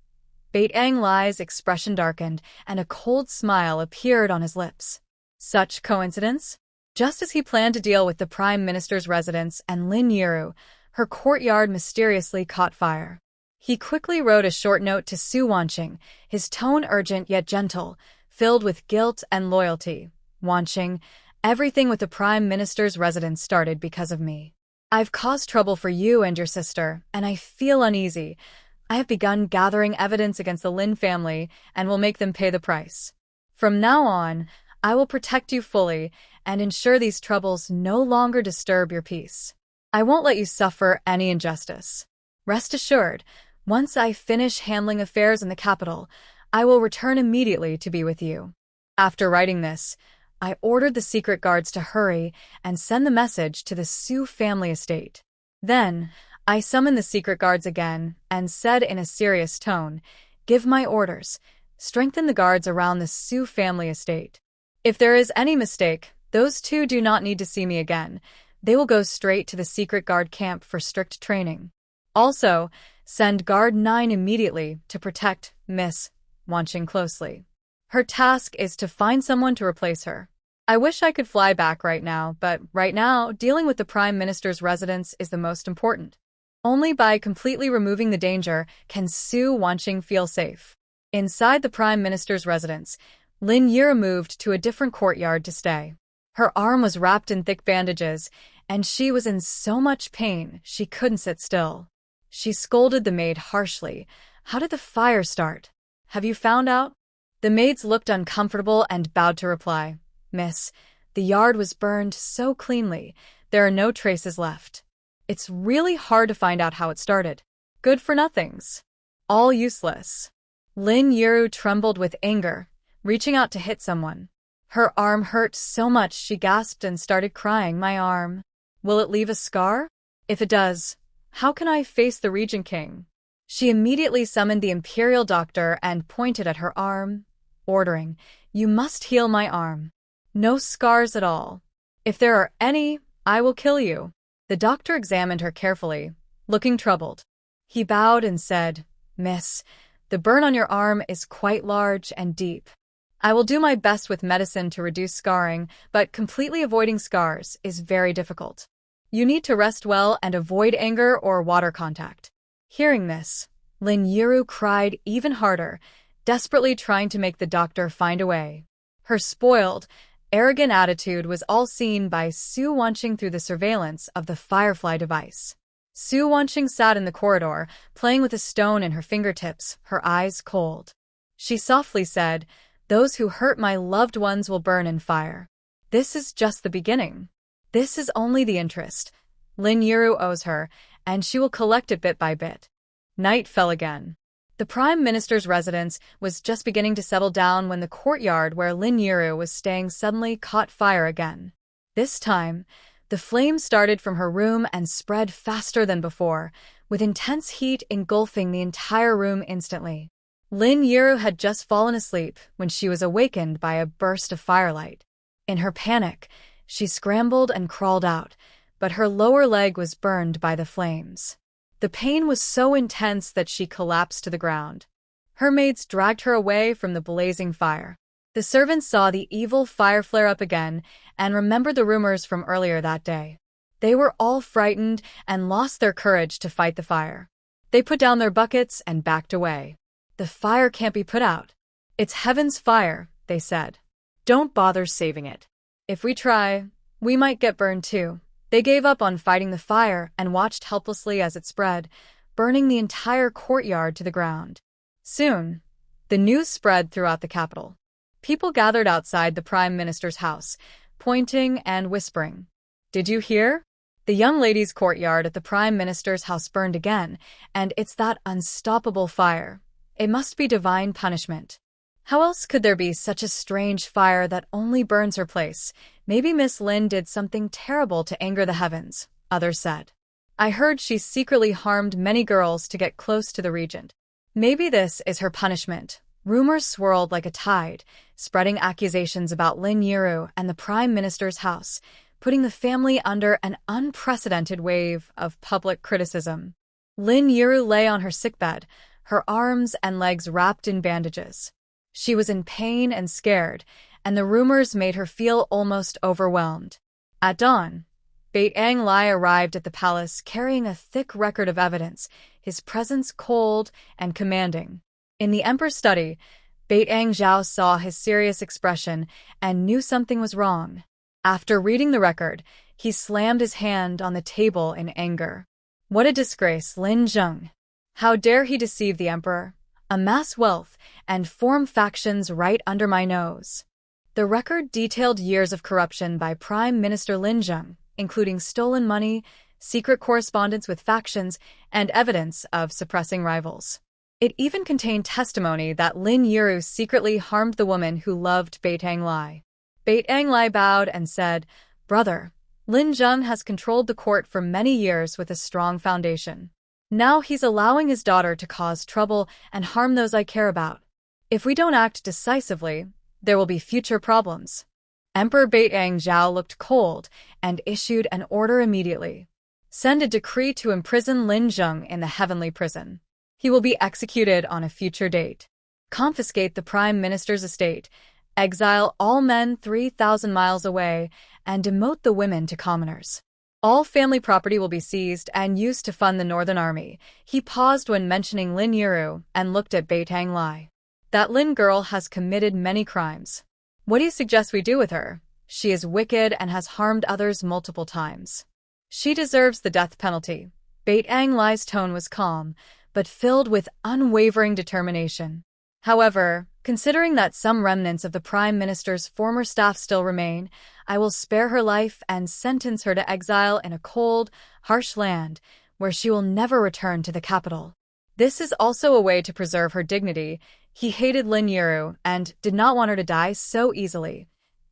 Baitang Lai's expression darkened, and a cold smile appeared on his lips. Such coincidence? Just as he planned to deal with the Prime Minister's residence and Lin Yuru, her courtyard mysteriously caught fire. He quickly wrote a short note to Su Wanqing, his tone urgent yet gentle, filled with guilt and loyalty. "Wanqing, everything with the Prime Minister's residence started because of me. I've caused trouble for you and your sister, and I feel uneasy. I have begun gathering evidence against the Lin family and will make them pay the price. From now on, I will protect you fully and ensure these troubles no longer disturb your peace. I won't let you suffer any injustice. Rest assured, once I finish handling affairs in the capital, I will return immediately to be with you." After writing this, I ordered the secret guards to hurry and send the message to the Su family estate. Then, I summoned the secret guards again and said in a serious tone, "Give my orders. Strengthen the guards around the Su family estate. If there is any mistake, those two do not need to see me again. They will go straight to the secret guard camp for strict training. Also, send Guard 9 immediately to protect Miss Wanqing closely. Her task is to find someone to replace her. I wish I could fly back right now, but right now, dealing with the Prime Minister's residence is the most important. Only by completely removing the danger can Su Wanqing feel safe." Inside the Prime Minister's residence, Lin Yura moved to a different courtyard to stay. Her arm was wrapped in thick bandages, and she was in so much pain she couldn't sit still. She scolded the maid harshly. How did the fire start? Have you found out? The maids looked uncomfortable and bowed to reply. Miss, the yard was burned so cleanly, there are no traces left. It's really hard to find out how it started. Good for nothings. All useless. Lin Yuru trembled with anger, reaching out to hit someone. Her arm hurt so much she gasped and started crying. My arm. Will it leave a scar? If it does, how can I face the Regent King? She immediately summoned the imperial doctor and pointed at her arm, ordering, You must heal my arm. No scars at all. If there are any, I will kill you. The doctor examined her carefully, looking troubled. He bowed and said, Miss, the burn on your arm is quite large and deep. I will do my best with medicine to reduce scarring, but completely avoiding scars is very difficult. You need to rest well and avoid anger or water contact. Hearing this, Lin Yuru cried even harder, desperately trying to make the doctor find a way. Her spoiled, arrogant attitude was all seen by Su Wanqing through the surveillance of the Firefly device. Su Wanqing sat in the corridor, playing with a stone in her fingertips, her eyes cold. She softly said, Those who hurt my loved ones will burn in fire. This is just the beginning. This is only the interest. Lin Yuru owes her, and she will collect it bit by bit. Night fell again. The Prime Minister's residence was just beginning to settle down when the courtyard where Lin Yuru was staying suddenly caught fire again. This time, the flames started from her room and spread faster than before, with intense heat engulfing the entire room instantly. Lin Yuru had just fallen asleep when she was awakened by a burst of firelight. In her panic, she scrambled and crawled out, but her lower leg was burned by the flames. The pain was so intense that she collapsed to the ground. Her maids dragged her away from the blazing fire. The servants saw the evil fire flare up again and remembered the rumors from earlier that day. They were all frightened and lost their courage to fight the fire. They put down their buckets and backed away. The fire can't be put out. It's heaven's fire, they said. Don't bother saving it. If we try, we might get burned too. They gave up on fighting the fire and watched helplessly as it spread, burning the entire courtyard to the ground. Soon, the news spread throughout the capital. People gathered outside the Prime Minister's house, pointing and whispering. Did you hear? The young lady's courtyard at the Prime Minister's house burned again, and it's that unstoppable fire. It must be divine punishment. How else could there be such a strange fire that only burns her place? Maybe Miss Lin did something terrible to anger the heavens, others said. I heard she secretly harmed many girls to get close to the regent. Maybe this is her punishment. Rumors swirled like a tide, spreading accusations about Lin Yuru and the Prime Minister's house, putting the family under an unprecedented wave of public criticism. Lin Yuru lay on her sickbed, her arms and legs wrapped in bandages. She was in pain and scared, and the rumors made her feel almost overwhelmed. At dawn, Bait-Ang Lai arrived at the palace carrying a thick record of evidence, his presence cold and commanding. In the emperor's study, Bait-Ang Zhao saw his serious expression and knew something was wrong. After reading the record, he slammed his hand on the table in anger. What a disgrace, Lin Zheng! How dare he deceive the emperor? Amass wealth and form factions right under my nose. The record detailed years of corruption by Prime Minister Lin Zheng, including stolen money, secret correspondence with factions, and evidence of suppressing rivals. It even contained testimony that Lin Yuru secretly harmed the woman who loved Bait-Ang Lai. Bait-Ang Lai bowed and said, Brother, Lin Zheng has controlled the court for many years with a strong foundation. Now he's allowing his daughter to cause trouble and harm those I care about. If we don't act decisively, there will be future problems. Emperor Bait-Ang Zhao looked cold and issued an order immediately. Send a decree to imprison Lin Zheng in the heavenly prison. He will be executed on a future date. Confiscate the Prime Minister's estate, exile all men 3,000 miles away, and demote the women to commoners. All family property will be seized and used to fund the Northern Army. He paused when mentioning Lin Yuru and looked at Bait-Ang Lai. That Lin girl has committed many crimes. What do you suggest we do with her? She is wicked and has harmed others multiple times. She deserves the death penalty. Bait Ang Lai's tone was calm, but filled with unwavering determination. However, considering that some remnants of the Prime Minister's former staff still remain, I will spare her life and sentence her to exile in a cold, harsh land where she will never return to the capital. This is also a way to preserve her dignity. He hated Lin Yuru and did not want her to die so easily.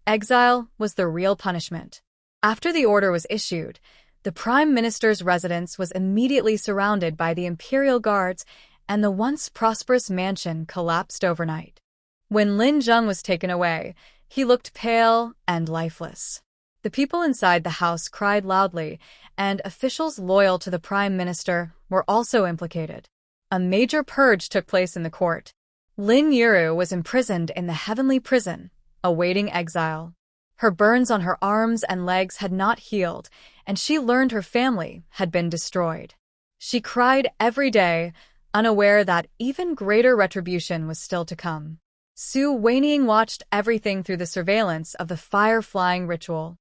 Exile was the real punishment. After the order was issued, the Prime Minister's residence was immediately surrounded by the Imperial Guards, and the once prosperous mansion collapsed overnight. When Lin Zheng was taken away, he looked pale and lifeless. The people inside the house cried loudly, and officials loyal to the Prime Minister were also implicated. A major purge took place in the court. Lin Yuru was imprisoned in the Heavenly Prison, awaiting exile. Her burns on her arms and legs had not healed, and she learned her family had been destroyed. She cried every day, unaware that even greater retribution was still to come. Su Weiniang watched everything through the surveillance of the fire-flying ritual.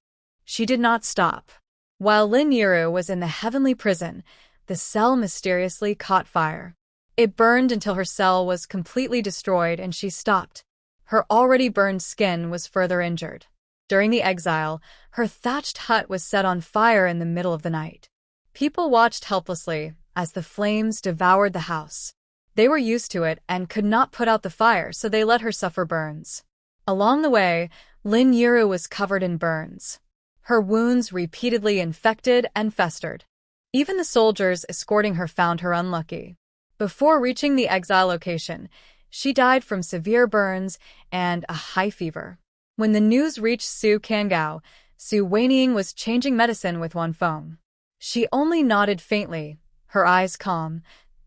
She did not stop. While Lin Yuru was in the Heavenly Prison, the cell mysteriously caught fire. It burned until her cell was completely destroyed and she stopped. Her already burned skin was further injured. During the exile, her thatched hut was set on fire in the middle of the night. People watched helplessly as the flames devoured the house. They were used to it and could not put out the fire, so they let her suffer burns. Along the way, Lin Yuru was covered in burns. Her wounds repeatedly infected and festered. Even the soldiers escorting her found her unlucky. Before reaching the exile location, she died from severe burns and a high fever. When the news reached Su Kangao, Su Weiniang was changing medicine with Wanfeng. She only nodded faintly, her eyes calm.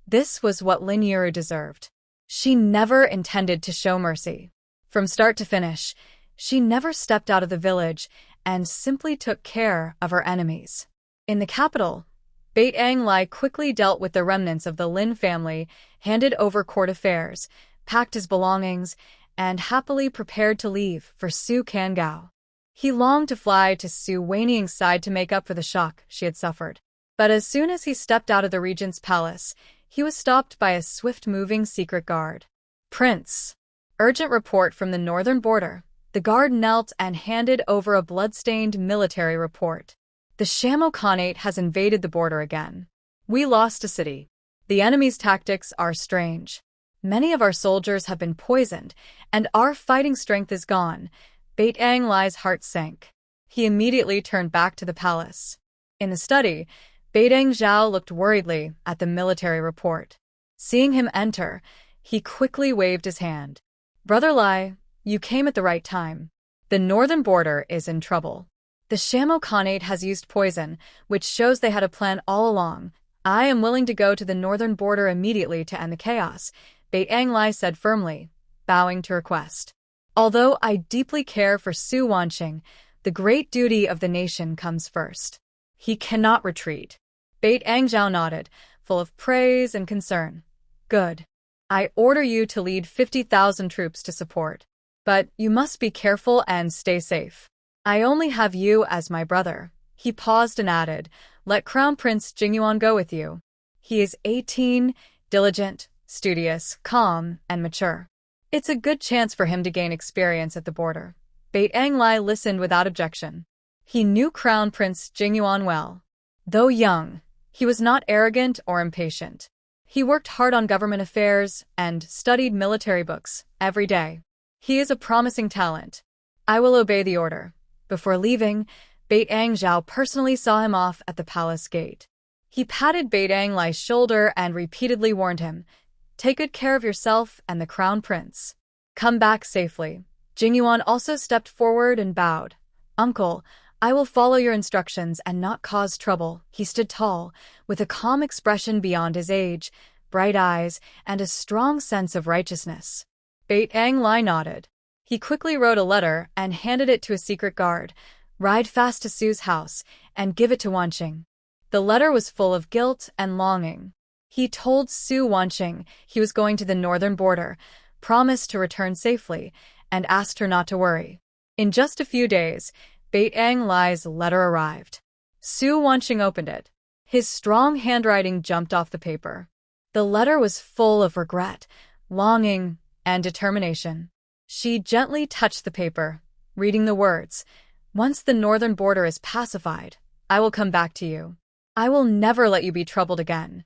This was what Lin Yuru deserved. She never intended to show mercy. From start to finish, she never stepped out of the village and simply took care of her enemies. In the capital, Bait Ang Lai quickly dealt with the remnants of the Lin family, handed over court affairs, packed his belongings, and happily prepared to leave for Su Kangao. He longed to fly to Su Weiniang's side to make up for the shock she had suffered. But as soon as he stepped out of the regent's palace, he was stopped by a swift-moving secret guard. "Prince, urgent report from the northern border." The guard knelt and handed over a blood-stained military report. "The Shamo Khanate has invaded the border again. We lost a city. The enemy's tactics are strange. Many of our soldiers have been poisoned, and our fighting strength is gone." Bait Ang Lai's heart sank. He immediately turned back to the palace. In the study, Bait Ang Zhao looked worriedly at the military report. Seeing him enter, he quickly waved his hand. "Brother Lai, you came at the right time. The northern border is in trouble. The Shamo Khanate has used poison, which shows they had a plan all along. I am willing to go to the northern border immediately to end the chaos," Bait Ang Lai said firmly, bowing to request. "Although I deeply care for Su Wanqing, the great duty of the nation comes first. He cannot retreat." Bait Ang Zhao nodded, full of praise and concern. "Good. I order you to lead 50,000 troops to support. But you must be careful and stay safe. I only have you as my brother." He paused and added, "Let Crown Prince Jingyuan go with you. He is 18, diligent, studious, calm, and mature. It's a good chance for him to gain experience at the border." Bait Ang Lai listened without objection. He knew Crown Prince Jingyuan well. Though young, he was not arrogant or impatient. He worked hard on government affairs and studied military books every day. He is a promising talent. I will obey the order." Before leaving, Bait Ang Zhao personally saw him off at the palace gate. He patted Bait Ang Lai's shoulder and repeatedly warned him, "Take good care of yourself and the crown prince. Come back safely." Jingyuan also stepped forward and bowed. "Uncle, I will follow your instructions and not cause trouble." He stood tall, with a calm expression beyond his age, bright eyes, and a strong sense of righteousness. Bait Ang Lai nodded. He quickly wrote a letter and handed it to a secret guard. "Ride fast to Su's house and give it to Wanqing." The letter was full of guilt and longing. He told Su Wanqing he was going to the northern border, promised to return safely, and asked her not to worry. In just a few days, Bait Ang Lai's letter arrived. Su Wanqing opened it. His strong handwriting jumped off the paper. The letter was full of regret, longing, and determination. She gently touched the paper, reading the words, "Once the northern border is pacified, I will come back to you. I will never let you be troubled again."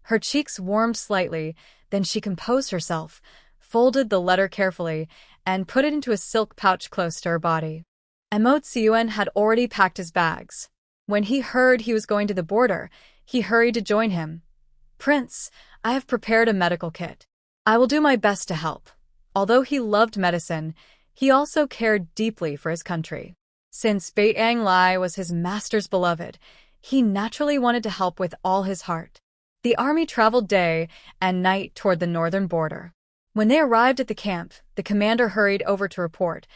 Her cheeks warmed slightly, then she composed herself, folded the letter carefully, and put it into a silk pouch close to her body. Emotsuan had already packed his bags. When he heard he was going to the border, he hurried to join him. "Prince, I have prepared a medical kit. I will do my best to help." Although he loved medicine, he also cared deeply for his country. Since Bait Ang Lai was his master's beloved, he naturally wanted to help with all his heart. The army traveled day and night toward the northern border. When they arrived at the camp, the commander hurried over to report,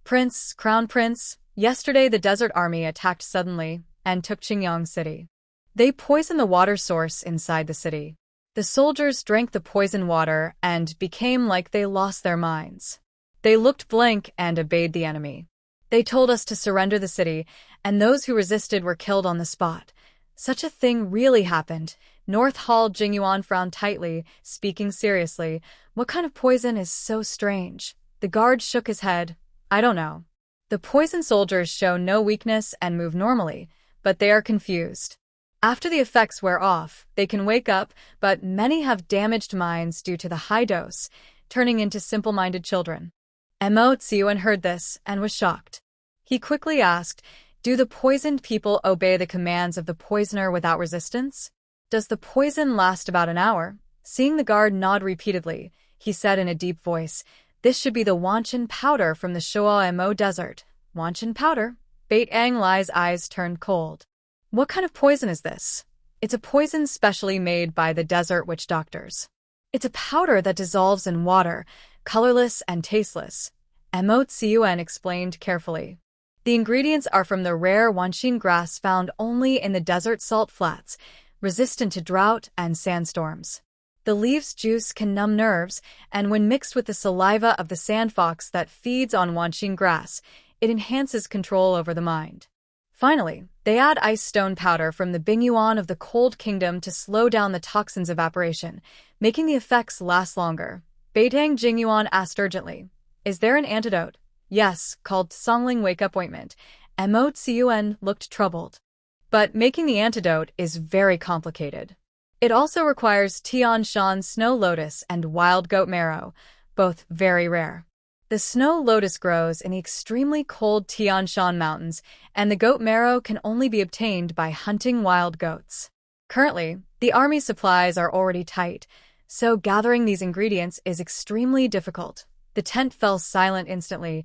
Crown Prince, yesterday the desert army attacked suddenly and took Qingyang City. They poisoned the water source inside the city. The soldiers drank the poisoned water and became like they lost their minds. They looked blank and obeyed the enemy. They told us to surrender the city, and those who resisted were killed on the spot. Such a thing really happened. North Hall Jingyuan frowned tightly, speaking seriously. What kind of poison is so strange? The guard shook his head. I don't know. The poisoned soldiers show no weakness and move normally, but they are confused. After the effects wear off, they can wake up, but many have damaged minds due to the high dose, turning into simple-minded children. Emotsuan heard this and was shocked. He quickly asked, "Do the poisoned people obey the commands of the poisoner without resistance? Does the poison last about an hour?" Seeing the guard nod repeatedly, he said in a deep voice, "This should be the Wanchan powder from the Shoa Mo Desert." Wanchan powder? Bait Ang Lai's eyes turned cold. What kind of poison is this? It's a poison specially made by the desert witch doctors. It's a powder that dissolves in water, colorless and tasteless. Emotsuan explained carefully. The ingredients are from the rare Wanchin grass found only in the desert salt flats, resistant to drought and sandstorms. The leaves' juice can numb nerves, and when mixed with the saliva of the sandfox that feeds on Wanchin grass, it enhances control over the mind. Finally, they add ice stone powder from the Bingyuan of the Cold Kingdom to slow down the toxin's evaporation, making the effects last longer. Beitang Jingyuan asked urgently, "Is there an antidote?" "Yes, called Songling Wake-Up Ointment." Emotsuan looked troubled. But making the antidote is very complicated. It also requires Tian Shan snow lotus and wild goat marrow, both very rare. The snow lotus grows in the extremely cold Tian Shan mountains, and the goat marrow can only be obtained by hunting wild goats. Currently, the army supplies are already tight, so gathering these ingredients is extremely difficult. The tent fell silent instantly.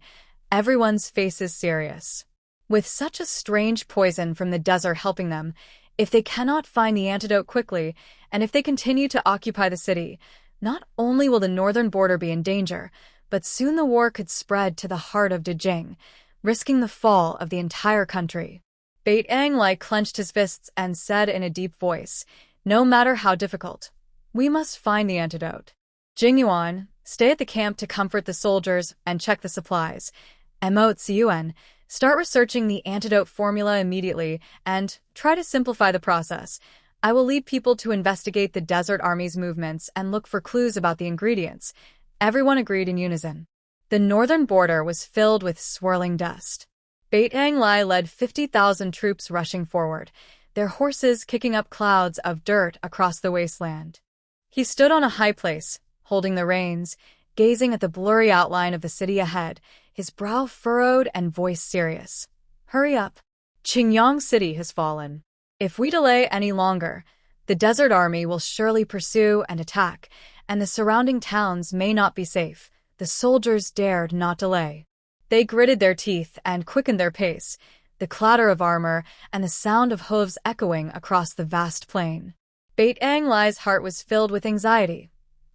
Everyone's faces serious. With such a strange poison from the desert helping them, if they cannot find the antidote quickly, and if they continue to occupy the city, not only will the northern border be in danger, but soon the war could spread to the heart of Dejing, risking the fall of the entire country. Bait Ang Lai clenched his fists and said in a deep voice, "No matter how difficult, we must find the antidote. Jingyuan, stay at the camp to comfort the soldiers and check the supplies. Emotsuan, start researching the antidote formula immediately and try to simplify the process. I will lead people to investigate the desert army's movements and look for clues about the ingredients." Everyone agreed in unison. The northern border was filled with swirling dust. Bait Ang Lai led 50,000 troops rushing forward, their horses kicking up clouds of dirt across the wasteland. He stood on a high place, holding the reins, gazing at the blurry outline of the city ahead, his brow furrowed and voice serious. "Hurry up. Qingyang City has fallen. If we delay any longer, the desert army will surely pursue and attack, and the surrounding towns may not be safe." The soldiers dared not delay. They gritted their teeth and quickened their pace, the clatter of armor and the sound of hooves echoing across the vast plain. Bait Ang Lai's heart was filled with anxiety.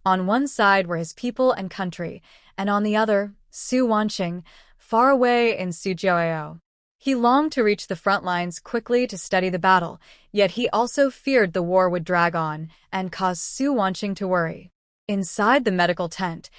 On one side were his people and country, and on the other, Su Wanqing, far away in Sujiao. He longed to reach the front lines quickly to steady the battle, yet he also feared the war would drag on and cause Su Wanqing to worry. Inside the medical tent,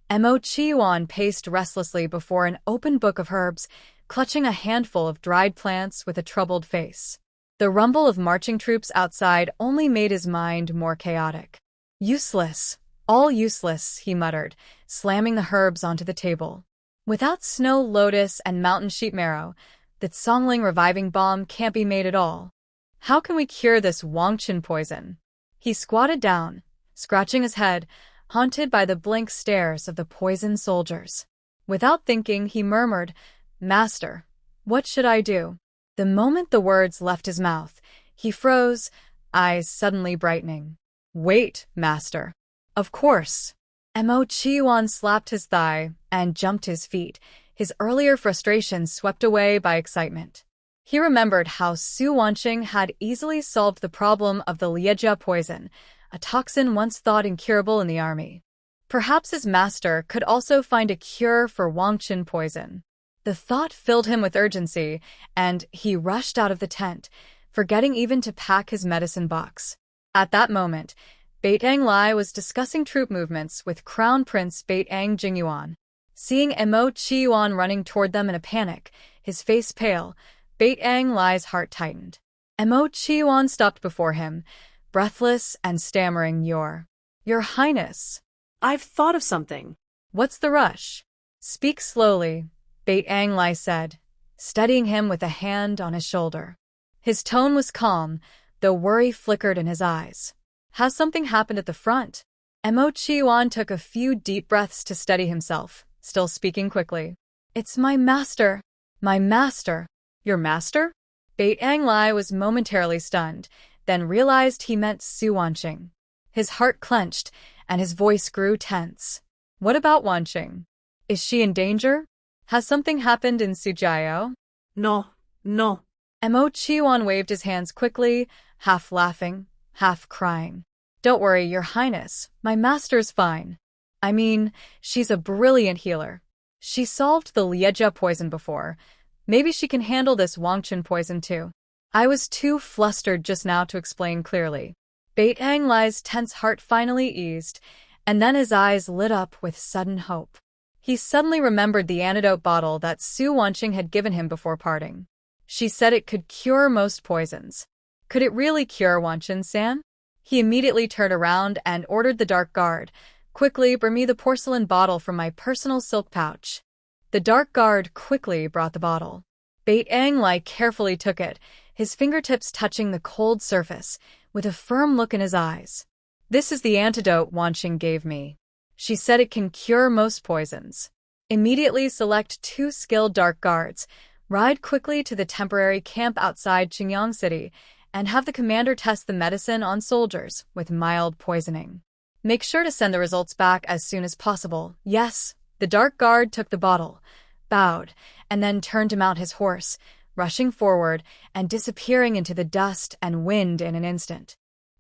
Mo Chi-yuan paced restlessly before an open book of herbs, clutching a handful of dried plants with a troubled face. The rumble of marching troops outside only made his mind more chaotic. Useless. All useless, he muttered, slamming the herbs onto the table. Without snow lotus and mountain sheep marrow, the Songling reviving balm can't be made at all. How can we cure this Wangqin poison? He squatted down, scratching his head, haunted by the blank stares of the poisoned soldiers. Without thinking, he murmured, "Master, what should I do?" The moment the words left his mouth, he froze, eyes suddenly brightening. "Wait, master." "Of course." Mo Chi-yuan slapped his thigh and jumped to his feet, his earlier frustration swept away by excitement. He remembered how Su Wanqing had easily solved the problem of the Liejia poison, a toxin once thought incurable in the army. Perhaps his master could also find a cure for Wangqin poison. The thought filled him with urgency, and he rushed out of the tent, forgetting even to pack his medicine box. At that moment, Baitang Lai was discussing troop movements with Crown Prince Baitang Jingyuan. Seeing Mo Chi-yuan running toward them in a panic, his face pale, Baitang Lai's heart tightened. Mo Chi-yuan stopped before him, breathless and stammering, Your Highness." I've thought of something. "What's the rush?" "Speak slowly," Baitang Lai said, steadying him with a hand on his shoulder. His tone was calm, though worry flickered in his eyes. "Has something happened at the front?" Mo Chi-yuan took a few deep breaths to steady himself, still speaking quickly. "It's my master." "My master?" "Your master?" Baitang Lai was momentarily stunned, then realized he meant Su Wanqing. His heart clenched, and his voice grew tense. "What about Wanqing? Is she in danger? Has something happened in Sujiao?" No. Mo Chi-yuan waved his hands quickly, half laughing, half crying. "Don't worry, Your Highness. My master's fine. I mean, she's a brilliant healer. She solved the Liejia poison before. Maybe she can handle this Wangqin poison too." I was too flustered just now to explain clearly. Baitang Lai's tense heart finally eased, and then his eyes lit up with sudden hope. He suddenly remembered the antidote bottle that Su Wanqing had given him before parting. She said it could cure most poisons. Could it really cure Wanqin-san? He immediately turned around and ordered the Dark Guard, "Quickly, bring me the porcelain bottle from my personal silk pouch." The Dark Guard quickly brought the bottle. Baitang Lai carefully took it, his fingertips touching the cold surface, with a firm look in his eyes. "This is the antidote Wanqing gave me. She said it can cure most poisons. Immediately select 2 skilled Dark Guards, ride quickly to the temporary camp outside Qingyang City, and have the commander test the medicine on soldiers with mild poisoning. Make sure to send the results back as soon as possible." "Yes." The Dark Guard took the bottle, bowed, and then turned to mount his horse, rushing forward and disappearing into the dust and wind in an instant.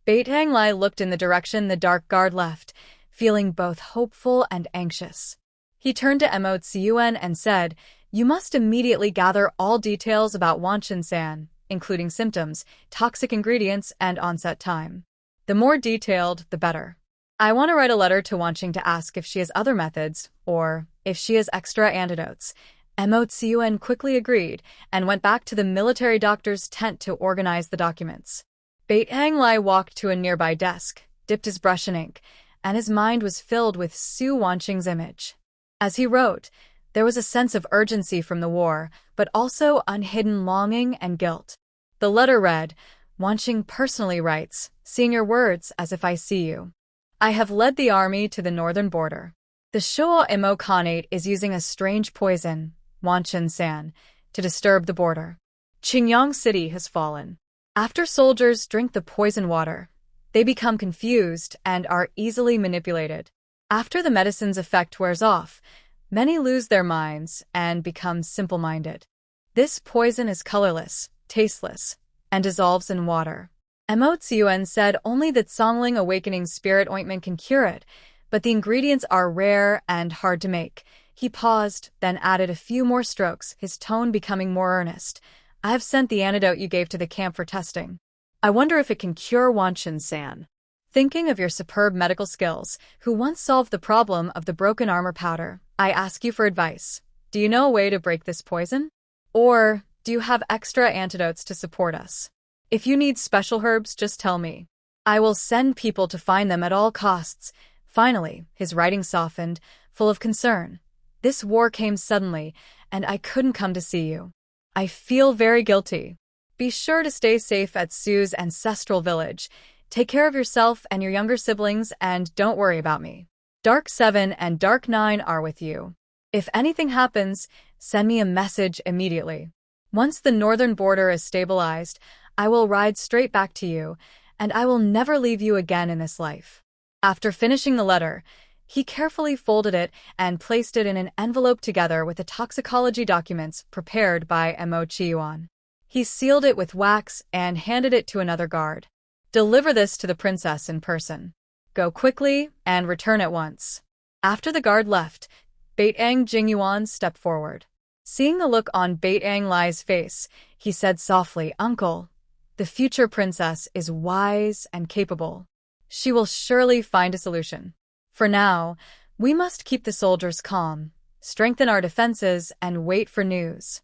Baitang Lai looked in the direction the Dark Guard left, feeling both hopeful and anxious. He turned to Mo Chi-yuan and said, "You must immediately gather all details about Wanqin-san, including symptoms, toxic ingredients, and onset time. The more detailed, the better. I want to write a letter to Wanqing to ask if she has other methods, or if she has extra antidotes." Mo Chi-yuan quickly agreed and went back to the military doctor's tent to organize the documents. Baitang Lai walked to a nearby desk, dipped his brush in ink, and his mind was filled with Su Wanqing's image. As he wrote, there was a sense of urgency from the war, but also unhidden longing and guilt. The letter read, "Wanqing personally writes, seeing your words as if I see you. I have led the army to the northern border. The Shoa Imo Khanate is using a strange poison, Wanqin-san, to disturb the border. Qingyang City has fallen. After soldiers drink the poison water, they become confused and are easily manipulated. After the medicine's effect wears off, many lose their minds and become simple-minded. This poison is colorless, tasteless, and dissolves in water." Mo Chi-yuan said only that Songling Awakening Spirit Ointment can cure it, but the ingredients are rare and hard to make. He paused, then added a few more strokes, his tone becoming more earnest. "I have sent the antidote you gave to the camp for testing. I wonder if it can cure Wanqin-san. Thinking of your superb medical skills, who once solved the problem of the broken armor powder, I ask you for advice. Do you know a way to break this poison? Or do you have extra antidotes to support us? If you need special herbs, just tell me. I will send people to find them at all costs. Finally, his writing softened, full of concern. This war came suddenly, and I couldn't come to see you. I feel very guilty. Be sure to stay safe at Sue's ancestral village. Take care of yourself and your younger siblings, and don't worry about me. Dark 7 and Dark 9 are with you. If anything happens, send me a message immediately. Once the northern border is stabilized, I will ride straight back to you, and I will never leave you again in this life. After finishing the letter, he carefully folded it and placed it in an envelope together with the toxicology documents prepared by Mo Chi-yuan. He sealed it with wax and handed it to another guard. Deliver this to the princess in person. Go quickly and return at once. After the guard left, Baitang Jingyuan stepped forward. Seeing the look on Baitang Lai's face, he said softly, "Uncle, the future princess is wise and capable. She will surely find a solution. For now, we must keep the soldiers calm, strengthen our defenses, and wait for news."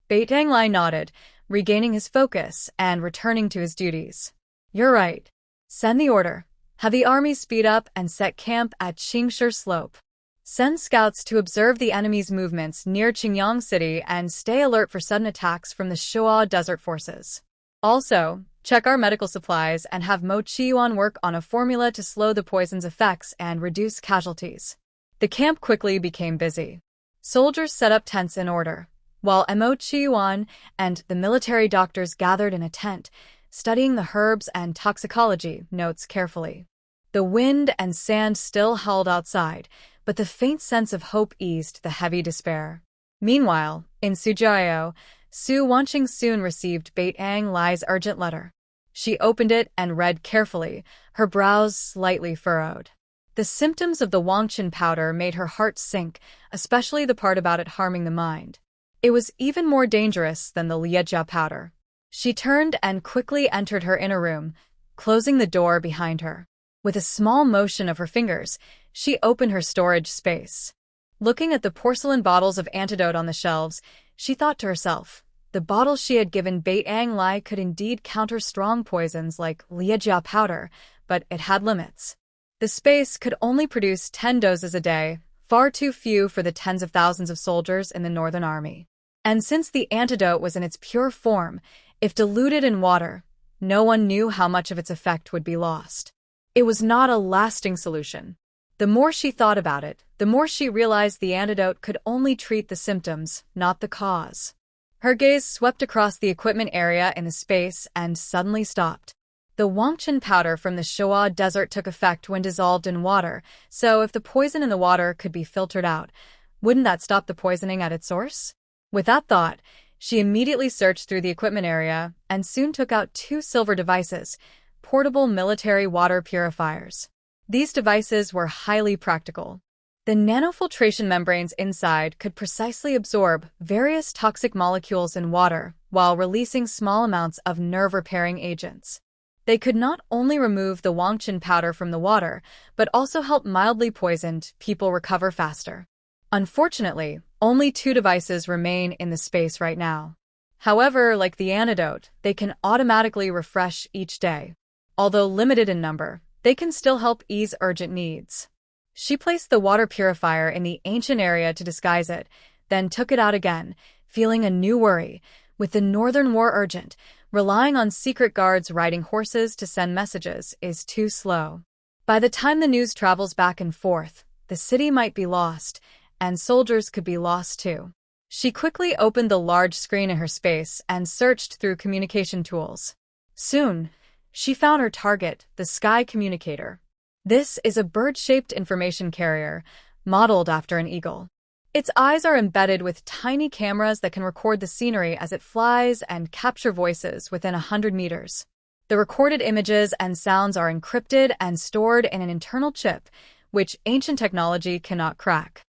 Baitang Lai nodded, regaining his focus and returning to his duties. "You're right. Send the order. Have the army speed up and set camp at Qingshi Slope. Send scouts to observe the enemy's movements near Qingyang City and stay alert for sudden attacks from the Shoa Desert Forces. Also, check our medical supplies and have Mo Chi-yuan work on a formula to slow the poison's effects and reduce casualties." The camp quickly became busy. Soldiers set up tents in order, while Mo Chi-yuan and the military doctors gathered in a tent, studying the herbs and toxicology notes carefully. The wind and sand still howled outside, but the faint sense of hope eased the heavy despair. Meanwhile, in Sujiao, Su Wanqing soon received Baitang Lai's urgent letter. She opened it and read carefully, her brows slightly furrowed. The symptoms of the Wangqin powder made her heart sink, especially the part about it harming the mind. It was even more dangerous than the Liejia powder. She turned and quickly entered her inner room, closing the door behind her. With a small motion of her fingers, she opened her storage space. Looking at the porcelain bottles of antidote on the shelves, she thought to herself, the bottles she had given Baitang Lai could indeed counter strong poisons like Liejia powder, but it had limits. The space could only produce 10 doses a day, far too few for the tens of thousands of soldiers in the Northern Army. And since the antidote was in its pure form, if diluted in water, no one knew how much of its effect would be lost. It was not a lasting solution. The more she thought about it, the more she realized the antidote could only treat the symptoms, not the cause. Her gaze swept across the equipment area in the space and suddenly stopped. The Wangqin powder from the Shoa Desert took effect when dissolved in water, so if the poison in the water could be filtered out, wouldn't that stop the poisoning at its source? With that thought, she immediately searched through the equipment area and soon took out 2 silver devices, portable military water purifiers. These devices were highly practical. The nanofiltration membranes inside could precisely absorb various toxic molecules in water while releasing small amounts of nerve-repairing agents. They could not only remove the Wangqin powder from the water, but also help mildly poisoned people recover faster. Unfortunately, only 2 devices remain in the space right now. However, like the antidote, they can automatically refresh each day. Although limited in number, they can still help ease urgent needs. She placed the water purifier in the ancient area to disguise it, then took it out again, feeling a new worry. With the Northern War urgent, relying on secret guards riding horses to send messages is too slow. By the time the news travels back and forth, the city might be lost, and soldiers could be lost too. She quickly opened the large screen in her space and searched through communication tools. Soon, she found her target, the Sky Communicator. This is a bird-shaped information carrier, modeled after an eagle. Its eyes are embedded with tiny cameras that can record the scenery as it flies and capture voices within 100 meters. The recorded images and sounds are encrypted and stored in an internal chip, which ancient technology cannot crack.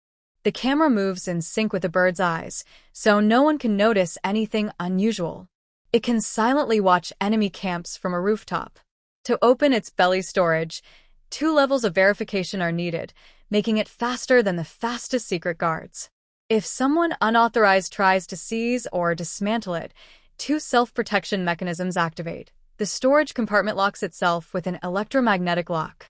The camera moves in sync with the bird's eyes, so no one can notice anything unusual. It can silently watch enemy camps from a rooftop. To open its belly storage, 2 levels of verification are needed, making it faster than the fastest secret guards. If someone unauthorized tries to seize or dismantle it, 2 self-protection mechanisms activate. The storage compartment locks itself with an electromagnetic lock.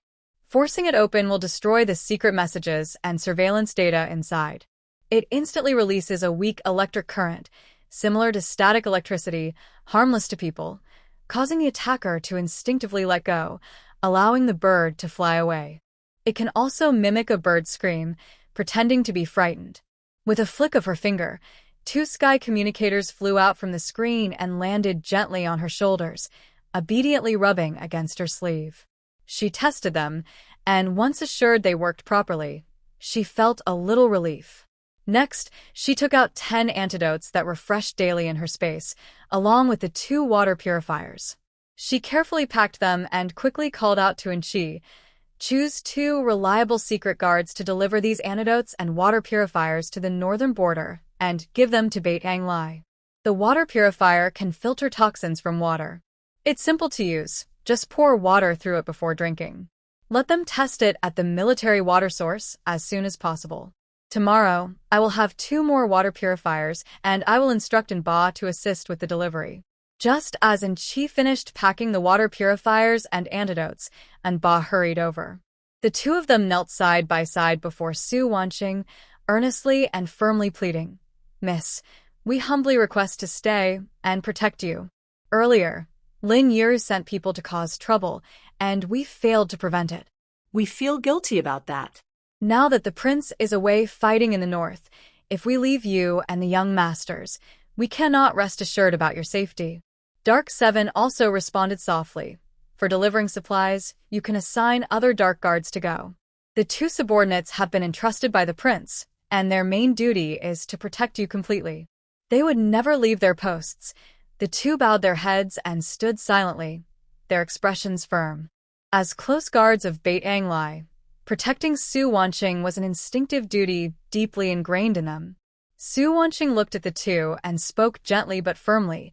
Forcing it open will destroy the secret messages and surveillance data inside. It instantly releases a weak electric current, similar to static electricity, harmless to people, causing the attacker to instinctively let go, allowing the bird to fly away. It can also mimic a bird's scream, pretending to be frightened. With a flick of her finger, 2 sky communicators flew out from the screen and landed gently on her shoulders, obediently rubbing against her sleeve. She tested them, and once assured they worked properly, she felt a little relief. Next, she took out 10 antidotes that refreshed daily in her space, along with the 2 water purifiers. She carefully packed them and quickly called out to Enchi, "Choose 2 reliable secret guards to deliver these antidotes and water purifiers to the northern border, and give them to Beit Ang Lai. The water purifier can filter toxins from water. It's simple to use, just pour water through it before drinking. Let them test it at the military water source as soon as possible. Tomorrow, I will have 2 more water purifiers, and I will instruct Ba to assist with the delivery." Just as Enchi finished packing the water purifiers and antidotes, Ba hurried over. The 2 of them knelt side by side before Su Wanqing, earnestly and firmly pleading, "Miss, we humbly request to stay and protect you. Earlier, Lin Yu sent people to cause trouble, and we failed to prevent it. We feel guilty about that. Now that the prince is away fighting in the north, if we leave you and the young masters, we cannot rest assured about your safety." Dark 7 also responded softly. "For delivering supplies, you can assign other dark guards to go. The 2 subordinates have been entrusted by the prince, and their main duty is to protect you completely." They would never leave their posts. The 2 bowed their heads and stood silently, their expressions firm. As close guards of Beit Ang Lai, protecting Su Wanqing was an instinctive duty deeply ingrained in them. Su Wanqing looked at the 2 and spoke gently but firmly,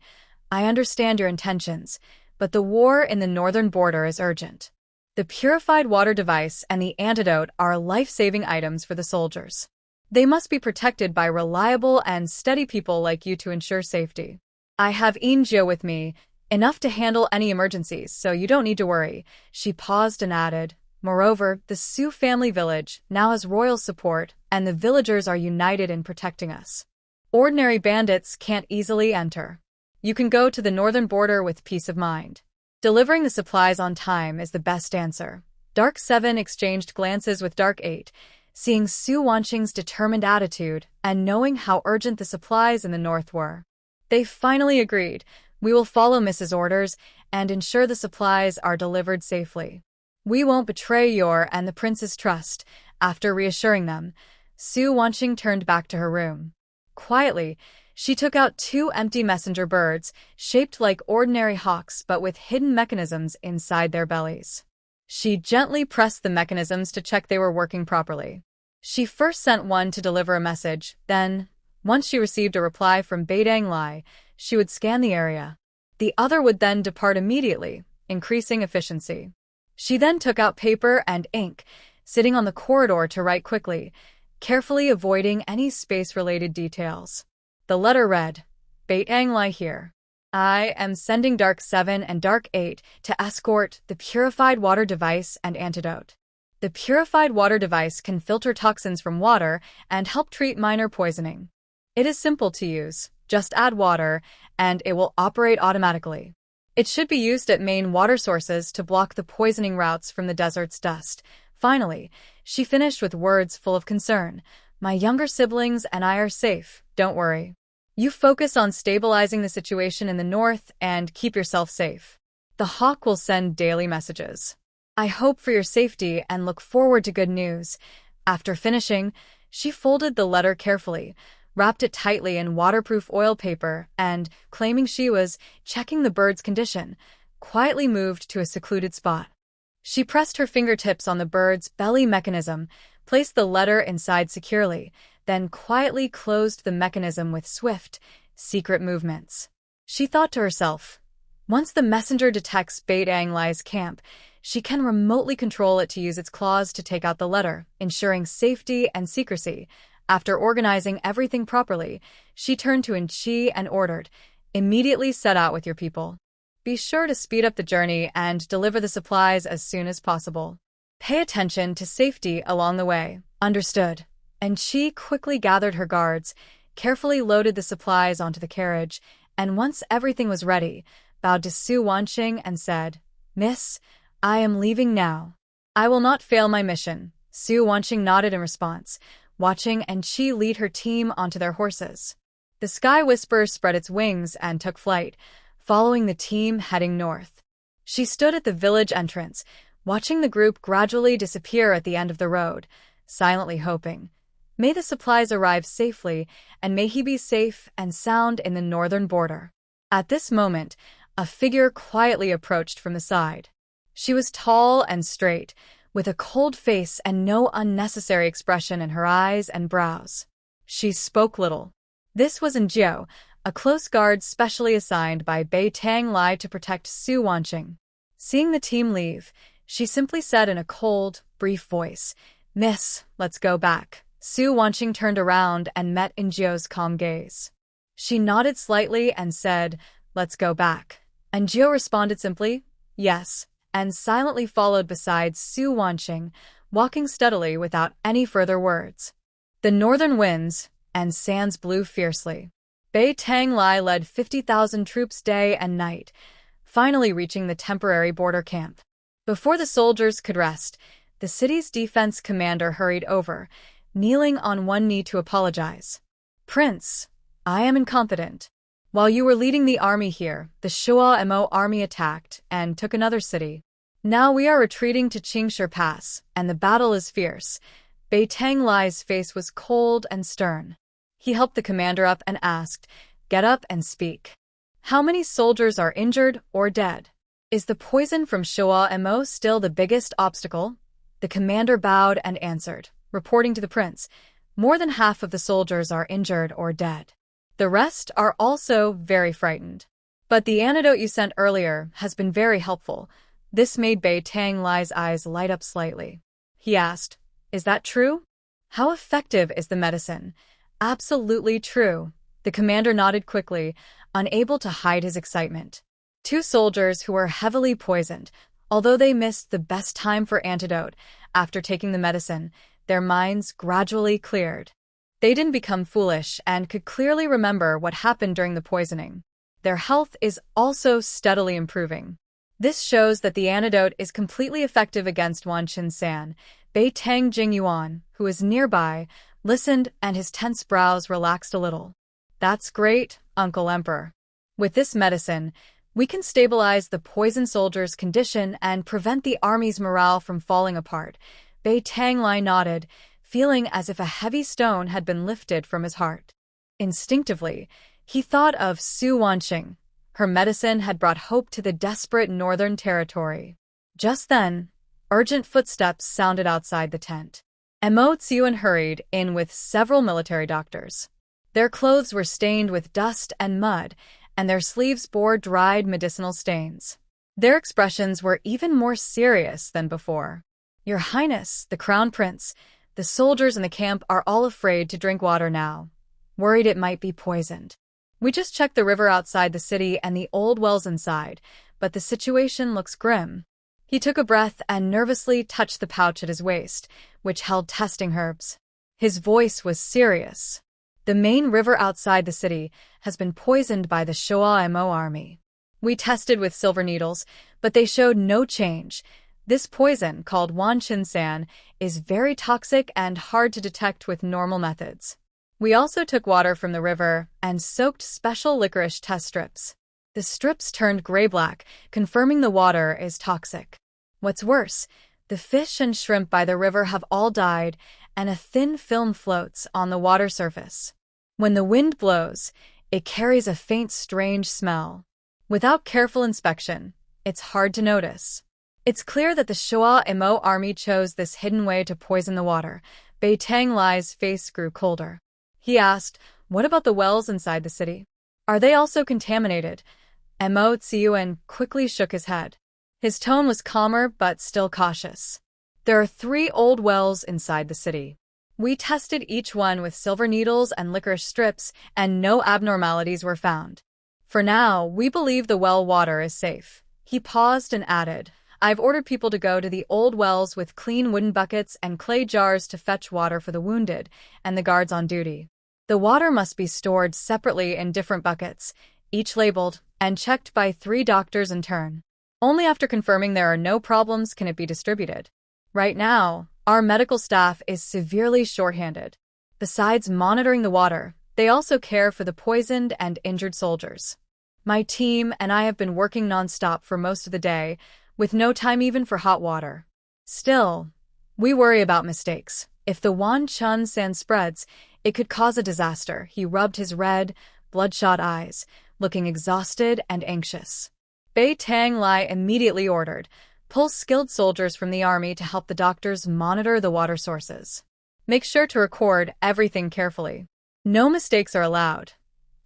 "I understand your intentions, but the war in the northern border is urgent. The purified water device and the antidote are life-saving items for the soldiers. They must be protected by reliable and steady people like you to ensure safety. I have Injio with me, enough to handle any emergencies, so you don't need to worry." She paused and added, "Moreover, the Su family village now has royal support, and the villagers are united in protecting us. Ordinary bandits can't easily enter. You can go to the northern border with peace of mind. Delivering the supplies on time is the best answer." Dark 7 exchanged glances with Dark 8, seeing Su Wanqing's determined attitude and knowing how urgent the supplies in the north were. They finally agreed, "We will follow Mrs. Orders and ensure the supplies are delivered safely. We won't betray your and the prince's trust." After reassuring them, Su Wanqing turned back to her room. Quietly, she took out 2 empty messenger birds, shaped like ordinary hawks but with hidden mechanisms inside their bellies. She gently pressed the mechanisms to check they were working properly. She first sent one to deliver a message, then, once she received a reply from Beit Ang Lai, she would scan the area. The other would then depart immediately, increasing efficiency. She then took out paper and ink, sitting on the corridor to write quickly, carefully avoiding any space-related details. The letter read, "Beit Ang Lai here. I am sending Dark 7 and Dark 8 to escort the purified water device and antidote. The purified water device can filter toxins from water and help treat minor poisoning. It is simple to use, just add water, and it will operate automatically. It should be used at main water sources to block the poisoning routes from the desert's dust." Finally, she finished with words full of concern. "My younger siblings and I are safe, don't worry. You focus on stabilizing the situation in the north and keep yourself safe. The hawk will send daily messages. I hope for your safety and look forward to good news." After finishing, she folded the letter carefully, wrapped it tightly in waterproof oil paper, and, claiming she was checking the bird's condition, quietly moved to a secluded spot. She pressed her fingertips on the bird's belly mechanism, placed the letter inside securely, then quietly closed the mechanism with swift, secret movements. She thought to herself, once the messenger detects Beit Ang Lai's camp, she can remotely control it to use its claws to take out the letter, ensuring safety and secrecy. After organizing everything properly, she turned to Enchi and ordered, "Immediately set out with your people. Be sure to speed up the journey and deliver the supplies as soon as possible. Pay attention to safety along the way. Understood. And she quickly gathered her guards, carefully loaded the supplies onto the carriage, and once everything was ready, bowed to Su Wanqing and said, "Miss, I am leaving now." "I will not fail my mission." Su Wanqing nodded in response, watching Chi lead her team onto their horses. The Sky Whisperer spread its wings and took flight, following the team heading north. She stood at the village entrance, watching the group gradually disappear at the end of the road, silently hoping, may the supplies arrive safely, and may he be safe and sound in the northern border. At this moment, a figure quietly approached from the side. She was tall and straight, with a cold face and no unnecessary expression in her eyes and brows. She spoke little. This was Jiao, a close guard specially assigned by Bei Tanglai to protect Su Wanqing. Seeing the team leave, she simply said in a cold, brief voice, "Miss, let's go back." Su Wanqing turned around and met Jiao's calm gaze. She nodded slightly and said, "Let's go back." And Jiao responded simply, "Yes," and silently followed beside Su Wanqing, walking steadily without any further words. The northern winds and sands blew fiercely. Bei Tanglai led 50,000 troops day and night, finally reaching the temporary border camp. Before the soldiers could rest, the city's defense commander hurried over, kneeling on one knee to apologize. "Prince, I am incompetent. While you were leading the army here, the Shua Mo army attacked and took another city. Now we are retreating to Qingshi Pass, and the battle is fierce." Bei Tanglai's face was cold and stern. He helped the commander up and asked, "Get up and speak. How many soldiers are injured or dead? Is the poison from Shua Mo still the biggest obstacle?" The commander bowed and answered, reporting to the prince, "More than half of the soldiers are injured or dead. The rest are also very frightened. But the antidote you sent earlier has been very helpful." This made Bei Tanglai's eyes light up slightly. He asked, "Is that true? How effective is the medicine?" "Absolutely true." The commander nodded quickly, unable to hide his excitement. Two soldiers who were heavily poisoned, although they missed the best time for antidote, after taking the medicine, their minds gradually cleared. They didn't become foolish and could clearly remember what happened during the poisoning. Their health is also steadily improving. This shows that the antidote is completely effective against Wanqin San. Bei Tang Jingyuan, who was nearby, listened and his tense brows relaxed a little. "That's great, Uncle Emperor. With this medicine, we can stabilize the poison soldier's condition and prevent the army's morale from falling apart." Bei Tanglai nodded, feeling as if a heavy stone had been lifted from his heart. Instinctively, he thought of Su Wanqing. Her medicine had brought hope to the desperate northern territory. Just then, urgent footsteps sounded outside the tent. Mo Tsiuan hurried in with several military doctors. Their clothes were stained with dust and mud, and their sleeves bore dried medicinal stains. Their expressions were even more serious than before. "Your Highness, the Crown Prince, the soldiers in the camp are all afraid to drink water now, worried it might be poisoned. We just checked the river outside the city and the old wells inside, but the situation looks grim." He took a breath and nervously touched the pouch at his waist, which held testing herbs. His voice was serious. "The main river outside the city has been poisoned by the Shua Mo army. We tested with silver needles, but they showed no change. This poison, called Wanqin San, is very toxic and hard to detect with normal methods. We also took water from the river and soaked special licorice test strips. The strips turned gray-black, confirming the water is toxic. What's worse, the fish and shrimp by the river have all died, and a thin film floats on the water surface. When the wind blows, it carries a faint, strange smell. Without careful inspection, it's hard to notice. It's clear that the Shua Mo army chose this hidden way to poison the water." Bei Tanglai's face grew colder. He asked, "What about the wells inside the city? Are they also contaminated?" Mo Tsiuan quickly shook his head. His tone was calmer but still cautious. "There are 3 old wells inside the city. We tested each one with silver needles and licorice strips, and no abnormalities were found. For now, we believe the well water is safe. He paused and added, I've ordered people to go to the old wells with clean wooden buckets and clay jars to fetch water for the wounded and the guards on duty. The water must be stored separately in different buckets, each labeled, and checked by 3 doctors in turn. Only after confirming there are no problems can it be distributed. Right now, our medical staff is severely shorthanded. Besides monitoring the water, they also care for the poisoned and injured soldiers. My team and I have been working nonstop for most of the day, with no time even for hot water. Still, we worry about mistakes. If the Wan Chun sand spreads, it could cause a disaster. He rubbed his red, bloodshot eyes, looking exhausted and anxious. Bei Tang Lai immediately ordered, pull skilled soldiers from the army to help the doctors monitor the water sources. Make sure to record everything carefully. No mistakes are allowed.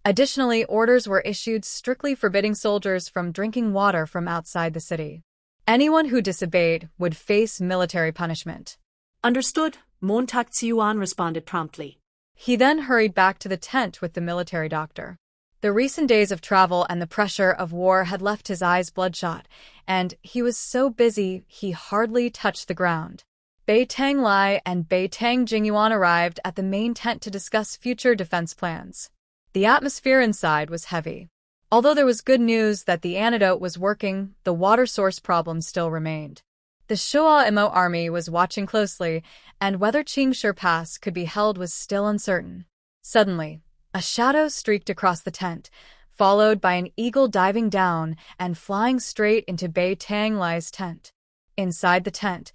Additionally, orders were issued strictly forbidding soldiers from drinking water from outside the city. Anyone who disobeyed would face military punishment. Understood, Montak Tsiuan responded promptly. He then hurried back to the tent with the military doctor. The recent days of travel and the pressure of war had left his eyes bloodshot, and he was so busy he hardly touched the ground. Bei Tang Lai and Bei Tang Jingyuan arrived at the main tent to discuss future defense plans. The atmosphere inside was heavy. Although there was good news that the antidote was working, the water source problem still remained. The Shoa Imo army was watching closely, and whether Qingshi Pass could be held was still uncertain. Suddenly, a shadow streaked across the tent, followed by an eagle diving down and flying straight into Bei Tang Lai's tent. Inside the tent,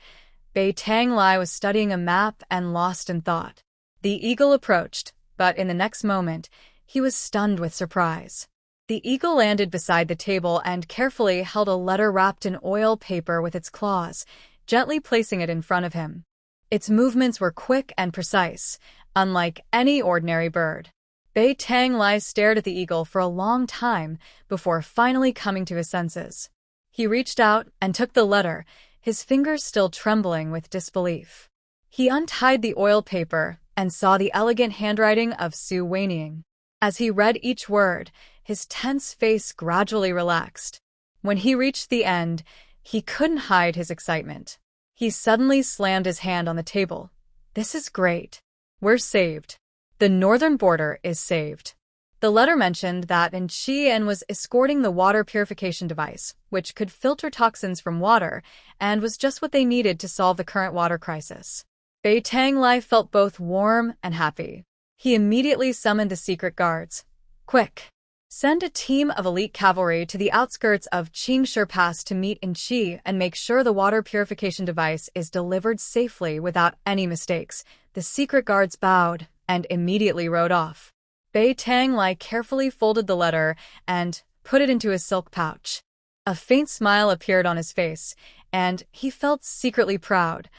Bei Tang Lai was studying a map and lost in thought. The eagle approached, but in the next moment, he was stunned with surprise. The eagle landed beside the table and carefully held a letter wrapped in oil paper with its claws, gently placing it in front of him. Its movements were quick and precise, unlike any ordinary bird. Bei Tang Lai stared at the eagle for a long time before finally coming to his senses. He reached out and took the letter, his fingers still trembling with disbelief. He untied the oil paper and saw the elegant handwriting of Su Weining. As he read each word, his tense face gradually relaxed. When he reached the end, he couldn't hide his excitement. He suddenly slammed his hand on the table. This is great. We're saved. The northern border is saved. The letter mentioned that Qian was escorting the water purification device, which could filter toxins from water, and was just what they needed to solve the current water crisis. Bei Tang Lai felt both warm and happy. He immediately summoned the secret guards. Quick! Send a team of elite cavalry to the outskirts of Qingshi Pass to meet Qi and make sure the water purification device is delivered safely without any mistakes. The secret guards bowed and immediately rode off. Bei Tang Lai carefully folded the letter and put it into his silk pouch. A faint smile appeared on his face, and he felt secretly proud.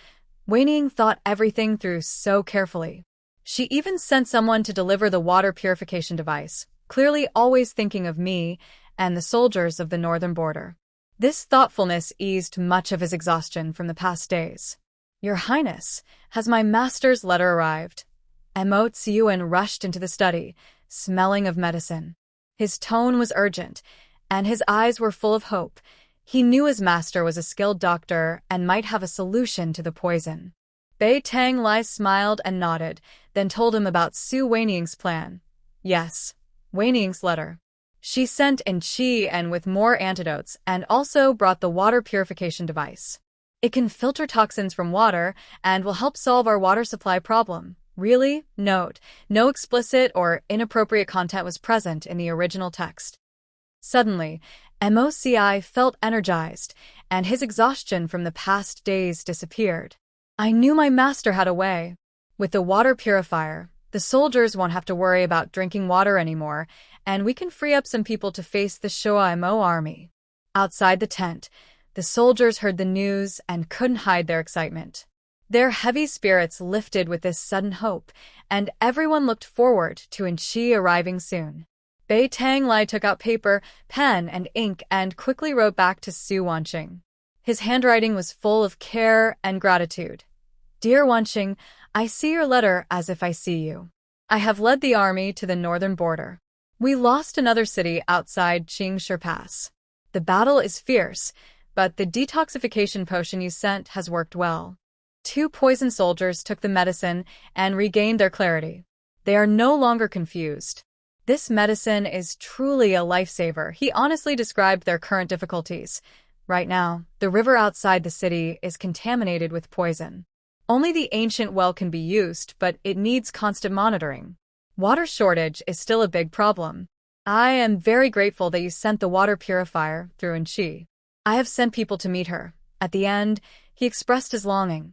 Weining thought everything through so carefully. She even sent someone to deliver the water purification device, clearly always thinking of me and the soldiers of the northern border. This thoughtfulness eased much of his exhaustion from the past days. Your Highness, has my master's letter arrived? Mo Tsiuan rushed into the study, smelling of medicine. His tone was urgent, and his eyes were full of hope. He knew his master was a skilled doctor and might have a solution to the poison. Bei Tang Lai smiled and nodded, then told him about Su Weining's plan. Yes, Weining's letter. She sent Qi and with more antidotes and also brought the water purification device. It can filter toxins from water and will help solve our water supply problem. Really? Note, no explicit or inappropriate content was present in the original text. Suddenly, MOCI felt energized, and his exhaustion from the past days disappeared. I knew my master had a way. With the water purifier, the soldiers won't have to worry about drinking water anymore, and we can free up some people to face the Shoa Mo army. Outside the tent, the soldiers heard the news and couldn't hide their excitement. Their heavy spirits lifted with this sudden hope, and everyone looked forward to Qi arriving soon. Bei Tang Lai took out paper, pen, and ink and quickly wrote back to Su Wanqing. His handwriting was full of care and gratitude. Dear Wanqing, I see your letter as if I see you. I have led the army to the northern border. We lost another city outside Qingshi Pass. The battle is fierce, but the detoxification potion you sent has worked well. 2 poison soldiers took the medicine and regained their clarity. They are no longer confused. This medicine is truly a lifesaver. He honestly described their current difficulties. Right now, the river outside the city is contaminated with poison. Only the ancient well can be used, but it needs constant monitoring. Water shortage is still a big problem. I am very grateful that you sent the water purifier through Enchi. I have sent people to meet her. At the end, he expressed his longing.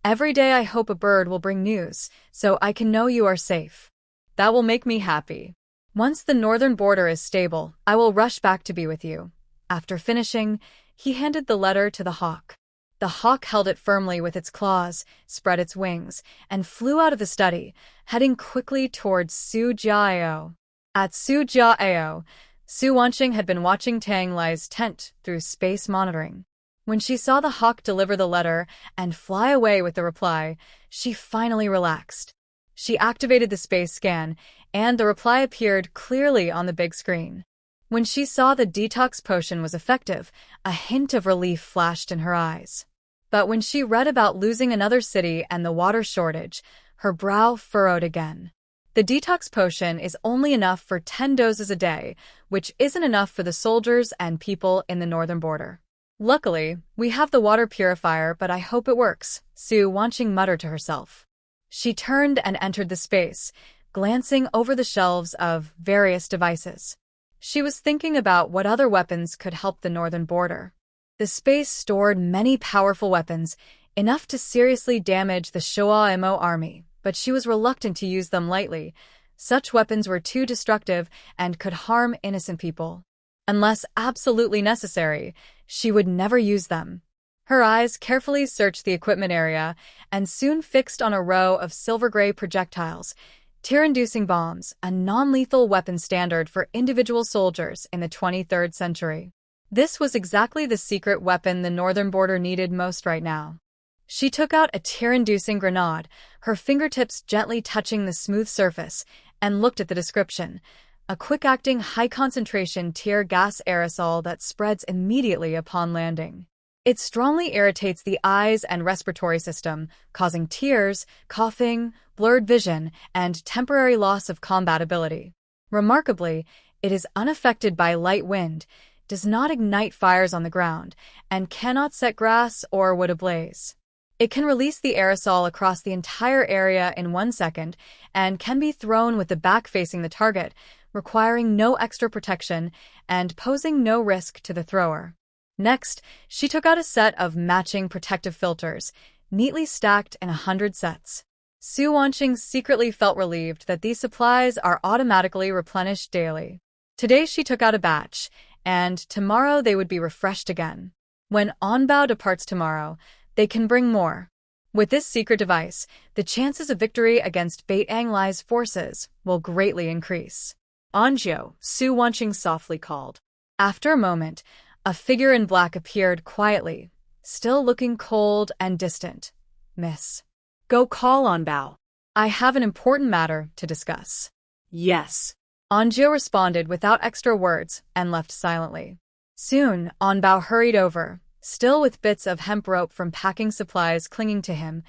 Every day I hope a bird will bring news, so I can know you are safe. That will make me happy. Once the northern border is stable, I will rush back to be with you. After finishing, he handed the letter to the hawk. The hawk held it firmly with its claws, spread its wings, and flew out of the study, heading quickly towards Su Jiao. At Su Jiao, Su Wanqing had been watching Tang Lai's tent through space monitoring. When she saw the hawk deliver the letter and fly away with the reply, she finally relaxed. She activated the space scan, and the reply appeared clearly on the big screen. When she saw the detox potion was effective, a hint of relief flashed in her eyes. But when she read about losing another city and the water shortage, her brow furrowed again. The detox potion is only enough for 10 doses a day, which isn't enough for the soldiers and people in the northern border. Luckily, we have the water purifier, but I hope it works, Su Wanqing muttered to herself. She turned and entered the space, glancing over the shelves of various devices. She was thinking about what other weapons could help the northern border. The space stored many powerful weapons, enough to seriously damage the Showa Mo army, but she was reluctant to use them lightly. Such weapons were too destructive and could harm innocent people. Unless absolutely necessary, she would never use them. Her eyes carefully searched the equipment area and soon fixed on a row of silver-gray projectiles, tear-inducing bombs, a non-lethal weapon standard for individual soldiers in the 23rd century. This was exactly the secret weapon the northern border needed most right now. She took out a tear-inducing grenade, her fingertips gently touching the smooth surface, and looked at the description. A quick-acting, high-concentration tear gas aerosol that spreads immediately upon landing. It strongly irritates the eyes and respiratory system, causing tears, coughing, blurred vision, and temporary loss of combat ability. Remarkably, it is unaffected by light wind, does not ignite fires on the ground, and cannot set grass or wood ablaze. It can release the aerosol across the entire area in 1 second and can be thrown with the back facing the target, requiring no extra protection and posing no risk to the thrower. Next, she took out a set of matching protective filters, neatly stacked in 100 sets. Su Wanqing secretly felt relieved that these supplies are automatically replenished daily. Today she took out a batch, and tomorrow they would be refreshed again. When Anbao departs tomorrow, they can bring more. With this secret device, the chances of victory against Bait Ang Lai's forces will greatly increase. Anjo, Su Wanqing softly called. After a moment, a figure in black appeared quietly, still looking cold and distant. Miss. Go call Anbao. I have an important matter to discuss. Yes. Anjo responded without extra words and left silently. Soon, Anbao hurried over, still with bits of hemp rope from packing supplies clinging to him,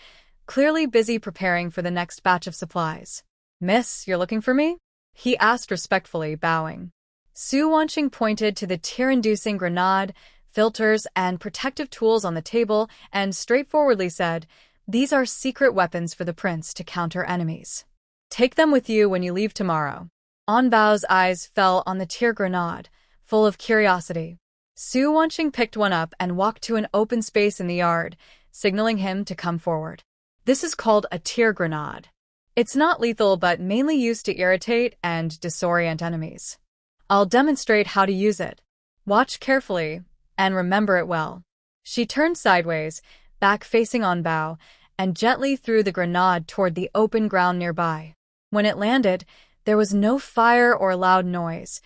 clearly busy preparing for the next batch of supplies. Miss, you're looking for me? He asked respectfully, bowing. Su Wanqing pointed to the tear-inducing grenade, filters, and protective tools on the table and straightforwardly said, "These are secret weapons for the prince to counter enemies. Take them with you when you leave tomorrow." Anbao's eyes fell on the tear grenade, full of curiosity. Su Wanqing picked one up and walked to an open space in the yard, signaling him to come forward. This is called a tear grenade. It's not lethal but mainly used to irritate and disorient enemies. I'll demonstrate how to use it. Watch carefully and remember it well. She turned sideways, back facing Anbao, and gently threw the grenade toward the open ground nearby. When it landed, there was no fire or loud noise.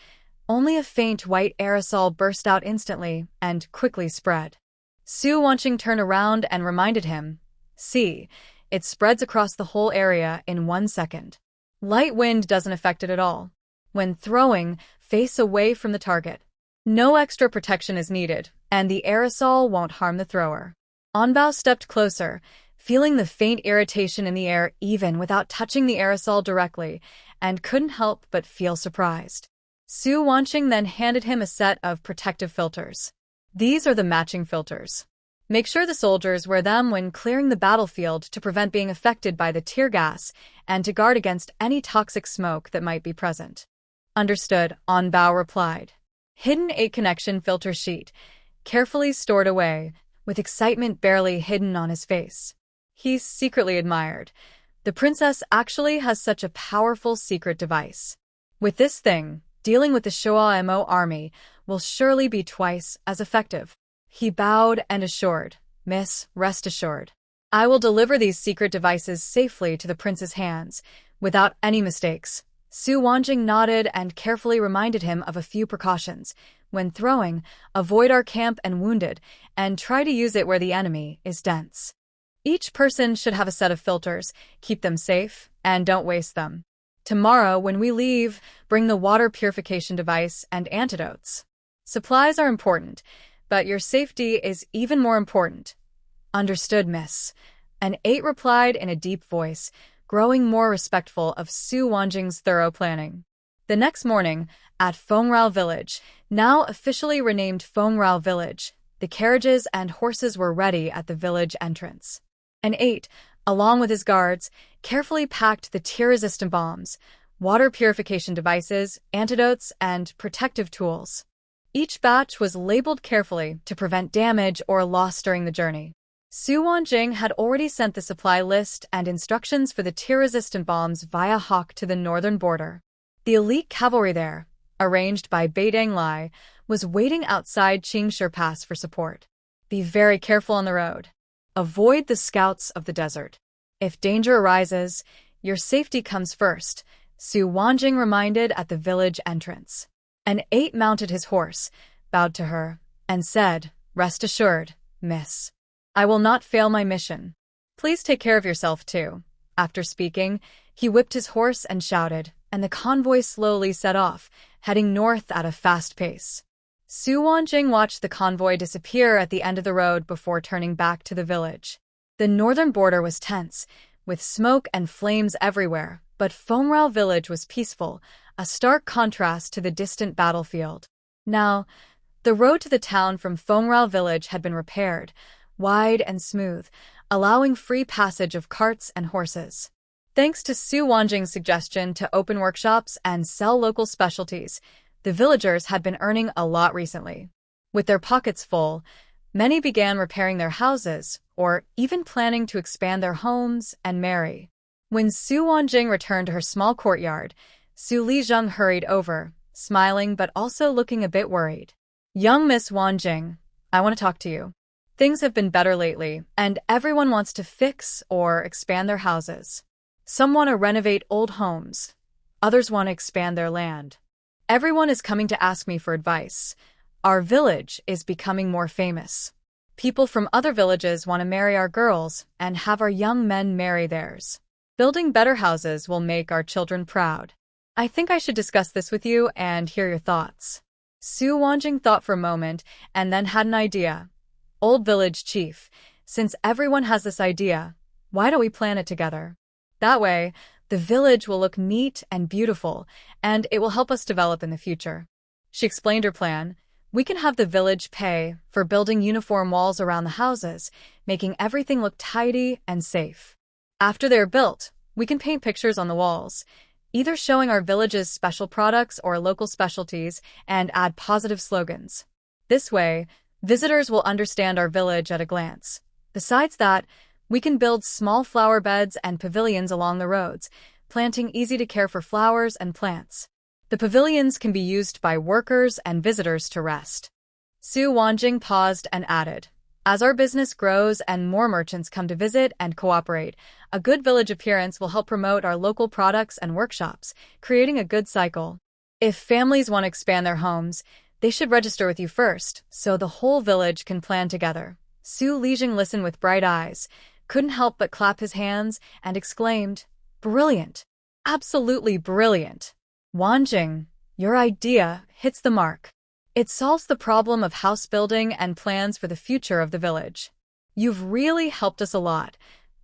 Only a faint white aerosol burst out instantly and quickly spread. Su Wanqing turned around and reminded him, "See, it spreads across the whole area in 1 second. Light wind doesn't affect it at all." When throwing, face away from the target. No extra protection is needed, and the aerosol won't harm the thrower. Onbao stepped closer, feeling the faint irritation in the air even without touching the aerosol directly, and couldn't help but feel surprised. Su Wanqing then handed him a set of protective filters. These are the matching filters. Make sure the soldiers wear them when clearing the battlefield to prevent being affected by the tear gas and to guard against any toxic smoke that might be present. Understood, Onbao replied. Hidden 8 connection filter sheet, carefully stored away, with excitement barely hidden on his face. He secretly admired. The princess actually has such a powerful secret device. With this thing, dealing with the Shoa Mo army will surely be twice as effective. He bowed and assured, Miss, rest assured. I will deliver these secret devices safely to the prince's hands, without any mistakes. Su Wanqing nodded and carefully reminded him of a few precautions. When throwing, avoid our camp and wounded, and try to use it where the enemy is dense. Each person should have a set of filters, keep them safe, and don't waste them. Tomorrow, when we leave, bring the water purification device and antidotes. Supplies are important, but your safety is even more important. Understood, miss. An 8 replied in a deep voice, growing more respectful of Su Wanqing's thorough planning. The next morning, at Fengrao Village, now officially renamed Fengrao Village, the carriages and horses were ready at the village entrance. An 8, along with his guards, carefully packed the tear-resistant bombs, water purification devices, antidotes, and protective tools. Each batch was labeled carefully to prevent damage or loss during the journey. Su Wanqing had already sent the supply list and instructions for the tear-resistant bombs via hawk to the northern border. The elite cavalry there, arranged by Beideng Lai, was waiting outside Qingshi Pass for support. Be very careful on the road. Avoid the scouts of the desert. If danger arises, your safety comes first, Su Wanqing reminded at the village entrance. An 8 mounted his horse, bowed to her, and said, Rest assured, miss. I will not fail my mission. Please take care of yourself, too. After speaking, he whipped his horse and shouted, and the convoy slowly set off, heading north at a fast pace. Su Wanqing watched the convoy disappear at the end of the road before turning back to the village. The northern border was tense, with smoke and flames everywhere, but Fengrao Village was peaceful, a stark contrast to the distant battlefield. Now, the road to the town from Fengrao Village had been repaired, wide and smooth, allowing free passage of carts and horses. Thanks to Su Wanqing's suggestion to open workshops and sell local specialties, the villagers had been earning a lot recently. With their pockets full, many began repairing their houses, or even planning to expand their homes and marry. When Su Wanqing returned to her small courtyard, Su Lizheng hurried over, smiling but also looking a bit worried. Young Miss Wanqing, I want to talk to you. Things have been better lately, and everyone wants to fix or expand their houses. Some want to renovate old homes. Others want to expand their land. Everyone is coming to ask me for advice. Our village is becoming more famous. People from other villages want to marry our girls and have our young men marry theirs. Building better houses will make our children proud. I think I should discuss this with you and hear your thoughts. Su Wanqing thought for a moment and then had an idea. Old village chief, since everyone has this idea, why don't we plan it together? That way, the village will look neat and beautiful, and it will help us develop in the future. She explained her plan. We can have the village pay for building uniform walls around the houses, making everything look tidy and safe. After they're built, we can paint pictures on the walls, either showing our village's special products or local specialties, and add positive slogans. This way, visitors will understand our village at a glance. Besides that, we can build small flower beds and pavilions along the roads, planting easy-to-care-for flowers and plants. The pavilions can be used by workers and visitors to rest. Su Wanqing paused and added, as our business grows and more merchants come to visit and cooperate, a good village appearance will help promote our local products and workshops, creating a good cycle. If families want to expand their homes, they should register with you first, so the whole village can plan together. Su Lizheng listened with bright eyes, couldn't help but clap his hands, and exclaimed, Brilliant! Absolutely brilliant! Wanjing, your idea hits the mark. It solves the problem of house building and plans for the future of the village. You've really helped us a lot.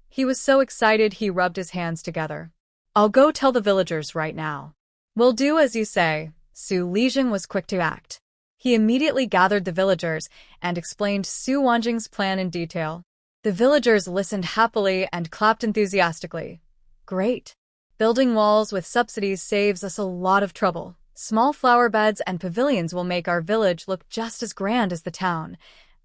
He was so excited he rubbed his hands together. I'll go tell the villagers right now. We'll do as you say. Su Lijing was quick to act. He immediately gathered the villagers and explained Su Wanjing's plan in detail. The villagers listened happily and clapped enthusiastically. Great. Building walls with subsidies saves us a lot of trouble. Small flower beds and pavilions will make our village look just as grand as the town.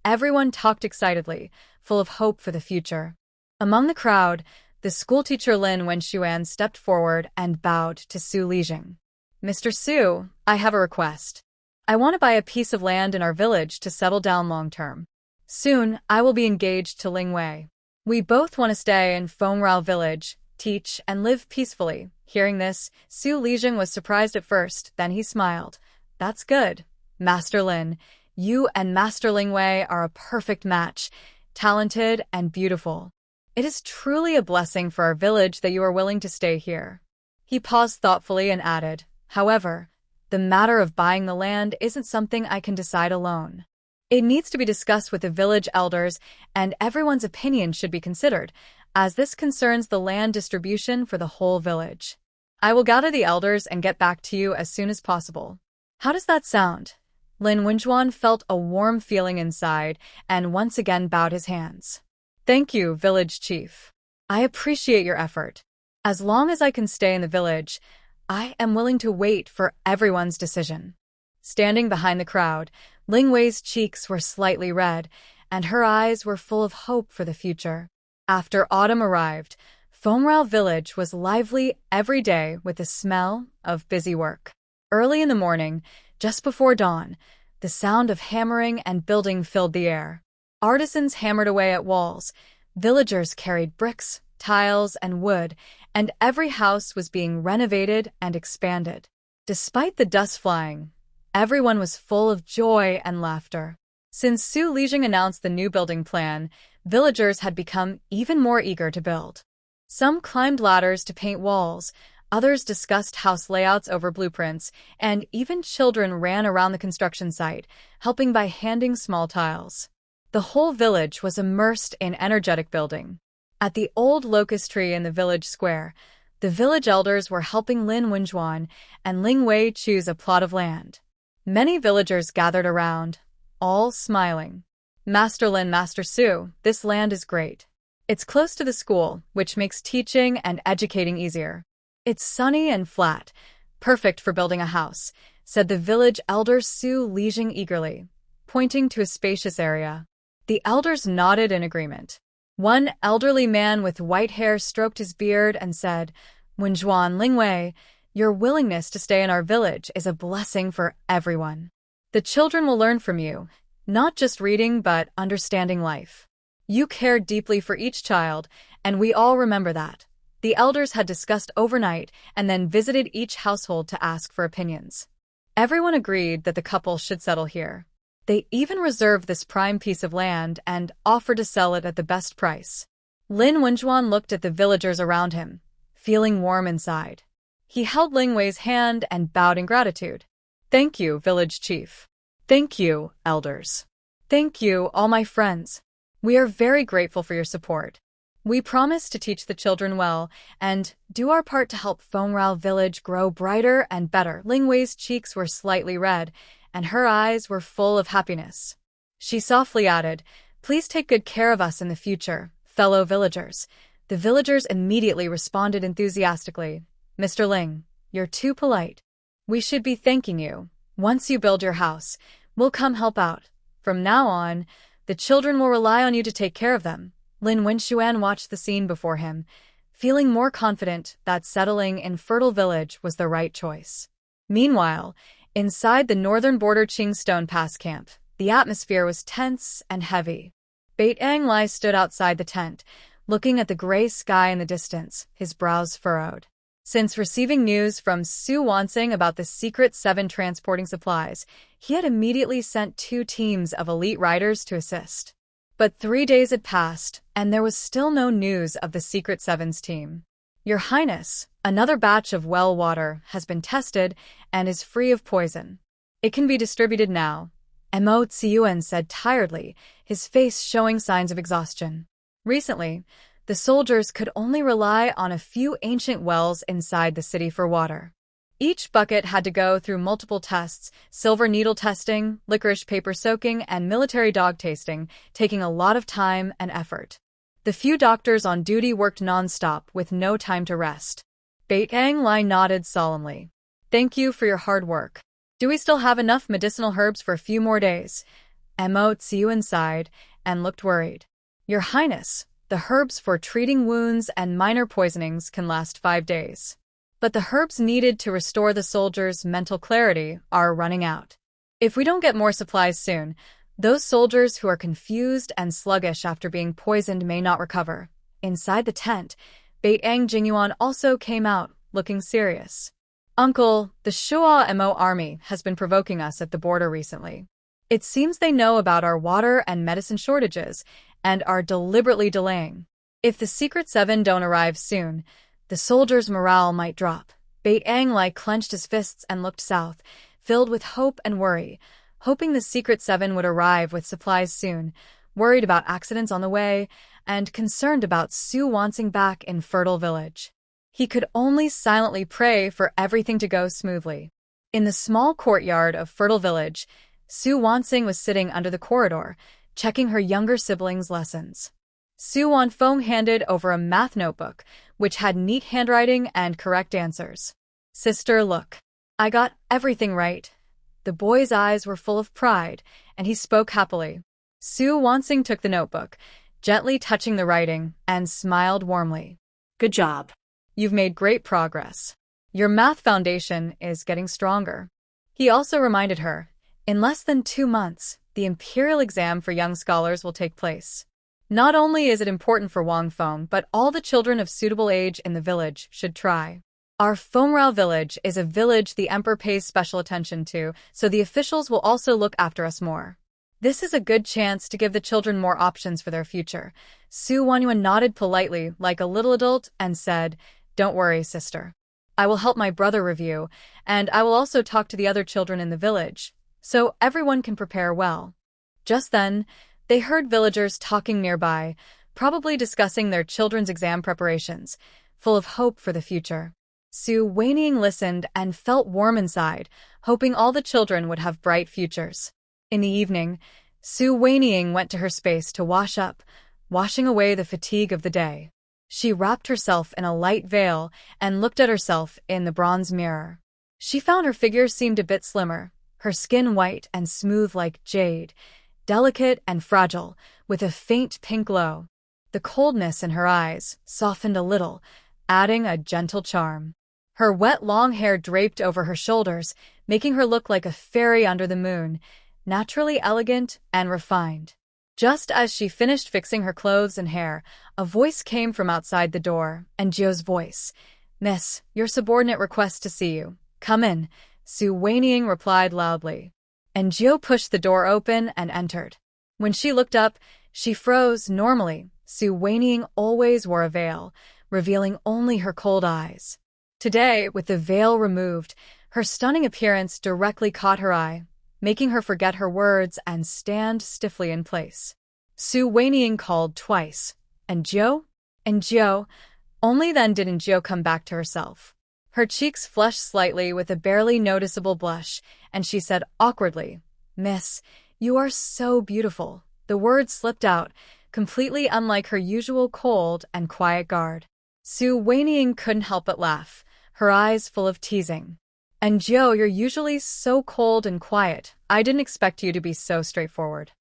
Everyone talked excitedly, full of hope for the future. Among the crowd, the schoolteacher Lin Wenxuan stepped forward and bowed to Su Lijing. Mr. Su, I have a request. I want to buy a piece of land in our village to settle down long-term. Soon, I will be engaged to Ling Wei. We both want to stay in Fengrao village, teach, and live peacefully. Hearing this, Su Lijing was surprised at first, then he smiled. That's good. Master Lin, you and Master Ling Wei are a perfect match, talented and beautiful. It is truly a blessing for our village that you are willing to stay here. He paused thoughtfully and added, however, the matter of buying the land isn't something I can decide alone. It needs to be discussed with the village elders, and everyone's opinion should be considered, as this concerns the land distribution for the whole village. I will gather the elders and get back to you as soon as possible. How does that sound? Lin Wenjuan felt a warm feeling inside and once again bowed his hands. Thank you, village chief. I appreciate your effort. As long as I can stay in the village, I am willing to wait for everyone's decision. Standing behind the crowd, Ling Wei's cheeks were slightly red, and her eyes were full of hope for the future. After autumn arrived, Fengrao village was lively every day with the smell of busy work. Early in the morning, just before dawn, the sound of hammering and building filled the air. Artisans hammered away at walls, villagers carried bricks, tiles, and wood, and every house was being renovated and expanded. Despite the dust flying, everyone was full of joy and laughter. Since Su Lijing announced the new building plan, villagers had become even more eager to build. Some climbed ladders to paint walls, others discussed house layouts over blueprints, and even children ran around the construction site, helping by handing small tiles. The whole village was immersed in energetic building. At the old locust tree in the village square, the village elders were helping Lin Wenjuan and Ling Wei choose a plot of land. Many villagers gathered around, all smiling. Master Lin, Master Su, this land is great. It's close to the school, which makes teaching and educating easier. It's sunny and flat, perfect for building a house, said the village elder Su Lijing eagerly, pointing to a spacious area. The elders nodded in agreement. One elderly man with white hair stroked his beard and said, Wenjuan Lingwei, your willingness to stay in our village is a blessing for everyone. The children will learn from you, not just reading but understanding life. You care deeply for each child, and we all remember that. The elders had discussed overnight and then visited each household to ask for opinions. Everyone agreed that the couple should settle here. They even reserved this prime piece of land and offered to sell it at the best price. Lin Wenjuan looked at the villagers around him, feeling warm inside. He held Ling Wei's hand and bowed in gratitude. Thank you, village chief. Thank you, elders. Thank you, all my friends. We are very grateful for your support. We promise to teach the children well and do our part to help Fengrao village grow brighter and better. Ling Wei's cheeks were slightly red, and her eyes were full of happiness. She softly added, Please take good care of us in the future, fellow villagers. The villagers immediately responded enthusiastically. Mr. Ling, you're too polite. We should be thanking you. Once you build your house, we'll come help out. From now on, the children will rely on you to take care of them. Lin Wenxuan watched the scene before him, feeling more confident that settling in Fertile Village was the right choice. Meanwhile, inside the northern border Qingstone Pass camp, the atmosphere was tense and heavy. Baitang Lai stood outside the tent, looking at the gray sky in the distance, his brows furrowed. Since receiving news from Su Wansing about the Secret 7 transporting supplies, he had immediately sent 2 teams of elite riders to assist. But 3 days had passed, and there was still no news of the Secret 7's team. Your Highness, another batch of well water has been tested and is free of poison. It can be distributed now, Mo Tsiyuan said tiredly, his face showing signs of exhaustion. Recently, the soldiers could only rely on a few ancient wells inside the city for water. Each bucket had to go through multiple tests, silver needle testing, licorice paper soaking, and military dog tasting, taking a lot of time and effort. The few doctors on duty worked non-stop with no time to rest. Baitang Lai nodded solemnly. Thank you for your hard work. Do we still have enough medicinal herbs for a few more days? Mo Tsiyuan sighed and looked worried. Your Highness, the herbs for treating wounds and minor poisonings can last 5 days. But the herbs needed to restore the soldiers' mental clarity are running out. If we don't get more supplies soon, those soldiers who are confused and sluggish after being poisoned may not recover. Inside the tent, Baitang Jingyuan also came out, looking serious. Uncle, the Shua Mo army has been provoking us at the border recently. It seems they know about our water and medicine shortages and are deliberately delaying. If the Secret Seven don't arrive soon, the soldiers' morale might drop. Baitang Lai clenched his fists and looked south, filled with hope and worry, hoping the Secret Seven would arrive with supplies soon, worried about accidents on the way, and concerned about Su Wansing back in Fertile Village. He could only silently pray for everything to go smoothly. In the small courtyard of Fertile Village, Su Wansing was sitting under the corridor, checking her younger siblings' lessons. Su Wanfeng handed over a math notebook, which had neat handwriting and correct answers. Sister, look. I got everything right. The boy's eyes were full of pride, and he spoke happily. Su Wansing took the notebook, gently touching the writing, and smiled warmly. Good job. You've made great progress. Your math foundation is getting stronger. He also reminded her, in less than 2 months, the imperial exam for young scholars will take place. Not only is it important for Wang Feng, but all the children of suitable age in the village should try. Our Fengrao village is a village the emperor pays special attention to, so the officials will also look after us more. This is a good chance to give the children more options for their future. Su Wanyuan nodded politely like a little adult and said, Don't worry, sister. I will help my brother review, and I will also talk to the other children in the village, so everyone can prepare well. Just then, they heard villagers talking nearby, probably discussing their children's exam preparations, full of hope for the future. Su Weiniang listened and felt warm inside, hoping all the children would have bright futures. In the evening, Su Weiniang went to her space to wash up, washing away the fatigue of the day. She wrapped herself in a light veil and looked at herself in the bronze mirror. She found her figure seemed a bit slimmer, her skin white and smooth like jade, delicate and fragile, with a faint pink glow. The coldness in her eyes softened a little, adding a gentle charm. Her wet long hair draped over her shoulders, making her look like a fairy under the moon, naturally elegant and refined. Just as she finished fixing her clothes and hair, a voice came from outside the door, and Jio's voice. Miss, your subordinate requests to see you. Come in, Su Weiniang replied loudly. And Jio pushed the door open and entered. When she looked up, she froze. Normally, Su Weiniang always wore a veil, revealing only her cold eyes. Today, with the veil removed, her stunning appearance directly caught her eye, making her forget her words and stand stiffly in place. Su Weiniang called twice. And Jio? And Jio? Only then did Jio come back to herself. Her cheeks flushed slightly with a barely noticeable blush, and she said awkwardly, Miss, you are so beautiful. The words slipped out, completely unlike her usual cold and quiet guard. Su Weiniang couldn't help but laugh, her eyes full of teasing. And Jio, you're usually so cold and quiet. I didn't expect you to be so straightforward.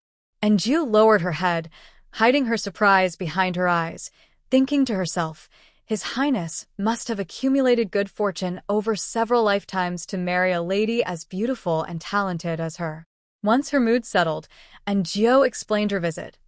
And Jio lowered her head, hiding her surprise behind her eyes, thinking to herself, His Highness must have accumulated good fortune over several lifetimes to marry a lady as beautiful and talented as her. Once her mood settled, and Jio explained her visit.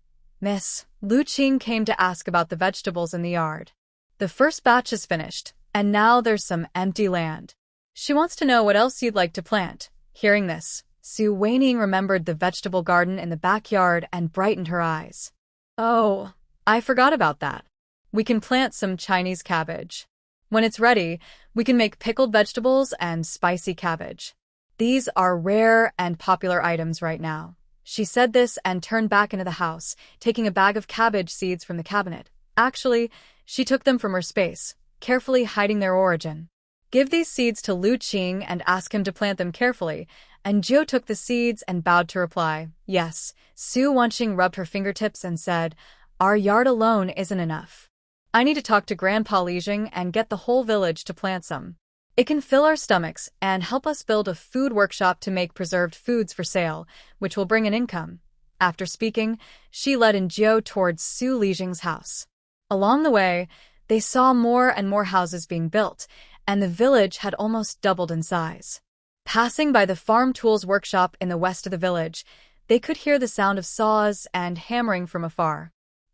Miss, Lu Qing came to ask about the vegetables in the yard. The first batch is finished, and now there's some empty land. She wants to know what else you'd like to plant. Hearing this, Su Weiniang remembered the vegetable garden in the backyard and brightened her eyes. Oh, I forgot about that. We can plant some Chinese cabbage. When it's ready, we can make pickled vegetables and spicy cabbage. These are rare and popular items right now. She said this and turned back into the house, taking a bag of cabbage seeds from the cabinet. Actually, she took them from her space, carefully hiding their origin. Give these seeds to Lu Qing and ask him to plant them carefully, and Jiu took the seeds and bowed to reply. Yes, Su Wanqing rubbed her fingertips and said, our yard alone isn't enough. I need to talk to Grandpa Lijing and get the whole village to plant some. It can fill our stomachs and help us build a food workshop to make preserved foods for sale, which will bring an income. After speaking, she led in Jiu towards Su Lijing's house. Along the way, they saw more and more houses being built, and the village had almost doubled in size. Passing by the farm tools workshop in the west of the village, they could hear the sound of saws and hammering from afar.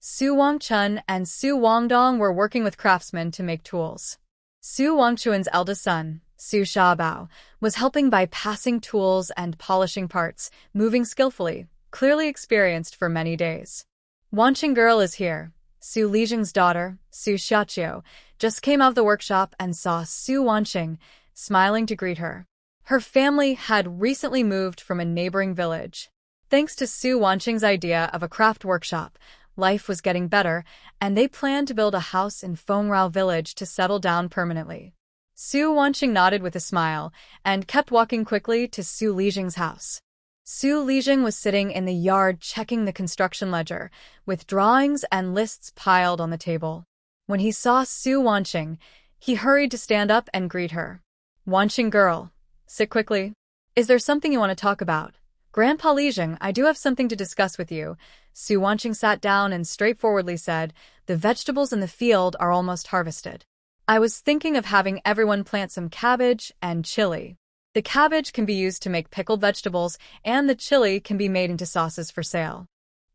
Su Wangchun and Su Wangdong were working with craftsmen to make tools. Su Wangchuan's eldest son, Su Xiaobao, was helping by passing tools and polishing parts, moving skillfully, clearly experienced for many days. Wanqing girl is here. Su Lijing's daughter, Su Xiaqiu, just came out of the workshop and saw Su Wanqing, smiling to greet her. Her family had recently moved from a neighboring village. Thanks to Su Wanqing's idea of a craft workshop, life was getting better, and they planned to build a house in Fengrao village to settle down permanently. Su Wanqing nodded with a smile and kept walking quickly to Su Lijing's house. Su Lijing was sitting in the yard checking the construction ledger, with drawings and lists piled on the table. When he saw Su Wanqing, he hurried to stand up and greet her. Wanqing girl, sit quickly. Is there something you want to talk about? Grandpa Lijing, I do have something to discuss with you. Su Wanqing sat down and straightforwardly said, the vegetables in the field are almost harvested. I was thinking of having everyone plant some cabbage and chili. The cabbage can be used to make pickled vegetables, and the chili can be made into sauces for sale.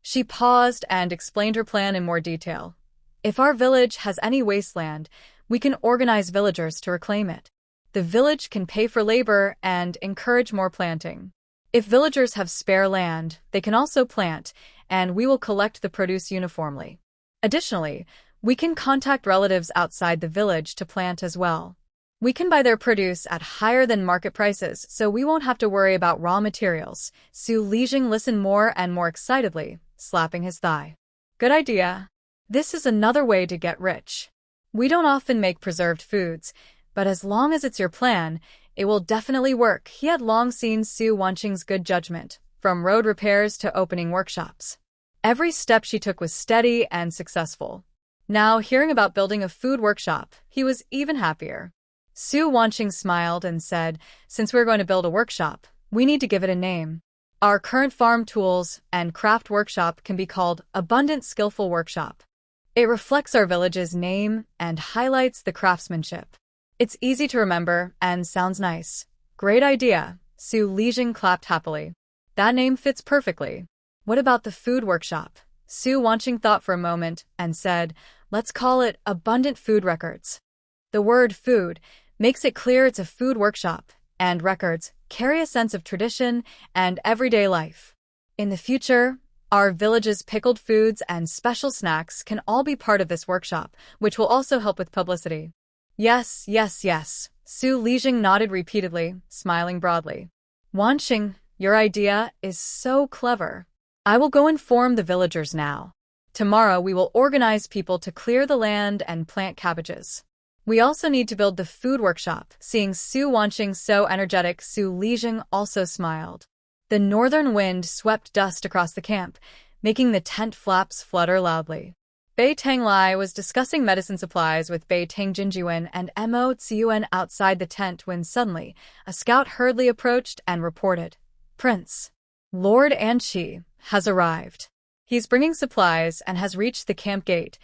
She paused and explained her plan in more detail. If our village has any wasteland, we can organize villagers to reclaim it. The village can pay for labor and encourage more planting. If villagers have spare land, they can also plant, and we will collect the produce uniformly. Additionally, we can contact relatives outside the village to plant as well. We can buy their produce at higher than market prices, so we won't have to worry about raw materials. Su Lijing listened more and more excitedly, slapping his thigh. Good idea. This is another way to get rich. We don't often make preserved foods, but as long as it's your plan, it will definitely work. He had long seen Su Wanqing's good judgment, from road repairs to opening workshops. Every step she took was steady and successful. Now, hearing about building a food workshop, he was even happier. Su Wanqing smiled and said, since we're going to build a workshop, we need to give it a name. Our current farm tools and craft workshop can be called Abundant Skillful Workshop. It reflects our village's name and highlights the craftsmanship. It's easy to remember and sounds nice. Great idea. Su Lijing clapped happily. That name fits perfectly. What about the food workshop? Su Wanqing thought for a moment and said, let's call it Abundant Food Records. The word food makes it clear it's a food workshop, and records carry a sense of tradition and everyday life. In the future, our village's pickled foods and special snacks can all be part of this workshop, which will also help with publicity. Yes, yes, yes. Su Lijing nodded repeatedly, smiling broadly. Wanqing, your idea is so clever. I will go inform the villagers now. Tomorrow we will organize people to clear the land and plant cabbages. We also need to build the food workshop. Seeing Su Wanqing so energetic, Su Lijing also smiled. The northern wind swept dust across the camp, making the tent flaps flutter loudly. Bei Tanglai was discussing medicine supplies with Bei Tangjinjiwen and Mo Tsiyuan outside the tent when suddenly, a scout hurriedly approached and reported, Prince, Lord Anqi has arrived. He's bringing supplies and has reached the camp gate.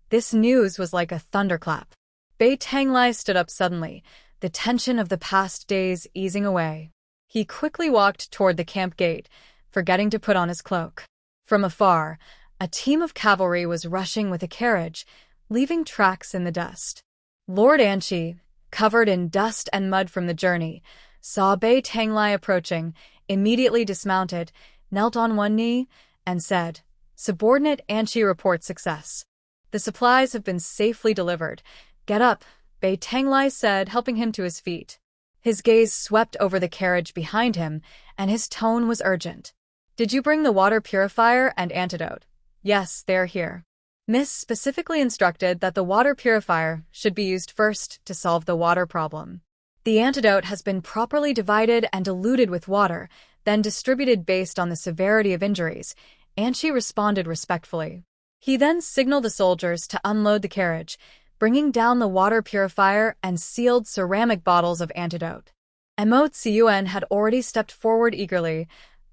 This news was like a thunderclap. Bei Tanglai stood up suddenly, the tension of the past days easing away. He quickly walked toward the camp gate, forgetting to put on his cloak. From afar, a team of cavalry was rushing with a carriage, leaving tracks in the dust. Lord Anqi, covered in dust and mud from the journey, saw Bei Tanglai approaching, immediately dismounted, knelt on one knee, and said, Subordinate Anqi reports success. The supplies have been safely delivered. Get up, Bei Tanglai said, helping him to his feet. His gaze swept over the carriage behind him, and his tone was urgent. Did you bring the water purifier and antidote? Yes, they're here. Miss specifically instructed that the water purifier should be used first to solve the water problem. The antidote has been properly divided and diluted with water, then distributed based on the severity of injuries, and she responded respectfully. He then signaled the soldiers to unload the carriage, bringing down the water purifier and sealed ceramic bottles of antidote. Mo Tsiyuan had already stepped forward eagerly,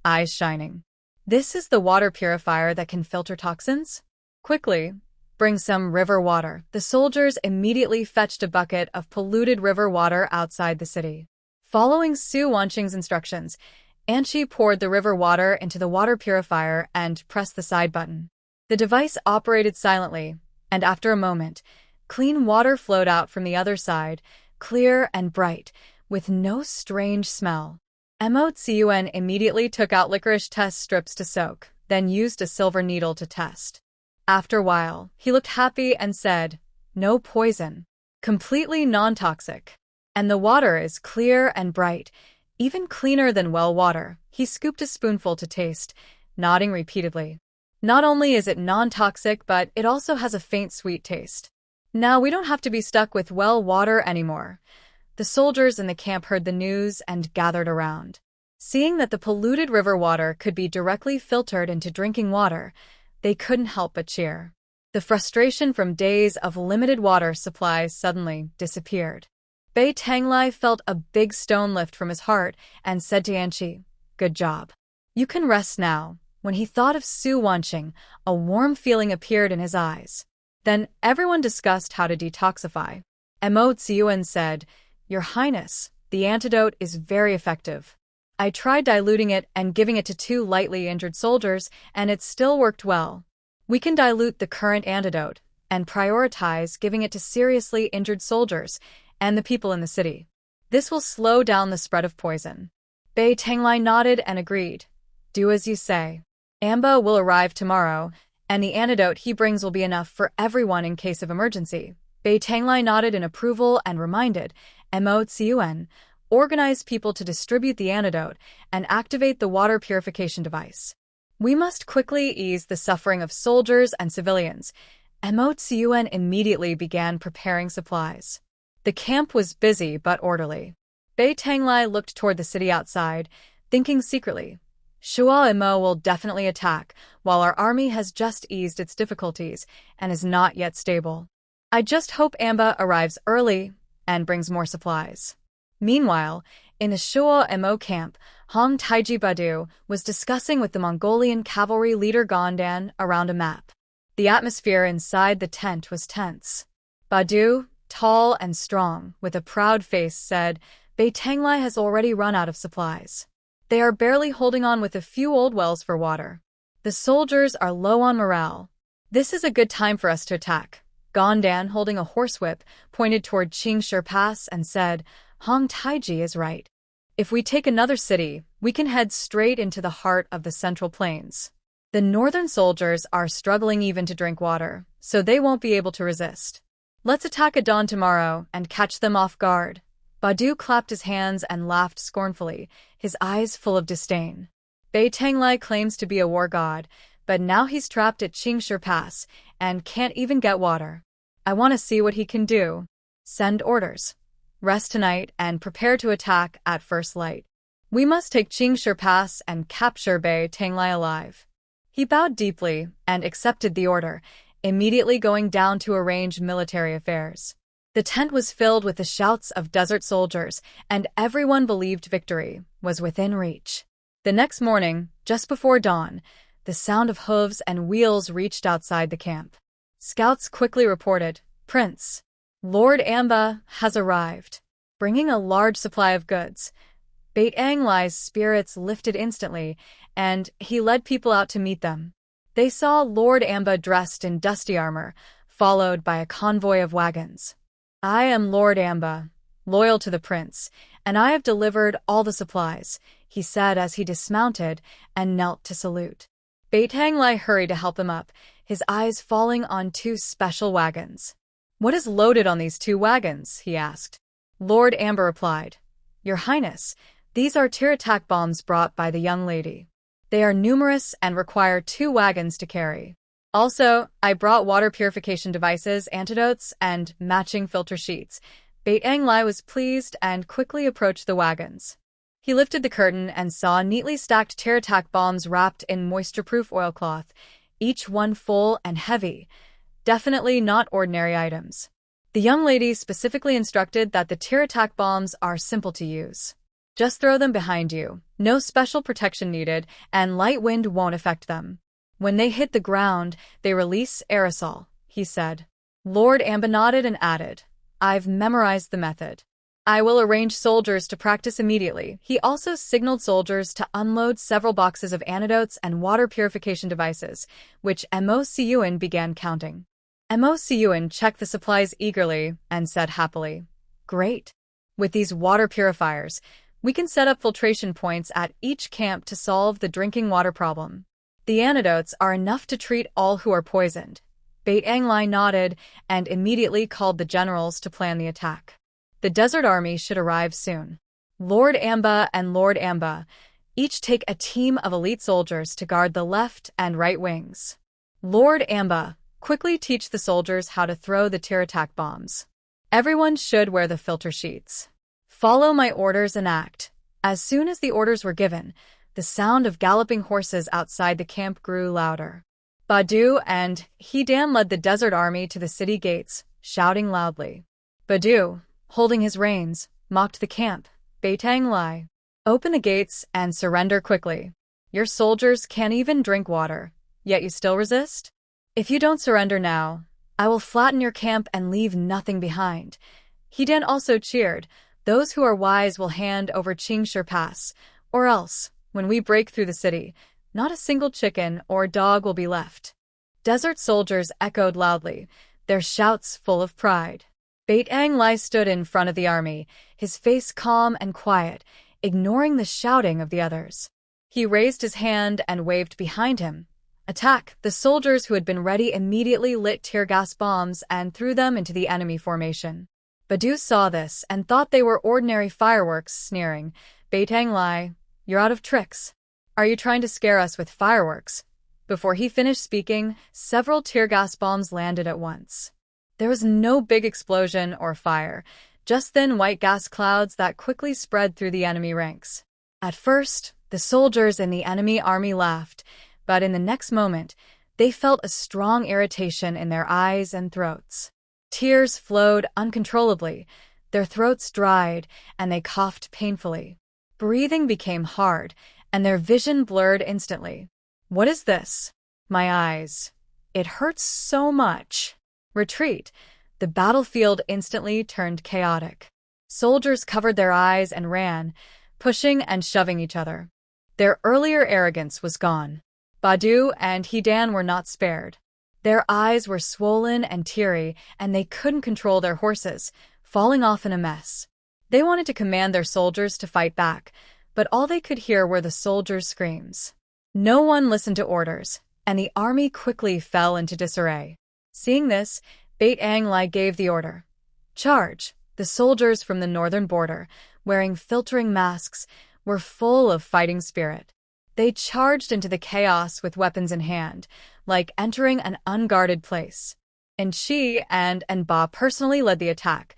eyes shining. This is the water purifier that can filter toxins? Quickly, bring some river water. The soldiers immediately fetched a bucket of polluted river water outside the city. Following Su Wanqing's instructions, Anqi poured the river water into the water purifier and pressed the side button. The device operated silently, and after a moment, clean water flowed out from the other side, clear and bright, with no strange smell. Mo Tsiyuan immediately took out licorice test strips to soak, then used a silver needle to test. After a while, he looked happy and said, "No poison. Completely non-toxic. And the water is clear and bright, even cleaner than well water." He scooped a spoonful to taste, nodding repeatedly. Not only is it non-toxic, but it also has a faint sweet taste. Now we don't have to be stuck with well water anymore. The soldiers in the camp heard the news and gathered around. Seeing that the polluted river water could be directly filtered into drinking water, they couldn't help but cheer. The frustration from days of limited water supplies suddenly disappeared. Bei Tanglai felt a big stone lift from his heart and said to Anqi, "Good job. You can rest now." When he thought of Su Wanqing, a warm feeling appeared in his eyes. Then everyone discussed how to detoxify. Mo Tsiyuan said, "Your Highness, the antidote is very effective. I tried diluting it and giving it to 2 lightly injured soldiers, and it still worked well. We can dilute the current antidote and prioritize giving it to seriously injured soldiers and the people in the city. This will slow down the spread of poison." Bei Tanglai nodded and agreed. "Do as you say. Amba will arrive tomorrow, and the antidote he brings will be enough for everyone in case of emergency." Bei Tanglai nodded in approval and reminded Mo Tsiyuan, "Organize people to distribute the antidote and activate the water purification device. We must quickly ease the suffering of soldiers and civilians." Mo Tsiyuan immediately began preparing supplies. The camp was busy but orderly. Bei Tanglai looked toward the city outside, thinking secretly, "Shua Mo will definitely attack, while our army has just eased its difficulties and is not yet stable. I just hope Amba arrives early and brings more supplies." Meanwhile, in the Shua Mo camp, Hong Taiji Badu was discussing with the Mongolian cavalry leader Gondan around a map. The atmosphere inside the tent was tense. Badu, tall and strong, with a proud face, said, "Bei Tanglai has already run out of supplies. They are barely holding on with a few old wells for water. The soldiers are low on morale. This is a good time for us to attack." Gondan, holding a horsewhip, pointed toward Qingshi Pass and said, "Hong Taiji is right. If we take another city, we can head straight into the heart of the Central Plains. The northern soldiers are struggling even to drink water, so they won't be able to resist. Let's attack at dawn tomorrow and catch them off guard." Badu clapped his hands and laughed scornfully, his eyes full of disdain. Bei Tanglai claims to be a war god, but now he's trapped at Qingshi Pass and can't even get water. I want to see what he can do. Send orders. Rest tonight and prepare to attack at first light. We must take Qingshi Pass and capture Bei Tanglai alive." He bowed deeply and accepted the order, immediately going down to arrange military affairs. The tent was filled with the shouts of desert soldiers, and everyone believed victory was within reach. The next morning, just before dawn, the sound of hooves and wheels reached outside the camp. Scouts quickly reported, "Prince, Lord Amba has arrived, bringing a large supply of goods." Bei Tanglai's spirits lifted instantly, and he led people out to meet them. They saw Lord Amba dressed in dusty armor, followed by a convoy of wagons. "I am Lord Amba, loyal to the prince, and I have delivered all the supplies," he said as he dismounted and knelt to salute. Bei Tanglai hurried to help him up, his eyes falling on 2 special wagons. "What is loaded on these 2 wagons?" he asked. Lord Amber replied, "Your Highness, these are tear attack bombs brought by the young lady. They are numerous and require 2 wagons to carry. Also, I brought water purification devices, antidotes, and matching filter sheets." Bait Ang Lai was pleased and quickly approached the wagons. He lifted the curtain and saw neatly stacked tear attack bombs wrapped in moisture-proof oilcloth, each one full and heavy. Definitely not ordinary items. The young lady specifically instructed that the tear attack bombs are simple to use. Just throw them behind you, no special protection needed, and light wind won't affect them. When they hit the ground, they release aerosol, he said. Lord Amba nodded and added, "I've memorized the method. I will arrange soldiers to practice immediately." He also signaled soldiers to unload several boxes of antidotes and water purification devices, which Mo Siyuan began counting. Mo Siyuan checked the supplies eagerly and said happily, "Great. With these water purifiers, we can set up filtration points at each camp to solve the drinking water problem. The antidotes are enough to treat all who are poisoned." Bait Ang Lai nodded and immediately called the generals to plan the attack. The desert army should arrive soon. Lord Amba and Lord Amba each take a team of elite soldiers to guard the left and right wings. Lord Amba, quickly teach the soldiers how to throw the tear attack bombs. Everyone should wear the filter sheets. Follow my orders and act. As soon as the orders were given, the sound of galloping horses outside the camp grew louder. Badu and Hedan led the desert army to the city gates, shouting loudly. Badu, holding his reins, mocked the camp. Bait Ang Lai, open the gates and surrender quickly. Your soldiers can't even drink water, yet you still resist? If you don't surrender now, I will flatten your camp and leave nothing behind. Hedan also cheered, those who are wise will hand over Qingshi Pass, or else, when we break through the city, not a single chicken or dog will be left. Desert soldiers echoed loudly, their shouts full of pride. Bait Ang Lai stood in front of the army, his face calm and quiet, ignoring the shouting of the others. He raised his hand and waved behind him. Attack! The soldiers who had been ready immediately lit tear gas bombs and threw them into the enemy formation. Badu saw this and thought they were ordinary fireworks, sneering, Bait Ang Lai, you're out of tricks. Are you trying to scare us with fireworks? Before he finished speaking, several tear gas bombs landed at once. There was no big explosion or fire, just thin white gas clouds that quickly spread through the enemy ranks. At first, the soldiers in the enemy army laughed, but in the next moment, they felt a strong irritation in their eyes and throats. Tears flowed uncontrollably, their throats dried, and they coughed painfully. Breathing became hard, and their vision blurred instantly. What is this? My eyes. It hurts so much. Retreat. The battlefield instantly turned chaotic. Soldiers covered their eyes and ran, pushing and shoving each other. Their earlier arrogance was gone. Badu and Hedan were not spared. Their eyes were swollen and teary, and they couldn't control their horses, falling off in a mess. They wanted to command their soldiers to fight back, but all they could hear were the soldiers' screams. No one listened to orders, and the army quickly fell into disarray. Seeing this, Bait Ang Lai gave the order. Charge! The soldiers from the northern border, wearing filtering masks, were full of fighting spirit. They charged into the chaos with weapons in hand, like entering an unguarded place. And Shi and Ba personally led the attack,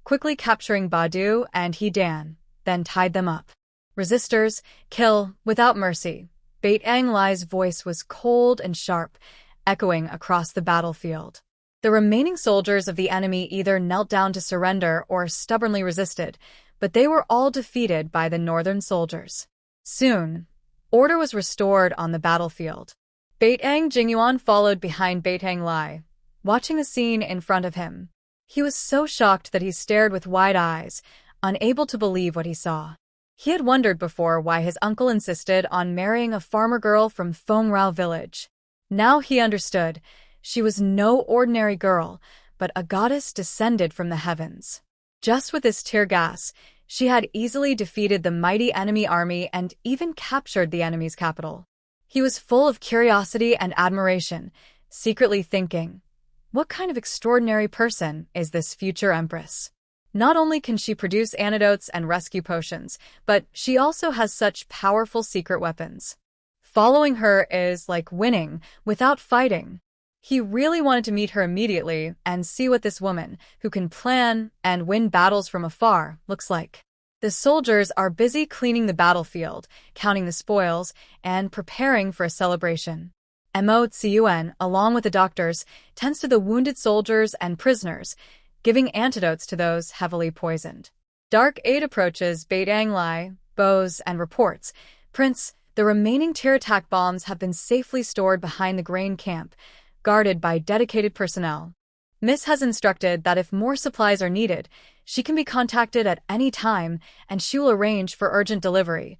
quickly capturing Badu and Hedan, then tied them up. Resistors, kill, without mercy. Bait Ang Lai's voice was cold and sharp, echoing across the battlefield. The remaining soldiers of the enemy either knelt down to surrender or stubbornly resisted, but they were all defeated by the northern soldiers. Soon, order was restored on the battlefield. Bait Ang Jingyuan followed behind Bait Ang Lai, watching the scene in front of him. He was so shocked that he stared with wide eyes, unable to believe what he saw. He had wondered before why his uncle insisted on marrying a farmer girl from Fengrao village. Now he understood. She was no ordinary girl, but a goddess descended from the heavens. Just with this tear gas, she had easily defeated the mighty enemy army and even captured the enemy's capital. He was full of curiosity and admiration, secretly thinking, What kind of extraordinary person is this future empress? Not only can she produce antidotes and rescue potions, but she also has such powerful secret weapons. Following her is like winning without fighting. He really wanted to meet her immediately and see what this woman, who can plan and win battles from afar, looks like. The soldiers are busy cleaning the battlefield, counting the spoils, and preparing for a celebration. Mo Tsiyuan, along with the doctors, tends to the wounded soldiers and prisoners, giving antidotes to those heavily poisoned. Dark 8 approaches Bait Ang Lai, bows, and reports, "Prince, the remaining tear attack bombs have been safely stored behind the grain camp, guarded by dedicated personnel. Miss has instructed that if more supplies are needed, she can be contacted at any time and she will arrange for urgent delivery."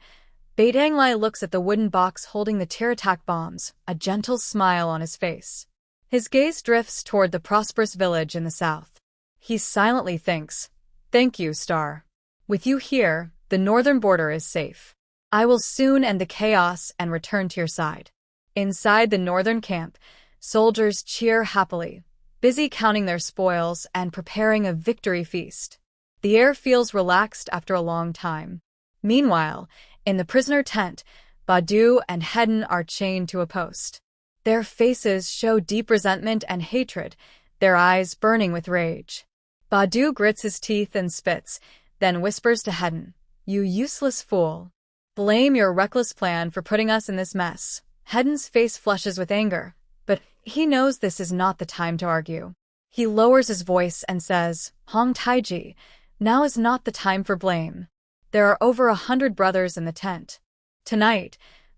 Bait Ang Lai looks at the wooden box holding the tear attack bombs, a gentle smile on his face. His gaze drifts toward the prosperous village in the south. He silently thinks, "Thank you, Star. With you here, the northern border is safe. I will soon end the chaos and return to your side." Inside the northern camp, soldiers cheer happily, busy counting their spoils and preparing a victory feast. The air feels relaxed after a long time. Meanwhile, in the prisoner tent, Badu and Hedon are chained to a post. Their faces show deep resentment and hatred, their eyes burning with rage. Badu grits his teeth and spits, then whispers to Hedon, "You useless fool. Blame your reckless plan for putting us in this mess." Hedon's face flushes with anger, but he knows this is not the time to argue. He lowers his voice and says, "Hong Taiji, now is not the time for blame. There are over 100 brothers in the tent. Tonight,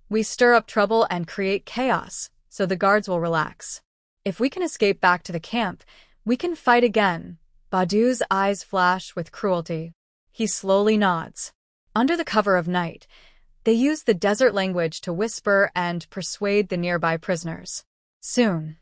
we stir up trouble and create chaos, so the guards will relax. If we can escape back to the camp, we can fight again." Badu's eyes flash with cruelty. He slowly nods. Under the cover of night, they use the desert language to whisper and persuade the nearby prisoners. Soon,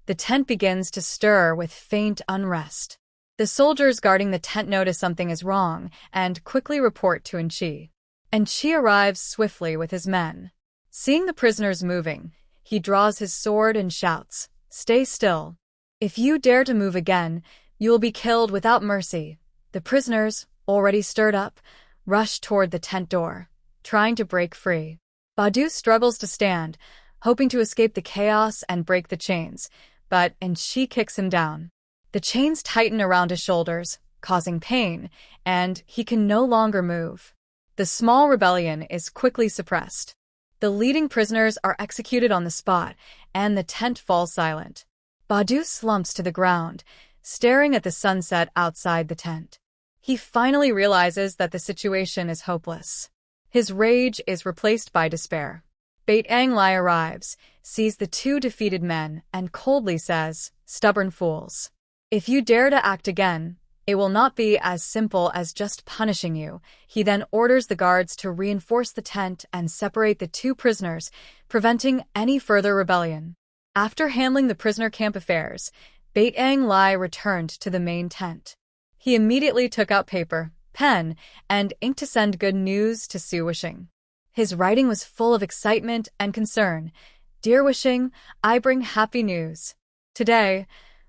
the tent begins to stir with faint unrest. The soldiers guarding the tent notice something is wrong and quickly report to Enchi. Enchi arrives swiftly with his men. Seeing the prisoners moving, he draws his sword and shouts, "Stay still. If you dare to move again, you will be killed without mercy." The prisoners, already stirred up, rush toward the tent door, trying to break free. Badu struggles to stand, hoping to escape the chaos and break the chains, but Enchi kicks him down. The chains tighten around his shoulders, causing pain, and he can no longer move. The small rebellion is quickly suppressed. The leading prisoners are executed on the spot, and the tent falls silent. Badu slumps to the ground, staring at the sunset outside the tent. He finally realizes that the situation is hopeless. His rage is replaced by despair. Bait Ang Lai arrives, sees the two defeated men, and coldly says, "Stubborn fools. If you dare to act again, it will not be as simple as just punishing you." He then orders the guards to reinforce the tent and separate the two prisoners, preventing any further rebellion. After handling the prisoner camp affairs, Bait Ang Lai returned to the main tent. He immediately took out paper, pen, and ink to send good news to Su Wishing. His writing was full of excitement and concern. "Dear Wishing, I bring happy news. Today,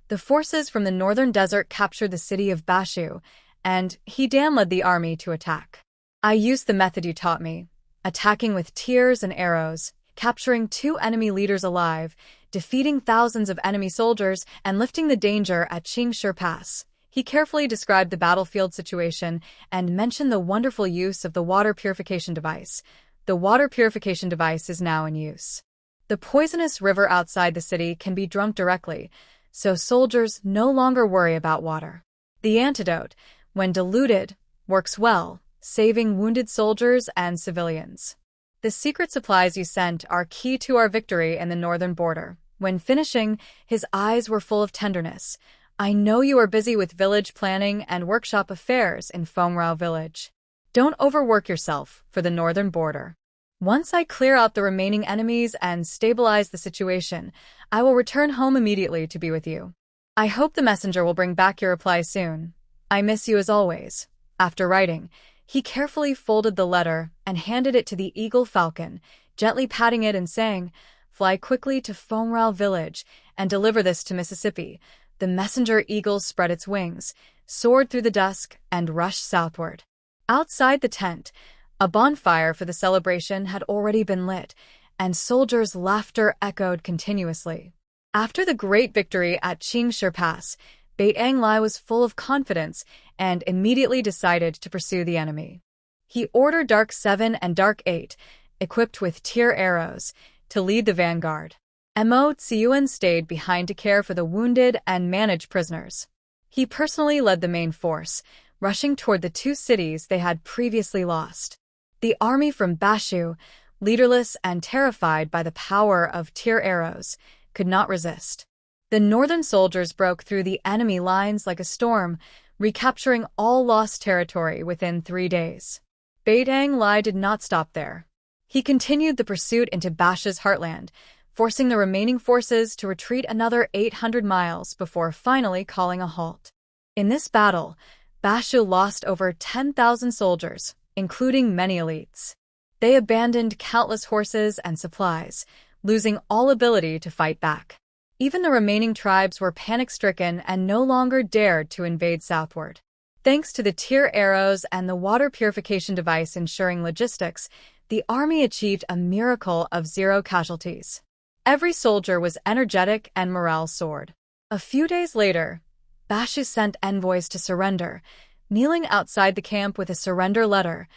the forces from the northern desert captured the city of Bashu, and Hedan led the army to attack. I used the method you taught me, attacking with tears and arrows, capturing 2 enemy leaders alive, defeating thousands of enemy soldiers, and lifting the danger at Qingshi Pass." He carefully described the battlefield situation and mentioned the wonderful use of the water purification device. The water purification device is now in use. The poisonous river outside the city can be drunk directly, so soldiers no longer worry about water. The antidote, when diluted, works well, saving wounded soldiers and civilians. The secret supplies you sent are key to our victory in the northern border. When finishing, his eyes were full of tenderness. "I know you are busy with village planning and workshop affairs in Fengrao village. Don't overwork yourself for the northern border. Once I clear out the remaining enemies and stabilize the situation, I will return home immediately to be with you. I hope the messenger will bring back your reply soon. I miss you as always." After writing, he carefully folded the letter and handed it to the eagle falcon, gently patting it and saying, "Fly quickly to Fengrao village and deliver this to Mississippi. the messenger eagle spread its wings, soared through the dusk, and rushed southward. Outside the tent, a bonfire for the celebration had already been lit, and soldiers' laughter echoed continuously. After the great victory at Qingshi Pass, Beit Ang Lai was full of confidence and immediately decided to pursue the enemy. He ordered Dark 7 and Dark 8, equipped with tier arrows, to lead the vanguard. Mo Tsiyuan stayed behind to care for the wounded and manage prisoners. He personally led the main force, rushing toward the two cities they had previously lost. The army from Bashu, leaderless and terrified by the power of tier arrows, could not resist. The northern soldiers broke through the enemy lines like a storm, recapturing all lost territory within 3 days. Beit Ang Lai did not stop there. He continued the pursuit into Bashu's heartland, forcing the remaining forces to retreat another 800 miles before finally calling a halt. In this battle, Bashu lost over 10,000 soldiers, including many elites. They abandoned countless horses and supplies, losing all ability to fight back. Even the remaining tribes were panic-stricken and no longer dared to invade southward. Thanks to the tier arrows and the water purification device ensuring logistics, the army achieved a miracle of 0 casualties. Every soldier was energetic and morale soared. A few days later, Bashu sent envoys to surrender, kneeling outside the camp with a surrender letter,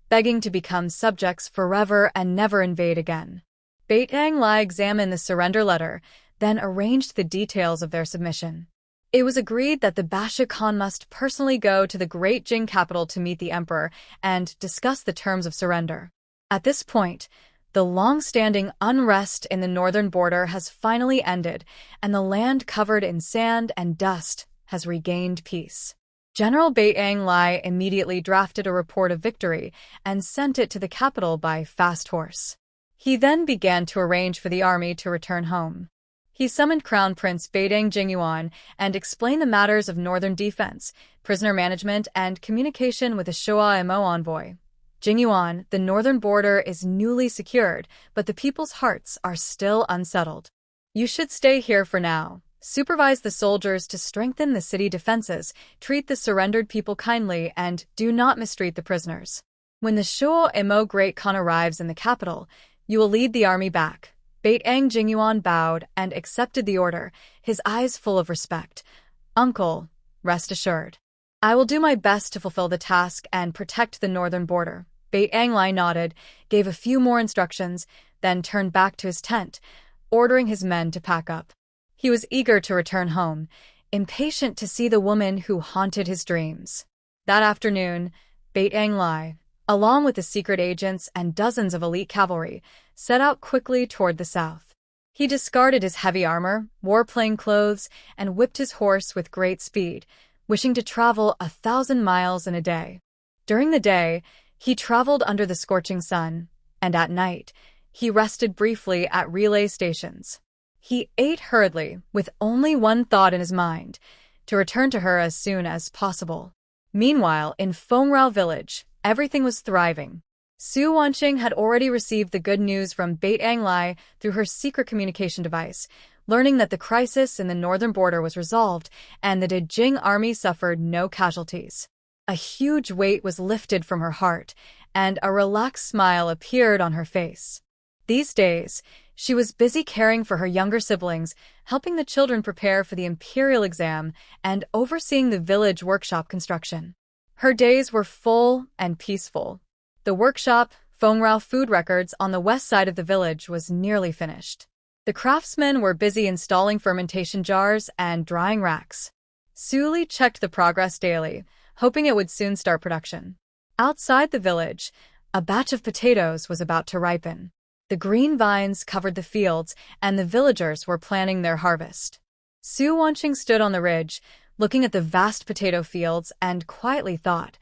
begging to become subjects forever and never invade again. Beit Ang Lai examined the surrender letter, then arranged the details of their submission. It was agreed that the Bashu Khan must personally go to the great Jing capital to meet the emperor and discuss the terms of surrender. At this point, the long-standing unrest in the northern border has finally ended, and the land covered in sand and dust has regained peace. General Beit Ang Lai immediately drafted a report of victory and sent it to the capital by fast horse. He then began to arrange for the army to return home. He summoned Crown Prince Beidang Jingyuan and explained the matters of northern defense, prisoner management, and communication with the Showa Mo envoy. Jingyuan, the northern border is newly secured, but the people's hearts are still unsettled. You should stay here for now. Supervise the soldiers to strengthen the city defenses, treat the surrendered people kindly, and do not mistreat the prisoners. When the Showa Mo Great Khan arrives in the capital, you will lead the army back. Beit Ang Jingyuan bowed and accepted the order, his eyes full of respect. Uncle, rest assured. I will do my best to fulfill the task and protect the northern border. Beit Ang Lai nodded, gave a few more instructions, then turned back to his tent, ordering his men to pack up. He was eager to return home, impatient to see the woman who haunted his dreams. That afternoon, Beit Ang Lai, along with the secret agents and dozens of elite cavalry, set out quickly toward the south. He discarded his heavy armor, wore plain clothes, and whipped his horse with great speed, wishing to travel 1,000 miles in a day. During the day, he traveled under the scorching sun, and at night, he rested briefly at relay stations. He ate hurriedly, with only one thought in his mind, to return to her as soon as possible. Meanwhile, in Fengrao village, everything was thriving. Su Wanqing had already received the good news from Beit Ang Lai through her secret communication device, learning that the crisis in the northern border was resolved and the Jing army suffered no casualties. A huge weight was lifted from her heart, and a relaxed smile appeared on her face. These days, she was busy caring for her younger siblings, helping the children prepare for the imperial exam, and overseeing the village workshop construction. Her days were full and peaceful. The workshop, Fengrao Food Records, on the west side of the village was nearly finished. The craftsmen were busy installing fermentation jars and drying racks. Suli checked the progress daily, hoping it would soon start production. Outside the village, a batch of potatoes was about to ripen. The green vines covered the fields, and the villagers were planning their harvest. Su Wanqing stood on the ridge, looking at the vast potato fields, and quietly thought,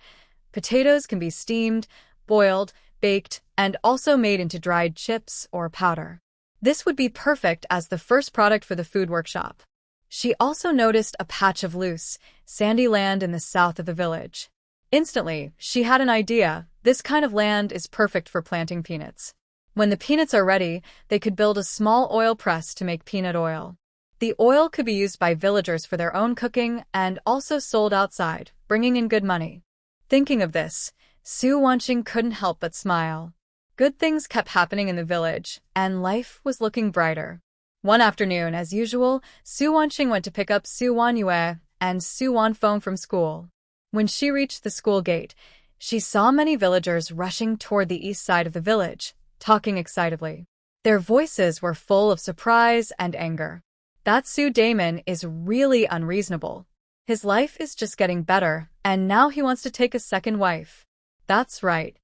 potatoes can be steamed, boiled, baked, and also made into dried chips or powder. This would be perfect as the first product for the food workshop. She also noticed a patch of loose, sandy land in the south of the village. Instantly, she had an idea. This kind of land is perfect for planting peanuts. When the peanuts are ready, they could build a small oil press to make peanut oil. The oil could be used by villagers for their own cooking and also sold outside, bringing in good money. Thinking of this, Su Wanqing couldn't help but smile. Good things kept happening in the village, and life was looking brighter. One afternoon, as usual, Su Wanqing went to pick up Su Wanyue and Su Wanfeng from school. When she reached the school gate, she saw many villagers rushing toward the east side of the village, talking excitedly. Their voices were full of surprise and anger. That Su Damon is really unreasonable. His life is just getting better, and now he wants to take a second wife. That's right.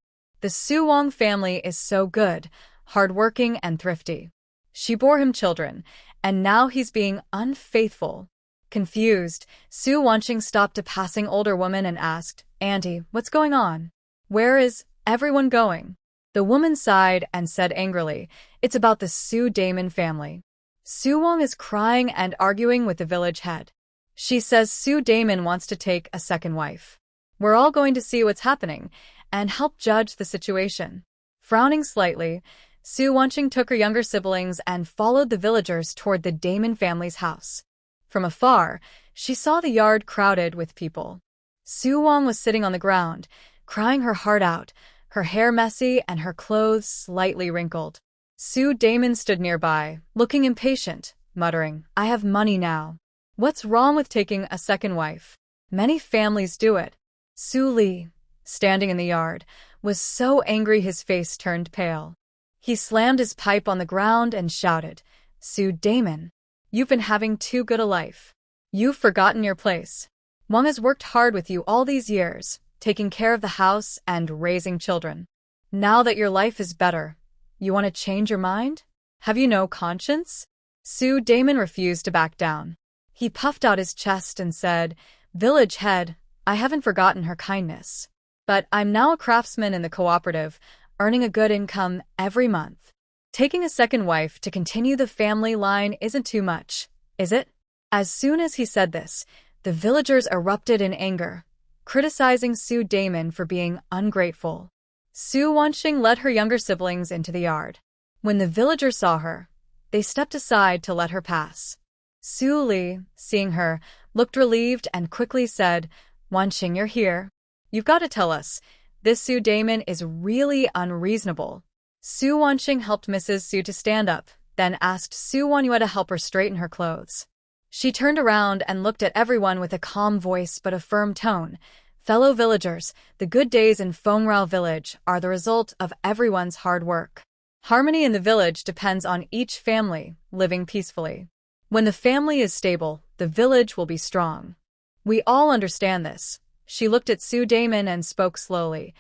The Su Wang family is so good, hardworking and thrifty. She bore him children, and now he's being unfaithful. Confused, Su Wanqing stopped a passing older woman and asked, "Auntie, what's going on? Where is everyone going?" The woman sighed and said angrily, "It's about the Su Damon family. Su Wang is crying and arguing with the village head. She says Su Damon wants to take a second wife. We're all going to see what's happening and help judge the situation." Frowning slightly, Su Wanqing took her younger siblings and followed the villagers toward the Damon family's house. From afar, she saw the yard crowded with people. Su Wang was sitting on the ground, crying her heart out, her hair messy and her clothes slightly wrinkled. Su Damon stood nearby, looking impatient, muttering, "I have money now. What's wrong with taking a second wife? Many families do it." Su Li, standing in the yard, was so angry his face turned pale. He slammed his pipe on the ground and shouted, "Su Damon, you've been having too good a life. You've forgotten your place. Wang has worked hard with you all these years, taking care of the house and raising children. Now that your life is better, you want to change your mind? Have you no conscience?" Su Damon refused to back down. He puffed out his chest and said, "Village head, I haven't forgotten her kindness. But I'm now a craftsman in the cooperative, earning a good income every month. Taking a second wife to continue the family line isn't too much, is it?" As soon as he said this, the villagers erupted in anger, criticizing Su Damon for being ungrateful. Su Wanqing led her younger siblings into the yard. When the villagers saw her, they stepped aside to let her pass. Su Li, seeing her, looked relieved and quickly said, "Wanqing, you're here. You've got to tell us. This Su Damon is really unreasonable." Su Wanqing helped Mrs. Su to stand up, then asked Su Wanyue to help her straighten her clothes. She turned around and looked at everyone with a calm voice but a firm tone. "Fellow villagers, the good days in Fengrao village are the result of everyone's hard work. Harmony in the village depends on each family living peacefully. When the family is stable, the village will be strong. We all understand this." She looked at Su Damon and spoke slowly.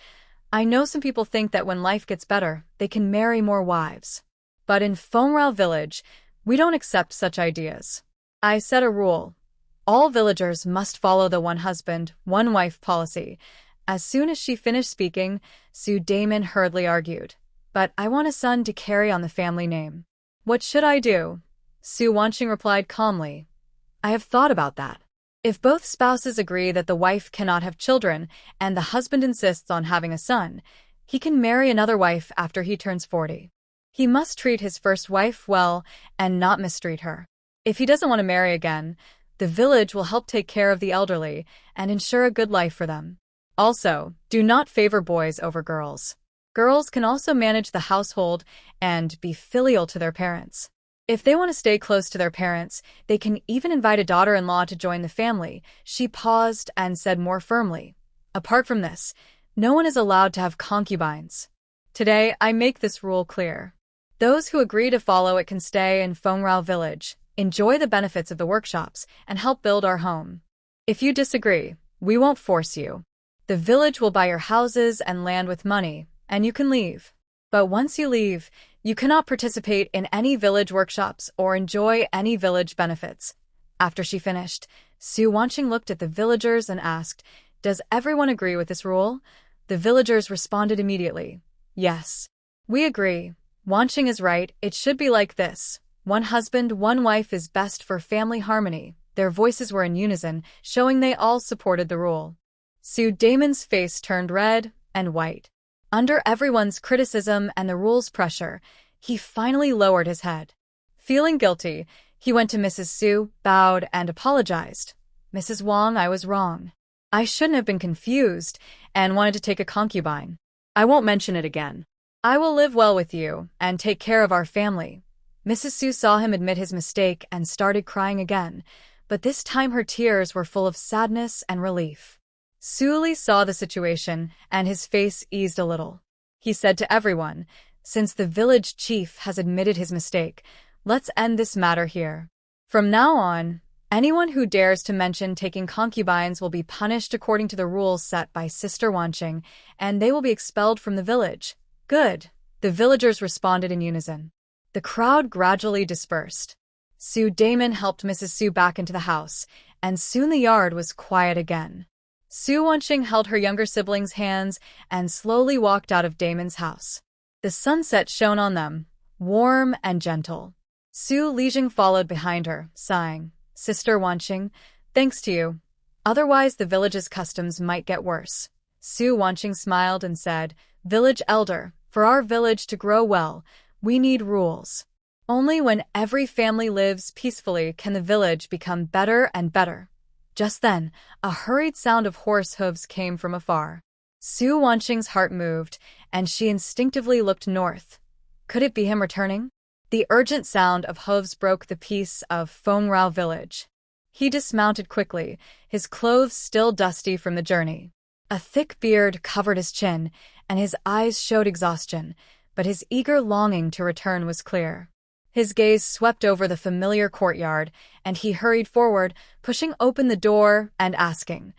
"I know some people think that when life gets better, they can marry more wives. But in Fengrao village, we don't accept such ideas. I set a rule. All villagers must follow the one husband, one wife policy." As soon as she finished speaking, Su Damon hurriedly argued, "But I want a son to carry on the family name. What should I do?" Su Wanqing replied calmly, "I have thought about that. If both spouses agree that the wife cannot have children and the husband insists on having a son, he can marry another wife after he turns 40. He must treat his first wife well and not mistreat her. If he doesn't want to marry again, the village will help take care of the elderly and ensure a good life for them. Also, do not favor boys over girls. Girls can also manage the household and be filial to their parents. If they want to stay close to their parents, they can even invite a daughter-in-law to join the family." She paused and said more firmly, "Apart from this, no one is allowed to have concubines. Today, I make this rule clear. Those who agree to follow it can stay in Fengrao village, enjoy the benefits of the workshops, and help build our home. If you disagree, we won't force you. The village will buy your houses and land with money, and you can leave. But once you leave, you cannot participate in any village workshops or enjoy any village benefits." After she finished, Su Wanqing looked at the villagers and asked, "Does everyone agree with this rule?" The villagers responded immediately, "Yes. We agree. Wanqing is right, it should be like this. One husband, one wife is best for family harmony." Their voices were in unison, showing they all supported the rule. Su Damon's face turned red and white. Under everyone's criticism and the rule's pressure, he finally lowered his head. Feeling guilty, He went to Mrs. Su, bowed, and apologized. Mrs. Wang, I was wrong. I shouldn't have been confused and wanted to take a concubine. I won't mention it again. I will live well with you and take care of our family. Mrs. Su saw him admit his mistake and started crying again, but this time her tears were full of sadness and relief. Su Li saw the situation and his face eased a little. He said to everyone, since the village chief has admitted his mistake, let's end this matter here. From now on, anyone who dares to mention taking concubines will be punished according to the rules set by Sister Wanqing, and they will be expelled from the village. Good, the villagers responded in unison. The crowd gradually dispersed. Su Damon helped Mrs. Su back into the house, and soon the yard was quiet again. Su Wanqing held her younger siblings' hands and slowly walked out of Damon's house. The sunset shone on them, warm and gentle. Su Lijing followed behind her, sighing, Sister Wanqing, thanks to you. Otherwise the village's customs might get worse. Su Wanqing smiled and said, Village elder, for our village to grow well, we need rules. Only when every family lives peacefully can the village become better and better. Just then, a hurried sound of horse hooves came from afar. Su Wanqing's heart moved, and she instinctively looked north. Could it be him returning? The urgent sound of hooves broke the peace of Fengrao village. He dismounted quickly, his clothes still dusty from the journey. A thick beard covered his chin, and his eyes showed exhaustion, but his eager longing to return was clear. His gaze swept over the familiar courtyard, and he hurried forward, pushing open the door and asking.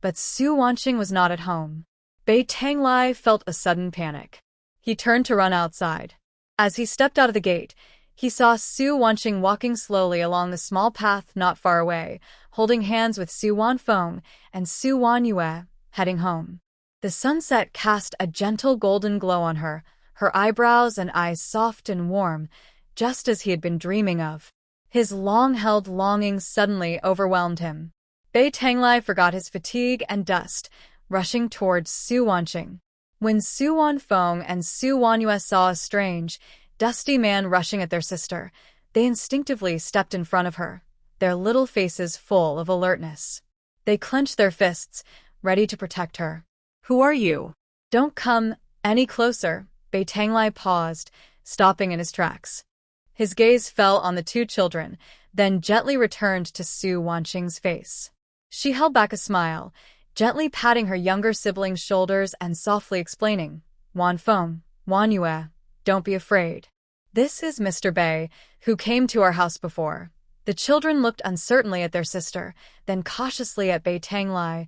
But Su Wanqing was not at home. Bei Tanglai felt a sudden panic. He turned to run outside. As he stepped out of the gate, he saw Su Wanqing walking slowly along the small path not far away, holding hands with Su Wanfeng and Su Wanyue, heading home. The sunset cast a gentle golden glow on her, her eyebrows and eyes soft and warm, just as he had been dreaming of. His long-held longing suddenly overwhelmed him. Bei Tanglai forgot his fatigue and dust, rushing towards Su Wanqing. When Su Wanfeng and Su Wanyue saw a strange, dusty man rushing at their sister, they instinctively stepped in front of her, their little faces full of alertness. They clenched their fists, ready to protect her. Who are you? Don't come any closer, Bei Tanglai paused, stopping in his tracks. His gaze fell on the two children, then gently returned to Su Wanqing's face. She held back a smile, gently patting her younger sibling's shoulders and softly explaining, Wanfeng, Wanyue, don't be afraid. This is Mr. Bei, who came to our house before. The children looked uncertainly at their sister, then cautiously at Bei Tanglai,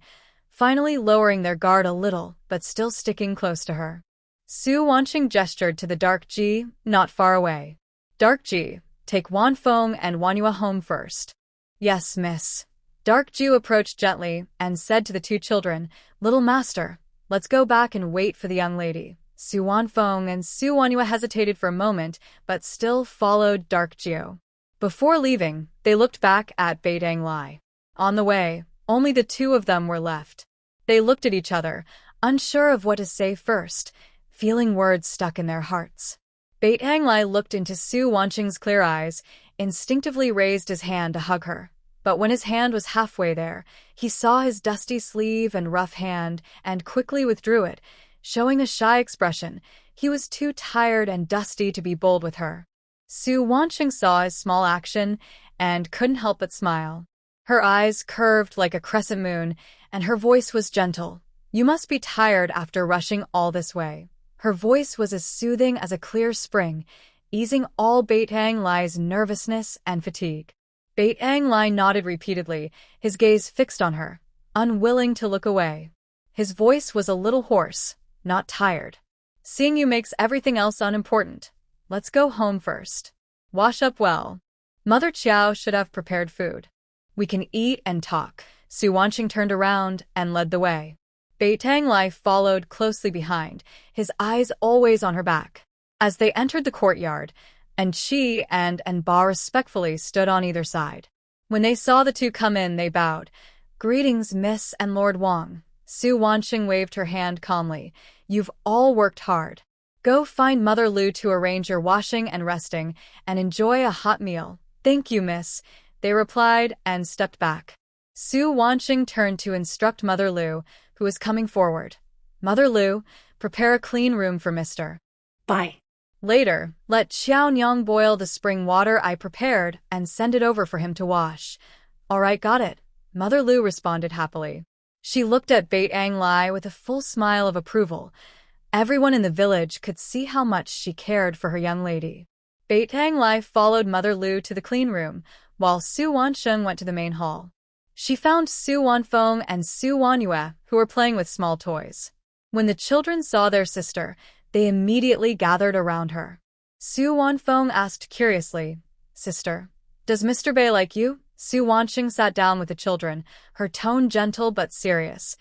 finally lowering their guard a little, but still sticking close to her. Su Wanqing gestured to the dark Ji, not far away. Dark Ji, take Wanfeng and Wanyue home first. Yes, miss. Dark Ju approached gently and said to the two children, Little master, let's go back and wait for the young lady. Su Wanfeng and Su Wanyue hesitated for a moment, but still followed Dark Jiu. Before leaving, they looked back at Bei Tanglai. On the way, only the two of them were left. They looked at each other, unsure of what to say first, feeling words stuck in their hearts. Bei Tanglai looked into Su Wanqing's clear eyes, instinctively raised his hand to hug her. But when his hand was halfway there, he saw his dusty sleeve and rough hand and quickly withdrew it, showing a shy expression. He was too tired and dusty to be bold with her. Su Wanqing saw his small action and couldn't help but smile. Her eyes curved like a crescent moon, and her voice was gentle. You must be tired after rushing all this way. Her voice was as soothing as a clear spring, easing all Bei Tanglai's nervousness and fatigue. Bei Tanglai nodded repeatedly, his gaze fixed on her, unwilling to look away. His voice was a little hoarse, not tired. Seeing you makes everything else unimportant. Let's go home first. Wash up well. Mother Chiao should have prepared food. We can eat and talk. Su Wanqing turned around and led the way. Bei Tanglai followed closely behind, his eyes always on her back. As they entered the courtyard, and she and Ba respectfully stood on either side. When they saw the two come in, they bowed. Greetings, Miss and Lord Wang. Su Wanqing waved her hand calmly. You've all worked hard. Go find Mother Lu to arrange your washing and resting, and enjoy a hot meal. Thank you, miss, they replied and stepped back. Su Wanxing turned to instruct Mother Lu, who was coming forward. Mother Lu, prepare a clean room for Mr. Bye. Later, let Xiaonyang boil the spring water I prepared and send it over for him to wash. All right, got it, Mother Lu responded happily. She looked at Baitang Lai with a full smile of approval. Everyone in the village could see how much she cared for her young lady. Baitang Lai followed Mother Lu to the clean room, while Su Wansheng went to the main hall. She found Su Wanfeng and Su Wanyue, who were playing with small toys. When the children saw their sister, they immediately gathered around her. Su Wanfeng asked curiously, Sister, does Mr. Bei like you? Su Wanxing sat down with the children, her tone gentle but serious.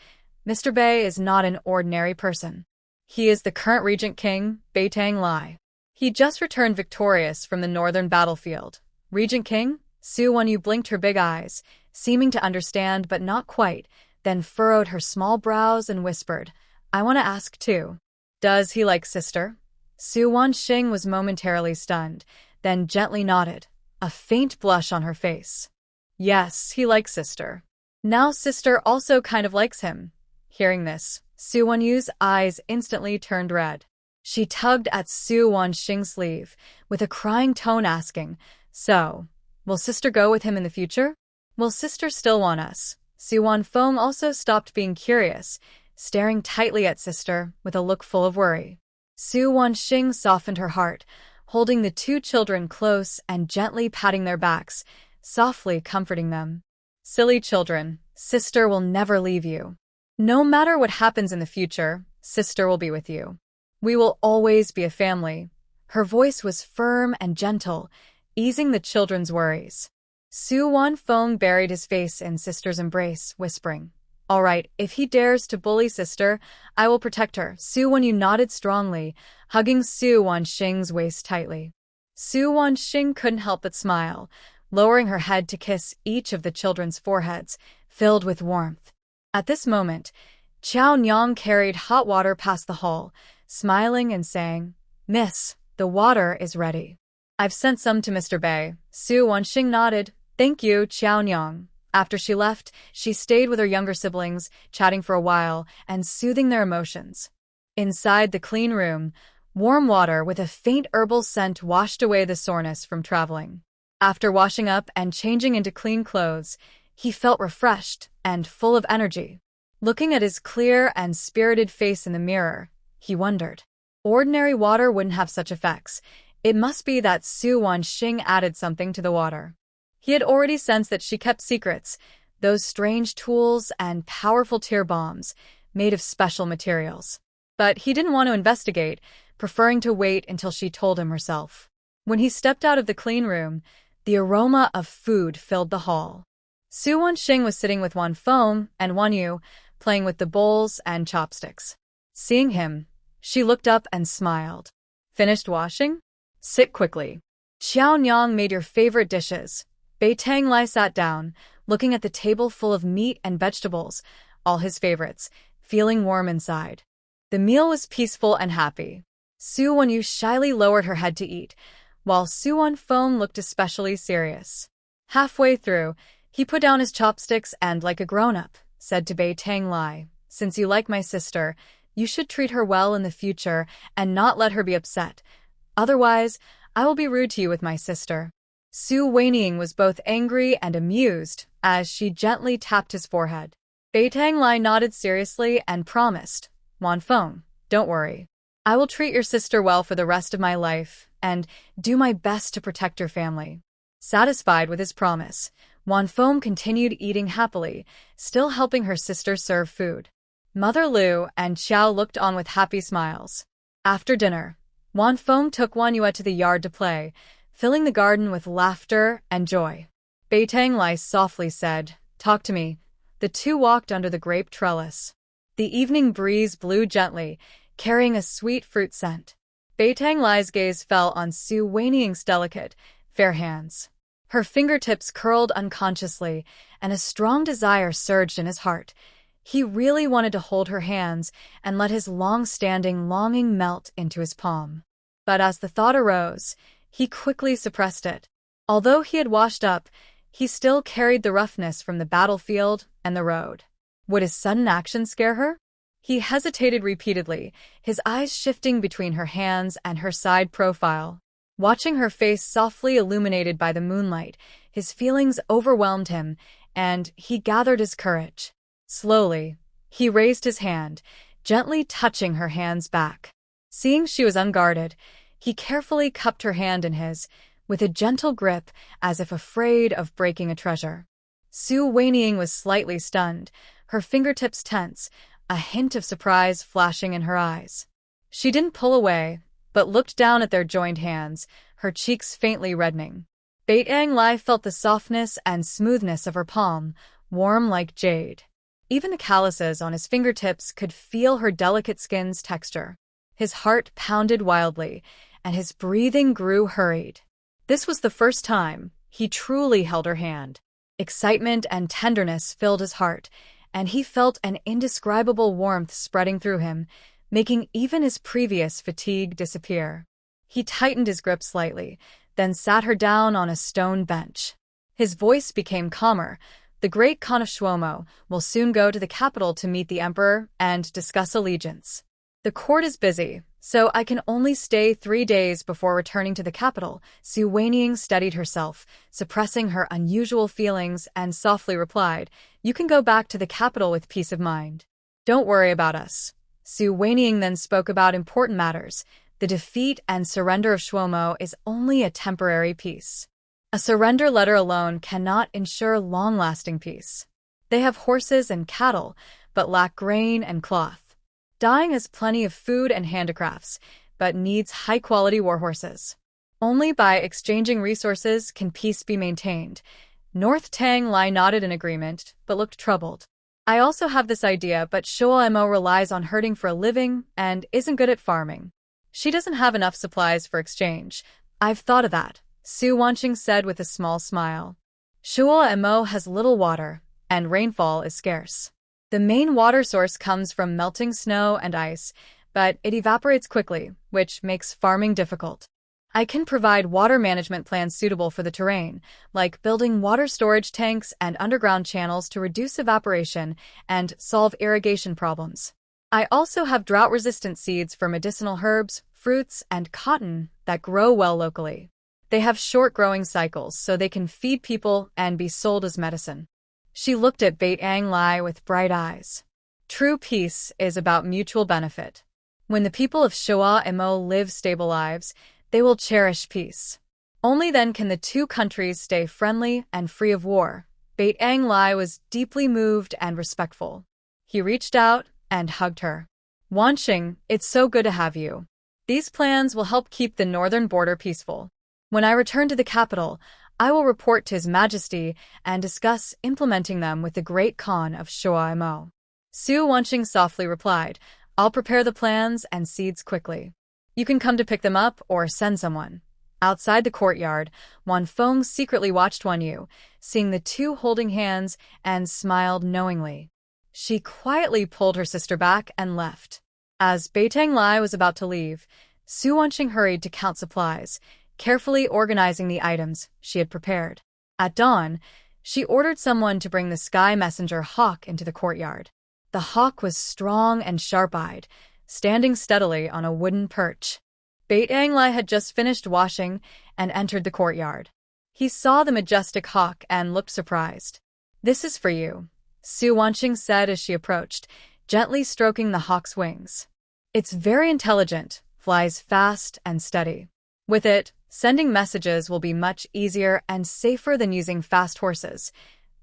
Mr. Bei is not an ordinary person. He is the current regent king, Baitang Lai. He just returned victorious from the northern battlefield. Regent king? Su Wanyu blinked her big eyes, seeming to understand but not quite, then furrowed her small brows and whispered, I want to ask too. Does he like sister? Su Wanxing was momentarily stunned, then gently nodded, a faint blush on her face. Yes, he likes sister. Now sister also kind of likes him. Hearing this, Su Wanyu's eyes instantly turned red. She tugged at Su Wanxing's sleeve, with a crying tone asking, So, will sister go with him in the future? Will sister still want us? Su Wanfeng also stopped being curious, staring tightly at sister with a look full of worry. Su Wanxing softened her heart, holding the two children close and gently patting their backs, softly comforting them. Silly children, sister will never leave you. No matter what happens in the future, sister will be with you. We will always be a family. Her voice was firm and gentle, easing the children's worries. Su Wanfeng buried his face in sister's embrace, whispering, All right, if he dares to bully sister, I will protect her. Su Wanyu nodded strongly, hugging Su Wanxing's waist tightly. Su Wanxing couldn't help but smile, lowering her head to kiss each of the children's foreheads, filled with warmth. At this moment, Qiao Nyang carried hot water past the hall, smiling and saying, Miss, the water is ready. I've sent some to Mr. Bei. Su Wanxing nodded. Thank you, Qiao Nyang. After she left, she stayed with her younger siblings, chatting for a while and soothing their emotions. Inside the clean room, warm water with a faint herbal scent washed away the soreness from traveling. After washing up and changing into clean clothes, he felt refreshed and full of energy. Looking at his clear and spirited face in the mirror, he wondered. Ordinary water wouldn't have such effects. It must be that Su Wanxing added something to the water. He had already sensed that she kept secrets, those strange tools and powerful tear bombs, made of special materials. But he didn't want to investigate, preferring to wait until she told him herself. When he stepped out of the clean room, the aroma of food filled the hall. Su Wanxing was sitting with Wanfeng and Wanyu, playing with the bowls and chopsticks. Seeing him, she looked up and smiled. Finished washing? Sit quickly. Qiao Nyang made your favorite dishes. Baitang Lai sat down, looking at the table full of meat and vegetables, all his favorites, feeling warm inside. The meal was peaceful and happy. Su Wanyu shyly lowered her head to eat, while Su Wanfeng looked especially serious. Halfway through, he put down his chopsticks and, like a grown-up, said to Baitang Lai, Since you like my sister, you should treat her well in the future and not let her be upset. Otherwise, I will be rude to you with my sister. Su Weiniing was both angry and amused as she gently tapped his forehead. Baitang Lai nodded seriously and promised, Wanfeng, don't worry. I will treat your sister well for the rest of my life and do my best to protect your family. Satisfied with his promise, Wanfeng continued eating happily, still helping her sister serve food. Mother Lu and Qiao looked on with happy smiles. After dinner, Wanfeng took Wanyue to the yard to play, filling the garden with laughter and joy. Baitang Lai softly said, Talk to me. The two walked under the grape trellis. The evening breeze blew gently, carrying a sweet fruit scent. Baitang Lai's gaze fell on Su Weiniing's delicate, fair hands. Her fingertips curled unconsciously, and a strong desire surged in his heart. He really wanted to hold her hands and let his long-standing longing melt into his palm. But as the thought arose, he quickly suppressed it. Although he had washed up, he still carried the roughness from the battlefield and the road. Would his sudden action scare her? He hesitated repeatedly, his eyes shifting between her hands and her side profile. Watching her face softly illuminated by the moonlight, his feelings overwhelmed him, and he gathered his courage. Slowly, he raised his hand, gently touching her hand's back. Seeing she was unguarded, he carefully cupped her hand in his, with a gentle grip as if afraid of breaking a treasure. Su Weiniang was slightly stunned, her fingertips tense, a hint of surprise flashing in her eyes. She didn't pull away, but looked down at their joined hands, her cheeks faintly reddening. Baitang Lai felt the softness and smoothness of her palm, warm like jade. Even the calluses on his fingertips could feel her delicate skin's texture. His heart pounded wildly, and his breathing grew hurried. This was the first time he truly held her hand. Excitement and tenderness filled his heart, and he felt an indescribable warmth spreading through him, making even his previous fatigue disappear. He tightened his grip slightly, then sat her down on a stone bench. His voice became calmer. The great Khan of Shuomo will soon go to the capital to meet the emperor and discuss allegiance. The court is busy, so I can only stay 3 days before returning to the capital. Su Weiniang steadied herself, suppressing her unusual feelings, and softly replied, "You can go back to the capital with peace of mind. Don't worry about us." Su Weiniang then spoke about important matters. The defeat and surrender of Shuomo is only a temporary peace. A surrender letter alone cannot ensure long-lasting peace. They have horses and cattle, but lack grain and cloth. Dai has plenty of food and handicrafts, but needs high-quality warhorses. Only by exchanging resources can peace be maintained. North Tang Lai nodded in agreement, but looked troubled. I also have this idea, but Shuomo relies on herding for a living and isn't good at farming. She doesn't have enough supplies for exchange. I've thought of that, Su Wanqing said with a small smile. Shuomo has little water, and rainfall is scarce. The main water source comes from melting snow and ice, but it evaporates quickly, which makes farming difficult. I can provide water management plans suitable for the terrain, like building water storage tanks and underground channels to reduce evaporation and solve irrigation problems. I also have drought-resistant seeds for medicinal herbs, fruits, and cotton that grow well locally. They have short growing cycles, so they can feed people and be sold as medicine. She looked at Baitang Lai with bright eyes. True peace is about mutual benefit. When the people of Shuomo live stable lives, they will cherish peace. Only then can the two countries stay friendly and free of war. Baitang Lai was deeply moved and respectful. He reached out and hugged her. Wanqing, it's so good to have you. These plans will help keep the northern border peaceful. When I return to the capital, I will report to His Majesty and discuss implementing them with the great Khan of Shuomo. Su Wanqing softly replied, I'll prepare the plans and seeds quickly. You can come to pick them up or send someone. Outside the courtyard, Wan Feng secretly watched Wan Yu, seeing the two holding hands, and smiled knowingly. She quietly pulled her sister back and left. As Baitang Lai was about to leave, Su Wanqing hurried to count supplies, carefully organizing the items she had prepared. At dawn, she ordered someone to bring the sky messenger hawk into the courtyard. The hawk was strong and sharp-eyed, standing steadily on a wooden perch. Baitang Lai had just finished washing and entered the courtyard. He saw the majestic hawk and looked surprised. This is for you, Su Wanqing said as she approached, gently stroking the hawk's wings. It's very intelligent, flies fast and steady. With it, sending messages will be much easier and safer than using fast horses.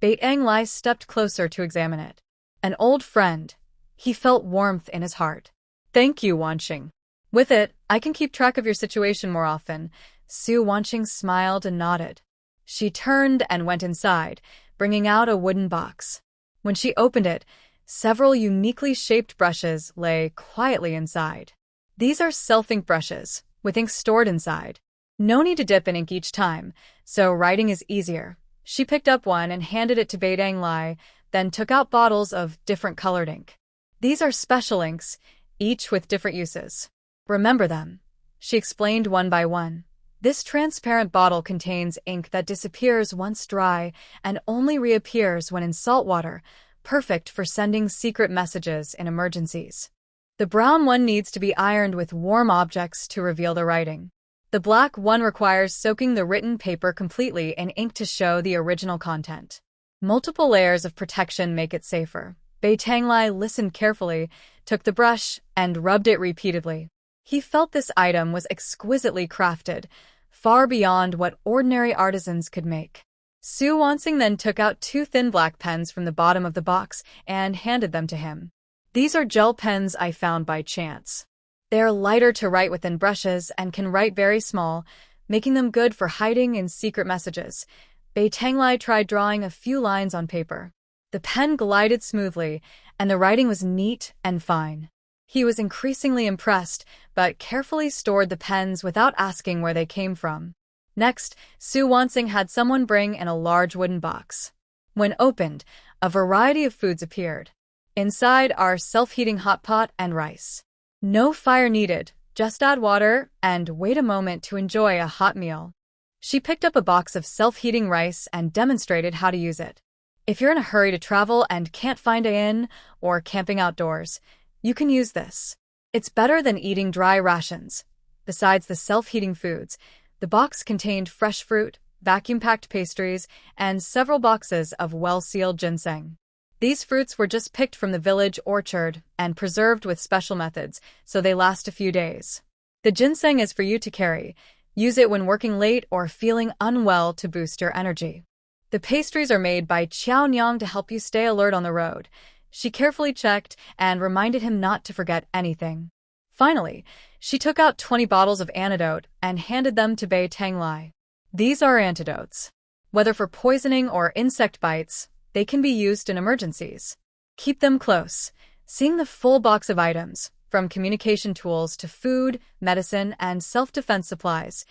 Baitang Lai stepped closer to examine it. An old friend. He felt warmth in his heart. Thank you, Wanqing. With it, I can keep track of your situation more often. Su Wanqing smiled and nodded. She turned and went inside, bringing out a wooden box. When she opened it, several uniquely shaped brushes lay quietly inside. These are self-ink brushes, with ink stored inside. No need to dip in ink each time, so writing is easier. She picked up one and handed it to Baitang Lai, then took out bottles of different colored ink. These are special inks, each with different uses. Remember them, she explained one by one. This transparent bottle contains ink that disappears once dry and only reappears when in salt water, perfect for sending secret messages in emergencies. The brown one needs to be ironed with warm objects to reveal the writing. The black one requires soaking the written paper completely in ink to show the original content. Multiple layers of protection make it safer. Bei Tanglai listened carefully, took the brush, and rubbed it repeatedly. He felt this item was exquisitely crafted, far beyond what ordinary artisans could make. Su Wansing then took out 2 thin black pens from the bottom of the box and handed them to him. These are gel pens I found by chance. They are lighter to write with than brushes and can write very small, making them good for hiding in secret messages. Bei Tanglai tried drawing a few lines on paper. The pen glided smoothly, and the writing was neat and fine. He was increasingly impressed, but carefully stored the pens without asking where they came from. Next, Su Wansing had someone bring in a large wooden box. When opened, a variety of foods appeared. Inside are self-heating hot pot and rice. No fire needed, just add water and wait a moment to enjoy a hot meal. She picked up a box of self-heating rice and demonstrated how to use it. If you're in a hurry to travel and can't find an inn or camping outdoors, you can use this. It's better than eating dry rations. Besides the self-heating foods, the box contained fresh fruit, vacuum-packed pastries, and several boxes of well-sealed ginseng. These fruits were just picked from the village orchard and preserved with special methods, so they last a few days. The ginseng is for you to carry. Use it when working late or feeling unwell to boost your energy. The pastries are made by Qiao Nyang to help you stay alert on the road. She carefully checked and reminded him not to forget anything. Finally, she took out 20 bottles of antidote and handed them to Bei Tanglai. These are antidotes. Whether for poisoning or insect bites, they can be used in emergencies. Keep them close. Seeing the full box of items, from communication tools to food, medicine, and self-defense supplies,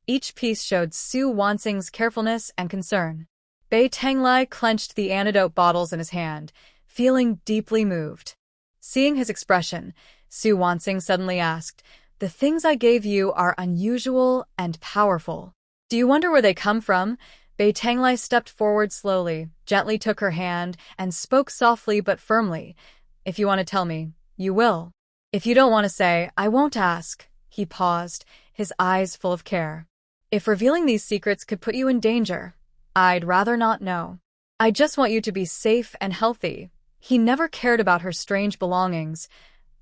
each piece showed Su Wansing's carefulness and concern. Bei Tanglai clenched the antidote bottles in his hand, feeling deeply moved. Seeing his expression, Su Wansing suddenly asked, "The things I gave you are unusual and powerful. Do you wonder where they come from?" Bei Tanglai stepped forward slowly, gently took her hand, and spoke softly but firmly. "If you want to tell me, you will. If you don't want to say, I won't ask." He paused, his eyes full of care. "If revealing these secrets could put you in danger, I'd rather not know. I just want you to be safe and healthy." He never cared about her strange belongings,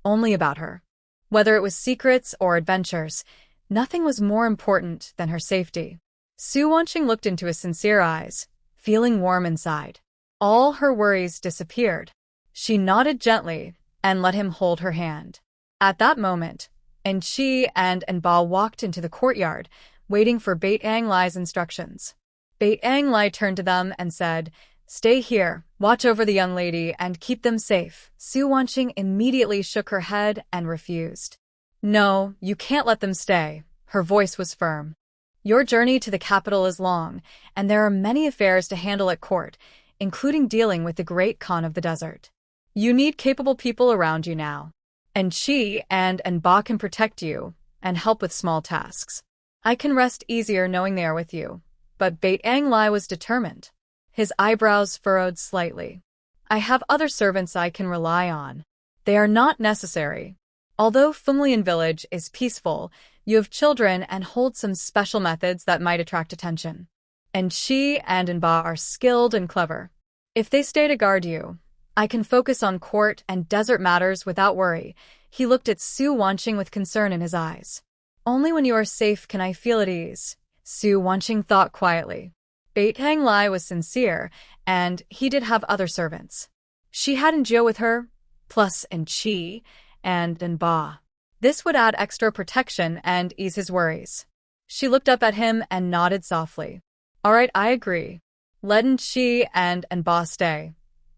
only about her. Whether it was secrets or adventures, nothing was more important than her safety. Su Wanqing looked into his sincere eyes, feeling warm inside. All her worries disappeared. She nodded gently and let him hold her hand. At that moment, Enchi and Enba walked into the courtyard, waiting for Bei Tanglai's instructions. Bei Tanglai turned to them and said, "Stay here, watch over the young lady, and keep them safe." Su Wanqing immediately shook her head and refused. "No, you can't let them stay." Her voice was firm. "Your journey to the capital is long, and there are many affairs to handle at court, including dealing with the great Khan of the desert. You need capable people around you now. And Chi and Enba can protect you and help with small tasks. I can rest easier knowing they are with you." But Bei Tanglai was determined. His eyebrows furrowed slightly. "I have other servants I can rely on. They are not necessary. Although Funglian village is peaceful, you have children and hold some special methods that might attract attention. And Chi and Enba are skilled and clever. If they stay to guard you, I can focus on court and desert matters without worry." He looked at Su Wanqing with concern in his eyes. "Only when you are safe can I feel at ease," Su Wanqing thought quietly. Bei Tanglai was sincere, and he did have other servants. She had Enjio with her, plus Enchi and Enba. This would add extra protection and ease his worries. She looked up at him and nodded softly. "All right, I agree. Let Enchi and Enba stay."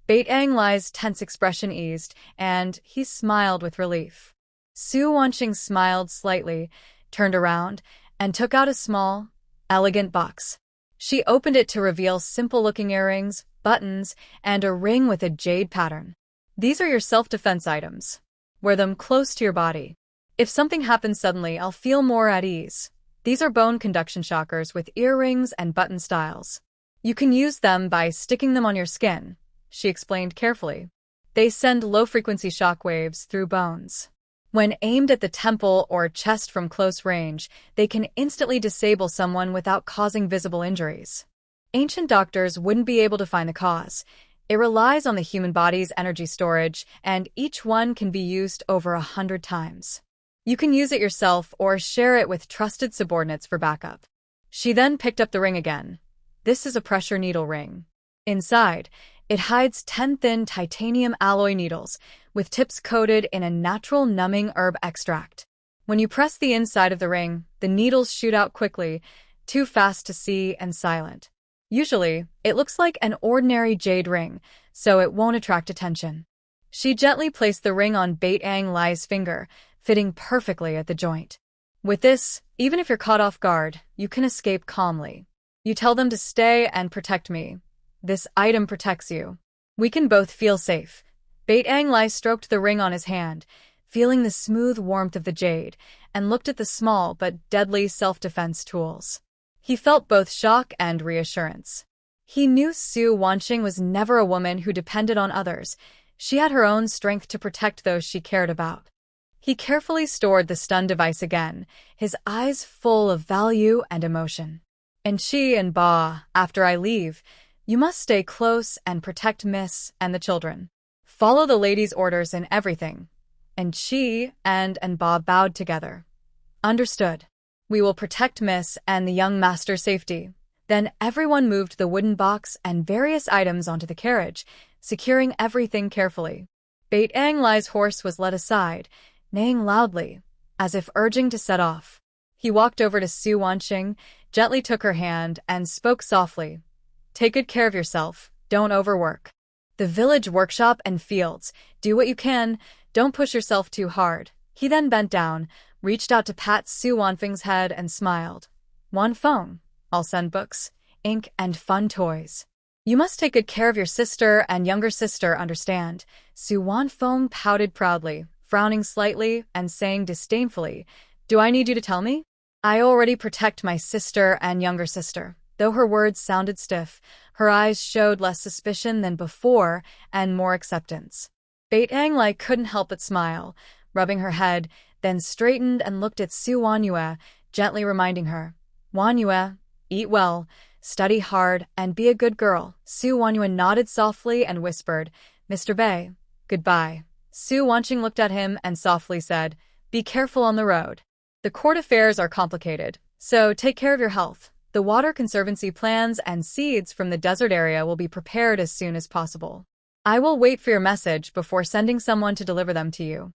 Bei Tanglai's tense expression eased, and he smiled with relief. Su Wanqing smiled slightly, turned around, and took out a small, elegant box. She opened it to reveal simple-looking earrings, buttons, and a ring with a jade pattern. "These are your self-defense items. Wear them close to your body. If something happens suddenly, I'll feel more at ease." These are bone conduction shockers with earrings and button styles. You can use them by sticking them on your skin, she explained carefully. They send low-frequency shock waves through bones. When aimed at the temple or chest from close range, they can instantly disable someone without causing visible injuries. Ancient doctors wouldn't be able to find the cause. It relies on the human body's energy storage, and each one can be used over 100 times. You can use it yourself or share it with trusted subordinates for backup. She then picked up the ring again. This is a pressure needle ring. Inside, it hides 10 thin titanium alloy needles, with tips coated in a natural numbing herb extract. When you press the inside of the ring, the needles shoot out quickly, too fast to see and silent. Usually, it looks like an ordinary jade ring, so it won't attract attention. She gently placed the ring on Baitang Lai's finger, fitting perfectly at the joint. With this, even if you're caught off guard, you can escape calmly. You tell them to stay and protect me. This item protects you. We can both feel safe. Baitang Lai stroked the ring on his hand, feeling the smooth warmth of the jade, and looked at the small but deadly self-defense tools. He felt both shock and reassurance. He knew Su Wanqing was never a woman who depended on others. She had her own strength to protect those she cared about. He carefully stored the stun device again, his eyes full of value and emotion. And she and Ba, after I leave, you must stay close and protect Miss and the children. Follow the lady's orders in everything. And she and Ba bowed together. Understood. We will protect Miss and the young master's safety. Then everyone moved the wooden box and various items onto the carriage, securing everything carefully. Baitang Lai's horse was led aside, neighing loudly, as if urging to set off. He walked over to Su Wanqing, gently took her hand, and spoke softly. Take good care of yourself, don't overwork. The village workshop and fields, do what you can, don't push yourself too hard. He then bent down, reached out to pat Su Wanfeng's head and smiled. Wanfeng, I'll send books, ink, and fun toys. You must take good care of your sister and younger sister, understand? Su Wanfeng pouted proudly, frowning slightly and saying disdainfully, Do I need you to tell me? I already protect my sister and younger sister. Though her words sounded stiff, her eyes showed less suspicion than before and more acceptance. Baitang Lai couldn't help but smile, rubbing her head, then straightened and looked at Su Wanyue, gently reminding her, Wanyue, eat well, study hard, and be a good girl. Su Wanyue nodded softly and whispered, Mr. Bei, goodbye. Su Wanqing looked at him and softly said, Be careful on the road. The court affairs are complicated, so take care of your health. The water conservancy plans and seeds from the desert area will be prepared as soon as possible. I will wait for your message before sending someone to deliver them to you.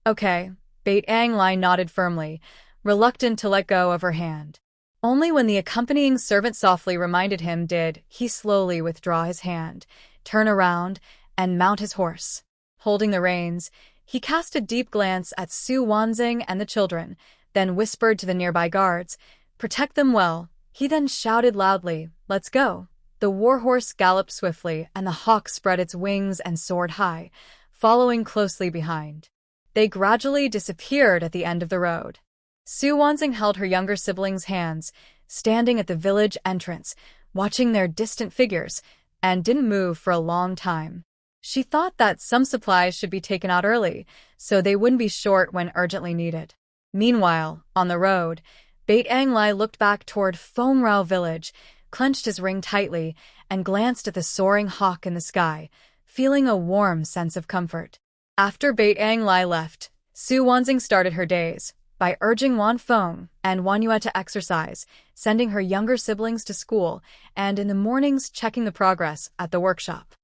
Okay, Baitang Lai nodded firmly, reluctant to let go of her hand. Only when the accompanying servant softly reminded him did he slowly withdraw his hand, turn around, and mount his horse. Holding the reins, he cast a deep glance at Su Wanxing and the children, then whispered to the nearby guards, Protect them well. He then shouted loudly, Let's go. The warhorse galloped swiftly, and the hawk spread its wings and soared high, following closely behind. They gradually disappeared at the end of the road. Su Wanxing held her younger siblings' hands, standing at the village entrance, watching their distant figures, and didn't move for a long time. She thought that some supplies should be taken out early, so they wouldn't be short when urgently needed. Meanwhile, on the road, Baitang Lai looked back toward Fengrao village, clenched his ring tightly, and glanced at the soaring hawk in the sky, feeling a warm sense of comfort. After Baitang Lai left, Su Wanxing started her days by urging Wanfeng and Wanyue to exercise, sending her younger siblings to school, and in the mornings checking the progress at the workshop.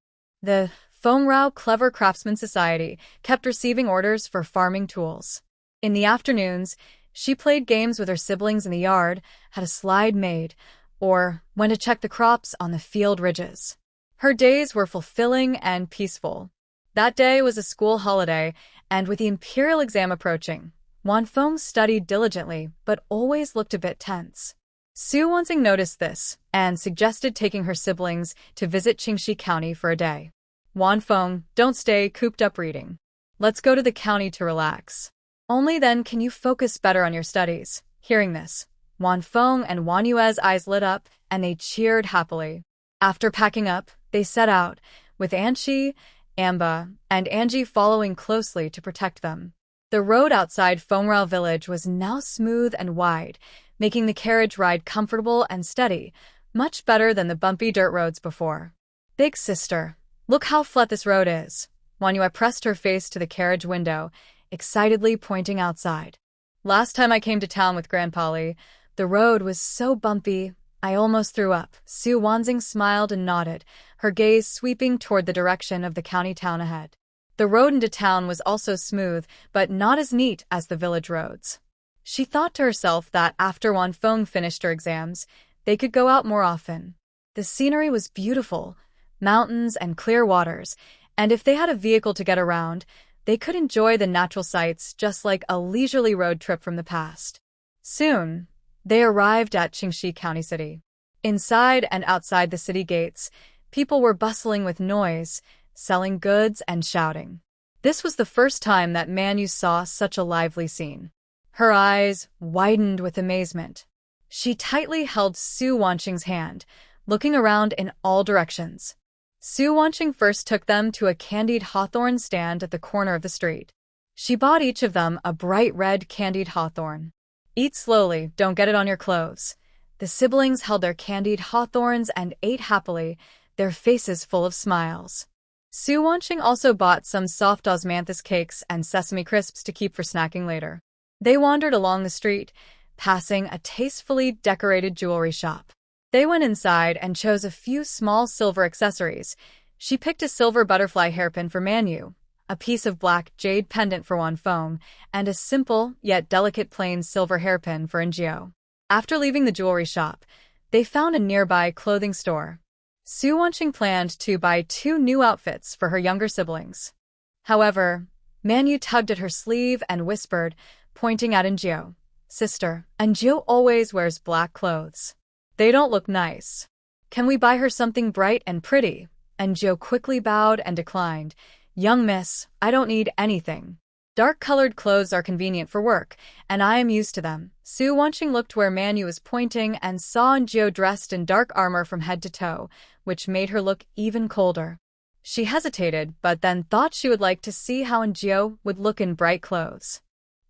The Fengrao Clever Craftsman Society kept receiving orders for farming tools. In the afternoons, she played games with her siblings in the yard, had a slide made, or went to check the crops on the field ridges. Her days were fulfilling and peaceful. That day was a school holiday, and with the imperial exam approaching, Wanfeng studied diligently but always looked a bit tense. Su Wanxing noticed this and suggested taking her siblings to visit Qingxi County for a day. Wanfeng, don't stay cooped up reading. Let's go to the county to relax. Only then can you focus better on your studies. Hearing this, Wanfeng and Wanyue's eyes lit up, and they cheered happily. After packing up, they set out, with Anqi, Amba, and Angie following closely to protect them. The road outside Fengrao village was now smooth and wide, making the carriage ride comfortable and steady, much better than the bumpy dirt roads before. Big sister, look how flat this road is. Wanyue pressed her face to the carriage window, excitedly pointing outside. Last time I came to town with Grandpa Li, the road was so bumpy, I almost threw up. Su Wanzing smiled and nodded, her gaze sweeping toward the direction of the county town ahead. The road into town was also smooth, but not as neat as the village roads. She thought to herself that after Wanfeng finished her exams, they could go out more often. The scenery was beautiful, mountains and clear waters, and if they had a vehicle to get around, they could enjoy the natural sights just like a leisurely road trip from the past. Soon, they arrived at Qingxi County City. Inside and outside the city gates, people were bustling with noise, selling goods and shouting. This was the first time that Manu saw such a lively scene. Her eyes widened with amazement. She tightly held Su Wanqing's hand, looking around in all directions. Su Wanqing first took them to a candied hawthorn stand at the corner of the street. She bought each of them a bright red candied hawthorn. Eat slowly, don't get it on your clothes. The siblings held their candied hawthorns and ate happily, their faces full of smiles. Su Wanqing also bought some soft osmanthus cakes and sesame crisps to keep for snacking later. They wandered along the street, passing a tastefully decorated jewelry shop. They went inside and chose a few small silver accessories. She picked a silver butterfly hairpin for Manu, a piece of black jade pendant for Wanfeng, and a simple yet delicate plain silver hairpin for Njio. After leaving the jewelry shop, they found a nearby clothing store. Su Wanqing planned to buy 2 new outfits for her younger siblings. However, Manu tugged at her sleeve and whispered, pointing at Njio, "Sister, Njio always wears black clothes. They don't look nice. Can we buy her something bright and pretty?" Njio quickly bowed and declined. "Young miss, I don't need anything. Dark-colored clothes are convenient for work, and I am used to them." Su Wanqing looked where Manu was pointing and saw Njio dressed in dark armor from head to toe, which made her look even colder. She hesitated, but then thought she would like to see how Njio would look in bright clothes.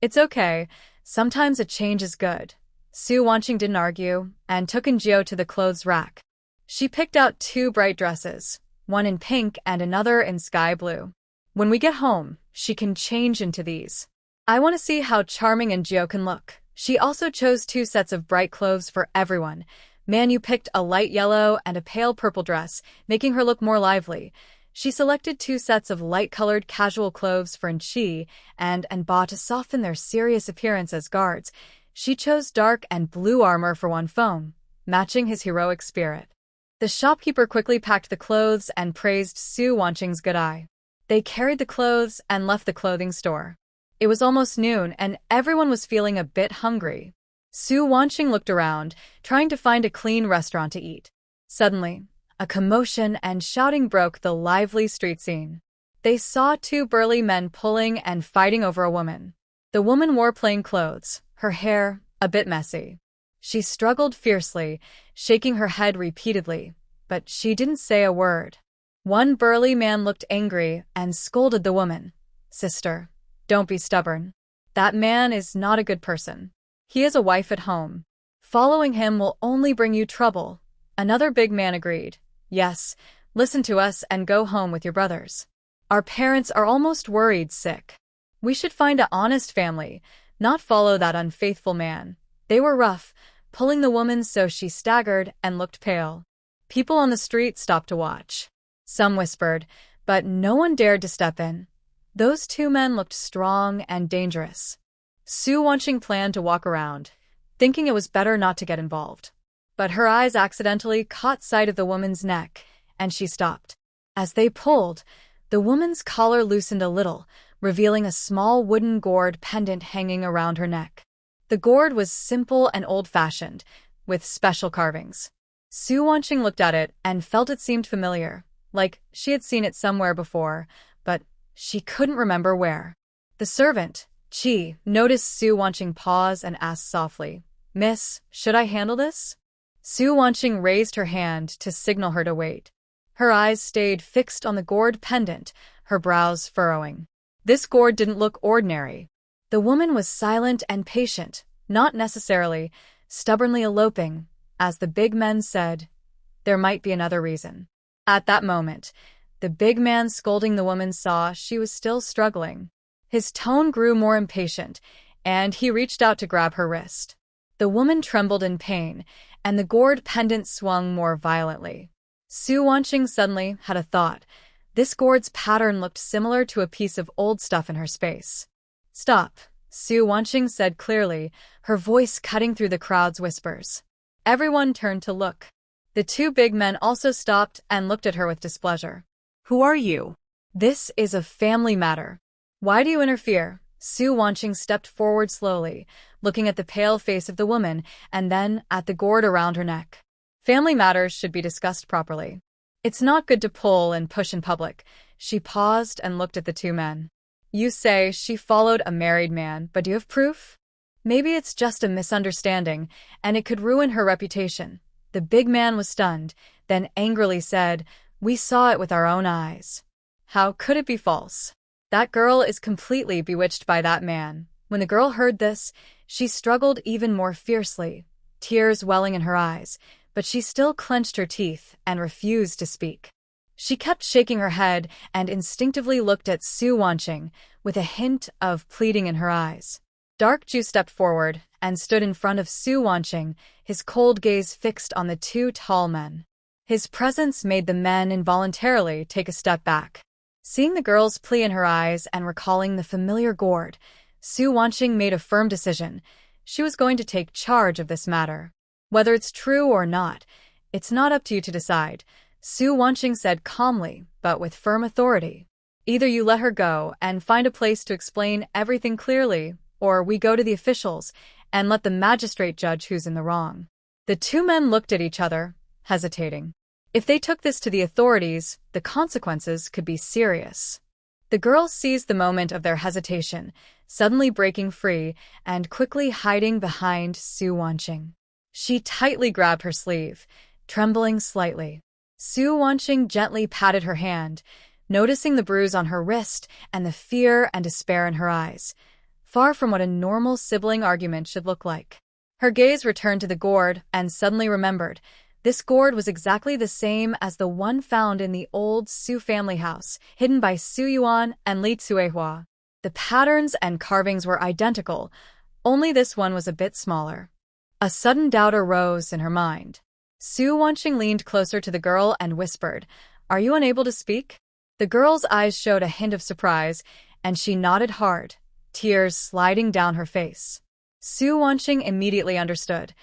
"It's okay. Sometimes a change is good." Su Wanqing didn't argue, and took Njio to the clothes rack. She picked out 2 bright dresses, one in pink and another in sky blue. "When we get home, she can change into these. I want to see how charming Njio can look." She also chose 2 sets of bright clothes for everyone. Manu picked a light yellow and a pale purple dress, making her look more lively. She selected 2 sets of light-colored casual clothes for Nqi and Ba to soften their serious appearance as guards. She chose dark and blue armor for Wanfeng, matching his heroic spirit. The shopkeeper quickly packed the clothes and praised Su Wanqing's good eye. They carried the clothes and left the clothing store. It was almost noon, and everyone was feeling a bit hungry. Su Wanqing looked around, trying to find a clean restaurant to eat. Suddenly, a commotion and shouting broke the lively street scene. They saw 2 burly men pulling and fighting over a woman. The woman wore plain clothes, her hair a bit messy. She struggled fiercely, shaking her head repeatedly, but she didn't say a word. One burly man looked angry and scolded the woman. "Sister, don't be stubborn. That man is not a good person. He has a wife at home. Following him will only bring you trouble." Another big man agreed. "Yes, listen to us and go home with your brothers. Our parents are almost worried sick. We should find an honest family, not follow that unfaithful man." They were rough, pulling the woman so she staggered and looked pale. People on the street stopped to watch. Some whispered, but no one dared to step in. Those 2 men looked strong and dangerous. Su Wanqing planned to walk around, thinking it was better not to get involved. But her eyes accidentally caught sight of the woman's neck, and she stopped. As they pulled, the woman's collar loosened a little, revealing a small wooden gourd pendant hanging around her neck. The gourd was simple and old-fashioned, with special carvings. Su Wanqing looked at it and felt it seemed familiar, like she had seen it somewhere before, but she couldn't remember where. The servant, Qi, noticed Su Wanqing pause and asked softly, Miss, should I handle this? Su Wanqing raised her hand to signal her to wait. Her eyes stayed fixed on the gourd pendant, her brows furrowing. This gourd didn't look ordinary. The woman was silent and patient, not necessarily stubbornly eloping. As the big men said, there might be another reason. At that moment, the big man scolding the woman saw she was still struggling. His tone grew more impatient, and he reached out to grab her wrist. The woman trembled in pain, and the gourd pendant swung more violently. Su Wanqing suddenly had a thought. This gourd's pattern looked similar to a piece of old stuff in her space. Stop, Su Wanqing said clearly, her voice cutting through the crowd's whispers. Everyone turned to look. The two big men also stopped and looked at her with displeasure. Who are you? This is a family matter. Why do you interfere? Su Wanqing stepped forward slowly, looking at the pale face of the woman and then at the gourd around her neck. Family matters should be discussed properly. It's not good to pull and push in public. She paused and looked at the two men. You say she followed a married man, but do you have proof? Maybe it's just a misunderstanding, and it could ruin her reputation. The big man was stunned, then angrily said, We saw it with our own eyes. How could it be false? That girl is completely bewitched by that man. When the girl heard this, she struggled even more fiercely, tears welling in her eyes, but she still clenched her teeth and refused to speak. She kept shaking her head and instinctively looked at Su Wanqing, with a hint of pleading in her eyes. Dark Ju stepped forward and stood in front of Su Wanqing, his cold gaze fixed on the two tall men. His presence made the men involuntarily take a step back. Seeing the girl's plea in her eyes and recalling the familiar gourd, Su Wanqing made a firm decision. She was going to take charge of this matter. Whether it's true or not, it's not up to you to decide, Su Wanqing said calmly, but with firm authority. Either you let her go and find a place to explain everything clearly, or we go to the officials and let the magistrate judge who's in the wrong. The two men looked at each other, hesitating. If they took this to the authorities, the consequences could be serious. The girl seized the moment of their hesitation, suddenly breaking free and quickly hiding behind Su Wanqing. She tightly grabbed her sleeve, trembling slightly. Su Wanqing gently patted her hand, noticing the bruise on her wrist and the fear and despair in her eyes, far from what a normal sibling argument should look like. Her gaze returned to the gourd and suddenly remembered. This gourd was exactly the same as the one found in the old Su family house, hidden by Su Yuan and Li Tsuehua. The patterns and carvings were identical, only this one was a bit smaller. A sudden doubt arose in her mind. Su Wanqing leaned closer to the girl and whispered, Are you unable to speak? The girl's eyes showed a hint of surprise, and she nodded hard, tears sliding down her face. Su Wanqing immediately understood.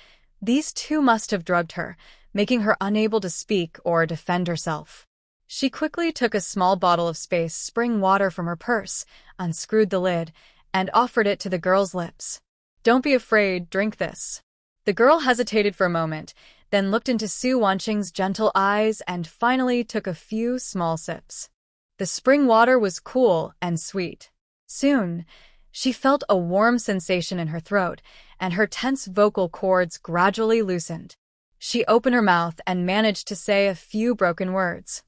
These two must have drugged her, making her unable to speak or defend herself. She quickly took a small bottle of space spring water from her purse, unscrewed the lid, and offered it to the girl's lips. Don't be afraid, drink this. The girl hesitated for a moment, then looked into Su Wanqing's gentle eyes and finally took a few small sips. The spring water was cool and sweet. Soon, she felt a warm sensation in her throat, and her tense vocal cords gradually loosened. She opened her mouth and managed to say a few broken words.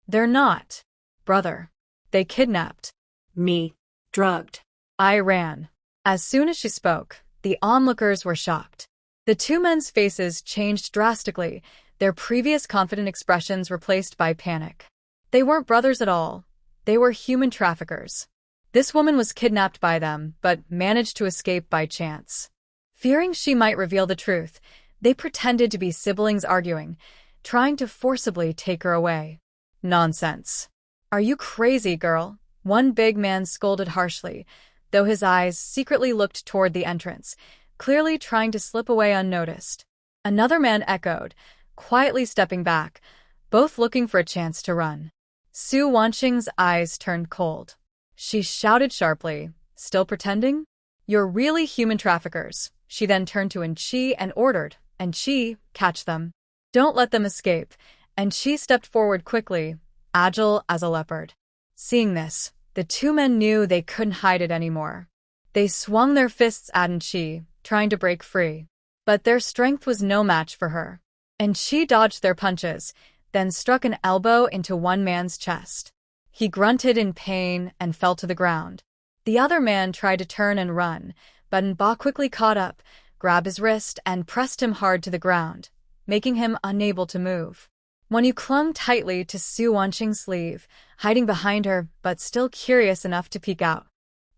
They're not. Brother. They kidnapped. Me. Drugged. I ran. As soon as she spoke, the onlookers were shocked. The two men's faces changed drastically, their previous confident expressions replaced by panic. They weren't brothers at all. They were human traffickers. This woman was kidnapped by them, but managed to escape by chance. Fearing she might reveal the truth, they pretended to be siblings arguing, trying to forcibly take her away. Nonsense. Are you crazy, girl? One big man scolded harshly, though his eyes secretly looked toward the entrance, clearly trying to slip away unnoticed. Another man echoed, quietly stepping back, both looking for a chance to run. Su Wanqing's eyes turned cold. She shouted sharply, Still pretending? You're really human traffickers. She then turned to An-Chi and ordered, An-Chi, catch them. Don't let them escape. An-Chi stepped forward quickly, agile as a leopard. Seeing this, the two men knew they couldn't hide it anymore. They swung their fists at An-Chi, trying to break free. But their strength was no match for her. And she dodged their punches, then struck an elbow into one man's chest. He grunted in pain and fell to the ground. The other man tried to turn and run, but Nba quickly caught up, grabbed his wrist, and pressed him hard to the ground, making him unable to move. When you clung tightly to Su Wanqing's sleeve, hiding behind her but still curious enough to peek out.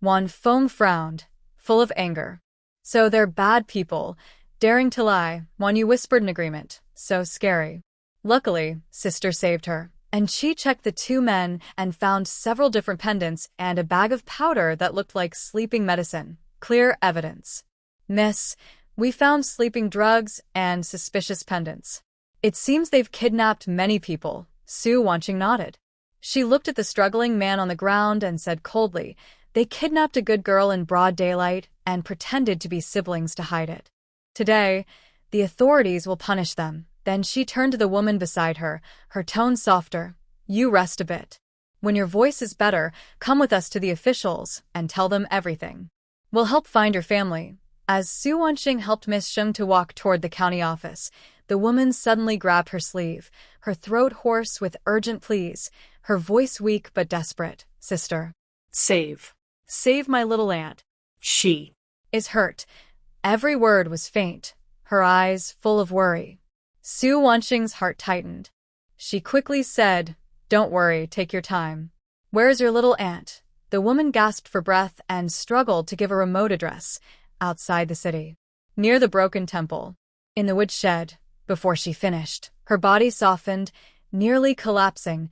Wan Feng frowned, full of anger. So they're bad people, daring to lie, Wan Yu whispered in agreement. So scary. Luckily, sister saved her, and she checked the two men and found several different pendants and a bag of powder that looked like sleeping medicine. Clear evidence. Miss, we found sleeping drugs and suspicious pendants. It seems they've kidnapped many people, Su Wanqing nodded. She looked at the struggling man on the ground and said coldly, they kidnapped a good girl in broad daylight and pretended to be siblings to hide it. Today, the authorities will punish them. Then she turned to the woman beside her, her tone softer. You rest a bit. When your voice is better, come with us to the officials and tell them everything. We'll help find your family. As Su Wanqing helped Miss Sheng to walk toward the county office, the woman suddenly grabbed her sleeve, her throat hoarse with urgent pleas, her voice weak but desperate. Sister. Save. Save my little aunt. She is hurt. Every word was faint, her eyes full of worry. Su Wanqing's heart tightened. She quickly said, don't worry, take your time. Where's your little aunt? The woman gasped for breath and struggled to give a remote address, outside the city. Near the broken temple. In the woodshed. Before she finished, her body softened, nearly collapsing,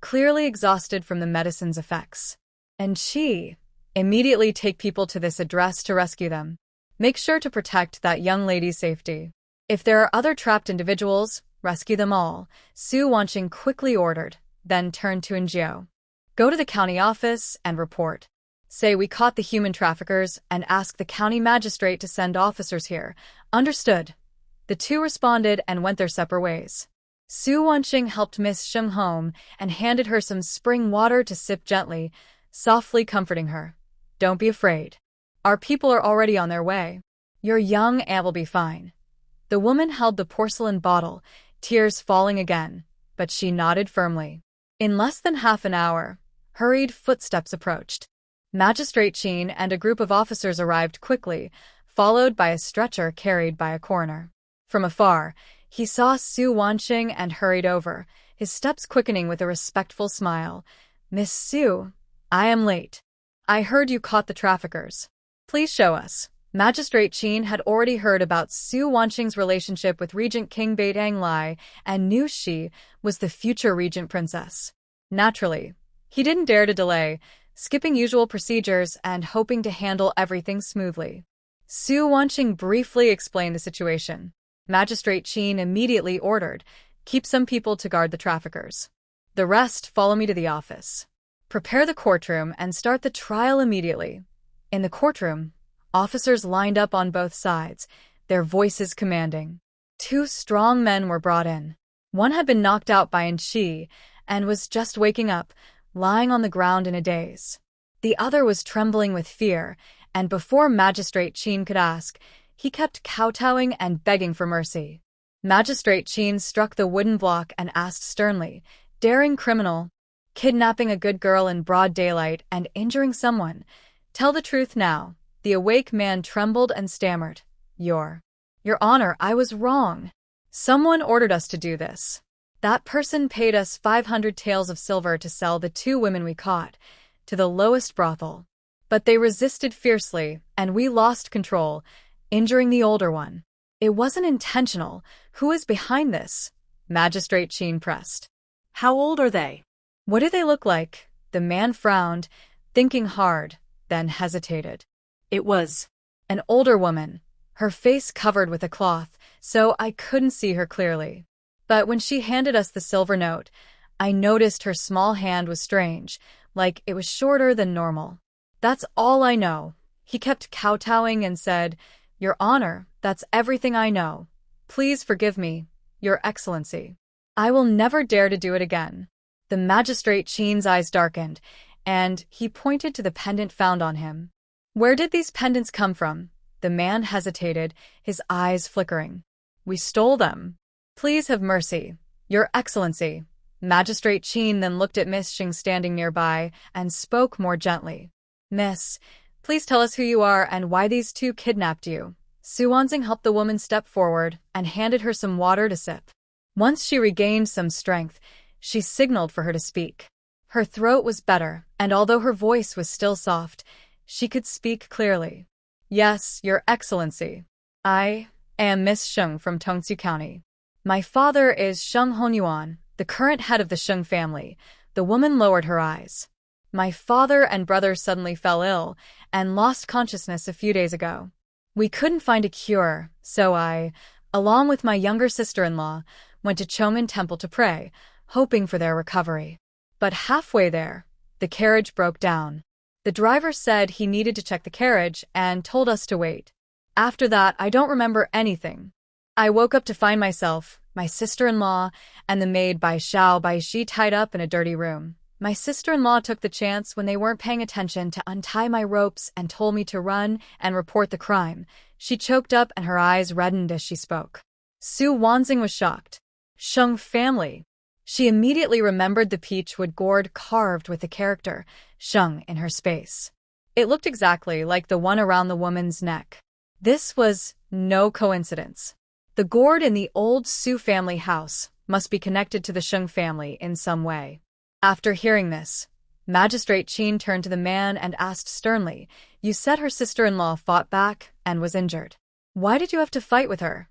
clearly exhausted from the medicine's effects. And she immediately take people to this address to rescue them. Make sure to protect that young lady's safety. If there are other trapped individuals, rescue them all, Su Wanqing quickly ordered, then turned to Njio. Go to the county office and report. Say we caught the human traffickers and ask the county magistrate to send officers here. Understood. The two responded and went their separate ways. Su Wanqing helped Miss Sheng home and handed her some spring water to sip gently, softly comforting her. Don't be afraid. Our people are already on their way. Your young aunt will be fine. The woman held the porcelain bottle, tears falling again, but she nodded firmly. In less than half an hour, hurried footsteps approached. Magistrate Qin and a group of officers arrived quickly, followed by a stretcher carried by a coroner. From afar, he saw Su Wanqing and hurried over, his steps quickening with a respectful smile. Miss Su, I am late. I heard you caught the traffickers. Please show us. Magistrate Qin had already heard about Su Wanqing's relationship with Regent King Beidang Lai and knew she was the future regent princess. Naturally, he didn't dare to delay, skipping usual procedures and hoping to handle everything smoothly. Su Wanqing briefly explained the situation. Magistrate Qin immediately ordered, keep some people to guard the traffickers. The rest follow me to the office. Prepare the courtroom and start the trial immediately. In the courtroom, officers lined up on both sides, their voices commanding. Two strong men were brought in. One had been knocked out by Nqi and was just waking up, lying on the ground in a daze. The other was trembling with fear, and before Magistrate Qin could ask, he kept kowtowing and begging for mercy. Magistrate Qin struck the wooden block and asked sternly, daring criminal, kidnapping a good girl in broad daylight and injuring someone. Tell the truth now. The awake man trembled and stammered. Your Honor, I was wrong. Someone ordered us to do this. That person paid us 500 taels of silver to sell the two women we caught to the lowest brothel. But they resisted fiercely, and we lost control, injuring the older one. It wasn't intentional. Who is behind this? Magistrate Qin pressed. How old are they? What do they look like? The man frowned, thinking hard, then hesitated. It was an older woman, her face covered with a cloth, so I couldn't see her clearly. But when she handed us the silver note, I noticed her small hand was strange, like it was shorter than normal. That's all I know. He kept kowtowing and said, Your Honor, that's everything I know. Please forgive me, Your Excellency. I will never dare to do it again. The Magistrate Qin's eyes darkened, and he pointed to the pendant found on him. Where did these pendants come from? The man hesitated, his eyes flickering. "We stole them. Please have mercy, Your Excellency." Magistrate Qin then looked at Miss Xing standing nearby and spoke more gently. "Miss, please tell us who you are and why these two kidnapped you." Su Wanxing helped the woman step forward and handed her some water to sip. Once she regained some strength, she signaled for her to speak. Her throat was better, and although her voice was still soft, she could speak clearly. "Yes, Your Excellency. I am Miss Sheng from Tongsu County. My father is Sheng Honyuan, the current head of the Sheng family." The woman lowered her eyes. "My father and brother suddenly fell ill and lost consciousness a few days ago. We couldn't find a cure, so I, along with my younger sister-in-law, went to Chomin Temple to pray, hoping for their recovery. But halfway there, the carriage broke down. The driver said he needed to check the carriage and told us to wait. After that, I don't remember anything. I woke up to find myself, my sister-in-law, and the maid Bai Xiao Bai Shi tied up in a dirty room. My sister-in-law took the chance when they weren't paying attention to untie my ropes and told me to run and report the crime." She choked up and her eyes reddened as she spoke. Su Wanxing was shocked. Sheng family. She immediately remembered the peachwood gourd carved with the character Sheng in her space. It looked exactly like the one around the woman's neck. This was no coincidence. The gourd in the old Su family house must be connected to the Sheng family in some way. After hearing this, Magistrate Qin turned to the man and asked sternly, "You said her sister-in-law fought back and was injured. Why did you have to fight with her?"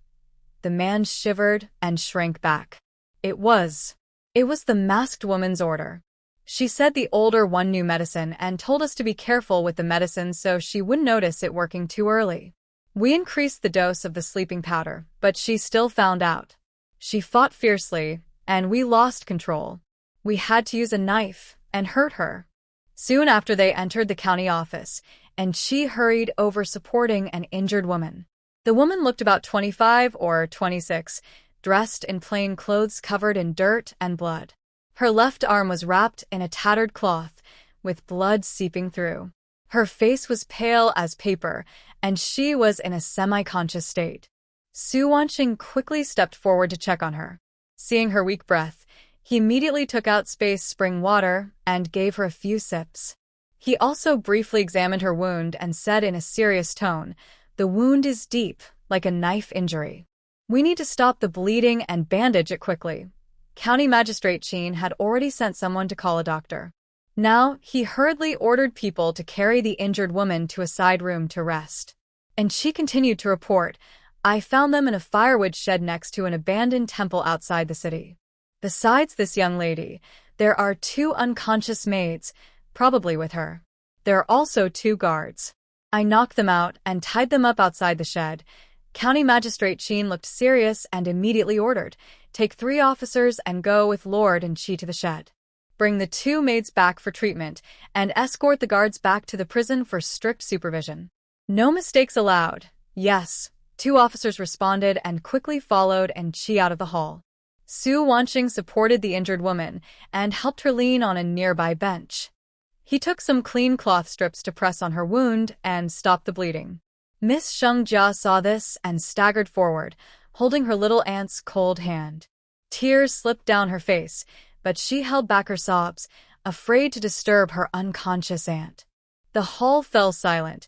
The man shivered and shrank back. It was the masked woman's order. She said the older one knew medicine and told us to be careful with the medicine so she wouldn't notice it working too early. We increased the dose of the sleeping powder, but she still found out. She fought fiercely, and we lost control. We had to use a knife and hurt her. Soon after they entered the county office, and she hurried over supporting an injured woman. The woman looked about 25 or 26, dressed in plain clothes covered in dirt and blood. Her left arm was wrapped in a tattered cloth, with blood seeping through. Her face was pale as paper, and she was in a semi-conscious state. Su Wanxing quickly stepped forward to check on her. Seeing her weak breath, he immediately took out space spring water and gave her a few sips. He also briefly examined her wound and said in a serious tone, "The wound is deep, like a knife injury. We need to stop the bleeding and bandage it quickly." County Magistrate Qin had already sent someone to call a doctor. Now, he hurriedly ordered people to carry the injured woman to a side room to rest. And she continued to report, "I found them in a firewood shed next to an abandoned temple outside the city. Besides this young lady, there are 2 unconscious maids, probably with her. There are also 2 guards. I knocked them out and tied them up outside the shed." County Magistrate Qin looked serious and immediately ordered, "Take 3 officers and go with Lord and Qi to the shed. Bring the 2 maids back for treatment and escort the guards back to the prison for strict supervision. No mistakes allowed." "Yes." 2 officers responded and quickly followed and Qi out of the hall. Su Wanxing supported the injured woman and helped her lean on a nearby bench. He took some clean cloth strips to press on her wound and stop the bleeding. Miss Sheng Jia saw this and staggered forward, holding her little aunt's cold hand. Tears slipped down her face, but she held back her sobs, afraid to disturb her unconscious aunt. The hall fell silent,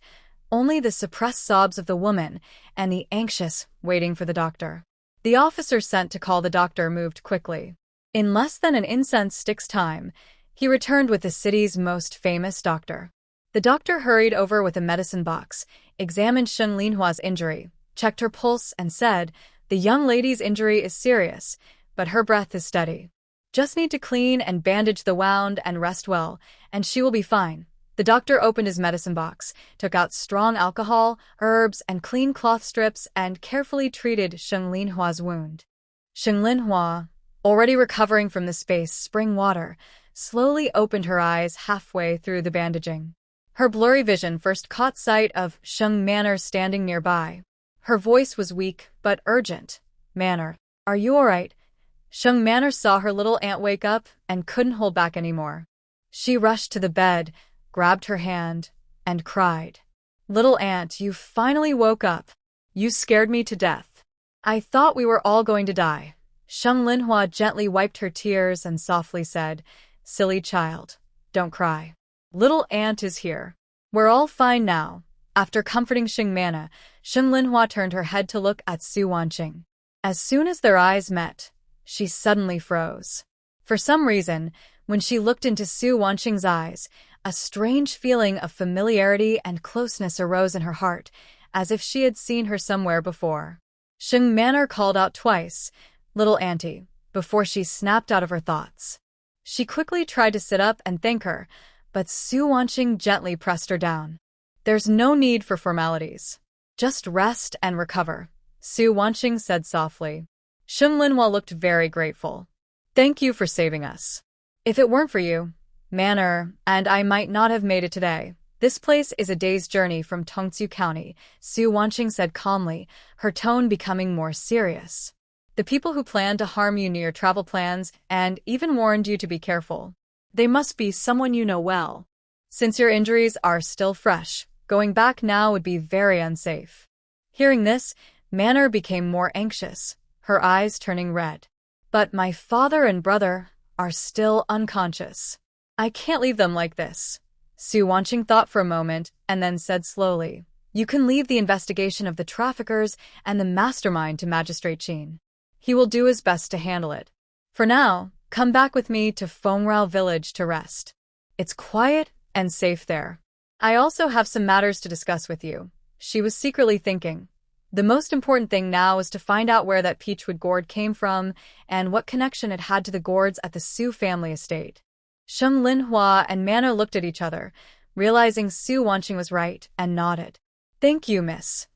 only the suppressed sobs of the woman and the anxious waiting for the doctor. The officer sent to call the doctor moved quickly. In less than an incense stick's time, he returned with the city's most famous doctor. The doctor hurried over with a medicine box, examined Sheng Linhua's injury, checked her pulse, and said, "The young lady's injury is serious, but her breath is steady. Just need to clean and bandage the wound and rest well, and she will be fine." The doctor opened his medicine box, took out strong alcohol, herbs, and clean cloth strips, and carefully treated Sheng Linhua's wound. Sheng Linhua, already recovering from the space spring water, slowly opened her eyes halfway through the bandaging. Her blurry vision first caught sight of Sheng Manor standing nearby. Her voice was weak but urgent. "Manor, are you all right?" Sheng Manor saw her little aunt wake up and couldn't hold back anymore. She rushed to the bed, grabbed her hand, and cried. Little ant, you finally woke up. You scared me to death. I thought we were all going to die. Sheng Linhua gently wiped her tears and softly said, Silly child, don't cry. Little ant is here. We're all fine now. After comforting Sheng Mana, Sheng Linhua turned her head to look at Su Wanqing. As soon as their eyes met, she suddenly froze. For some reason, when she looked into Su Wanqing's eyes, a strange feeling of familiarity and closeness arose in her heart, as if she had seen her somewhere before. Sheng Manor called out twice, Little auntie, before she snapped out of her thoughts. She quickly tried to sit up and thank her, but Su Wanqing gently pressed her down. There's no need for formalities. Just rest and recover, Su Wanqing said softly. Sheng Linhua looked very grateful. Thank you for saving us. If it weren't for you, Manor and I might not have made it today. This place is a day's journey from Tongsu County, Su Wanqing said calmly, her tone becoming more serious. The people who planned to harm you knew your travel plans and even warned you to be careful. They must be someone you know well. Since your injuries are still fresh, going back now would be very unsafe. Hearing this, Manor became more anxious, her eyes turning red. But my father and brother are still unconscious. I can't leave them like this. Su Wanqing thought for a moment and then said slowly, You can leave the investigation of the traffickers and the mastermind to Magistrate Qin. He will do his best to handle it. For now, come back with me to Fengrao village to rest. It's quiet and safe there. I also have some matters to discuss with you, she was secretly thinking. The most important thing now is to find out where that peachwood gourd came from and what connection it had to the gourds at the Su family estate. Sheng Linhua and Manor looked at each other, realizing Su Wanqing was right, and nodded. Thank you, miss.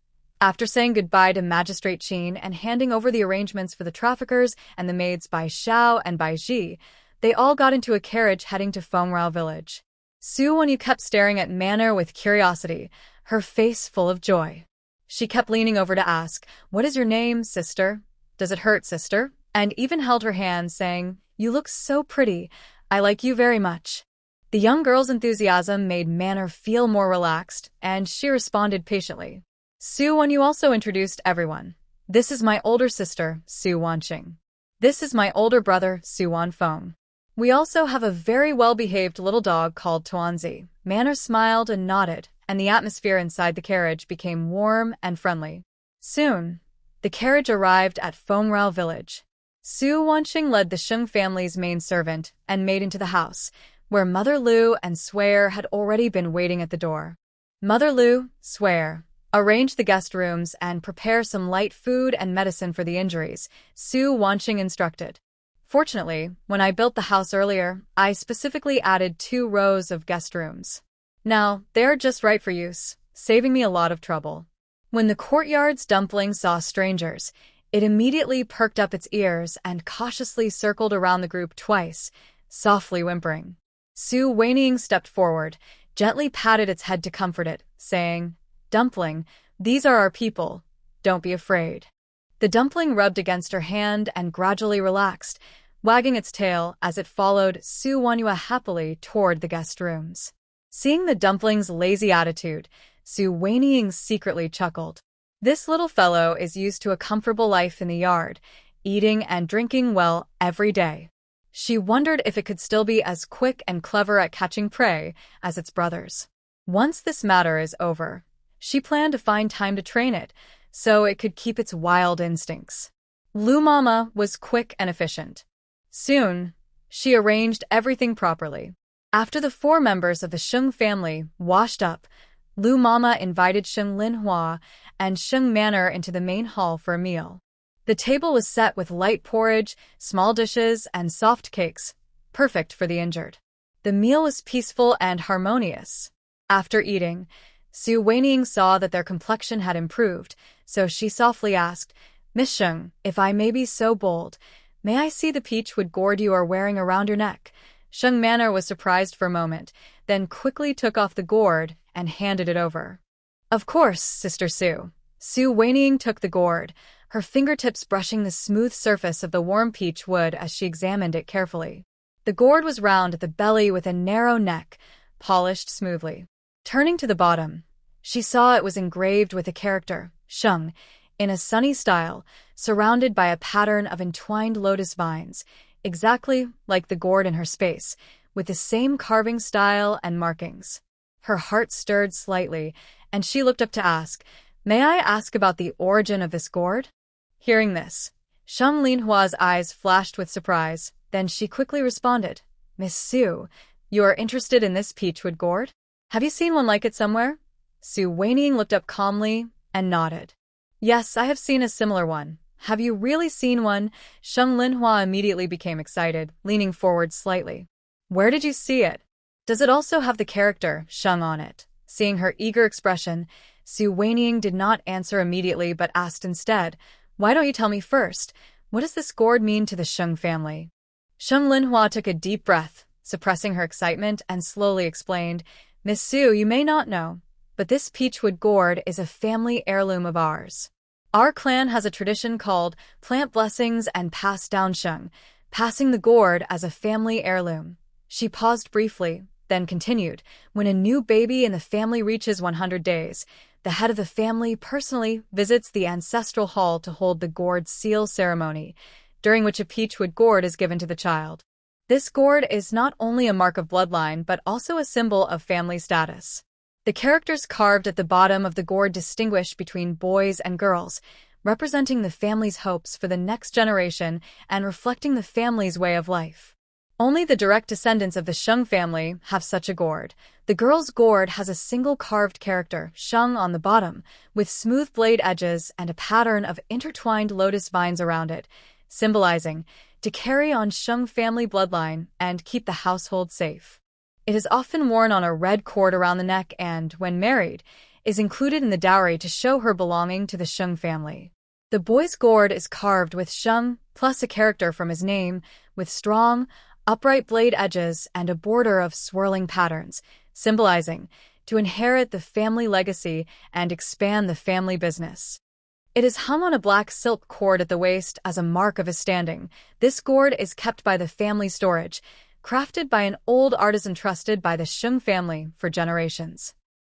After saying goodbye to Magistrate Qin and handing over the arrangements for the traffickers and the maids Bai Xiao and Bai Ji, they all got into a carriage heading to Fengrao village. Su Wanyu kept staring at Manor with curiosity, her face full of joy. She kept leaning over to ask, What is your name, sister? Does it hurt, sister? And even held her hand, saying, You look so pretty. I like you very much. The young girl's enthusiasm made Manor feel more relaxed, and she responded patiently. Su Wanyu also introduced everyone. This is my older sister, Su Wanqing. This is my older brother, Su Wanfeng. We also have a very well-behaved little dog called Tuanzi. Manor smiled and nodded, and the atmosphere inside the carriage became warm and friendly. Soon, the carriage arrived at Fengrao village. Su Wanqing led the Sheng family's main servant and maid into the house, where Mother Lu and Swear had already been waiting at the door. Mother Lu, Swear, arrange the guest rooms and prepare some light food and medicine for the injuries, Su Wanqing instructed. Fortunately, when I built the house earlier, I specifically added 2 rows of guest rooms. Now, they're just right for use, saving me a lot of trouble. When the courtyard's dumpling saw strangers, it immediately perked up its ears and cautiously circled around the group twice, softly whimpering. Su Wanyu stepped forward, gently patted its head to comfort it, saying, Dumpling, these are our people. Don't be afraid. The dumpling rubbed against her hand and gradually relaxed, wagging its tail as it followed Su Wanyu happily toward the guest rooms. Seeing the dumpling's lazy attitude, Su Wanyu secretly chuckled. This little fellow is used to a comfortable life in the yard, eating and drinking well every day. She wondered if it could still be as quick and clever at catching prey as its brothers. Once this matter is over, she planned to find time to train it, so it could keep its wild instincts. Lu Mama was quick and efficient. Soon, she arranged everything properly. After the 4 members of the Sheng family washed up, Lu Mama invited Sheng Linhua and Sheng Manor into the main hall for a meal. The table was set with light porridge, small dishes, and soft cakes, perfect for the injured. The meal was peaceful and harmonious. After eating, Su Wanyu saw that their complexion had improved, so she softly asked, Miss Sheng, if I may be so bold, may I see the peachwood gourd you are wearing around your neck? Sheng Manor was surprised for a moment, then quickly took off the gourd and handed it over. Of course, Sister Su. Su Wanyu took the gourd, her fingertips brushing the smooth surface of the warm peach wood as she examined it carefully. The gourd was round at the belly with a narrow neck, polished smoothly. Turning to the bottom, She saw it was engraved with a character, Sheng, in a sunny style, surrounded by a pattern of entwined lotus vines, exactly like the gourd in her space, with the same carving style and markings. Her heart stirred slightly, and she looked up to ask, "May I ask about the origin of this gourd?" Hearing this, Sheng Linhua's eyes flashed with surprise, then she quickly responded, "Miss Su, you are interested in this peachwood gourd? Have you seen one like it somewhere?" Su Weiniang looked up calmly and nodded. "Yes, I have seen a similar one. Have you really seen one?" Sheng Linhua immediately became excited, leaning forward slightly. "Where did you see it? Does it also have the character Sheng on it?" Seeing her eager expression, Su Weiniang did not answer immediately but asked instead, "Why don't you tell me first? What does this gourd mean to the Sheng family?" Sheng Linhua took a deep breath, suppressing her excitement, and slowly explained, "Miss Su, you may not know, but this peachwood gourd is a family heirloom of ours. Our clan has a tradition called plant blessings and passed down Sheng, passing the gourd as a family heirloom." She paused briefly, then continued, "When a new baby in the family reaches 100 days, the head of the family personally visits the ancestral hall to hold the gourd seal ceremony, during which a peachwood gourd is given to the child. This gourd is not only a mark of bloodline but also a symbol of family status. The characters carved at the bottom of the gourd distinguish between boys and girls, representing the family's hopes for the next generation and reflecting the family's way of life. Only the direct descendants of the Sheng family have such a gourd. The girl's gourd has a single carved character, Sheng, on the bottom, with smooth blade edges and a pattern of intertwined lotus vines around it, symbolizing to carry on Sheng family bloodline and keep the household safe. It is often worn on a red cord around the neck and, when married, is included in the dowry to show her belonging to the Sheng family. The boy's gourd is carved with Sheng plus a character from his name, with strong, upright blade edges and a border of swirling patterns, symbolizing to inherit the family legacy and expand the family business. It is hung on a black silk cord at the waist as a mark of his standing. This gourd is kept by the family storage, crafted by an old artisan trusted by the Sheng family for generations.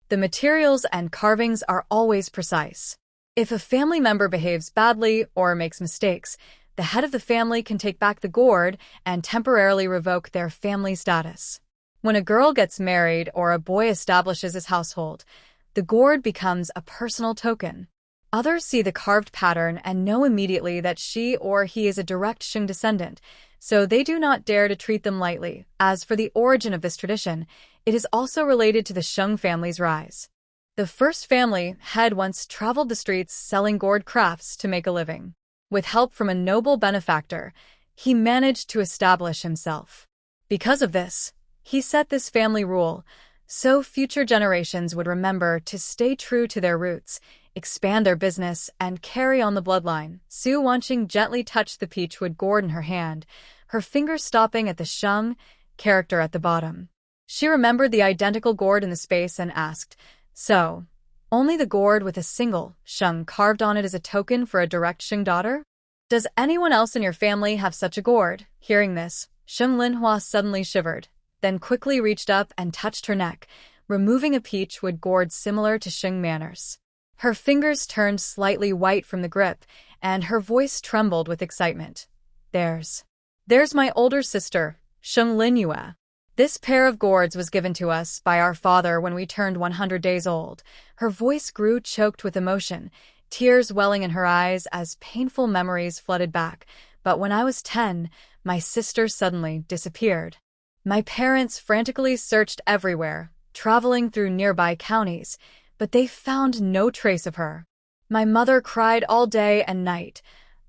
The materials and carvings are always precise. If a family member behaves badly or makes mistakes, the head of the family can take back the gourd and temporarily revoke their family status. When a girl gets married or a boy establishes his household, the gourd becomes a personal token. Others see the carved pattern and know immediately that she or he is a direct Sheng descendant, so they do not dare to treat them lightly. As for the origin of this tradition, it is also related to the Sheng family's rise. The first family had once traveled the streets selling gourd crafts to make a living. With help from a noble benefactor, he managed to establish himself. Because of this, he set this family rule, so future generations would remember to stay true to their roots, expand their business, and carry on the bloodline. Su Wanqing gently touched the peachwood gourd in her hand, her fingers stopping at the Sheng character at the bottom. She remembered the identical gourd in the space and asked, "So, only the gourd with a single Sheng carved on it is a token for a direct Sheng daughter? Does anyone else in your family have such a gourd?" Hearing this, Sheng Linhua suddenly shivered, then quickly reached up and touched her neck, removing a peachwood gourd similar to Sheng manners. Her fingers turned slightly white from the grip, and her voice trembled with excitement. There's my older sister, Sheng Linyue. This pair of gourds was given to us by our father when we turned 100 days old." Her voice grew choked with emotion, tears welling in her eyes as painful memories flooded back. "But when I was 10, my sister suddenly disappeared. My parents frantically searched everywhere, traveling through nearby counties, but they found no trace of her. My mother cried all day and night,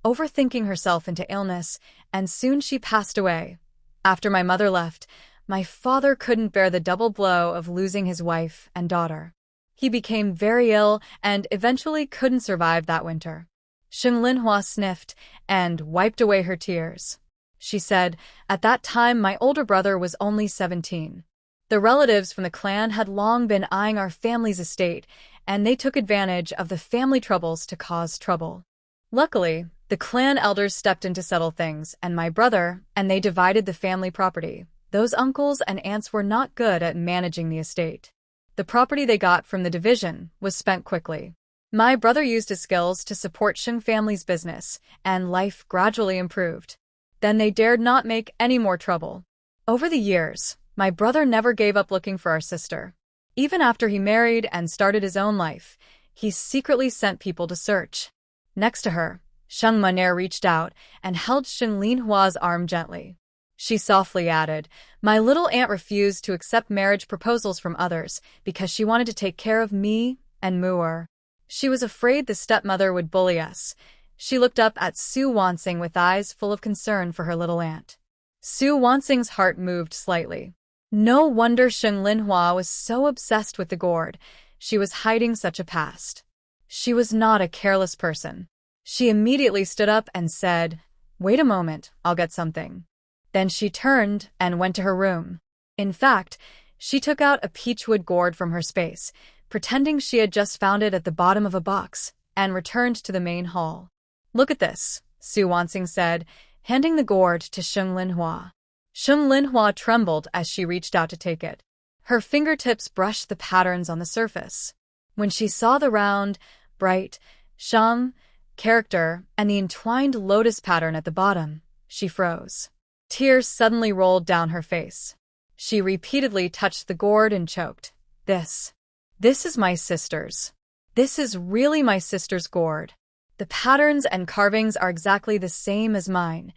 overthinking herself into illness, and soon she passed away. After my mother left, my father couldn't bear the double blow of losing his wife and daughter. He became very ill and eventually couldn't survive that winter." Sheng Linhua sniffed and wiped away her tears. She said, "At that time my older brother was only 17. The relatives from the clan had long been eyeing our family's estate, and they took advantage of the family troubles to cause trouble. Luckily, the clan elders stepped in to settle things, and my brother and they divided the family property. Those uncles and aunts were not good at managing the estate. The property they got from the division was spent quickly. My brother used his skills to support Sheng family's business, and life gradually improved. Then they dared not make any more trouble. Over the years, my brother never gave up looking for our sister. Even after he married and started his own life, he secretly sent people to search. Next to her, Sheng Manhwa reached out and held Sheng Linhua's arm gently. She softly added, "My little aunt refused to accept marriage proposals from others because she wanted to take care of me and Muir. She was afraid the stepmother would bully us." She looked up at Su Wansing with eyes full of concern for her little aunt. Su Wansing's heart moved slightly. No wonder Sheng Linhua was so obsessed with the gourd. She was hiding such a past. She was not a careless person. She immediately stood up and said, "Wait a moment, I'll get something." Then she turned and went to her room. In fact, she took out a peachwood gourd from her space, pretending she had just found it at the bottom of a box, and returned to the main hall. "Look at this," Su Wansing said, handing the gourd to Sheng Linhua. Sheng Linhua trembled as she reached out to take it. Her fingertips brushed the patterns on the surface. When she saw the round, bright, Shang character and the entwined lotus pattern at the bottom, she froze. Tears suddenly rolled down her face. She repeatedly touched the gourd and choked. This is my sister's. This is really my sister's gourd. The patterns and carvings are exactly the same as mine."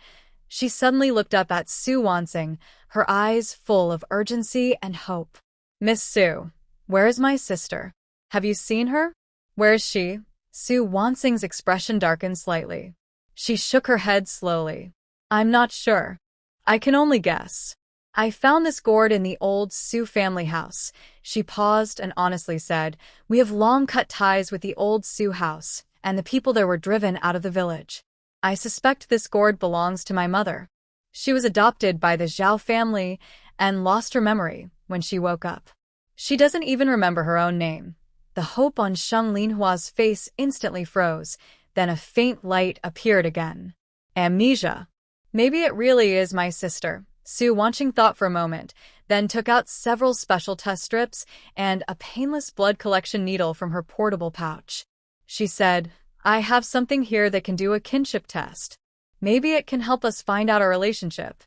She suddenly looked up at Su Wansing, her eyes full of urgency and hope. "Miss Su, where is my sister? Have you seen her? Where is she?" Su Wansing's expression darkened slightly. She shook her head slowly. "I'm not sure. I can only guess. I found this gourd in the old Su family house." She paused and honestly said, "We have long cut ties with the old Su house, and the people there were driven out of the village. I suspect this gourd belongs to my mother. She was adopted by the Zhao family and lost her memory when she woke up. She doesn't even remember her own name." The hope on Sheng Linhua's face instantly froze, then a faint light appeared again. "Amnesia. Maybe it really is my sister." Su Wanqing thought for a moment, then took out several special test strips and a painless blood collection needle from her portable pouch. She said, "I have something here that can do a kinship test. Maybe it can help us find out our relationship."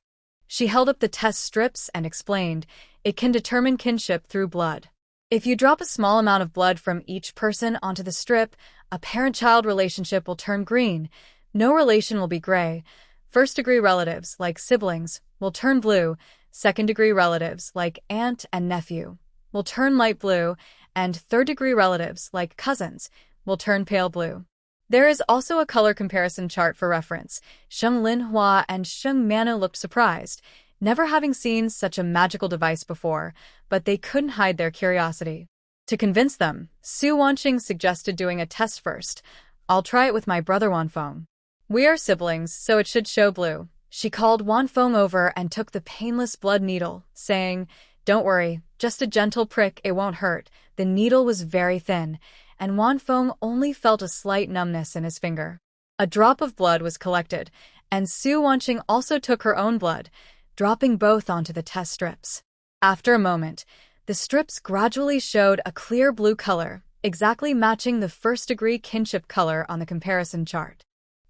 She held up the test strips and explained, "It can determine kinship through blood. If you drop a small amount of blood from each person onto the strip, a parent-child relationship will turn green. No relation will be gray. First-degree relatives, like siblings, will turn blue. Second-degree relatives, like aunt and nephew, will turn light blue. And third-degree relatives, like cousins, will turn pale blue." There is also a color comparison chart for reference. Sheng Linhua and Sheng Manu looked surprised, never having seen such a magical device before, but they couldn't hide their curiosity. To convince them, Su Wanqing suggested doing a test first. "I'll try it with my brother Wanfeng. We are siblings, so it should show blue." She called Wanfeng over and took the painless blood needle, saying, "Don't worry, just a gentle prick, it won't hurt." The needle was very thin, and Wanfeng only felt a slight numbness in his finger. A drop of blood was collected, and Su Wanqing also took her own blood, dropping both onto the test strips. After a moment, the strips gradually showed a clear blue color, exactly matching the first-degree kinship color on the comparison chart.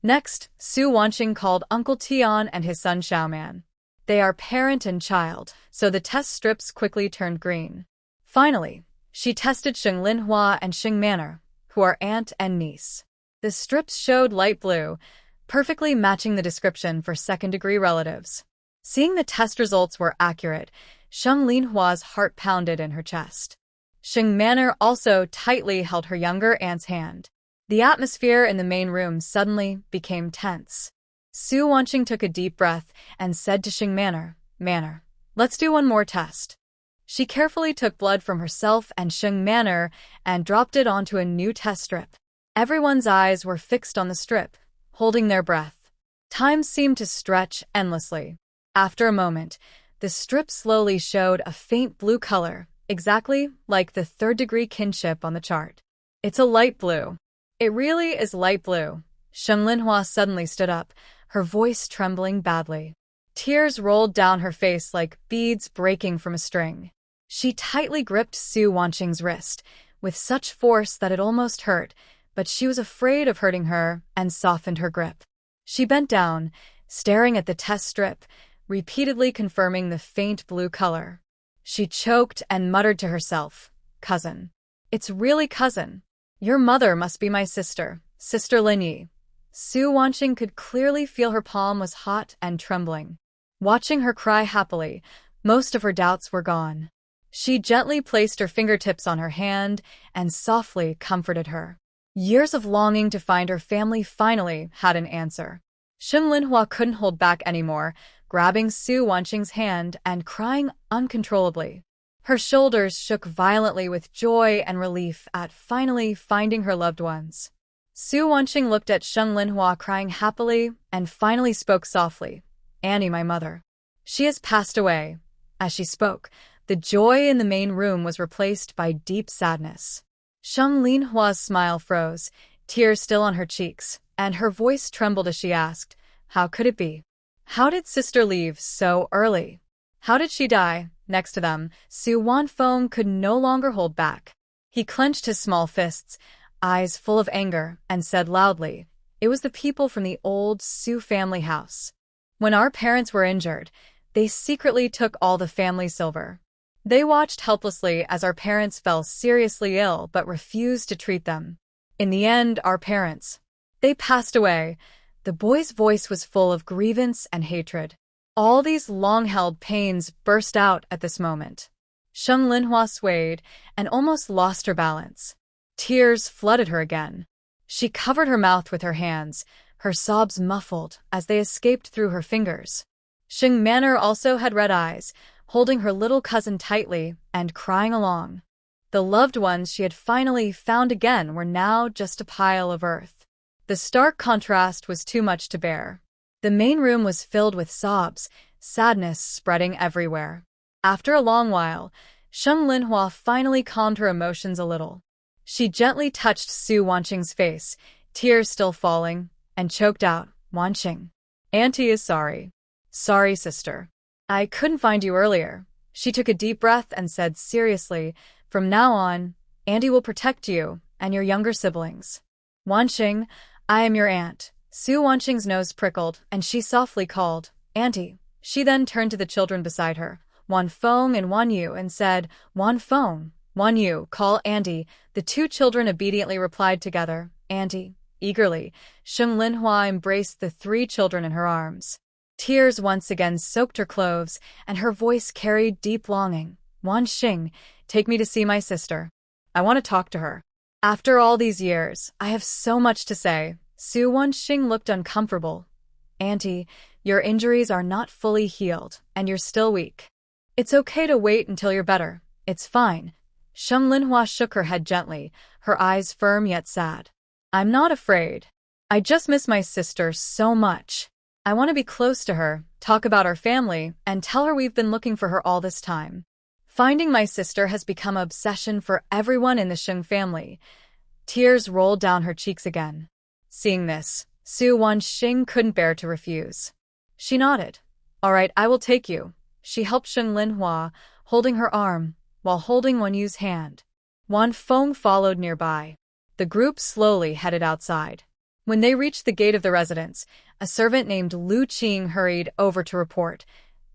Next, Su Wanqing called Uncle Tian and his son Xiaoman. They are parent and child, so the test strips quickly turned green. Finally, she tested Sheng Linhua and Sheng Manor, who are aunt and niece. The strips showed light blue, perfectly matching the description for second-degree relatives. Seeing the test results were accurate, Sheng Linhua's heart pounded in her chest. Sheng Manor also tightly held her younger aunt's hand. The atmosphere in the main room suddenly became tense. Su Wanqing took a deep breath and said to Sheng Manor, "Let's do one more test." She carefully took blood from herself and Sheng Manor and dropped it onto a new test strip. Everyone's eyes were fixed on the strip, holding their breath. Time seemed to stretch endlessly. After a moment, the strip slowly showed a faint blue color, exactly like the third-degree kinship on the chart. "It's a light blue. It really is light blue." Sheng Linhua suddenly stood up, her voice trembling badly. Tears rolled down her face like beads breaking from a string. She tightly gripped Su Wanqing's wrist, with such force that it almost hurt, but she was afraid of hurting her and softened her grip. She bent down, staring at the test strip, repeatedly confirming the faint blue color. She choked and muttered to herself, "Cousin. It's really cousin. Your mother must be my sister, Sister Linyi." Su Wanqing could clearly feel her palm was hot and trembling. Watching her cry happily, most of her doubts were gone. She gently placed her fingertips on her hand and softly comforted her. Years of longing to find her family finally had an answer. Sheng Linhua couldn't hold back anymore, grabbing Su Wanqing's hand and crying uncontrollably. Her shoulders shook violently with joy and relief at finally finding her loved ones. Su Wanqing looked at Sheng Linhua crying happily and finally spoke softly, "Annie, my mother. She has passed away." As she spoke, the joy in the main room was replaced by deep sadness. Sheng Linhua's smile froze, tears still on her cheeks, and her voice trembled as she asked, "How could it be? How did sister leave so early? How did she die?" Next to them, Su Wanfeng could no longer hold back. He clenched his small fists, eyes full of anger, and said loudly, "It was the people from the old Su family house. When our parents were injured, they secretly took all the family silver. They watched helplessly as our parents fell seriously ill but refused to treat them. In the end, our parents, they passed away." The boy's voice was full of grievance and hatred. All these long-held pains burst out at this moment. Sheng Linhua swayed and almost lost her balance. Tears flooded her again. She covered her mouth with her hands, her sobs muffled as they escaped through her fingers. Sheng Manor also had red eyes, holding her little cousin tightly and crying along. The loved ones she had finally found again were now just a pile of earth. The stark contrast was too much to bear. The main room was filled with sobs, sadness spreading everywhere. After a long while, Sheng Linhua finally calmed her emotions a little. She gently touched Su Wanqing's face, tears still falling, and choked out, "Wanqing. Auntie is sorry." "Sorry, sister. I couldn't find you earlier." She took a deep breath and said seriously, "From now on, Auntie will protect you and your younger siblings." "Wanqing, I am your aunt." Su Wanqing's nose prickled, and she softly called, "Auntie." She then turned to the children beside her, Wanfeng and Wanyu, and said, "Wanfeng, Wanyu, call Auntie." The two children obediently replied together, "Auntie." Eagerly, Sheng Linhua embraced the three children in her arms. Tears once again soaked her clothes, and her voice carried deep longing. "Wanqing, take me to see my sister. I want to talk to her. After all these years, I have so much to say." Su Wanqing looked uncomfortable. "Auntie, your injuries are not fully healed, and you're still weak. It's okay to wait until you're better. It's fine." Sheng Linhua shook her head gently, her eyes firm yet sad. "I'm not afraid. I just miss my sister so much. I want to be close to her, talk about our family, and tell her we've been looking for her all this time. Finding my sister has become an obsession for everyone in the Sheng family." Tears rolled down her cheeks again. Seeing this, Su Wanqing couldn't bear to refuse. She nodded. "All right, I will take you." She helped Sheng Linhua, holding her arm, while holding Wanyu's hand. Wanfeng followed nearby. The group slowly headed outside. When they reached the gate of the residence, a servant named Lu Qing hurried over to report,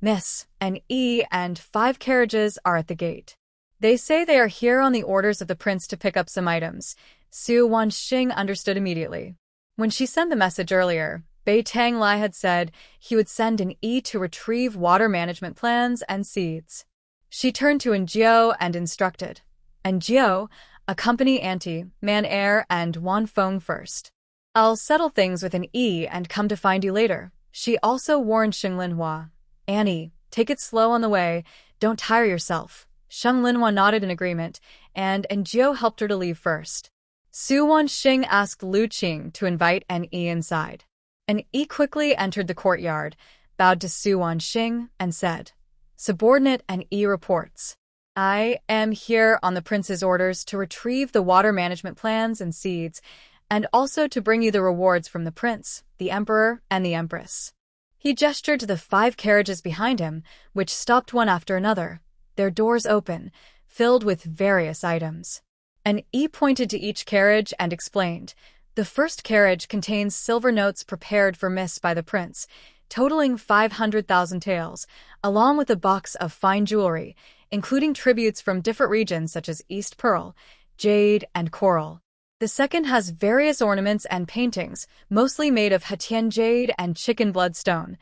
"Miss, an E and 5 carriages are at the gate. They say they are here on the orders of the prince to pick up some items." Su Wanqing understood immediately. When she sent the message earlier, Bei Tang Lai had said he would send an E to retrieve water management plans and seeds. She turned to Njio and instructed, "Njio, accompany Auntie, Man Air, and Wanfeng first. I'll settle things with an E and come to find you later." She also warned Sheng Linhua, "Annie, take it slow on the way, don't tire yourself." Sheng Linhua nodded in agreement, and Njio helped her to leave first. Su Wanqing asked Lu Qing to invite an E inside. An E quickly entered the courtyard, bowed to Su Wanqing, and said, "Subordinate and E reports. I am here on the prince's orders to retrieve the water management plans and seeds, and also to bring you the rewards from the prince, the emperor, and the empress." He gestured to the 5 carriages behind him, which stopped one after another. their doors open, filled with various items. An E pointed to each carriage and explained, "The first carriage contains silver notes prepared for Miss by the prince, totaling 500,000 taels, along with a box of fine jewelry, including tributes from different regions such as East Pearl, Jade, and Coral. The second has various ornaments and paintings, mostly made of Hatien jade and chicken bloodstone.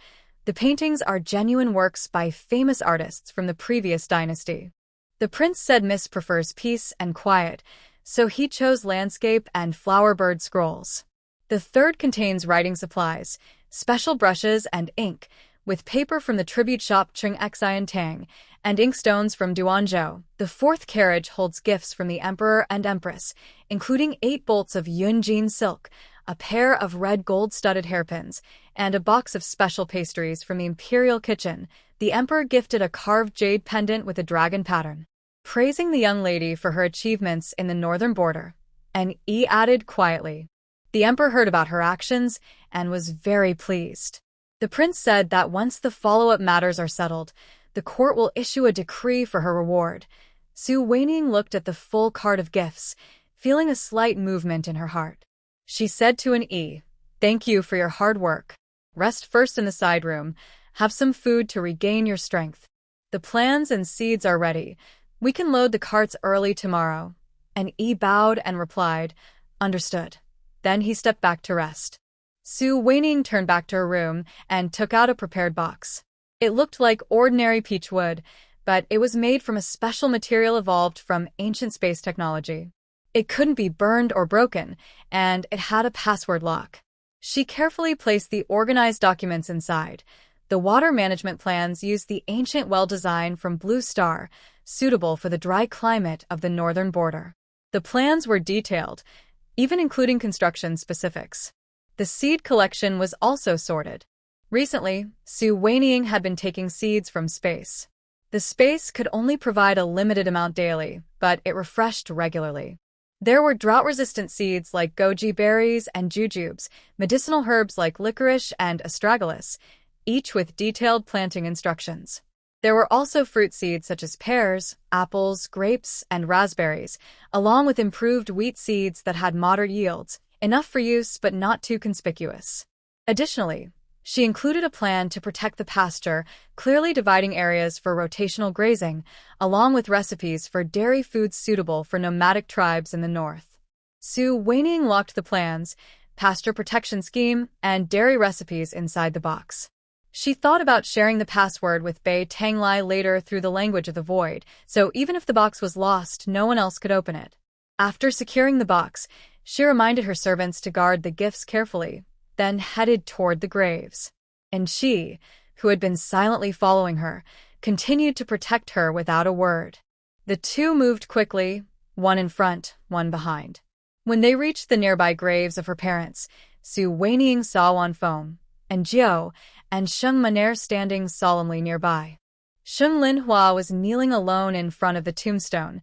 The paintings are genuine works by famous artists from the previous dynasty." The prince said Miss prefers peace and quiet, so he chose landscape and flower-bird scrolls. The third contains writing supplies, special brushes and ink, with paper from the tribute shop Chung Xian Tang, and inkstones from Duanzhou. The fourth carriage holds gifts from the emperor and empress, including 8 bolts of Yunjin silk, a pair of red gold-studded hairpins, and a box of special pastries from the imperial kitchen. The emperor gifted a carved jade pendant with a dragon pattern, praising the young lady for her achievements in the northern border. And E added quietly, "The emperor heard about her actions and was very pleased." The prince said that once the follow-up matters are settled, the court will issue a decree for her reward. Su Weining looked at the full cart of gifts, feeling a slight movement in her heart. She said to an E, "Thank you for your hard work. Rest first in the side room. Have some food to regain your strength. The plans and seeds are ready. We can load the carts early tomorrow." And E bowed and replied, "Understood." Then he stepped back to rest. Su Weining turned back to her room and took out a prepared box. It looked like ordinary peach wood, but it was made from a special material evolved from ancient space technology. It couldn't be burned or broken, and it had a password lock. She carefully placed the organized documents inside. The water management plans used the ancient well design from Blue Star, suitable for the dry climate of the northern border. The plans were detailed, even including construction specifics. The seed collection was also sorted. Recently, Su Weining had been taking seeds from space. The space could only provide a limited amount daily, but it refreshed regularly. There were drought-resistant seeds like goji berries and jujubes, medicinal herbs like licorice and astragalus, each with detailed planting instructions. There were also fruit seeds such as pears, apples, grapes, and raspberries, along with improved wheat seeds that had moderate yields, enough for use but not too conspicuous. Additionally, she included a plan to protect the pasture, clearly dividing areas for rotational grazing, along with recipes for dairy foods suitable for nomadic tribes in the north. Su Weining locked the plans, pasture protection scheme, and dairy recipes inside the box. She thought about sharing the password with Bei Tanglai later through the language of the void, so even if the box was lost, no one else could open it. After securing the box, she reminded her servants to guard the gifts carefully, then headed toward the graves. And she, who had been silently following her, continued to protect her without a word. The two moved quickly, one in front, one behind. When they reached the nearby graves of her parents, Su Weining saw Wan Feng, and Jiao, and Sheng Maner standing solemnly nearby. Sheng Linhua was kneeling alone in front of the tombstone,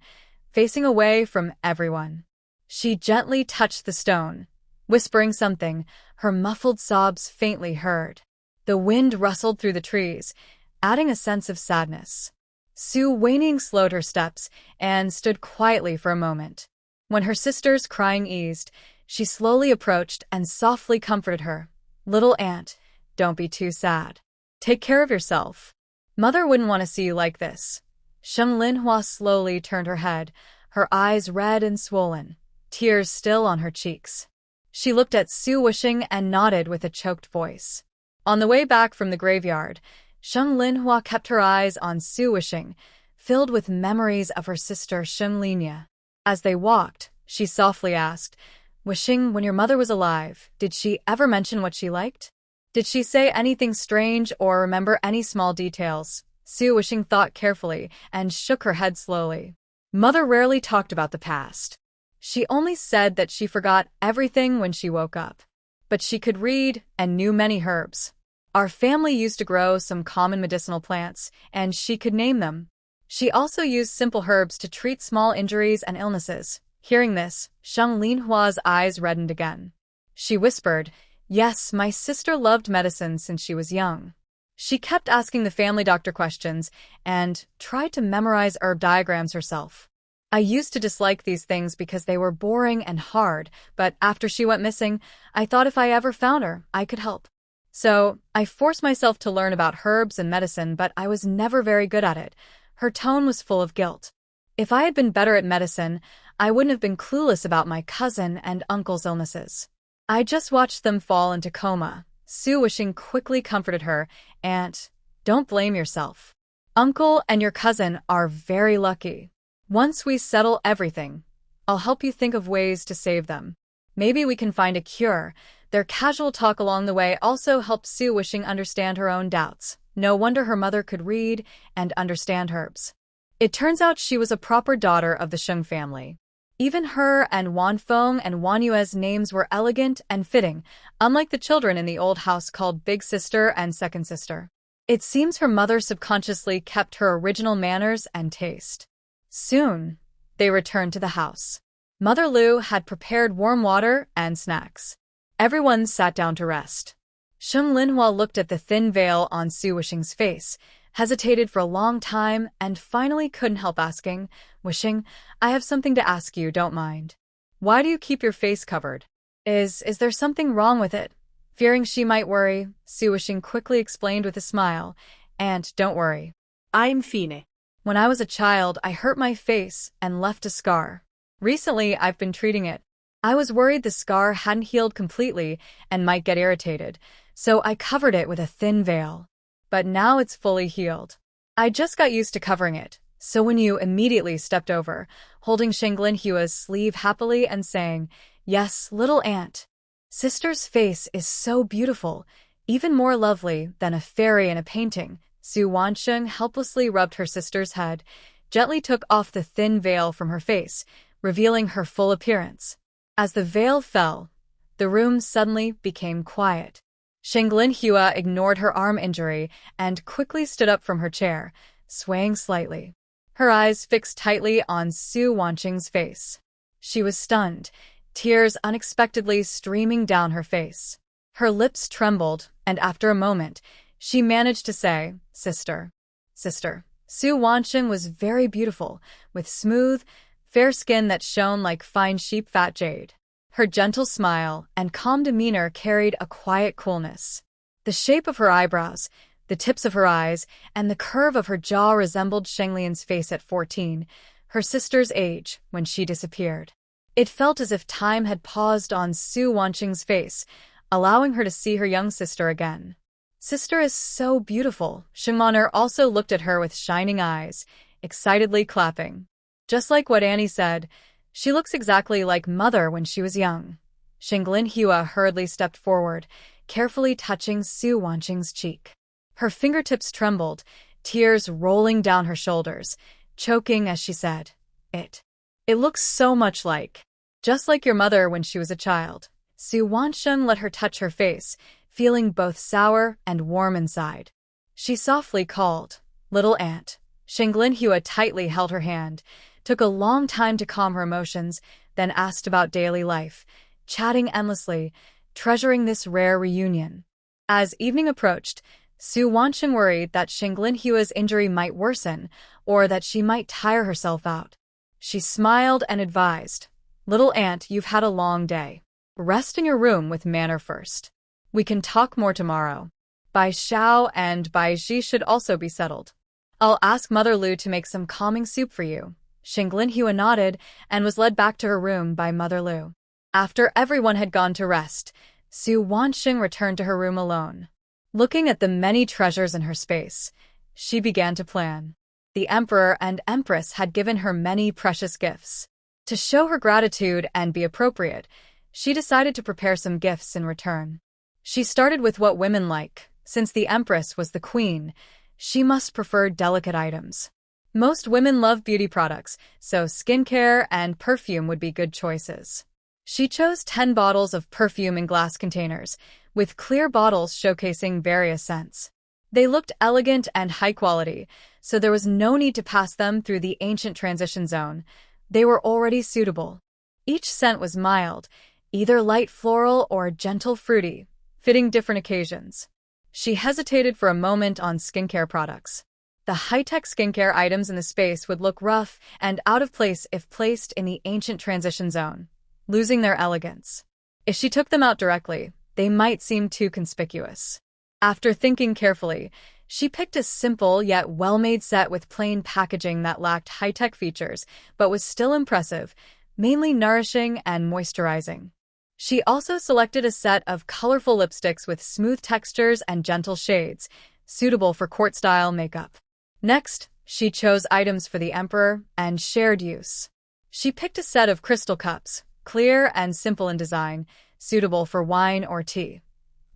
facing away from everyone. She gently touched the stone, whispering something, her muffled sobs faintly heard. The wind rustled through the trees, adding a sense of sadness. Su Weining slowed her steps and stood quietly for a moment. When her sister's crying eased, she slowly approached and softly comforted her. "Little aunt, don't be too sad. Take care of yourself. Mother wouldn't want to see you like this." Sheng Linhua slowly turned her head, her eyes red and swollen, tears still on her cheeks. She looked at Su Wishing and nodded with a choked voice. On the way back from the graveyard, Sheng Linhua kept her eyes on Su Wishing, filled with memories of her sister Sheng Linya. As they walked, she softly asked, "Wishing, when your mother was alive, did she ever mention what she liked? Did she say anything strange or remember any small details?" Su Wishing thought carefully and shook her head slowly. Mother rarely talked about the past. She only said that she forgot everything when she woke up. But she could read and knew many herbs. Our family used to grow some common medicinal plants, and she could name them. She also used simple herbs to treat small injuries and illnesses. Hearing this, Sheng Linhua's eyes reddened again. She whispered, "Yes, my sister loved medicine since she was young." She kept asking the family doctor questions and tried to memorize herb diagrams herself. I used to dislike these things because they were boring and hard, but after she went missing, I thought if I ever found her, I could help. So, I forced myself to learn about herbs and medicine, but I was never very good at it. Her tone was full of guilt. If I had been better at medicine, I wouldn't have been clueless about my cousin and uncle's illnesses. I just watched them fall into coma. Sue wishing quickly comforted her, "Aunt, don't blame yourself. Uncle and your cousin are very lucky. Once we settle everything, I'll help you think of ways to save them. Maybe we can find a cure." Their casual talk along the way also helped Sue wishing understand her own doubts. No wonder her mother could read and understand herbs. It turns out she was a proper daughter of the Sheng family. Even her and Wanfeng and Wanyue's names were elegant and fitting, unlike the children in the old house called Big Sister and Second Sister. It seems her mother subconsciously kept her original manners and taste. Soon, they returned to the house. Mother Lu had prepared warm water and snacks. Everyone sat down to rest. Sheng Linhua looked at the thin veil on Su Wishing's face, hesitated for a long time, and finally couldn't help asking, "Wishing, I have something to ask you, don't mind. Why do you keep your face covered? Is there something wrong with it?" Fearing she might worry, Su Wishing quickly explained with a smile, "And don't worry. I'm fine. When I was a child, I hurt my face and left a scar. Recently, I've been treating it. I was worried the scar hadn't healed completely and might get irritated, so I covered it with a thin veil. But now it's fully healed. I just got used to covering it, so when you immediately stepped over, holding Sheng Linhua's sleeve happily and saying, 'Yes, little aunt. Sister's face is so beautiful, even more lovely than a fairy in a painting.'" Su Wansheng helplessly rubbed her sister's head, gently took off the thin veil from her face, revealing her full appearance. As the veil fell, the room suddenly became quiet. Sheng Linhua ignored her arm injury and quickly stood up from her chair, swaying slightly. Her eyes fixed tightly on Su Wansheng's face. She was stunned, tears unexpectedly streaming down her face. Her lips trembled, and after a moment, she managed to say, "Sister. Sister." Su Wansheng was very beautiful, with smooth, fair skin that shone like fine sheep fat jade. Her gentle smile and calm demeanor carried a quiet coolness. The shape of her eyebrows, the tips of her eyes, and the curve of her jaw resembled Shenglian's face at 14, her sister's age, when she disappeared. It felt as if time had paused on Su Wansheng's face, allowing her to see her young sister again. "Sister is so beautiful." Shengmaner also looked at her with shining eyes, excitedly clapping. "Just like what Annie said, she looks exactly like Mother when she was young." Sheng Linhua hurriedly stepped forward, carefully touching Su Wansheng's cheek. Her fingertips trembled, tears rolling down her shoulders, choking as she said, It looks so much like. Just like your mother when she was a child." Su Wansheng let her touch her face, feeling both sour and warm inside. She softly called, "Little aunt." Sheng Linhua tightly held her hand, took a long time to calm her emotions, then asked about daily life, chatting endlessly, treasuring this rare reunion. As evening approached, Su Wansheng worried that Sheng Linhua's injury might worsen, or that she might tire herself out. She smiled and advised, "Little aunt, you've had a long day. Rest in your room with manner first. We can talk more tomorrow. Bai Xiao and Bai Ji should also be settled. I'll ask Mother Lu to make some calming soup for you." Sheng Linhua nodded and was led back to her room by Mother Lu. After everyone had gone to rest, Su Wansheng returned to her room alone. Looking at the many treasures in her space, she began to plan. The Emperor and Empress had given her many precious gifts. To show her gratitude and be appropriate, she decided to prepare some gifts in return. She started with what women like. Since the Empress was the queen, she must prefer delicate items. Most women love beauty products, so skincare and perfume would be good choices. She chose 10 bottles of perfume in glass containers, with clear bottles showcasing various scents. They looked elegant and high quality, so there was no need to pass them through the ancient transition zone. They were already suitable. Each scent was mild, either light floral or gentle fruity, fitting different occasions. She hesitated for a moment on skincare products. The high-tech skincare items in the space would look rough and out of place if placed in the ancient transition zone, losing their elegance. If she took them out directly, they might seem too conspicuous. After thinking carefully, she picked a simple yet well-made set with plain packaging that lacked high-tech features but was still impressive, mainly nourishing and moisturizing. She also selected a set of colorful lipsticks with smooth textures and gentle shades, suitable for court-style makeup. Next, she chose items for the emperor and shared use. She picked a set of crystal cups, clear and simple in design, suitable for wine or tea.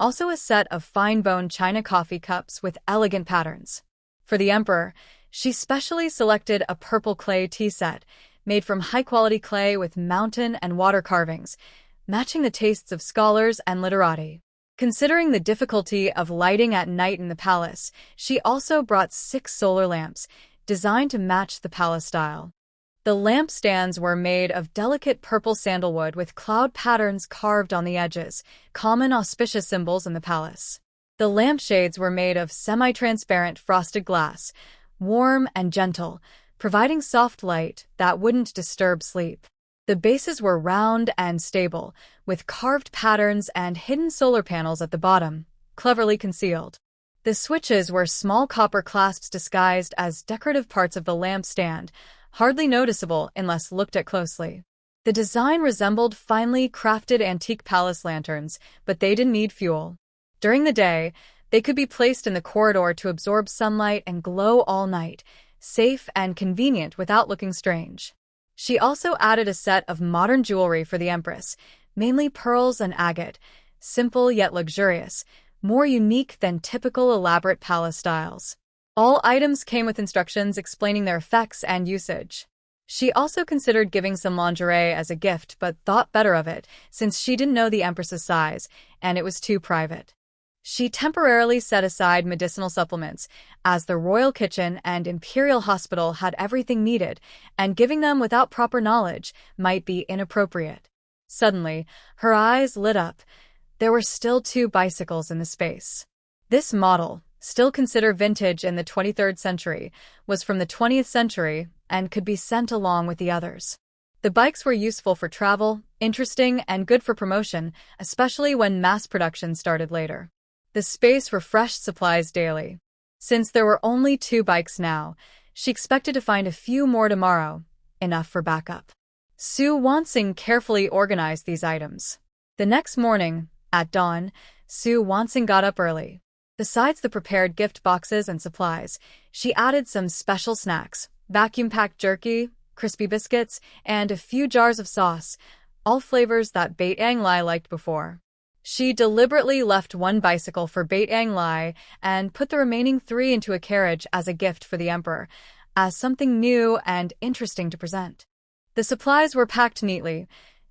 Also a set of fine-boned china coffee cups with elegant patterns. For the emperor, she specially selected a purple clay tea set, made from high-quality clay with mountain and water carvings, matching the tastes of scholars and literati. Considering the difficulty of lighting at night in the palace, she also brought 6 solar lamps, designed to match the palace style. The lampstands were made of delicate purple sandalwood with cloud patterns carved on the edges, common auspicious symbols in the palace. The lampshades were made of semi-transparent frosted glass, warm and gentle, providing soft light that wouldn't disturb sleep. The bases were round and stable, with carved patterns and hidden solar panels at the bottom, cleverly concealed. The switches were small copper clasps disguised as decorative parts of the lampstand, hardly noticeable unless looked at closely. The design resembled finely crafted antique palace lanterns, but they didn't need fuel. During the day, they could be placed in the corridor to absorb sunlight and glow all night, safe and convenient without looking strange. She also added a set of modern jewelry for the empress, mainly pearls and agate, simple yet luxurious, more unique than typical elaborate palace styles. All items came with instructions explaining their effects and usage. She also considered giving some lingerie as a gift but thought better of it since she didn't know the empress's size and it was too private. She temporarily set aside medicinal supplements, as the royal kitchen and imperial hospital had everything needed, and giving them without proper knowledge might be inappropriate. Suddenly, her eyes lit up. There were still 2 bicycles in the space. This model, still considered vintage in the 23rd century, was from the 20th century and could be sent along with the others. The bikes were useful for travel, interesting, and good for promotion, especially when mass production started later. The space refreshed supplies daily. Since there were only 2 bikes now, she expected to find a few more tomorrow, enough for backup. Su Wansing carefully organized these items. The next morning, at dawn, Su Wansing got up early. Besides the prepared gift boxes and supplies, she added some special snacks, vacuum-packed jerky, crispy biscuits, and a few jars of sauce, all flavors that Bait Ang Lai liked before. She deliberately left 1 bicycle for Bait Ang Lai and put the remaining 3 into a carriage as a gift for the emperor, as something new and interesting to present. The supplies were packed neatly.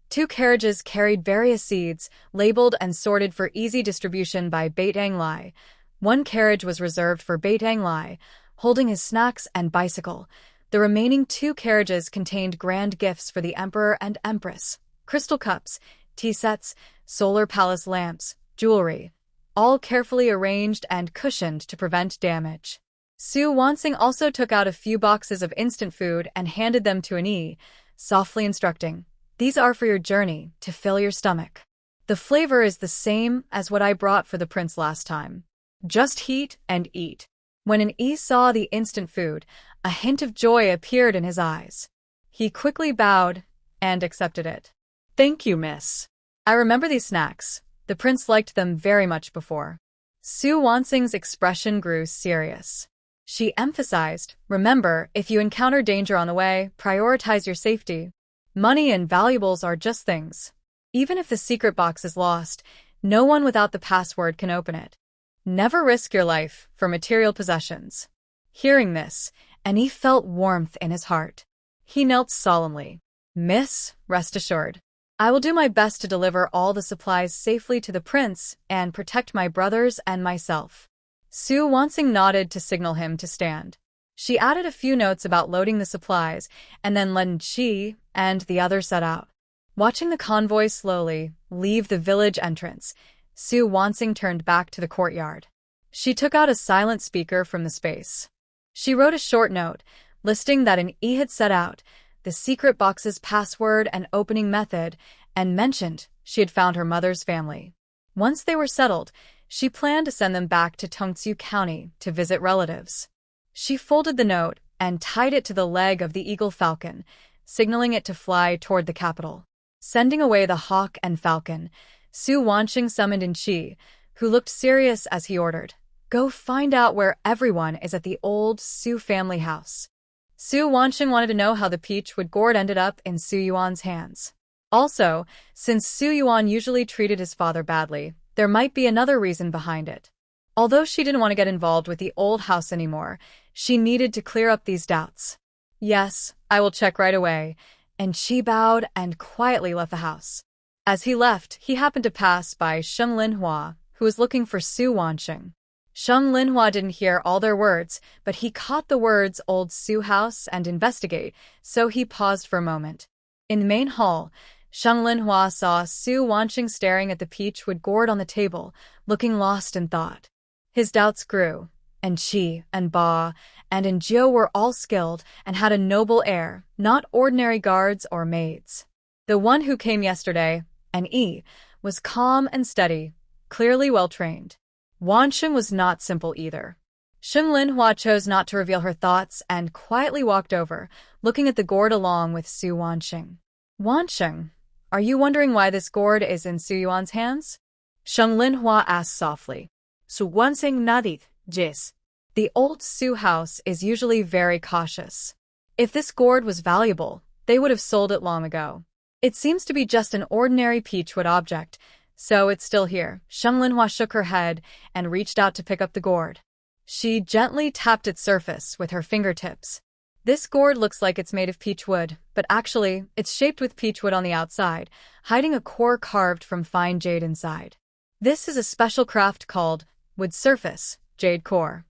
2 carriages carried various seeds, labeled and sorted for easy distribution by Bait Ang Lai. 1 carriage was reserved for Bait Ang Lai, holding his snacks and bicycle. The remaining 2 carriages contained grand gifts for the emperor and empress: crystal cups, tea sets, solar palace lamps, jewelry, all carefully arranged and cushioned to prevent damage. Su Wansing also took out a few boxes of instant food and handed them to An, softly instructing, "These are for your journey, to fill your stomach. The flavor is the same as what I brought for the prince last time. Just heat and eat." When An saw the instant food, a hint of joy appeared in his eyes. He quickly bowed and accepted it. "Thank you, miss. I remember these snacks. The prince liked them very much before." Su Wansing's expression grew serious. She emphasized, "Remember, if you encounter danger on the way, prioritize your safety. Money and valuables are just things. Even if the secret box is lost, no one without the password can open it. Never risk your life for material possessions." Hearing this, An felt warmth in his heart. He knelt solemnly. "Miss, rest assured. I will do my best to deliver all the supplies safely to the prince and protect my brothers and myself." Su Wansing nodded to signal him to stand. She added a few notes about loading the supplies, and then Len Chi and the others set out. Watching the convoy slowly leave the village entrance, Su Wansing turned back to the courtyard. She took out a silent speaker from the space. She wrote a short note, listing that an E had set out, the secret box's password and opening method, and mentioned she had found her mother's family. Once they were settled, she planned to send them back to Tongsu County to visit relatives. She folded the note and tied it to the leg of the eagle falcon, signaling it to fly toward the capital. Sending away the hawk and falcon, Su Wanqing summoned In Chi, who looked serious as he ordered, "Go find out where everyone is at the old Su family house." Su Wanqing wanted to know how the peachwood gourd ended up in Su Yuan's hands. Also, since Su Yuan usually treated his father badly, there might be another reason behind it. Although she didn't want to get involved with the old house anymore, she needed to clear up these doubts. "Yes, I will check right away," and she bowed and quietly left the house. As he left, he happened to pass by Sheng Linhua, who was looking for Su Wanqing. Sheng Linhua didn't hear all their words, but he caught the words "old Su house" and "investigate," so he paused for a moment. In the main hall, Sheng Linhua saw Su Wanqing staring at the peachwood gourd on the table, looking lost in thought. His doubts grew, and Qi and Ba and Jiu were all skilled and had a noble air, not ordinary guards or maids. The one who came yesterday, an E, was calm and steady, clearly well-trained. Wanqing was not simple either. Sheng Linhua chose not to reveal her thoughts and quietly walked over, looking at the gourd along with Su Wanqing. "Wanqing, are you wondering why this gourd is in Su Yuan's hands?" Sheng Linhua asked softly. Su Wanqing nodded, yes. The old Su house is usually very cautious. If this gourd was valuable, they would have sold it long ago. It seems to be just an ordinary peachwood object, so it's still here. Sheng Linhua shook her head and reached out to pick up the gourd. She gently tapped its surface with her fingertips. This gourd looks like it's made of peachwood, but actually, it's shaped with peachwood on the outside, hiding a core carved from fine jade inside. This is a special craft called wood surface, jade core.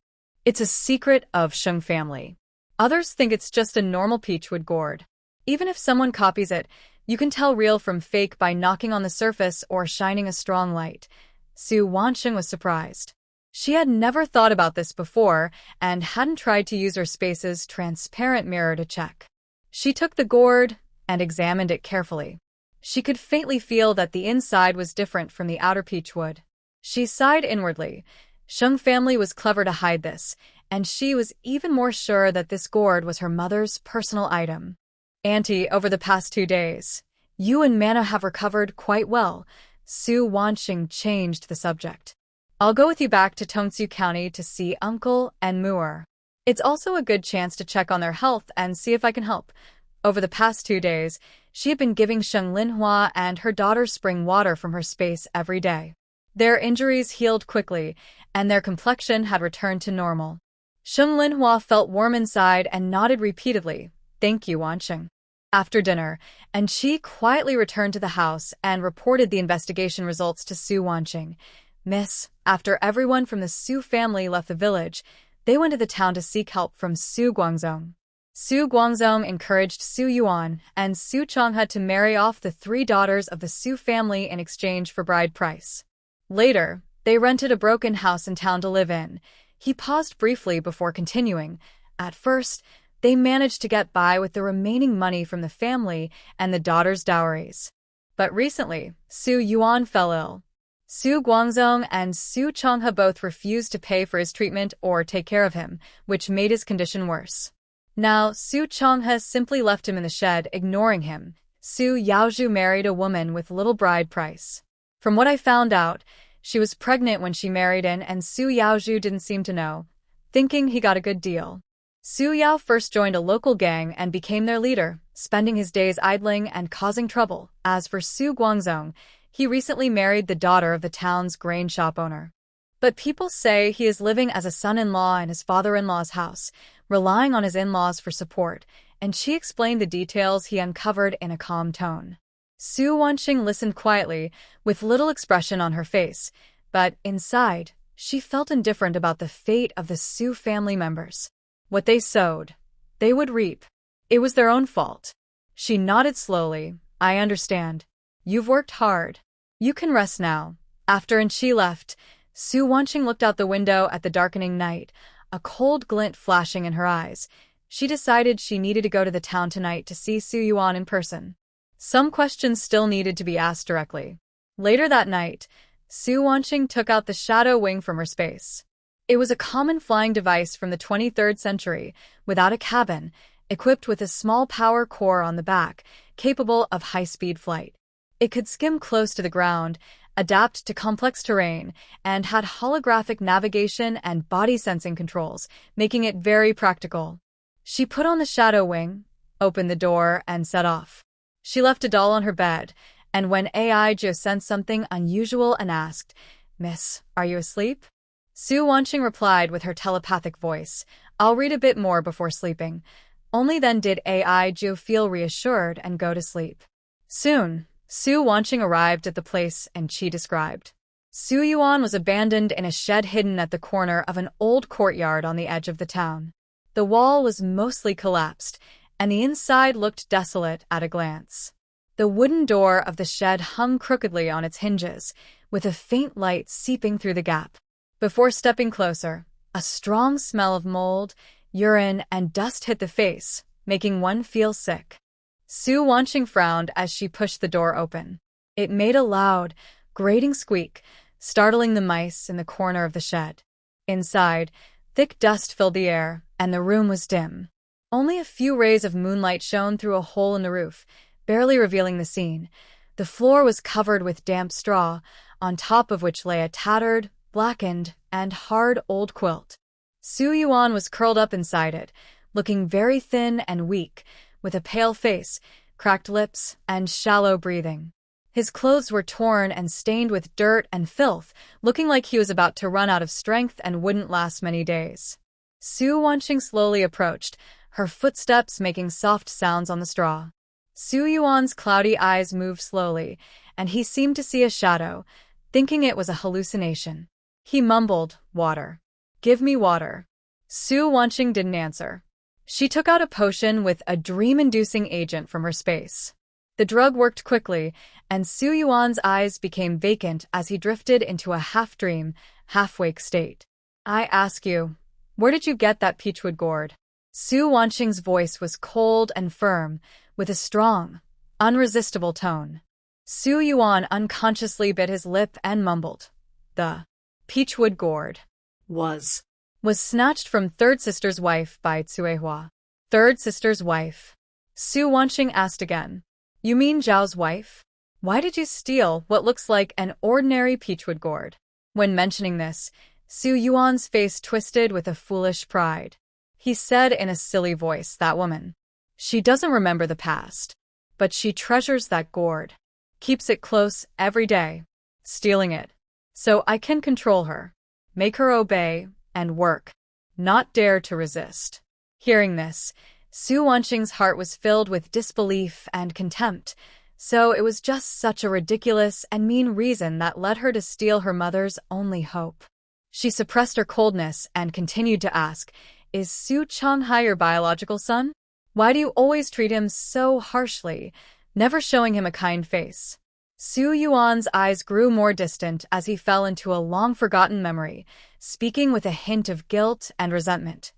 It's a secret of Sheng family. Others think it's just a normal peachwood gourd. Even if someone copies it, you can tell real from fake by knocking on the surface or shining a strong light. Su Wanqing was surprised. She had never thought about this before and hadn't tried to use her space's transparent mirror to check. She took the gourd and examined it carefully. She could faintly feel that the inside was different from the outer peachwood. She sighed inwardly. Sheng family was clever to hide this, and she was even more sure that this gourd was her mother's personal item. "Auntie, over the past 2 days, you and Mana have recovered quite well." Su Wanqing changed the subject. "I'll go with you back to Tongsu County to see Uncle and Muir. It's also a good chance to check on their health and see if I can help." Over the past 2 days, she had been giving Sheng Linhua and her daughter spring water from her space every day. Their injuries healed quickly, and their complexion had returned to normal. Sheng Linhua felt warm inside and nodded repeatedly. "Thank you, Wanqing." After dinner, and she quietly returned to the house and reported the investigation results to Su Wanqing. "Miss, after everyone from the Su family left the village, they went to the town to seek help from Su Guangzong. Su Guangzong encouraged Su Yuan and Su Changhe to marry off the 3 daughters of the Su family in exchange for bride price. Later, they rented a broken house in town to live in." He paused briefly before continuing. "At first, they managed to get by with the remaining money from the family and the daughters' dowries. But recently, Su Yuan fell ill. Su Guangzong and Su Changhe both refused to pay for his treatment or take care of him, which made his condition worse. Now, Su Changhe simply left him in the shed, ignoring him. Su Yaozhu married a woman with little bride price. From what I found out, she was pregnant when she married in, and Su Yaozhu didn't seem to know, thinking he got a good deal. Su Yao first joined a local gang and became their leader, spending his days idling and causing trouble. As for Su Guangzong, he recently married the daughter of the town's grain shop owner. But people say he is living as a son-in-law in his father-in-law's house, relying on his in-laws for support, and she explained the details he uncovered in a calm tone. Su Wanqing listened quietly, with little expression on her face, but inside, she felt indifferent about the fate of the Su family members. What they sowed, they would reap. It was their own fault. She nodded slowly. "I understand. You've worked hard. You can rest now." After she left, Su Wanqing looked out the window at the darkening night, a cold glint flashing in her eyes. She decided she needed to go to the town tonight to see Su Yuan in person. Some questions still needed to be asked directly. Later that night, Su Wanqing took out the shadow wing from her space. It was a common flying device from the 23rd century, without a cabin, equipped with a small power core on the back, capable of high-speed flight. It could skim close to the ground, adapt to complex terrain, and had holographic navigation and body-sensing controls, making it very practical. She put on the shadow wing, opened the door, and set off. She left a doll on her bed, and when AI Joe sensed something unusual and asked, "Miss, are you asleep?" Su Wanqing replied with her telepathic voice, "I'll read a bit more before sleeping." Only then did AI Joe feel reassured and go to sleep. Soon, Su Wanqing arrived at the place and she described. Su Yuan was abandoned in a shed hidden at the corner of an old courtyard on the edge of the town. The wall was mostly collapsed, and the inside looked desolate at a glance. The wooden door of the shed hung crookedly on its hinges, with a faint light seeping through the gap. Before stepping closer, a strong smell of mold, urine, and dust hit the face, making one feel sick. Su Wanqing frowned as she pushed the door open. It made a loud, grating squeak, startling the mice in the corner of the shed. Inside, thick dust filled the air, and the room was dim. Only a few rays of moonlight shone through a hole in the roof, barely revealing the scene. The floor was covered with damp straw, on top of which lay a tattered, blackened, and hard old quilt. Su Yuan was curled up inside it, looking very thin and weak, with a pale face, cracked lips, and shallow breathing. His clothes were torn and stained with dirt and filth, looking like he was about to run out of strength and wouldn't last many days. Su Wanqing slowly approached, her footsteps making soft sounds on the straw. Su Yuan's cloudy eyes moved slowly, and he seemed to see a shadow, thinking it was a hallucination. He mumbled, "Water. Give me water." Su Wanqing didn't answer. She took out a potion with a dream-inducing agent from her space. The drug worked quickly, and Su Yuan's eyes became vacant as he drifted into a half-dream, half-wake state. "I ask you, where did you get that peachwood gourd?" Su Wanqing's voice was cold and firm, with a strong, unresistible tone. Su Yuan unconsciously bit his lip and mumbled. "The peachwood gourd was snatched from third sister's wife by Cuehua." "Third sister's wife?" Su Wanqing asked again. "You mean Zhao's wife? Why did you steal what looks like an ordinary peachwood gourd?" When mentioning this, Su Yuan's face twisted with a foolish pride. He said in a silly voice, "That woman. She doesn't remember the past, but she treasures that gourd, keeps it close every day, stealing it. So I can control her, make her obey, and work, not dare to resist." Hearing this, Su Wanqing's heart was filled with disbelief and contempt, so it was just such a ridiculous and mean reason that led her to steal her mother's only hope. She suppressed her coldness and continued to ask, "Is Su Changhai your biological son? Why do you always treat him so harshly, never showing him a kind face?" Su Yuan's eyes grew more distant as he fell into a long-forgotten memory, speaking with a hint of guilt and resentment.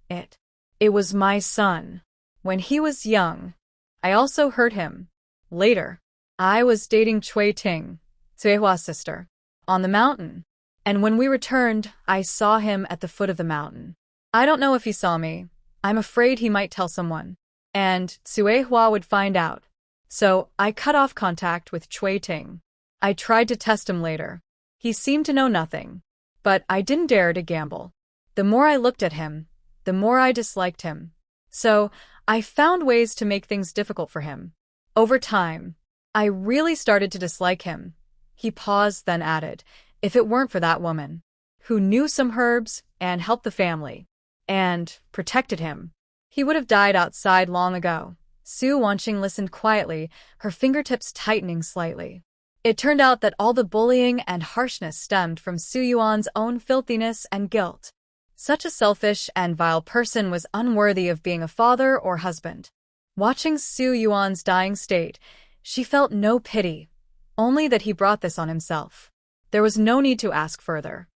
It was my son. When he was young, I also hurt him. Later, I was dating Cui Ting, Cuehua's sister, on the mountain. And when we returned, I saw him at the foot of the mountain. I don't know if he saw me. I'm afraid he might tell someone. And Cuehua would find out. So I cut off contact with Cui Ting. I tried to test him later. He seemed to know nothing. But I didn't dare to gamble. The more I looked at him, the more I disliked him. So I found ways to make things difficult for him. Over time, I really started to dislike him." He paused, then added, "If it weren't for that woman, who knew some herbs and helped the family, and protected him, he would have died outside long ago." Su Wanqing listened quietly, her fingertips tightening slightly. It turned out that all the bullying and harshness stemmed from Su Yuan's own filthiness and guilt. Such a selfish and vile person was unworthy of being a father or husband. Watching Su Yuan's dying state, she felt no pity, only that he brought this on himself. There was no need to ask further.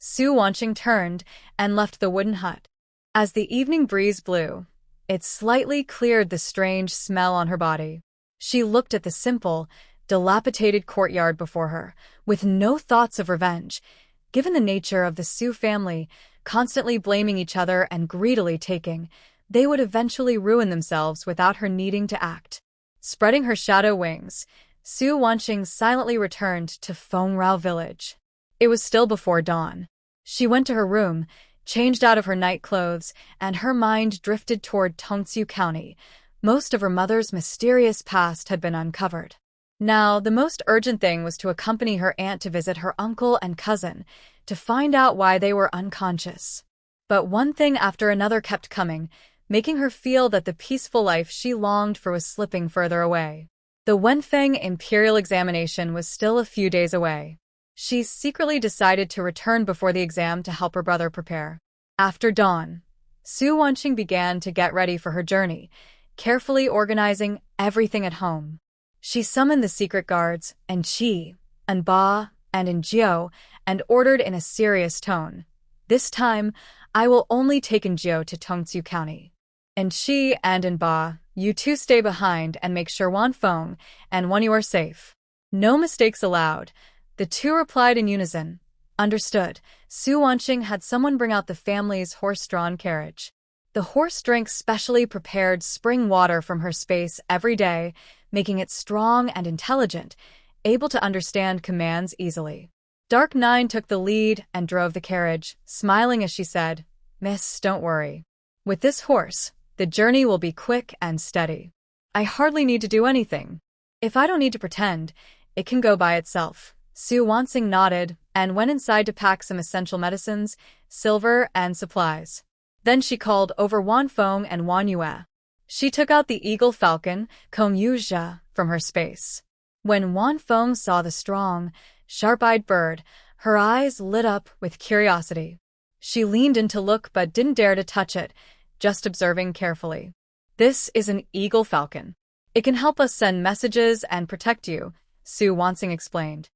Su Wanqing turned and left the wooden hut. As the evening breeze blew, it slightly cleared the strange smell on her body. She looked at the simple, dilapidated courtyard before her, with no thoughts of revenge. Given the nature of the Su family, constantly blaming each other and greedily taking, they would eventually ruin themselves without her needing to act. Spreading her shadow wings, Su Wanqing silently returned to Fengrao village. It was still before dawn. She went to her room, changed out of her night clothes, and her mind drifted toward Tongsu County. Most of her mother's mysterious past had been uncovered. Now, the most urgent thing was to accompany her aunt to visit her uncle and cousin, to find out why they were unconscious. But one thing after another kept coming, making her feel that the peaceful life she longed for was slipping further away. The Wenfeng Imperial examination was still a few days away. She secretly decided to return before the exam to help her brother prepare. After dawn, Su Wanqing began to get ready for her journey, carefully organizing everything at home. She summoned the secret guards, Enqi, Enba, and Enjio, and ordered in a serious tone, "This time, I will only take Enjio to Tongsu County. Enqi and Enba, you two stay behind and make sure Wanfeng and Wanyu are safe. No mistakes allowed." The two replied in unison. Understood. Su Wanqing had someone bring out the family's horse-drawn carriage. The horse drank specially prepared spring water from her space every day, making it strong and intelligent, able to understand commands easily. Dark Nine took the lead and drove the carriage, smiling as she said, "Miss, don't worry. With this horse, the journey will be quick and steady. I hardly need to do anything. If I don't need to pretend, it can go by itself." Su Wanqing nodded and went inside to pack some essential medicines, silver, and supplies. Then she called over Wanfeng and Wanyue. She took out the eagle falcon, Kong Yuzhe, from her space. When Wanfeng saw the strong, sharp-eyed bird, her eyes lit up with curiosity. She leaned in to look but didn't dare to touch it, just observing carefully. "This is an eagle falcon. It can help us send messages and protect you," Su Wanqing explained.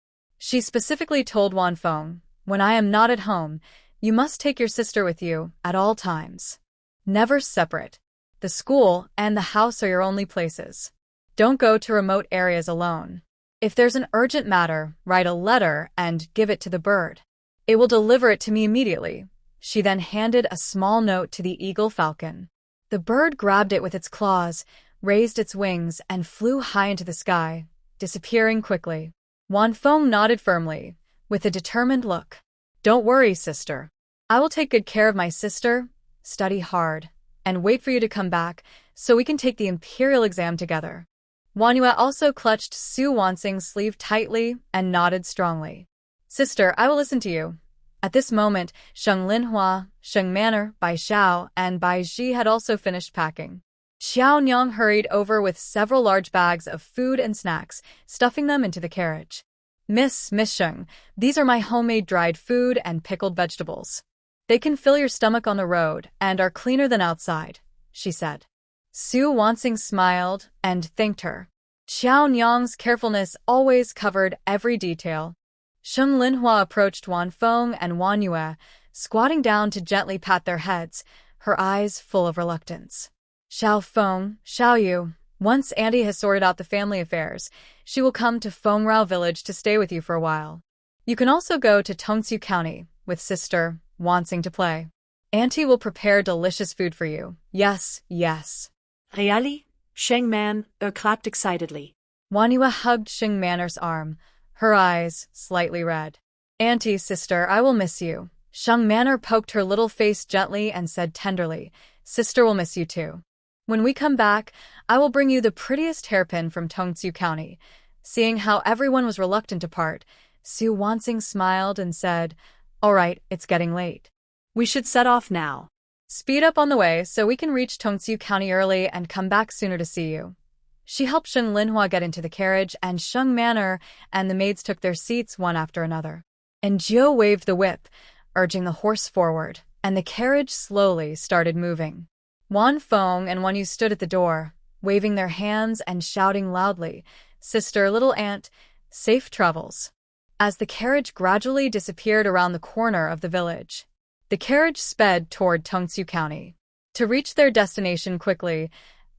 She specifically told Wanfeng, "When I am not at home, you must take your sister with you at all times. Never separate. The school and the house are your only places. Don't go to remote areas alone. If there's an urgent matter, write a letter and give it to the bird. It will deliver it to me immediately." She then handed a small note to the eagle falcon. The bird grabbed it with its claws, raised its wings, and flew high into the sky, disappearing quickly. Wanfeng nodded firmly, with a determined look. "Don't worry, sister. I will take good care of my sister, study hard, and wait for you to come back so we can take the imperial exam together." Wanyue also clutched Su Wanqing's sleeve tightly and nodded strongly. "Sister, I will listen to you." At this moment, Sheng Linhua, Sheng Manor, Bai Xiao, and Bai Ji had also finished packing. Xiao Nyang hurried over with several large bags of food and snacks, stuffing them into the carriage. Miss Sheng, these are my homemade dried food and pickled vegetables. They can fill your stomach on the road and are cleaner than outside," she said. Su Wanqing smiled and thanked her. Xiao Nyang's carefulness always covered every detail. Sheng Linhua approached Wanfeng and Wanyue, squatting down to gently pat their heads, her eyes full of reluctance. "Xiao Feng, Xiao Yu, once Auntie has sorted out the family affairs, she will come to Fengrao village to stay with you for a while. You can also go to Tongsu County with sister Wanqing to play. Auntie will prepare delicious food for you. Yes, yes." Really? Sheng Man clapped excitedly. Wanyue hugged Sheng Manor's arm, her eyes slightly red. "Auntie, sister, I will miss you." Sheng Manor poked her little face gently and said tenderly, "Sister will miss you too. When we come back, I will bring you the prettiest hairpin from Tongsu County." Seeing how everyone was reluctant to part, Su Wanqing smiled and said, "All right, it's getting late. We should set off now. Speed up on the way so we can reach Tongsu County early and come back sooner to see you." She helped Sheng Linhua get into the carriage, and Sheng Manor and the maids took their seats one after another. And Jio waved the whip, urging the horse forward, and the carriage slowly started moving. Wanfeng and Wanyu stood at the door, waving their hands and shouting loudly, "Sister, little aunt, safe travels." as the carriage gradually disappeared around the corner of the village. The carriage sped toward Tongsu County. To reach their destination quickly,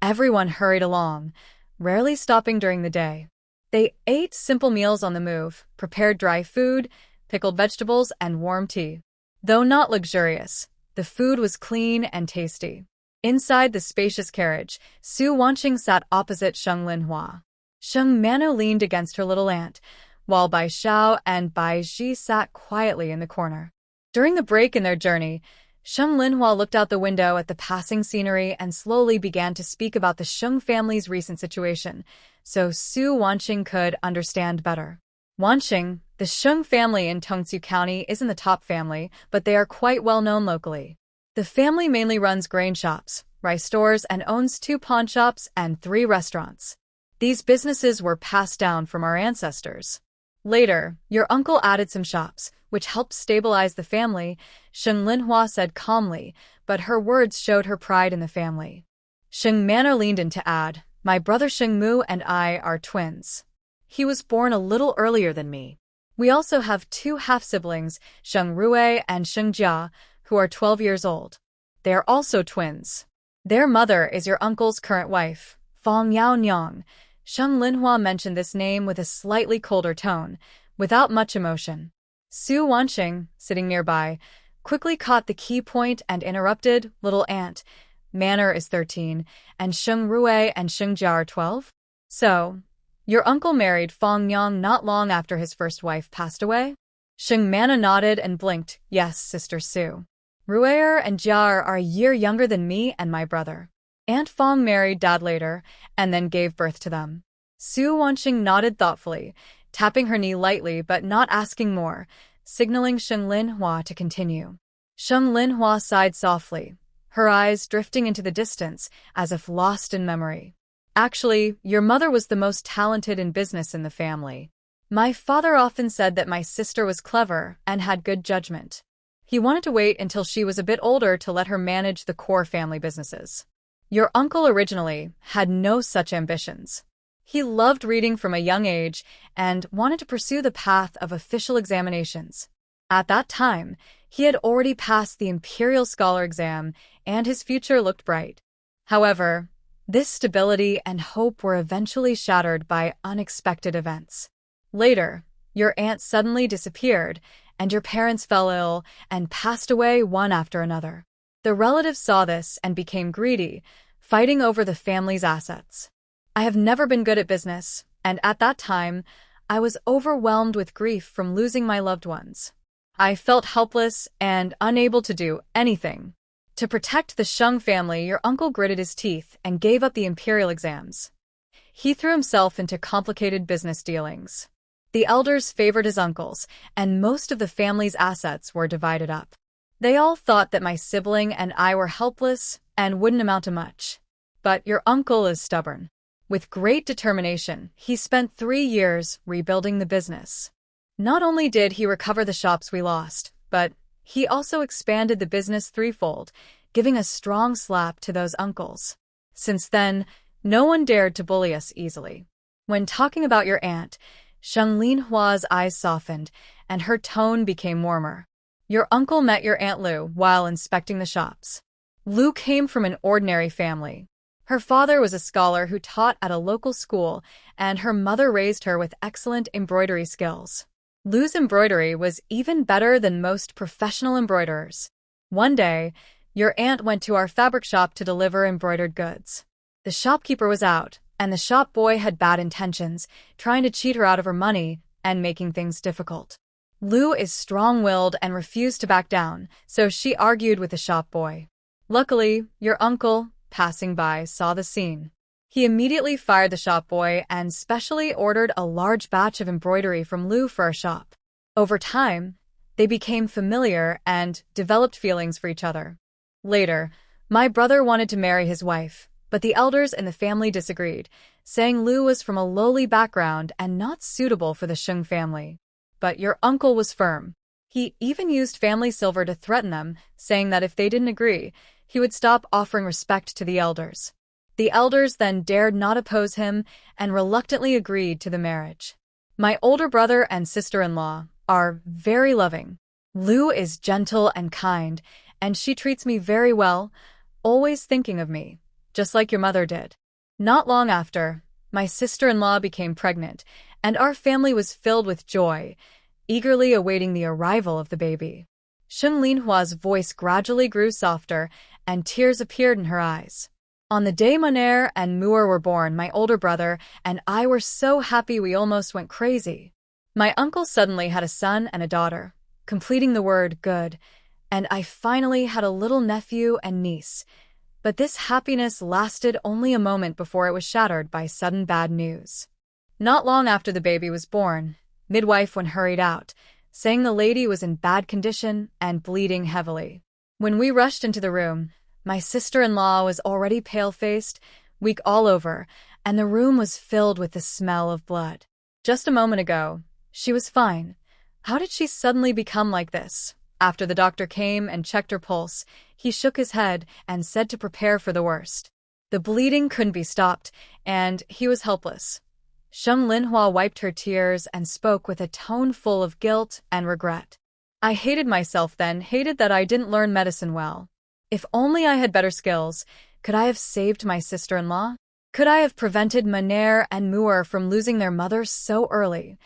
everyone hurried along, rarely stopping during the day. They ate simple meals on the move, prepared dry food, pickled vegetables, and warm tea. Though not luxurious, the food was clean and tasty. Inside the spacious carriage, Su Wanqing sat opposite Sheng Linhua. Sheng Mano leaned against her little aunt, while Bai Xiao and Bai Ji sat quietly in the corner. During the break in their journey, Sheng Linhua looked out the window at the passing scenery and slowly began to speak about the Sheng family's recent situation, so Su Wanqing could understand better. Wanqing, the Sheng family in Tongsu County isn't the top family, but they are quite well known locally. The family mainly runs grain shops, rice stores, and owns 2 pawn shops and 3 restaurants. These businesses were passed down from our ancestors. Later, your uncle added some shops, which helped stabilize the family, Sheng Linhua said calmly, but her words showed her pride in the family. Sheng Mano leaned in to add, "My brother Sheng Mu and I are twins. He was born a little earlier than me. We also have 2 half-siblings, Sheng Rui and Sheng Jia, who are 12 years old. They are also twins. Their mother is your uncle's current wife, Fang Yao Nyang." Sheng Linhua mentioned this name with a slightly colder tone, without much emotion. Su Wanqing, sitting nearby, quickly caught the key point and interrupted, "Little aunt, Manor is 13, and Sheng Rui and Sheng Jia are 12? So, your uncle married Fang Yang not long after his first wife passed away?" Sheng Mana nodded and blinked. "Yes, Sister Su. Ruier and Jia are a year younger than me and my brother. Aunt Fang married Dad later, and then gave birth to them." Su Wanqing nodded thoughtfully, tapping her knee lightly but not asking more, signaling Sheng Linhua to continue. Sheng Linhua sighed softly, her eyes drifting into the distance as if lost in memory. "Actually, your mother was the most talented in business in the family. My father often said that my sister was clever and had good judgment. He wanted to wait until she was a bit older to let her manage the core family businesses. Your uncle originally had no such ambitions. He loved reading from a young age and wanted to pursue the path of official examinations. At that time, he had already passed the Imperial Scholar exam and his future looked bright. However, this stability and hope were eventually shattered by unexpected events. Later, your aunt suddenly disappeared, and your parents fell ill and passed away one after another. The relatives saw this and became greedy, fighting over the family's assets. I have never been good at business, and at that time, I was overwhelmed with grief from losing my loved ones. I felt helpless and unable to do anything. To protect the Sheng family, your uncle gritted his teeth and gave up the imperial exams. He threw himself into complicated business dealings. The elders favored his uncles, and most of the family's assets were divided up. They all thought that my sibling and I were helpless and wouldn't amount to much. But your uncle is stubborn. With great determination, he spent 3 years rebuilding the business. Not only did he recover the shops we lost, but he also expanded the business threefold, giving a strong slap to those uncles. Since then, no one dared to bully us easily. When talking about your aunt, Sheng Linhua's eyes softened, and her tone became warmer. Your uncle met your Aunt Lu while inspecting the shops. Lu came from an ordinary family. Her father was a scholar who taught at a local school, and her mother raised her with excellent embroidery skills. Lu's embroidery was even better than most professional embroiderers. One day, your aunt went to our fabric shop to deliver embroidered goods. The shopkeeper was out, and the shop boy had bad intentions, trying to cheat her out of her money and making things difficult. Lu is strong-willed and refused to back down, so she argued with the shop boy. Luckily, your uncle, passing by, saw the scene. He immediately fired the shop boy and specially ordered a large batch of embroidery from Lu for our shop. Over time, they became familiar and developed feelings for each other. Later, my brother wanted to marry his wife, but the elders in the family disagreed, saying Lu was from a lowly background and not suitable for the Sheng family. But your uncle was firm. He even used family silver to threaten them, saying that if they didn't agree, he would stop offering respect to the elders. The elders then dared not oppose him and reluctantly agreed to the marriage. My older brother and sister-in-law are very loving. Lu is gentle and kind, and she treats me very well, always thinking of me, just like your mother did. Not long after, my sister-in-law became pregnant, and our family was filled with joy, eagerly awaiting the arrival of the baby. Sheng Linhua's voice gradually grew softer, and tears appeared in her eyes. On the day Moner and Muir were born, my older brother and I were so happy we almost went crazy. My uncle suddenly had a son and a daughter, completing the word good, and I finally had a little nephew and niece. But this happiness lasted only a moment before it was shattered by sudden bad news. Not long after the baby was born, midwife hurried out, saying the lady was in bad condition and bleeding heavily. When we rushed into the room, my sister-in-law was already pale-faced, weak all over, and the room was filled with the smell of blood. Just a moment ago, she was fine. How did she suddenly become like this? After the doctor came and checked her pulse, he shook his head and said to prepare for the worst. The bleeding couldn't be stopped, and he was helpless. Sheng Linhua wiped her tears and spoke with a tone full of guilt and regret. I hated myself then, hated that I didn't learn medicine well. If only I had better skills, could I have saved my sister-in-law? Could I have prevented Moner and Muir from losing their mother so early?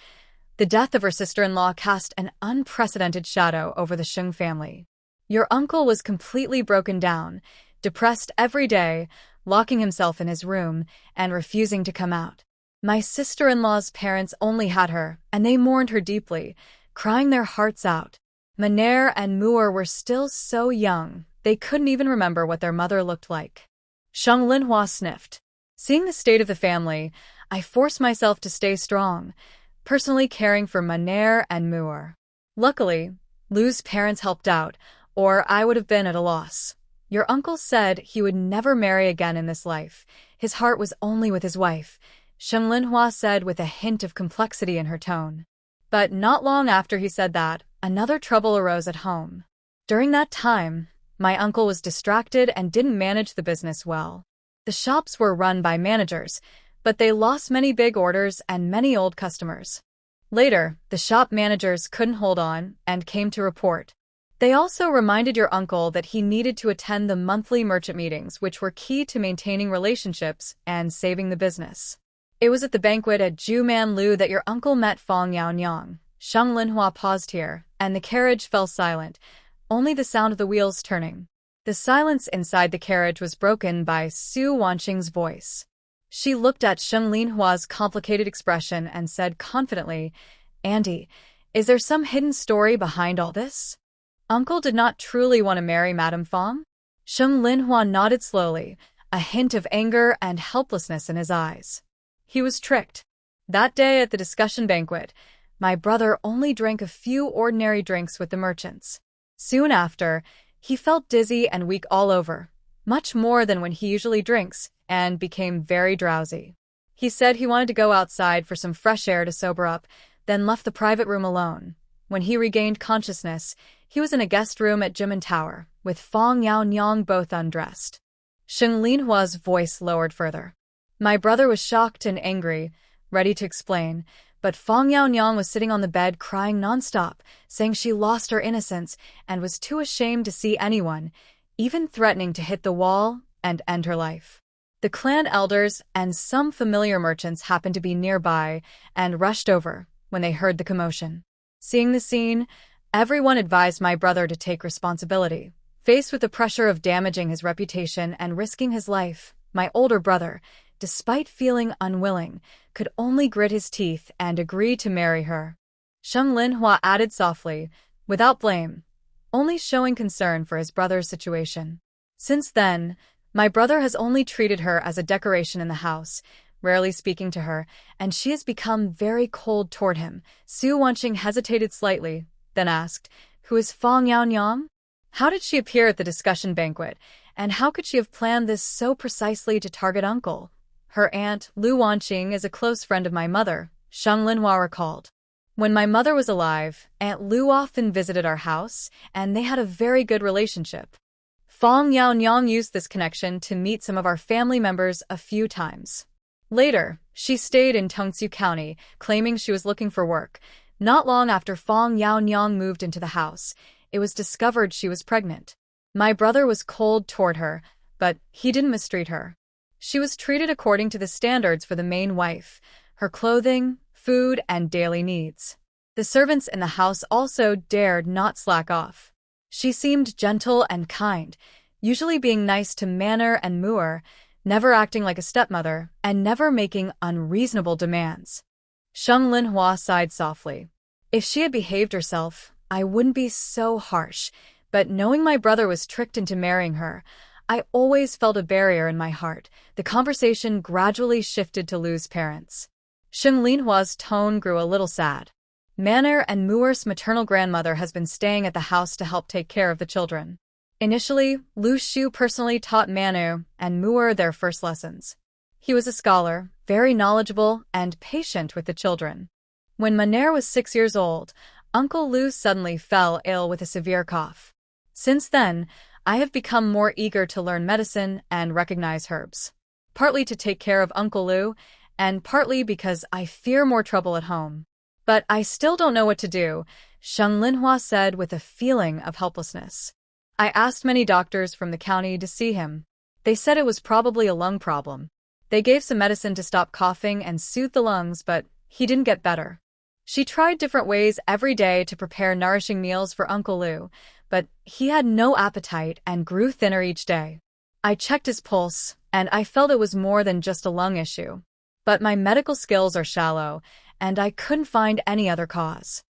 The death of her sister-in-law cast an unprecedented shadow over the Sheng family. Your uncle was completely broken down, depressed every day, locking himself in his room and refusing to come out. My sister-in-law's parents only had her, and they mourned her deeply, crying their hearts out. Moner and Muir were still so young, they couldn't even remember what their mother looked like. Sheng Linhua sniffed. Seeing the state of the family, I forced myself to stay strong, personally caring for Moner and Muir. Luckily, Lu's parents helped out, or I would have been at a loss. Your uncle said he would never marry again in this life. His heart was only with his wife, Sheng Linhua said with a hint of complexity in her tone. But not long after he said that, another trouble arose at home. During that time, my uncle was distracted and didn't manage the business well. The shops were run by managers, but they lost many big orders and many old customers. Later, the shop managers couldn't hold on and came to report. They also reminded your uncle that he needed to attend the monthly merchant meetings, which were key to maintaining relationships and saving the business. It was at the banquet at Juman Lu that your uncle met Fong Yaonyang. Sheng Linhua paused here, and the carriage fell silent, only the sound of the wheels turning. The silence inside the carriage was broken by Su Wanqing's voice. She looked at Sheng Linhua's complicated expression and said confidently, "Auntie, is there some hidden story behind all this? Uncle did not truly want to marry Madame Fong?" Sheng Linhua nodded slowly, a hint of anger and helplessness in his eyes. He was tricked. That day at the discussion banquet, my brother only drank a few ordinary drinks with the merchants. Soon after, he felt dizzy and weak all over, much more than when he usually drinks, and became very drowsy. He said he wanted to go outside for some fresh air to sober up, then left the private room alone. When he regained consciousness, he was in a guest room at Jimin Tower, with Fong Yaonyang both undressed. Sheng Linhua's voice lowered further. My brother was shocked and angry, ready to explain, but Fong Yaonyang was sitting on the bed crying nonstop, saying she lost her innocence and was too ashamed to see anyone, even threatening to hit the wall and end her life. The clan elders and some familiar merchants happened to be nearby and rushed over when they heard the commotion. Seeing the scene, everyone advised my brother to take responsibility. Faced with the pressure of damaging his reputation and risking his life, my older brother, despite feeling unwilling, could only grit his teeth and agree to marry her. Sheng Linhua added softly, without blame, only showing concern for his brother's situation. Since then, my brother has only treated her as a decoration in the house, rarely speaking to her, and she has become very cold toward him. Su Wanqing hesitated slightly, then asked, "Who is Fong Yaonyang? How did she appear at the discussion banquet, and how could she have planned this so precisely to target Uncle?" "Her aunt, Lu Wanqing, is a close friend of my mother," Sheng Linhua recalled. "When my mother was alive, Aunt Lu often visited our house, and they had a very good relationship. Fong Yaonyang used this connection to meet some of our family members a few times. Later, She stayed in Tongsu County, claiming she was looking for work. Not long after Fong Yaonyang moved into the house, it was discovered she was pregnant. My brother was cold toward her, but he didn't mistreat her. She was treated according to the standards for the main wife, her clothing, food, and daily needs. The servants in the house also dared not slack off. She seemed gentle and kind, usually being nice to Manor and Muir, never acting like a stepmother, and never making unreasonable demands. Sheng Linhua sighed softly. If she had behaved herself, I wouldn't be so harsh, but knowing my brother was tricked into marrying her, I always felt a barrier in my heart. The conversation gradually shifted to Lu's parents. Sheng Linhua's tone grew a little sad. Manor and Muir's maternal grandmother has been staying at the house to help take care of the children. Initially, Lu Shu personally taught Manu and Muir their first lessons. He was a scholar, very knowledgeable, and patient with the children. When Manor was 6 years old, Uncle Lu suddenly fell ill with a severe cough. Since then, I have become more eager to learn medicine and recognize herbs. Partly to take care of Uncle Lu, and partly because I fear more trouble at home. But I still don't know what to do, Sheng Linhua said with a feeling of helplessness. I asked many doctors from the county to see him. They said it was probably a lung problem. They gave some medicine to stop coughing and soothe the lungs, but he didn't get better. She tried different ways every day to prepare nourishing meals for Uncle Lu, but he had no appetite and grew thinner each day. I checked his pulse, and I felt it was more than just a lung issue. But my medical skills are shallow, and I couldn't find any other cause.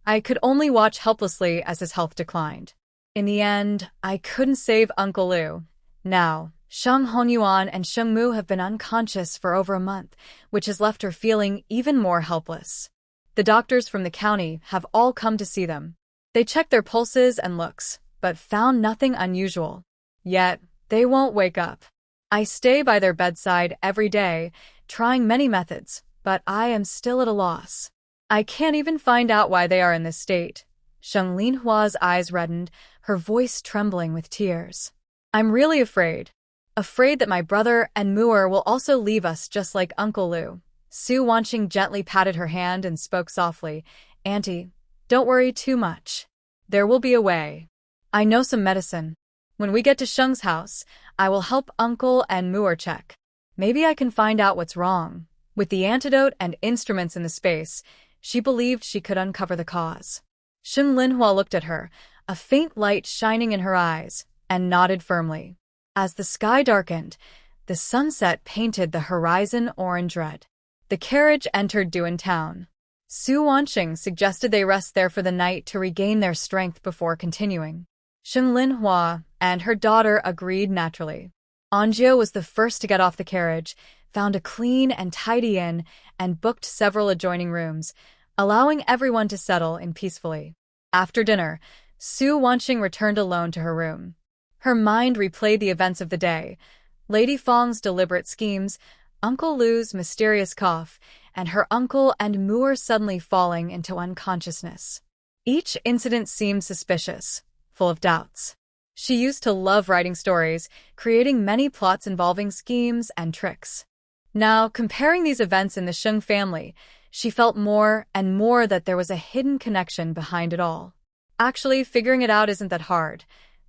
I could only watch helplessly as his health declined. In the end, I couldn't save Uncle Lu. Now, Sheng Honyuan and Sheng Mu have been unconscious for over a month, which has left her feeling even more helpless. The doctors from the county have all come to see them. They checked their pulses and looks, but found nothing unusual. Yet, they won't wake up. I stay by their bedside every day, trying many methods, but I am still at a loss. I can't even find out why they are in this state. Sheng Linhua's eyes reddened, her voice trembling with tears. I'm really afraid. Afraid that my brother and Muir will also leave us just like Uncle Lu. Su Wanqing gently patted her hand and spoke softly. Auntie, don't worry too much. There will be a way. I know some medicine. When we get to Sheng's house, I will help Uncle and Muir check. Maybe I can find out what's wrong. With the antidote and instruments in the space, she believed she could uncover the cause. Sheng Linhua looked at her, a faint light shining in her eyes, and nodded firmly. As the sky darkened, the sunset painted the horizon orange red. The carriage entered Duan Town. Su Wanqing suggested they rest there for the night to regain their strength before continuing. Sheng Linhua and her daughter agreed naturally. Anjio was the first to get off the carriage, found a clean and tidy inn, and booked several adjoining rooms, allowing everyone to settle in peacefully. After dinner, Su Wanqing returned alone to her room. Her mind replayed the events of the day, Lady Fong's deliberate schemes, Uncle Lu's mysterious cough, and her uncle and Muir suddenly falling into unconsciousness. Each incident seemed suspicious, full of doubts. She used to love writing stories, creating many plots involving schemes and tricks. Now, comparing these events in the Sheng family, she felt more and more that there was a hidden connection behind it all. Actually, figuring it out isn't that hard.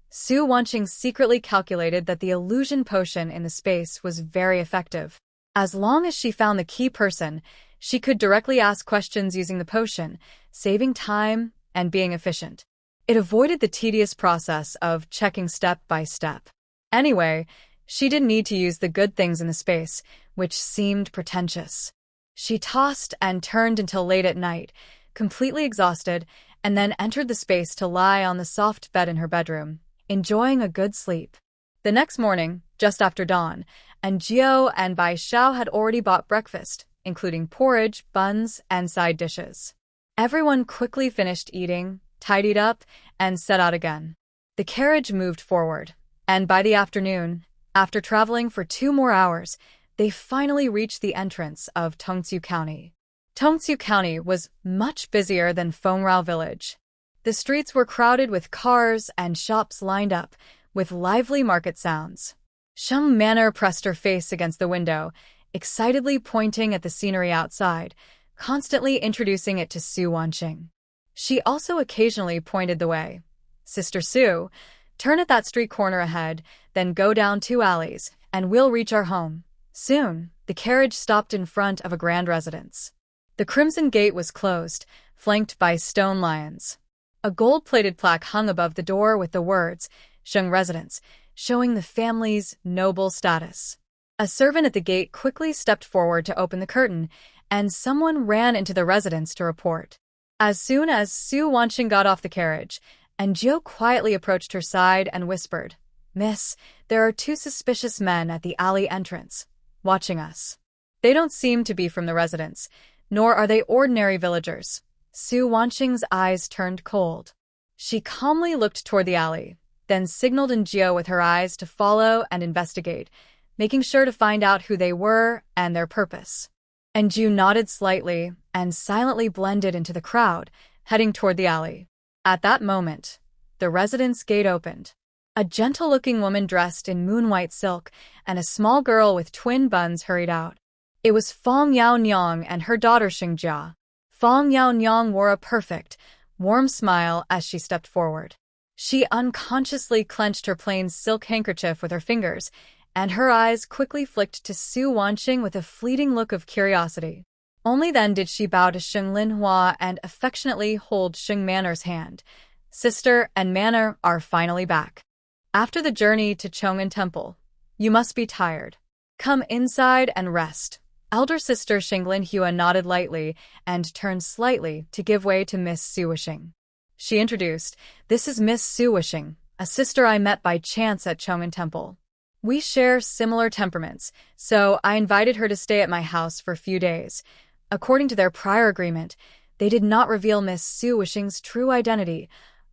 Su Wanqing secretly calculated that the illusion potion in the space was very effective. As long as she found the key person, she could directly ask questions using the potion, saving time and being efficient. It avoided the tedious process of checking step by step. Anyway, she didn't need to use the good things in the space, which seemed pretentious. She tossed and turned until late at night, completely exhausted, and then entered the space to lie on the soft bed in her bedroom, enjoying a good sleep. The next morning, just after dawn, Anjio and Bai Xiao had already bought breakfast, including porridge, buns, and side dishes. Everyone quickly finished eating, tidied up, and set out again. The carriage moved forward, and by the afternoon, after traveling for 2 more hours, they finally reached the entrance of Tongsu County. Tongsu County was much busier than Fengrao Village. The streets were crowded with cars and shops lined up, with lively market sounds. Sheng Manor pressed her face against the window, excitedly pointing at the scenery outside, constantly introducing it to Su Wanqing. She also occasionally pointed the way. "Sister Su, turn at that street corner ahead, then go down 2 alleys, and we'll reach our home." Soon, the carriage stopped in front of a grand residence. The crimson gate was closed, flanked by stone lions. A gold-plated plaque hung above the door with the words, "Sheng Residence," showing the family's noble status. A servant at the gate quickly stepped forward to open the curtain, and someone ran into the residence to report. As soon as Su Wanqing got off the carriage, Anjo quietly approached her side and whispered, "Miss, there are 2 suspicious men at the alley entrance, watching us. They don't seem to be from the residence, nor are they ordinary villagers." Su Wanqing's eyes turned cold. She calmly looked toward the alley, then signaled Anjo with her eyes to follow and investigate, making sure to find out who they were and their purpose. Anjo nodded slightly and silently blended into the crowd, heading toward the alley. At that moment, the residence gate opened. A gentle-looking woman dressed in moon-white silk and a small girl with twin buns hurried out. It was Fong Yaonyang and her daughter Xingjia. Fong Yaonyang wore a perfect, warm smile as she stepped forward. She unconsciously clenched her plain silk handkerchief with her fingers, and her eyes quickly flicked to Su Wanqing with a fleeting look of curiosity. Only then did she bow to Sheng Linhua and affectionately hold Sheng Manor's hand. "Sister and Manor are finally back. After the journey to Chong'an Temple, you must be tired. Come inside and rest." Elder sister Sheng Linhua nodded lightly and turned slightly to give way to Miss Su Wishing. She introduced, "This is Miss Su Wishing, a sister I met by chance at Chong'an Temple. We share similar temperaments, so I invited her to stay at my house for a few days." According to their prior agreement, they did not reveal Miss Su Wishing's true identity,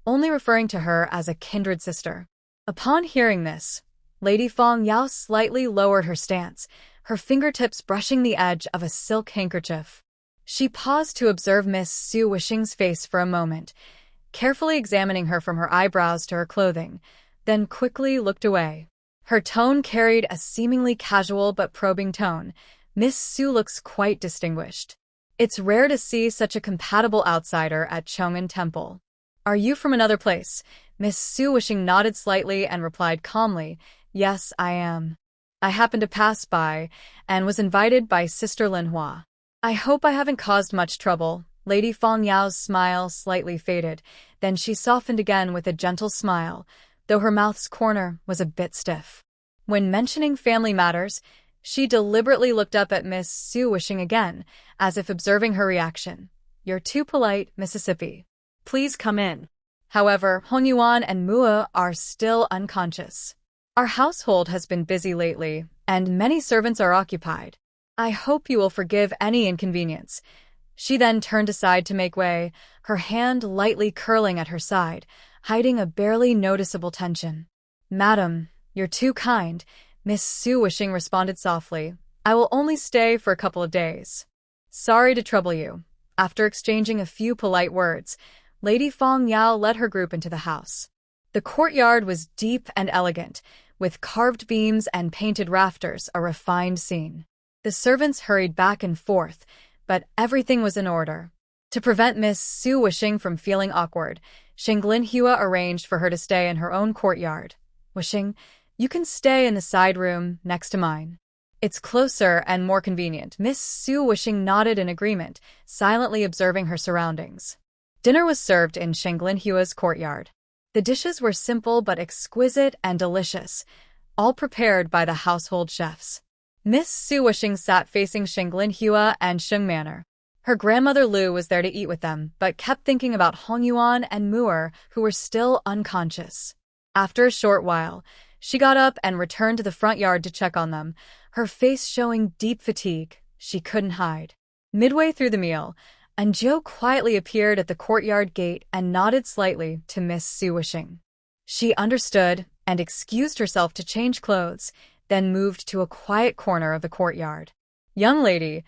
only referring to her as a kindred sister. Upon hearing this, Lady Fong Yao slightly lowered her stance, her fingertips brushing the edge of a silk handkerchief. She paused to observe Miss Su Wishing's face for a moment, carefully examining her from her eyebrows to her clothing, then quickly looked away. Her tone carried a seemingly casual but probing tone. "Miss Su looks quite distinguished. It's rare to see such a compatible outsider at Chong'an Temple. Are you from another place?" Miss Su Wishing nodded slightly and replied calmly, "Yes, I am. I happened to pass by and was invited by Sister Linhua. I hope I haven't caused much trouble." Lady Fong Yao's smile slightly faded, then she softened again with a gentle smile, though her mouth's corner was a bit stiff. When mentioning family matters, she deliberately looked up at Miss Su Wishing again, as if observing her reaction. "You're too polite, Mississippi. Please come in." However, Hong Yuan and Mua are still unconscious. "Our household has been busy lately, and many servants are occupied. I hope you will forgive any inconvenience." She then turned aside to make way, her hand lightly curling at her side, hiding a barely noticeable tension. "Madam, you're too kind," Miss Su Wishing responded softly. "I will only stay for a couple of days." "Sorry to trouble you." After exchanging a few polite words, Lady Fong Yao led her group into the house. The courtyard was deep and elegant, with carved beams and painted rafters, a refined scene. The servants hurried back and forth, but everything was in order. To prevent Miss Su Wishing from feeling awkward, Sheng Linhua arranged for her to stay in her own courtyard. "Wishing, you can stay in the side room next to mine. It's closer and more convenient." Miss Su Wishing nodded in agreement, silently observing her surroundings. Dinner was served in Sheng Linhua's courtyard. The dishes were simple but exquisite and delicious, all prepared by the household chefs. Miss Su Wishing sat facing Sheng Linhua and Sheng Manor. Her grandmother Lu was there to eat with them, but kept thinking about Hong Yuan and Muer, who were still unconscious. After a short while, she got up and returned to the front yard to check on them, her face showing deep fatigue she couldn't hide. Midway through the meal, Anjo quietly appeared at the courtyard gate and nodded slightly to Miss Su Wishing. She understood and excused herself to change clothes, then moved to a quiet corner of the courtyard. "Young lady,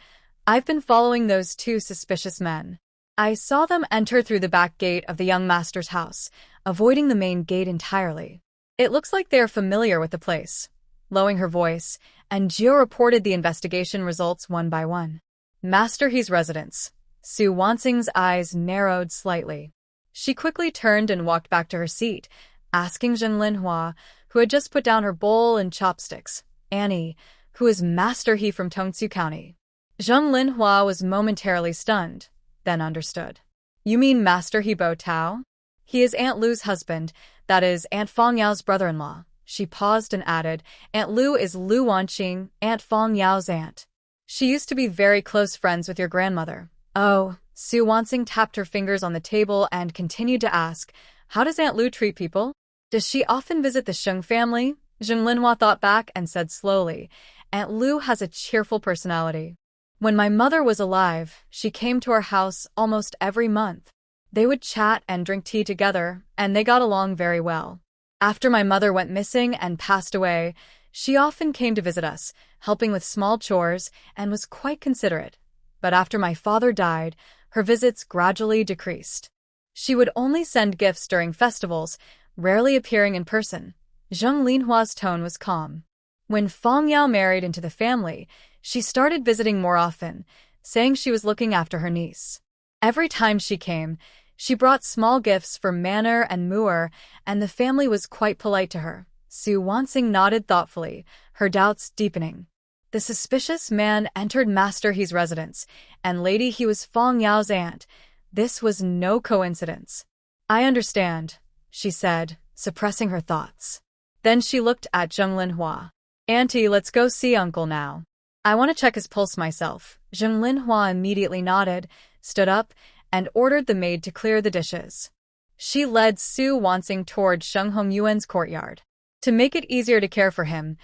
I've been following those 2 suspicious men. I saw them enter through the back gate of the young master's house, avoiding the main gate entirely. It looks like they are familiar with the place. lowering her voice, and Jio reported the investigation results one by one. Master He's residence. Su Wansing's eyes narrowed slightly. She quickly turned and walked back to her seat, asking Zheng Linhua, who had just put down her bowl and chopsticks, Annie, who is Master He from Tongsu County. Zheng Linhua was momentarily stunned, then understood. You mean Master He Bo Tao? He is Aunt Lu's husband, that is, Aunt Fong Yao's brother-in-law. She paused and added, Aunt Lu is Lu Wanqing, Aunt Fong Yao's aunt. She used to be very close friends with your grandmother. Oh, Su Wanqing tapped her fingers on the table and continued to ask, how does Aunt Lu treat people? Does she often visit the Sheng family? Zheng Linhua thought back and said slowly, Aunt Lu has a cheerful personality. When my mother was alive, she came to our house almost every month. They would chat and drink tea together, and they got along very well. After my mother went missing and passed away, she often came to visit us, helping with small chores, and was quite considerate. But after my father died, her visits gradually decreased. She would only send gifts during festivals, rarely appearing in person. Zheng Linhua's tone was calm. When Fong Yao married into the family, she started visiting more often, saying she was looking after her niece. Every time she came, she brought small gifts for Manor and Muir, and the family was quite polite to her. Su Wanqing nodded thoughtfully, her doubts deepening. The suspicious man entered Master He's residence, and Lady He was Fong Yao's aunt. This was no coincidence. I understand, she said, suppressing her thoughts. Then she looked at Zheng Linhua. Auntie, let's go see Uncle now. I want to check his pulse myself. Zheng Linhua immediately nodded, stood up, and ordered the maid to clear the dishes. She led Su Wanqing toward Sheng Hongyuan's courtyard. To make it easier to care for him,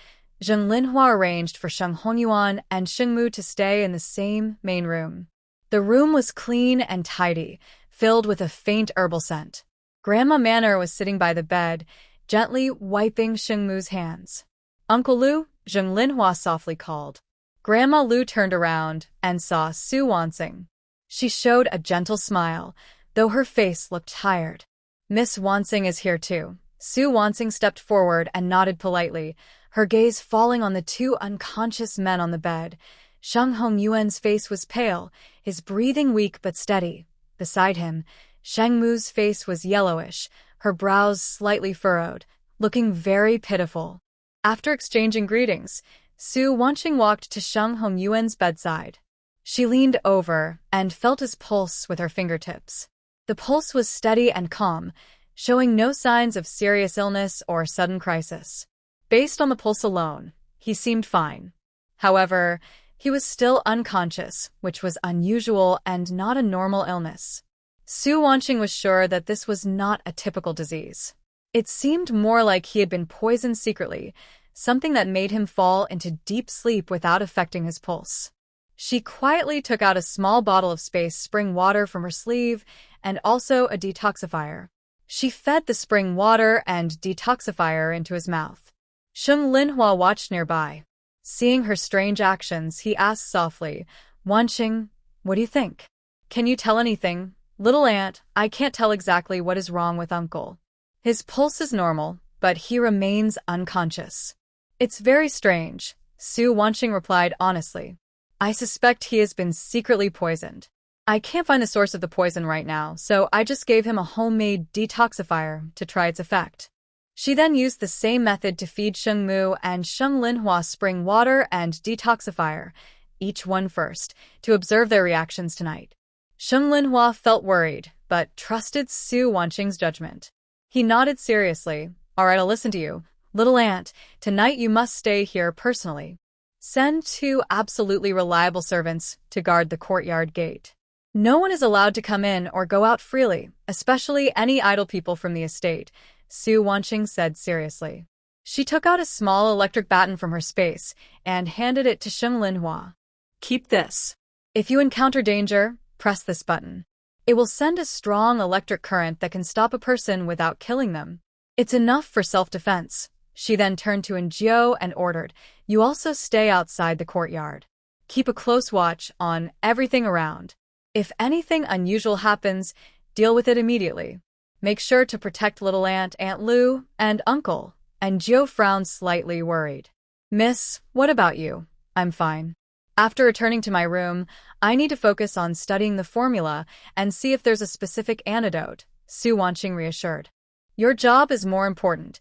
Zheng Linhua arranged for Sheng Hongyuan and Sheng Mu to stay in the same main room. The room was clean and tidy, filled with a faint herbal scent. Grandma Manor was sitting by the bed, gently wiping Sheng Mu's hands. Uncle Lu, Zheng Linhua softly called. Grandma Lu turned around and saw Su Wanqing. She showed a gentle smile, though her face looked tired. Miss Wanqing is here too. Su Wanqing stepped forward and nodded politely, her gaze falling on the two unconscious men on the bed. Sheng Hongyuan's face was pale, his breathing weak but steady. Beside him, Sheng Mu's face was yellowish, her brows slightly furrowed, looking very pitiful. After exchanging greetings, Su Wanqing walked to Sheng Hongyuan's bedside. She leaned over and felt his pulse with her fingertips. The pulse was steady and calm, showing no signs of serious illness or sudden crisis. Based on the pulse alone, he seemed fine. However, he was still unconscious, which was unusual and not a normal illness. Su Wanqing was sure that this was not a typical disease. It seemed more like he had been poisoned secretly, something that made him fall into deep sleep without affecting his pulse. She quietly took out a small bottle of space spring water from her sleeve and also a detoxifier. She fed the spring water and detoxifier into his mouth. Sheng Linhua watched nearby. Seeing her strange actions, he asked softly, Wanqing, what do you think? Can you tell anything? Little aunt, I can't tell exactly what is wrong with uncle. His pulse is normal, but he remains unconscious. It's very strange, Su Wanqing replied honestly. I suspect he has been secretly poisoned. I can't find the source of the poison right now, so I just gave him a homemade detoxifier to try its effect. She then used the same method to feed Sheng Mu and Sheng Linhua spring water and detoxifier, each one first, to observe their reactions tonight. Sheng Linhua felt worried, but trusted Su Wanqing's judgment. He nodded seriously. All right, I'll listen to you. Little aunt, tonight you must stay here personally. Send 2 absolutely reliable servants to guard the courtyard gate. No one is allowed to come in or go out freely, especially any idle people from the estate, Su Wanqing said seriously. She took out a small electric baton from her space and handed it to Sheng Linhua. Keep this. If you encounter danger, press this button. It will send a strong electric current that can stop a person without killing them. It's enough for self-defense. She then turned to Njio and ordered, you also stay outside the courtyard. Keep a close watch on everything around. If anything unusual happens, deal with it immediately. Make sure to protect little aunt, Aunt Lu, and uncle. And Njio frowned slightly worried. Miss, what about you? I'm fine. After returning to my room, I need to focus on studying the formula and see if there's a specific antidote, Su Wanqing reassured. Your job is more important.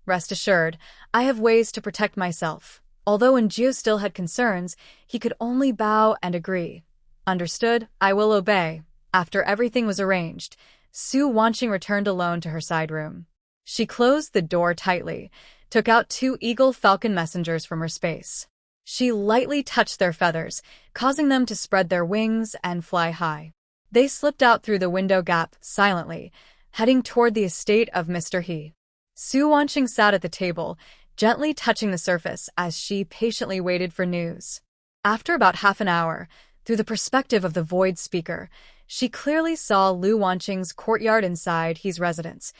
Rest assured, I have ways to protect myself. Although Jiu still had concerns, he could only bow and agree. Understood, I will obey. After everything was arranged, Su Wanqing returned alone to her side room. She closed the door tightly, took out 2 eagle falcon messengers from her space. She lightly touched their feathers, causing them to spread their wings and fly high. They slipped out through the window gap silently, heading toward the estate of Mr. He. Su Wanqing sat at the table, gently touching the surface as she patiently waited for news. After about half an hour, through the perspective of the void speaker, she clearly saw Lu Wanqing's courtyard inside his residence.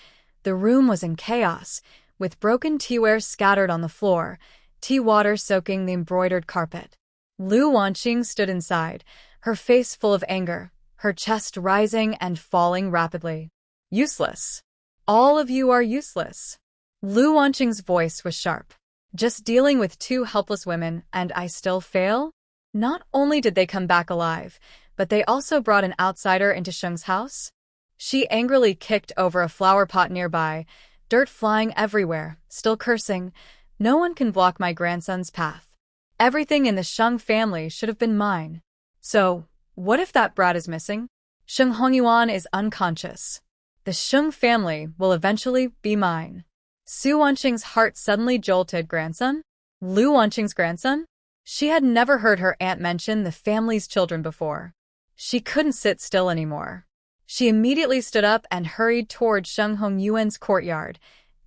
The room was in chaos, with broken teaware scattered on the floor, tea water soaking the embroidered carpet. Lu Wanqing stood inside, her face full of anger, her chest rising and falling rapidly. Useless. All of you are useless. Lu Wanqing's voice was sharp. Just dealing with 2 helpless women, and I still fail? Not only did they come back alive, but they also brought an outsider into Sheng's house? She angrily kicked over a flower pot nearby, dirt flying everywhere, still cursing. No one can block my grandson's path. Everything in the Sheng family should have been mine. So, what if that brat is missing? Sheng Hongyuan is unconscious. The Sheng family will eventually be mine. Su Wanqing's heart suddenly jolted. Grandson? Lu Wanqing's grandson? She had never heard her aunt mention the family's children before. She couldn't sit still anymore. She immediately stood up and hurried toward Sheng Hongyuan's courtyard,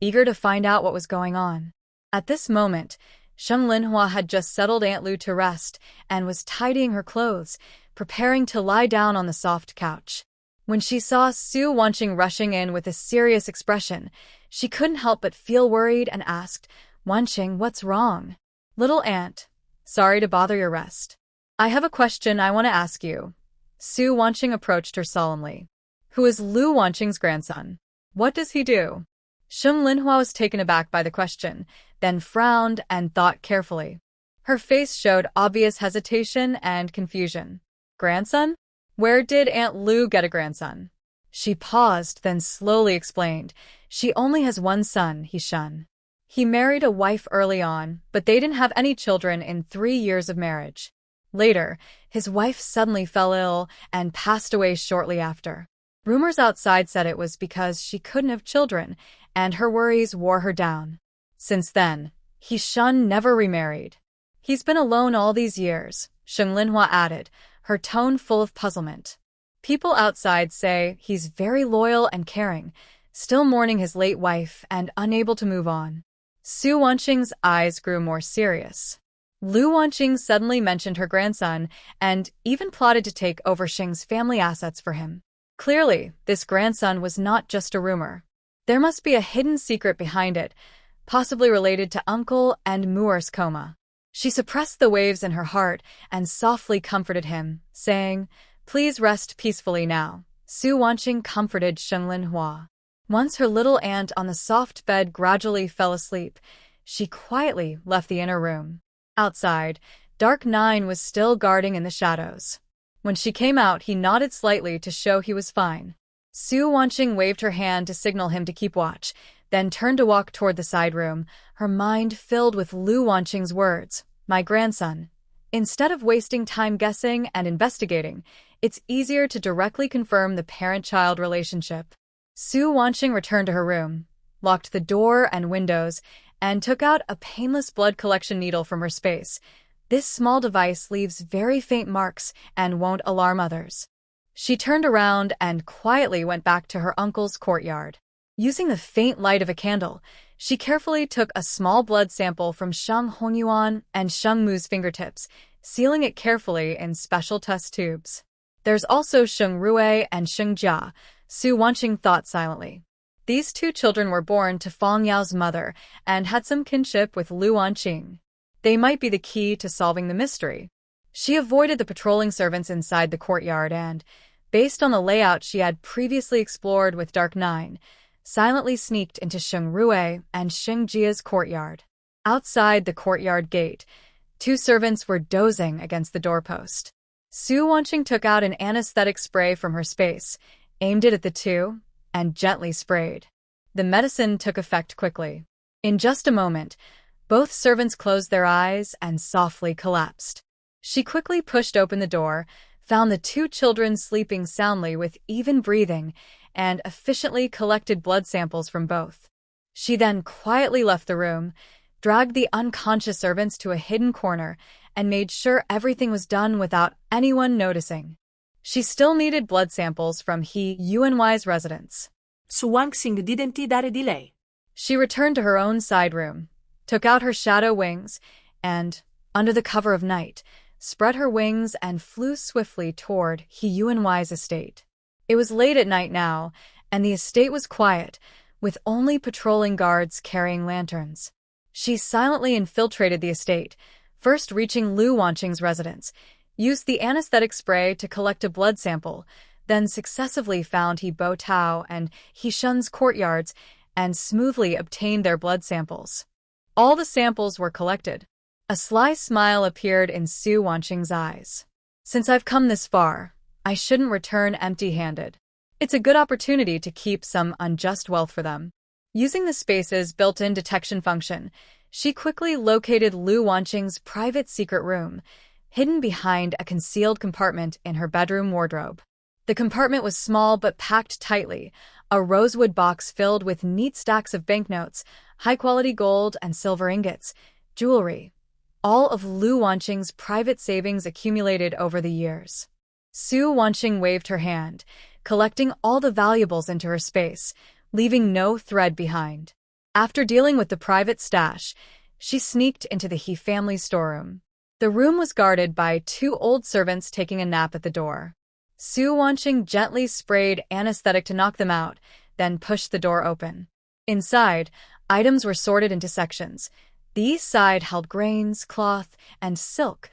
eager to find out what was going on. At this moment, Sheng Linhua had just settled Aunt Lu to rest and was tidying her clothes, preparing to lie down on the soft couch. When she saw Su Wanqing rushing in with a serious expression, she couldn't help but feel worried and asked, Wanqing, what's wrong? Little aunt, sorry to bother your rest. I have a question I want to ask you. Su Wanqing approached her solemnly. Who is Lu Wanqing's grandson? What does he do? Sheng Linhua was taken aback by the question, then frowned and thought carefully. Her face showed obvious hesitation and confusion. Grandson? Where did Aunt Lu get a grandson? She paused, then slowly explained. She only has one son, Shun. He married a wife early on, but they didn't have any children in 3 years of marriage. Later, his wife suddenly fell ill and passed away shortly after. Rumors outside said it was because she couldn't have children, and her worries wore her down. Since then, Shun never remarried. He's been alone all these years, Sheng Linhua added, her tone full of puzzlement. People outside say he's very loyal and caring, still mourning his late wife and unable to move on. Su Wanqing's eyes grew more serious. Lu Wanqing suddenly mentioned her grandson and even plotted to take over Sheng's family assets for him. Clearly, this grandson was not just a rumor. There must be a hidden secret behind it, possibly related to Uncle and Muir's coma. She suppressed the waves in her heart and softly comforted him, saying, Please rest peacefully now. Su Wanqing comforted Sheng Linhua. Once her little aunt on the soft bed gradually fell asleep, she quietly left the inner room. Outside, Dark Nine was still guarding in the shadows. When she came out, he nodded slightly to show he was fine. Su Wanqing waved her hand to signal him to keep watch, then turned to walk toward the side room, her mind filled with Lu Wanqing's words, My grandson. Instead of wasting time guessing and investigating, it's easier to directly confirm the parent-child relationship. Su Wanqing returned to her room, locked the door and windows, and took out a painless blood collection needle from her space. This small device leaves very faint marks and won't alarm others. She turned around and quietly went back to her uncle's courtyard. Using the faint light of a candle, she carefully took a small blood sample from Sheng Hongyuan and Sheng Mu's fingertips, sealing it carefully in special test tubes. There's also Sheng Rui and Sheng Jia, Su Wanqing thought silently. These 2 children were born to Fang Yao's mother and had some kinship with Lu Wanqing. They might be the key to solving the mystery. She avoided the patrolling servants inside the courtyard and, based on the layout she had previously explored with Dark Nine, silently sneaked into Sheng Rui and Sheng Jia's courtyard. Outside the courtyard gate, two servants were dozing against the doorpost. Su Wanqing took out an anesthetic spray from her space, aimed it at the two, and gently sprayed. The medicine took effect quickly. In just a moment, both servants closed their eyes and softly collapsed. She quickly pushed open the door, found the two children sleeping soundly with even breathing, and efficiently collected blood samples from both. She then quietly left the room, dragged the unconscious servants to a hidden corner, and made sure everything was done without anyone noticing. She still needed blood samples from He Yuanwai's residence. Su Wanqing didn't dare delay. She returned to her own side room, took out her shadow wings, and, under the cover of night, spread her wings and flew swiftly toward He Yuanwai's estate. It was late at night now, and the estate was quiet, with only patrolling guards carrying lanterns. She silently infiltrated the estate, first reaching Lu Wanqing's residence, used the anesthetic spray to collect a blood sample, then successively found He Bo Tao and He Shun's courtyards and smoothly obtained their blood samples. All the samples were collected. A sly smile appeared in Su Wanqing's eyes. Since I've come this far, I shouldn't return empty-handed. It's a good opportunity to keep some unjust wealth for them. Using the space's built-in detection function, she quickly located Lu Wanqing's private secret room, hidden behind a concealed compartment in her bedroom wardrobe. The compartment was small but packed tightly, a rosewood box filled with neat stacks of banknotes, high-quality gold and silver ingots, jewelry, all of Lu Wanqing's private savings accumulated over the years. Su Wanqing waved her hand, collecting all the valuables into her space, leaving no thread behind. After dealing with the private stash, she sneaked into the He family storeroom. The room was guarded by two old servants taking a nap at the door. Su Wanqing gently sprayed anesthetic to knock them out, then pushed the door open. Inside, items were sorted into sections. The east side held grains, cloth, and silk.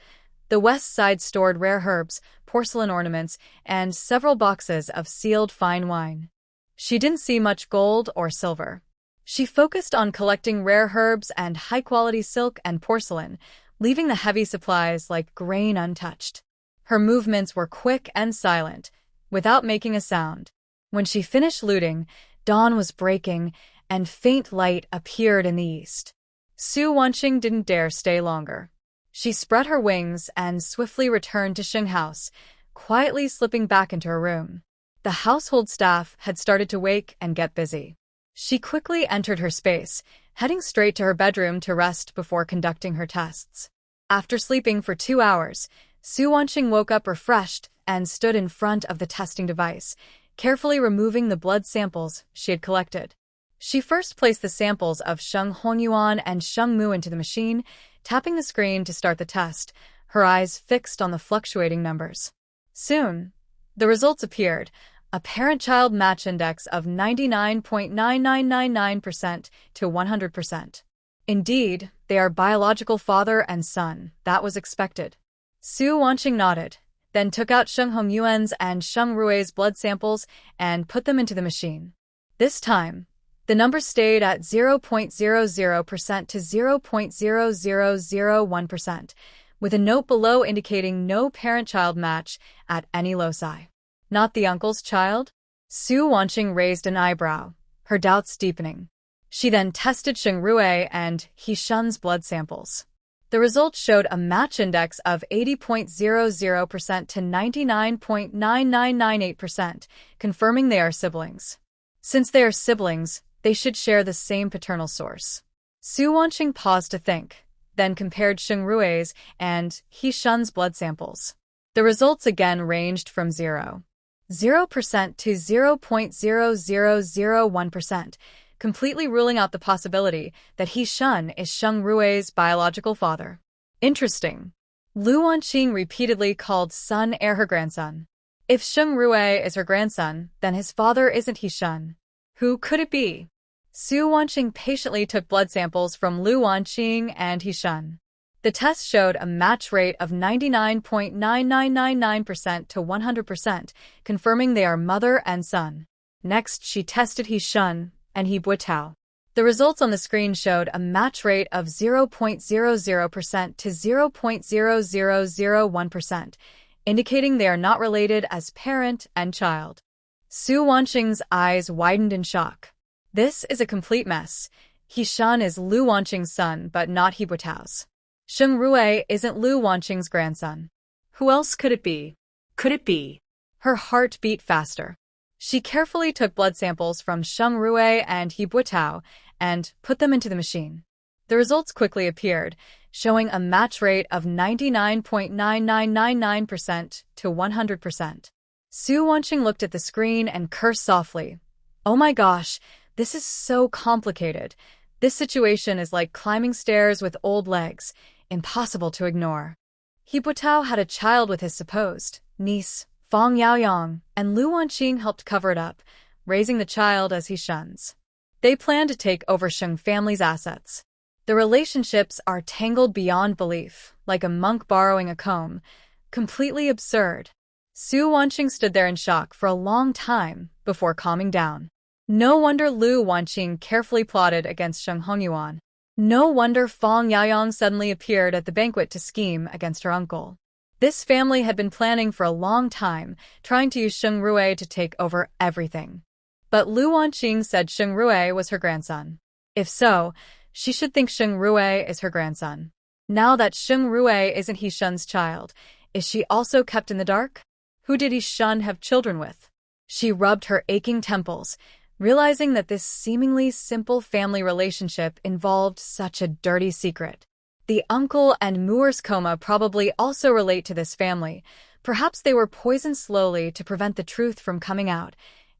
The west side stored rare herbs, porcelain ornaments, and several boxes of sealed fine wine. She didn't see much gold or silver. She focused on collecting rare herbs and high-quality silk and porcelain, leaving the heavy supplies like grain untouched. Her movements were quick and silent, without making a sound. When she finished looting, dawn was breaking, and faint light appeared in the east. Su Wanqing didn't dare stay longer. She spread her wings and swiftly returned to Sheng House, quietly slipping back into her room. The household staff had started to wake and get busy. She quickly entered her space, heading straight to her bedroom to rest before conducting her tests. After sleeping for 2 hours, Su Wanqing woke up refreshed and stood in front of the testing device, carefully removing the blood samples she had collected. She first placed the samples of Sheng Hongyuan and Sheng Mu into the machine, tapping the screen to start the test, her eyes fixed on the fluctuating numbers. Soon, the results appeared, a parent-child match index of 99.9999% to 100%. Indeed, they are biological father and son, that was expected. Su Wanqing nodded, then took out Sheng Hongyuan's and Sheng Rui's blood samples and put them into the machine. This time, the numbers stayed at 0.00% to 0.0001%, with a note below indicating no parent-child match at any loci. Not the uncle's child? Su Wanqing raised an eyebrow, her doubts deepening. She then tested Sheng Rui and He Shun's blood samples. The results showed a match index of 80.00% to 99.9998%, confirming they are siblings. Since they are siblings, they should share the same paternal source. Su Wanqing paused to think, then compared Sheng Rui's and He Shun's blood samples. The results again ranged from 0% to 0.0001%, completely ruling out the possibility that He Shun is Sheng Rui's biological father. Interesting. Lu Wanqing repeatedly called Sun Heir her grandson. If Sheng Rui is her grandson, then his father isn't He Shun. Who could it be? Su Wanqing patiently took blood samples from Lu Wanqing and He Shun. The test showed a match rate of 99.9999% to 100%, confirming they are mother and son. Next, she tested He Shun and He Bo Tao. The results on the screen showed a match rate of 0.00% to 0.0001%, indicating they are not related as parent and child. Su Wanqing's eyes widened in shock. This is a complete mess. He Shun is Lu Wanqing's son, but not He Buitao's. Sheng Rui isn't Lu Wanqing's grandson. Who else could it be? Could it be? Her heart beat faster. She carefully took blood samples from Sheng Rui and He Buitao and put them into the machine. The results quickly appeared, showing a match rate of 99.9999% to 100%. Su Wanqing looked at the screen and cursed softly. Oh my gosh, this is so complicated. This situation is like climbing stairs with old legs, impossible to ignore. He Buitao had a child with his supposed niece, Fang Yaoyang, and Lu Wanqing helped cover it up, raising the child as he shuns. They plan to take over Sheng family's assets. The relationships are tangled beyond belief, like a monk borrowing a comb. Completely absurd. Su Wanqing stood there in shock for a long time before calming down. No wonder Lu Wanqing carefully plotted against Sheng Hongyuan. No wonder Fang Yaoyang suddenly appeared at the banquet to scheme against her uncle. This family had been planning for a long time, trying to use Sheng Rui to take over everything. But Lu Wanqing said Sheng Rui was her grandson. If so, she should think Sheng Rui is her grandson. Now that Sheng Rui isn't He Shun's child, is she also kept in the dark? Who did He Shun have children with? She rubbed her aching temples, realizing that this seemingly simple family relationship involved such a dirty secret. The uncle and Moor's coma probably also relate to this family. Perhaps they were poisoned slowly to prevent the truth from coming out,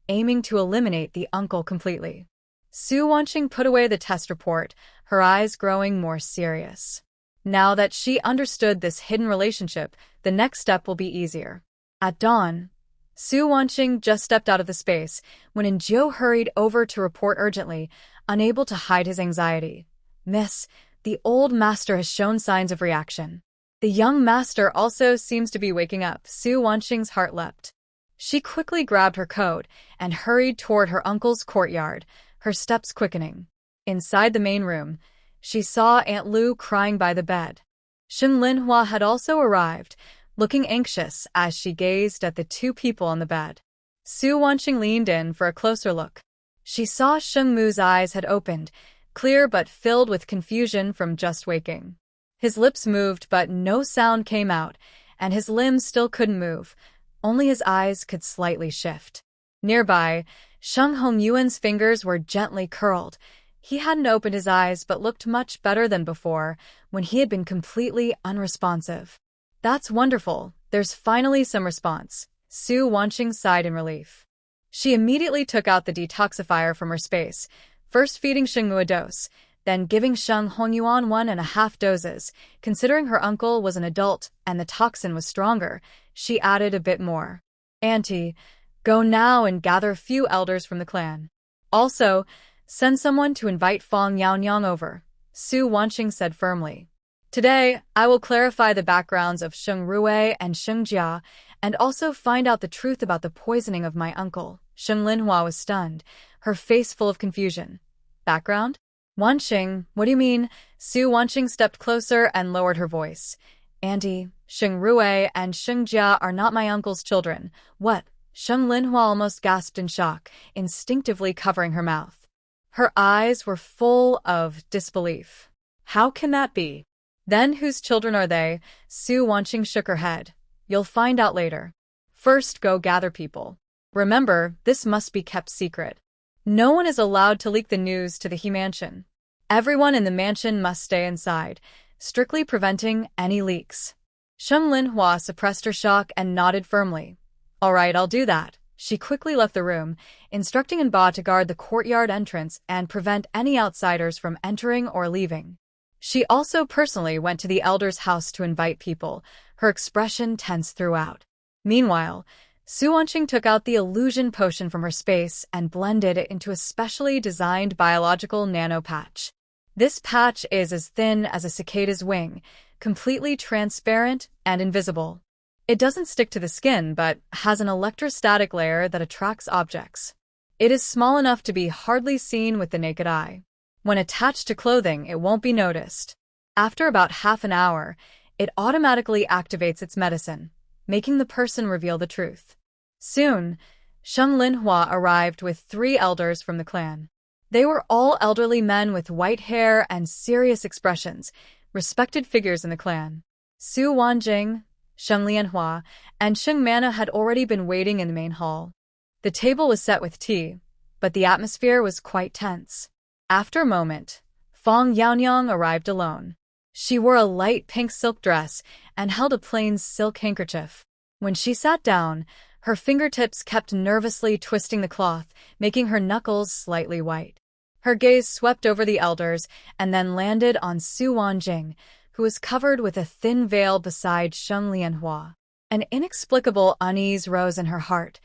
aiming to eliminate the uncle completely. Su Wanqing put away the test report, her eyes growing more serious. Now that she understood this hidden relationship, the next step will be easier. At dawn, Su Wanqing just stepped out of the space when Injo hurried over to report urgently, unable to hide his anxiety. Miss, the old master has shown signs of reaction. The young master also seems to be waking up. Su Wanqing's heart leapt. She quickly grabbed her coat and hurried toward her uncle's courtyard, her steps quickening. Inside the main room, she saw Aunt Lu crying by the bed. Sheng Linhua had also arrived, looking anxious as she gazed at the two people on the bed. Su Wanqing leaned in for a closer look. She saw Sheng Mu's eyes had opened, clear but filled with confusion from just waking. His lips moved but no sound came out, and his limbs still couldn't move. Only his eyes could slightly shift. Nearby, Sheng Hongyuan's fingers were gently curled. He hadn't opened his eyes but looked much better than before, when he had been completely unresponsive. That's wonderful. There's finally some response. Su Wanqing sighed in relief. She immediately took out the detoxifier from her space, first feeding Sheng Mu a dose, then giving Sheng Hongyuan 1.5 doses. Considering her uncle was an adult and the toxin was stronger, she added a bit more. Auntie, go now and gather a few elders from the clan. Also, send someone to invite Fang Yaoyang over, Su Wanqing said firmly. Today, I will clarify the backgrounds of Sheng Rui and Sheng Jia, and also find out the truth about the poisoning of my uncle. Sheng Linhua was stunned, her face full of confusion. Background? Wanqing, what do you mean? Su Wanqing stepped closer and lowered her voice. Auntie, Sheng Rui and Sheng Jia are not my uncle's children. What? Sheng Linhua almost gasped in shock, instinctively covering her mouth. Her eyes were full of disbelief. How can that be? Then whose children are they? Su Wanqing shook her head. You'll find out later. First, go gather people. Remember, this must be kept secret. No one is allowed to leak the news to the He Mansion. Everyone in the mansion must stay inside, strictly preventing any leaks. Sheng Linhua suppressed her shock and nodded firmly. All right, I'll do that. She quickly left the room, instructing Enba to guard the courtyard entrance and prevent any outsiders from entering or leaving. She also personally went to the elder's house to invite people, her expression tense throughout. Meanwhile, Su Wanqing took out the illusion potion from her space and blended it into a specially designed biological nano patch. This patch is as thin as a cicada's wing, completely transparent and invisible. It doesn't stick to the skin but has an electrostatic layer that attracts objects. It is small enough to be hardly seen with the naked eye. When attached to clothing, it won't be noticed. After about half an hour, it automatically activates its medicine, making the person reveal the truth. Soon, Sheng Linhua arrived with 3 elders from the clan. They were all elderly men with white hair and serious expressions, respected figures in the clan. Su Wanjing, Sheng Lianhua, and Sheng Mana had already been waiting in the main hall. The table was set with tea, but the atmosphere was quite tense. After a moment, Fong Yaonyang arrived alone. She wore a light pink silk dress and held a plain silk handkerchief. When she sat down, her fingertips kept nervously twisting the cloth, making her knuckles slightly white. Her gaze swept over the elders and then landed on Su Wanjing, who was covered with a thin veil beside Sheng Lianhua. An inexplicable unease rose in her heart.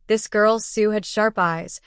This girl Su had sharp eyes,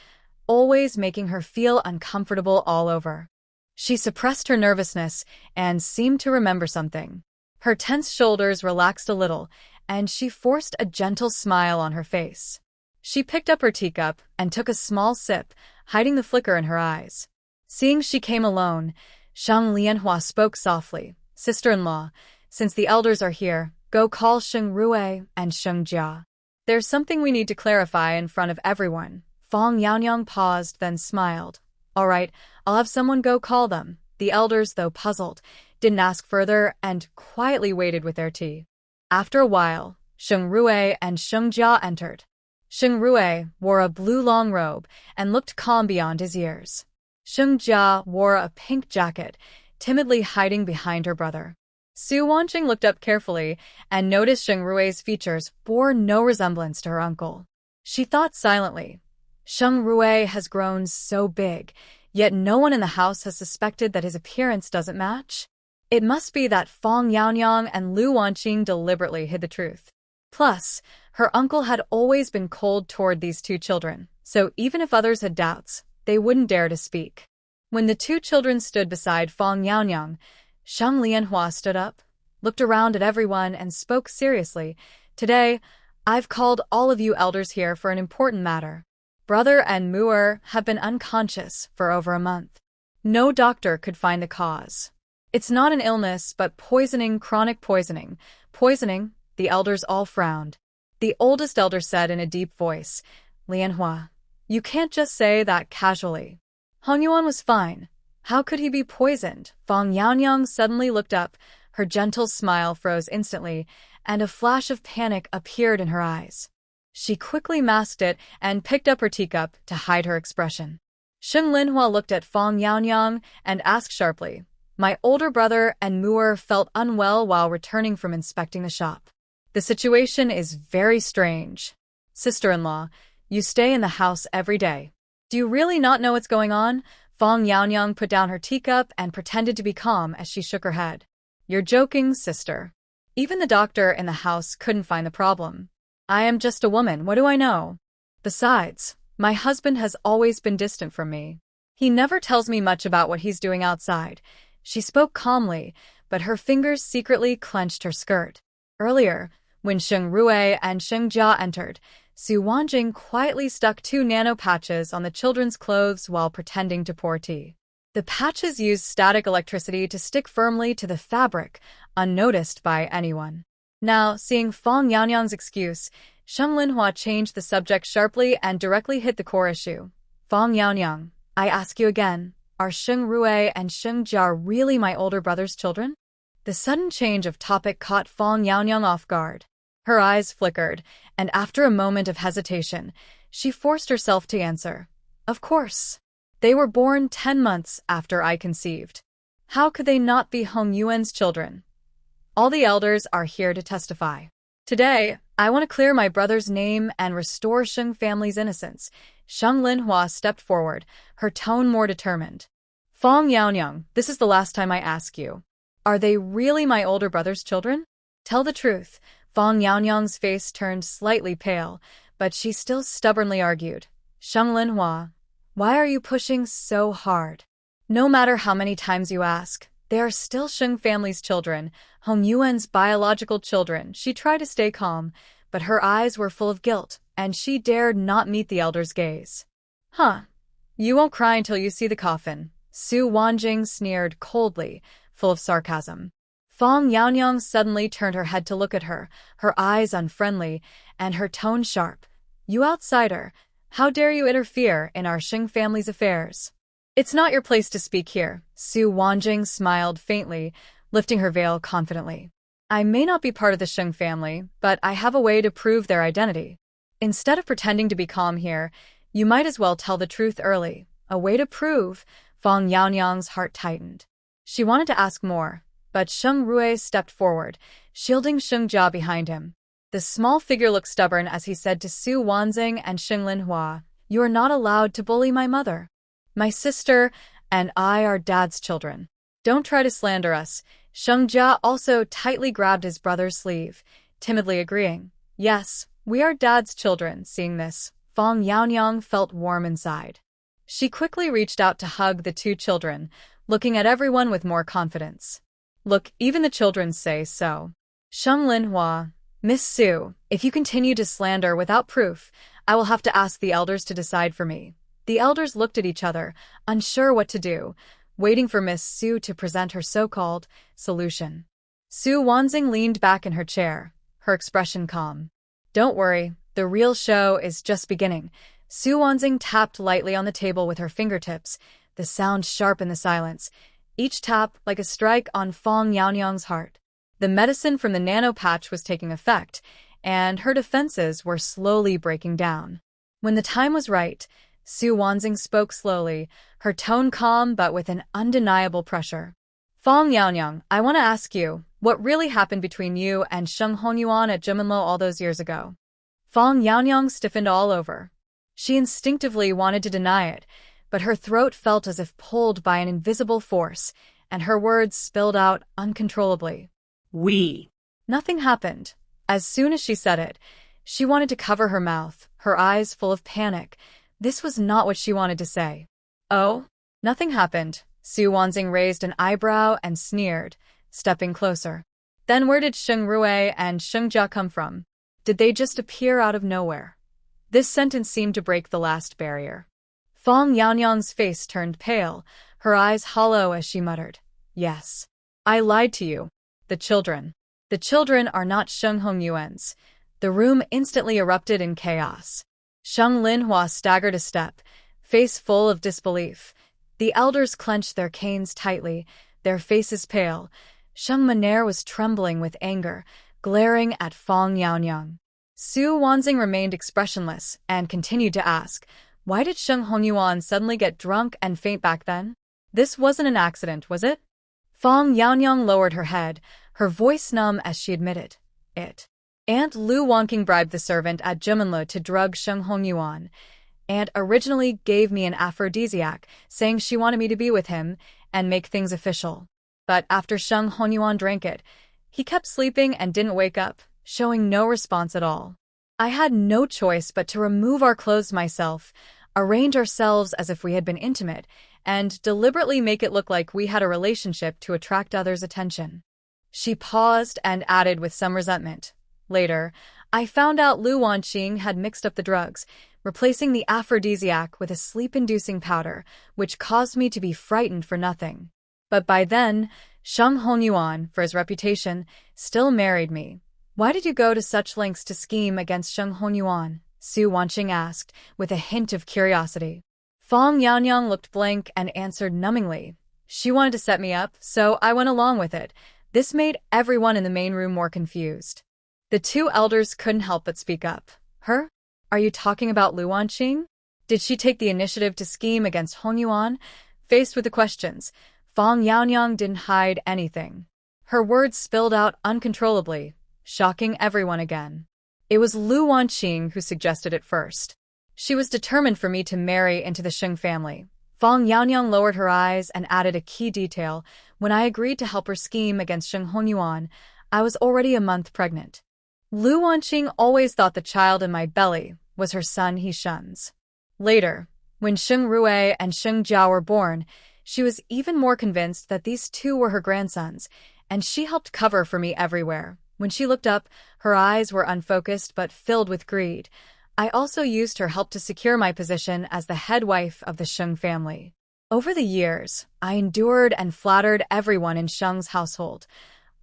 always making her feel uncomfortable all over. She suppressed her nervousness and seemed to remember something. Her tense shoulders relaxed a little, and she forced a gentle smile on her face. She picked up her teacup and took a small sip, hiding the flicker in her eyes. Seeing she came alone, Sheng Lianhua spoke softly. "Sister-in-law, since the elders are here, go call Sheng Rui and Sheng Jia. There's something we need to clarify in front of everyone." Fong Yaonyang paused, then smiled. "All right, I'll have someone go call them." The elders, though puzzled, didn't ask further and quietly waited with their tea. After a while, Sheng Rui and Sheng Jia entered. Sheng Rui wore a blue long robe and looked calm beyond his years. Sheng Jia wore a pink jacket, timidly hiding behind her brother. Su Wanjing looked up carefully and noticed Sheng Rui's features bore no resemblance to her uncle. She thought silently, Sheng Rui has grown so big, yet no one in the house has suspected that his appearance doesn't match. It must be that Fong Yaonyang and Lu Wanqing deliberately hid the truth. Plus, her uncle had always been cold toward these 2 children, so even if others had doubts, they wouldn't dare to speak. When the 2 children stood beside Fong Yaonyang, Sheng Lianhua stood up, looked around at everyone, and spoke seriously. "Today, I've called all of you elders here for an important matter. Brother and Muir have been unconscious for over a month. No doctor could find the cause. It's not an illness, but poisoning, chronic poisoning. Poisoning," the elders all frowned. The oldest elder said in a deep voice, "Lianhua, you can't just say that casually. Hongyuan was fine. How could he be poisoned?" Fong Yaonyang suddenly looked up, her gentle smile froze instantly, and a flash of panic appeared in her eyes. She quickly masked it and picked up her teacup to hide her expression. Sheng Linhua looked at Fong Yaonyang and asked sharply, "My older brother and Muir felt unwell while returning from inspecting the shop. The situation is very strange. Sister-in-law, you stay in the house every day. Do you really not know what's going on?" Fong Yaonyang put down her teacup and pretended to be calm as she shook her head. "You're joking, sister. Even the doctor in the house couldn't find the problem. I am just a woman, what do I know? Besides, my husband has always been distant from me. He never tells me much about what he's doing outside." She spoke calmly, but her fingers secretly clenched her skirt. Earlier, when Sheng Rui and Sheng Jia entered, Su Wanjing quietly stuck 2 nano patches on the children's clothes while pretending to pour tea. The patches used static electricity to stick firmly to the fabric, unnoticed by anyone. Now, seeing Fong Yaonyang's excuse, Sheng Linhua changed the subject sharply and directly hit the core issue. "Fong Yaonyang, I ask you again, are Sheng Rui and Sheng Jia really my older brother's children?" The sudden change of topic caught Fong Yaonyang off guard. Her eyes flickered, and after a moment of hesitation, she forced herself to answer, "Of course. They were born 10 months after I conceived. How could they not be Hong Yuan's children? All the elders are here to testify. Today, I want to clear my brother's name and restore Sheng family's innocence." Sheng Linhua stepped forward, her tone more determined. "Fong Yaonyang, this is the last time I ask you. Are they really my older brother's children? Tell the truth." Fong Yaonyang's face turned slightly pale, but she still stubbornly argued. "Sheng Linhua, why are you pushing so hard? No matter how many times you ask, they are still Sheng family's children, Hong Yuan's biological children." She tried to stay calm, but her eyes were full of guilt, and she dared not meet the elder's gaze. "Huh. You won't cry until you see the coffin," Su Wanjing sneered coldly, full of sarcasm. Fong Yaonyang suddenly turned her head to look at her, her eyes unfriendly, and her tone sharp. You outsider, how dare you interfere in our Shing family's affairs? It's not your place to speak here. Su Wanjing smiled faintly, lifting her veil confidently. I may not be part of the Shing family, but I have a way to prove their identity. Instead of pretending to be calm here, you might as well tell the truth early. A way to prove. Fong Yaonyang's heart tightened. She wanted to ask more, but Sheng Rui stepped forward, shielding Sheng Jia behind him. The small figure looked stubborn as he said to Su Wanzing and Sheng Linhua, "You are not allowed to bully my mother. My sister and I are Dad's children. Don't try to slander us." Sheng Jia also tightly grabbed his brother's sleeve, timidly agreeing. Yes, we are Dad's children. Seeing this, Fong Yaonyang felt warm inside. She quickly reached out to hug the two children, looking at everyone with more confidence. Look, even the children say so. Sheng Linhua, Miss Su, if you continue to slander without proof, I will have to ask the elders to decide for me. The elders looked at each other, unsure what to do, waiting for Miss Su to present her so-called solution. Su Wanzing leaned back in her chair, her expression calm. Don't worry, the real show is just beginning. Su Wanzing tapped lightly on the table with her fingertips, the sound sharp in the silence, each tap like a strike on Fong Yaonyang's heart. The medicine from the nano patch was taking effect, and her defenses were slowly breaking down. When the time was right, Su Wanzing spoke slowly, her tone calm but with an undeniable pressure. Fong Yaonyang, I want to ask you, what really happened between you and Sheng Honyuan at Jumanlo all those years ago? Fong Yaonyang stiffened all over. She instinctively wanted to deny it, but her throat felt as if pulled by an invisible force, and her words spilled out uncontrollably. Nothing happened. As soon as she said it, she wanted to cover her mouth, her eyes full of panic. This was not what she wanted to say. Oh? Nothing happened. Su Wanzing raised an eyebrow and sneered, stepping closer. Then where did Sheng Rui and Sheng Jia come from? Did they just appear out of nowhere? This sentence seemed to break the last barrier. Fong Yaonyang's face turned pale, her eyes hollow as she muttered, Yes. I lied to you. The children. The children are not Sheng Hongyuan's. The room instantly erupted in chaos. Sheng Linhua staggered a step, face full of disbelief. The elders clenched their canes tightly, their faces pale. Sheng Maner was trembling with anger, glaring at Fong Yaonyang. Su Wanzing remained expressionless and continued to ask, why did Sheng Hongyuan suddenly get drunk and faint back then? This wasn't an accident, was it? Fong Yaonyang lowered her head, her voice numb as she admitted it. Aunt Lu Wonking bribed the servant at Jumanlo to drug Sheng Hongyuan. Aunt originally gave me an aphrodisiac, saying she wanted me to be with him and make things official. But after Sheng Hongyuan drank it, he kept sleeping and didn't wake up, showing no response at all. I had no choice but to remove our clothes myself, arrange ourselves as if we had been intimate, and deliberately make it look like we had a relationship to attract others' attention. She paused and added with some resentment. Later, I found out Lu Wanqing had mixed up the drugs, replacing the aphrodisiac with a sleep-inducing powder, which caused me to be frightened for nothing. But by then, Sheng Hongyuan, for his reputation, still married me. Why did you go to such lengths to scheme against Sheng Hongyuan? Su Wanqing asked, with a hint of curiosity. Fong Yaonyang looked blank and answered numbingly. She wanted to set me up, so I went along with it. This made everyone in the main room more confused. The two elders couldn't help but speak up. Her? Are you talking about Lu Wanqing? Did she take the initiative to scheme against Hongyuan? Faced with the questions, Fong Yaonyang didn't hide anything. Her words spilled out uncontrollably, shocking everyone again. It was Lu Wanqing who suggested it first. She was determined for me to marry into the Sheng family. Fong Yaonyang lowered her eyes and added a key detail. When I agreed to help her scheme against Sheng Hongyuan, I was already a month pregnant. Lu Wanqing always thought the child in my belly was her son he shuns. Later, when Sheng Rui and Sheng Jia were born, she was even more convinced that these two were her grandsons, and she helped cover for me everywhere. When she looked up, her eyes were unfocused but filled with greed. I also used her help to secure my position as the head wife of the Sheng family. Over the years, I endured and flattered everyone in Sheng's household,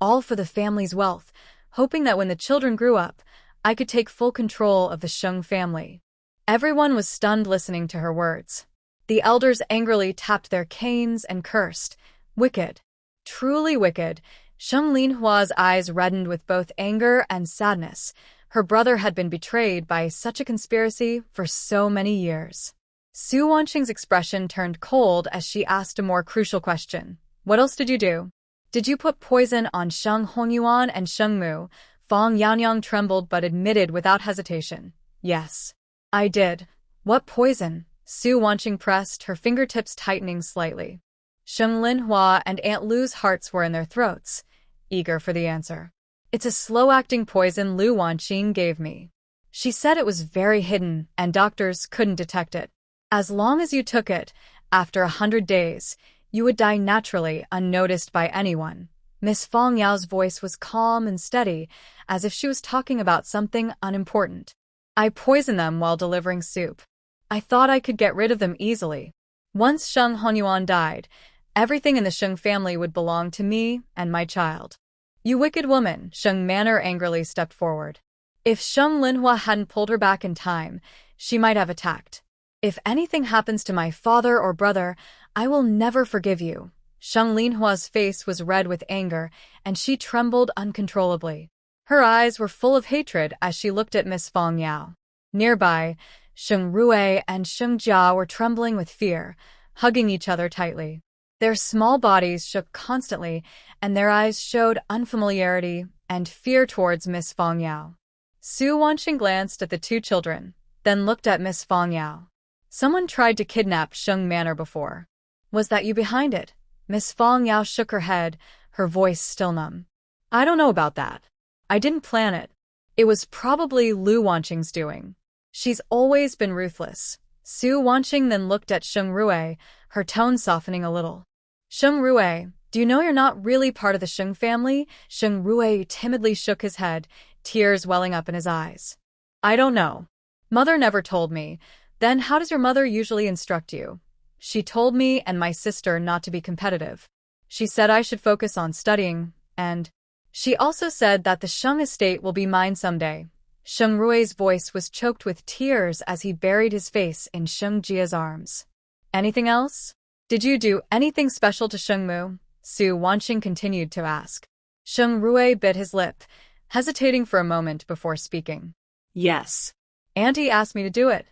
all for the family's wealth, hoping that when the children grew up, I could take full control of the Sheng family. Everyone was stunned listening to her words. The elders angrily tapped their canes and cursed. Wicked. Truly wicked. Sheng Linhua's eyes reddened with both anger and sadness. Her brother had been betrayed by such a conspiracy for so many years. Su Wanqing's expression turned cold as she asked a more crucial question. What else did you do? Did you put poison on Sheng Hongyuan and Sheng Mu? Fang Yangyang trembled but admitted without hesitation. Yes. I did. What poison? Su Wanqing pressed, her fingertips tightening slightly. Sheng Linhua and Aunt Lu's hearts were in their throats, eager for the answer. It's a slow-acting poison Lu Wanqing gave me. She said it was very hidden and doctors couldn't detect it. As long as you took it, after 100 days, you would die naturally, unnoticed by anyone. Miss Fang Yao's voice was calm and steady, as if she was talking about something unimportant. I poisoned them while delivering soup. I thought I could get rid of them easily. Once Sheng Hongyuan died, everything in the Sheng family would belong to me and my child. You wicked woman, Sheng Manor angrily stepped forward. If Sheng Linhua hadn't pulled her back in time, she might have attacked. If anything happens to my father or brother, I will never forgive you. Sheng Linhua's face was red with anger, and she trembled uncontrollably. Her eyes were full of hatred as she looked at Miss Fang Yao. Nearby, Sheng Rui and Sheng Jia were trembling with fear, hugging each other tightly. Their small bodies shook constantly, and their eyes showed unfamiliarity and fear towards Miss Fang Yao. Su Wanqing glanced at the two children, then looked at Miss Fang Yao. Someone tried to kidnap Sheng Manor before. Was that you behind it? Miss Fang Yao shook her head, her voice still numb. I don't know about that. I didn't plan it. It was probably Lu Wanqing's doing. She's always been ruthless. Su Wanqing then looked at Sheng Rui, her tone softening a little. Sheng Rui, do you know you're not really part of the Sheng family? Sheng Rui timidly shook his head, tears welling up in his eyes. I don't know. Mother never told me. Then how does your mother usually instruct you? She told me and my sister not to be competitive. She said I should focus on studying, and she also said that the Sheng estate will be mine someday. Sheng Rui's voice was choked with tears as he buried his face in Sheng Jia's arms. Anything else? Did you do anything special to Sheng Mu? Su Wanqing continued to ask. Sheng Rui bit his lip, hesitating for a moment before speaking. Yes. Auntie asked me to do it.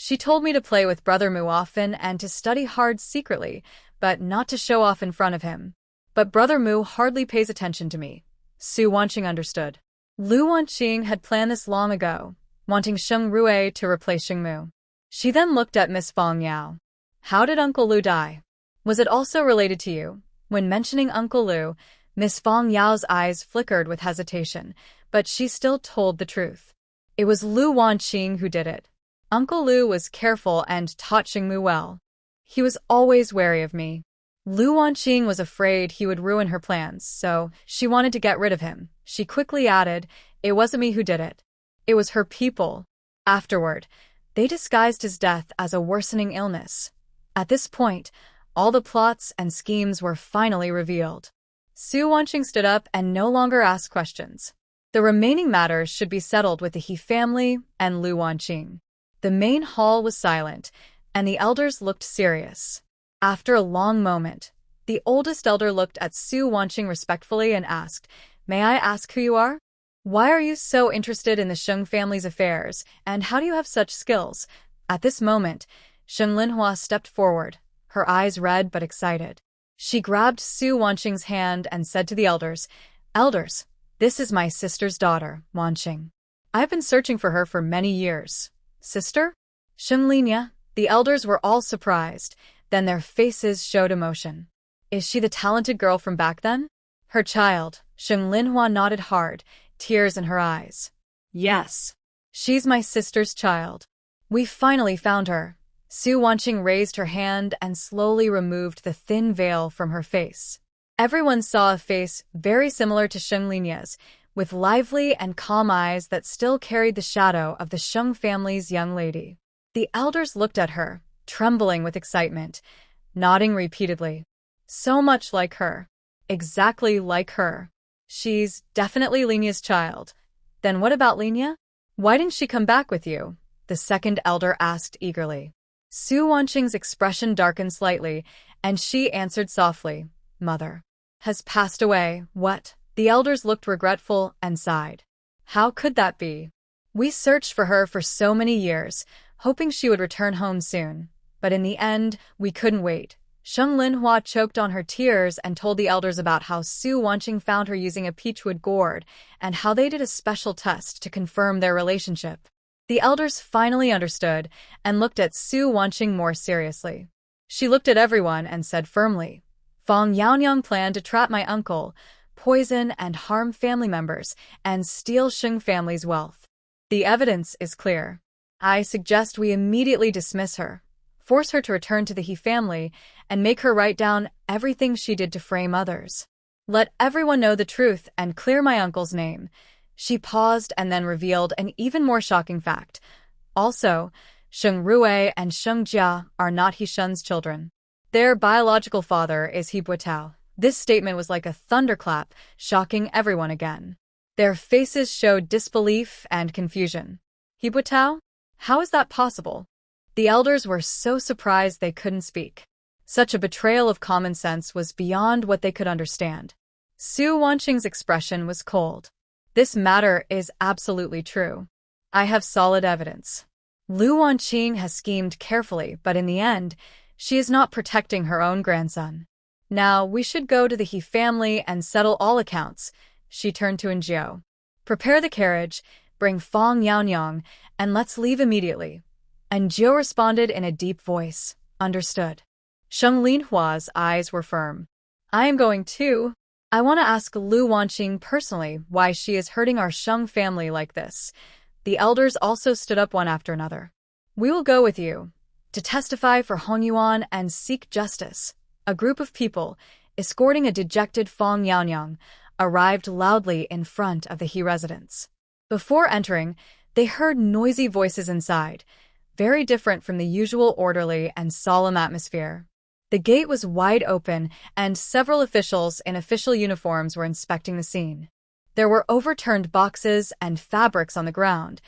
She told me to play with Brother Mu often and to study hard secretly, but not to show off in front of him. But Brother Mu hardly pays attention to me. Su Wanqing understood. Lu Wanqing had planned this long ago, wanting Sheng Rui to replace Sheng Mu. She then looked at Miss Fang Yao. How did Uncle Lu die? Was it also related to you? When mentioning Uncle Lu, Miss Fang Yao's eyes flickered with hesitation, but she still told the truth. It was Lu Wanqing who did it. Uncle Lu was careful and taught Sheng Mu well. He was always wary of me. Lu Wanqing was afraid he would ruin her plans, so she wanted to get rid of him. She quickly added, it wasn't me who did it. It was her people. Afterward, they disguised his death as a worsening illness. At this point, all the plots and schemes were finally revealed. Su Wanqing stood up and no longer asked questions. The remaining matters should be settled with the He family and Lu Wanqing. The main hall was silent, and the elders looked serious. After a long moment, the oldest elder looked at Su Wanqing respectfully and asked, May I ask who you are? Why are you so interested in the Sheng family's affairs, and how do you have such skills? At this moment, Sheng Linhua stepped forward, her eyes red but excited. She grabbed Su Wanqing's hand and said to the elders, Elders, this is my sister's daughter, Wanqing. I've been searching for her for many years. Sister? Sheng Linya? The elders were all surprised, then their faces showed emotion. Is she the talented girl from back then? Her child, Sheng Linhua nodded hard, tears in her eyes. Yes. She's my sister's child. We finally found her. Su Wanqing raised her hand and slowly removed the thin veil from her face. Everyone saw a face very similar to Sheng Linya's, with lively and calm eyes that still carried the shadow of the Sheng family's young lady. The elders looked at her, trembling with excitement. nodding repeatedly. So much like her. Exactly like her. She's definitely Linia's child. Then what about Linia? Why didn't she come back with you? The second elder asked eagerly. Su Wanqing's expression darkened slightly, and she answered softly, Mother has passed away. What? The elders looked regretful and sighed. How could that be? We searched for her for so many years, hoping she would return home soon. But in the end, we couldn't wait. Sheng Linhua choked on her tears and told the elders about how Su Wanqing found her using a peachwood gourd and how they did a special test to confirm their relationship. The elders finally understood and looked at Su Wanqing more seriously. She looked at everyone and said firmly, Fang Yaonyang planned to trap my uncle, poison and harm family members, and steal Sheng family's wealth. The evidence is clear. I suggest we immediately dismiss her, force her to return to the He family, and make her write down everything she did to frame others. Let everyone know the truth and clear my uncle's name. She paused and then revealed an even more shocking fact. Also, Sheng Rui and Sheng Jia are not He Shun's children. Their biological father is He Buitao. This statement was like a thunderclap, shocking everyone again. Their faces showed disbelief and confusion. He Buitao? How is that possible? The elders were so surprised they couldn't speak. Such a betrayal of common sense was beyond what they could understand. Su Wanqing's expression was cold. This matter is absolutely true. I have solid evidence. Lu Wanqing has schemed carefully, but in the end, she is not protecting her own grandson. Now, we should go to the He family and settle all accounts. She turned to Enjiu. Prepare the carriage, bring Fang Yaonyang, and let's leave immediately. Enjiu responded in a deep voice. Understood. Sheng Linhua's eyes were firm. I am going too. I want to ask Lu Wanqing personally why she is hurting our Sheng family like this. The elders also stood up one after another. We will go with you to testify for Hongyuan and seek justice. A group of people, escorting a dejected Fang Yaonyang, arrived loudly in front of the He residence. Before entering, they heard noisy voices inside, very different from the usual orderly and solemn atmosphere. The gate was wide open, and several officials in official uniforms were inspecting the scene. There were overturned boxes and fabrics on the ground,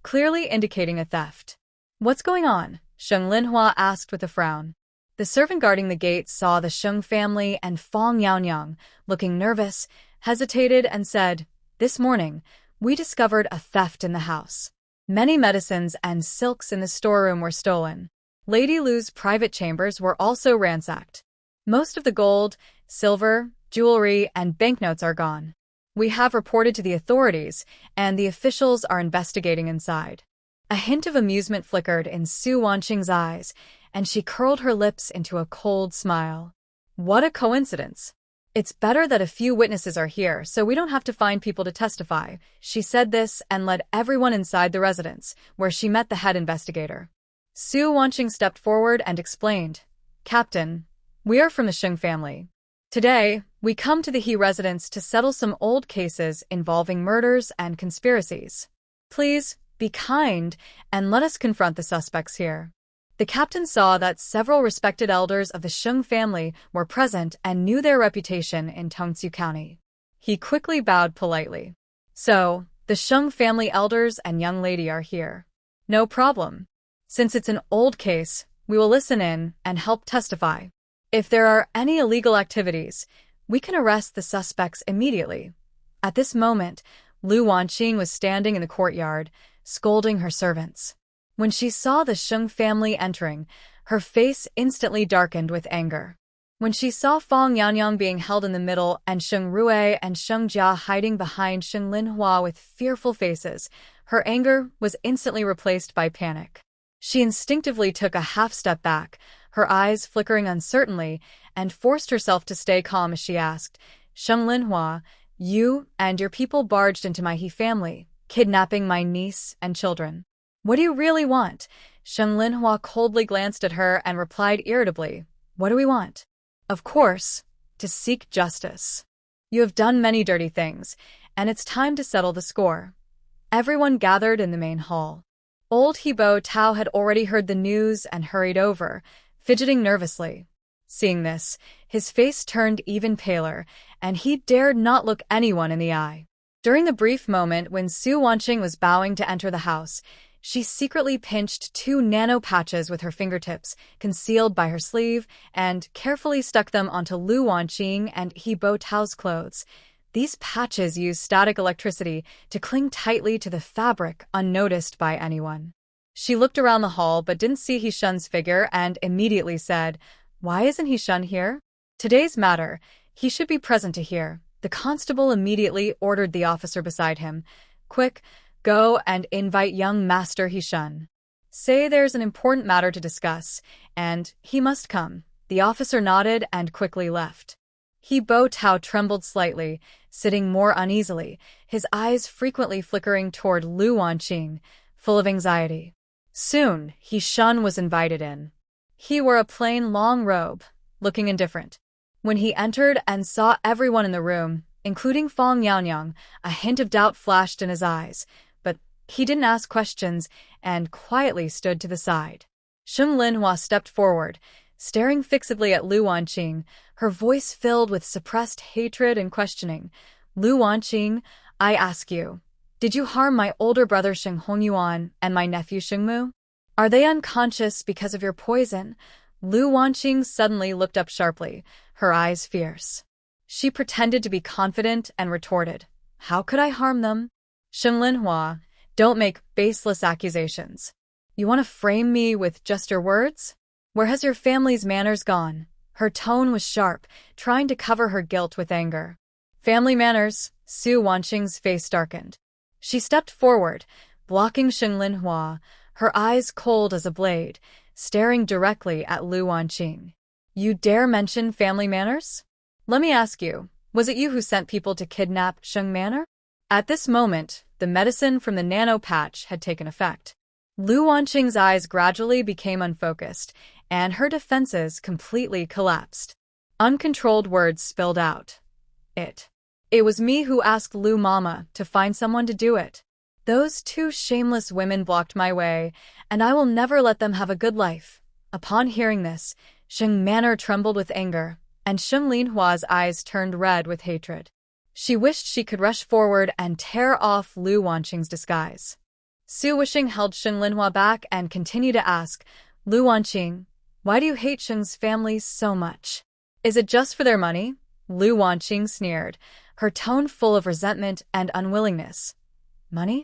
clearly indicating a theft. What's going on? Sheng Linhua asked with a frown. The servant guarding the gate saw the Sheng family and Fang Yaonyang, looking nervous, hesitated and said, This morning, we discovered a theft in the house. Many medicines and silks in the storeroom were stolen. Lady Lu's private chambers were also ransacked. Most of the gold, silver, jewelry, and banknotes are gone. We have reported to the authorities, and the officials are investigating inside. A hint of amusement flickered in Su Wanqing's eyes, and she curled her lips into a cold smile. What a coincidence. It's better that a few witnesses are here so we don't have to find people to testify. She said this and led everyone inside the residence, where she met the head investigator. Su Wanqing stepped forward and explained, Captain, we are from the Sheng family. Today, we come to the He residence to settle some old cases involving murders and conspiracies. Please, be kind and let us confront the suspects here. The captain saw that several respected elders of the Sheng family were present and knew their reputation in Tongsu County. He quickly bowed politely. So, the Sheng family elders and young lady are here. No problem. Since it's an old case, we will listen in and help testify. If there are any illegal activities, we can arrest the suspects immediately. At this moment, Lu Wanqing was standing in the courtyard, scolding her servants. When she saw the Sheng family entering, her face instantly darkened with anger. When she saw Fang Yaonyang being held in the middle and Sheng Rui and Sheng Jia hiding behind Sheng Linhua with fearful faces, her anger was instantly replaced by panic. She instinctively took a half-step back, her eyes flickering uncertainly, and forced herself to stay calm as she asked, Sheng Linhua, you and your people barged into my He family, kidnapping my niece and children. What do you really want? Sheng Linhua coldly glanced at her and replied irritably, What do we want? Of course, to seek justice. You have done many dirty things, and it's time to settle the score. Everyone gathered in the main hall. Old He Bo Tao had already heard the news and hurried over, fidgeting nervously. Seeing this, his face turned even paler, and he dared not look anyone in the eye. During the brief moment when Su Wanqing was bowing to enter the house, she secretly pinched 2 nano patches with her fingertips, concealed by her sleeve, and carefully stuck them onto Lu Wanqing and He Botao's clothes. These patches used static electricity to cling tightly to the fabric, unnoticed by anyone. She looked around the hall but didn't see He Shun's figure and immediately said, "Why isn't He Shun here? Today's matter. He should be present to hear." The constable immediately ordered the officer beside him, "Quick, go and invite young Master He Shun. Say there's an important matter to discuss, and he must come." The officer nodded and quickly left. He Botao trembled slightly, sitting more uneasily, his eyes frequently flickering toward Lu Wanqing, full of anxiety. Soon, He Shun was invited in. He wore a plain long robe, looking indifferent. When he entered and saw everyone in the room, including Fong Yaonyang, a hint of doubt flashed in his eyes, but he didn't ask questions and quietly stood to the side. Sheng Linhua stepped forward, staring fixedly at Lu Wanqing, her voice filled with suppressed hatred and questioning. "Lu Wanqing, I ask you, did you harm my older brother Sheng Hongyuan and my nephew Shengmu? Are they unconscious because of your poison?" Lu Wanqing suddenly looked up sharply, her eyes fierce. She pretended to be confident and retorted, "How could I harm them?" "Sheng Linhua, don't make baseless accusations. You want to frame me with just your words? Where has your family's manners gone?" Her tone was sharp, trying to cover her guilt with anger. "Family manners?" Su Wanqing's face darkened. She stepped forward, blocking Sheng Linhua, her eyes cold as a blade, staring directly at Lu Wanqing. "You dare mention family manners? Let me ask you, was it you who sent people to kidnap Sheng Manor?" At this moment, the medicine from the nano patch had taken effect. Lu Wanqing's eyes gradually became unfocused, and her defenses completely collapsed. Uncontrolled words spilled out. It was me who asked Lu Mama to find someone to do it. Those 2 shameless women blocked my way, and I will never let them have a good life." Upon hearing this, Sheng Manor trembled with anger, and Sheng Linhua's eyes turned red with hatred. She wished she could rush forward and tear off Lu Wanqing's disguise. Su Wishing held Sheng Linhua back and continued to ask, "Lu Wanqing, why do you hate Sheng's family so much? Is it just for their money?" Lu Wanqing sneered, her tone full of resentment and unwillingness. "Money?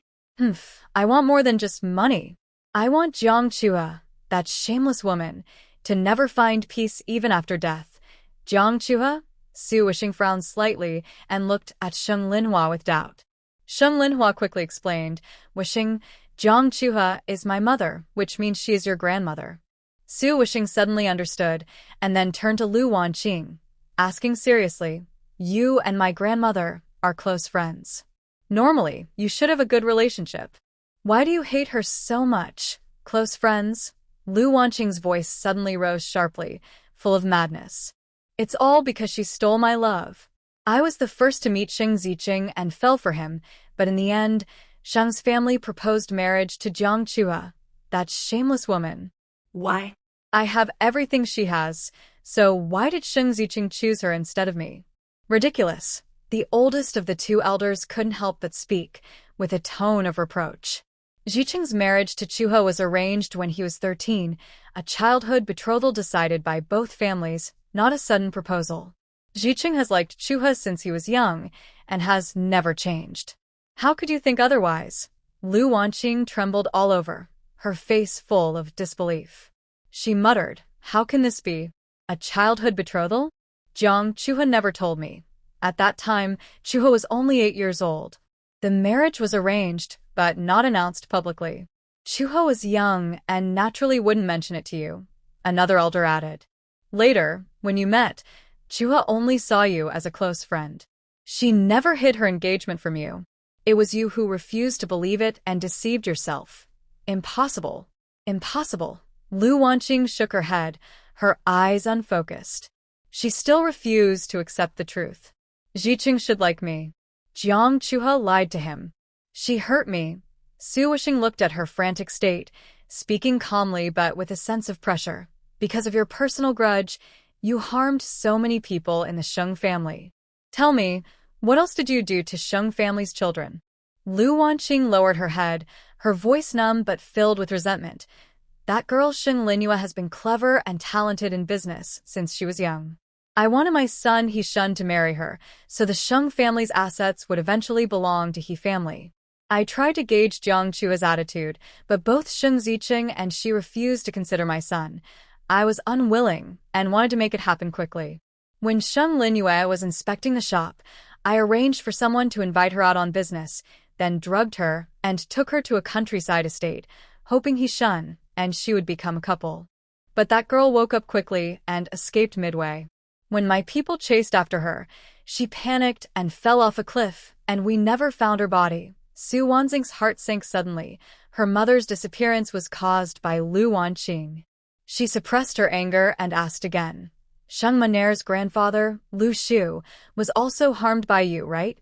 I want more than just money. I want Jiang Chua, that shameless woman, to never find peace even after death." "Jiang Chua?" Su Wishing frowned slightly and looked at Sheng Linhua with doubt. Sheng Linhua quickly explained, "Wishing, Jiang Chua is my mother, which means she is your grandmother." Su Wishing suddenly understood, and then turned to Lu Wanqing, asking seriously, "You and my grandmother are close friends. Normally, you should have a good relationship. Why do you hate her so much? Close friends?" Lu Wanqing's voice suddenly rose sharply, full of madness. "It's all because she stole my love. I was the first to meet Sheng Ziqing and fell for him, but in the end, Shang's family proposed marriage to Jiang Chua, that shameless woman. Why? I have everything she has, so why did Sheng Ziqing choose her instead of me?" "Ridiculous." The oldest of the 2 elders couldn't help but speak, with a tone of reproach. Ziqing's marriage to Chuha was arranged when he was 13, a childhood betrothal decided by both families, not a sudden proposal. Ziqing has liked Chuha since he was young, and has never changed. How could you think otherwise? Lu Wanqing trembled all over, her face full of disbelief. She muttered, "How can this be? A childhood betrothal? Jiang Chuha never told me. At that time, Chuha was only 8 years old. The marriage was arranged, but not announced publicly. Chuha was young and naturally wouldn't mention it to you," another elder added. "Later, when you met, Chuha only saw you as a close friend. She never hid her engagement from you. It was you who refused to believe it and deceived yourself. Impossible. Impossible." Lu Wanqing shook her head, her eyes unfocused. She still refused to accept the truth. Ziqing should like me. Jiang Chuha lied to him. She hurt me. Su Wishing looked at her frantic state, speaking calmly but with a sense of pressure. "Because of your personal grudge, You harmed so many people in the Sheng family. Tell me, what else did you do to Sheng family's children? Lu Wanqing lowered her head, her voice numb but filled with resentment. That girl Sheng Linhua has been clever and talented in business since she was young. I wanted my son He Shun to marry her, so the Sheng family's assets would eventually belong to He family. I tried to gauge Jiang Chua's attitude, but both Sheng Ziqing and she refused to consider my son. I was unwilling and wanted to make it happen quickly. When Sheng Linhua was inspecting the shop, I arranged for someone to invite her out on business, then drugged her and took her to a countryside estate, hoping He Shun and she would become a couple. But that girl woke up quickly and escaped midway. When my people chased after her, she panicked and fell off a cliff, and we never found her body. Su Wanxing's heart sank suddenly. Her mother's disappearance was caused by Lu Wanqing. She suppressed her anger and asked again. Sheng Maner's grandfather, Lu Shu, was also harmed by you, right?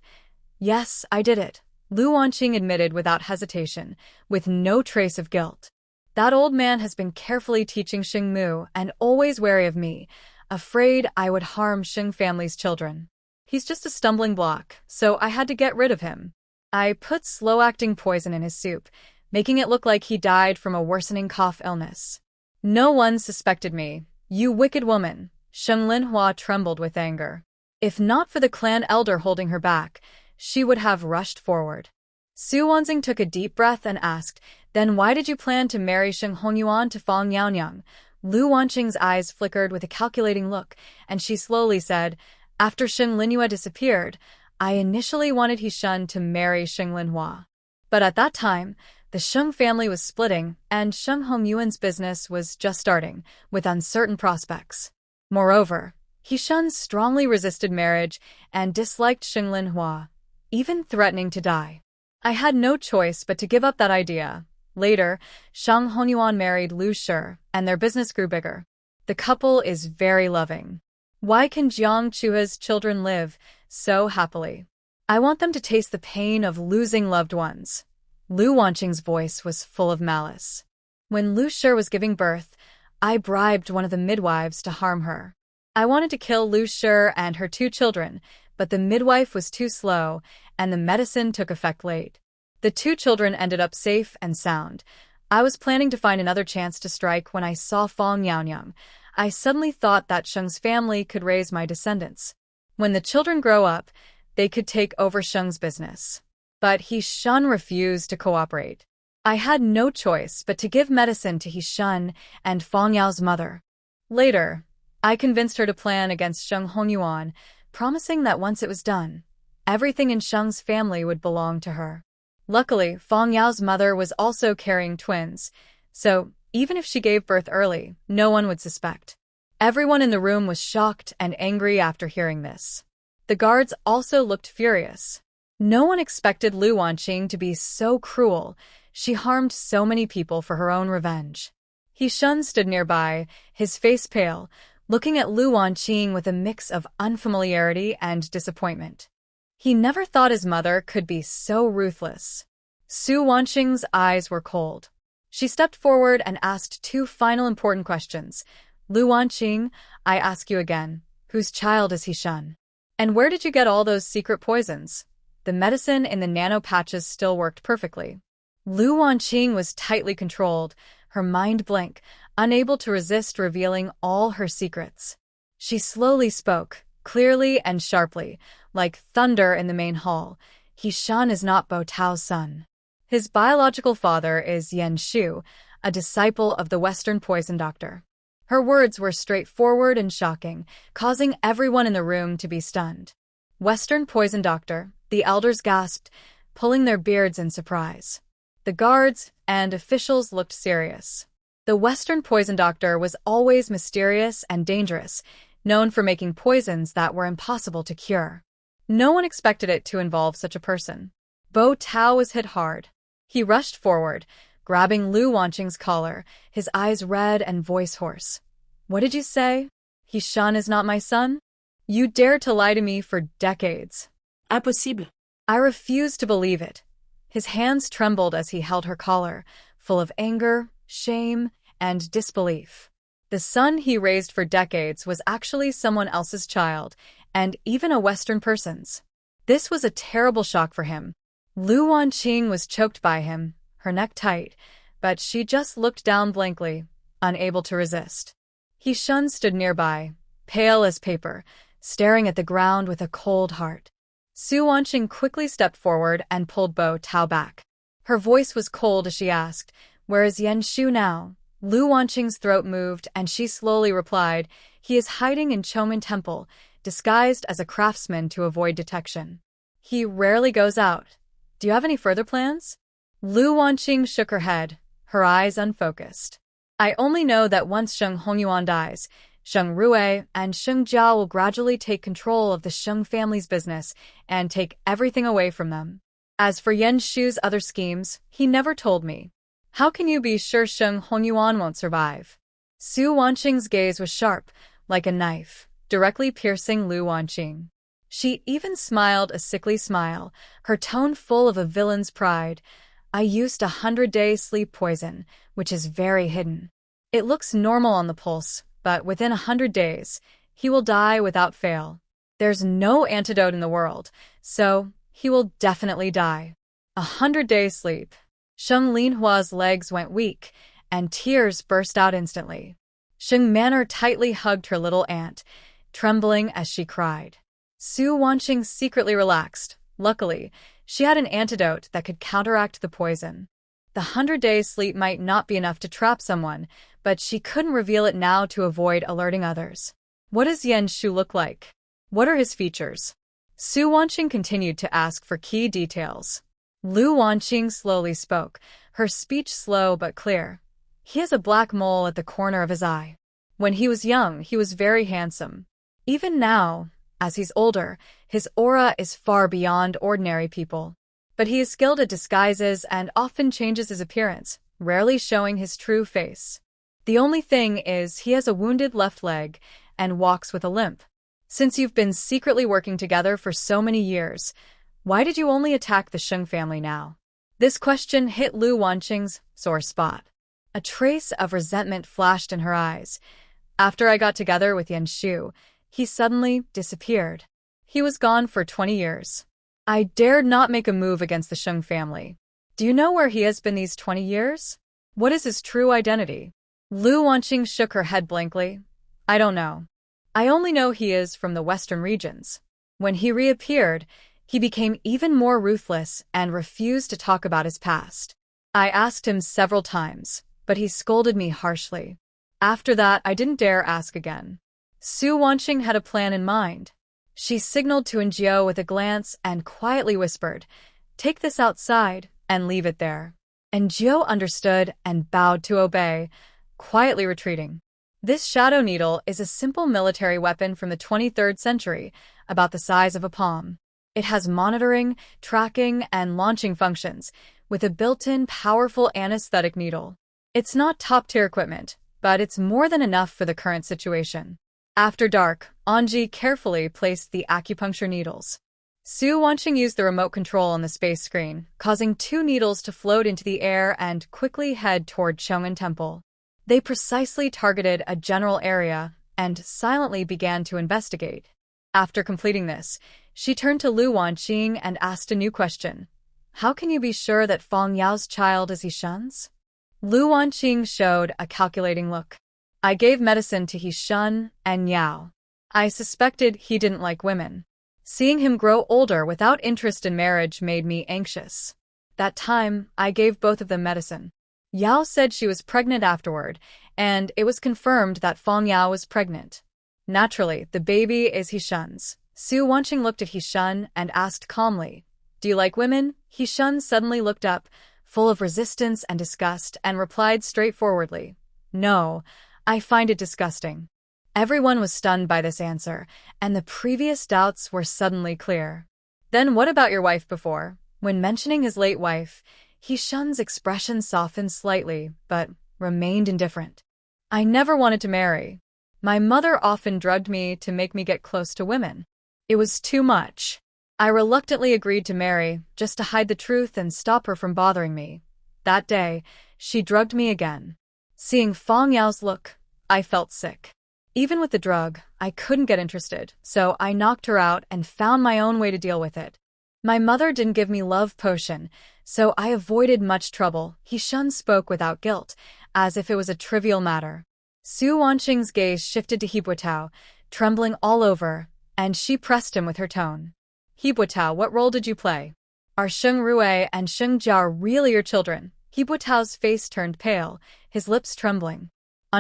Yes, I did it, Lu Wanqing admitted without hesitation, with no trace of guilt. That old man has been carefully teaching Xing Mu and always wary of me, afraid I would harm Xing family's children. He's just a stumbling block, so I had to get rid of him. I put slow-acting poison in his soup, making it look like he died from a worsening cough illness. No one suspected me. You wicked woman. Sheng Linhua trembled with anger. If not for the clan elder holding her back, she would have rushed forward. Su Wanxing took a deep breath and asked, then why did you plan to marry Sheng Hongyuan to Fang Yaonyang? Lu Wanqing's eyes flickered with a calculating look, and she slowly said, after Sheng Linhua disappeared, I initially wanted He Shun to marry Sheng Linhua. But at that time, the Sheng family was splitting, and Sheng Hongyuan's business was just starting, with uncertain prospects. Moreover, He Shun strongly resisted marriage and disliked Sheng Linhua, even threatening to die. I had no choice but to give up that idea. Later, Sheng Hongyuan married Lu Shi, and their business grew bigger. The couple is very loving. Why can Jiang Chua's children live so happily? I want them to taste the pain of losing loved ones. Lu Wanqing's voice was full of malice. When Lu Shi was giving birth, I bribed one of the midwives to harm her. I wanted to kill Lu Shi and her 2 children, but the midwife was too slow, and the medicine took effect late. The 2 children ended up safe and sound. I was planning to find another chance to strike when I saw Fang Yaonyang. I suddenly thought that Sheng's family could raise my descendants. When the children grow up, they could take over Sheng's business. But He Shun refused to cooperate. I had no choice but to give medicine to He Shun and Fang Yao's mother. Later, I convinced her to plan against Sheng Hongyuan, promising that once it was done, everything in Sheng's family would belong to her. Luckily, Fang Yao's mother was also carrying twins, so even if she gave birth early, no one would suspect. Everyone in the room was shocked and angry after hearing this. The guards also looked furious. No one expected Lu Wanqing to be so cruel. She harmed so many people for her own revenge. He Shun stood nearby, his face pale, looking at Lu Wanqing with a mix of unfamiliarity and disappointment. He never thought his mother could be so ruthless. Su Wanqing's eyes were cold. She stepped forward and asked 2 final important questions. Lu Wanqing, I ask you again, whose child is He Shun? And where did you get all those secret poisons? The medicine in the nano patches still worked perfectly. Lu Wanqing was tightly controlled, her mind blank, unable to resist revealing all her secrets. She slowly spoke, clearly and sharply, like thunder in the main hall. He Shun is not Bo Tao's son. His biological father is Yan Shu, a disciple of the Western poison doctor. Her words were straightforward and shocking, causing everyone in the room to be stunned. Western poison doctor, the elders gasped, pulling their beards in surprise. The guards and officials looked serious. The Western poison doctor was always mysterious and dangerous, known for making poisons that were impossible to cure. No one expected it to involve such a person. Bo Tao was hit hard. He rushed forward, grabbing Lu Wanqing's collar, his eyes red and voice hoarse. What did you say? He Shun is not my son? You dared to lie to me for decades. Impossible. I refused to believe it. His hands trembled as he held her collar, full of anger, shame, and disbelief. The son he raised for decades was actually someone else's child, and even a Western person's. This was a terrible shock for him. Lu Wanqing was choked by him, her neck tight, but she just looked down blankly, unable to resist. He Shun stood nearby, pale as paper, staring at the ground with a cold heart. Su Wanqing quickly stepped forward and pulled Bo Tao back. Her voice was cold as she asked, "Where is Yan Shu now?" Lu Wanqing's throat moved and she slowly replied, "He is hiding in Chongmen Temple, disguised as a craftsman to avoid detection. He rarely goes out. Do you have any further plans?" Lu Wanqing shook her head, her eyes unfocused. "I only know that once Sheng Hongyuan dies, Sheng Rue and Sheng Jiao will gradually take control of the Sheng family's business and take everything away from them. As for Yan Shu's other schemes, he never told me. How can you be sure Sheng Hongyuan won't survive?" Su Wanqing's gaze was sharp, like a knife, directly piercing Lu Wanqing. She even smiled a sickly smile, her tone full of a villain's pride. "I used 100-day sleep poison, which is very hidden. It looks normal on the pulse, but within 100 days, he will die without fail. There's no antidote in the world, so he will definitely die. 100-day sleep." Sheng Linhua's legs went weak, and tears burst out instantly. Sheng Manor tightly hugged her little aunt, trembling as she cried. Su Wanqing secretly relaxed. Luckily, she had an antidote that could counteract the poison. The 100-day sleep might not be enough to trap someone, but she couldn't reveal it now to avoid alerting others. "What does Yan Shu look like? What are his features?" Su Wanqing continued to ask for key details. Lu Wanqing slowly spoke, her speech slow but clear. "He has a black mole at the corner of his eye. When he was young, he was very handsome. Even now, as he's older, his aura is far beyond ordinary people. But he is skilled at disguises and often changes his appearance, rarely showing his true face. The only thing is he has a wounded left leg and walks with a limp. Since you've been secretly working together for so many years, why did you only attack the Sheng family now?" This question hit Lu Wanqing's sore spot. A trace of resentment flashed in her eyes. "After I got together with Yan Shu, he suddenly disappeared. He was gone for 20 years. I dared not make a move against the Sheng family. Do you know where he has been these 20 years? What is his true identity?" Lu Wanqing shook her head blankly. "I don't know. I only know he is from the western regions. When he reappeared, he became even more ruthless and refused to talk about his past. I asked him several times, but he scolded me harshly. After that, I didn't dare ask again." Su Wanqing had a plan in mind. She signaled to Enjio with a glance and quietly whispered, "Take this outside and leave it there." Enjio understood and bowed to obey, quietly retreating. This shadow needle is a simple military weapon from the 23rd century, about the size of a palm. It has monitoring, tracking, and launching functions, with a built-in powerful anesthetic needle. It's not top-tier equipment, but it's more than enough for the current situation. After dark, Anji carefully placed the acupuncture needles. Su Wanqing used the remote control on the space screen, causing 2 needles to float into the air and quickly head toward Chongmen Temple. They precisely targeted a general area and silently began to investigate. After completing this, she turned to Lu Wanqing and asked a new question. "How can you be sure that Fang Yao's child is Yishun's?" Lu Wanqing showed a calculating look. "I gave medicine to Yishun and Yao. I suspected he didn't like women. Seeing him grow older without interest in marriage made me anxious. That time, I gave both of them medicine. Yao said she was pregnant afterward, and it was confirmed that Fang Yao was pregnant. Naturally, the baby is Yishun's." Su Wanqing looked at Yishun and asked calmly, "Do you like women?" Yishun suddenly looked up, full of resistance and disgust, and replied straightforwardly, "No, I find it disgusting." Everyone was stunned by this answer, and the previous doubts were suddenly clear. "Then what about your wife before?" When mentioning his late wife, Yishun's expression softened slightly, but remained indifferent. "I never wanted to marry. My mother often drugged me to make me get close to women. It was too much. I reluctantly agreed to marry, just to hide the truth and stop her from bothering me. That day, she drugged me again." Seeing Fang Yao's look, I felt sick. Even with the drug, I couldn't get interested, so I knocked her out and found my own way to deal with it. My mother didn't give me love potion, so I avoided much trouble. He-shun spoke without guilt, as if it was a trivial matter. Su Wanqing's gaze shifted to Hibuotao, trembling all over, and she pressed him with her tone. Hibuotao, what role did you play? Are Sheng Rui and Sheng Jiao really your children? Hibuotao's face turned pale, his lips trembling.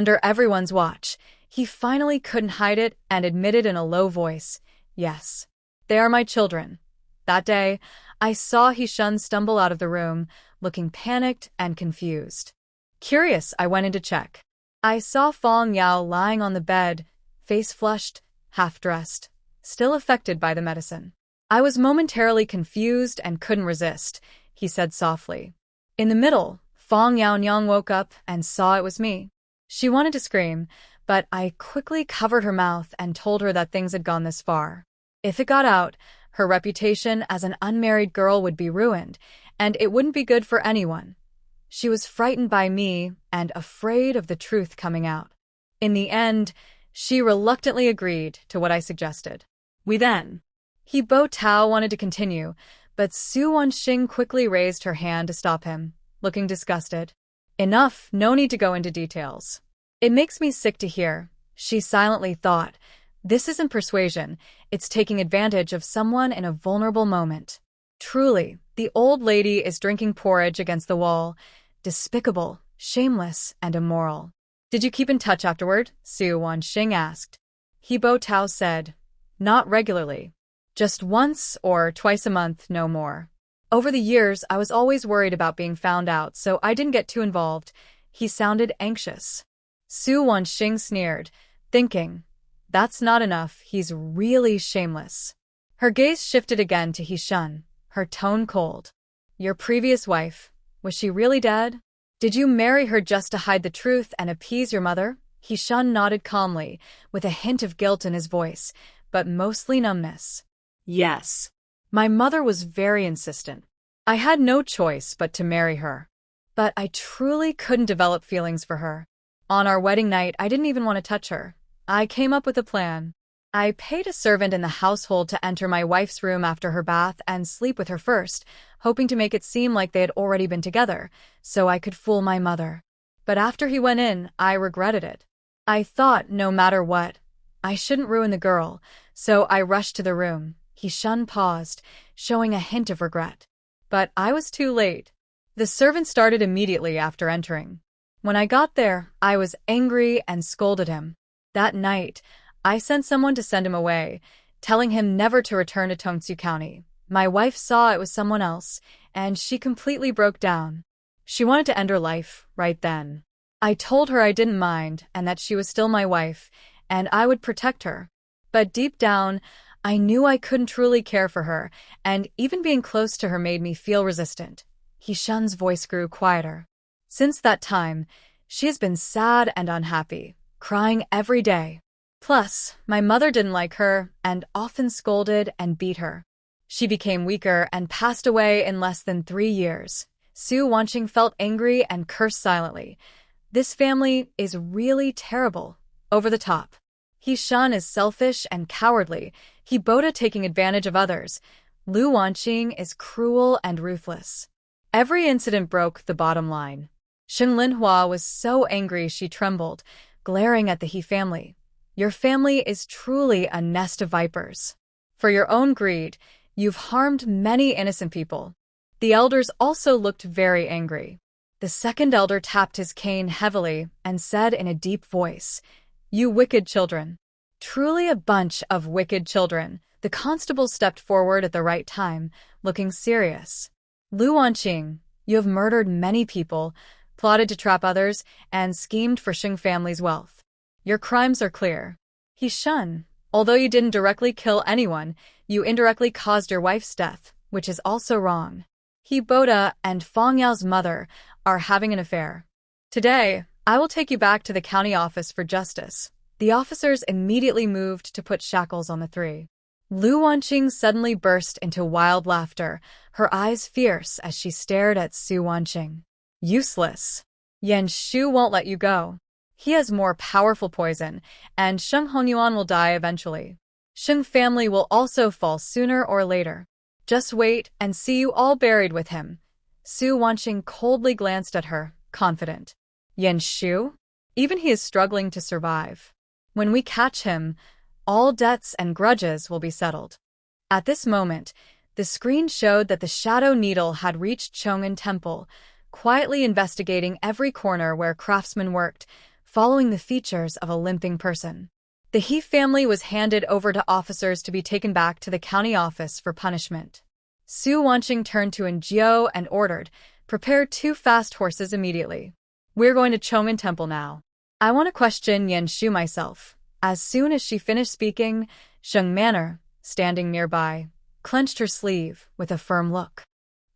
Under everyone's watch, he finally couldn't hide it and admitted in a low voice, yes, they are my children. That day, I saw He-shun stumble out of the room, looking panicked and confused. Curious, I went in to check. I saw Fong Yao lying on the bed, face flushed, half-dressed, still affected by the medicine. I was momentarily confused and couldn't resist, he said softly. In the middle, Fong Yao Nyang woke up and saw it was me. She wanted to scream, but I quickly covered her mouth and told her that things had gone this far. If it got out, her reputation as an unmarried girl would be ruined, and it wouldn't be good for anyone. She was frightened by me and afraid of the truth coming out. In the end, she reluctantly agreed to what I suggested. Hibuotao wanted to continue, but Su Wanqing quickly raised her hand to stop him, looking disgusted. Enough, no need to go into details. It makes me sick to hear, she silently thought. This isn't persuasion, it's taking advantage of someone in a vulnerable moment. Truly, the old lady is drinking porridge against the wall. Despicable, shameless, and immoral. Did you keep in touch afterward? Su Wanqing asked. Hibuotao said, not regularly. Just once or twice a month, no more. Over the years, I was always worried about being found out, so I didn't get too involved. He sounded anxious. Su Wanqing sneered, thinking, that's not enough, he's really shameless. Her gaze shifted again to He-shun, her tone cold. Your previous wife, was she really dead? Did you marry her just to hide the truth and appease your mother? He-shun nodded calmly, with a hint of guilt in his voice, but mostly numbness. Yes. My mother was very insistent. I had no choice but to marry her. But I truly couldn't develop feelings for her. On our wedding night, I didn't even want to touch her. I came up with a plan. I paid a servant in the household to enter my wife's room after her bath and sleep with her first, hoping to make it seem like they had already been together, so I could fool my mother. But after he went in, I regretted it. I thought, no matter what, I shouldn't ruin the girl, so I rushed to the room. He-shun paused, showing a hint of regret. But I was too late. The servant started immediately after entering. When I got there, I was angry and scolded him. That night, I sent someone to send him away, telling him never to return to Tongsu County. My wife saw it was someone else, and she completely broke down. She wanted to end her life right then. I told her I didn't mind and that she was still my wife, and I would protect her. But deep down, I knew I couldn't truly care for her, and even being close to her made me feel resistant. He-shun's voice grew quieter. Since that time, she has been sad and unhappy, crying every day. Plus, my mother didn't like her and often scolded and beat her. She became weaker and passed away in less than 3 years. Su Wanqing felt angry and cursed silently. This family is really terrible, over the top. He-shun is selfish and cowardly, Hibuota taking advantage of others. Lu Wanqing is cruel and ruthless. Every incident broke the bottom line. Sheng Linhua was so angry she trembled, glaring at the He family. Your family is truly a nest of vipers. For your own greed, you've harmed many innocent people. The elders also looked very angry. The second elder tapped his cane heavily and said in a deep voice, "You wicked children." Truly a bunch of wicked children. The constable stepped forward at the right time, looking serious. Lu Wanqing, you have murdered many people, plotted to trap others, and schemed for Sheng family's wealth. Your crimes are clear. He-shun, although you didn't directly kill anyone, you indirectly caused your wife's death, which is also wrong. Hibuota and Fong Yao's mother are having an affair. Today, I will take you back to the county office for justice. The officers immediately moved to put shackles on the three. Lu Wanqing suddenly burst into wild laughter, her eyes fierce as she stared at Su Wanqing. Useless. Yan Shu won't let you go. He has more powerful poison, and Sheng Hongyuan will die eventually. Sheng family will also fall sooner or later. Just wait and see you all buried with him. Su Wanqing coldly glanced at her, confident. Yan Shu? Even he is struggling to survive. When we catch him, all debts and grudges will be settled. At this moment, the screen showed that the Shadow Needle had reached Chong'an Temple, quietly investigating every corner where craftsmen worked, following the features of a limping person. The He family was handed over to officers to be taken back to the county office for punishment. Su Wanqing turned to Jiao and ordered, "Prepare 2 fast horses immediately. We're going to Chong'an Temple now. I want to question Yan Shu myself." As soon as she finished speaking, Sheng Manor, standing nearby, clenched her sleeve with a firm look.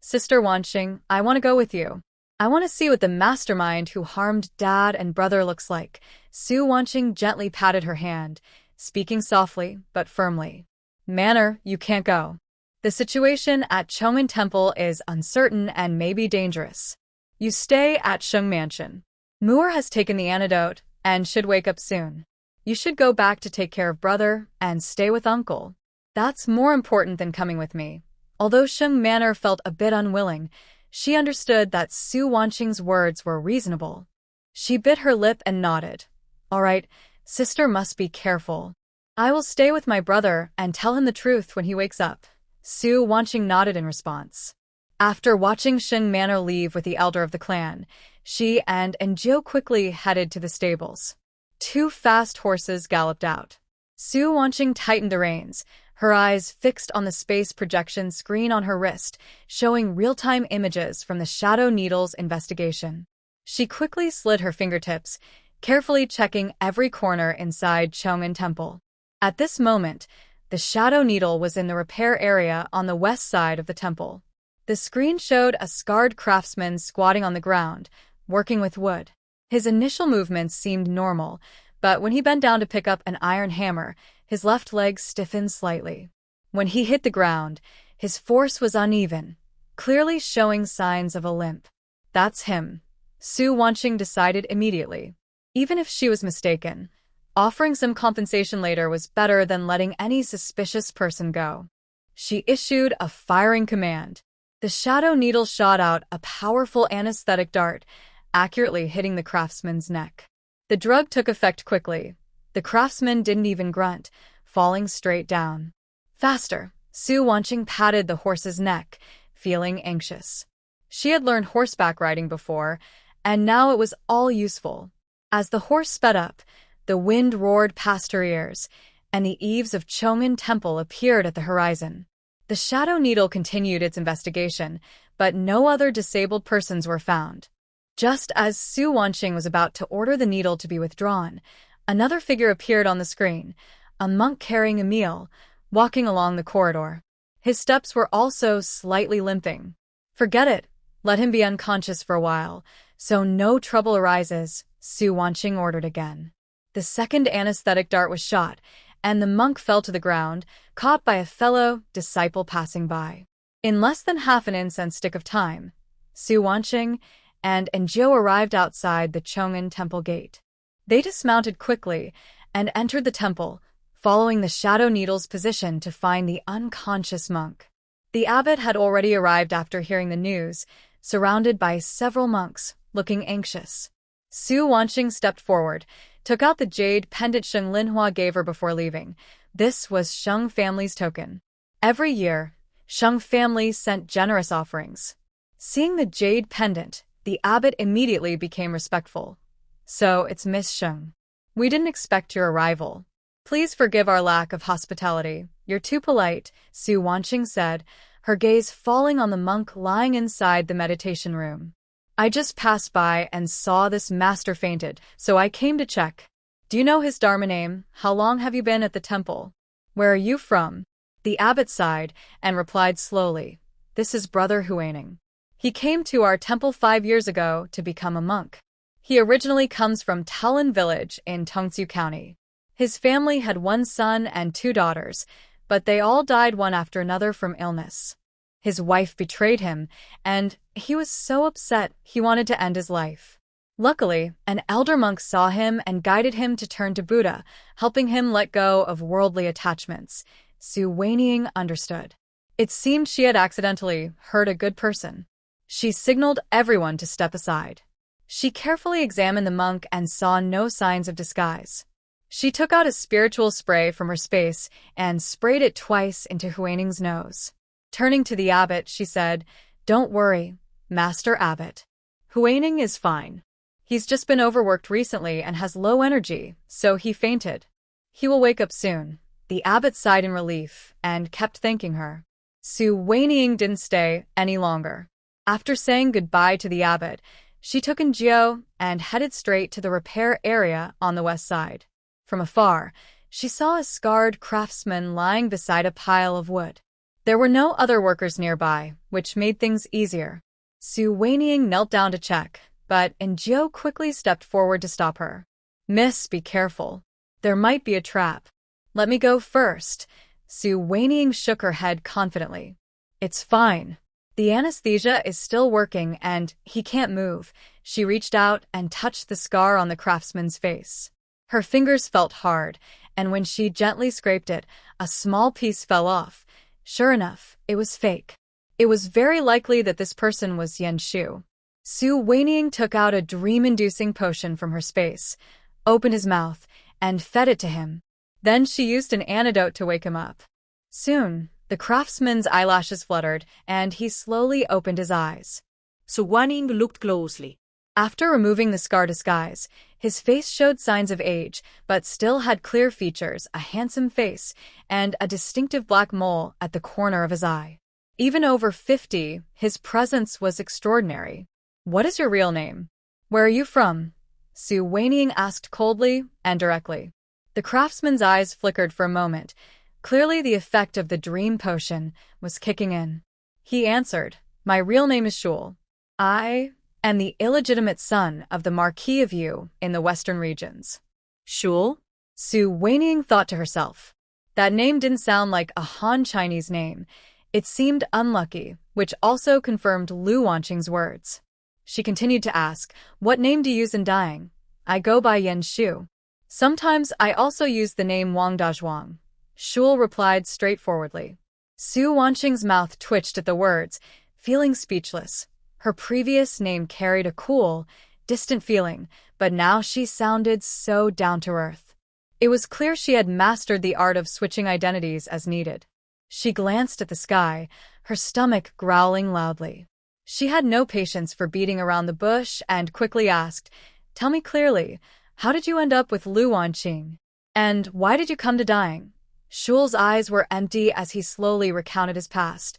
"Sister Wanqing, I want to go with you. I want to see what the mastermind who harmed dad and brother looks like." Su Wanqing gently patted her hand, speaking softly but firmly. "Manor, you can't go. The situation at Chong'an Temple is uncertain and may be dangerous. You stay at Sheng Mansion. Moore has taken the antidote and should wake up soon. You should go back to take care of brother and stay with uncle. That's more important than coming with me." Although Sheng Manor felt a bit unwilling, she understood that Su Wanqing's words were reasonable. She bit her lip and nodded. "All right, sister must be careful. I will stay with my brother and tell him the truth when he wakes up." Su Wanqing nodded in response. After watching Sheng Manor leave with the elder of the clan, she and Jiao quickly headed to the stables. 2 fast horses galloped out. Su Wanqing tightened the reins, her eyes fixed on the space projection screen on her wrist, showing real-time images from the Shadow Needle's investigation. She quickly slid her fingertips, carefully checking every corner inside Chong'an Temple. At this moment, the Shadow Needle was in the repair area on the west side of the temple. The screen showed a scarred craftsman squatting on the ground, working with wood. His initial movements seemed normal, but when he bent down to pick up an iron hammer, his left leg stiffened slightly. When he hit the ground, his force was uneven, clearly showing signs of a limp. "That's him," Su Wanqing decided immediately. Even if she was mistaken, offering some compensation later was better than letting any suspicious person go. She issued a firing command. The Shadow Needle shot out a powerful anesthetic dart, accurately hitting the craftsman's neck. The drug took effect quickly. The craftsman didn't even grunt, falling straight down. "Faster!" Su Wanqing patted the horse's neck, feeling anxious. She had learned horseback riding before, and now it was all useful. As the horse sped up, the wind roared past her ears, and the eaves of Chong'an Temple appeared at the horizon. The Shadow Needle continued its investigation, but no other disabled persons were found. Just as Su Wanqing was about to order the needle to be withdrawn, another figure appeared on the screen, a monk carrying a meal, walking along the corridor. His steps were also slightly limping. "Forget it. Let him be unconscious for a while, so no trouble arises," Su Wanqing ordered again. The second anesthetic dart was shot, and the monk fell to the ground, caught by a fellow disciple passing by. In less than half an incense stick of time, Su Wanqing and Jiao arrived outside the Chong'an Temple gate. They dismounted quickly and entered the temple, following the Shadow Needle's position to find the unconscious monk. The abbot had already arrived after hearing the news, surrounded by several monks, looking anxious. Su Wanqing stepped forward, took out the jade pendant Sheng Linhua gave her before leaving. This was Sheng family's token. Every year, Sheng family sent generous offerings. Seeing the jade pendant, the abbot immediately became respectful. "So it's Miss Sheng. We didn't expect your arrival. Please forgive our lack of hospitality. You're too polite," Su Wanqing said, her gaze falling on the monk lying inside the meditation room. "I just passed by and saw this master fainted, so I came to check. Do you know his Dharma name? How long have you been at the temple? Where are you from?" The abbot sighed and replied slowly, "This is Brother Huaning. He came to our temple 5 years ago to become a monk. He originally comes from Talon village in Tongsu County. His family had 1 son and 2 daughters, but they all died one after another from illness. His wife betrayed him, and he was so upset he wanted to end his life. Luckily, an elder monk saw him and guided him to turn to Buddha, helping him let go of worldly attachments. Su Wenying understood. It seemed she had accidentally hurt a good person. She signaled everyone to step aside. She carefully examined the monk and saw no signs of disguise. She took out a spiritual spray from her space and sprayed it twice into Huaning's nose. Turning to the abbot, she said, "Don't worry, Master Abbot. Huaning is fine. He's just been overworked recently and has low energy, so he fainted. He will wake up soon." The abbot sighed in relief and kept thanking her. Su Wenying didn't stay any longer. After saying goodbye to the abbot, she took in Jiao and headed straight to the repair area on the west side. From afar, she saw a scarred craftsman lying beside a pile of wood. There were no other workers nearby, which made things easier. Su Wenying knelt down to check, but Jiao quickly stepped forward to stop her. "Miss, be careful. There might be a trap." "Let me go first." Su Wenying shook her head confidently. "It's fine. The anesthesia is still working and he can't move." She reached out and touched the scar on the craftsman's face. Her fingers felt hard, and when she gently scraped it, a small piece fell off. Sure enough, it was fake. It was very likely that this person was Yan Shu. Su Wenying took out a dream-inducing potion from her space, opened his mouth, and fed it to him. Then she used an antidote to wake him up. Soon, the craftsman's eyelashes fluttered, and he slowly opened his eyes. Su Wenying looked closely. After removing the scar disguise, his face showed signs of age, but still had clear features, a handsome face, and a distinctive black mole at the corner of his eye. Even over 50, his presence was extraordinary. "What is your real name? Where are you from?" Su Wenying asked coldly and directly. The craftsman's eyes flickered for a moment. Clearly the effect of the dream potion was kicking in. He answered, "My real name is Shul. I am the illegitimate son of the Marquis of Yu in the western regions." "Shul?" Su Wenying thought to herself. That name didn't sound like a Han Chinese name. It seemed unlucky, which also confirmed Lu Wanqing's words. She continued to ask, "What name do you use in dying?" "I go by Yan Shu. Sometimes I also use the name Wang Dazhuang." Shul replied straightforwardly. Su Wanqing's mouth twitched at the words, feeling speechless. Her previous name carried a cool, distant feeling, but now she sounded so down-to-earth. It was clear she had mastered the art of switching identities as needed. She glanced at the sky, her stomach growling loudly. She had no patience for beating around the bush and quickly asked, "Tell me clearly, how did you end up with Lu Wanqing? And why did you come to dying?" Shul's eyes were empty as he slowly recounted his past.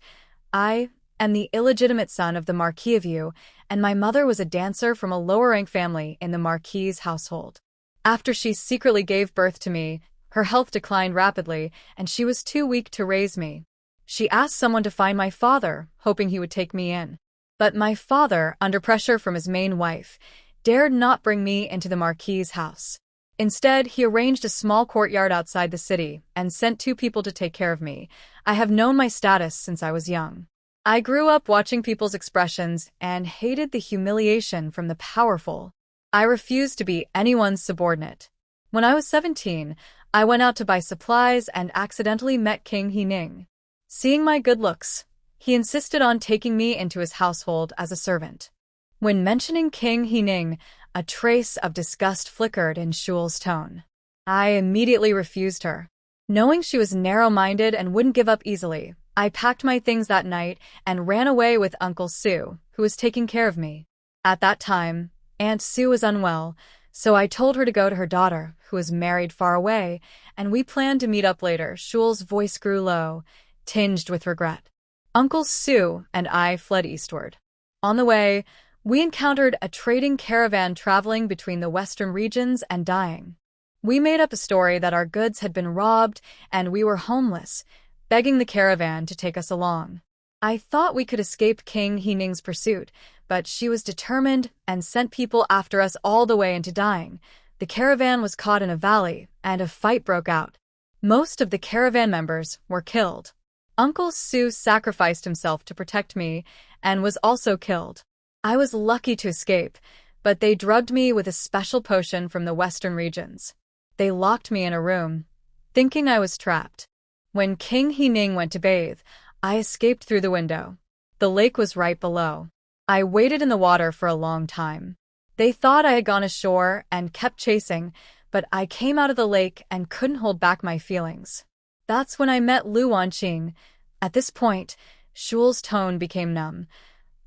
"I am the illegitimate son of the Marquis of Yu, and my mother was a dancer from a lower-rank family in the Marquis's household. After she secretly gave birth to me, her health declined rapidly, and she was too weak to raise me. She asked someone to find my father, hoping he would take me in. But my father, under pressure from his main wife, dared not bring me into the Marquis's house. Instead, he arranged a small courtyard outside the city and sent 2 people to take care of me. I have known my status since I was young. I grew up watching people's expressions and hated the humiliation from the powerful. I refused to be anyone's subordinate. When I was 17, I went out to buy supplies and accidentally met King He. Seeing my good looks, he insisted on taking me into his household as a servant." When mentioning King He, a trace of disgust flickered in Shul's tone. I immediately refused her. Knowing she was narrow-minded and wouldn't give up easily, I packed my things that night and ran away with Uncle Su, who was taking care of me. At that time, Aunt Sue was unwell, so I told her to go to her daughter, who was married far away, and we planned to meet up later. Shul's voice grew low, tinged with regret. Uncle Su and I fled eastward. On the way, we encountered a trading caravan traveling between the western regions and dying. We made up a story that our goods had been robbed and we were homeless, begging the caravan to take us along. I thought we could escape King He pursuit, but she was determined and sent people after us all the way into dying. The caravan was caught in a valley, and a fight broke out. Most of the caravan members were killed. Uncle Su sacrificed himself to protect me and was also killed. I was lucky to escape, but they drugged me with a special potion from the western regions. They locked me in a room, thinking I was trapped. When King He-ning went to bathe, I escaped through the window. The lake was right below. I waited in the water for a long time. They thought I had gone ashore and kept chasing, but I came out of the lake and couldn't hold back my feelings. That's when I met Lu Wanqing. At this point, Shul's tone became numb.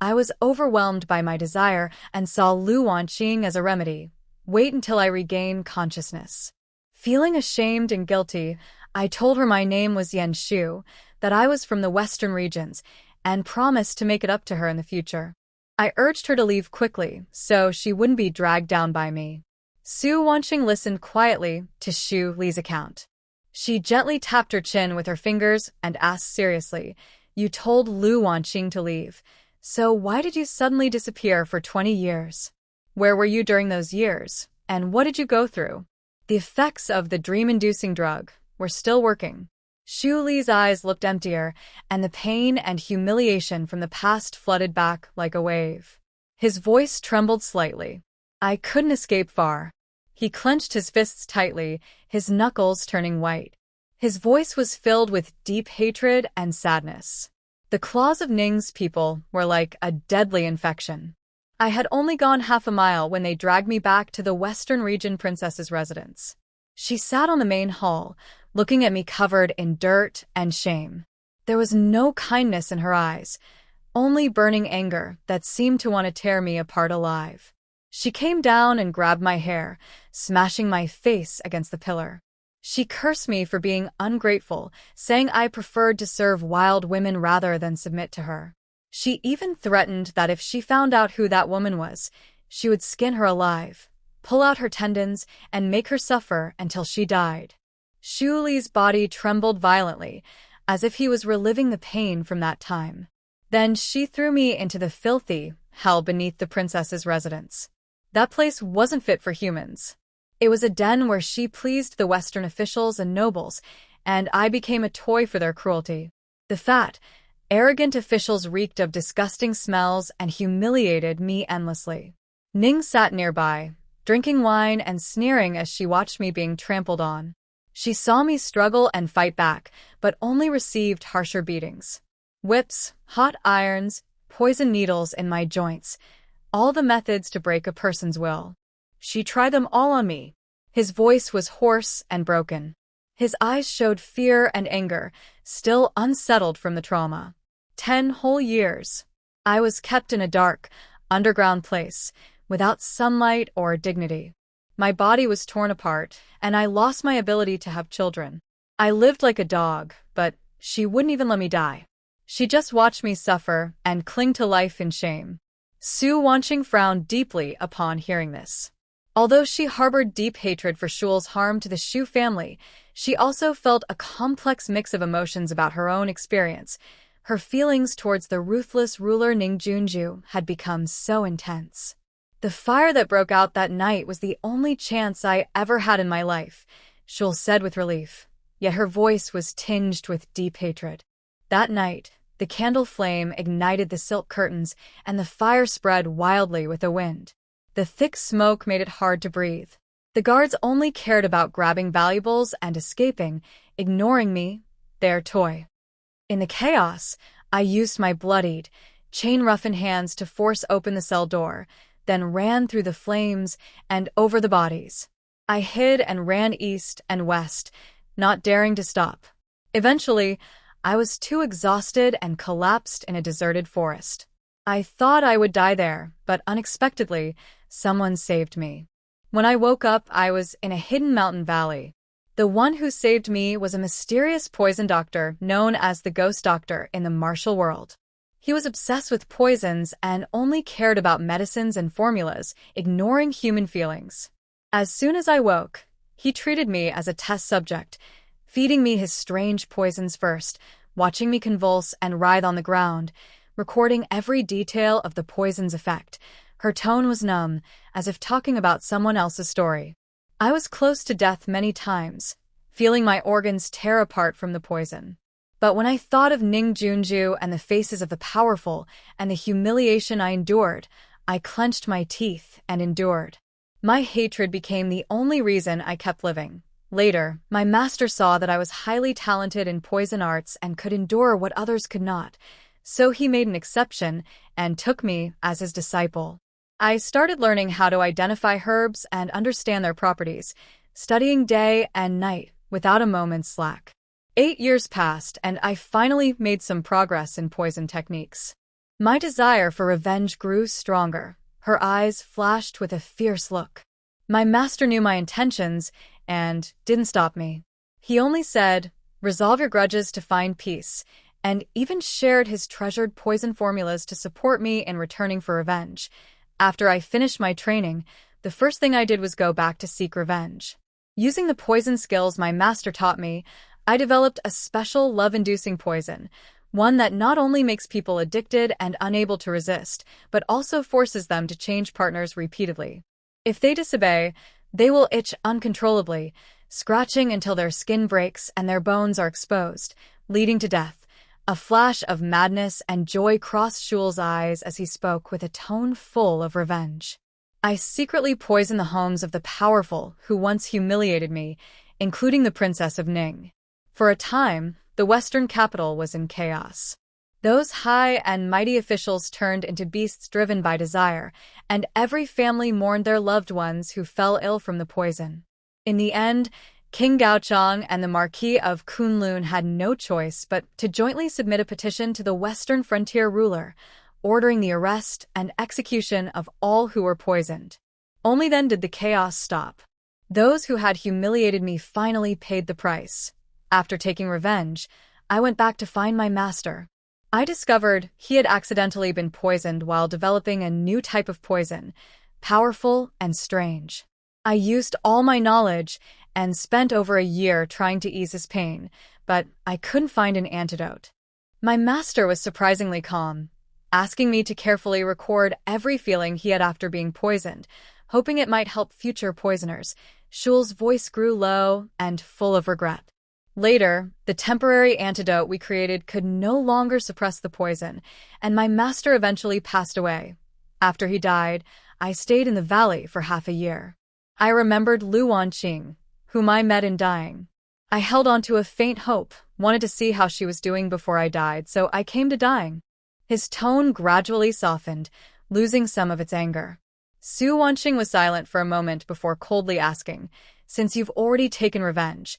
I was overwhelmed by my desire and saw Lu Wanqing as a remedy. Wait until I regain consciousness. Feeling ashamed and guilty, I told her my name was Yan Shu, that I was from the western regions, and promised to make it up to her in the future. I urged her to leave quickly, so she wouldn't be dragged down by me. Su Wanqing listened quietly to Shu Li's account. She gently tapped her chin with her fingers and asked seriously, "You told Lu Wanqing to leave, so why did you suddenly disappear for 20 years? Where were you during those years, and what did you go through?" The effects of the dream-inducing drug were still working. Shu Li's eyes looked emptier, and the pain and humiliation from the past flooded back like a wave. His voice trembled slightly. I couldn't escape far. He clenched his fists tightly, his knuckles turning white. His voice was filled with deep hatred and sadness. The claws of Ning's people were like a deadly infection. I had only gone half a mile when they dragged me back to the Western Region Princess's residence. She sat on the main hall, looking at me covered in dirt and shame. There was no kindness in her eyes, only burning anger that seemed to want to tear me apart alive. She came down and grabbed my hair, smashing my face against the pillar. She cursed me for being ungrateful, saying I preferred to serve wild women rather than submit to her. She even threatened that if she found out who that woman was, she would skin her alive, pull out her tendons, and make her suffer until she died. Shu Li's body trembled violently, as if he was reliving the pain from that time. Then she threw me into the filthy hell beneath the princess's residence. That place wasn't fit for humans. It was a den where she pleased the Western officials and nobles, and I became a toy for their cruelty. The fat, arrogant officials reeked of disgusting smells and humiliated me endlessly. Ning sat nearby, drinking wine and sneering as she watched me being trampled on. She saw me struggle and fight back, but only received harsher beatings. Whips, hot irons, poison needles in my joints, all the methods to break a person's will. She tried them all on me. His voice was hoarse and broken. His eyes showed fear and anger, still unsettled from the trauma. 10 whole years. I was kept in a dark, underground place, without sunlight or dignity. My body was torn apart, and I lost my ability to have children. I lived like a dog, but she wouldn't even let me die. She just watched me suffer and cling to life in shame. Su Wanqing frowned deeply upon hearing this. Although she harbored deep hatred for Shul's harm to the Shu family, she also felt a complex mix of emotions about her own experience. Her feelings towards the ruthless ruler Ning Junju had become so intense. The fire that broke out that night was the only chance I ever had in my life, Shul said with relief, yet her voice was tinged with deep hatred. That night, the candle flame ignited the silk curtains, and the fire spread wildly with the wind. The thick smoke made it hard to breathe. The guards only cared about grabbing valuables and escaping, ignoring me, their toy. In the chaos, I used my bloodied, chain-roughened hands to force open the cell door, then ran through the flames and over the bodies. I hid and ran east and west, not daring to stop. Eventually, I was too exhausted and collapsed in a deserted forest. I thought I would die there, but unexpectedly, someone saved me. When I woke up, I was in a hidden mountain valley. The one who saved me was a mysterious poison doctor known as the Ghost Doctor in the martial world. He was obsessed with poisons and only cared about medicines and formulas, ignoring human feelings. As soon as I woke, he treated me as a test subject, feeding me his strange poisons first, watching me convulse and writhe on the ground, recording every detail of the poison's effect. Her tone was numb, as if talking about someone else's story. I was close to death many times, feeling my organs tear apart from the poison. But when I thought of Ning Junju and the faces of the powerful and the humiliation I endured, I clenched my teeth and endured. My hatred became the only reason I kept living. Later, my master saw that I was highly talented in poison arts and could endure what others could not, so he made an exception and took me as his disciple. I started learning how to identify herbs and understand their properties, studying day and night without a moment's slack. 8 years passed, and I finally made some progress in poison techniques. My desire for revenge grew stronger. Her eyes flashed with a fierce look. My master knew my intentions and didn't stop me. He only said, "Resolve your grudges to find peace," and even shared his treasured poison formulas to support me in returning for revenge. After I finished my training, the first thing I did was go back to seek revenge. Using the poison skills my master taught me, I developed a special love-inducing poison, one that not only makes people addicted and unable to resist, but also forces them to change partners repeatedly. If they disobey, they will itch uncontrollably, scratching until their skin breaks and their bones are exposed, leading to death. A flash of madness and joy crossed Shul's eyes as he spoke with a tone full of revenge. I secretly poisoned the homes of the powerful who once humiliated me, including the Princess of Ning. For a time, the Western capital was in chaos. Those high and mighty officials turned into beasts driven by desire, and every family mourned their loved ones who fell ill from the poison. In the end, King Gaochang and the Marquis of Kunlun had no choice but to jointly submit a petition to the Western frontier ruler, ordering the arrest and execution of all who were poisoned. Only then did the chaos stop. Those who had humiliated me finally paid the price. After taking revenge, I went back to find my master. I discovered he had accidentally been poisoned while developing a new type of poison, powerful and strange. I used all my knowledge and spent over a year trying to ease his pain, but I couldn't find an antidote. My master was surprisingly calm, asking me to carefully record every feeling he had after being poisoned, hoping it might help future poisoners. Shul's voice grew low and full of regret. Later, the temporary antidote we created could no longer suppress the poison, and my master eventually passed away. After he died, I stayed in the valley for half a year. I remembered Lu Wanqing, whom I met in dying. I held on to a faint hope, wanted to see how she was doing before I died, so I came to dying. His tone gradually softened, losing some of its anger. Su Wanqing was silent for a moment before coldly asking, "Since you've already taken revenge,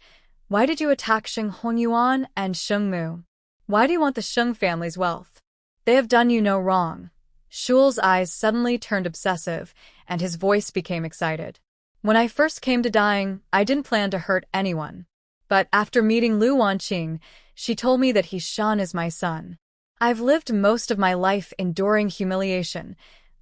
why did you attack Sheng Hongyuan and Sheng Mu? Why do you want the Sheng family's wealth? They have done you no wrong." Shul's eyes suddenly turned obsessive, and his voice became excited. "When I first came to dying, I didn't plan to hurt anyone. But after meeting Lu Wanqing, she told me that Shan is my son. I've lived most of my life enduring humiliation,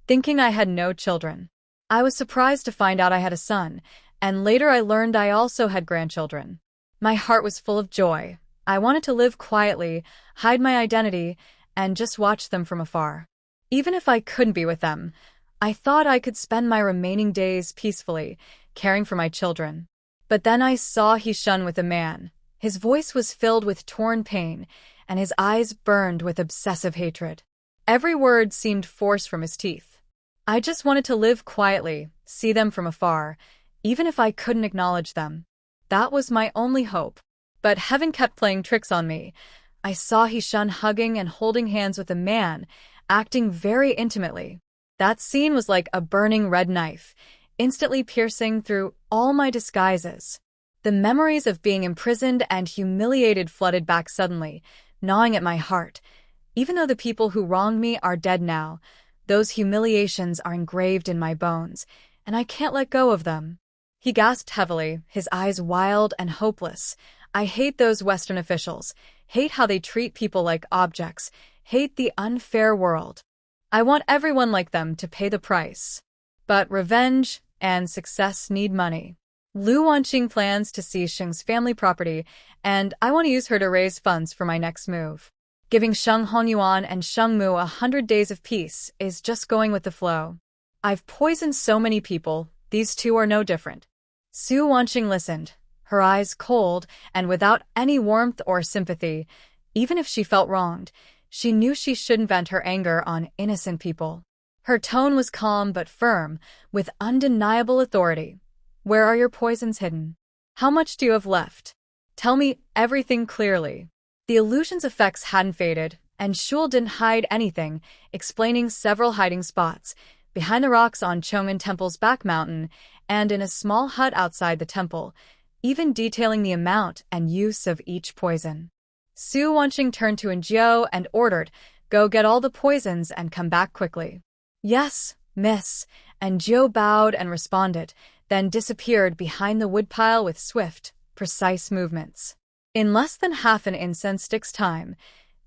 thinking I had no children. I was surprised to find out I had a son, and later I learned I also had grandchildren. My heart was full of joy. I wanted to live quietly, hide my identity, and just watch them from afar. Even if I couldn't be with them, I thought I could spend my remaining days peacefully, caring for my children. But then I saw Shan with a man. His voice was filled with torn pain, and his eyes burned with obsessive hatred. Every word seemed forced from his teeth. I just wanted to live quietly, see them from afar, even if I couldn't acknowledge them. That was my only hope. But heaven kept playing tricks on me. I saw Shan hugging and holding hands with a man, acting very intimately. That scene was like a burning red knife, instantly piercing through all my disguises. The memories of being imprisoned and humiliated flooded back suddenly, gnawing at my heart. Even though the people who wronged me are dead now, those humiliations are engraved in my bones, and I can't let go of them." He gasped heavily, his eyes wild and hopeless. "I hate those Western officials, hate how they treat people like objects, hate the unfair world. I want everyone like them to pay the price. But revenge and success need money. Lu Wanqing plans to seize Sheng's family property, and I want to use her to raise funds for my next move. Giving Sheng Hongyuan and Sheng Mu 100 days of peace is just going with the flow. I've poisoned so many people, these two are no different." Su Wanqing listened, her eyes cold and without any warmth or sympathy. Even if she felt wronged, she knew she shouldn't vent her anger on innocent people. Her tone was calm but firm, with undeniable authority. Where are your poisons hidden? How much do you have left? Tell me everything clearly. The illusion's effects hadn't faded, and Shul didn't hide anything, explaining several hiding spots, behind the rocks on Chong'an Temple's back mountain, and in a small hut outside the temple, even detailing the amount and use of each poison. Su Wanqing turned to Enjiu and ordered, "Go get all the poisons and come back quickly." "Yes, miss," and Enjiu bowed and responded, then disappeared behind the woodpile with swift, precise movements. In less than half an incense stick's time,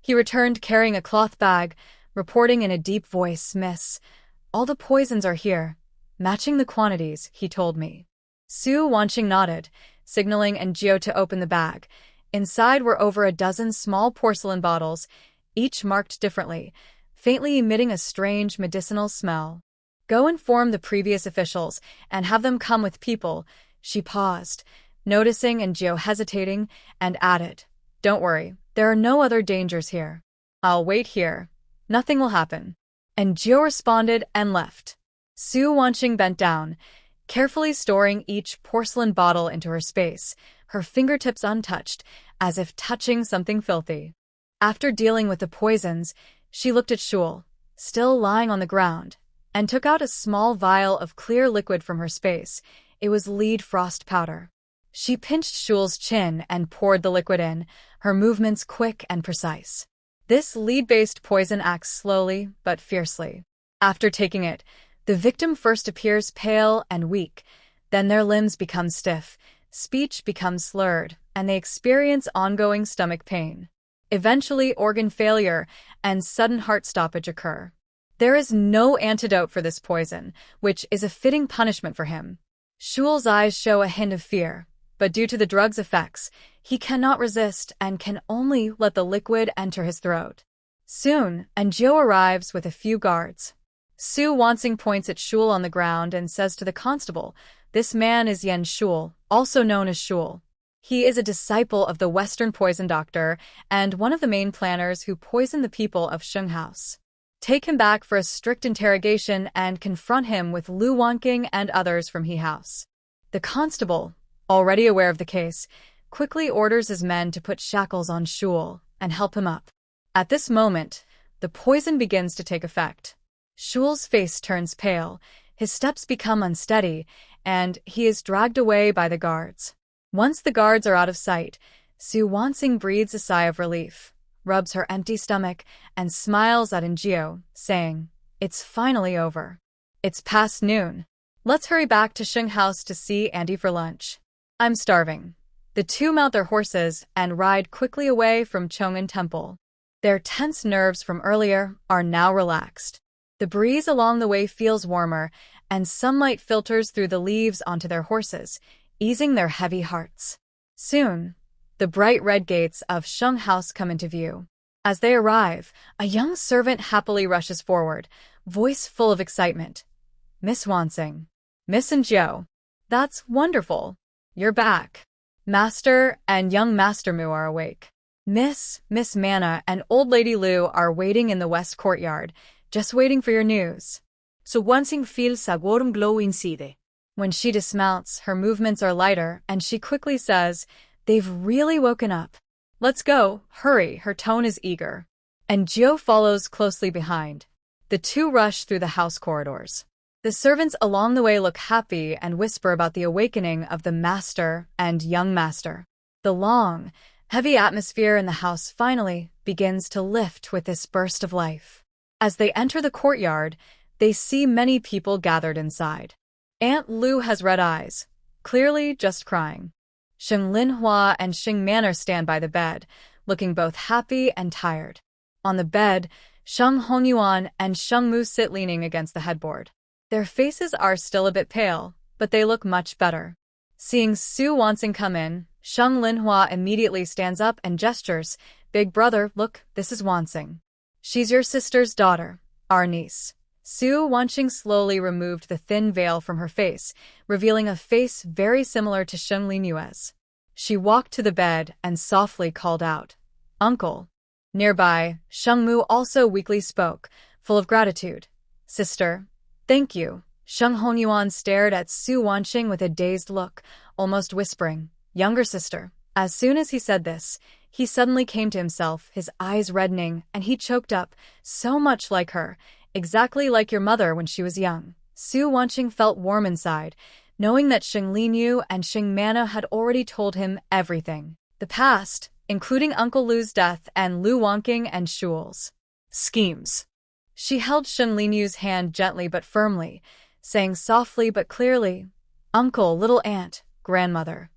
he returned carrying a cloth bag, reporting in a deep voice, "Miss, all the poisons are here, matching the quantities," he told me. Su Wanqing nodded, signaling Enjiu to open the bag. Inside were over a dozen small porcelain bottles, each marked differently, faintly emitting a strange medicinal smell. "Go inform the previous officials and have them come with people," she paused, noticing Enjiu hesitating, and added, "Don't worry, there are no other dangers here. I'll wait here. Nothing will happen." Enjiu responded and left. Su Wanqing bent down, carefully storing each porcelain bottle into her space, her fingertips untouched, as if touching something filthy. After dealing with the poisons, she looked at Shul, still lying on the ground, and took out a small vial of clear liquid from her space. It was lead frost powder. She pinched Shul's chin and poured the liquid in, her movements quick and precise. This lead-based poison acts slowly but fiercely. After taking it, the victim first appears pale and weak, then their limbs become stiff, speech becomes slurred, and they experience ongoing stomach pain. Eventually, organ failure and sudden heart stoppage occur. There is no antidote for this poison, which is a fitting punishment for him. Shul's eyes show a hint of fear, but due to the drug's effects, he cannot resist and can only let the liquid enter his throat. Soon, Enjiu arrives with a few guards. Su Wanqing points at Shul on the ground and says to the constable, "This man is Yen Shul, also known as Shul. He is a disciple of the Western poison doctor and one of the main planners who poisoned the people of Sheng House. Take him back for a strict interrogation and confront him with Lu Wanqing and others from He House." The constable, already aware of the case, quickly orders his men to put shackles on Shul and help him up. At this moment, the poison begins to take effect. Shul's face turns pale, his steps become unsteady, and he is dragged away by the guards. Once the guards are out of sight, Su Wanqing breathes a sigh of relief, rubs her empty stomach, and smiles at Enjiu, saying, "It's finally over. It's past noon. Let's hurry back to Sheng House to see Andy for lunch. I'm starving." The two mount their horses and ride quickly away from Chong'an Temple. Their tense nerves from earlier are now relaxed. The breeze along the way feels warmer, and sunlight filters through the leaves onto their horses, easing their heavy hearts. Soon, the bright red gates of Sheng House come into view. As they arrive, a young servant happily rushes forward, voice full of excitement. "Miss Wanqing. Miss Enjiu. That's wonderful. You're back." Master and young Master Mu are awake. Miss Manna, and Old Lady Lu are waiting in the west courtyard, just waiting for your news. So Wanqing feels a warm glow inside. When she dismounts, her movements are lighter, and she quickly says, "They've really woken up. Let's go, hurry," her tone is eager. And Enjiu follows closely behind. The two rush through the house corridors. The servants along the way look happy and whisper about the awakening of the master and young master. The long, heavy atmosphere in the house finally begins to lift with this burst of life. As they enter the courtyard, they see many people gathered inside. Aunt Lu has red eyes, clearly just crying. Sheng Linhua and Sheng Manner stand by the bed, looking both happy and tired. On the bed, Sheng Hongyuan and Sheng Mu sit leaning against the headboard. Their faces are still a bit pale, but they look much better. Seeing Su Wanqing come in, Sheng Linhua immediately stands up and gestures, "Big brother, look, this is Wanqing. She's your sister's daughter, our niece." Su Wanqing slowly removed the thin veil from her face, revealing a face very similar to Sheng Linyue's. She walked to the bed and softly called out, "Uncle." Nearby, Sheng Mu also weakly spoke, full of gratitude, Sister, thank you. Sheng Honyuan stared at Su Wanqing with a dazed look, almost whispering, younger sister. As soon as he said this, he suddenly came to himself, his eyes reddening, and he choked up, so much like her, exactly like your mother when she was young. Su Wanqing felt warm inside, knowing that Sheng Linyu and Sheng Mana had already told him everything. The past, including Uncle Lu's death and Lu Wanqing and Shuel's schemes. She held Sheng Linyu's hand gently but firmly, saying softly but clearly, Uncle, little aunt, grandmother,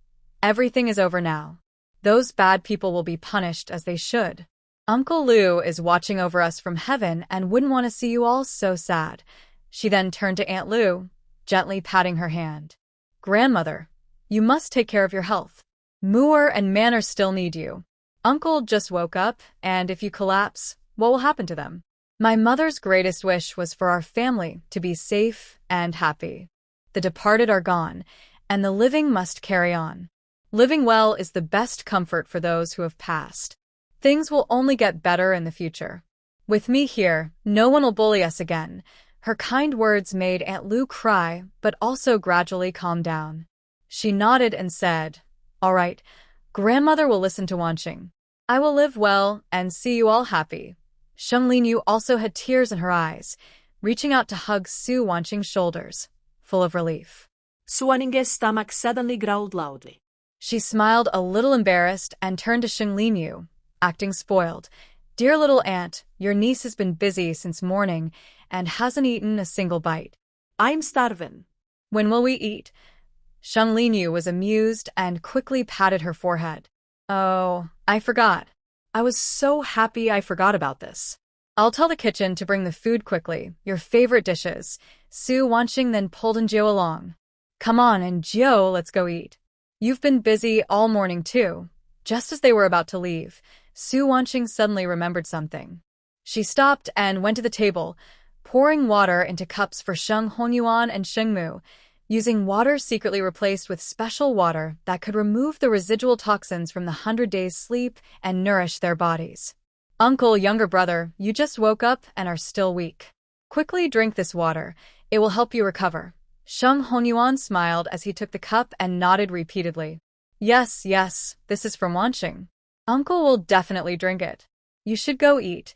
everything is over now. Those bad people will be punished as they should. Uncle Lu is watching over us from heaven and wouldn't want to see you all so sad. She then turned to Aunt Lu, gently patting her hand. Grandmother, you must take care of your health. Muir and Manor still need you. Uncle just woke up, and if you collapse, what will happen to them? My mother's greatest wish was for our family to be safe and happy. The departed are gone, and the living must carry on. Living well is the best comfort for those who have passed. Things will only get better in the future. With me here, no one will bully us again. Her kind words made Aunt Lu cry, but also gradually calm down. She nodded and said, All right, grandmother will listen to Wanqing. I will live well and see you all happy. Sheng Linyu also had tears in her eyes, reaching out to hug Su Wanqing's shoulders, full of relief. Su Wanqing's stomach suddenly growled loudly. She smiled a little embarrassed and turned to Sheng Linyu, acting spoiled. Dear little aunt, your niece has been busy since morning and hasn't eaten a single bite. I'm starving. When will we eat? Sheng Linyu was amused and quickly patted her forehead. Oh, I forgot. I was so happy I forgot about this. I'll tell the kitchen to bring the food quickly, your favorite dishes. Su Wanqing then pulled Jiu along. Come on, Jiu, let's go eat. You've been busy all morning too. Just as they were about to leave, Su Wanqing suddenly remembered something. She stopped and went to the table, pouring water into cups for Sheng Honyuan and Sheng Mu, using water secretly replaced with special water that could remove the residual toxins from the 100 days' sleep and nourish their bodies. Uncle, younger brother, you just woke up and are still weak. Quickly drink this water. It will help you recover. Sheng Honyuan smiled as he took the cup and nodded repeatedly. Yes, this is from Wanqing. Uncle will definitely drink it. You should go eat.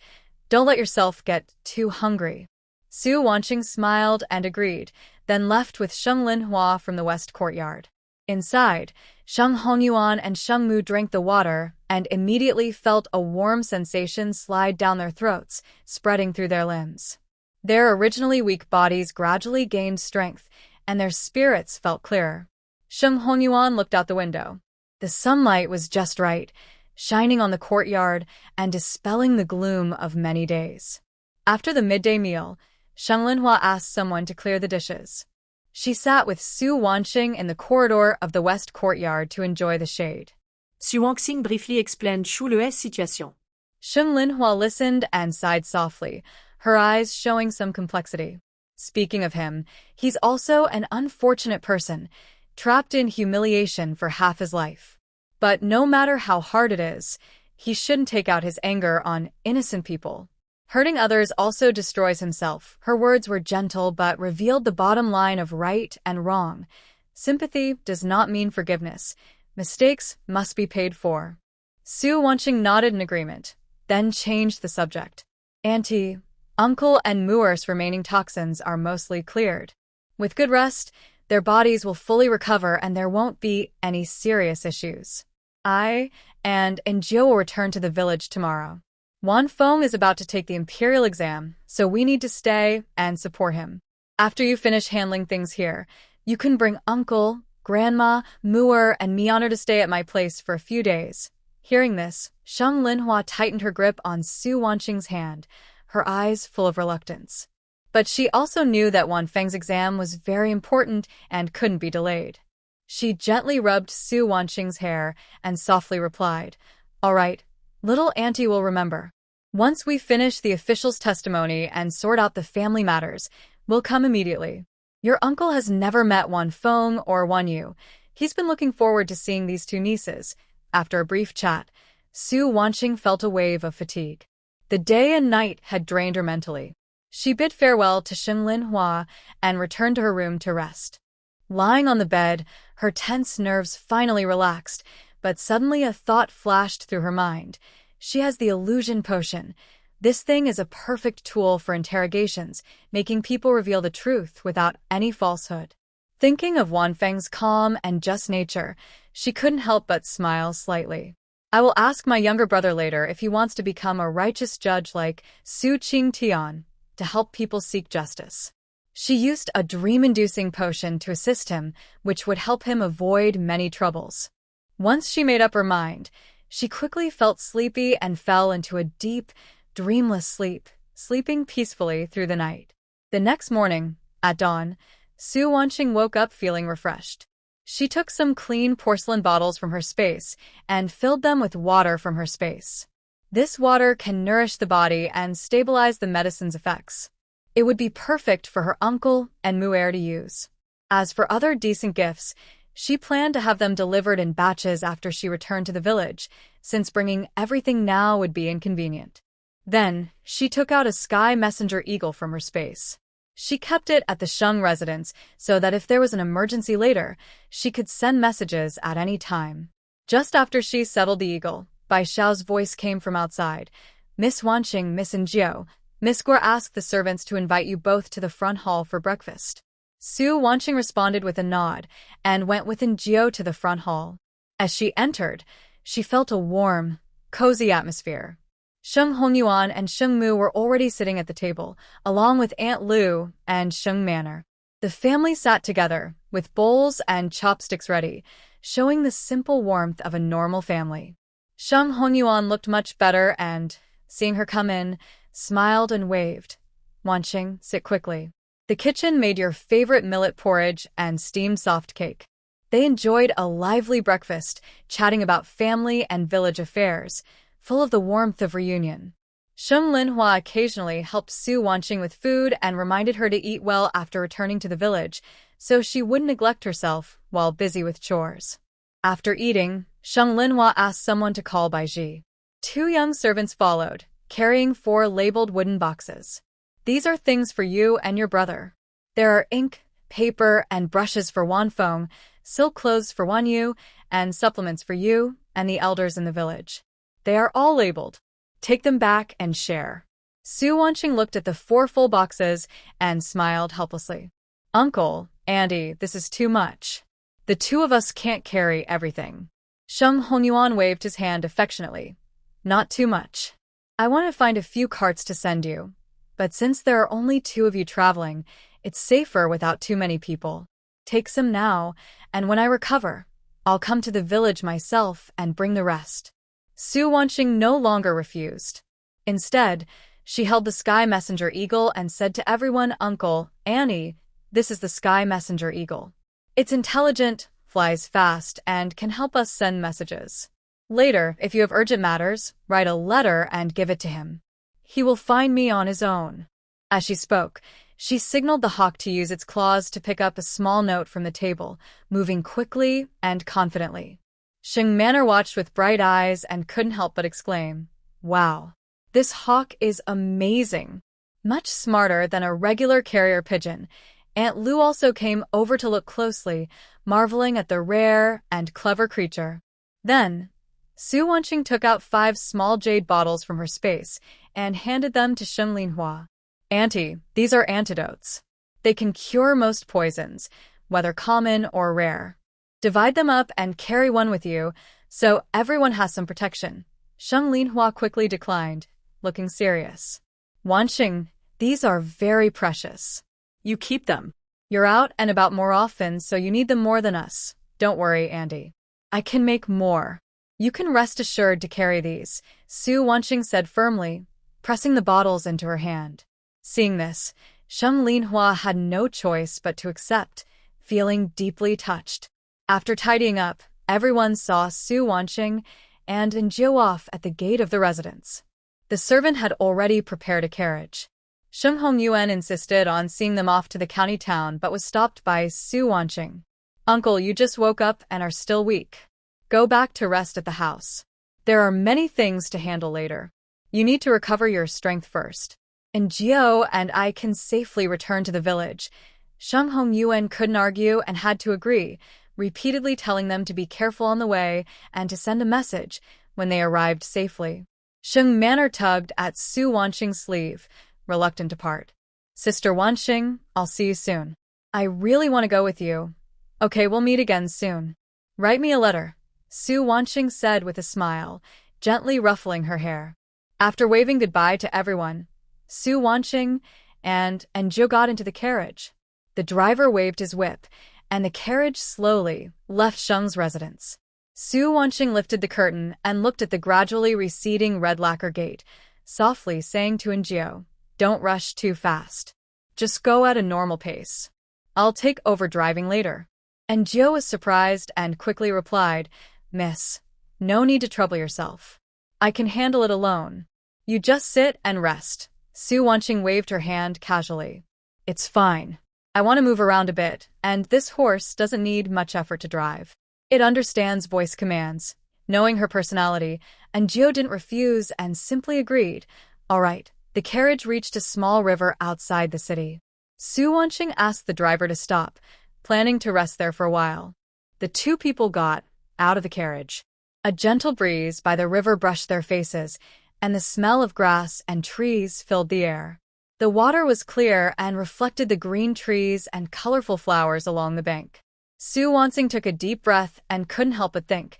Don't let yourself get too hungry. Su Wanqing smiled and agreed, then left with Sheng Linhua from the west courtyard. Inside, Sheng Honyuan and Sheng Mu drank the water and immediately felt a warm sensation slide down their throats, spreading through their limbs. Their originally weak bodies gradually gained strength, and their spirits felt clearer. Sheng Honyuan looked out the window. The sunlight was just right, shining on the courtyard and dispelling the gloom of many days. After the midday meal, Sheng Linhua asked someone to clear the dishes. She sat with Su Wanqing in the corridor of the west courtyard to enjoy the shade. Su Wanqing briefly explained Shu Lue's situation. Sheng Linhua listened and sighed softly, her eyes showing some complexity. Speaking of him, he's also an unfortunate person, trapped in humiliation for half his life. But no matter how hard it is, he shouldn't take out his anger on innocent people. Hurting others also destroys himself. Her words were gentle but revealed the bottom line of right and wrong. Sympathy does not mean forgiveness. Mistakes must be paid for. Su Wanqing nodded in agreement, then changed the subject. Auntie, Uncle and Muir's remaining toxins are mostly cleared. With good rest, their bodies will fully recover and there won't be any serious issues. I and Jiu will return to the village tomorrow. Wan Feng is about to take the imperial exam, so we need to stay and support him. After you finish handling things here, you can bring Uncle, Grandma, Muir, and Mianer to stay at my place for a few days. Hearing this, Sheng Linhua tightened her grip on Su Wanqing's hand, her eyes full of reluctance. But she also knew that Wan Feng's exam was very important and couldn't be delayed. She gently rubbed Su Wanqing's hair and softly replied, All right, little auntie will remember. Once we finish the official's testimony and sort out the family matters, we'll come immediately. Your uncle has never met Wan Feng or Wan Yu. He's been looking forward to seeing these two nieces. After a brief chat, Su Wanqing felt a wave of fatigue. The day and night had drained her mentally. She bid farewell to Sheng Linhua and returned to her room to rest. Lying on the bed, her tense nerves finally relaxed, but suddenly a thought flashed through her mind. She has the illusion potion. This thing is a perfect tool for interrogations, making people reveal the truth without any falsehood. Thinking of Wanfeng's calm and just nature, she couldn't help but smile slightly. I will ask my younger brother later if he wants to become a righteous judge like Su Qingtian to help people seek justice. She used a dream-inducing potion to assist him, which would help him avoid many troubles. Once she made up her mind, she quickly felt sleepy and fell into a deep, dreamless sleep, sleeping peacefully through the night. The next morning, at dawn, Su Wanqing woke up feeling refreshed. She took some clean porcelain bottles from her space and filled them with water from her space. This water can nourish the body and stabilize the medicine's effects. It would be perfect for her uncle and Mu'er to use. As for other decent gifts, she planned to have them delivered in batches after she returned to the village, since bringing everything now would be inconvenient. Then, she took out a sky messenger eagle from her space. She kept it at the Sheng residence so that if there was an emergency later, she could send messages at any time. Just after she settled the eagle, Bai Xiao's voice came from outside. Miss Wanqing, Miss Njio, Miss Guo asked the servants to invite you both to the front hall for breakfast. Su Wanqing responded with a nod and went with Njio to the front hall. As she entered, she felt a warm, cozy atmosphere. Sheng Hongyuan and Sheng Mu were already sitting at the table, along with Aunt Lu and Sheng Manor. The family sat together, with bowls and chopsticks ready, showing the simple warmth of a normal family. Sheng Hongyuan looked much better and, seeing her come in, smiled and waved. Wanqing, sit quickly. The kitchen made your favorite millet porridge and steamed soft cake. They enjoyed a lively breakfast, chatting about family and village affairs, full of the warmth of reunion. Sheng Linhua occasionally helped Su Wanqing with food and reminded her to eat well after returning to the village, so she wouldn't neglect herself while busy with chores. After eating, Sheng Linhua asked someone to call Bai Ji. 2 young servants followed, carrying 4 labeled wooden boxes. These are things for you and your brother. There are ink, paper, and brushes for Wanfeng, silk clothes for Wanyu, and supplements for you and the elders in the village. They are all labeled. Take them back and share. Su Wanqing looked at the 4 full boxes and smiled helplessly. Uncle, Auntie, this is too much. The 2 of us can't carry everything. Sheng Hongyuan waved his hand affectionately. Not too much. I want to find a few carts to send you. But since there are only 2 of you traveling, it's safer without too many people. Take some now, and when I recover, I'll come to the village myself and bring the rest. Su Wanqing no longer refused. Instead, she held the sky messenger eagle and said to everyone, Uncle, Annie, this is the sky messenger eagle. It's intelligent, flies fast, and can help us send messages. Later, if you have urgent matters, write a letter and give it to him. He will find me on his own. As she spoke, she signaled the hawk to use its claws to pick up a small note from the table, moving quickly and confidently. Sheng Manor watched with bright eyes and couldn't help but exclaim, Wow, this hawk is amazing. Much smarter than a regular carrier pigeon. Aunt Lu also came over to look closely, marveling at the rare and clever creature. Then, Su Wanqing took out 5 small jade bottles from her space and handed them to Sheng Linhua. Auntie, these are antidotes. They can cure most poisons, whether common or rare. Divide them up and carry one with you, so everyone has some protection. Sheng Linhua quickly declined, looking serious. Wanqing, these are very precious. You keep them. You're out and about more often, so you need them more than us. Don't worry, Andy. I can make more. You can rest assured to carry these, Su Wanqing said firmly, pressing the bottles into her hand. Seeing this, Sheng Linhua had no choice but to accept, feeling deeply touched. After tidying up, everyone saw Su Wanqing and Njio off at the gate of the residence. The servant had already prepared a carriage. Sheng Hongyuan insisted on seeing them off to the county town but was stopped by Su Wanqing. Uncle, you just woke up and are still weak. Go back to rest at the house. There are many things to handle later. You need to recover your strength first. and Jio and I can safely return to the village. Sheng Hong Yuan couldn't argue and had to agree, repeatedly telling them to be careful on the way and to send a message when they arrived safely. Sheng Manor tugged at Su Wanxing's sleeve, reluctant to part. Sister Wanxing, I'll see you soon. I really want to go with you. Okay, we'll meet again soon. Write me a letter, Su Wanxing said with a smile, gently ruffling her hair. After waving goodbye to everyone, Su Wanxing and Zhou got into the carriage. The driver waved his whip, and the carriage slowly left Sheng's residence. Su Wanxing lifted the curtain and looked at the gradually receding red lacquer gate, softly saying to Zhou, "Don't rush too fast. Just go at a normal pace. I'll take over driving later." And Zhou was surprised and quickly replied, "Miss, no need to trouble yourself. I can handle it alone. You just sit and rest." Su Wanxing waved her hand casually. "It's fine. I want to move around a bit, and this horse doesn't need much effort to drive. It understands voice commands." Knowing her personality, and Zhou didn't refuse and simply agreed. All right. The carriage reached a small river outside the city. Su Wanxing asked the driver to stop, planning to rest there for a while. The two people got out of the carriage. A gentle breeze by the river brushed their faces, and the smell of grass and trees filled the air. The water was clear and reflected the green trees and colorful flowers along the bank. Su Wanxing took a deep breath and couldn't help but think,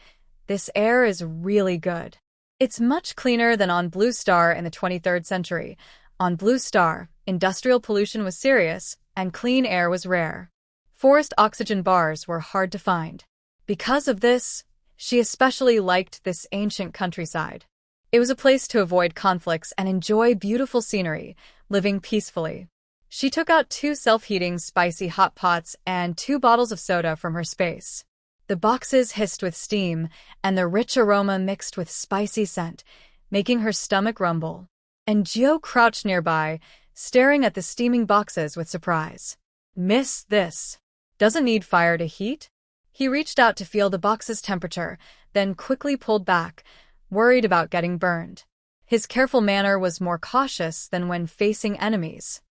this air is really good. It's much cleaner than on Blue Star in the 23rd century. On Blue Star, industrial pollution was serious and clean air was rare. Forest oxygen bars were hard to find. Because of this, she especially liked this ancient countryside. It was a place to avoid conflicts and enjoy beautiful scenery, living peacefully. She took out 2 self-heating spicy hot pots and 2 bottles of soda from her space. The boxes hissed with steam, and the rich aroma mixed with spicy scent, making her stomach rumble. And Zhou crouched nearby, staring at the steaming boxes with surprise. "Miss, this doesn't need fire to heat?" He reached out to feel the box's temperature, then quickly pulled back, worried about getting burned. His careful manner was more cautious than when facing enemies.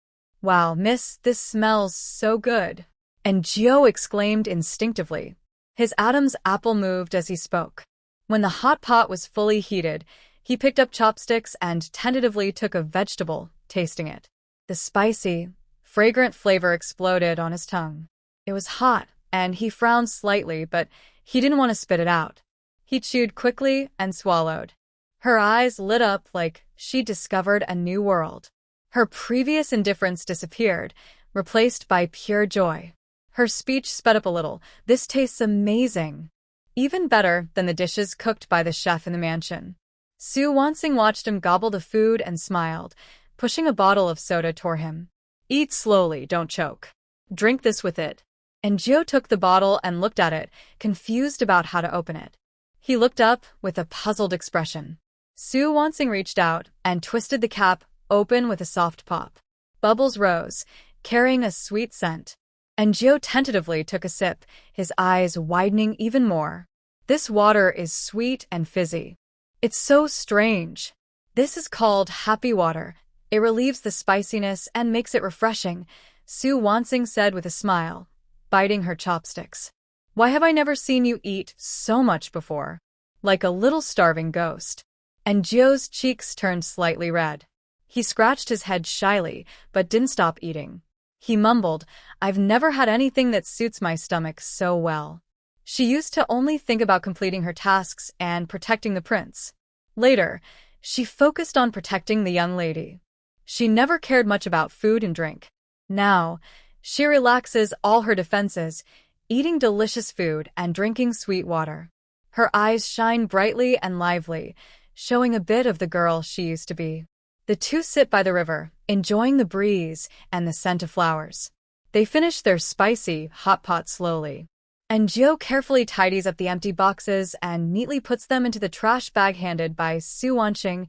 "Wow, miss, this smells so good." And Zhou exclaimed instinctively. His Adam's apple moved as he spoke. When the hot pot was fully heated, he picked up chopsticks and tentatively took a vegetable, tasting it. The spicy, fragrant flavor exploded on his tongue. It was hot, and he frowned slightly, but he didn't want to spit it out. He chewed quickly and swallowed. Her eyes lit up like she'd discovered a new world. Her previous indifference disappeared, replaced by pure joy. Her speech sped up a little. "This tastes amazing. Even better than the dishes cooked by the chef in the mansion." Su Wanxing watched him gobble the food and smiled, pushing a bottle of soda toward him. "Eat slowly, don't choke. Drink this with it." And Zhou took the bottle and looked at it, confused about how to open it. He looked up with a puzzled expression. Su Wanxing reached out and twisted the cap open with a soft pop. Bubbles rose, carrying a sweet scent. And Zhou tentatively took a sip, his eyes widening even more. "This water is sweet and fizzy. It's so strange. This is called happy water. It relieves the spiciness and makes it refreshing," Su Wanxing said with a smile, biting her chopsticks. "Why have I never seen you eat so much before? Like a little starving ghost." And Zhou's cheeks turned slightly red. He scratched his head shyly, but didn't stop eating. He mumbled, "I've never had anything that suits my stomach so well." She used to only think about completing her tasks and protecting the prince. Later, she focused on protecting the young lady. She never cared much about food and drink. Now, she relaxes all her defenses, eating delicious food and drinking sweet water. Her eyes shine brightly and lively, showing a bit of the girl she used to be. The two sit by the river, enjoying the breeze and the scent of flowers. They finish their spicy hot pot slowly. And Zhou carefully tidies up the empty boxes and neatly puts them into the trash bag handed by Su Wanxing.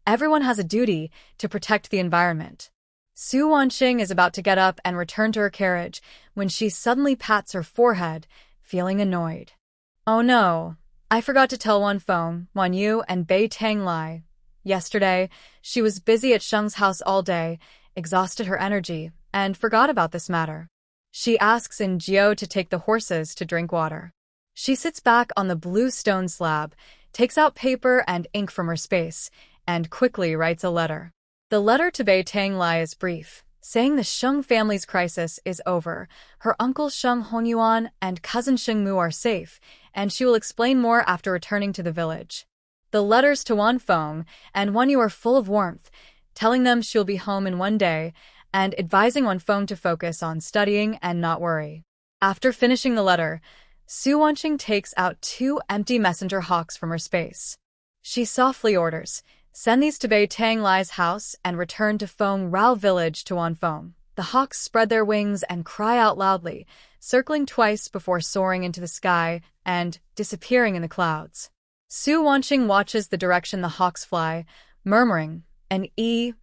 Everyone has a duty to protect the environment. Su Wanxing is about to get up and return to her carriage when she suddenly pats her forehead, feeling annoyed. "Oh no, I forgot to tell Wan Feng, Wan Yu, and Bei Tanglai. Yesterday, she was busy at Sheng's house all day, exhausted her energy, and forgot about this matter. She asks in Jio to take the horses to drink water. She sits back on the blue stone slab, takes out paper and ink from her space, and quickly writes a letter. The letter to Bei Tanglai is brief, saying the Sheng family's crisis is over, her uncle Sheng Hongyuan and cousin Sheng Mu are safe, and she will explain more after returning to the village. The letters to Wan Feng and Wan Yu are full of warmth, telling them she'll be home in one day, and advising Wan Feng to focus on studying and not worry. After finishing the letter, Su Wanqing takes out 2 empty messenger hawks from her space. She softly orders, "Send these to Bei Tanglai's house and return to Feng Rao village to Wan Feng." The hawks spread their wings and cry out loudly, circling twice before soaring into the sky and disappearing in the clouds. Su Wanqing watches the direction the hawks fly, murmuring,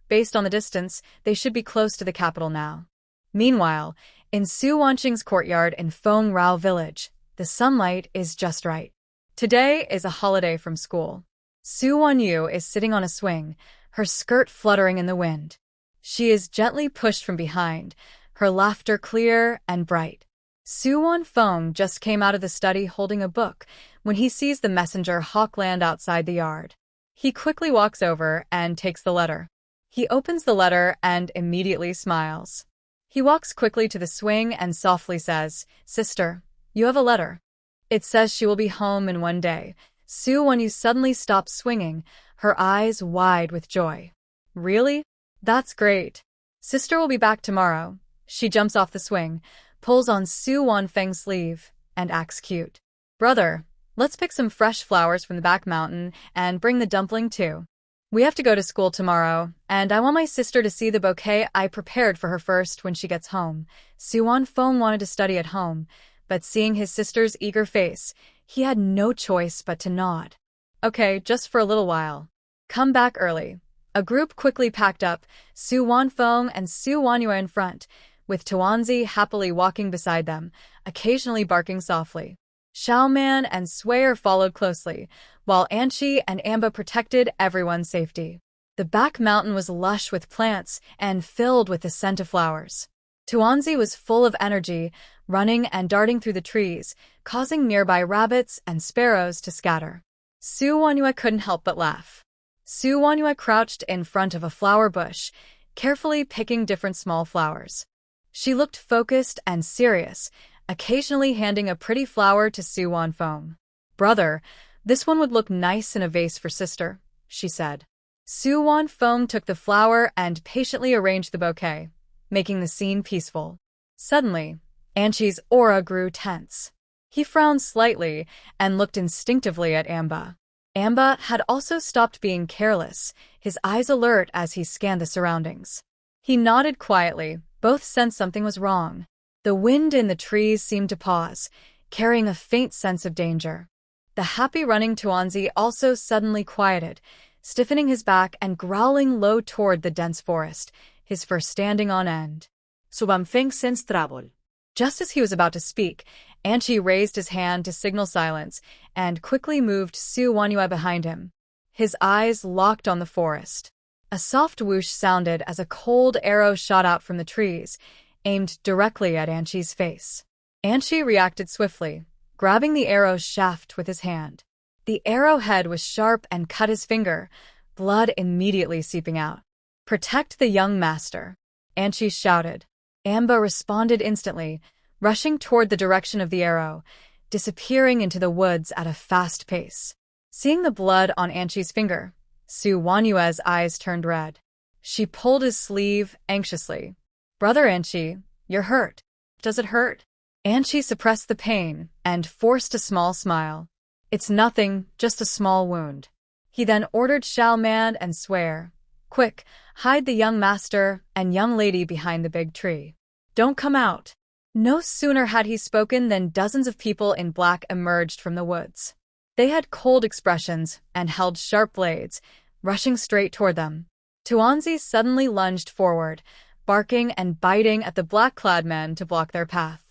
based on the distance, they should be close to the capital now. Meanwhile, in Su Wanqing's courtyard in Feng Rao village, the sunlight is just right. Today is a holiday from school. Su Wanyu is sitting on a swing, her skirt fluttering in the wind. She is gently pushed from behind, her laughter clear and bright. Su Wanfeng just came out of the study holding a book when he sees the messenger hawk land outside the yard. He quickly walks over and takes the letter. He opens the letter and immediately smiles. He walks quickly to the swing and softly says, "Sister, you have a letter." It says she will be home in one day. Su Wanyu suddenly stops swinging, her eyes wide with joy. "Really? That's great. Sister will be back tomorrow." She jumps off the swing, pulls on Su Wanfeng's sleeve, and acts cute. "Brother, let's pick some fresh flowers from the back mountain and bring the dumpling too. We have to go to school tomorrow, and I want my sister to see the bouquet I prepared for her first when she gets home." Su Wanfeng wanted to study at home, but seeing his sister's eager face, he had no choice but to nod. "Okay, just for a little while. Come back early." A group quickly packed up, Su Wanfeng and Su Wanyue in front, with Tuanzi happily walking beside them, occasionally barking softly. Xiaoman and Swayer followed closely, while Anqi and Amba protected everyone's safety. The back mountain was lush with plants and filled with the scent of flowers. Tuanzi was full of energy, running and darting through the trees, causing nearby rabbits and sparrows to scatter. Su Wanyue couldn't help but laugh. Su Wanyue crouched in front of a flower bush, carefully picking different small flowers. She looked focused and serious, occasionally handing a pretty flower to Su Wanfeng. "Brother, this one would look nice in a vase for sister," she said. Su Wanfeng took the flower and patiently arranged the bouquet, making the scene peaceful. Suddenly, Anqi's aura grew tense. He frowned slightly and looked instinctively at Amba. Amba had also stopped being careless, his eyes alert as he scanned the surroundings. He nodded quietly, both sensed something was wrong. The wind in the trees seemed to pause, carrying a faint sense of danger. The happy running Tuanzi also suddenly quieted, stiffening his back and growling low toward the dense forest, his fur standing on end. Subamfeng sensed trouble. Just as he was about to speak, Anqi raised his hand to signal silence and quickly moved Su Wanyue behind him. His eyes locked on the forest. A soft whoosh sounded as a cold arrow shot out from the trees, aimed directly at Anqi's face. Anqi reacted swiftly, grabbing the arrow's shaft with his hand. The arrowhead was sharp and cut his finger, blood immediately seeping out. "Protect the young master," Anqi shouted. Amba responded instantly, rushing toward the direction of the arrow, disappearing into the woods at a fast pace. Seeing the blood on Anqi's finger, Su Wanyue's eyes turned red. She pulled his sleeve anxiously. "Brother Anqi, you're hurt. Does it hurt?" Anqi suppressed the pain and forced a small smile. "It's nothing, just a small wound." He then ordered Xiaoman and Swayer, "Quick, hide the young master and young lady behind the big tree. Don't come out." No sooner had he spoken than dozens of people in black emerged from the woods. They had cold expressions and held sharp blades, rushing straight toward them. Tuanzi suddenly lunged forward, barking and biting at the black-clad men to block their path.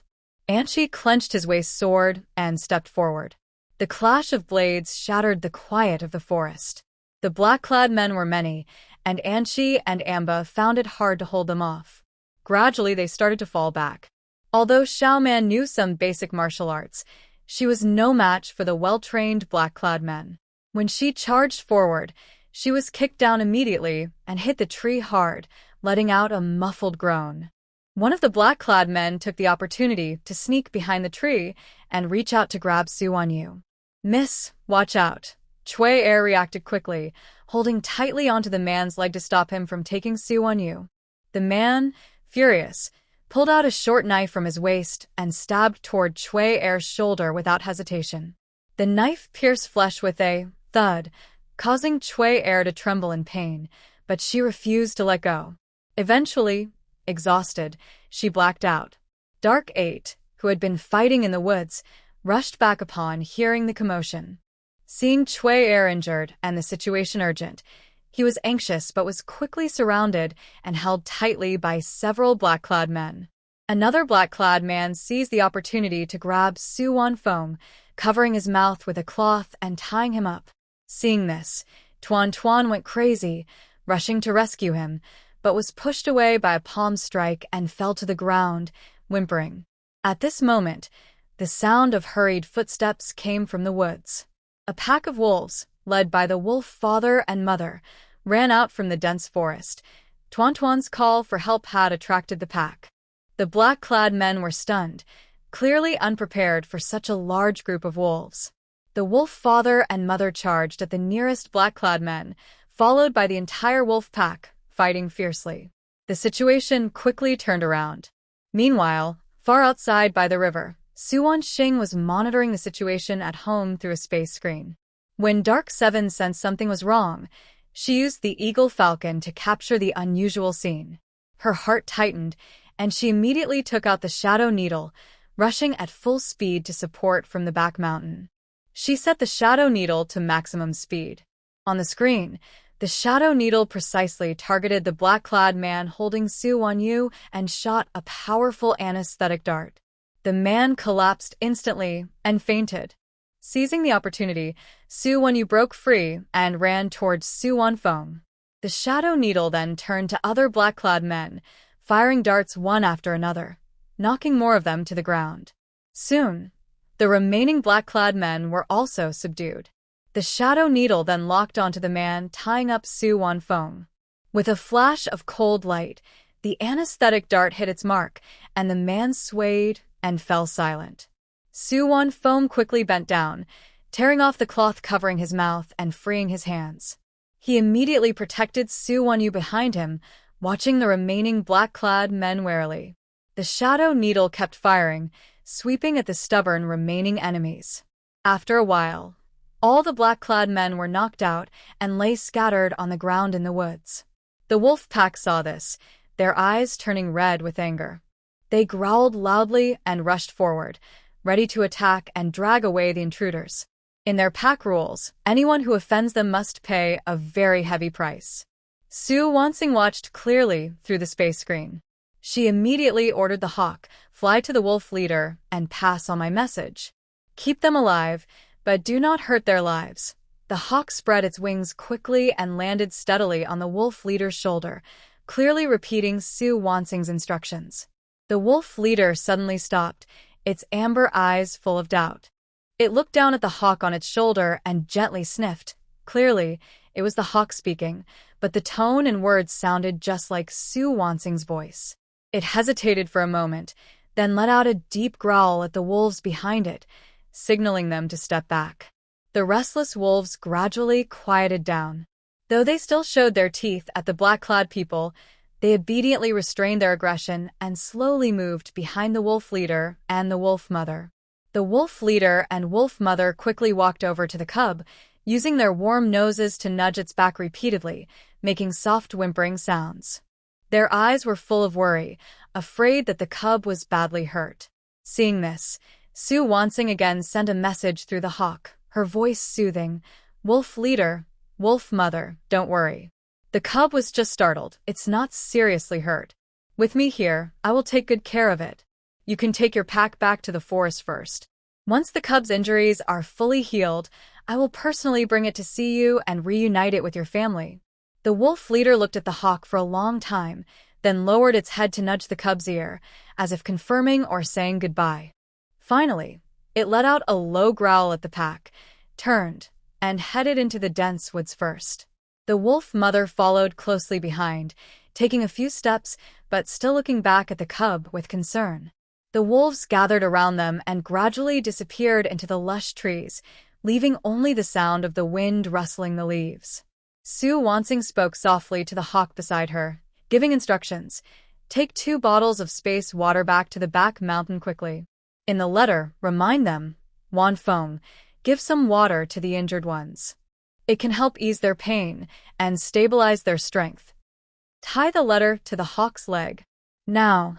Anqi clenched his waist sword and stepped forward. The clash of blades shattered the quiet of the forest. The black-clad men were many, and Anchi and Amba found it hard to hold them off. Gradually, they started to fall back. Although Xiaoman knew some basic martial arts, she was no match for the well-trained black-clad men. When she charged forward, she was kicked down immediately and hit the tree hard, letting out a muffled groan. One of the black-clad men took the opportunity to sneak behind the tree and reach out to grab Su Wanyu. "Miss, watch out." Chui Er reacted quickly, holding tightly onto the man's leg to stop him from taking Su Wanyu. The man, furious, pulled out a short knife from his waist and stabbed toward Chui Er's shoulder without hesitation. The knife pierced flesh with a thud, causing Chui Er to tremble in pain, but she refused to let go. Eventually, exhausted, she blacked out. Dark 8, who had been fighting in the woods, rushed back upon hearing the commotion. Seeing Chui Er injured and the situation urgent, he was anxious but was quickly surrounded and held tightly by several black-clad men. Another black-clad man seized the opportunity to grab Su Wanfeng, covering his mouth with a cloth and tying him up. Seeing this, Tuan Tuan went crazy, rushing to rescue him, but was pushed away by a palm strike and fell to the ground, whimpering. At this moment, the sound of hurried footsteps came from the woods. A pack of wolves, led by the wolf father and mother, ran out from the dense forest. Tuan Tuan's call for help had attracted the pack. The black-clad men were stunned, clearly unprepared for such a large group of wolves. The wolf father and mother charged at the nearest black-clad men, followed by the entire wolf pack, fighting fiercely. The situation quickly turned around. Meanwhile, far outside by the river, Su Wanxing was monitoring the situation at home through a space screen. When Dark 7 sensed something was wrong, she used the Eagle Falcon to capture the unusual scene. Her heart tightened, and she immediately took out the Shadow Needle, rushing at full speed to support from the back mountain. She set the Shadow Needle to maximum speed. On the screen, the Shadow Needle precisely targeted the black-clad man holding Su Wanyu and shot a powerful anesthetic dart. The man collapsed instantly and fainted. Seizing the opportunity, Su Wanyu broke free and ran towards Su Wanfeng. The Shadow Needle then turned to other black-clad men, firing darts one after another, knocking more of them to the ground. Soon, the remaining black-clad men were also subdued. The Shadow Needle then locked onto the man tying up Su Wanfeng. With a flash of cold light, the anesthetic dart hit its mark, and the man swayed and fell silent. Su Wanfeng quickly bent down, tearing off the cloth covering his mouth and freeing his hands. He immediately protected Su Wanyu behind him, watching the remaining black-clad men warily. The Shadow Needle kept firing, sweeping at the stubborn remaining enemies. After a while, all the black-clad men were knocked out and lay scattered on the ground in the woods. The wolf pack saw this, their eyes turning red with anger. They growled loudly and rushed forward, ready to attack and drag away the intruders. In their pack rules, anyone who offends them must pay a very heavy price. Su Wanxing watched clearly through the space screen. She immediately ordered the hawk, fly to the wolf leader and pass on my message. Keep them alive, but do not hurt their lives. The hawk spread its wings quickly and landed steadily on the wolf leader's shoulder, clearly repeating Su Wanxing's instructions. The wolf leader suddenly stopped, its amber eyes full of doubt. It looked down at the hawk on its shoulder and gently sniffed. Clearly, it was the hawk speaking, but the tone and words sounded just like Su Wanxing's voice. It hesitated for a moment, then let out a deep growl at the wolves behind it, signaling them to step back. The restless wolves gradually quieted down. Though they still showed their teeth at the black-clad people, they obediently restrained their aggression and slowly moved behind the wolf leader and the wolf mother. The wolf leader and wolf mother quickly walked over to the cub, using their warm noses to nudge its back repeatedly, making soft whimpering sounds. Their eyes were full of worry, afraid that the cub was badly hurt. Seeing this, Su Wanxing again sent a message through the hawk, her voice soothing, "Wolf leader, wolf mother, don't worry. The cub was just startled. It's not seriously hurt. With me here, I will take good care of it. You can take your pack back to the forest first. Once the cub's injuries are fully healed, I will personally bring it to see you and reunite it with your family." The wolf leader looked at the hawk for a long time, then lowered its head to nudge the cub's ear, as if confirming or saying goodbye. Finally, it let out a low growl at the pack, turned, and headed into the dense woods first. The wolf mother followed closely behind, taking a few steps but still looking back at the cub with concern. The wolves gathered around them and gradually disappeared into the lush trees, leaving only the sound of the wind rustling the leaves. Su Wansing spoke softly to the hawk beside her, giving instructions. "Take 2 bottles of space water back to the back mountain quickly. In the letter, remind them, Wan Feng, give some water to the injured ones. It can help ease their pain and stabilize their strength." Tie the letter to the hawk's leg. Now,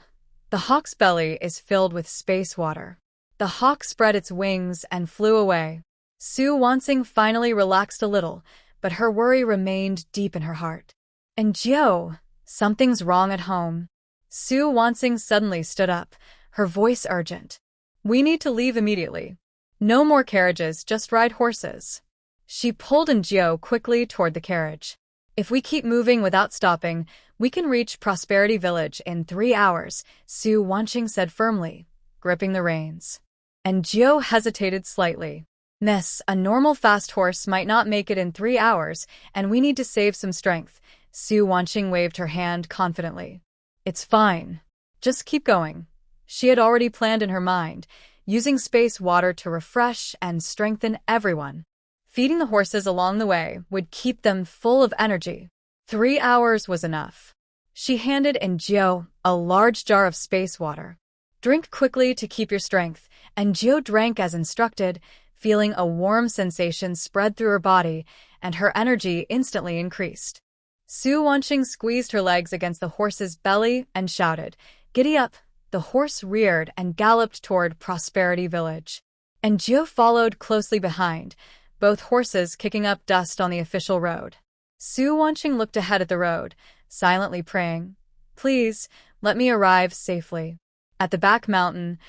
the hawk's belly is filled with space water. The hawk spread its wings and flew away. Su Wansing finally relaxed a little, but her worry remained deep in her heart. "And Jiao, something's wrong at home." Su Wansing suddenly stood up, her voice urgent. "We need to leave immediately. No more carriages, just ride horses." She pulled Jiao quickly toward the carriage. "If we keep moving without stopping, we can reach Prosperity Village in 3 hours," Su Wansing said firmly, gripping the reins. And Jiao hesitated slightly. "Miss, a normal fast horse might not make it in 3 hours, and we need to save some strength." Su Wansing waved her hand confidently. "It's fine. Just keep going." She had already planned in her mind, using space water to refresh and strengthen everyone. Feeding the horses along the way would keep them full of energy. 3 hours was enough. She handed Jiao a large jar of space water. "Drink quickly to keep your strength," and Jiao drank as instructed, feeling a warm sensation spread through her body, and her energy instantly increased. Su Wansing squeezed her legs against the horse's belly and shouted, "Giddy up!" The horse reared and galloped toward Prosperity Village. And Jiao followed closely behind, both horses kicking up dust on the official road. Su Wansing looked ahead at the road, silently praying, "Please, let me arrive safely." At the back mountain,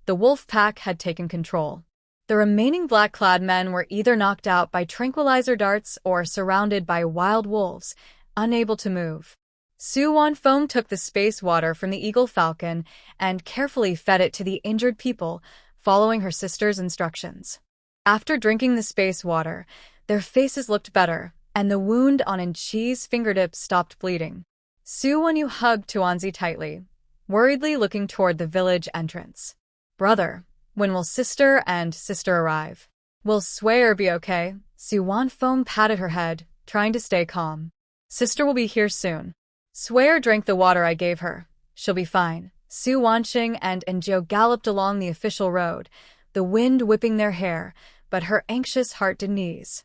the wolf pack had taken control. The remaining black-clad men were either knocked out by tranquilizer darts or surrounded by wild wolves, unable to move. Su Wanfeng took the space water from the Eagle Falcon and carefully fed it to the injured people, following her sister's instructions. After drinking the space water, their faces looked better, and the wound on Enchi's fingertips stopped bleeding. Su Wanyu hugged Tuanzi tightly, worriedly looking toward the village entrance. "Brother, when will sister and sister arrive? Will Swayer be okay?" Su Wanfeng patted her head, trying to stay calm. "Sister will be here soon. Swayer drank the water I gave her. She'll be fine." Su Wanqing and Enjo galloped along the official road, the wind whipping their hair, but her anxious heart didn't ease.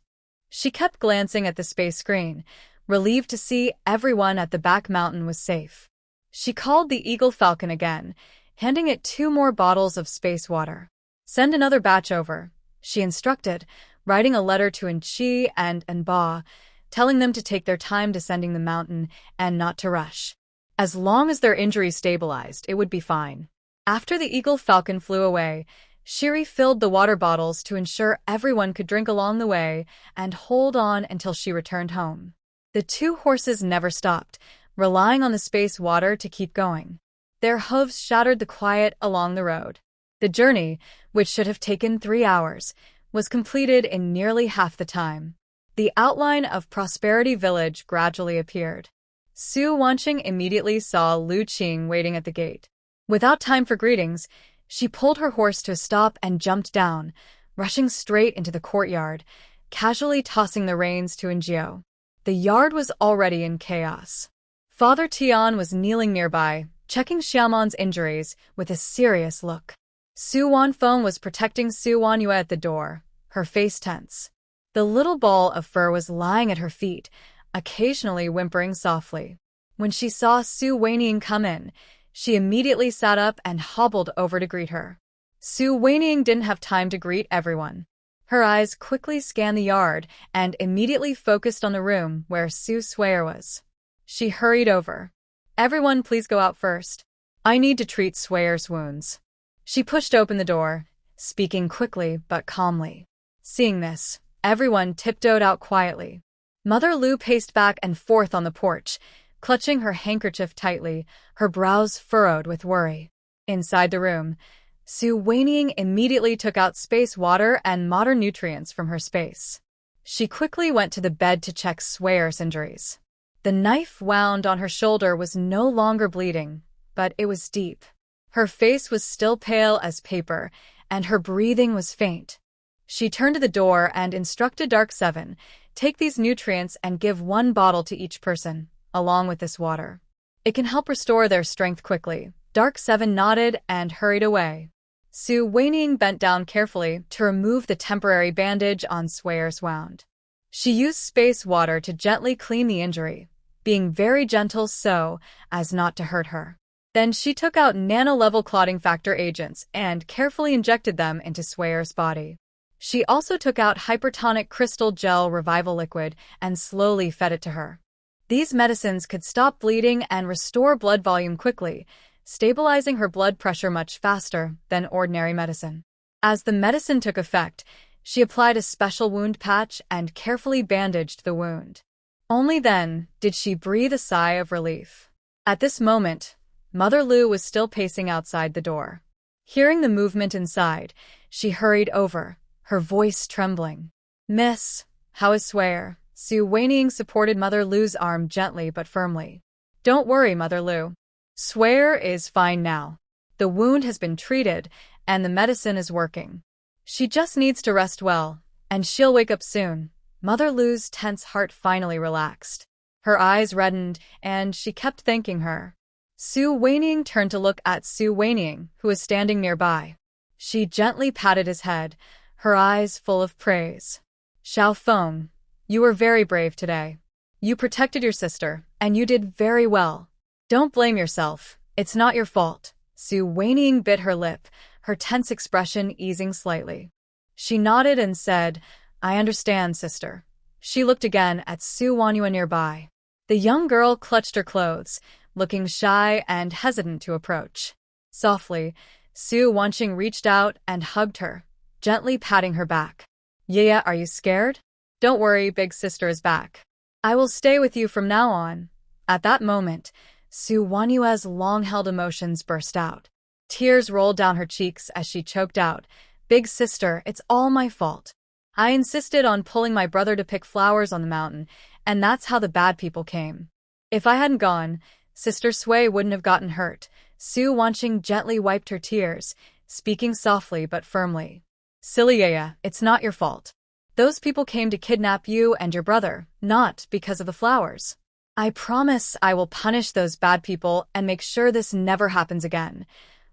She kept glancing at the space screen, relieved to see everyone at the back mountain was safe. She called the Eagle Falcon again, handing it 2 more bottles of space water. "Send another batch over," she instructed, writing a letter to Enchi and Enba, telling them to take their time descending the mountain and not to rush. As long as their injuries stabilized, it would be fine. After the Eagle Falcon flew away, Shiri filled the water bottles to ensure everyone could drink along the way and hold on until she returned home. The 2 horses never stopped, relying on the space water to keep going. Their hooves shattered the quiet along the road. The journey, which should have taken 3 hours, was completed in nearly half the time. The outline of Prosperity Village gradually appeared. Su Wanqing immediately saw Lu Qing waiting at the gate. Without time for greetings, she pulled her horse to a stop and jumped down, rushing straight into the courtyard, casually tossing the reins to Enjio. The yard was already in chaos. Father Tian was kneeling nearby, checking Xiaomon's injuries with a serious look. Su Wanfeng was protecting Su Wanyue at the door, her face tense. The little ball of fur was lying at her feet, occasionally whimpering softly. When she saw Su Weiniang come in, she immediately sat up and hobbled over to greet her. Su Weiniang didn't have time to greet everyone. Her eyes quickly scanned the yard and immediately focused on the room where Su Swayer was. She hurried over. "Everyone please go out first. I need to treat Swayer's wounds." She pushed open the door, speaking quickly but calmly. Seeing this, Everyone tiptoed out quietly. Mother Lu paced back and forth on the porch, clutching her handkerchief tightly, her brows furrowed with worry. Inside the room, Su Weiniang immediately took out space water and modern nutrients from her space. She quickly went to the bed to check Swear's injuries. The knife wound on her shoulder was no longer bleeding, but it was deep. Her face was still pale as paper, and her breathing was faint. She turned to the door and instructed Dark Seven, "Take these nutrients and give 1 bottle to each person, along with this water. It can help restore their strength quickly." Dark Seven nodded and hurried away. Su Weiniang bent down carefully to remove the temporary bandage on Swear's wound. She used space water to gently clean the injury, being very gentle so as not to hurt her. Then she took out nano-level clotting factor agents and carefully injected them into Swear's body. She also took out hypertonic crystal gel revival liquid and slowly fed it to her. These medicines could stop bleeding and restore blood volume quickly, stabilizing her blood pressure much faster than ordinary medicine. As the medicine took effect, she applied a special wound patch and carefully bandaged the wound. Only then did she breathe a sigh of relief. At this moment, Mother Lu was still pacing outside the door. Hearing the movement inside, she hurried over, her voice trembling. "Miss, how is Swear?" Su Weiniang supported Mother Lu's arm gently but firmly. "Don't worry, Mother Lu. Swear is fine now. The wound has been treated, and the medicine is working. She just needs to rest well, and she'll wake up soon." Mother Lu's tense heart finally relaxed. Her eyes reddened, and she kept thanking her. Su Weiniang turned to look at Su Weiniang, who was standing nearby. She gently patted his head, her eyes full of praise. "Xiao Feng, you were very brave today. You protected your sister, and you did very well. Don't blame yourself. It's not your fault." Su Weiniang bit her lip, her tense expression easing slightly. She nodded and said, "I understand, sister." She looked again at Su Wanyua nearby. The young girl clutched her clothes, looking shy and hesitant to approach. Softly, Su Wanqing reached out and hugged her, gently patting her back. "Yeah, are you scared? Don't worry, big sister is back. I will stay with you from now on." At that moment, Su Wanyua's long-held emotions burst out. Tears rolled down her cheeks as she choked out, "Big sister, it's all my fault. I insisted on pulling my brother to pick flowers on the mountain, and that's how the bad people came. If I hadn't gone, Sister Sui wouldn't have gotten hurt." Su Wanqing gently wiped her tears, speaking softly but firmly. "Silly Yaya, it's not your fault. Those people came to kidnap you and your brother, not because of the flowers. I promise I will punish those bad people and make sure this never happens again."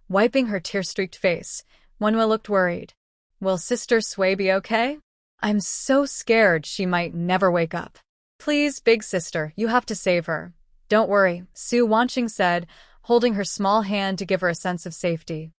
Wiping her tear-streaked face, Wenwa looked worried. "Will Sister Sui be okay? I'm so scared she might never wake up. Please, big sister, you have to save her." "Don't worry," Su Wanqing said, holding her small hand to give her a sense of safety.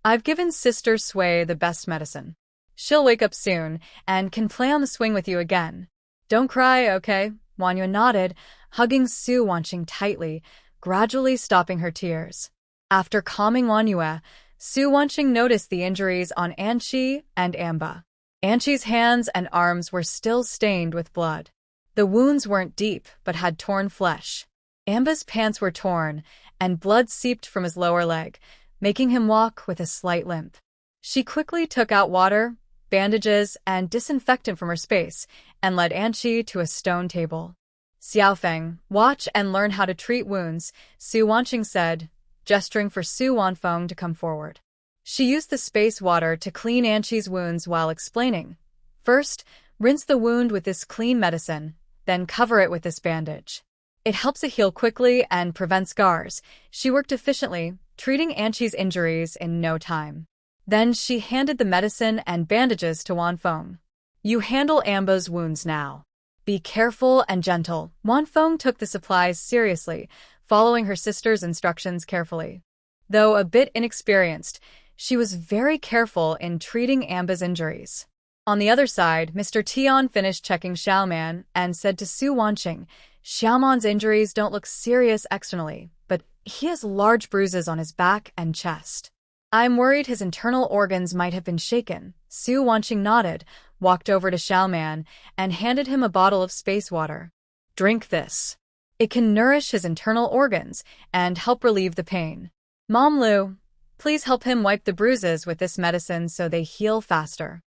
"I've given Sister Sui the best medicine. She'll wake up soon and can play on the swing with you again. Don't cry, okay?" Wanyua nodded, hugging Su Wanqing tightly, gradually stopping her tears. After calming Wanyua, Su Wanqing noticed the injuries on Anqi and Amba. Anqi's hands and arms were still stained with blood. The wounds weren't deep but had torn flesh. Amba's pants were torn, and blood seeped from his lower leg, making him walk with a slight limp. She quickly took out water, bandages, and disinfectant from her space, and led Anqi to a stone table. "Xiaofeng, watch and learn how to treat wounds," Su Wanqing said, gesturing for Su Wanfeng to come forward. She used the space water to clean Anqi's wounds while explaining. "First, rinse the wound with this clean medicine, then cover it with this bandage. It helps it heal quickly and prevents scars." She worked efficiently, treating Anqi's injuries in no time. Then she handed the medicine and bandages to Wanfeng. "You handle Amba's wounds now. Be careful and gentle." Wanfeng took the supplies seriously, following her sister's instructions carefully. Though a bit inexperienced, she was very careful in treating Amba's injuries. On the other side, Mr. Tian finished checking Xiaoman and said to Su Wanqing, "Xiaoman's injuries don't look serious externally, but he has large bruises on his back and chest. I'm worried his internal organs might have been shaken." Su Wanqing nodded, walked over to Xiaoman and handed him a bottle of space water. "Drink this. It can nourish his internal organs and help relieve the pain. Mom Lu, please help him wipe the bruises with this medicine so they heal faster."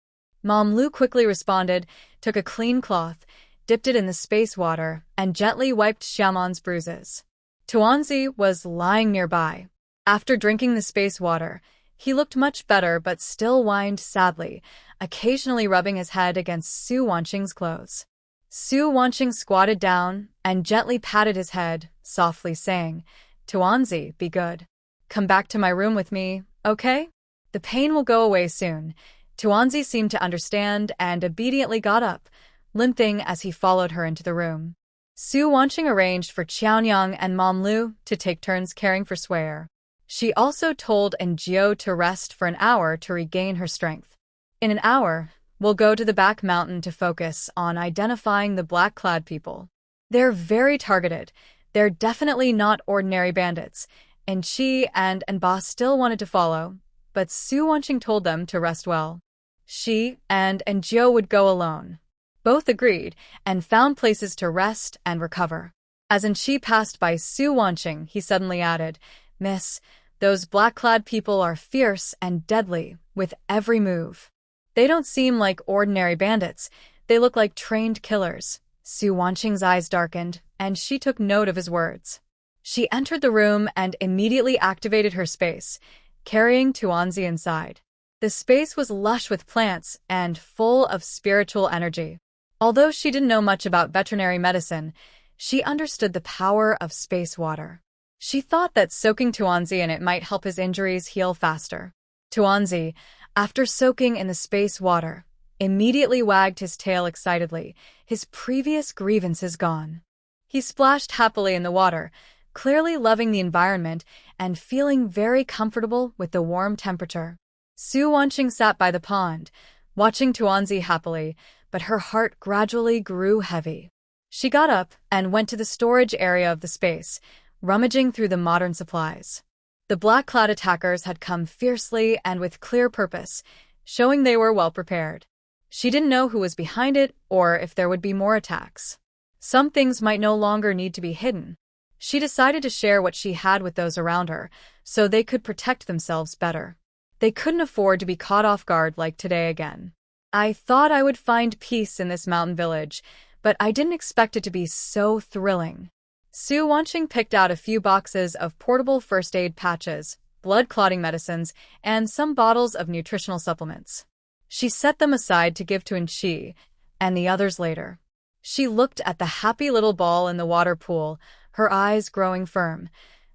Mom Lu quickly responded, took a clean cloth, dipped it in the space water, and gently wiped Xiaoman's bruises. Tuanzi was lying nearby. After drinking the space water, he looked much better but still whined sadly, occasionally rubbing his head against Su Wanqing's clothes. Su Wanqing squatted down and gently patted his head, softly saying, "Tuanzi, be good. Come back to my room with me, okay? The pain will go away soon." Tuanzi seemed to understand and obediently got up, limping as he followed her into the room. Su Wanqing arranged for Qiaonyang and Mom Lu to take turns caring for Swayer. She also told Njio to rest for an hour to regain her strength. "In an hour, we'll go to the back mountain to focus on identifying the black-clad people. They're very targeted. They're definitely not ordinary bandits." And she and Ba still wanted to follow, but Su Wanqing told them to rest well. She and Njio would go alone. Both agreed and found places to rest and recover. As Nchi passed by Su Wanqing, he suddenly added, "Miss, those black-clad people are fierce and deadly with every move. They don't seem like ordinary bandits. They look like trained killers." Su Wanqing's eyes darkened, and she took note of his words. She entered the room and immediately activated her space, carrying Tuanzi inside. The space was lush with plants and full of spiritual energy. Although she didn't know much about veterinary medicine, she understood the power of space water. She thought that soaking Tuanzi in it might help his injuries heal faster. Tuanzi, after soaking in the space water, immediately wagged his tail excitedly, his previous grievances gone. He splashed happily in the water, clearly loving the environment and feeling very comfortable with the warm temperature. Su Wanqing sat by the pond, watching Tuanzi happily, but her heart gradually grew heavy. She got up and went to the storage area of the space, rummaging through the modern supplies. The black-clad attackers had come fiercely and with clear purpose, showing they were well prepared. She didn't know who was behind it or if there would be more attacks. Some things might no longer need to be hidden. She decided to share what she had with those around her, so they could protect themselves better. They couldn't afford to be caught off guard like today again. "I thought I would find peace in this mountain village, but I didn't expect it to be so thrilling." Su Wanqing picked out a few boxes of portable first aid patches, blood-clotting medicines, and some bottles of nutritional supplements. She set them aside to give to Nchi and the others later. She looked at the happy little ball in the water pool, her eyes growing firm.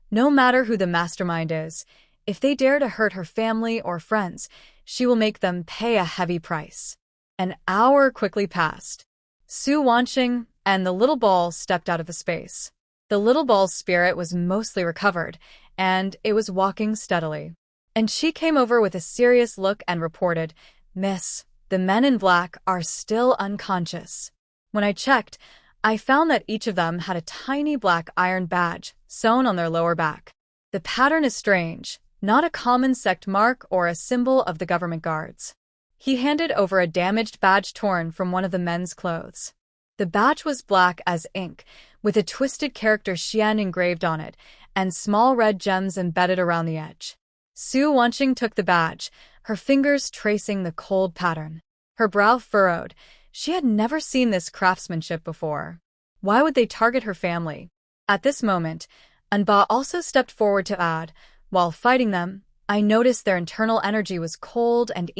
No matter who the mastermind is, if they dare to hurt her family or friends, she will make them pay a heavy price. An hour quickly passed. Su Wanqing and the little ball stepped out of the space. The little ball's spirit was mostly recovered, and it was walking steadily. And she came over with a serious look and reported, "Miss, the men in black are still unconscious. When I checked, I found that each of them had a tiny black iron badge sewn on their lower back. The pattern is strange, not a common sect mark or a symbol of the government guards." He handed over a damaged badge torn from one of the men's clothes. The badge was black as ink, with a twisted character Xian engraved on it, and small red gems embedded around the edge. Su Wanqing took the badge, her fingers tracing the cold pattern. Her brow furrowed. She had never seen this craftsmanship before. Why would they target her family? At this moment, Anba also stepped forward to add, "While fighting them, I noticed their internal energy was cold and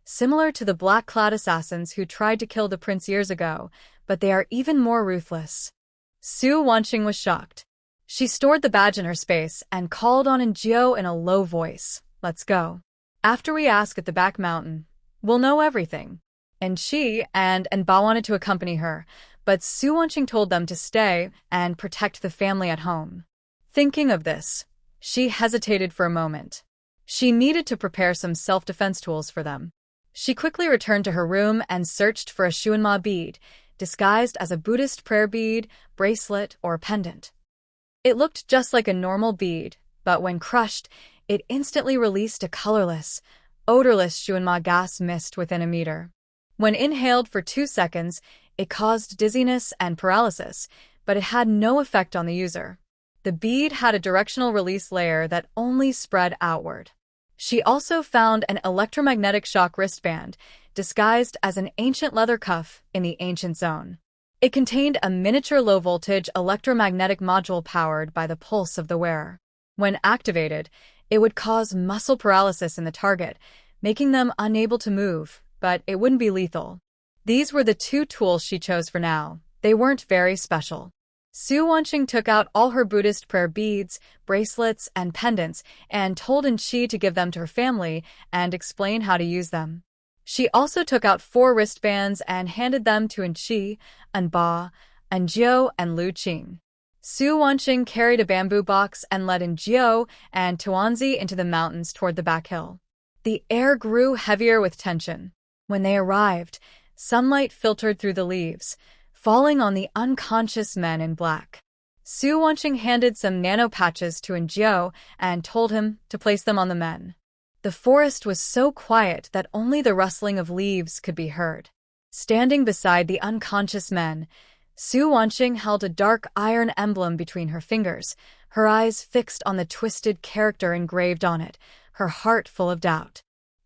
similar to the black-clad assassins who tried to kill the prince years ago, but they are even more ruthless." Su Wanqing was shocked. She stored the badge in her space and called on Njio in a low voice, "Let's go. After we ask at the back mountain, we'll know everything." And she and Ba wanted to accompany her, but Su Wanqing told them to stay and protect the family at home. Thinking of this, she hesitated for a moment. She needed to prepare some self-defense tools for them. She quickly returned to her room and searched for a Xuanma bead, disguised as a Buddhist prayer bead, bracelet, or pendant. It looked just like a normal bead, but when crushed, it instantly released a colorless, odorless Xuanma gas mist within a meter. When inhaled for 2 seconds, it caused dizziness and paralysis, but it had no effect on the user. The bead had a directional release layer that only spread outward. She also found an electromagnetic shock wristband, disguised as an ancient leather cuff in the ancient zone. It contained a miniature low-voltage electromagnetic module powered by the pulse of the wearer. When activated, it would cause muscle paralysis in the target, making them unable to move, but it wouldn't be lethal. These were the 2 tools she chose for now. They weren't very special. Su Wanqing took out all her Buddhist prayer beads, bracelets, and pendants and told En-chi to give them to her family and explain how to use them. She also took out 4 wristbands and handed them to En-chi, En-ba, En-jiu, and Lu Qing. Su Wanqing carried a bamboo box and led En-jiu and Tuanzi into the mountains toward the back hill. The air grew heavier with tension. When they arrived, sunlight filtered through the leaves, falling on the unconscious men in black. Su Wanqing handed some nano patches to En-jiu and told him to place them on the men. The forest was so quiet that only the rustling of leaves could be heard. Standing beside the unconscious men, Su Wanqing held a dark iron emblem between her fingers, her eyes fixed on the twisted character engraved on it, her heart full of doubt.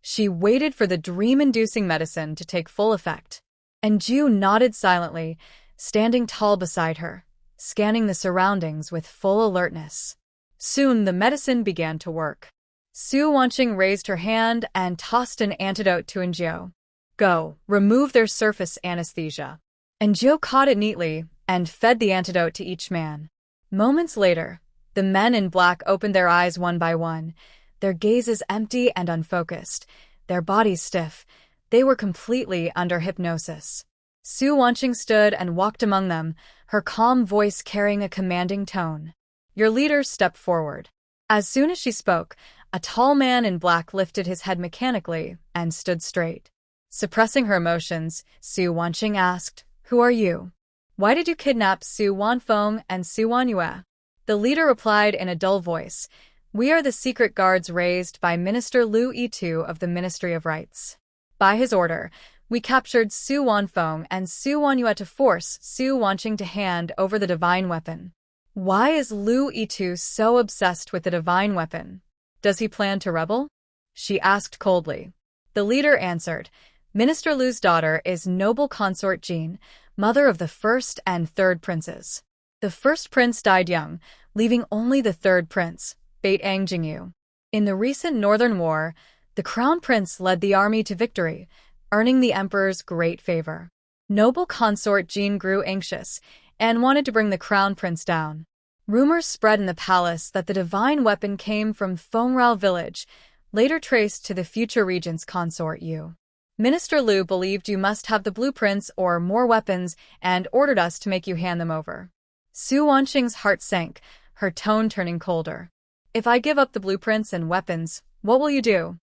She waited for the dream-inducing medicine to take full effect. En-jiu nodded silently, standing tall beside her, scanning the surroundings with full alertness. Soon the medicine began to work. Su Wanqing raised her hand and tossed an antidote to En-jiu. Go, remove their surface anesthesia. En-jiu caught it neatly and fed the antidote to each man. Moments later, the men in black opened their eyes one by one, their gazes empty and unfocused, their bodies stiff. They were completely under hypnosis. Su Wanqing stood and walked among them, her calm voice carrying a commanding tone. Your leader stepped forward. As soon as she spoke, a tall man in black lifted his head mechanically and stood straight. Suppressing her emotions, Su Wanqing asked, Who are you? Why did you kidnap Su Wanfeng and Su Wanyue? The leader replied in a dull voice, We are the secret guards raised by Minister Lu Yitu of the Ministry of Rights. By his order, we captured Su Wanfeng and Su Wanyue to force Su Wanqing to hand over the divine weapon. Why is Lu Yitu so obsessed with the divine weapon? Does he plan to rebel? She asked coldly. The leader answered, Minister Lu's daughter is noble consort Jean, mother of the 1st and 3rd princes. The 1st prince died young, leaving only the 3rd prince, Baitang Jingyu. In the recent Northern War, the crown prince led the army to victory, earning the emperor's great favor. Noble consort Jean grew anxious and wanted to bring the crown prince down. Rumors spread in the palace that the divine weapon came from Fengrao village, later traced to the future regent's consort Yu. Minister Lu believed you must have the blueprints or more weapons and ordered us to make you hand them over. Su Wanqing's heart sank, her tone turning colder. If I give up the blueprints and weapons, what will you do?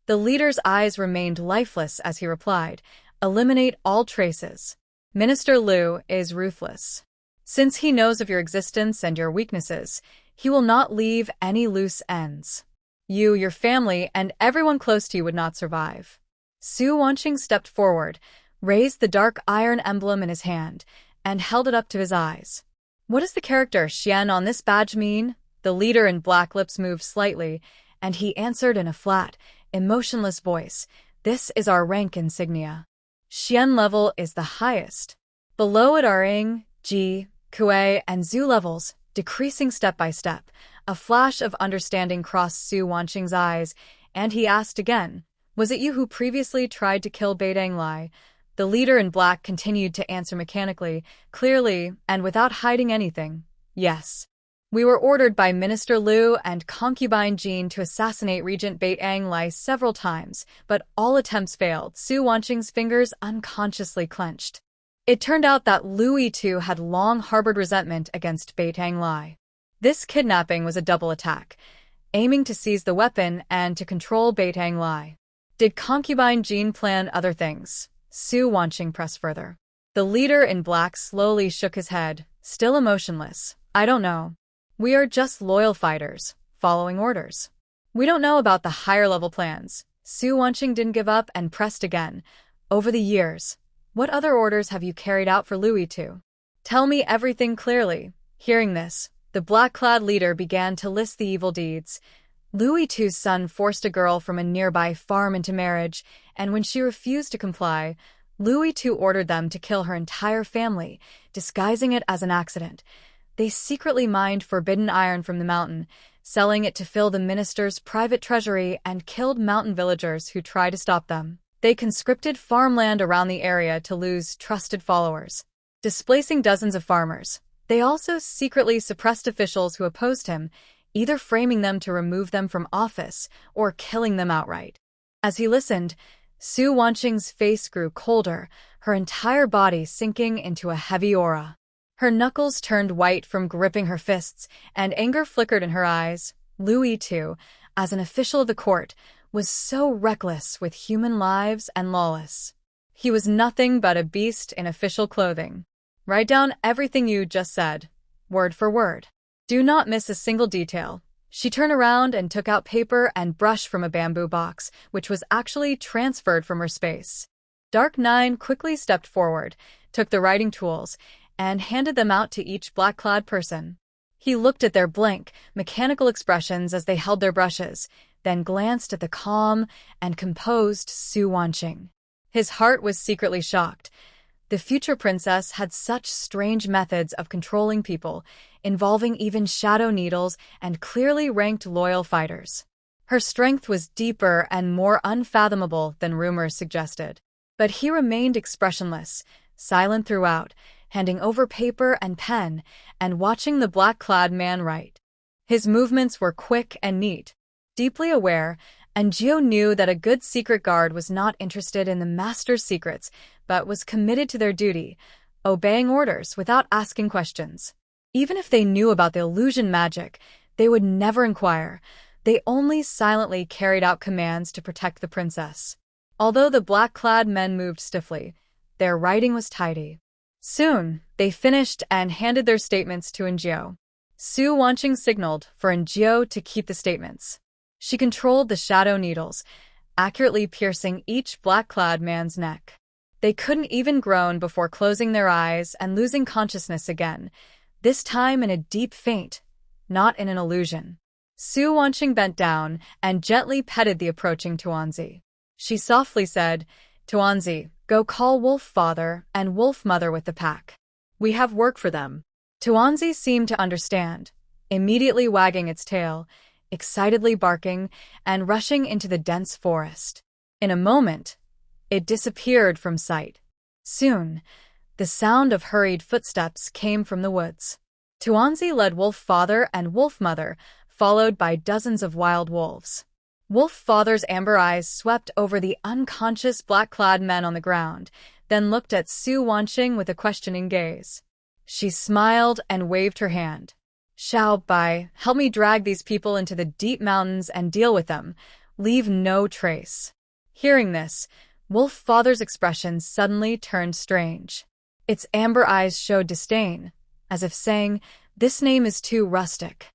The leader's eyes remained lifeless as he replied, Eliminate all traces. Minister Lu is ruthless. Since he knows of your existence and your weaknesses, he will not leave any loose ends. You, your family, and everyone close to you would not survive. Su Wanqing stepped forward, raised the dark iron emblem in his hand, and held it up to his eyes. What does the character Xian on this badge mean? The leader in black lips moved slightly, and he answered in a flat, emotionless voice, This is our rank insignia. Xian level is the highest. Below it are Ying, Ji, Kuei, and Zhu levels, decreasing step by step. A flash of understanding crossed Su Wanqing's eyes, and he asked again, Was it you who previously tried to kill Baitang Lai? The leader in black continued to answer mechanically, clearly, and without hiding anything, Yes. We were ordered by Minister Lu and concubine Jean to assassinate Regent Baitang Lai several times, but all attempts failed. Su Wanqing's fingers unconsciously clenched. It turned out that Lu Yitu had long harbored resentment against Baitang Lai. This kidnapping was a double attack, aiming to seize the weapon and to control Baitang Lai. Did concubine Jean plan other things? Su Wanqing pressed further. The leader in black slowly shook his head, still emotionless. I don't know. We are just loyal fighters, following orders. We don't know about the higher-level plans. Su Wanqing didn't give up and pressed again. Over the years, what other orders have you carried out for Louis II? Tell me everything clearly. Hearing this, the black-clad leader began to list the evil deeds. Louis II's son forced a girl from a nearby farm into marriage, and when she refused to comply, Louis II ordered them to kill her entire family, disguising it as an accident. They secretly mined forbidden iron from the mountain, selling it to fill the minister's private treasury, and killed mountain villagers who tried to stop them. They conscripted farmland around the area to lose trusted followers, displacing dozens of farmers. They also secretly suppressed officials who opposed him, either framing them to remove them from office or killing them outright. As he listened, Su Wanqing's face grew colder, her entire body sinking into a heavy aura. Her knuckles turned white from gripping her fists, and anger flickered in her eyes. Louis II, as an official of the court, was so reckless with human lives and lawless. He was nothing but a beast in official clothing. Write down everything you just said, word for word. Do not miss a single detail. She turned around and took out paper and brush from a bamboo box, which was actually transferred from her space. Dark Nine quickly stepped forward, took the writing tools, and handed them out to each black-clad person. He looked at their blank, mechanical expressions as they held their brushes, then glanced at the calm and composed Su Wanqing. His heart was secretly shocked. The future princess had such strange methods of controlling people, involving even shadow needles and clearly ranked loyal fighters. Her strength was deeper and more unfathomable than rumors suggested. But he remained expressionless, silent throughout, handing over paper and pen and watching the black-clad man write. His movements were quick and neat. Deeply aware, Anjio knew that a good secret guard was not interested in the master's secrets, but was committed to their duty, obeying orders without asking questions. Even if they knew about the illusion magic, they would never inquire. They only silently carried out commands to protect the princess. Although the black-clad men moved stiffly, their writing was tidy. Soon, they finished and handed their statements to Anjio. Su Wanqing signaled for Anjio to keep the statements. She controlled the shadow needles, accurately piercing each black-clad man's neck. They couldn't even groan before closing their eyes and losing consciousness again, this time in a deep faint, not in an illusion. Su Wanqing bent down and gently petted the approaching Tuanzi. She softly said, "Tuanzi, go call Wolf Father and Wolf Mother with the pack. We have work for them." Tuanzi seemed to understand, immediately wagging its tail, excitedly barking, and rushing into the dense forest. In a moment, it disappeared from sight. Soon, the sound of hurried footsteps came from the woods. Tuanzi led Wolf Father and Wolf Mother, followed by dozens of wild wolves. Wolf Father's amber eyes swept over the unconscious black-clad men on the ground, then looked at Su Wanqing with a questioning gaze. She smiled and waved her hand. "Xiao Bai, help me drag these people into the deep mountains and deal with them. Leave no trace." Hearing this, Wolf Father's expression suddenly turned strange. Its amber eyes showed disdain, as if saying, "This name is too rustic."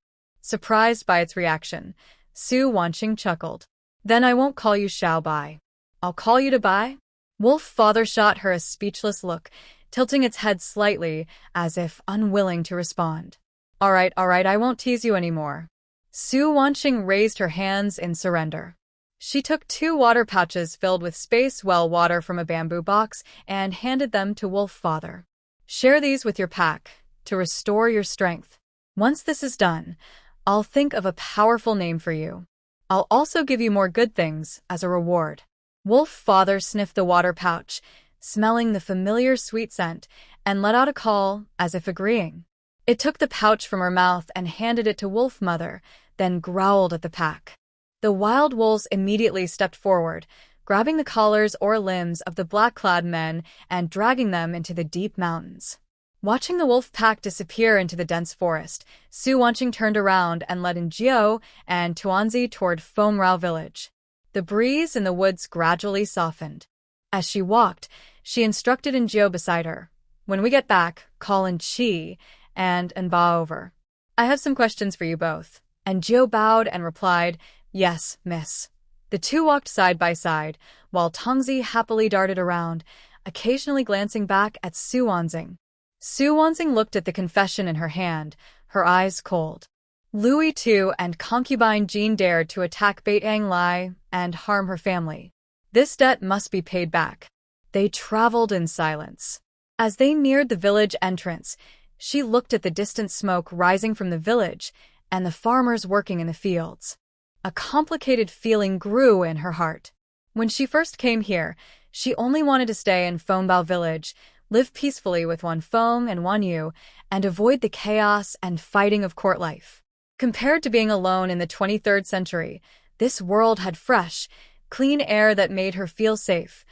Surprised by its reaction, Su Wanqing chuckled. "Then I won't call you Xiao Bai. I'll call you to Bai." Wolf Father shot her a speechless look, tilting its head slightly, as if unwilling to respond. All right, I won't tease you anymore." Su Wanqing raised her hands in surrender. She took 2 water pouches filled with space well water from a bamboo box and handed them to Wolf Father. "Share these with your pack to restore your strength. Once this is done, I'll think of a powerful name for you. I'll also give you more good things as a reward." Wolf Father sniffed the water pouch, smelling the familiar sweet scent, and let out a call, as if agreeing. It took the pouch from her mouth and handed it to Wolf Mother, then growled at the pack. The wild wolves immediately stepped forward, grabbing the collars or limbs of the black-clad men and dragging them into the deep mountains. Watching the wolf pack disappear into the dense forest, Su Wanqing turned around and led Anjio and Tuanzi toward Fomrao village. The breeze in the woods gradually softened. As she walked, she instructed Anjio beside her, "When we get back, call in Chi and Ba over. I have some questions for you both." Anjio bowed and replied, "Yes, miss." The two walked side by side, while Tongzi happily darted around, occasionally glancing back at Su Wanzing. Su Wanzing looked at the confession in her hand, her eyes cold. Louis II and concubine Jean dared to attack Baitang Lai and harm her family. This debt must be paid back. They traveled in silence. As they neared the village entrance, she looked at the distant smoke rising from the village and the farmers working in the fields. A complicated feeling grew in her heart. When she first came here, she only wanted to stay in Fongbao village, live peacefully with Wan Feng and Wan Yu, and avoid the chaos and fighting of court life. Compared to being alone in the 23rd century, this world had fresh, clean air that made her feel safe,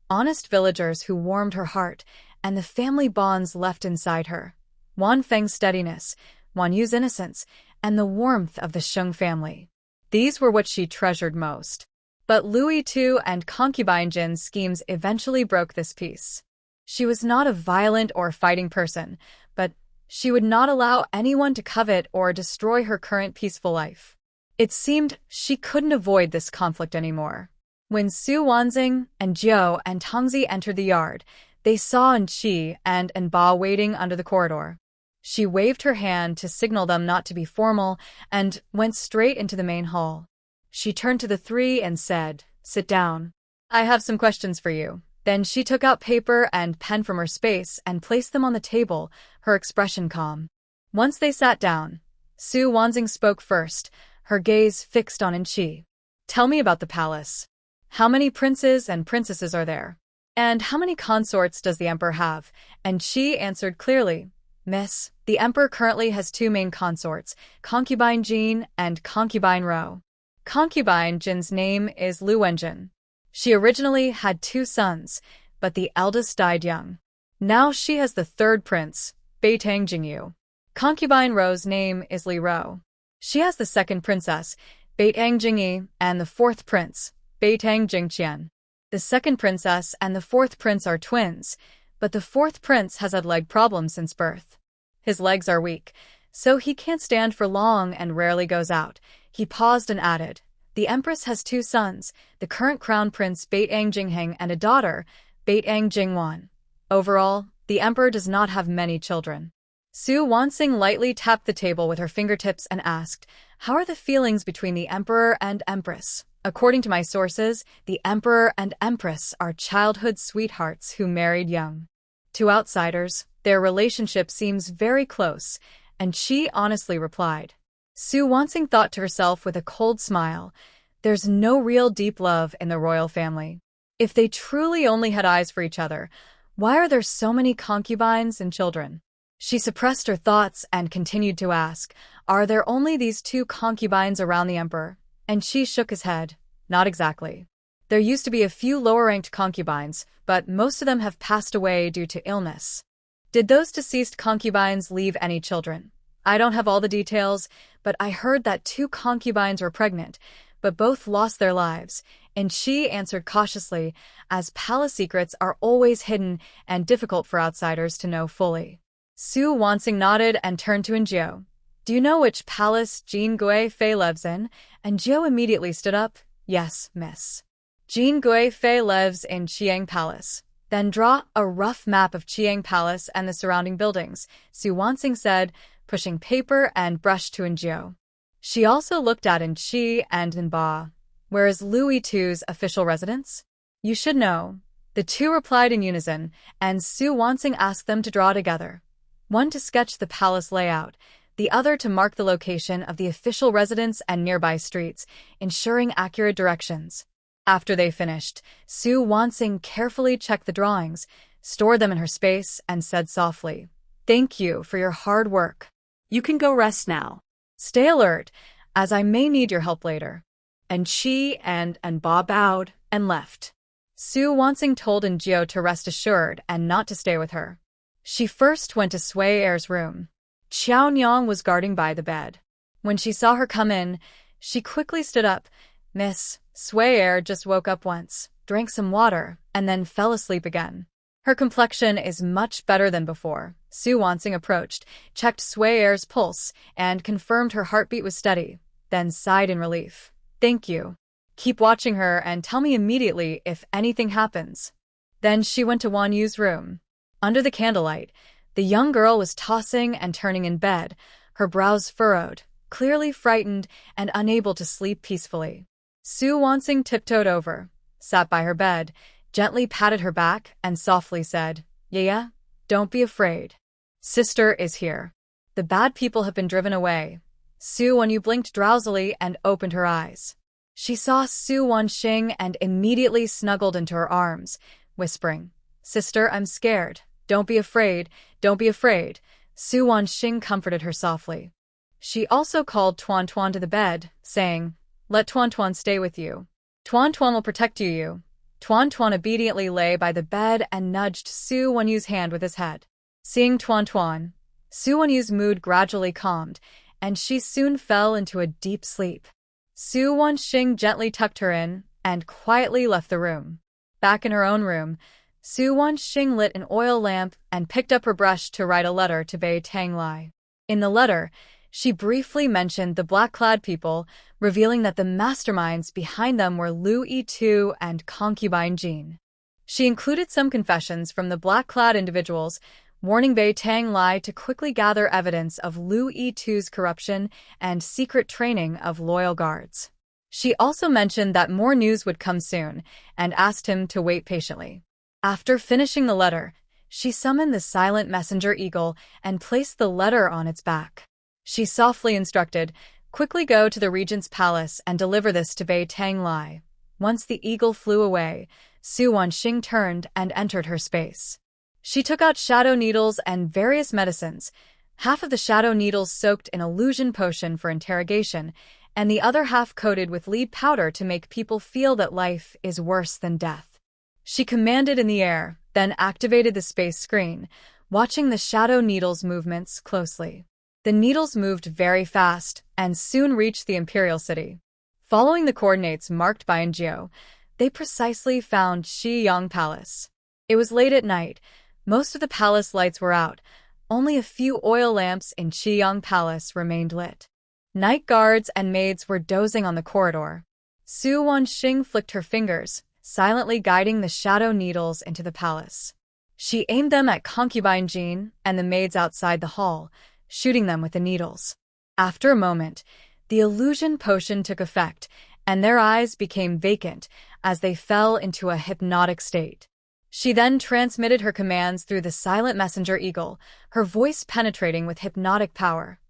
honest villagers who warmed her heart, and the family bonds left inside her. Wan Feng's steadiness, Wan Yu's innocence, and the warmth of the Sheng family. These were what she treasured most. But Louis II and concubine Jin's schemes eventually broke this peace. She was not a violent or fighting person, but she would not allow anyone to covet or destroy her current peaceful life. It seemed she couldn't avoid this conflict anymore. When Su Wanzing and Jiu and Tongzi entered the yard, they saw Enqi and Enba waiting under the corridor. She waved her hand to signal them not to be formal and went straight into the main hall. She turned to the three and said, "Sit down. I have some questions for you." Then she took out paper and pen from her space and placed them on the table, her expression calm. Once they sat down, Su Wanzing spoke first, her gaze fixed on Enqi. "Tell me about the palace. How many princes and princesses are there? And how many consorts does the emperor have?" Enqi answered clearly, "Miss, the emperor currently has two main consorts, concubine Jean and concubine Ro. Concubine Jin's name is Lu Wenjin. She originally had two sons, but the eldest died young. Now she has the third prince, Beitang Jingyu. Concubine Ro's name is Li Ro. She has the second princess, Beitang Jingyi, and the fourth prince, Beitang Jingqian. The second princess and the fourth prince are twins, but the fourth prince has had leg problems since birth. His legs are weak, so he can't stand for long and rarely goes out." He paused and added, "The empress has two sons, the current crown prince Beitang Jingheng and a daughter, Beitang Jingwan. Overall, the emperor does not have many children." Su Wanxing lightly tapped the table with her fingertips and asked, "How are the feelings between the emperor and empress?" "According to my sources, the emperor and empress are childhood sweethearts who married young. To outsiders, their relationship seems very close," and she honestly replied. Su Wanxing thought to herself with a cold smile, "There's no real deep love in the royal family. If they truly only had eyes for each other, why are there so many concubines and children?" She suppressed her thoughts and continued to ask, "Are there only these two concubines around the emperor?" And she shook his head. "Not exactly. There used to be a few lower-ranked concubines, but most of them have passed away due to illness." "Did those deceased concubines leave any children?" "I don't have all the details, but I heard that two concubines were pregnant, but both lost their lives," and she answered cautiously, as palace secrets are always hidden and difficult for outsiders to know fully. Su Wanxing nodded and turned to Enjio. "Do you know which palace Jean Gui Fei lives in?" And Enjio immediately stood up. "Yes, miss. Jean Gui Fei lives in Chiang Palace." "Then draw a rough map of Chiang Palace and the surrounding buildings," Su Wanxing said, pushing paper and brush to Enjio. She also looked at Enqi and Enba. "Where is Louis II's official residence?" "You should know." The two replied in unison, and Su Wanxing asked them to draw together. One to sketch the palace layout, the other to mark the location of the official residence and nearby streets, ensuring accurate directions. After they finished, Su Wanxing carefully checked the drawings, stored them in her space, and said softly, "Thank you for your hard work. You can go rest now. Stay alert, as I may need your help later." And she and Ba bowed and left. Su Wanxing told Enjio to rest assured and not to stay with her. She first went to Sui Er's room. Qiao Nyang was guarding by the bed. When she saw her come in, she quickly stood up. "Miss, Sui Er just woke up once, drank some water, and then fell asleep again. Her complexion is much better than before." Su Wanxing approached, checked Sui Er's pulse, and confirmed her heartbeat was steady, then sighed in relief. "Thank you." Keep watching her and tell me immediately if anything happens." Then she went to Wan Yu's room. Under the candlelight, the young girl was tossing and turning in bed, her brows furrowed, clearly frightened and unable to sleep peacefully. Su Wanxing tiptoed over, sat by her bed, gently patted her back, and softly said, "Yeah, don't be afraid. Sister is here. The bad people have been driven away." Su Wanyu blinked drowsily and opened her eyes. She saw Su Wanxing and immediately snuggled into her arms, whispering, "Sister, I'm scared. Don't be afraid, don't be afraid." Su Wanxing comforted her softly. She also called Tuan Tuan to the bed, saying, "Let Tuan Tuan stay with you. Tuan Tuan will protect you." Tuan Tuan obediently lay by the bed and nudged Su Wanyu's hand with his head. Seeing Tuan Tuan, Su Wanyu's mood gradually calmed, and she soon fell into a deep sleep. Su Wanxing gently tucked her in and quietly left the room. Back in her own room, Su Wanxing lit an oil lamp and picked up her brush to write a letter to Bei Tanglai. In the letter, she briefly mentioned the black-clad people, revealing that the masterminds behind them were Lu Yitu and concubine Jean. She included some confessions from the black-clad individuals, warning Bei Tanglai to quickly gather evidence of Lu Yitu's corruption and secret training of loyal guards. She also mentioned that more news would come soon and asked him to wait patiently. After finishing the letter, she summoned the silent messenger eagle and placed the letter on its back. She softly instructed, "Quickly go to the regent's palace and deliver this to Bei Tanglai." Once the eagle flew away, Su Wanxing turned and entered her space. She took out shadow needles and various medicines, half of the shadow needles soaked in illusion potion for interrogation, and the other half coated with lead powder to make people feel that life is worse than death. She commanded in the air, then activated the space screen, watching the shadow needles' movements closely. The needles moved very fast and soon reached the Imperial City. Following the coordinates marked by Njio, they precisely found Xiyang Palace. It was late at night. Most of the palace lights were out. Only a few oil lamps in Xiyang Palace remained lit. Night guards and maids were dozing on the corridor. Su Wanxing flicked her fingers, silently guiding the shadow needles into the palace. She aimed them at concubine Jean and the maids outside the hall, shooting them with the needles. After a moment, the illusion potion took effect, and their eyes became vacant as they fell into a hypnotic state. She then transmitted her commands through the silent messenger eagle, her voice penetrating with hypnotic power.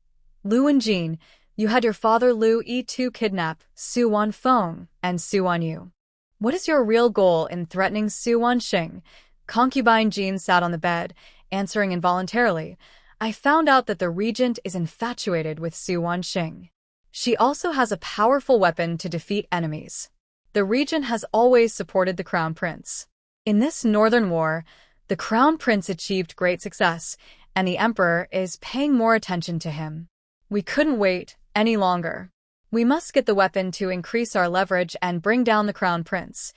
"Lu and Jean, you had your father Lu Yitu kidnap Su Wanfeng and Su Wanyu. What is your real goal in threatening Su Wanxing?" Concubine Jean sat on the bed, answering involuntarily. "I found out that the regent is infatuated with Su Wanxing. She also has a powerful weapon to defeat enemies. The regent has always supported the crown prince. In this northern war, the crown prince achieved great success, and the emperor is paying more attention to him. We couldn't wait any longer. We must get the weapon to increase our leverage and bring down the crown prince.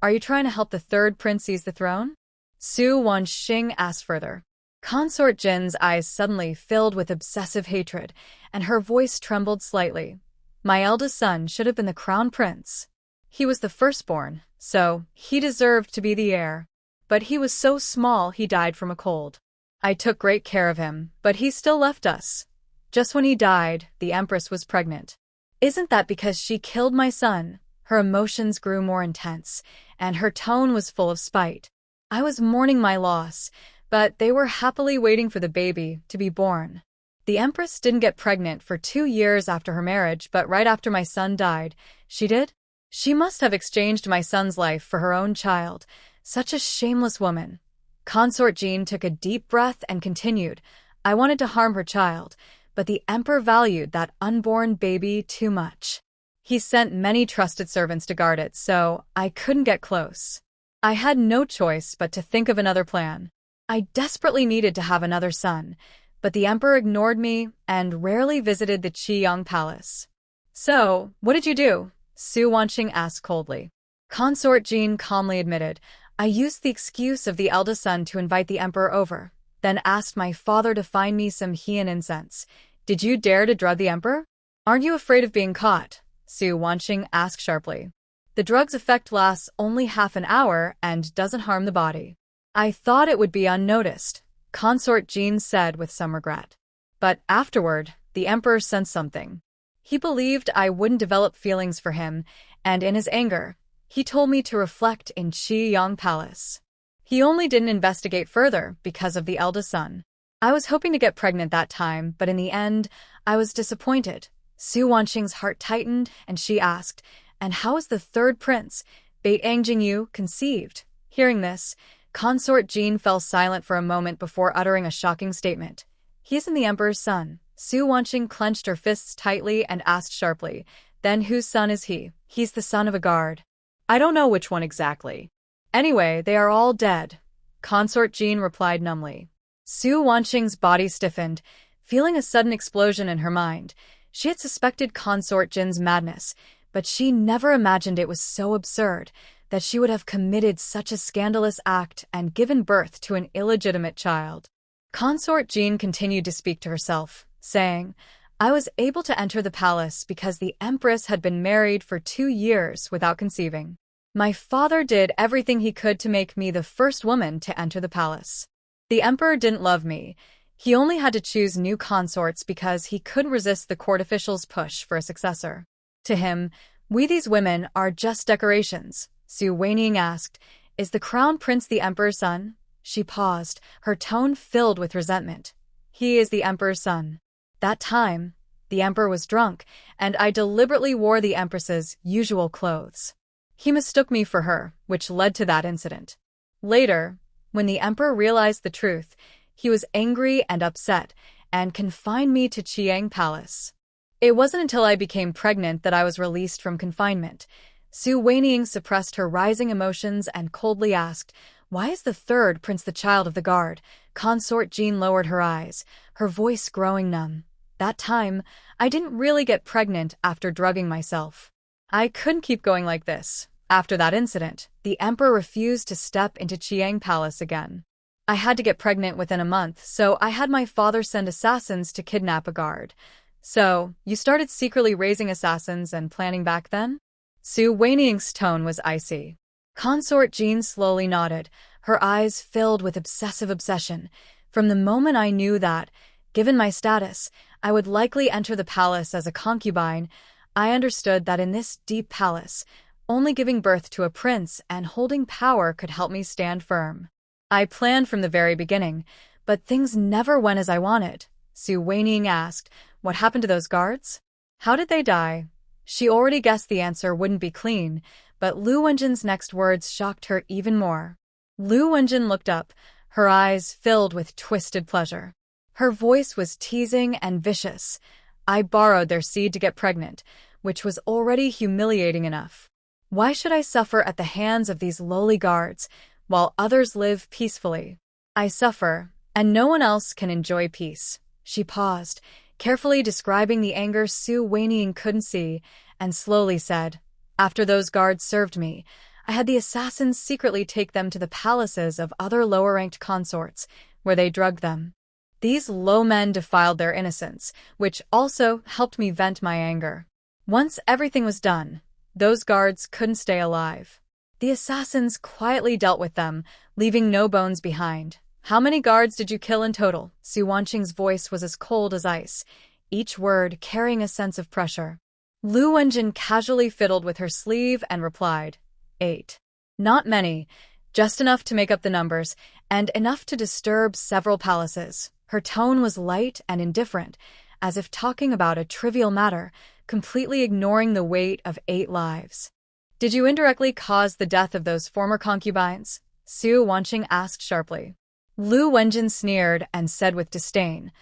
Are you trying to help the third prince seize the throne?" Su Wanxing asked further. Consort Jin's eyes suddenly filled with obsessive hatred, and her voice trembled slightly. "My eldest son should have been the crown prince. He was the firstborn, so he deserved to be the heir. But he was so small he died from a cold. I took great care of him, but he still left us. Just when he died, the Empress was pregnant. Isn't that because she killed my son?" Her emotions grew more intense, and her tone was full of spite. "I was mourning my loss, but they were happily waiting for the baby to be born. The Empress didn't get pregnant for 2 years after her marriage, but right after my son died, she did? She must have exchanged my son's life for her own child. Such a shameless woman." Consort Jean took a deep breath and continued, "I wanted to harm her child, but the emperor valued that unborn baby too much. He sent many trusted servants to guard it, so I couldn't get close. I had no choice but to think of another plan. I desperately needed to have another son, but the emperor ignored me and rarely visited the Qiyang Palace." "So, what did you do?" Su Wanxing asked coldly. Consort Jean calmly admitted, "I used the excuse of the eldest son to invite the emperor over, then asked my father to find me some Heian incense. Did you dare to drug the emperor? Aren't you afraid of being caught?" Su Wanxing asked sharply. The drug's effect lasts only half an hour and doesn't harm the body. I thought it would be unnoticed, Consort Jean said with some regret. But afterward, the emperor sensed something. He believed I wouldn't develop feelings for him, and in his anger, he told me to reflect in Qiyang Palace. He only didn't investigate further because of the eldest son. I was hoping to get pregnant that time, but in the end, I was disappointed. Su Wanqing's heart tightened, and she asked, "And how is the third prince, Beit Angjingyu, conceived?" Hearing this, Consort Jean fell silent for a moment before uttering a shocking statement. "He isn't the emperor's son." Su Wanqing clenched her fists tightly and asked sharply, "Then whose son is he?" "He's the son of a guard." "I don't know which one exactly." "Anyway, they are all dead," Consort Jean replied numbly. Su Wanqing's body stiffened, feeling a sudden explosion in her mind. She had suspected Consort Jin's madness, but she never imagined it was so absurd that she would have committed such a scandalous act and given birth to an illegitimate child. Consort Jean continued to speak to herself, saying, "I was able to enter the palace because the empress had been married for 2 years without conceiving. My father did everything he could to make me the first woman to enter the palace. The emperor didn't love me. He only had to choose new consorts because he couldn't resist the court officials' push for a successor. To him, we these women are just decorations." Su Wanqing asked, "Is the crown prince the emperor's son?" She paused, her tone filled with resentment. "He is the emperor's son. That time, the emperor was drunk, and I deliberately wore the empress's usual clothes. He mistook me for her, which led to that incident. Later, when the emperor realized the truth, he was angry and upset, and confined me to Qiyang Palace. It wasn't until I became pregnant that I was released from confinement." Su Wanqing suppressed her rising emotions and coldly asked, "Why is the third prince the child of the guard?" Consort Jean lowered her eyes, her voice growing numb. "That time, I didn't really get pregnant after drugging myself. I couldn't keep going like this. After that incident, the emperor refused to step into Qiyang Palace again. I had to get pregnant within a month, so I had my father send assassins to kidnap a guard." "So, you started secretly raising assassins and planning back then?" Su Wanqing's tone was icy. Consort Jean slowly nodded, her eyes filled with obsessive obsession. "From the moment I knew that, given my status, I would likely enter the palace as a concubine, I understood that in this deep palace, only giving birth to a prince and holding power could help me stand firm. I planned from the very beginning, but things never went as I wanted." Su Wanqing asked, "What happened to those guards? How did they die?" She already guessed the answer wouldn't be clean, but Lu Wenjin's next words shocked her even more. Lu Wenjin looked up, her eyes filled with twisted pleasure. Her voice was teasing and vicious. "I borrowed their seed to get pregnant, which was already humiliating enough. Why should I suffer at the hands of these lowly guards, while others live peacefully? I suffer, and no one else can enjoy peace." She paused, carefully describing the anger Su Wanqing couldn't see, and slowly said, "After those guards served me, I had the assassins secretly take them to the palaces of other lower-ranked consorts, where they drugged them. These low men defiled their innocence, which also helped me vent my anger. Once everything was done, those guards couldn't stay alive. The assassins quietly dealt with them, leaving no bones behind." "How many guards did you kill in total?" Su Wanqing's voice was as cold as ice, each word carrying a sense of pressure. Lu Wenjin casually fiddled with her sleeve and replied, 8. "Not many, just enough to make up the numbers, and enough to disturb several palaces." Her tone was light and indifferent, as if talking about a trivial matter, completely ignoring the weight of 8 lives. "Did you indirectly cause the death of those former concubines?" Su Wanqing asked sharply. Lu Wenjin sneered and said with disdain,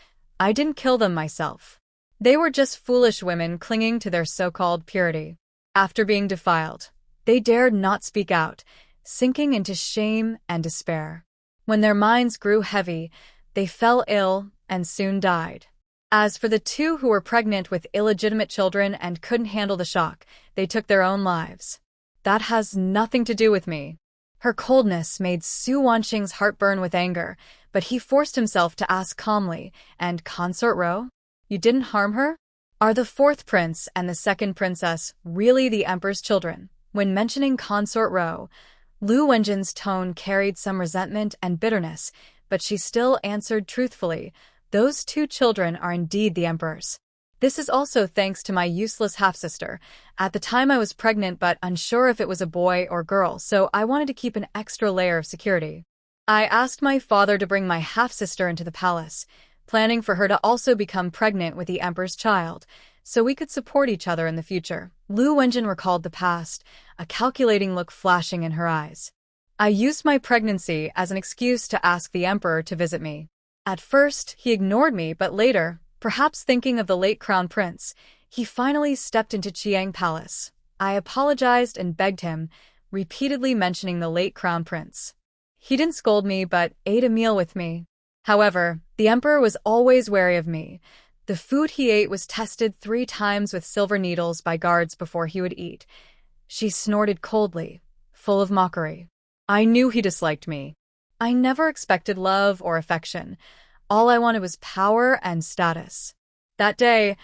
"I didn't kill them myself. They were just foolish women clinging to their so-called purity. After being defiled, they dared not speak out, sinking into shame and despair. When their minds grew heavy, they fell ill and soon died. As for the 2 who were pregnant with illegitimate children and couldn't handle the shock, they took their own lives. That has nothing to do with me." Her coldness made Su Wanqing's heart burn with anger, but he forced himself to ask calmly, "And Consort Ro? You didn't harm her? Are the 4th prince and the 2nd princess really the emperor's children?" When mentioning Consort Ro, Lu Wenjin's tone carried some resentment and bitterness, but she still answered truthfully, "Those two children are indeed the emperor's. This is also thanks to my useless half-sister. At the time I was pregnant but unsure if it was a boy or girl, so I wanted to keep an extra layer of security. I asked my father to bring my half-sister into the palace, planning for her to also become pregnant with the emperor's child, so we could support each other in the future." Lu Wenjin recalled the past, a calculating look flashing in her eyes. "I used my pregnancy as an excuse to ask the emperor to visit me. At first, he ignored me, but later, perhaps thinking of the late crown prince, he finally stepped into Chiang Palace. I apologized and begged him, repeatedly mentioning the late crown prince. He didn't scold me but ate a meal with me. However, the emperor was always wary of me. The food he ate was tested 3 times with silver needles by guards before he would eat." She snorted coldly, full of mockery. "I knew he disliked me. I never expected love or affection. All I wanted was power and status. That day,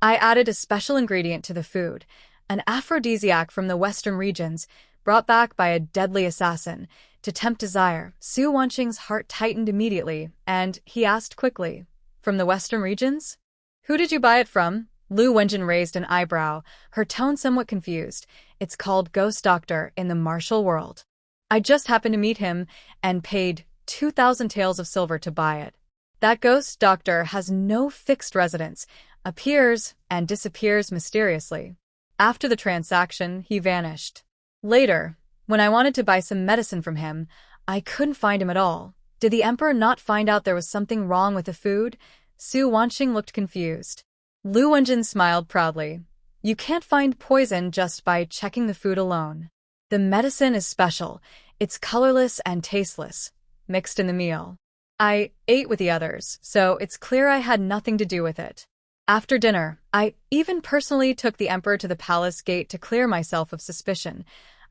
I added a special ingredient to the food, an aphrodisiac from the western regions, brought back by a deadly assassin, to tempt desire." Su Wanqing's heart tightened immediately, and he asked quickly, "From the western regions? Who did you buy it from?" Lu Wenjin raised an eyebrow, her tone somewhat confused. "It's called Ghost Doctor in the martial world. I just happened to meet him and paid 2,000 taels of silver to buy it. That ghost doctor has no fixed residence, appears and disappears mysteriously. After the transaction, he vanished. Later, when I wanted to buy some medicine from him, I couldn't find him at all. Did the emperor not find out there was something wrong with the food?" Su Wanqing looked confused. Lu Wenjin smiled proudly. "You can't find poison just by checking the food alone. The medicine is special. It's colorless and tasteless, mixed in the meal. I ate with the others, so it's clear I had nothing to do with it. After dinner, I even personally took the emperor to the palace gate to clear myself of suspicion.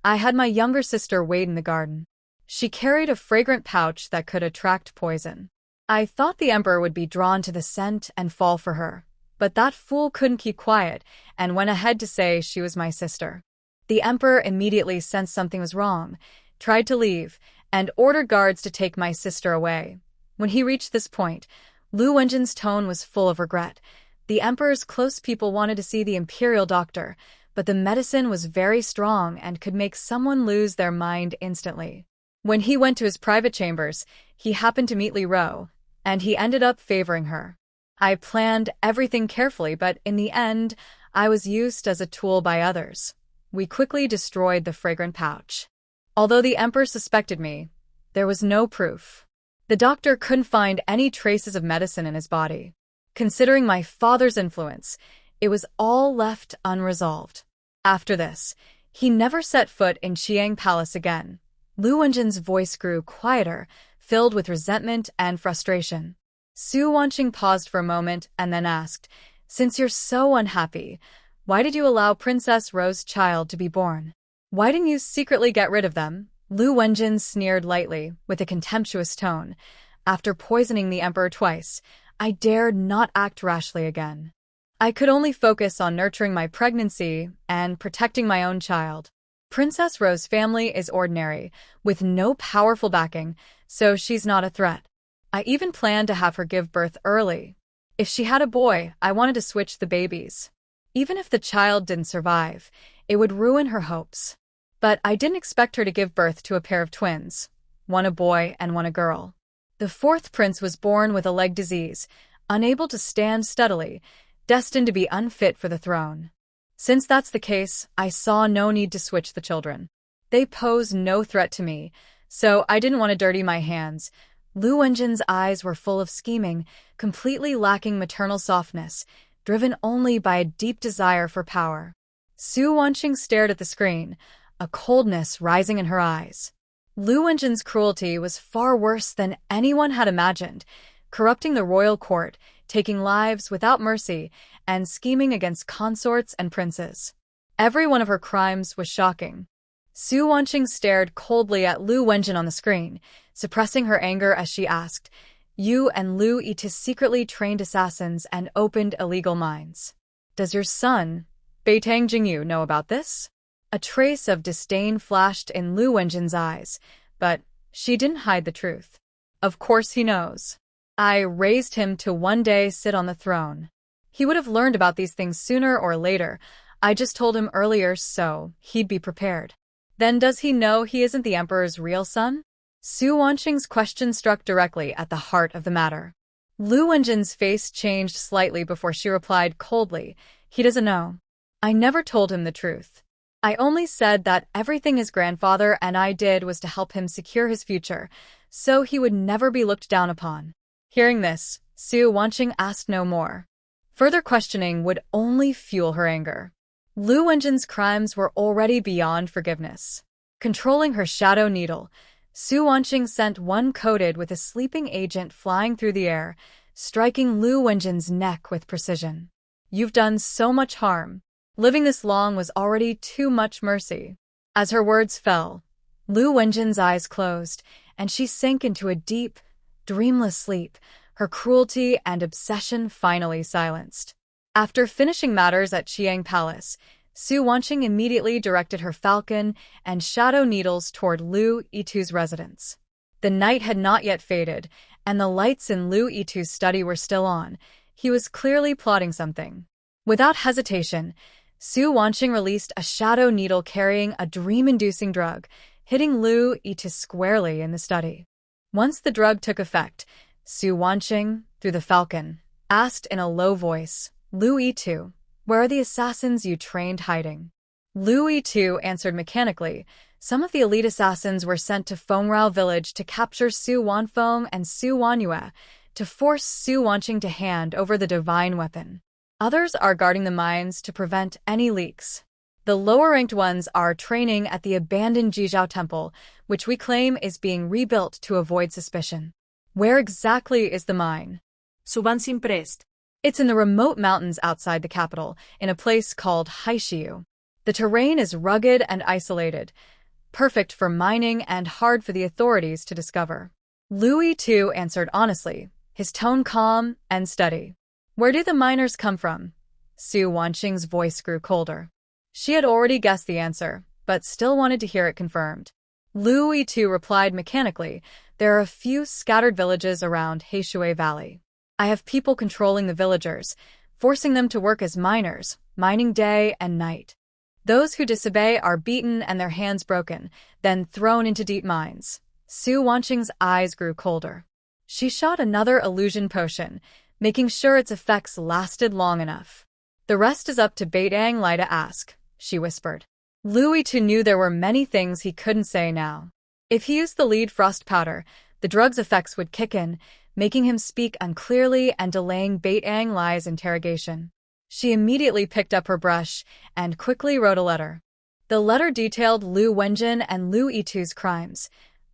I had my younger sister wait in the garden. She carried a fragrant pouch that could attract poison. I thought the emperor would be drawn to the scent and fall for her, but that fool couldn't keep quiet and went ahead to say she was my sister. The emperor immediately sensed something was wrong, tried to leave, and ordered guards to take my sister away. When he reached this point, Lu Wenjin's tone was full of regret. The emperor's close people wanted to see the imperial doctor, but the medicine was very strong and could make someone lose their mind instantly. When he went to his private chambers, he happened to meet Li Ro, and he ended up favoring her. I planned everything carefully, but in the end, I was used as a tool by others. We quickly destroyed the fragrant pouch. Although the emperor suspected me, there was no proof. The doctor couldn't find any traces of medicine in his body. Considering my father's influence, it was all left unresolved. After this, he never set foot in Chiang Palace again. Lu Wenjin's voice grew quieter, filled with resentment and frustration. Su Wanqing paused for a moment and then asked, "Since you're so unhappy, why did you allow Princess Ro's child to be born? Why didn't you secretly get rid of them?" Lu Wenjin sneered lightly, with a contemptuous tone. "After poisoning the emperor twice, I dared not act rashly again. I could only focus on nurturing my pregnancy and protecting my own child. Princess Ro's family is ordinary, with no powerful backing, so she's not a threat. I even planned to have her give birth early. If she had a boy, I wanted to switch the babies. Even if the child didn't survive, it would ruin her hopes. But I didn't expect her to give birth to a pair of twins, one a boy and one a girl. The 4th prince was born with a leg disease, unable to stand steadily, destined to be unfit for the throne. Since that's the case, I saw no need to switch the children. They pose no threat to me, so I didn't want to dirty my hands." Lu Wenjin's eyes were full of scheming, completely lacking maternal softness, driven only by a deep desire for power. Su Wanqing stared at the screen, a coldness rising in her eyes. Lu Wenjin's cruelty was far worse than anyone had imagined, corrupting the royal court, taking lives without mercy, and scheming against consorts and princes. Every one of her crimes was shocking. Su Wanqing stared coldly at Lu Wenjin on the screen, suppressing her anger as she asked, "You and Lu Yitis secretly trained assassins and opened illegal mines. Does your son, Beitang Jingyu, know about this?" A trace of disdain flashed in Lu Wenjin's eyes, but she didn't hide the truth. Of course he knows. I raised him to one day sit on the throne. He would have learned about these things sooner or later. I just told him earlier so he'd be prepared. Then does he know he isn't the emperor's real son? Su Wanqing's question struck directly at the heart of the matter. Lu Wenjin's face changed slightly before she replied coldly, "He doesn't know. I never told him the truth. I only said that everything his grandfather and I did was to help him secure his future, so he would never be looked down upon." Hearing this, Su Wanqing asked no more. Further questioning would only fuel her anger. Lu Wenjin's crimes were already beyond forgiveness. Controlling her shadow needle, Su Wanqing sent one coated with a sleeping agent flying through the air, striking Lu Wenjin's neck with precision. "You've done so much harm. Living this long was already too much mercy." As her words fell, Lu Wenjin's eyes closed, and she sank into a deep, dreamless sleep, her cruelty and obsession finally silenced. After finishing matters at Qiang Palace, Su Wanqing immediately directed her falcon and shadow needles toward Lu Yitu's residence. The night had not yet faded, and the lights in Lu Yitu's study were still on. He was clearly plotting something. Without hesitation, Su Wanqing released a shadow needle carrying a dream-inducing drug, hitting Lu Yitu squarely in the study. Once the drug took effect, Su Wanqing, through the falcon, asked in a low voice, "Lu Yitu, where are the assassins you trained hiding?" Lu Yitu answered mechanically. Some of the elite assassins were sent to Fengrao village to capture Su Wanfeng and Su Wanyue, to force Su Wanqing to hand over the divine weapon. Others are guarding the mines to prevent any leaks. The lower-ranked ones are training at the abandoned Jizhao temple, which we claim is being rebuilt to avoid suspicion. Where exactly is the mine? Su Wanqing pressed. It's in the remote mountains outside the capital, in a place called Haishiu. The terrain is rugged and isolated, perfect for mining and hard for the authorities to discover. Lu Yitu answered honestly, his tone calm and steady. "Where do the miners come from?" Su Wanqing's voice grew colder. She had already guessed the answer, but still wanted to hear it confirmed. Lu Yitu replied mechanically, "There are a few scattered villages around Heishui Valley. I have people controlling the villagers, forcing them to work as miners, mining day and night. Those who disobey are beaten and their hands broken, then thrown into deep mines." Su Wanqing's eyes grew colder. She shot another illusion potion, making sure its effects lasted long enough. "The rest is up to Beitang Lai to ask," she whispered. Lu Yitu knew there were many things he couldn't say now. If he used the lead frost powder, the drug's effects would kick in, making him speak unclearly and delaying Beitang Lai's interrogation. She immediately picked up her brush and quickly wrote a letter. The letter detailed Lu Wenjin and Lu Yitu's crimes.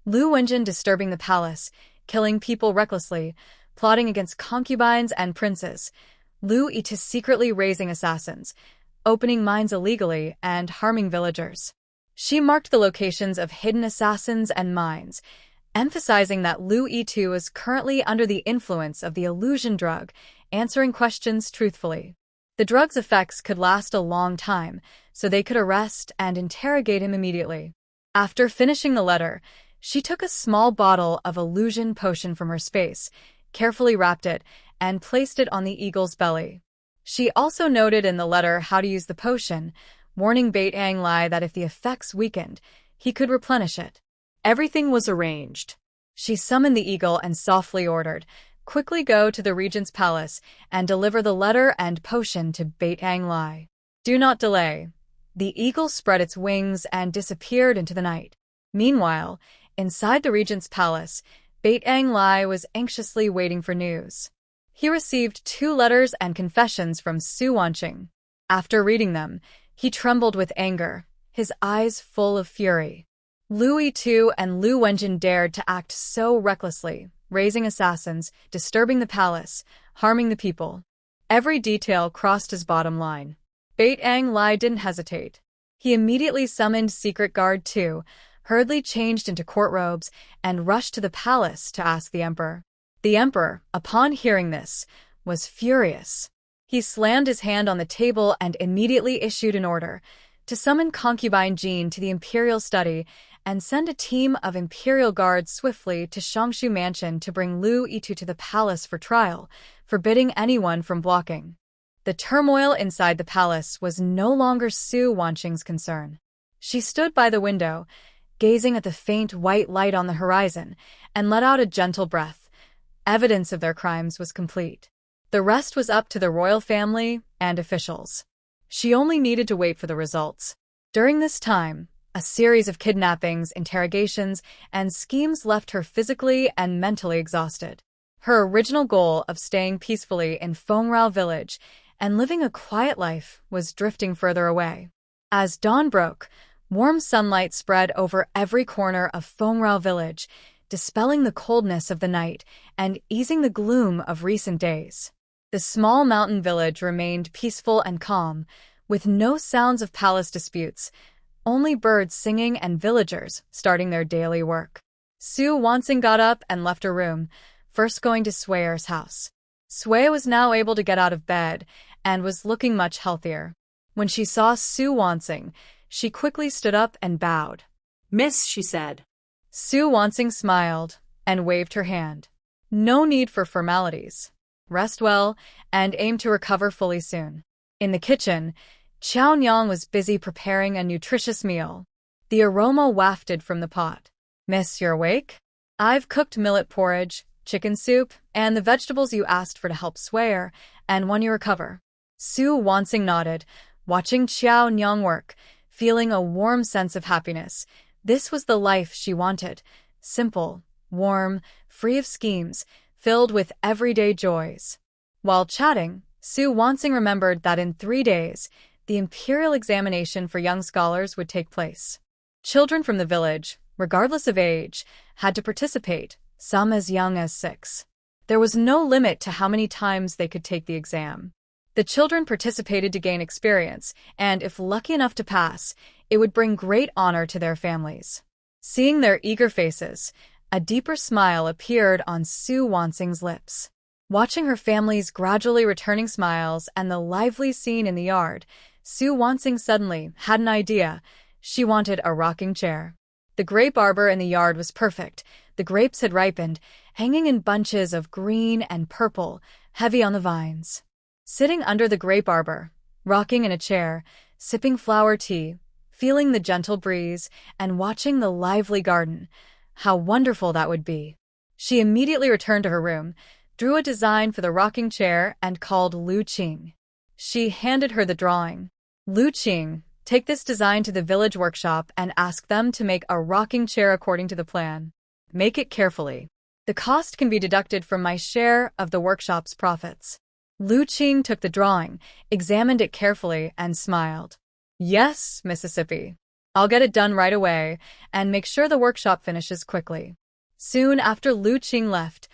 Lu Wenjin disturbing the palace, killing people recklessly, plotting against concubines and princes. Lu Yitu secretly raising assassins, opening mines illegally, and harming villagers. She marked the locations of hidden assassins and mines, emphasizing that Lu Yitu is currently under the influence of the illusion drug, answering questions truthfully. The drug's effects could last a long time, so they could arrest and interrogate him immediately. After finishing the letter, she took a small bottle of illusion potion from her space, carefully wrapped it, and placed it on the eagle's belly. She also noted in the letter how to use the potion, warning Beitang Lai that if the effects weakened, he could replenish it. Everything was arranged. She summoned the eagle and softly ordered, "Quickly go to the regent's palace and deliver the letter and potion to Beitang Lai. Do not delay." The eagle spread its wings and disappeared into the night. Meanwhile, inside the regent's palace, Beitang Lai was anxiously waiting for news. He received 2 letters and confessions from Su Wanqing. After reading them, he trembled with anger, his eyes full of fury. Lu Yitu and Lu Wenjin dared to act so recklessly, raising assassins, disturbing the palace, harming the people. Every detail crossed his bottom line. Beitang Lai didn't hesitate. He immediately summoned Secret Guard 2, hurriedly changed into court robes, and rushed to the palace to ask the emperor. The emperor, upon hearing this, was furious. He slammed his hand on the table and immediately issued an order. to summon concubine Jean to the imperial study and send a team of imperial guards swiftly to Shangshu Mansion to bring Lu Yitu to the palace for trial, forbidding anyone from blocking. The turmoil inside the palace was no longer Su Wanqing's concern. She stood by the window, gazing at the faint white light on the horizon, and let out a gentle breath. Evidence of their crimes was complete. The rest was up to the royal family and officials. She only needed to wait for the results. During this time, a series of kidnappings, interrogations, and schemes left her physically and mentally exhausted. Her original goal of staying peacefully in Fengrao village and living a quiet life was drifting further away. As dawn broke, warm sunlight spread over every corner of Fengrao village, dispelling the coldness of the night and easing the gloom of recent days. The small mountain village remained peaceful and calm, with no sounds of palace disputes, only birds singing and villagers starting their daily work. Su Wanqing got up and left her room, first going to Sui's house. Sui was now able to get out of bed and was looking much healthier. When she saw Su Wanqing, she quickly stood up and bowed. "Miss," she said. Su Wanqing smiled and waved her hand. No need for formalities. Rest well and aim to recover fully soon. In the kitchen, Qiao Nyang was busy preparing a nutritious meal. The aroma wafted from the pot. "Miss, you're awake? I've cooked millet porridge, chicken soup, and the vegetables you asked for to help Sui, and when you recover." Su Wanqing nodded, watching Qiao Nyang work, feeling a warm sense of happiness. This was the life she wanted. Simple, warm, free of schemes, filled with everyday joys. While chatting, Su Wanqing remembered that in 3 days, the imperial examination for young scholars would take place. Children from the village, regardless of age, had to participate, some as young as 6. There was no limit to how many times they could take the exam. The children participated to gain experience, and if lucky enough to pass, it would bring great honor to their families. Seeing their eager faces, a deeper smile appeared on Su Wanqing's lips. Watching her family's gradually returning smiles and the lively scene in the yard, Su Wanqing suddenly had an idea. She wanted a rocking chair. The grape arbor in the yard was perfect. The grapes had ripened, hanging in bunches of green and purple, heavy on the vines. Sitting under the grape arbor, rocking in a chair, sipping flower tea, feeling the gentle breeze, and watching the lively garden, how wonderful that would be. She immediately returned to her room, drew a design for the rocking chair, and called Lu Qing. She handed her the drawing. "Lu Qing, take this design to the village workshop and ask them to make a rocking chair according to the plan. Make it carefully. The cost can be deducted from my share of the workshop's profits." Lu Qing took the drawing, examined it carefully, and smiled. "Yes, Mississippi. I'll get it done right away and make sure the workshop finishes quickly." Soon after Lu Qing left,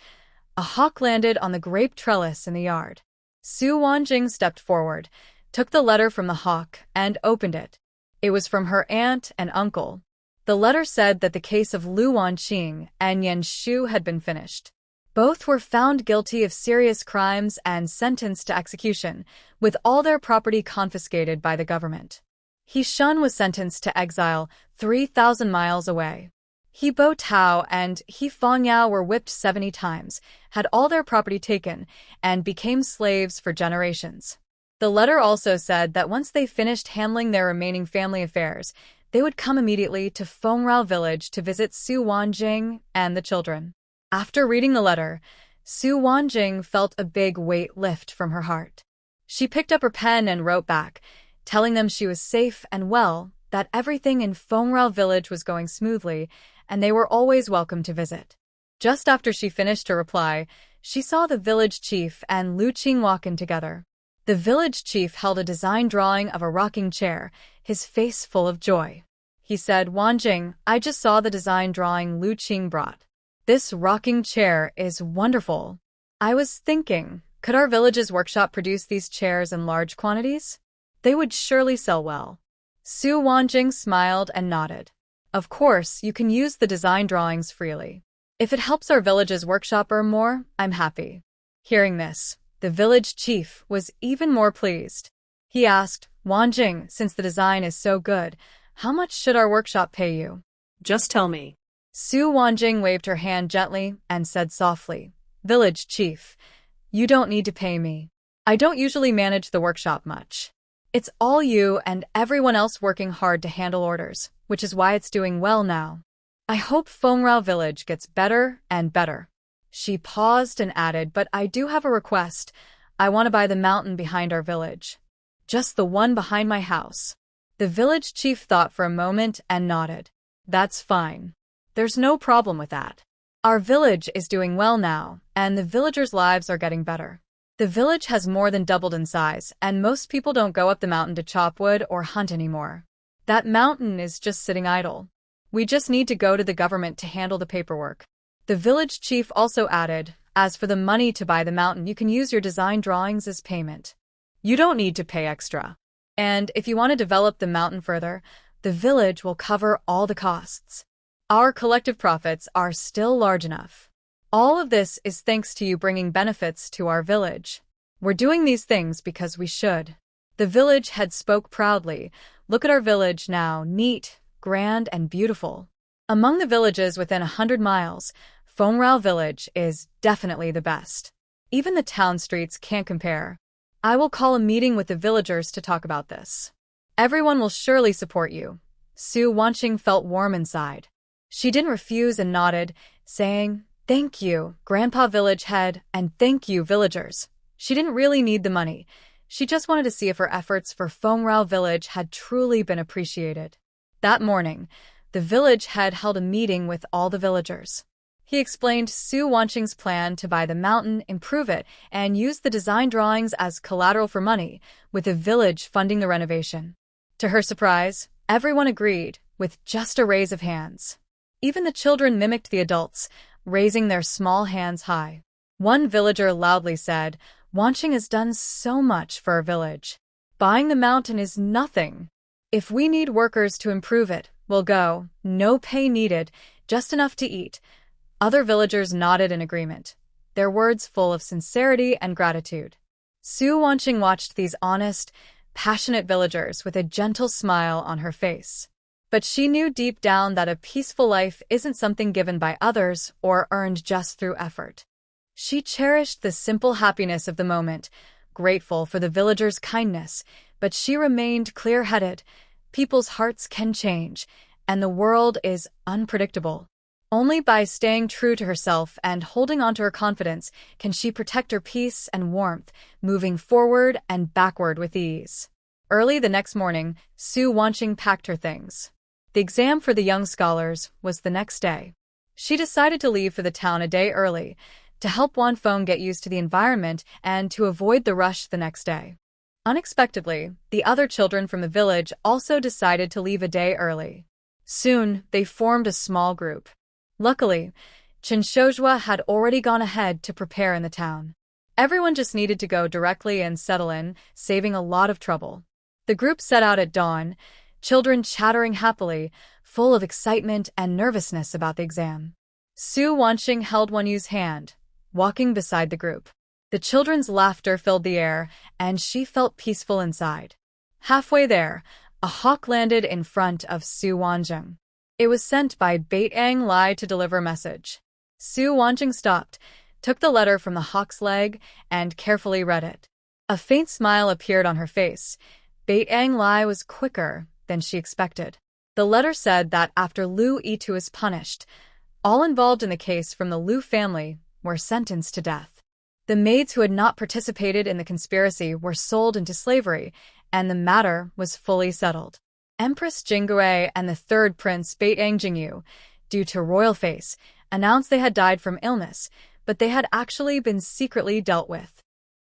a hawk landed on the grape trellis in the yard. Su Wanqing stepped forward, took the letter from the hawk, and opened it. It was from her aunt and uncle. The letter said that the case of Lu Wanqing and Yan Shu had been finished. Both were found guilty of serious crimes and sentenced to execution, with all their property confiscated by the government. He Shun was sentenced to exile 3,000 miles away. He Bo Tao and He Fengyao were whipped 70 times, had all their property taken, and became slaves for generations. The letter also said that once they finished handling their remaining family affairs, they would come immediately to Fengrao village to visit Su Wanqing and the children. After reading the letter, Su Wanqing felt a big weight lift from her heart. She picked up her pen and wrote back, telling them she was safe and well, that everything in Fengrao village was going smoothly, and they were always welcome to visit. Just after she finished her reply, she saw the village chief and Lu Qing walk in together. The village chief held a design drawing of a rocking chair, his face full of joy. He said, "Wanqing, I just saw the design drawing Lu Qing brought. This rocking chair is wonderful. I was thinking, could our village's workshop produce these chairs in large quantities? They would surely sell well." Su Wanqing smiled and nodded. "Of course, you can use the design drawings freely. If it helps our village's workshop earn more, I'm happy." Hearing this, the village chief was even more pleased. He asked, Wanjing, since the design is so good, how much should our workshop pay you? Just tell me. Su Wanjing waved her hand gently and said softly, Village chief, you don't need to pay me. I don't usually manage the workshop much. It's all you and everyone else working hard to handle orders, which is why it's doing well now. I hope Fengrao village gets better and better. She paused and added, but I do have a request. I want to buy the mountain behind our village. Just the one behind my house. The village chief thought for a moment and nodded. That's fine. There's no problem with that. Our village is doing well now, and the villagers' lives are getting better. The village has more than doubled in size, and most people don't go up the mountain to chop wood or hunt anymore. That mountain is just sitting idle. We just need to go to the government to handle the paperwork. The village chief also added, as for the money to buy the mountain, you can use your design drawings as payment. You don't need to pay extra. And if you want to develop the mountain further, the village will cover all the costs. Our collective profits are still large enough. All of this is thanks to you bringing benefits to our village. We're doing these things because we should. The village head spoke proudly. Look at our village now, neat, grand, and beautiful. Among the villages within 100 miles, Fengrao village is definitely the best. Even the town streets can't compare. I will call a meeting with the villagers to talk about this. Everyone will surely support you. Su Wanqing felt warm inside. She didn't refuse and nodded, saying, Thank you, Grandpa Village Head, and thank you, villagers. She didn't really need the money. She just wanted to see if her efforts for Fengrao village had truly been appreciated. That morning, the village head held a meeting with all the villagers. He explained Su Wanqing's plan to buy the mountain, improve it, and use the design drawings as collateral for money, with the village funding the renovation. To her surprise, everyone agreed, with just a raise of hands. Even the children mimicked the adults, raising their small hands high. One villager loudly said, Wanqing has done so much for our village. Buying the mountain is nothing. If we need workers to improve it, we'll go. No pay needed, just enough to eat. Other villagers nodded in agreement, their words full of sincerity and gratitude. Su Wanqing watched these honest, passionate villagers with a gentle smile on her face. But she knew deep down that a peaceful life isn't something given by others or earned just through effort. She cherished the simple happiness of the moment, grateful for the villagers' kindness, but she remained clear-headed. People's hearts can change, and the world is unpredictable. Only by staying true to herself and holding on to her confidence can she protect her peace and warmth, moving forward and backward with ease. Early the next morning, Su Wanqing packed her things. The exam for the young scholars was the next day. She decided to leave for the town a day early, to help Wanfeng get used to the environment and to avoid the rush the next day. Unexpectedly, the other children from the village also decided to leave a day early. Soon, they formed a small group. Luckily, Chen Shozhua had already gone ahead to prepare in the town. Everyone just needed to go directly and settle in, saving a lot of trouble. The group set out at dawn, children chattering happily, full of excitement and nervousness about the exam. Su Wanqing held Wenyu's hand, walking beside the group. The children's laughter filled the air, and she felt peaceful inside. Halfway there, a hawk landed in front of Su Wanqing. It was sent by Baitang Lai to deliver a message. Su Wanqing stopped, took the letter from the hawk's leg, and carefully read it. A faint smile appeared on her face. Baitang Lai was quicker than she expected. The letter said that after Lu Yitu is punished, all involved in the case from the Lu family were sentenced to death. The maids who had not participated in the conspiracy were sold into slavery, and the matter was fully settled. Empress Jingui and the third prince Baitang Jingyu, due to royal face, announced they had died from illness, but they had actually been secretly dealt with.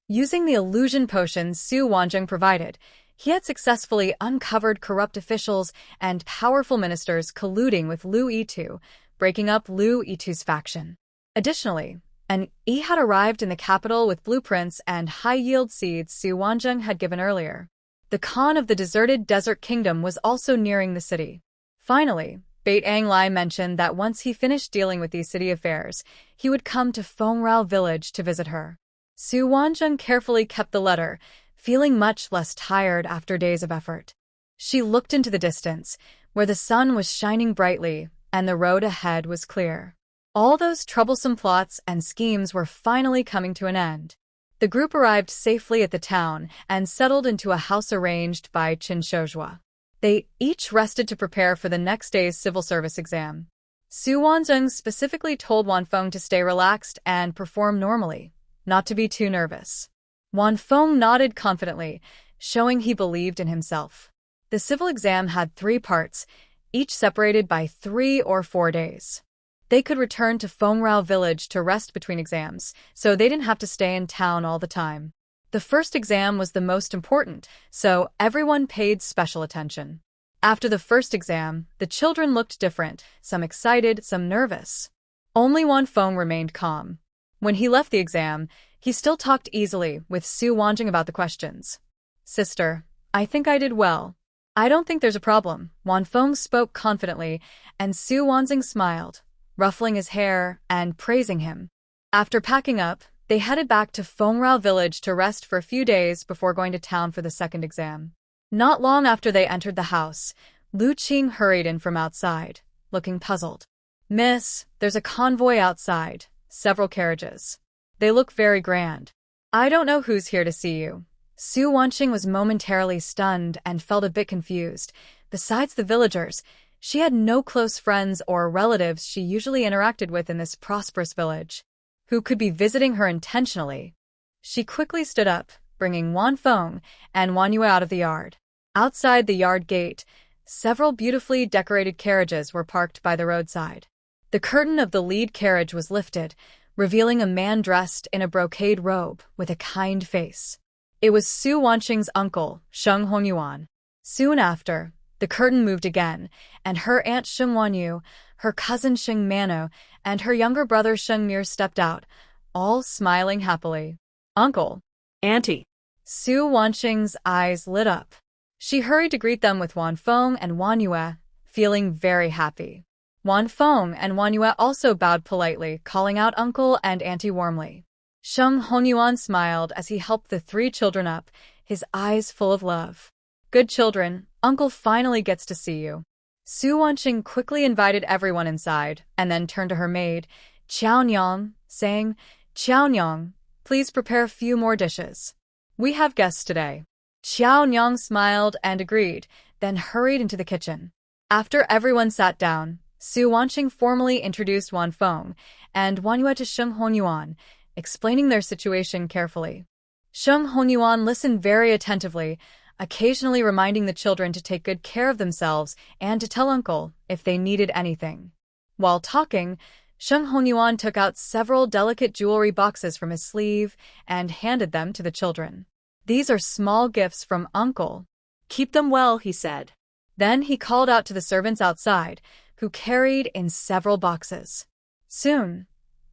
Using the illusion potion Su Wanqing provided, he had successfully uncovered corrupt officials and powerful ministers colluding with Lu Yitu, breaking up Lu Yitu's faction. Additionally, an E had arrived in the capital with blueprints and high-yield seeds Su Wanqing had given earlier. The Khan of the deserted desert kingdom was also nearing the city. Finally, Baitang Lai mentioned that once he finished dealing with these city affairs, he would come to Fengrao village to visit her. Su Wanqing carefully kept the letter, feeling much less tired after days of effort. She looked into the distance, where the sun was shining brightly and the road ahead was clear. All those troublesome plots and schemes were finally coming to an end. The group arrived safely at the town and settled into a house arranged by Chinshojua. They each rested to prepare for the next day's civil service exam. Su Wanzheng specifically told Wanfeng to stay relaxed and perform normally, not to be too nervous. Wanfeng nodded confidently, showing he believed in himself. The civil exam had 3 parts, each separated by 3 or 4 days. They could return to Fengrao village to rest between exams, so they didn't have to stay in town all the time. The first exam was the most important, so everyone paid special attention. After the first exam, the children looked different, some excited, some nervous. Only Wanfeng remained calm. When he left the exam, he still talked easily with Su Wanjing about the questions. "Sister, I think I did well. I don't think there's a problem." Wanfeng spoke confidently, and Su Wanjing smiled, ruffling his hair and praising him. After packing up, they headed back to Fengrao village to rest for a few days before going to town for the second exam. Not long after they entered the house, Lu Qing hurried in from outside, looking puzzled. "Miss, there's a convoy outside, several carriages. They look very grand. I don't know who's here to see you." Su Wanqing was momentarily stunned and felt a bit confused. Besides the villagers, she had no close friends or relatives she usually interacted with in this prosperous village. Who could be visiting her intentionally? She quickly stood up, bringing Wanfeng and Wanyue out of the yard. Outside the yard gate, several beautifully decorated carriages were parked by the roadside. The curtain of the lead carriage was lifted, revealing a man dressed in a brocade robe with a kind face. It was Su Wanqing's uncle, Sheng Hongyuan. Soon after, the curtain moved again, and her aunt Sheng Wanyu, her cousin Sheng Mano, and her younger brother Sheng Mir stepped out, all smiling happily. "Uncle." Auntie. Su Wanqing's eyes lit up. She hurried to greet them with Wanfeng and Wanyue, feeling very happy. Wanfeng and Wanyue also bowed politely, calling out uncle and auntie warmly. Sheng Hongyuan smiled as he helped the 3 children up, his eyes full of love. "Good children, uncle finally gets to see you." Su Wanqing quickly invited everyone inside and then turned to her maid, Qiaonyang, saying, "Qiaonyang, please prepare a few more dishes. We have guests today." Qiaonyang smiled and agreed, then hurried into the kitchen. After everyone sat down, Su Wanqing formally introduced Wanfeng and Wanyue to Sheng Hongyuan, explaining their situation carefully. Sheng Hongyuan listened very attentively, occasionally reminding the children to take good care of themselves and to tell uncle if they needed anything. While talking, Sheng Hongyuan took out several delicate jewelry boxes from his sleeve and handed them to the children. "These are small gifts from uncle. Keep them well," he said. Then he called out to the servants outside, who carried in several boxes. Soon,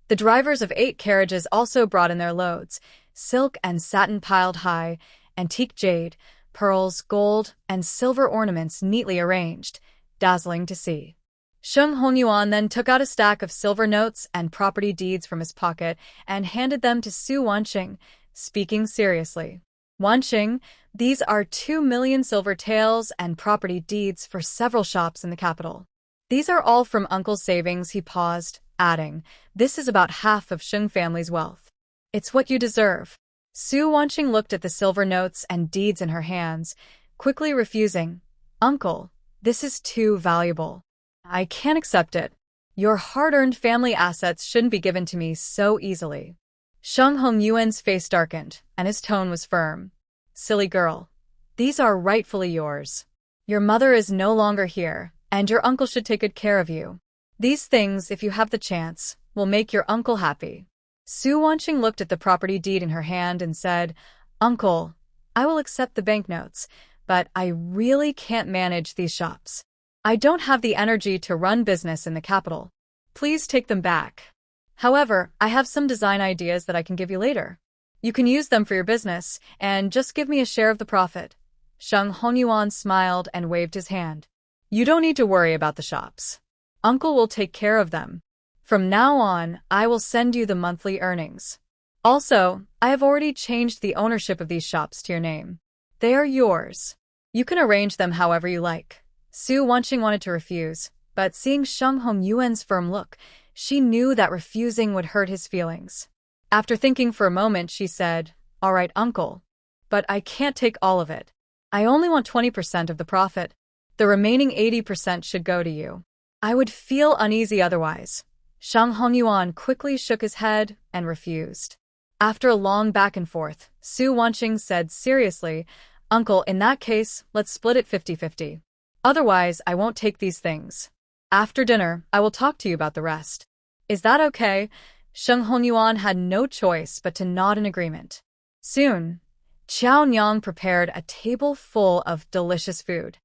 the drivers of 8 carriages also brought in their loads, silk and satin piled high, antique jade, pearls, gold, and silver ornaments neatly arranged, dazzling to see. Sheng Hongyuan then took out a stack of silver notes and property deeds from his pocket and handed them to Su Wanqing, speaking seriously. "Wanqing, these are 2 million silver taels and property deeds for several shops in the capital. These are all from uncle's savings." He paused, adding, "This is about half of Sheng family's wealth. It's what you deserve." Su Wanqing looked at the silver notes and deeds in her hands, quickly refusing. "Uncle, this is too valuable. I can't accept it. Your hard-earned family assets shouldn't be given to me so easily." Sheng Hongyuan's face darkened, and his tone was firm. "Silly girl. These are rightfully yours. Your mother is no longer here, and your uncle should take good care of you. These things, if you have the chance, will make your uncle happy." Su Wanqing looked at the property deed in her hand and said, "Uncle, I will accept the banknotes, but I really can't manage these shops. I don't have the energy to run business in the capital. Please take them back. However, I have some design ideas that I can give you later. You can use them for your business, and just give me a share of the profit." Sheng Hongyuan smiled and waved his hand. "You don't need to worry about the shops. Uncle will take care of them. From now on, I will send you the monthly earnings." Also, I have already changed the ownership of these shops to your name. They are yours. You can arrange them however you like. Su Wanqing wanted to refuse, but seeing Sheng Hongyuan's firm look, she knew that refusing would hurt his feelings. After thinking for a moment, she said, "All right, uncle. But I can't take all of it. I only want 20% of the profit. The remaining 80% should go to you. I would feel uneasy otherwise." Sheng Hongyuan quickly shook his head and refused. After a long back and forth, Su Wanqing said seriously, "Uncle, in that case, let's split it 50-50. Otherwise, I won't take these things. After dinner, I will talk to you about the rest. Is that okay?" Sheng Hongyuan had no choice but to nod in agreement. Soon, Qiao Nyang prepared a table full of delicious food.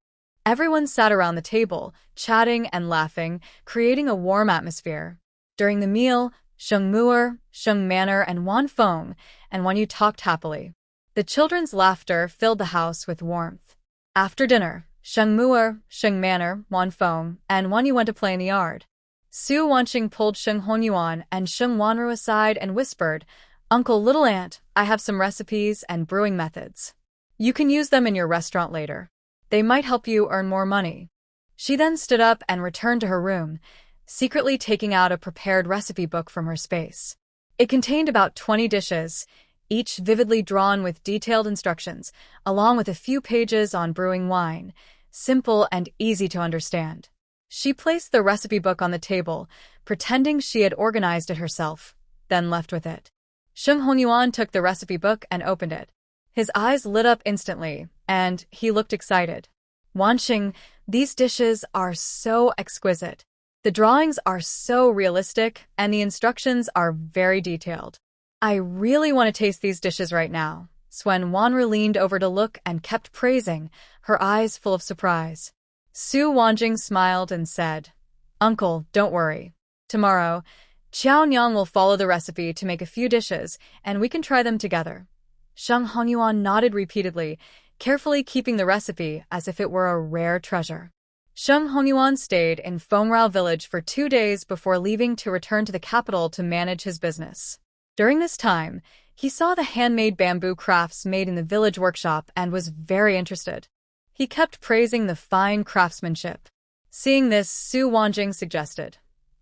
Everyone sat around the table, chatting and laughing, creating a warm atmosphere. During the meal, Sheng Muer, Sheng Manner, and Wan Feng and Wan Yu talked happily. The children's laughter filled the house with warmth. After dinner, Sheng Muer, Sheng Manner, Wan Feng, and Wan Yu went to play in the yard. Su Wanqing pulled Sheng Hongyuan and Sheng Wanru aside and whispered, "Uncle Little Aunt, I have some recipes and brewing methods. You can use them in your restaurant later. They might help you earn more money." She then stood up and returned to her room, secretly taking out a prepared recipe book from her space. It contained about 20 dishes, each vividly drawn with detailed instructions, along with a few pages on brewing wine, simple and easy to understand. She placed the recipe book on the table, pretending she had organized it herself, then left with it. Sheng Hongyuan took the recipe book and opened it. His eyes lit up instantly, and he looked excited. "Wanqing, these dishes are so exquisite. The drawings are so realistic, and the instructions are very detailed. I really want to taste these dishes right now." Swen Wanru leaned over to look and kept praising, her eyes full of surprise. Su Wanjing smiled and said, "Uncle, don't worry. Tomorrow, Qiao Nyang will follow the recipe to make a few dishes, and we can try them together." Sheng Hongyuan nodded repeatedly, carefully keeping the recipe as if it were a rare treasure. Sheng Hongyuan stayed in Fengrao village for 2 days before leaving to return to the capital to manage his business. During this time, he saw the handmade bamboo crafts made in the village workshop and was very interested. He kept praising the fine craftsmanship. Seeing this, Su Wanjing suggested,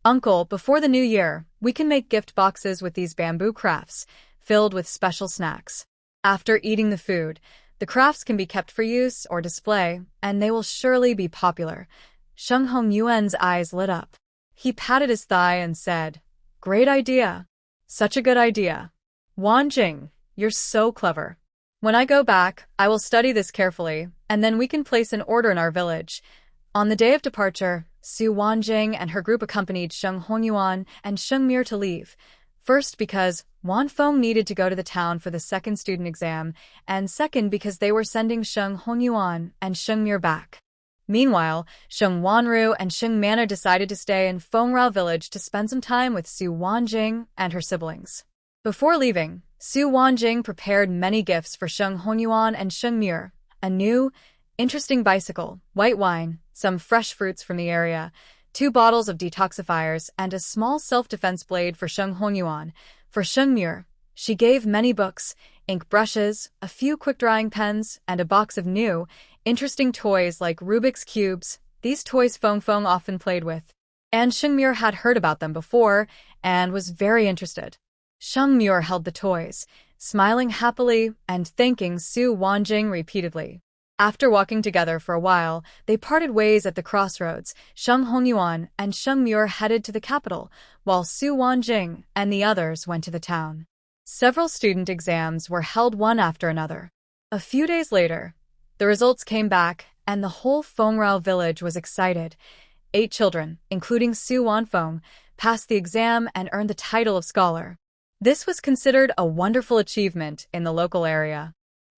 "Uncle, before the new year, we can make gift boxes with these bamboo crafts, filled with special snacks. After eating the food, the crafts can be kept for use or display, and they will surely be popular." Sheng Hongyuan's eyes lit up. He patted his thigh and said, "Great idea. Such a good idea. Wanjing, you're so clever. When I go back, I will study this carefully, and then we can place an order in our village." On the day of departure, Su Wanjing and her group accompanied Sheng Hongyuan and Sheng Mir to leave. First because Wan Feng needed to go to the town for the second student exam, and second because they were sending Sheng Hongyuan and Sheng Mir back. Meanwhile, Sheng Wanru and Sheng Manner decided to stay in Fengrao village to spend some time with Su Wanjing and her siblings. Before leaving, Su Wanjing prepared many gifts for Sheng Hongyuan and Sheng Mir: a new, interesting bicycle, white wine, some fresh fruits from the area, 2 bottles of detoxifiers, and a small self-defense blade for Sheng Hongyuan. For Sheng Mir, she gave many books, ink brushes, a few quick-drying pens, and a box of new, interesting toys like Rubik's Cubes. These toys Feng Feng often played with, and Sheng Mir had heard about them before and was very interested. Sheng Mir held the toys, smiling happily and thanking Su Wanjing repeatedly. After walking together for a while, they parted ways at the crossroads. Sheng Hongyuan and Sheng Mir headed to the capital, while Su Wanjing and the others went to the town. Several student exams were held one after another. A few days later, the results came back, and the whole Fengrao village was excited. 8 children, including Su Wanfeng, passed the exam and earned the title of scholar. This was considered a wonderful achievement in the local area.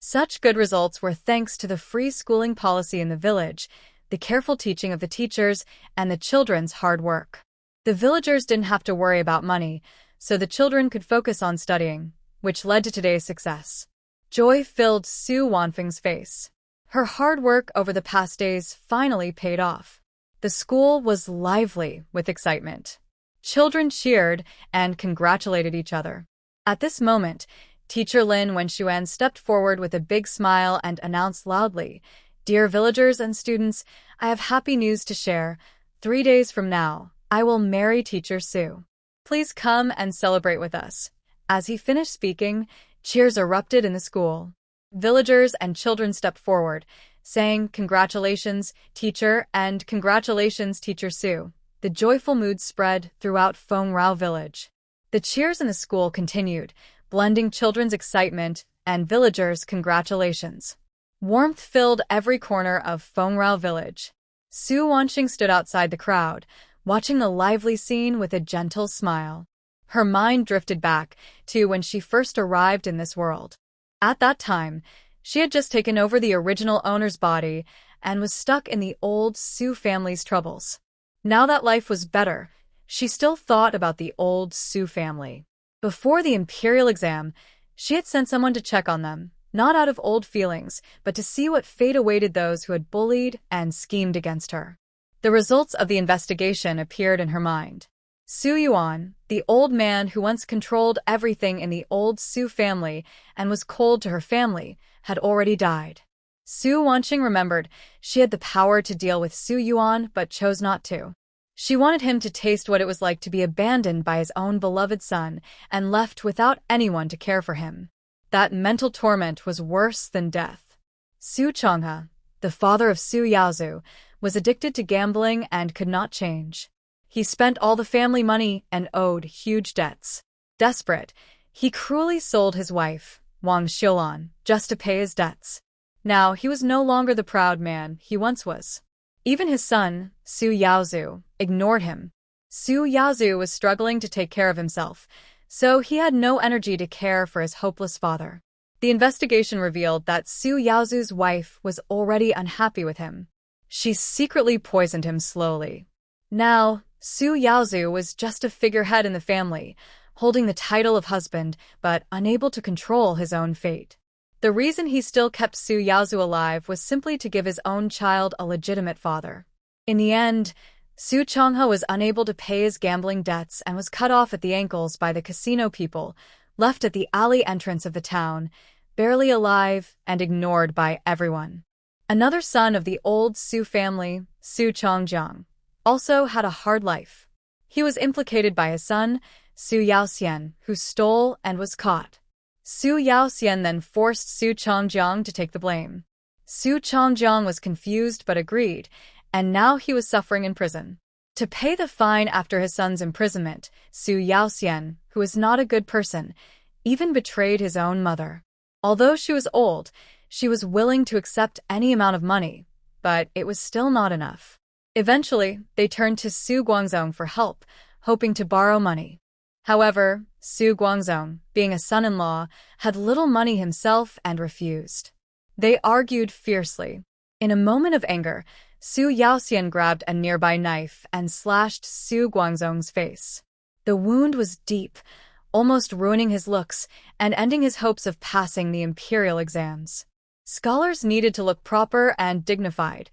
Such good results were thanks to the free schooling policy in the village, the careful teaching of the teachers, and the children's hard work. The villagers didn't have to worry about money, so the children could focus on studying, which led to today's success. Joy filled Su Wanfeng's face. Her hard work over the past days finally paid off. The school was lively with excitement. Children cheered and congratulated each other. At this moment, Teacher Lin Wenxuan stepped forward with a big smile and announced loudly, "Dear villagers and students, I have happy news to share. 3 days from now, I will marry Teacher Su. Please come and celebrate with us." As he finished speaking, cheers erupted in the school. Villagers and children stepped forward, saying, "Congratulations, teacher, and congratulations, Teacher Su." The joyful mood spread throughout Feng Rao village. The cheers in the school continued, blending children's excitement and villagers' congratulations. Warmth filled every corner of Feng Rao village. Su Wanqing stood outside the crowd, watching the lively scene with a gentle smile. Her mind drifted back to when she first arrived in this world. At that time, she had just taken over the original owner's body and was stuck in the old Su family's troubles. Now that life was better, she still thought about the old Su family. Before the imperial exam, she had sent someone to check on them, not out of old feelings, but to see what fate awaited those who had bullied and schemed against her. The results of the investigation appeared in her mind. Su Yuan, the old man who once controlled everything in the old Su family and was cold to her family, had already died. Su Wanqing remembered she had the power to deal with Su Yuan but chose not to. She wanted him to taste what it was like to be abandoned by his own beloved son and left without anyone to care for him. That mental torment was worse than death. Su Changhe, the father of Su Yaozu, was addicted to gambling and could not change. He spent all the family money and owed huge debts. Desperate, he cruelly sold his wife, Wang Xiulan, just to pay his debts. Now he was no longer the proud man he once was. Even his son, Su Yaozu, ignored him. Su Yaozu was struggling to take care of himself, so he had no energy to care for his hopeless father. The investigation revealed that Su Yaozu's wife was already unhappy with him. She secretly poisoned him slowly. Now, Su Yaozu was just a figurehead in the family, holding the title of husband, but unable to control his own fate. The reason he still kept Su Yaozu alive was simply to give his own child a legitimate father. In the end, Su Changhe was unable to pay his gambling debts and was cut off at the ankles by the casino people, left at the alley entrance of the town, barely alive and ignored by everyone. Another son of the old Su family, Su Changjiang, also had a hard life. He was implicated by his son, Su Yaoxian, who stole and was caught. Su Yaoxian then forced Su Changjiang to take the blame. Su Changjiang was confused but agreed, and now he was suffering in prison. To pay the fine after his son's imprisonment, Su Yaoxian, who was not a good person, even betrayed his own mother. Although she was old, she was willing to accept any amount of money, but it was still not enough. Eventually, they turned to Su Guangzong for help, hoping to borrow money. However, Su Guangzong, being a son-in-law, had little money himself and refused. They argued fiercely. In a moment of anger, Su Yaoxian grabbed a nearby knife and slashed Su Guangzong's face. The wound was deep, almost ruining his looks and ending his hopes of passing the imperial exams. Scholars needed to look proper and dignified.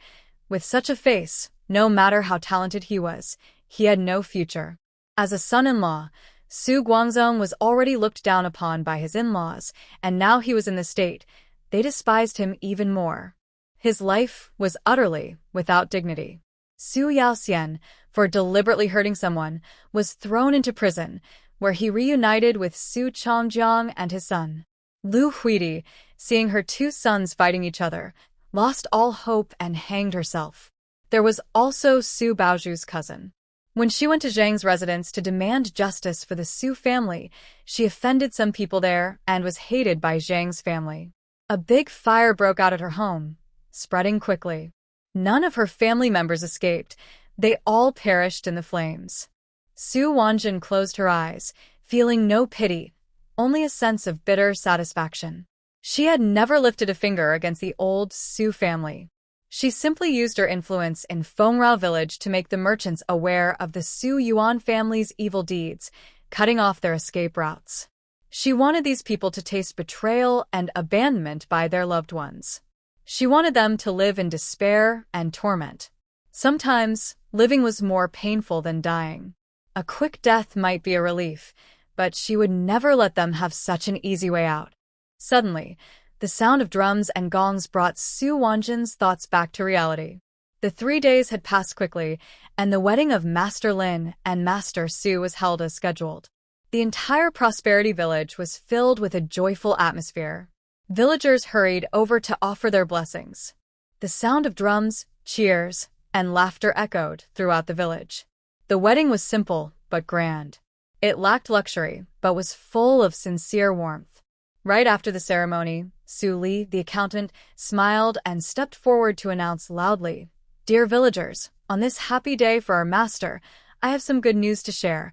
With such a face, no matter how talented he was, he had no future. As a son-in-law, Su Guangzong was already looked down upon by his in-laws, and now he was in the state. They despised him even more. His life was utterly without dignity. Su Yaoxian, for deliberately hurting someone, was thrown into prison, where he reunited with Su Changjiang and his son. Lu Huidi, seeing her two sons fighting each other, lost all hope and hanged herself. There was also Su Baozhu's cousin. When she went to Zhang's residence to demand justice for the Su family, she offended some people there and was hated by Zhang's family. A big fire broke out at her home, spreading quickly. None of her family members escaped. They all perished in the flames. Su Wanjin closed her eyes, feeling no pity, only a sense of bitter satisfaction. She had never lifted a finger against the old Su family. She simply used her influence in Fengrao village to make the merchants aware of the Su Yuan family's evil deeds, cutting off their escape routes. She wanted these people to taste betrayal and abandonment by their loved ones. She wanted them to live in despair and torment. Sometimes, living was more painful than dying. A quick death might be a relief, but she would never let them have such an easy way out. Suddenly, the sound of drums and gongs brought Su Wanjin's thoughts back to reality. The 3 days had passed quickly, and the wedding of Master Lin and Master Su was held as scheduled. The entire Prosperity Village was filled with a joyful atmosphere. Villagers hurried over to offer their blessings. The sound of drums, cheers, and laughter echoed throughout the village. The wedding was simple but grand. It lacked luxury, but was full of sincere warmth. Right after the ceremony, Su Li, the accountant, smiled and stepped forward to announce loudly, "Dear villagers, on this happy day for our master, I have some good news to share.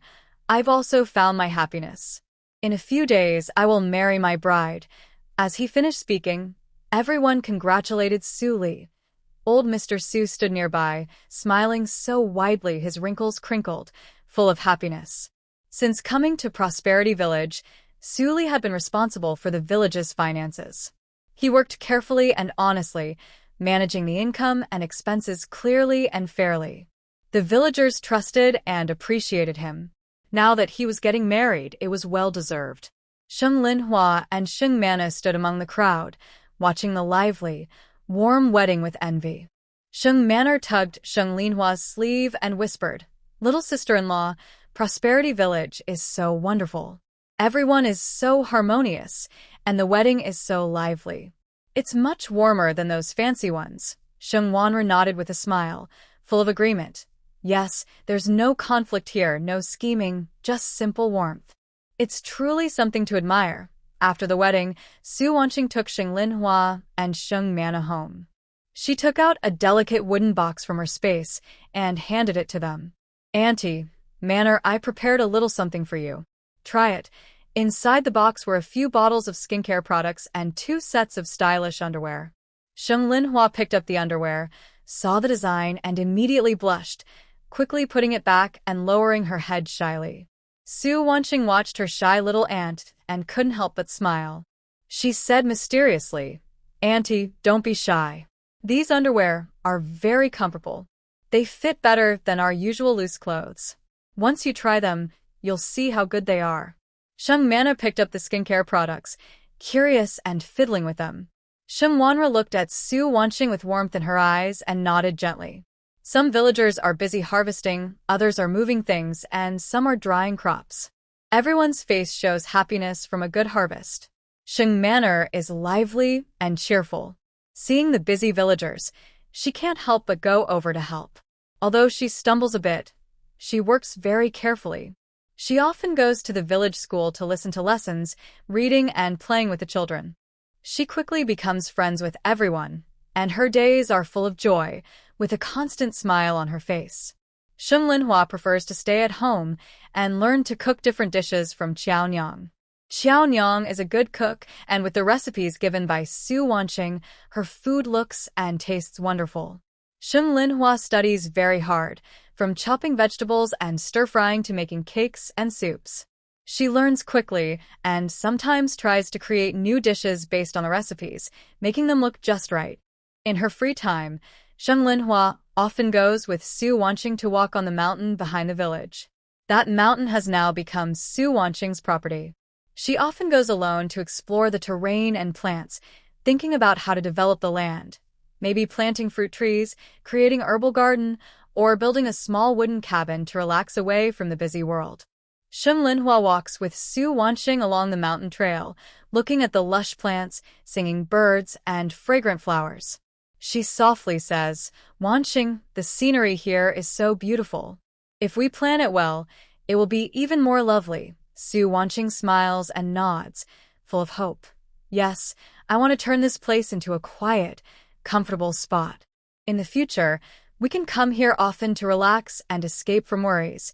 I've also found my happiness. In a few days, I will marry my bride." As he finished speaking, everyone congratulated Su Li. Old Mr. Su stood nearby, smiling so widely his wrinkles crinkled, full of happiness. Since coming to Prosperity Village, Su Li had been responsible for the village's finances. He worked carefully and honestly, managing the income and expenses clearly and fairly. The villagers trusted and appreciated him. Now that he was getting married, it was well-deserved. Sheng Linhua and Sheng Mana stood among the crowd, watching the lively, warm wedding with envy. Sheng Mana tugged Sheng Linhua's sleeve and whispered, "Little sister-in-law, Prosperity Village is so wonderful. Everyone is so harmonious, and the wedding is so lively. It's much warmer than those fancy ones." Sheng Wanra nodded with a smile, full of agreement. "Yes, there's no conflict here, no scheming, just simple warmth. It's truly something to admire." After the wedding, Su Wanqing took Sheng Linhua and Sheng Mana home. She took out a delicate wooden box from her space and handed it to them. "Auntie, Manor, I prepared a little something for you. Try it." Inside the box were a few bottles of skincare products and 2 sets of stylish underwear. Sheng Linhua picked up the underwear, saw the design, and immediately blushed, quickly putting it back and lowering her head shyly. Su Wanqing watched her shy little aunt and couldn't help but smile. She said mysteriously, "Auntie, don't be shy. These underwear are very comfortable. They fit better than our usual loose clothes. Once you try them, you'll see how good they are." Sheng Mana picked up the skincare products, curious and fiddling with them. Sheng Wanra looked at Su Wanqing with warmth in her eyes and nodded gently. Some villagers are busy harvesting, others are moving things, and some are drying crops. Everyone's face shows happiness from a good harvest. Sheng Manor is lively and cheerful. Seeing the busy villagers, she can't help but go over to help. Although she stumbles a bit, she works very carefully. She often goes to the village school to listen to lessons, reading and playing with the children. She quickly becomes friends with everyone, and her days are full of joy, with a constant smile on her face. Sheng Linhua prefers to stay at home and learn to cook different dishes from Qiao Nyang. Qiao Nyang is a good cook, and with the recipes given by Su Wanqing, her food looks and tastes wonderful. Sheng Linhua studies very hard, from chopping vegetables and stir-frying to making cakes and soups. She learns quickly and sometimes tries to create new dishes based on the recipes, making them look just right. In her free time, Sheng Linhua often goes with Su Wanqing to walk on the mountain behind the village. That mountain has now become Su Wanqing's property. She often goes alone to explore the terrain and plants, thinking about how to develop the land. Maybe planting fruit trees, creating a herbal garden, or building a small wooden cabin to relax away from the busy world. Sheng Linhua walks with Su Wanqing along the mountain trail, looking at the lush plants, singing birds, and fragrant flowers. She softly says, "Wanqing, the scenery here is so beautiful. If we plan it well, it will be even more lovely." Su Wanqing smiles and nods, full of hope. "Yes, I want to turn this place into a quiet, comfortable spot. In the future, we can come here often to relax and escape from worries."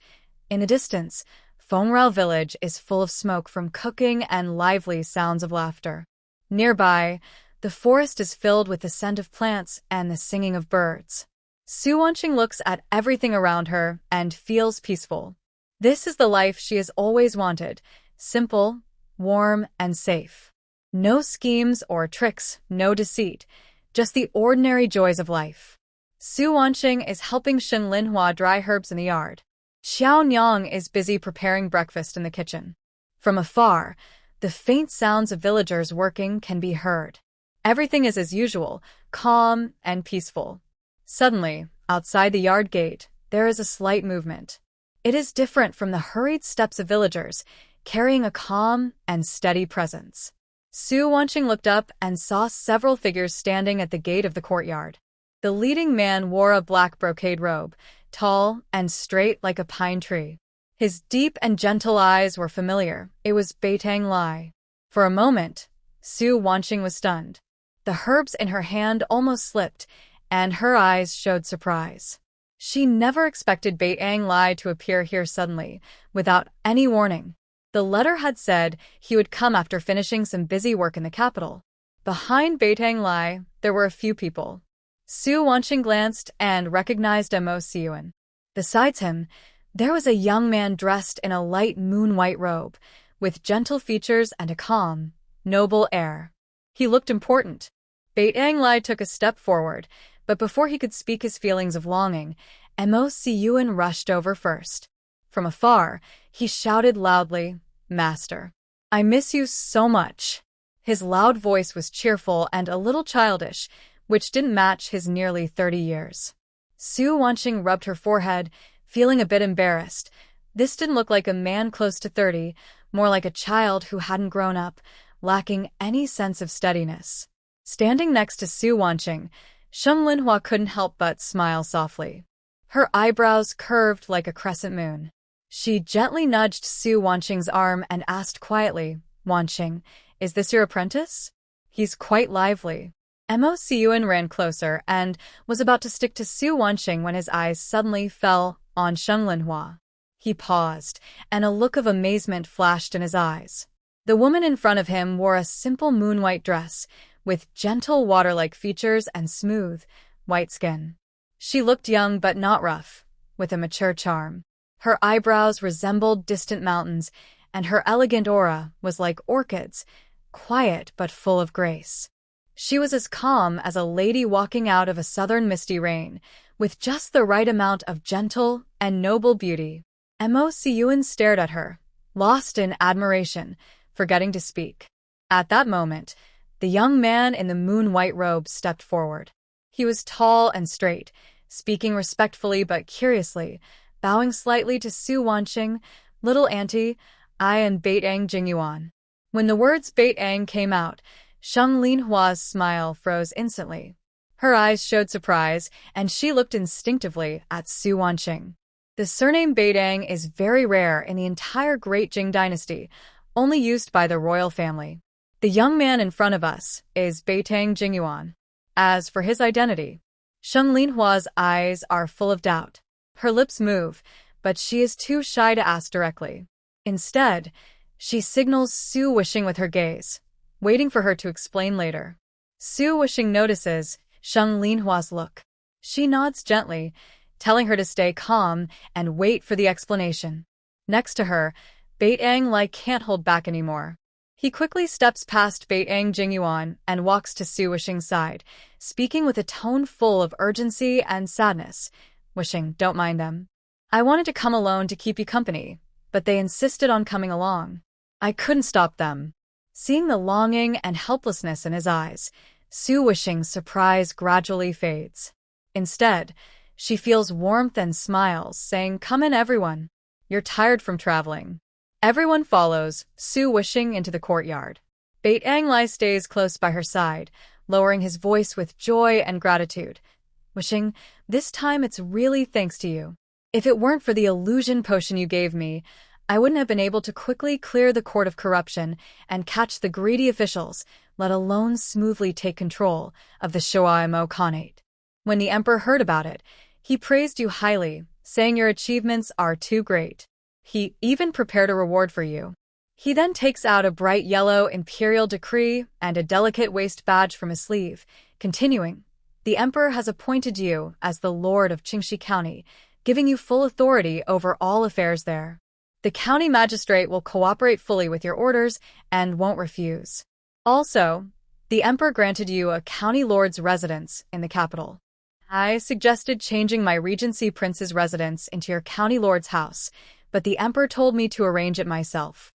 In the distance, Fengrao village is full of smoke from cooking and lively sounds of laughter. Nearby, the forest is filled with the scent of plants and the singing of birds. Su Wanqing looks at everything around her and feels peaceful. This is the life she has always wanted, simple, warm, and safe. No schemes or tricks, no deceit, just the ordinary joys of life. Su Wanqing is helping Sheng Linhua dry herbs in the yard. Qiao Nyang is busy preparing breakfast in the kitchen. From afar, the faint sounds of villagers working can be heard. Everything is as usual, calm and peaceful. Suddenly, outside the yard gate, there is a slight movement. It is different from the hurried steps of villagers, carrying a calm and steady presence. Su Wanqing looked up and saw several figures standing at the gate of the courtyard. The leading man wore a black brocade robe, tall and straight like a pine tree. His deep and gentle eyes were familiar. It was Beitang Lai. For a moment, Su Wanqing was stunned. The herbs in her hand almost slipped, and her eyes showed surprise. She never expected Beitang Lai to appear here suddenly, without any warning. The letter had said he would come after finishing some busy work in the capital. Behind Beitang Lai, there were a few people. Su Wanqing glanced and recognized Mo Siyuan. Besides him, there was a young man dressed in a light moon-white robe, with gentle features and a calm, noble air. He looked important. Beitang Lai took a step forward, but before he could speak his feelings of longing, Mo Siyuan rushed over first. From afar, he shouted loudly, "Master, I miss you so much." His loud voice was cheerful and a little childish, which didn't match his nearly 30 years. Su Wanqing rubbed her forehead, feeling a bit embarrassed. This didn't look like a man close to 30, more like a child who hadn't grown up, lacking any sense of steadiness. Standing next to Su Wanqing, Sheng Linhua couldn't help but smile softly. Her eyebrows curved like a crescent moon. She gently nudged Su Wanqing's arm and asked quietly, "Wanqing, is this your apprentice? He's quite lively." Mo Siyuan ran closer and was about to stick to Su Wanqing when his eyes suddenly fell on Sheng Linhua. He paused, and a look of amazement flashed in his eyes. The woman in front of him wore a simple moon-white dress, with gentle water-like features and smooth, white skin. She looked young but not rough, with a mature charm. Her eyebrows resembled distant mountains, and her elegant aura was like orchids, quiet but full of grace. She was as calm as a lady walking out of a southern misty rain, with just the right amount of gentle and noble beauty. Mo Siyuan stared at her, lost in admiration, forgetting to speak. At that moment, the young man in the moon-white robe stepped forward. He was tall and straight, speaking respectfully but curiously, bowing slightly to Su Wanqing, "Little auntie, I am Beitang Jingyuan." When the words Beitang came out, Sheng Linhua's smile froze instantly. Her eyes showed surprise, and she looked instinctively at Su Wanqing. The surname Beitang is very rare in the entire Great Jing dynasty, only used by the royal family. The young man in front of us is Beitang Jingyuan. As for his identity, Sheng Linhua's eyes are full of doubt. Her lips move, but she is too shy to ask directly. Instead, she signals Su Wishing with her gaze, waiting for her to explain later. Su Wishing notices Sheng Linhua's look. She nods gently, telling her to stay calm and wait for the explanation. Next to her, Beitang Lai can't hold back anymore. He quickly steps past Beitang Jingyuan and walks to Su Wishing's side, speaking with a tone full of urgency and sadness. "Wishing, don't mind them. I wanted to come alone to keep you company, but they insisted on coming along. I couldn't stop them." Seeing the longing and helplessness in his eyes, Su Wishing's surprise gradually fades. Instead, she feels warmth and smiles, saying, "Come in, everyone. You're tired from traveling." Everyone follows Su Wishing into the courtyard. Beitang Lai stays close by her side, lowering his voice with joy and gratitude. "Wishing, this time it's really thanks to you. If it weren't for the illusion potion you gave me, I wouldn't have been able to quickly clear the court of corruption and catch the greedy officials, let alone smoothly take control of the Shuaimo Khanate. When the emperor heard about it, he praised you highly, saying your achievements are too great. He even prepared a reward for you." He then takes out a bright yellow imperial decree and a delicate waist badge from his sleeve, continuing, "The emperor has appointed you as the lord of Qingxi County, giving you full authority over all affairs there. The county magistrate will cooperate fully with your orders and won't refuse. Also, the emperor granted you a county lord's residence in the capital. I suggested changing my regency prince's residence into your county lord's house, but the emperor told me to arrange it myself.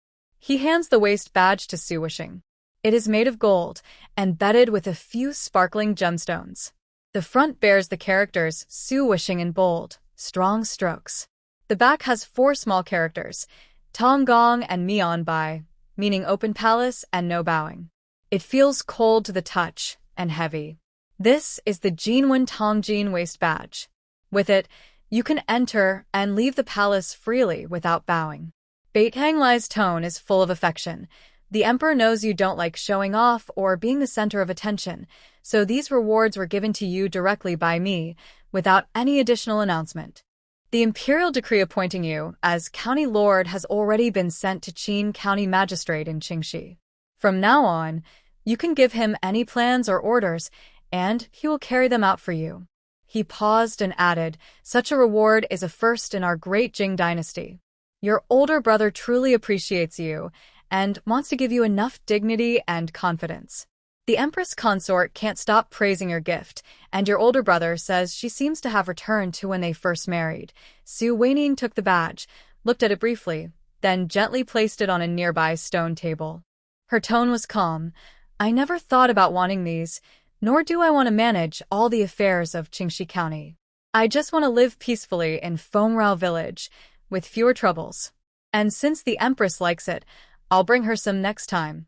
He hands the waist badge to Su Wishing. It is made of gold and bedded with a few sparkling gemstones. The front bears the characters Su Wishing in bold, strong strokes. The back has 4 small characters, Tong Gong and Mian Bai, meaning open palace and no bowing. It feels cold to the touch and heavy. This is the Jinwen Tongjin waist badge. With it, you can enter and leave the palace freely without bowing. Beitang Lai's tone is full of affection. The emperor knows you don't like showing off or being the center of attention, so these rewards were given to you directly by me, without any additional announcement. The imperial decree appointing you as county lord has already been sent to Qin County Magistrate in Qingxi. From now on, you can give him any plans or orders, and he will carry them out for you. He paused and added, such a reward is a first in our great Jing dynasty. Your older brother truly appreciates you and wants to give you enough dignity and confidence. The Empress Consort can't stop praising your gift, and your older brother says she seems to have returned to when they first married. Su Weining took the badge, looked at it briefly, then gently placed it on a nearby stone table. Her tone was calm. I never thought about wanting these, nor do I want to manage all the affairs of Qingxi County. I just want to live peacefully in Fengrao Village, with fewer troubles. And since the Empress likes it, I'll bring her some next time.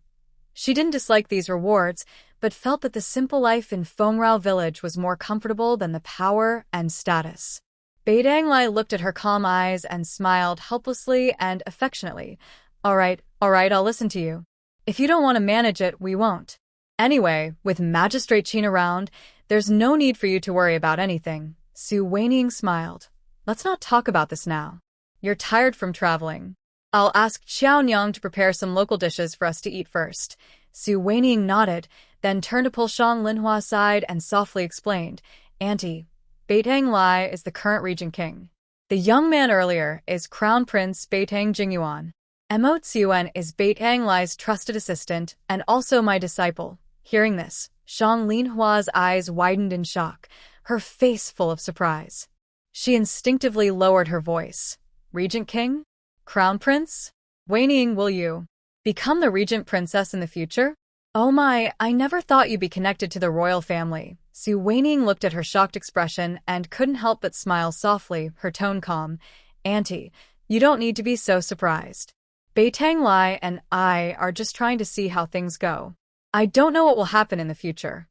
She didn't dislike these rewards, but felt that the simple life in Fengrao Village was more comfortable than the power and status. Beidang Lai looked at her calm eyes and smiled helplessly and affectionately. All right, I'll listen to you. If you don't want to manage it, we won't. Anyway, with Magistrate Qin around, there's no need for you to worry about anything. Su Weining smiled. Let's not talk about this now. You're tired from traveling. I'll ask Xiaonyang to prepare some local dishes for us to eat first. Su Weining nodded, then turned to pull Shang Linhua aside and softly explained, Auntie, Beitang Lai is the current regent king. The young man earlier is Crown Prince Beitang Jingyuan. Mo Tsiuan is Beitang Lai's trusted assistant and also my disciple. Hearing this, Shang Linhua's eyes widened in shock, her face full of surprise. She instinctively lowered her voice. Regent King? Crown Prince? Weining, will you become the regent princess in the future? Oh my, I never thought you'd be connected to the royal family. Su Weining looked at her shocked expression and couldn't help but smile softly, her tone calm. Auntie, you don't need to be so surprised. Beitang Lai and I are just trying to see how things go. I don't know what will happen in the future.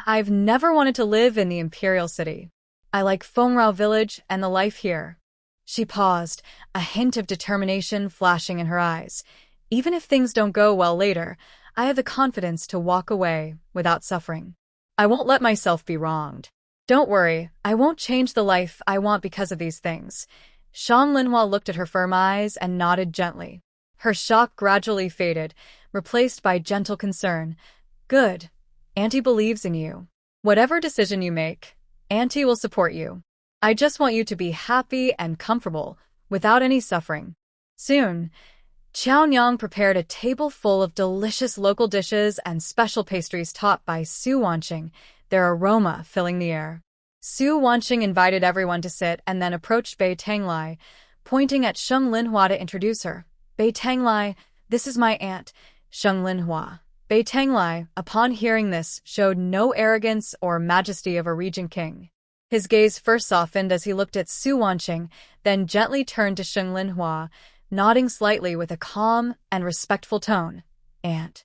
I've never wanted to live in the imperial city. I like Fengrao Village and the life here. She paused, a hint of determination flashing in her eyes. Even if things don't go well later, I have the confidence to walk away without suffering. I won't let myself be wronged. Don't worry, I won't change the life I want because of these things. Shang Linhua looked at her firm eyes and nodded gently. Her shock gradually faded, replaced by gentle concern. Good. Auntie believes in you. Whatever decision you make, Auntie will support you. I just want you to be happy and comfortable, without any suffering. Soon, Xiaonyang prepared a table full of delicious local dishes and special pastries taught by Su Wanqing, their aroma filling the air. Su Wanqing invited everyone to sit and then approached Beitang Lai, pointing at Shang Linhua to introduce her. Beitang Lai, this is my aunt, Shang Linhua. Beitang Lai, upon hearing this, showed no arrogance or majesty of a regent king. His gaze first softened as he looked at Su Wanqing, then gently turned to Shang Linhua, nodding slightly with a calm and respectful tone. Aunt.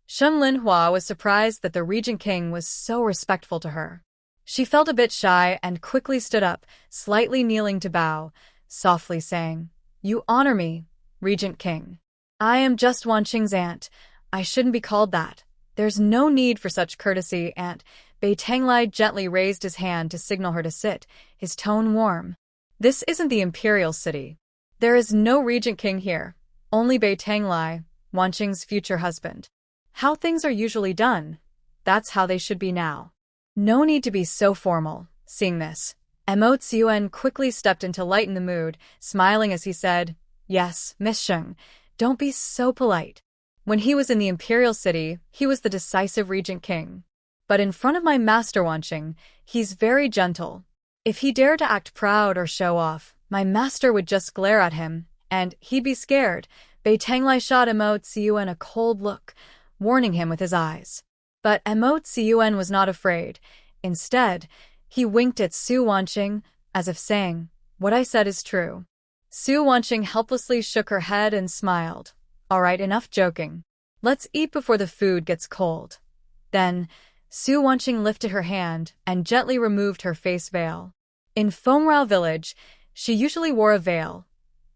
Shang Linhua was surprised that the regent king was so respectful to her. She felt a bit shy and quickly stood up, slightly kneeling to bow, softly saying, You honor me, Regent King. I am just Wanqing's aunt. I shouldn't be called that. There's no need for such courtesy, Aunt. Beitang Lai gently raised his hand to signal her to sit, his tone warm. This isn't the imperial city. There is no regent king here, only Beitang Lai, Wanqing's future husband. How things are usually done, that's how they should be now. No need to be so formal. Seeing this, Mo Tsiuan quickly stepped in to lighten the mood, smiling as he said, Yes, Miss Sheng, don't be so polite. When he was in the imperial city, he was the decisive regent king. But in front of my master Wanqing, he's very gentle. If he dared to act proud or show off, my master would just glare at him, and he'd be scared. Bei Tanglai shot Emo Tsiyuan a cold look, warning him with his eyes. But Emo Tsiyuan was not afraid. Instead, he winked at Su Wanqing, as if saying, "What I said is true." Su Wanqing helplessly shook her head and smiled. "All right, enough joking. Let's eat before the food gets cold." Then, Su Wanqing lifted her hand and gently removed her face veil. In Fengrao village, she usually wore a veil,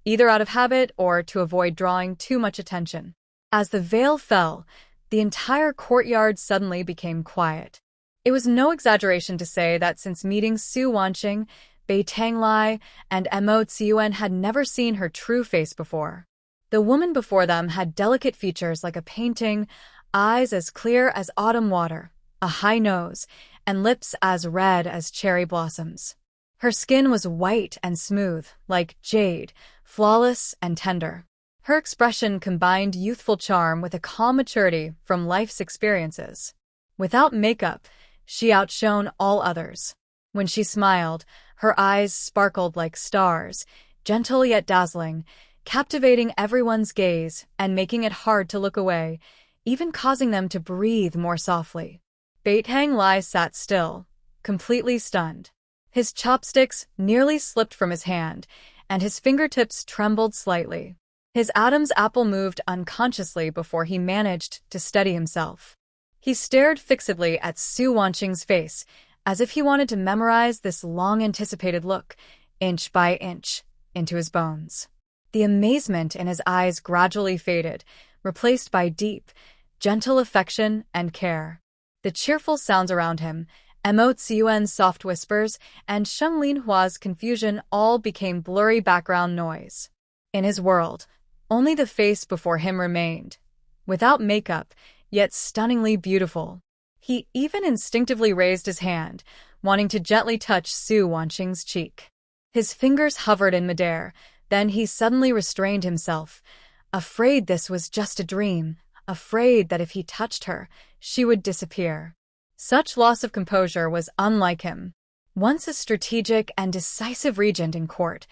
either out of habit or to avoid drawing too much attention. As the veil fell, the entire courtyard suddenly became quiet. It was no exaggeration to say that since meeting Su Wanqing, Bei Tanglai and Emo Tsiyuan had never seen her true face before. The woman before them had delicate features like a painting, eyes as clear as autumn water, a high nose, and lips as red as cherry blossoms. Her skin was white and smooth, like jade, flawless and tender. Her expression combined youthful charm with a calm maturity from life's experiences. Without makeup, she outshone all others. When she smiled, her eyes sparkled like stars, gentle yet dazzling, captivating everyone's gaze and making it hard to look away, even causing them to breathe more softly. Bei Tanglai sat still, completely stunned. His chopsticks nearly slipped from his hand, and his fingertips trembled slightly. His Adam's apple moved unconsciously before he managed to steady himself. He stared fixedly at Su Wanqing's face, as if he wanted to memorize this long-anticipated look, inch by inch, into his bones. The amazement in his eyes gradually faded, replaced by deep, gentle affection and care. The cheerful sounds around him, Emo Tsiyuan's soft whispers, and Sheng Linhua's confusion all became blurry background noise. In his world, only the face before him remained, without makeup, yet stunningly beautiful. He even instinctively raised his hand, wanting to gently touch Su Wanqing's cheek. His fingers hovered in midair, then he suddenly restrained himself, afraid this was just a dream, afraid that if he touched her, she would disappear. Such loss of composure was unlike him. Once a strategic and decisive regent in court,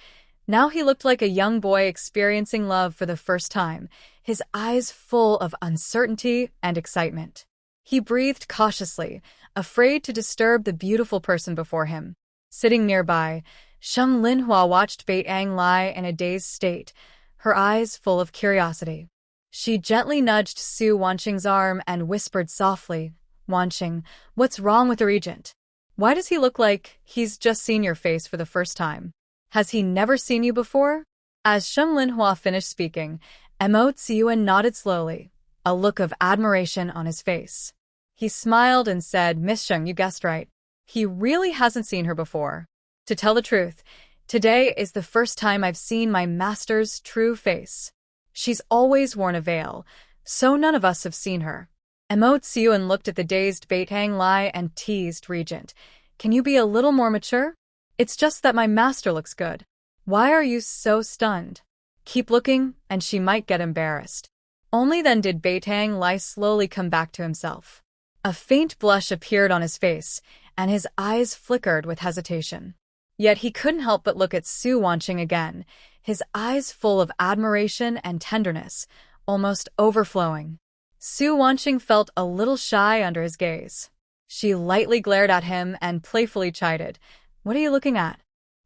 now he looked like a young boy experiencing love for the first time, his eyes full of uncertainty and excitement. He breathed cautiously, afraid to disturb the beautiful person before him. Sitting nearby, Sheng Linhua watched Bei Tanglai in a dazed state, her eyes full of curiosity. She gently nudged Su Wanqing's arm and whispered softly, "Wanqing, what's wrong with the regent? Why does he look like he's just seen your face for the first time? Has he never seen you before?" As Sheng Linhua finished speaking, Emo Tsiyuan nodded slowly, a look of admiration on his face. He smiled and said, "Miss Sheng, you guessed right. He really hasn't seen her before. To tell the truth, today is the first time I've seen my master's true face. She's always worn a veil, so none of us have seen her." Emo Tsiyuan looked at the dazed Bei Tanglai and teased Regent, "Can you be a little more mature? It's just that my master looks good. Why are you so stunned? Keep looking, and she might get embarrassed." Only then did Bei Tanglai slowly come back to himself. A faint blush appeared on his face, and his eyes flickered with hesitation. Yet he couldn't help but look at Su Wanqing again, his eyes full of admiration and tenderness, almost overflowing. Su Wanqing felt a little shy under his gaze. She lightly glared at him and playfully chided, "What are you looking at?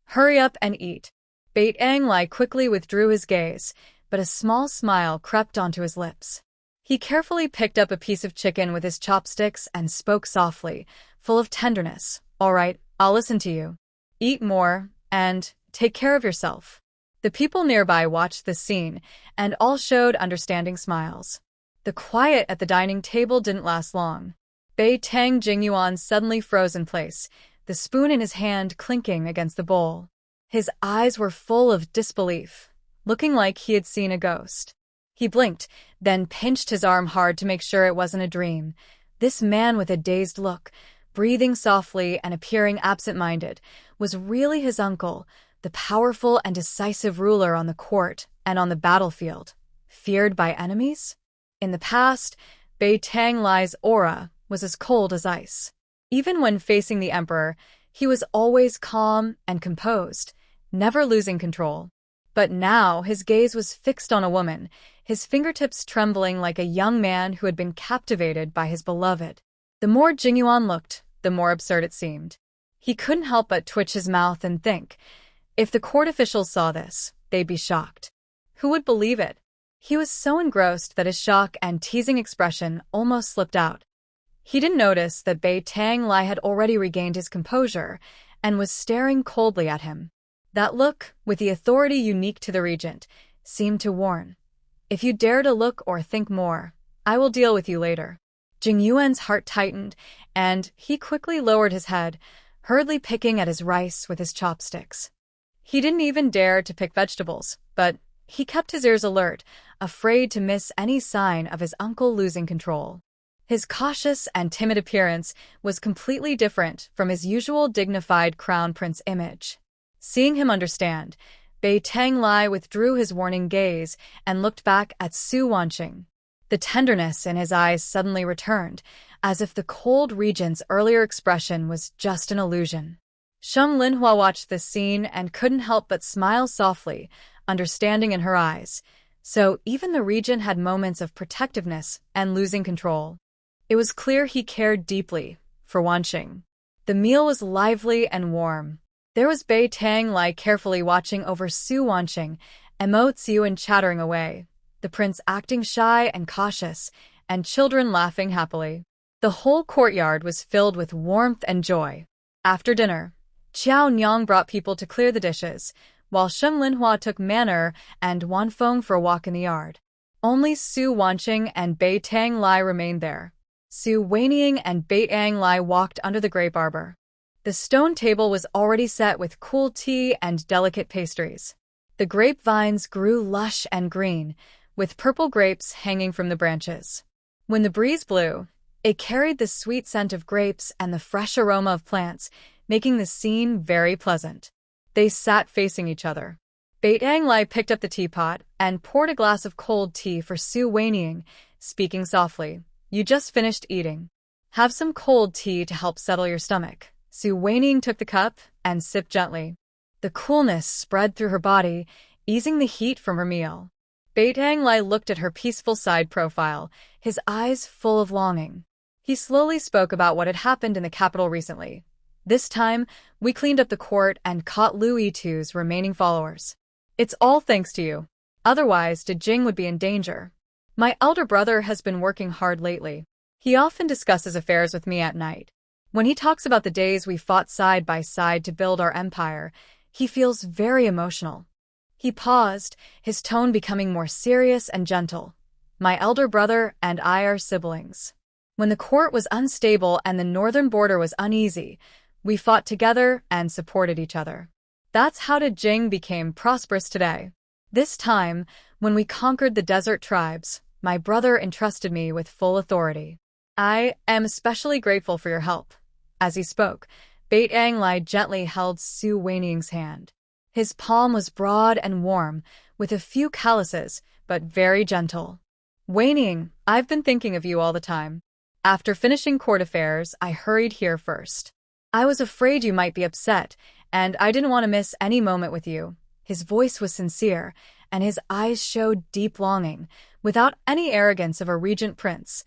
Hurry up and eat." Bei Tanglai quickly withdrew his gaze, but a small smile crept onto his lips. He carefully picked up a piece of chicken with his chopsticks and spoke softly, full of tenderness, "All right, I'll listen to you. Eat more, and take care of yourself." The people nearby watched this scene, and all showed understanding smiles. The quiet at the dining table didn't last long. Bei Tang Jingyuan suddenly froze in place, the spoon in his hand clinking against the bowl. His eyes were full of disbelief, looking like he had seen a ghost. He blinked, then pinched his arm hard to make sure it wasn't a dream. This man with a dazed look, breathing softly and appearing absent-minded, was really his uncle, the powerful and decisive ruler on the court and on the battlefield. Feared by enemies? In the past, Bei Tanglai's aura was as cold as ice. Even when facing the emperor, he was always calm and composed, never losing control. But now his gaze was fixed on a woman, his fingertips trembling like a young man who had been captivated by his beloved. The more Jingyuan looked, the more absurd it seemed. He couldn't help but twitch his mouth and think, if the court officials saw this, they'd be shocked. Who would believe it? He was so engrossed that his shock and teasing expression almost slipped out. He didn't notice that Bei Tanglai had already regained his composure and was staring coldly at him. That look, with the authority unique to the regent, seemed to warn, if you dare to look or think more, I will deal with you later. Jing Yuan's heart tightened, and he quickly lowered his head, hurriedly picking at his rice with his chopsticks. He didn't even dare to pick vegetables, but he kept his ears alert, afraid to miss any sign of his uncle losing control. His cautious and timid appearance was completely different from his usual dignified crown prince image. Seeing him understand, Bei Tanglai withdrew his warning gaze and looked back at Su Wanqing. The tenderness in his eyes suddenly returned, as if the cold regent's earlier expression was just an illusion. Sheng Linhua watched this scene and couldn't help but smile softly, understanding in her eyes. So even the regent had moments of protectiveness and losing control. It was clear he cared deeply for Wanqing. The meal was lively and warm. There was Bei Tanglai carefully watching over Su Wanqing, and Mo Xiuan chattering away, the prince acting shy and cautious, and children laughing happily. The whole courtyard was filled with warmth and joy. After dinner, Qiao Nyang brought people to clear the dishes, while Sheng Linhua took Manner and Wanfeng for a walk in the yard. Only Su Wanqing and Bei Tanglai remained there. Su Weiniang and Bei Tanglai walked under the grape arbor. The stone table was already set with cool tea and delicate pastries. The grapevines grew lush and green, with purple grapes hanging from the branches. When the breeze blew, it carried the sweet scent of grapes and the fresh aroma of plants, making the scene very pleasant. They sat facing each other. Bei Tanglai picked up the teapot and poured a glass of cold tea for Su Weiniang, speaking softly, "You just finished eating. Have some cold tea to help settle your stomach." Su Weiniang took the cup and sipped gently. The coolness spread through her body, easing the heat from her meal. Bei Tanglai looked at her peaceful side profile, his eyes full of longing. He slowly spoke about what had happened in the capital recently. This time, we cleaned up the court and caught Lu Yitu's remaining followers. It's all thanks to you. Otherwise, Jing would be in danger. My elder brother has been working hard lately. He often discusses affairs with me at night. When he talks about the days we fought side by side to build our empire, he feels very emotional. He paused, his tone becoming more serious and gentle. My elder brother and I are siblings. When the court was unstable and the northern border was uneasy, we fought together and supported each other. That's how Jing became prosperous today. This time, when we conquered the desert tribes, my brother entrusted me with full authority. I am especially grateful for your help. As he spoke, Bei Tanglai gently held Su Weiniang's hand. His palm was broad and warm, with a few calluses, but very gentle. Weiniang, I've been thinking of you all the time. After finishing court affairs, I hurried here first. I was afraid you might be upset, and I didn't want to miss any moment with you. His voice was sincere, and his eyes showed deep longing, without any arrogance of a regent prince,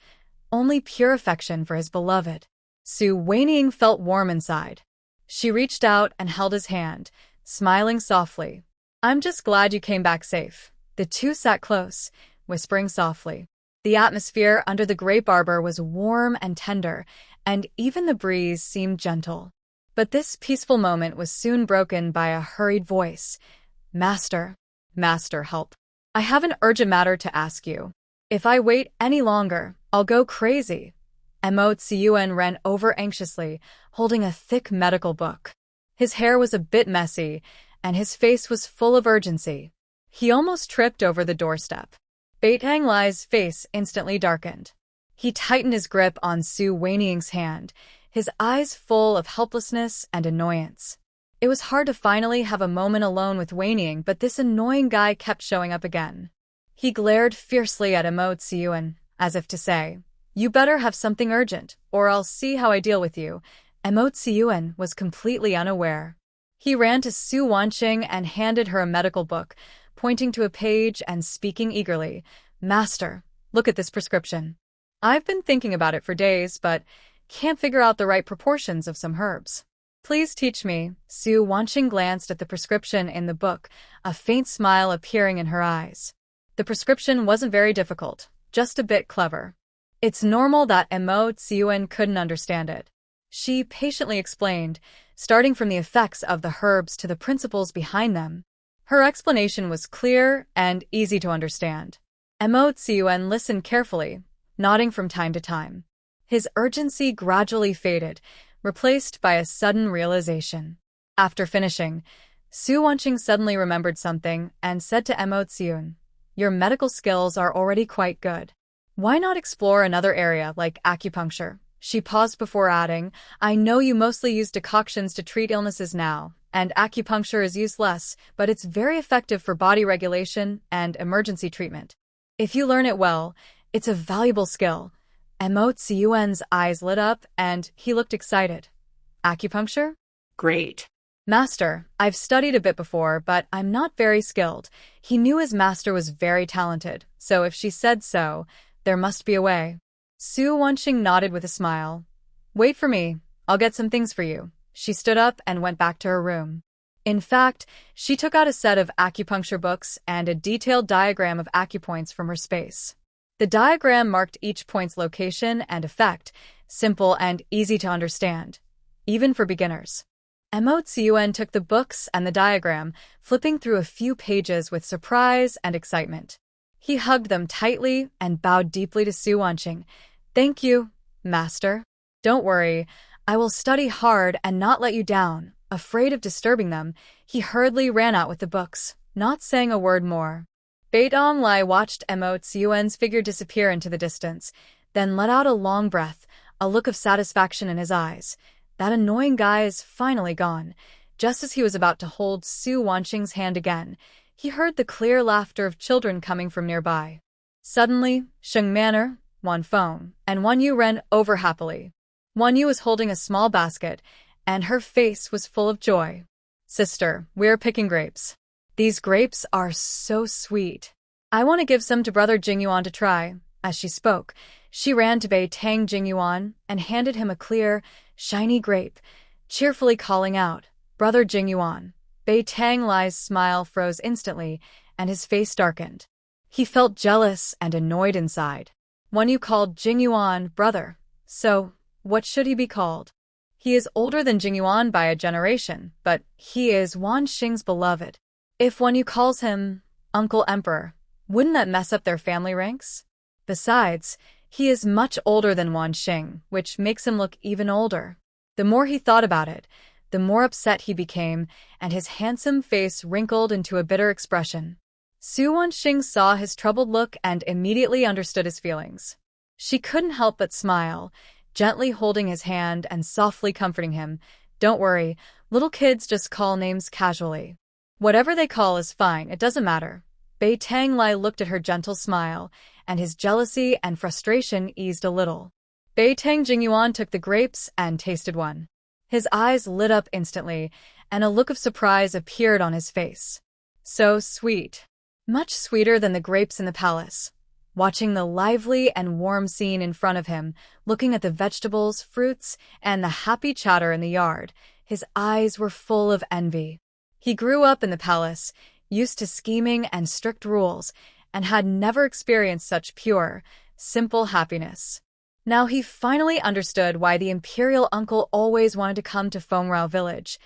only pure affection for his beloved. Su Weiniang felt warm inside. She reached out and held his hand, smiling softly. I'm just glad you came back safe. The two sat close, whispering softly. The atmosphere under the grape arbor was warm and tender, and even the breeze seemed gentle. But this peaceful moment was soon broken by a hurried voice. Master, help. I have an urgent matter to ask you. If I wait any longer, I'll go crazy. Mo Xiuan ran over anxiously, holding a thick medical book. His hair was a bit messy, and his face was full of urgency. He almost tripped over the doorstep. Bei Tanglai's face instantly darkened. He tightened his grip on Su Weiniang's hand, his eyes full of helplessness and annoyance. It was hard to finally have a moment alone with Weiniang, but this annoying guy kept showing up again. He glared fiercely at Mo Xiuan, as if to say, "You better have something urgent, or I'll see how I deal with you." Mo Xiuan was completely unaware. He ran to Su Wanqing and handed her a medical book, pointing to a page and speaking eagerly. "Master, look at this prescription. I've been thinking about it for days, but can't figure out the right proportions of some herbs. Please teach me." Su Wanqing glanced at the prescription in the book, a faint smile appearing in her eyes. The prescription wasn't very difficult, just a bit clever. It's normal that Mo Tsiuan couldn't understand it. She patiently explained, starting from the effects of the herbs to the principles behind them. Her explanation was clear and easy to understand. Mo Tsiuan listened carefully, nodding from time to time. His urgency gradually faded, replaced by a sudden realization. After finishing, Su Wanqing suddenly remembered something and said to Mo Tsiuan, "Your medical skills are already quite good. Why not explore another area like acupuncture?" She paused before adding, "I know you mostly use decoctions to treat illnesses now, and acupuncture is used less, but it's very effective for body regulation and emergency treatment. If you learn it well, it's a valuable skill." Mo Tsiuan's eyes lit up and he looked excited. "Acupuncture? Great. Master, I've studied a bit before, but I'm not very skilled." He knew his master was very talented, so if she said so, there must be a way. Su Wanqing nodded with a smile. "Wait for me, I'll get some things for you." She stood up and went back to her room. In fact, she took out a set of acupuncture books and a detailed diagram of acupoints from her space. The diagram marked each point's location and effect, simple and easy to understand, even for beginners. Mo Tsiuan took the books and the diagram, flipping through a few pages with surprise and excitement. He hugged them tightly and bowed deeply to Su Wanqing. "Thank you, Master. Don't worry, I will study hard and not let you down." Afraid of disturbing them, he hurriedly ran out with the books, not saying a word more. Beidong Lai watched Mo Tsiuan's figure disappear into the distance, then let out a long breath, a look of satisfaction in his eyes. That annoying guy is finally gone. Just as he was about to hold Su Wanqing's hand again, he heard the clear laughter of children coming from nearby. Suddenly, Sheng Manor, Wan Feng, and Wan Yu ran over happily. Wan Yu was holding a small basket, and her face was full of joy. "Sister, we're picking grapes. These grapes are so sweet. I want to give some to Brother Jingyuan to try." As she spoke, she ran to Bei Tang Jingyuan and handed him a clear, shiny grape, cheerfully calling out, "Brother Jingyuan." Bei Tang Lai's smile froze instantly, and his face darkened. He felt jealous and annoyed inside. Wan Yu called Jingyuan brother. So, what should he be called? He is older than Jingyuan by a generation, but he is Wan Xing's beloved. If Wan Yu calls him Uncle Emperor, wouldn't that mess up their family ranks? Besides, he is much older than Wan Xing, which makes him look even older. The more he thought about it, the more upset he became, and his handsome face wrinkled into a bitter expression. Su Wanqing saw his troubled look and immediately understood his feelings. She couldn't help but smile, gently holding his hand and softly comforting him. "Don't worry, little kids just call names casually. Whatever they call is fine, it doesn't matter." Bei Tang Lai looked at her gentle smile, and his jealousy and frustration eased a little. Bei Tang Jingyuan took the grapes and tasted one. His eyes lit up instantly, and a look of surprise appeared on his face. So sweet. Much sweeter than the grapes in the palace. Watching the lively and warm scene in front of him, looking at the vegetables, fruits, and the happy chatter in the yard, his eyes were full of envy. He grew up in the palace, used to scheming and strict rules, and had never experienced such pure, simple happiness. Now he finally understood why the imperial uncle always wanted to come to Fengrao village.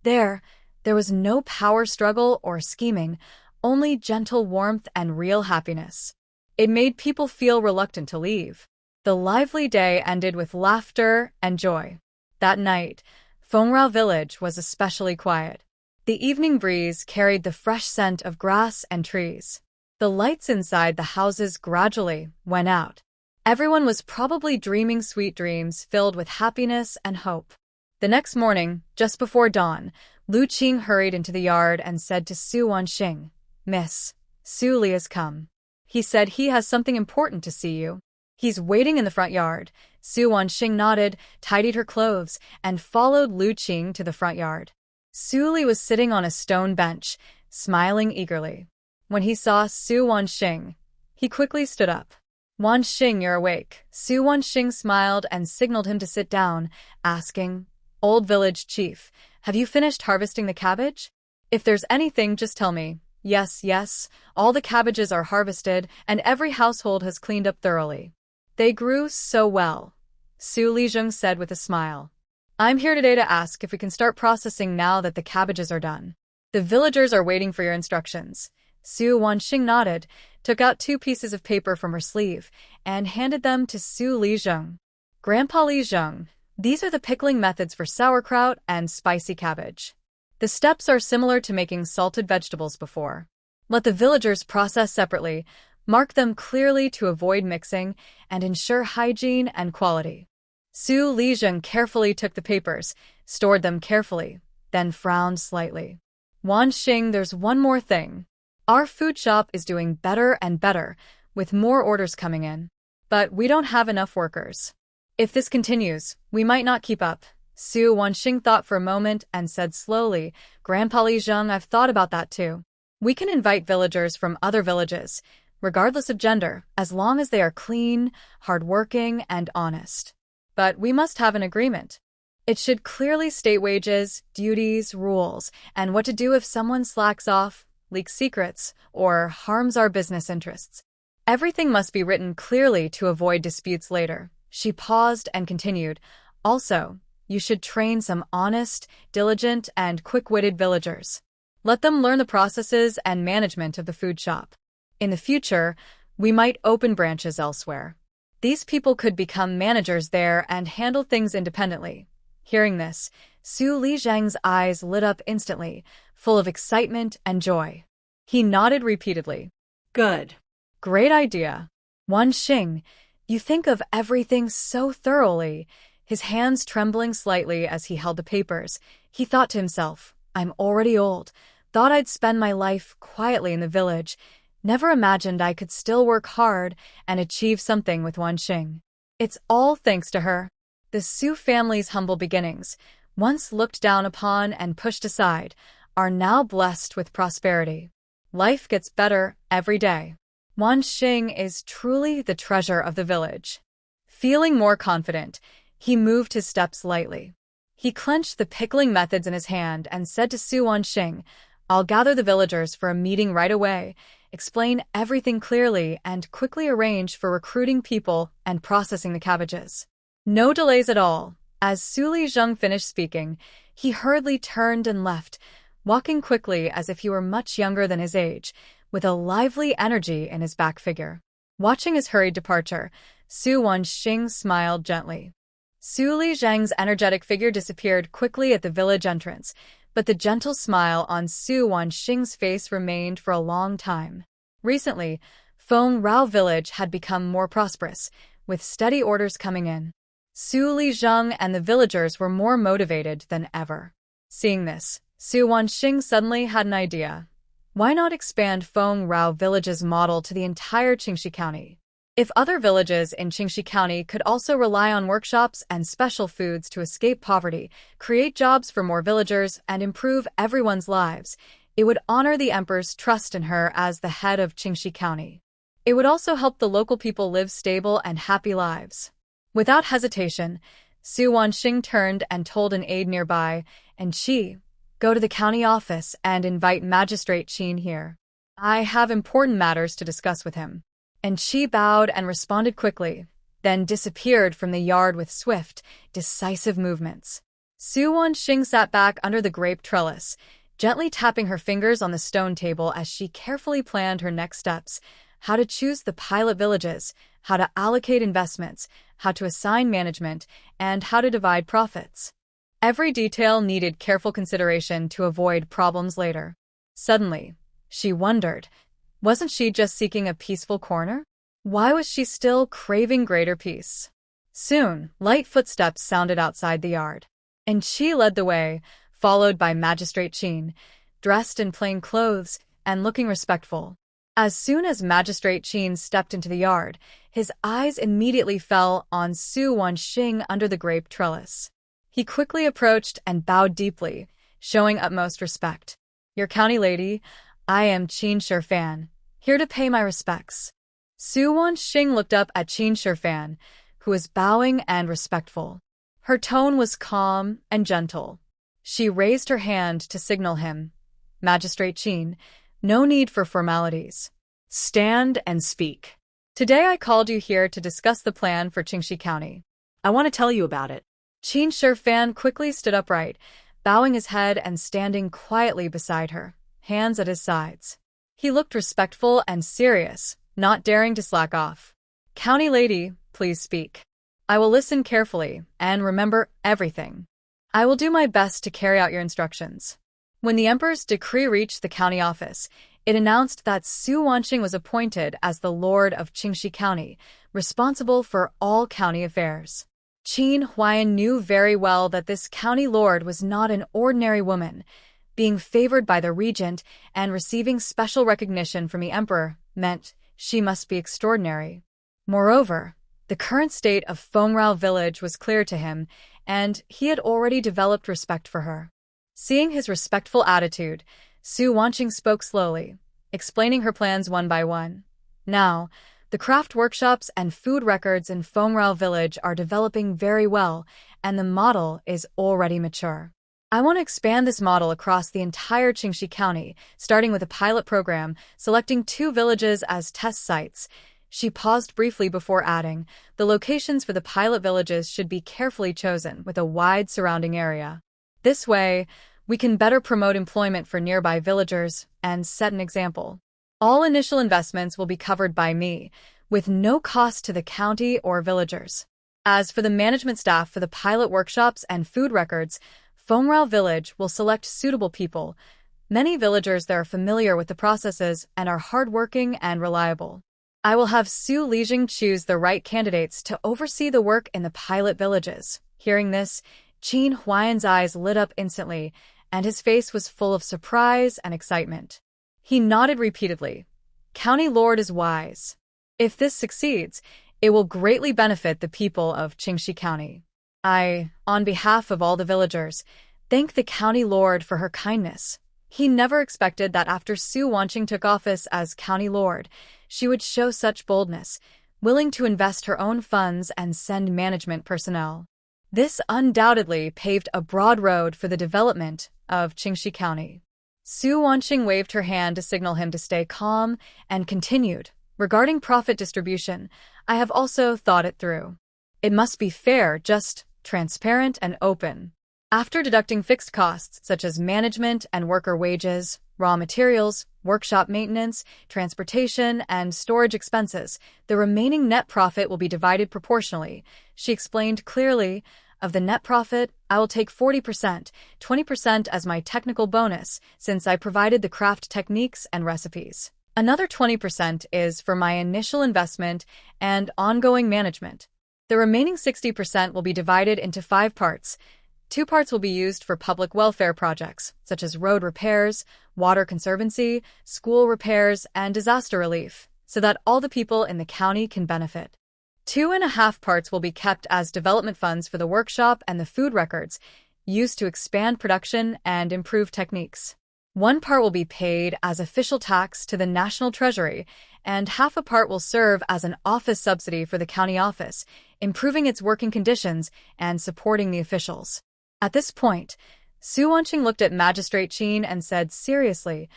There was no power struggle or scheming, only gentle warmth and real happiness. It made people feel reluctant to leave. The lively day ended with laughter and joy. That night, Fengrao village was especially quiet. The evening breeze carried the fresh scent of grass and trees. The lights inside the houses gradually went out. Everyone was probably dreaming sweet dreams filled with happiness and hope. The next morning, just before dawn, Lu Qing hurried into the yard and said to Su Wanqing, "Miss, Su Li has come. He said he has something important to see you. He's waiting in the front yard." Su Wanqing nodded, tidied her clothes, and followed Lu Qing to the front yard. Su Li was sitting on a stone bench, smiling eagerly. When he saw Su Wanxing, he quickly stood up. Wanxing, you're awake. Su Wanxing smiled and signaled him to sit down, asking, Old village chief, have you finished harvesting the cabbage? If there's anything, just tell me. Yes, yes, all the cabbages are harvested, and every household has cleaned up thoroughly. They grew so well, Su Lijung said with a smile. I'm here today to ask if we can start processing now that the cabbages are done. The villagers are waiting for your instructions. Su Wanxing nodded, took out 2 pieces of paper from her sleeve, and handed them to Su Lijung. Grandpa Lijung, these are the pickling methods for sauerkraut and spicy cabbage. The steps are similar to making salted vegetables before. Let the villagers process separately, mark them clearly to avoid mixing, and ensure hygiene and quality. Su Lijung carefully took the papers, stored them carefully, then frowned slightly. Wanxing, there's one more thing. Our food shop is doing better and better, with more orders coming in. But we don't have enough workers. If this continues, we might not keep up. Su Wanxing thought for a moment and said slowly, Grandpa Lijung, I've thought about that too. We can invite villagers from other villages, regardless of gender, as long as they are clean, hardworking, and honest. But we must have an agreement. It should clearly state wages, duties, rules, and what to do if someone slacks off, leaks secrets, or harms our business interests. Everything must be written clearly to avoid disputes later. She paused and continued, Also, you should train some honest, diligent, and quick-witted villagers. Let them learn the processes and management of the food shop. In the future, we might open branches elsewhere. These people could become managers there and handle things independently. Hearing this, Su Lijung's eyes lit up instantly, full of excitement and joy. He nodded repeatedly. Good. Great idea. Wanxing, you think of everything so thoroughly. His hands trembling slightly as he held the papers, he thought to himself, I'm already old. Thought I'd spend my life quietly in the village. Never imagined I could still work hard and achieve something with Wanxing. It's all thanks to her. The Su family's humble beginnings, once looked down upon and pushed aside, are now blessed with prosperity. Life gets better every day. Wanxing is truly the treasure of the village. Feeling more confident, he moved his steps lightly. He clenched the pickling methods in his hand and said to Su Wanxing, I'll gather the villagers for a meeting right away, explain everything clearly, and quickly arrange for recruiting people and processing the cabbages. No delays at all. As Su Lijung finished speaking, he hurriedly turned and left, walking quickly as if he were much younger than his age, with a lively energy in his back figure. Watching his hurried departure, Su Wanxing smiled gently. Su Lijung's energetic figure disappeared quickly at the village entrance, but the gentle smile on Su Wanxing's face remained for a long time. Recently, Feng Rao village had become more prosperous, with steady orders coming in. Su Lijung and the villagers were more motivated than ever. Seeing this, Su Wanxing suddenly had an idea. Why not expand Feng Rao village's model to the entire Qingxi County? If other villages in Qingxi County could also rely on workshops and special foods to escape poverty, create jobs for more villagers, and improve everyone's lives, it would honor the emperor's trust in her as the head of Qingxi County. It would also help the local people live stable and happy lives. Without hesitation, Su Wanxing turned and told an aide nearby, and Qi, go to the county office and invite Magistrate Qin here. I have important matters to discuss with him. And Qi bowed and responded quickly, then disappeared from the yard with swift, decisive movements. Su Wanxing sat back under the grape trellis, gently tapping her fingers on the stone table as she carefully planned her next steps, how to choose the pilot villages, how to allocate investments, how to assign management, and how to divide profits. Every detail needed careful consideration to avoid problems later. Suddenly, she wondered, wasn't she just seeking a peaceful corner? Why was she still craving greater peace? Soon, light footsteps sounded outside the yard, and Qi led the way, followed by Magistrate Qin, dressed in plain clothes and looking respectful. As soon as Magistrate Qin stepped into the yard, his eyes immediately fell on Su Wanxing under the grape trellis. He quickly approached and bowed deeply, showing utmost respect. Your county lady, I am Qin Shifan, here to pay my respects. Su Wanxing looked up at Qin Shifan, who was bowing and respectful. Her tone was calm and gentle. She raised her hand to signal him. Magistrate Qin, no need for formalities. Stand and speak. Today I called you here to discuss the plan for Qingxi County. I want to tell you about it. Qin Shifan quickly stood upright, bowing his head and standing quietly beside her, hands at his sides. He looked respectful and serious, not daring to slack off. County lady, please speak. I will listen carefully and remember everything. I will do my best to carry out your instructions. When the emperor's decree reached the county office, it announced that Su Wanxing was appointed as the Lord of Qingxi County, responsible for all county affairs. Qin Huaiyan knew very well that this county lord was not an ordinary woman. Being favored by the regent and receiving special recognition from the emperor meant she must be extraordinary. Moreover, the current state of Fengrao village was clear to him, and he had already developed respect for her. Seeing his respectful attitude, Su Wanxing spoke slowly, explaining her plans one by one. Now, the craft workshops and food records in Fengrao village are developing very well, and the model is already mature. I want to expand this model across the entire Qingxi County, starting with a pilot program, selecting 2 villages as test sites. She paused briefly before adding, the locations for the pilot villages should be carefully chosen with a wide surrounding area. This way, we can better promote employment for nearby villagers and set an example. All initial investments will be covered by me, with no cost to the county or villagers. As for the management staff for the pilot workshops and food records, Fengrao village will select suitable people. Many villagers there are familiar with the processes and are hardworking and reliable. I will have Su Lijing choose the right candidates to oversee the work in the pilot villages. Hearing this, Qin Huaiyan's eyes lit up instantly, and his face was full of surprise and excitement. He nodded repeatedly. County Lord is wise. If this succeeds, it will greatly benefit the people of Qingxi County. I, on behalf of all the villagers, thank the County Lord for her kindness. He never expected that after Su Wanxing took office as County Lord, she would show such boldness, willing to invest her own funds and send management personnel. This undoubtedly paved a broad road for the development of Qingxi County. Su Wanxing waved her hand to signal him to stay calm and continued, regarding profit distribution, I have also thought it through. It must be fair, just, transparent, and open. After deducting fixed costs such as management and worker wages, raw materials, workshop maintenance, transportation, and storage expenses, the remaining net profit will be divided proportionally. She explained clearly, of the net profit, I will take 40%, 20% as my technical bonus, since I provided the craft techniques and recipes. Another 20% is for my initial investment and ongoing management. The remaining 60% will be divided into 5 parts. 2 parts will be used for public welfare projects, such as road repairs, water conservancy, school repairs, and disaster relief, so that all the people in the county can benefit. 2.5 parts will be kept as development funds for the workshop and the food records, used to expand production and improve techniques. 1 part will be paid as official tax to the National Treasury, and half a part will serve as an office subsidy for the county office, improving its working conditions and supporting the officials. At this point, Su Wanxing looked at Magistrate Qin and said seriously,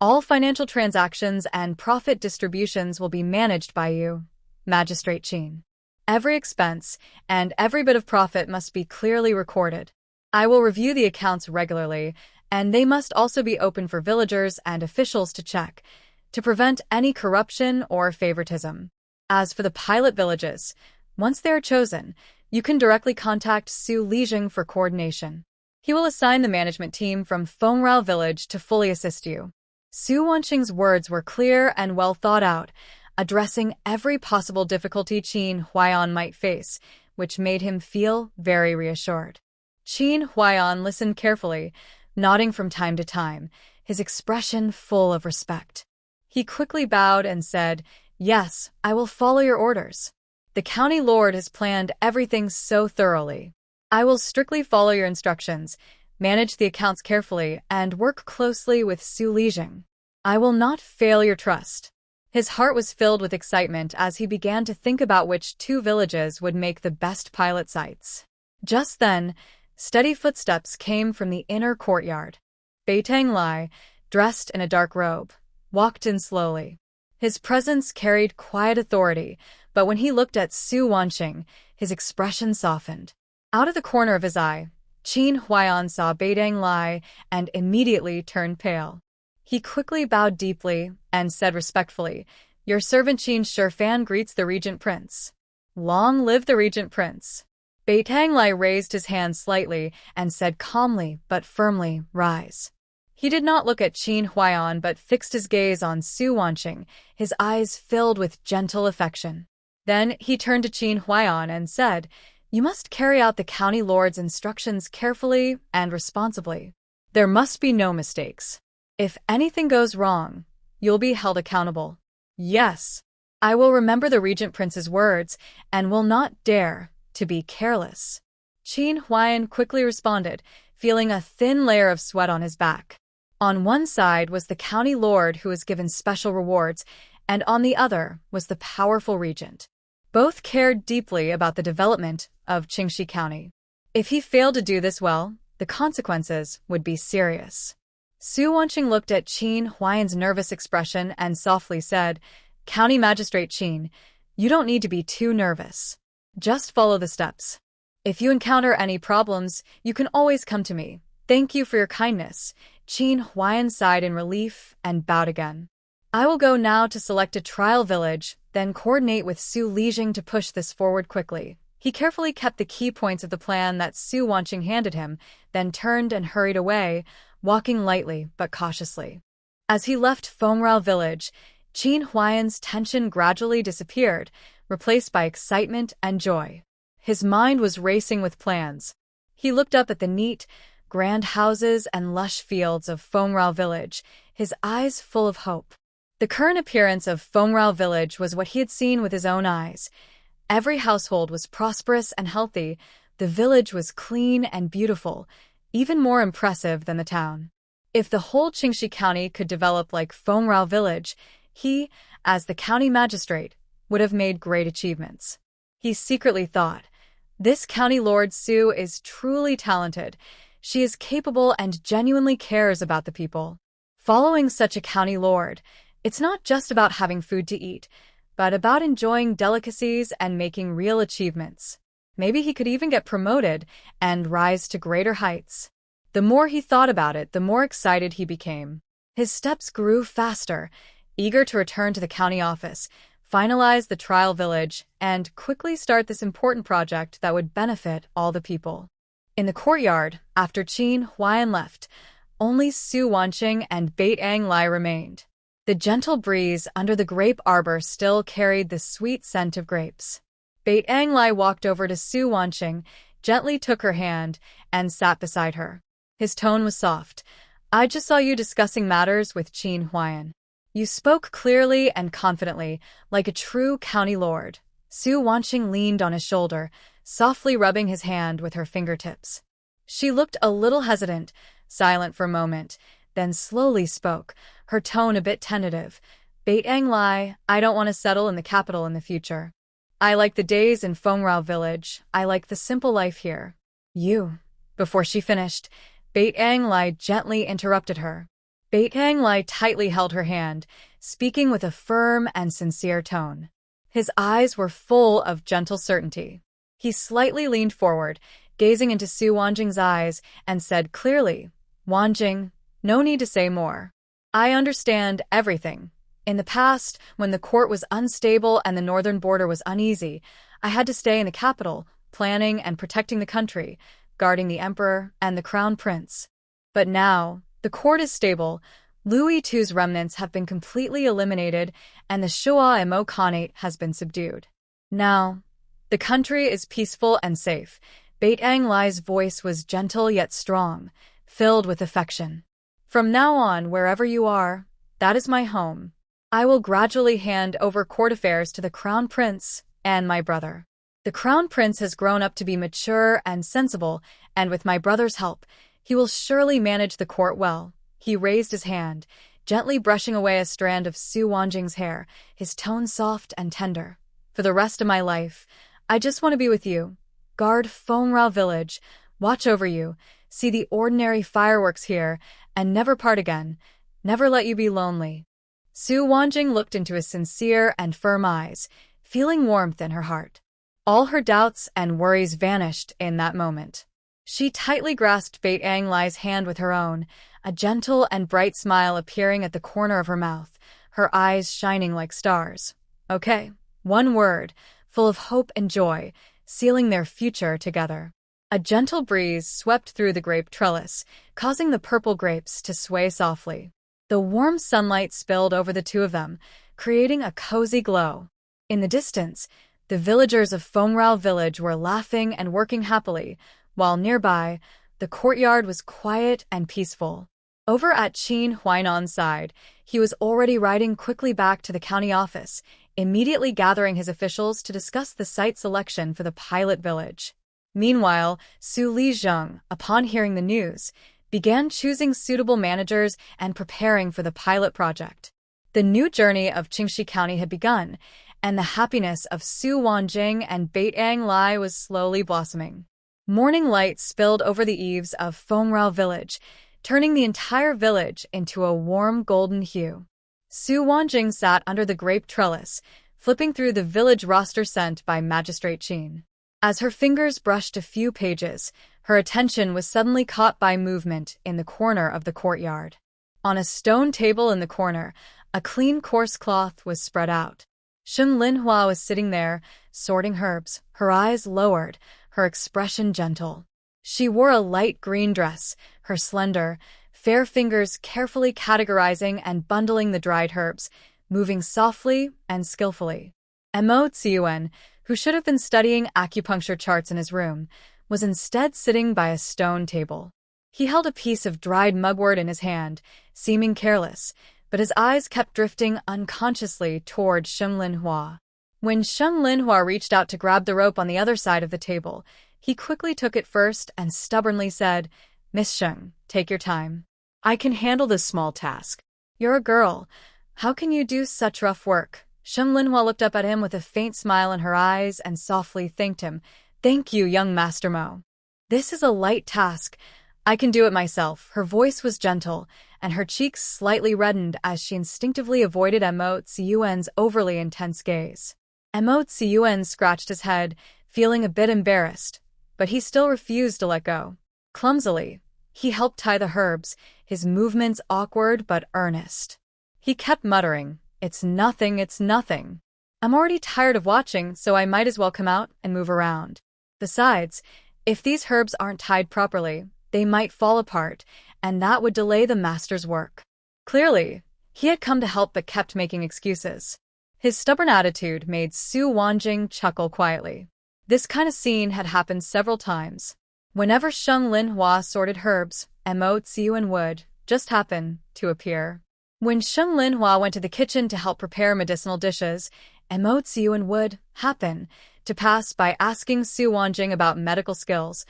all financial transactions and profit distributions will be managed by you, Magistrate Qin. Every expense and every bit of profit must be clearly recorded. I will review the accounts regularly, and they must also be open for villagers and officials to check, to prevent any corruption or favoritism. As for the pilot villages, once they are chosen, you can directly contact Su Lijing for coordination. He will assign the management team from Fengrao village to fully assist you. Su Wanxing's words were clear and well thought out, addressing every possible difficulty Qin Huaiyan might face, which made him feel very reassured. Qin Huaiyan listened carefully, nodding from time to time, his expression full of respect. He quickly bowed and said, Yes, I will follow your orders. The county lord has planned everything so thoroughly. I will strictly follow your instructions, manage the accounts carefully, and work closely with Su Lijing. I will not fail your trust. His heart was filled with excitement as he began to think about which two villages would make the best pilot sites. Just then, steady footsteps came from the inner courtyard. Beitang Lai, dressed in a dark robe, walked in slowly. His presence carried quiet authority, but when he looked at Su Wanqing, his expression softened. Out of the corner of his eye, Qin Huaiyan saw Beitang Lai and immediately turned pale. He quickly bowed deeply and said respectfully, "Your servant Qin Shifan greets the Regent Prince." "Long live the Regent Prince." Beitang Lai raised his hand slightly and said calmly but firmly, "Rise." He did not look at Qin Huaiyan but fixed his gaze on Su Wanqing, his eyes filled with gentle affection. Then he turned to Qin Huaiyan and said, "You must carry out the county lord's instructions carefully and responsibly. There must be no mistakes. If anything goes wrong, you'll be held accountable." "Yes, I will remember the Regent Prince's words and will not dare to be careless." Qin Huaiyan quickly responded, feeling a thin layer of sweat on his back. On one side was the county lord who was given special rewards, and on the other was the powerful regent. Both cared deeply about the development of Qingxi County. If he failed to do this well, the consequences would be serious. Su Wanqing looked at Qin Huaiyan's nervous expression and softly said, "County Magistrate Qin, you don't need to be too nervous. Just follow the steps. If you encounter any problems, you can always come to me. Thank you for your kindness." Qin Huaiyan sighed in relief and bowed again. "I will go now to select a trial village, then coordinate with Su Lijing to push this forward quickly." He carefully kept the key points of the plan that Su Wanqing handed him, then turned and hurried away, walking lightly but cautiously. As he left Fengrao village, Qin Huaiyan's tension gradually disappeared, replaced by excitement and joy. His mind was racing with plans. He looked up at the neat, grand houses and lush fields of Fengrao village, his eyes full of hope. The current appearance of Fengrao village was what he had seen with his own eyes. Every household was prosperous and healthy, the village was clean and beautiful, even more impressive than the town. If the whole Qingxi County could develop like Fengrao village, he, as the county magistrate, would have made great achievements. He secretly thought, "This county lord Su is truly talented. She is capable and genuinely cares about the people." Following such a county lord, it's not just about having food to eat, but about enjoying delicacies and making real achievements. Maybe he could even get promoted and rise to greater heights. The more he thought about it, the more excited he became. His steps grew faster, eager to return to the county office, finalize the trial village, and quickly start this important project that would benefit all the people. In the courtyard, after Qin Huaiyan left, only Su Wanqing and Beitang Lai remained. The gentle breeze under the grape arbor still carried the sweet scent of grapes. Beitang Lai walked over to Su Wanqing, gently took her hand, and sat beside her. His tone was soft. "I just saw you discussing matters with Qin Huaiyan. You spoke clearly and confidently, like a true county lord." Su Wanqing leaned on his shoulder, softly rubbing his hand with her fingertips. She looked a little hesitant, silent for a moment, then slowly spoke, her tone a bit tentative. "Beitang Lai, I don't want to settle in the capital in the future. I like the days in Fengrao village. I like the simple life here." "You." Before she finished, Beitang Lai gently interrupted her. Beitang Lai tightly held her hand, speaking with a firm and sincere tone. His eyes were full of gentle certainty. He slightly leaned forward, gazing into Su Wanjing's eyes, and said clearly, "Wanjing, no need to say more. I understand everything. In the past, when the court was unstable and the northern border was uneasy, I had to stay in the capital, planning and protecting the country, guarding the emperor and the crown prince. But now, the court is stable, Louis II's remnants have been completely eliminated, and the Shua Mo Khanate has been subdued. Now, the country is peaceful and safe." Beitang Lai's voice was gentle yet strong, filled with affection. "From now on, wherever you are, that is my home. I will gradually hand over court affairs to the crown prince and my brother. The crown prince has grown up to be mature and sensible, and with my brother's help, he will surely manage the court well." He raised his hand, gently brushing away a strand of Su Wanjing's hair, his tone soft and tender. For the rest of my life, I just want to be with you. Guard Fongrao village, watch over you, see the ordinary fireworks here, and never part again. Never let you be lonely. Su Wanjing looked into his sincere and firm eyes, feeling warmth in her heart. All her doubts and worries vanished in that moment. She tightly grasped Bait Ang Lai's hand with her own, a gentle and bright smile appearing at the corner of her mouth, her eyes shining like stars. Okay, one word, full of hope and joy, sealing their future together. A gentle breeze swept through the grape trellis, causing the purple grapes to sway softly. The warm sunlight spilled over the two of them, creating a cozy glow. In the distance, the villagers of Fongrao village were laughing and working happily, while nearby, the courtyard was quiet and peaceful. Over at Qin Huainan's side, he was already riding quickly back to the county office, immediately gathering his officials to discuss the site selection for the pilot village. Meanwhile, Su Lizheng, upon hearing the news, began choosing suitable managers and preparing for the pilot project. The new journey of Qingxi County had begun, and the happiness of Su Wanjing and Bait Ang Lai was slowly blossoming. Morning light spilled over the eaves of Fongrao village, turning the entire village into a warm golden hue. Su Wanjing sat under the grape trellis, flipping through the village roster sent by Magistrate Qin. As her fingers brushed a few pages, her attention was suddenly caught by movement in the corner of the courtyard. On a stone table in the corner, a clean coarse cloth was spread out. Sheng Linhua was sitting there, sorting herbs, her eyes lowered, her expression gentle. She wore a light green dress, her slender, fair fingers carefully categorizing and bundling the dried herbs, moving softly and skillfully. Mo Tsiuan, who should have been studying acupuncture charts in his room, was instead sitting by a stone table. He held a piece of dried mugwort in his hand, seeming careless, but his eyes kept drifting unconsciously toward Sheng Linhua. When Sheng Linhua reached out to grab the rope on the other side of the table, he quickly took it first and stubbornly said, "Miss Sheng, take your time. I can handle this small task. You're a girl. How can you do such rough work?" Sheng Linhua looked up at him with a faint smile in her eyes and softly thanked him. "Thank you, young Master Mo. This is a light task. I can do it myself." Her voice was gentle, and her cheeks slightly reddened as she instinctively avoided Mo Tsiuan's overly intense gaze. Mo Tsiuan scratched his head, feeling a bit embarrassed, but he still refused to let go. Clumsily, he helped tie the herbs, his movements awkward but earnest. He kept muttering, it's nothing, it's nothing. I'm already tired of watching, so I might as well come out and move around. Besides, if these herbs aren't tied properly, they might fall apart, and that would delay the master's work." Clearly, he had come to help but kept making excuses. His stubborn attitude made Su Wanjing chuckle quietly. This kind of scene had happened several times. Whenever Sheng Linhua sorted herbs, Mo Tsiuan would just happen to appear. When Sheng Linhua went to the kitchen to help prepare medicinal dishes, Mo Tsiuan would happen to pass by asking Su Wanjing about medical skills,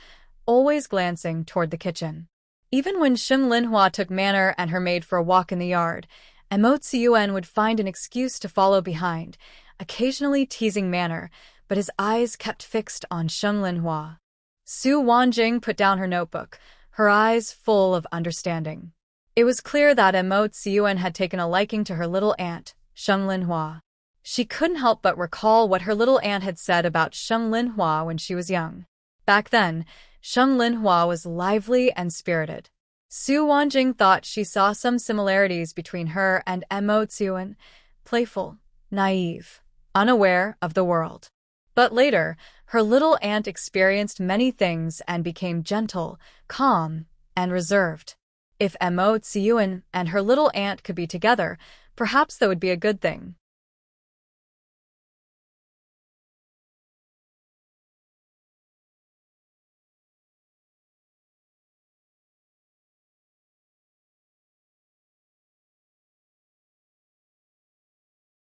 always glancing toward the kitchen. Even when Sheng Linhua took Manner and her maid for a walk in the yard, Mo Tsiuan would find an excuse to follow behind, occasionally teasing Manner, but his eyes kept fixed on Sheng Linhua. Su Wanjing put down her notebook, her eyes full of understanding. It was clear that Mo Tsiuan had taken a liking to her little aunt, Sheng Linhua. She couldn't help but recall what her little aunt had said about Sheng Linhua when she was young. Back then, Sheng Linhua was lively and spirited. Su Wanjing thought she saw some similarities between her and Mo Tsiuan, playful, naive, unaware of the world. But later, her little aunt experienced many things and became gentle, calm, and reserved. If Mo Tsiuan and her little aunt could be together, perhaps that would be a good thing.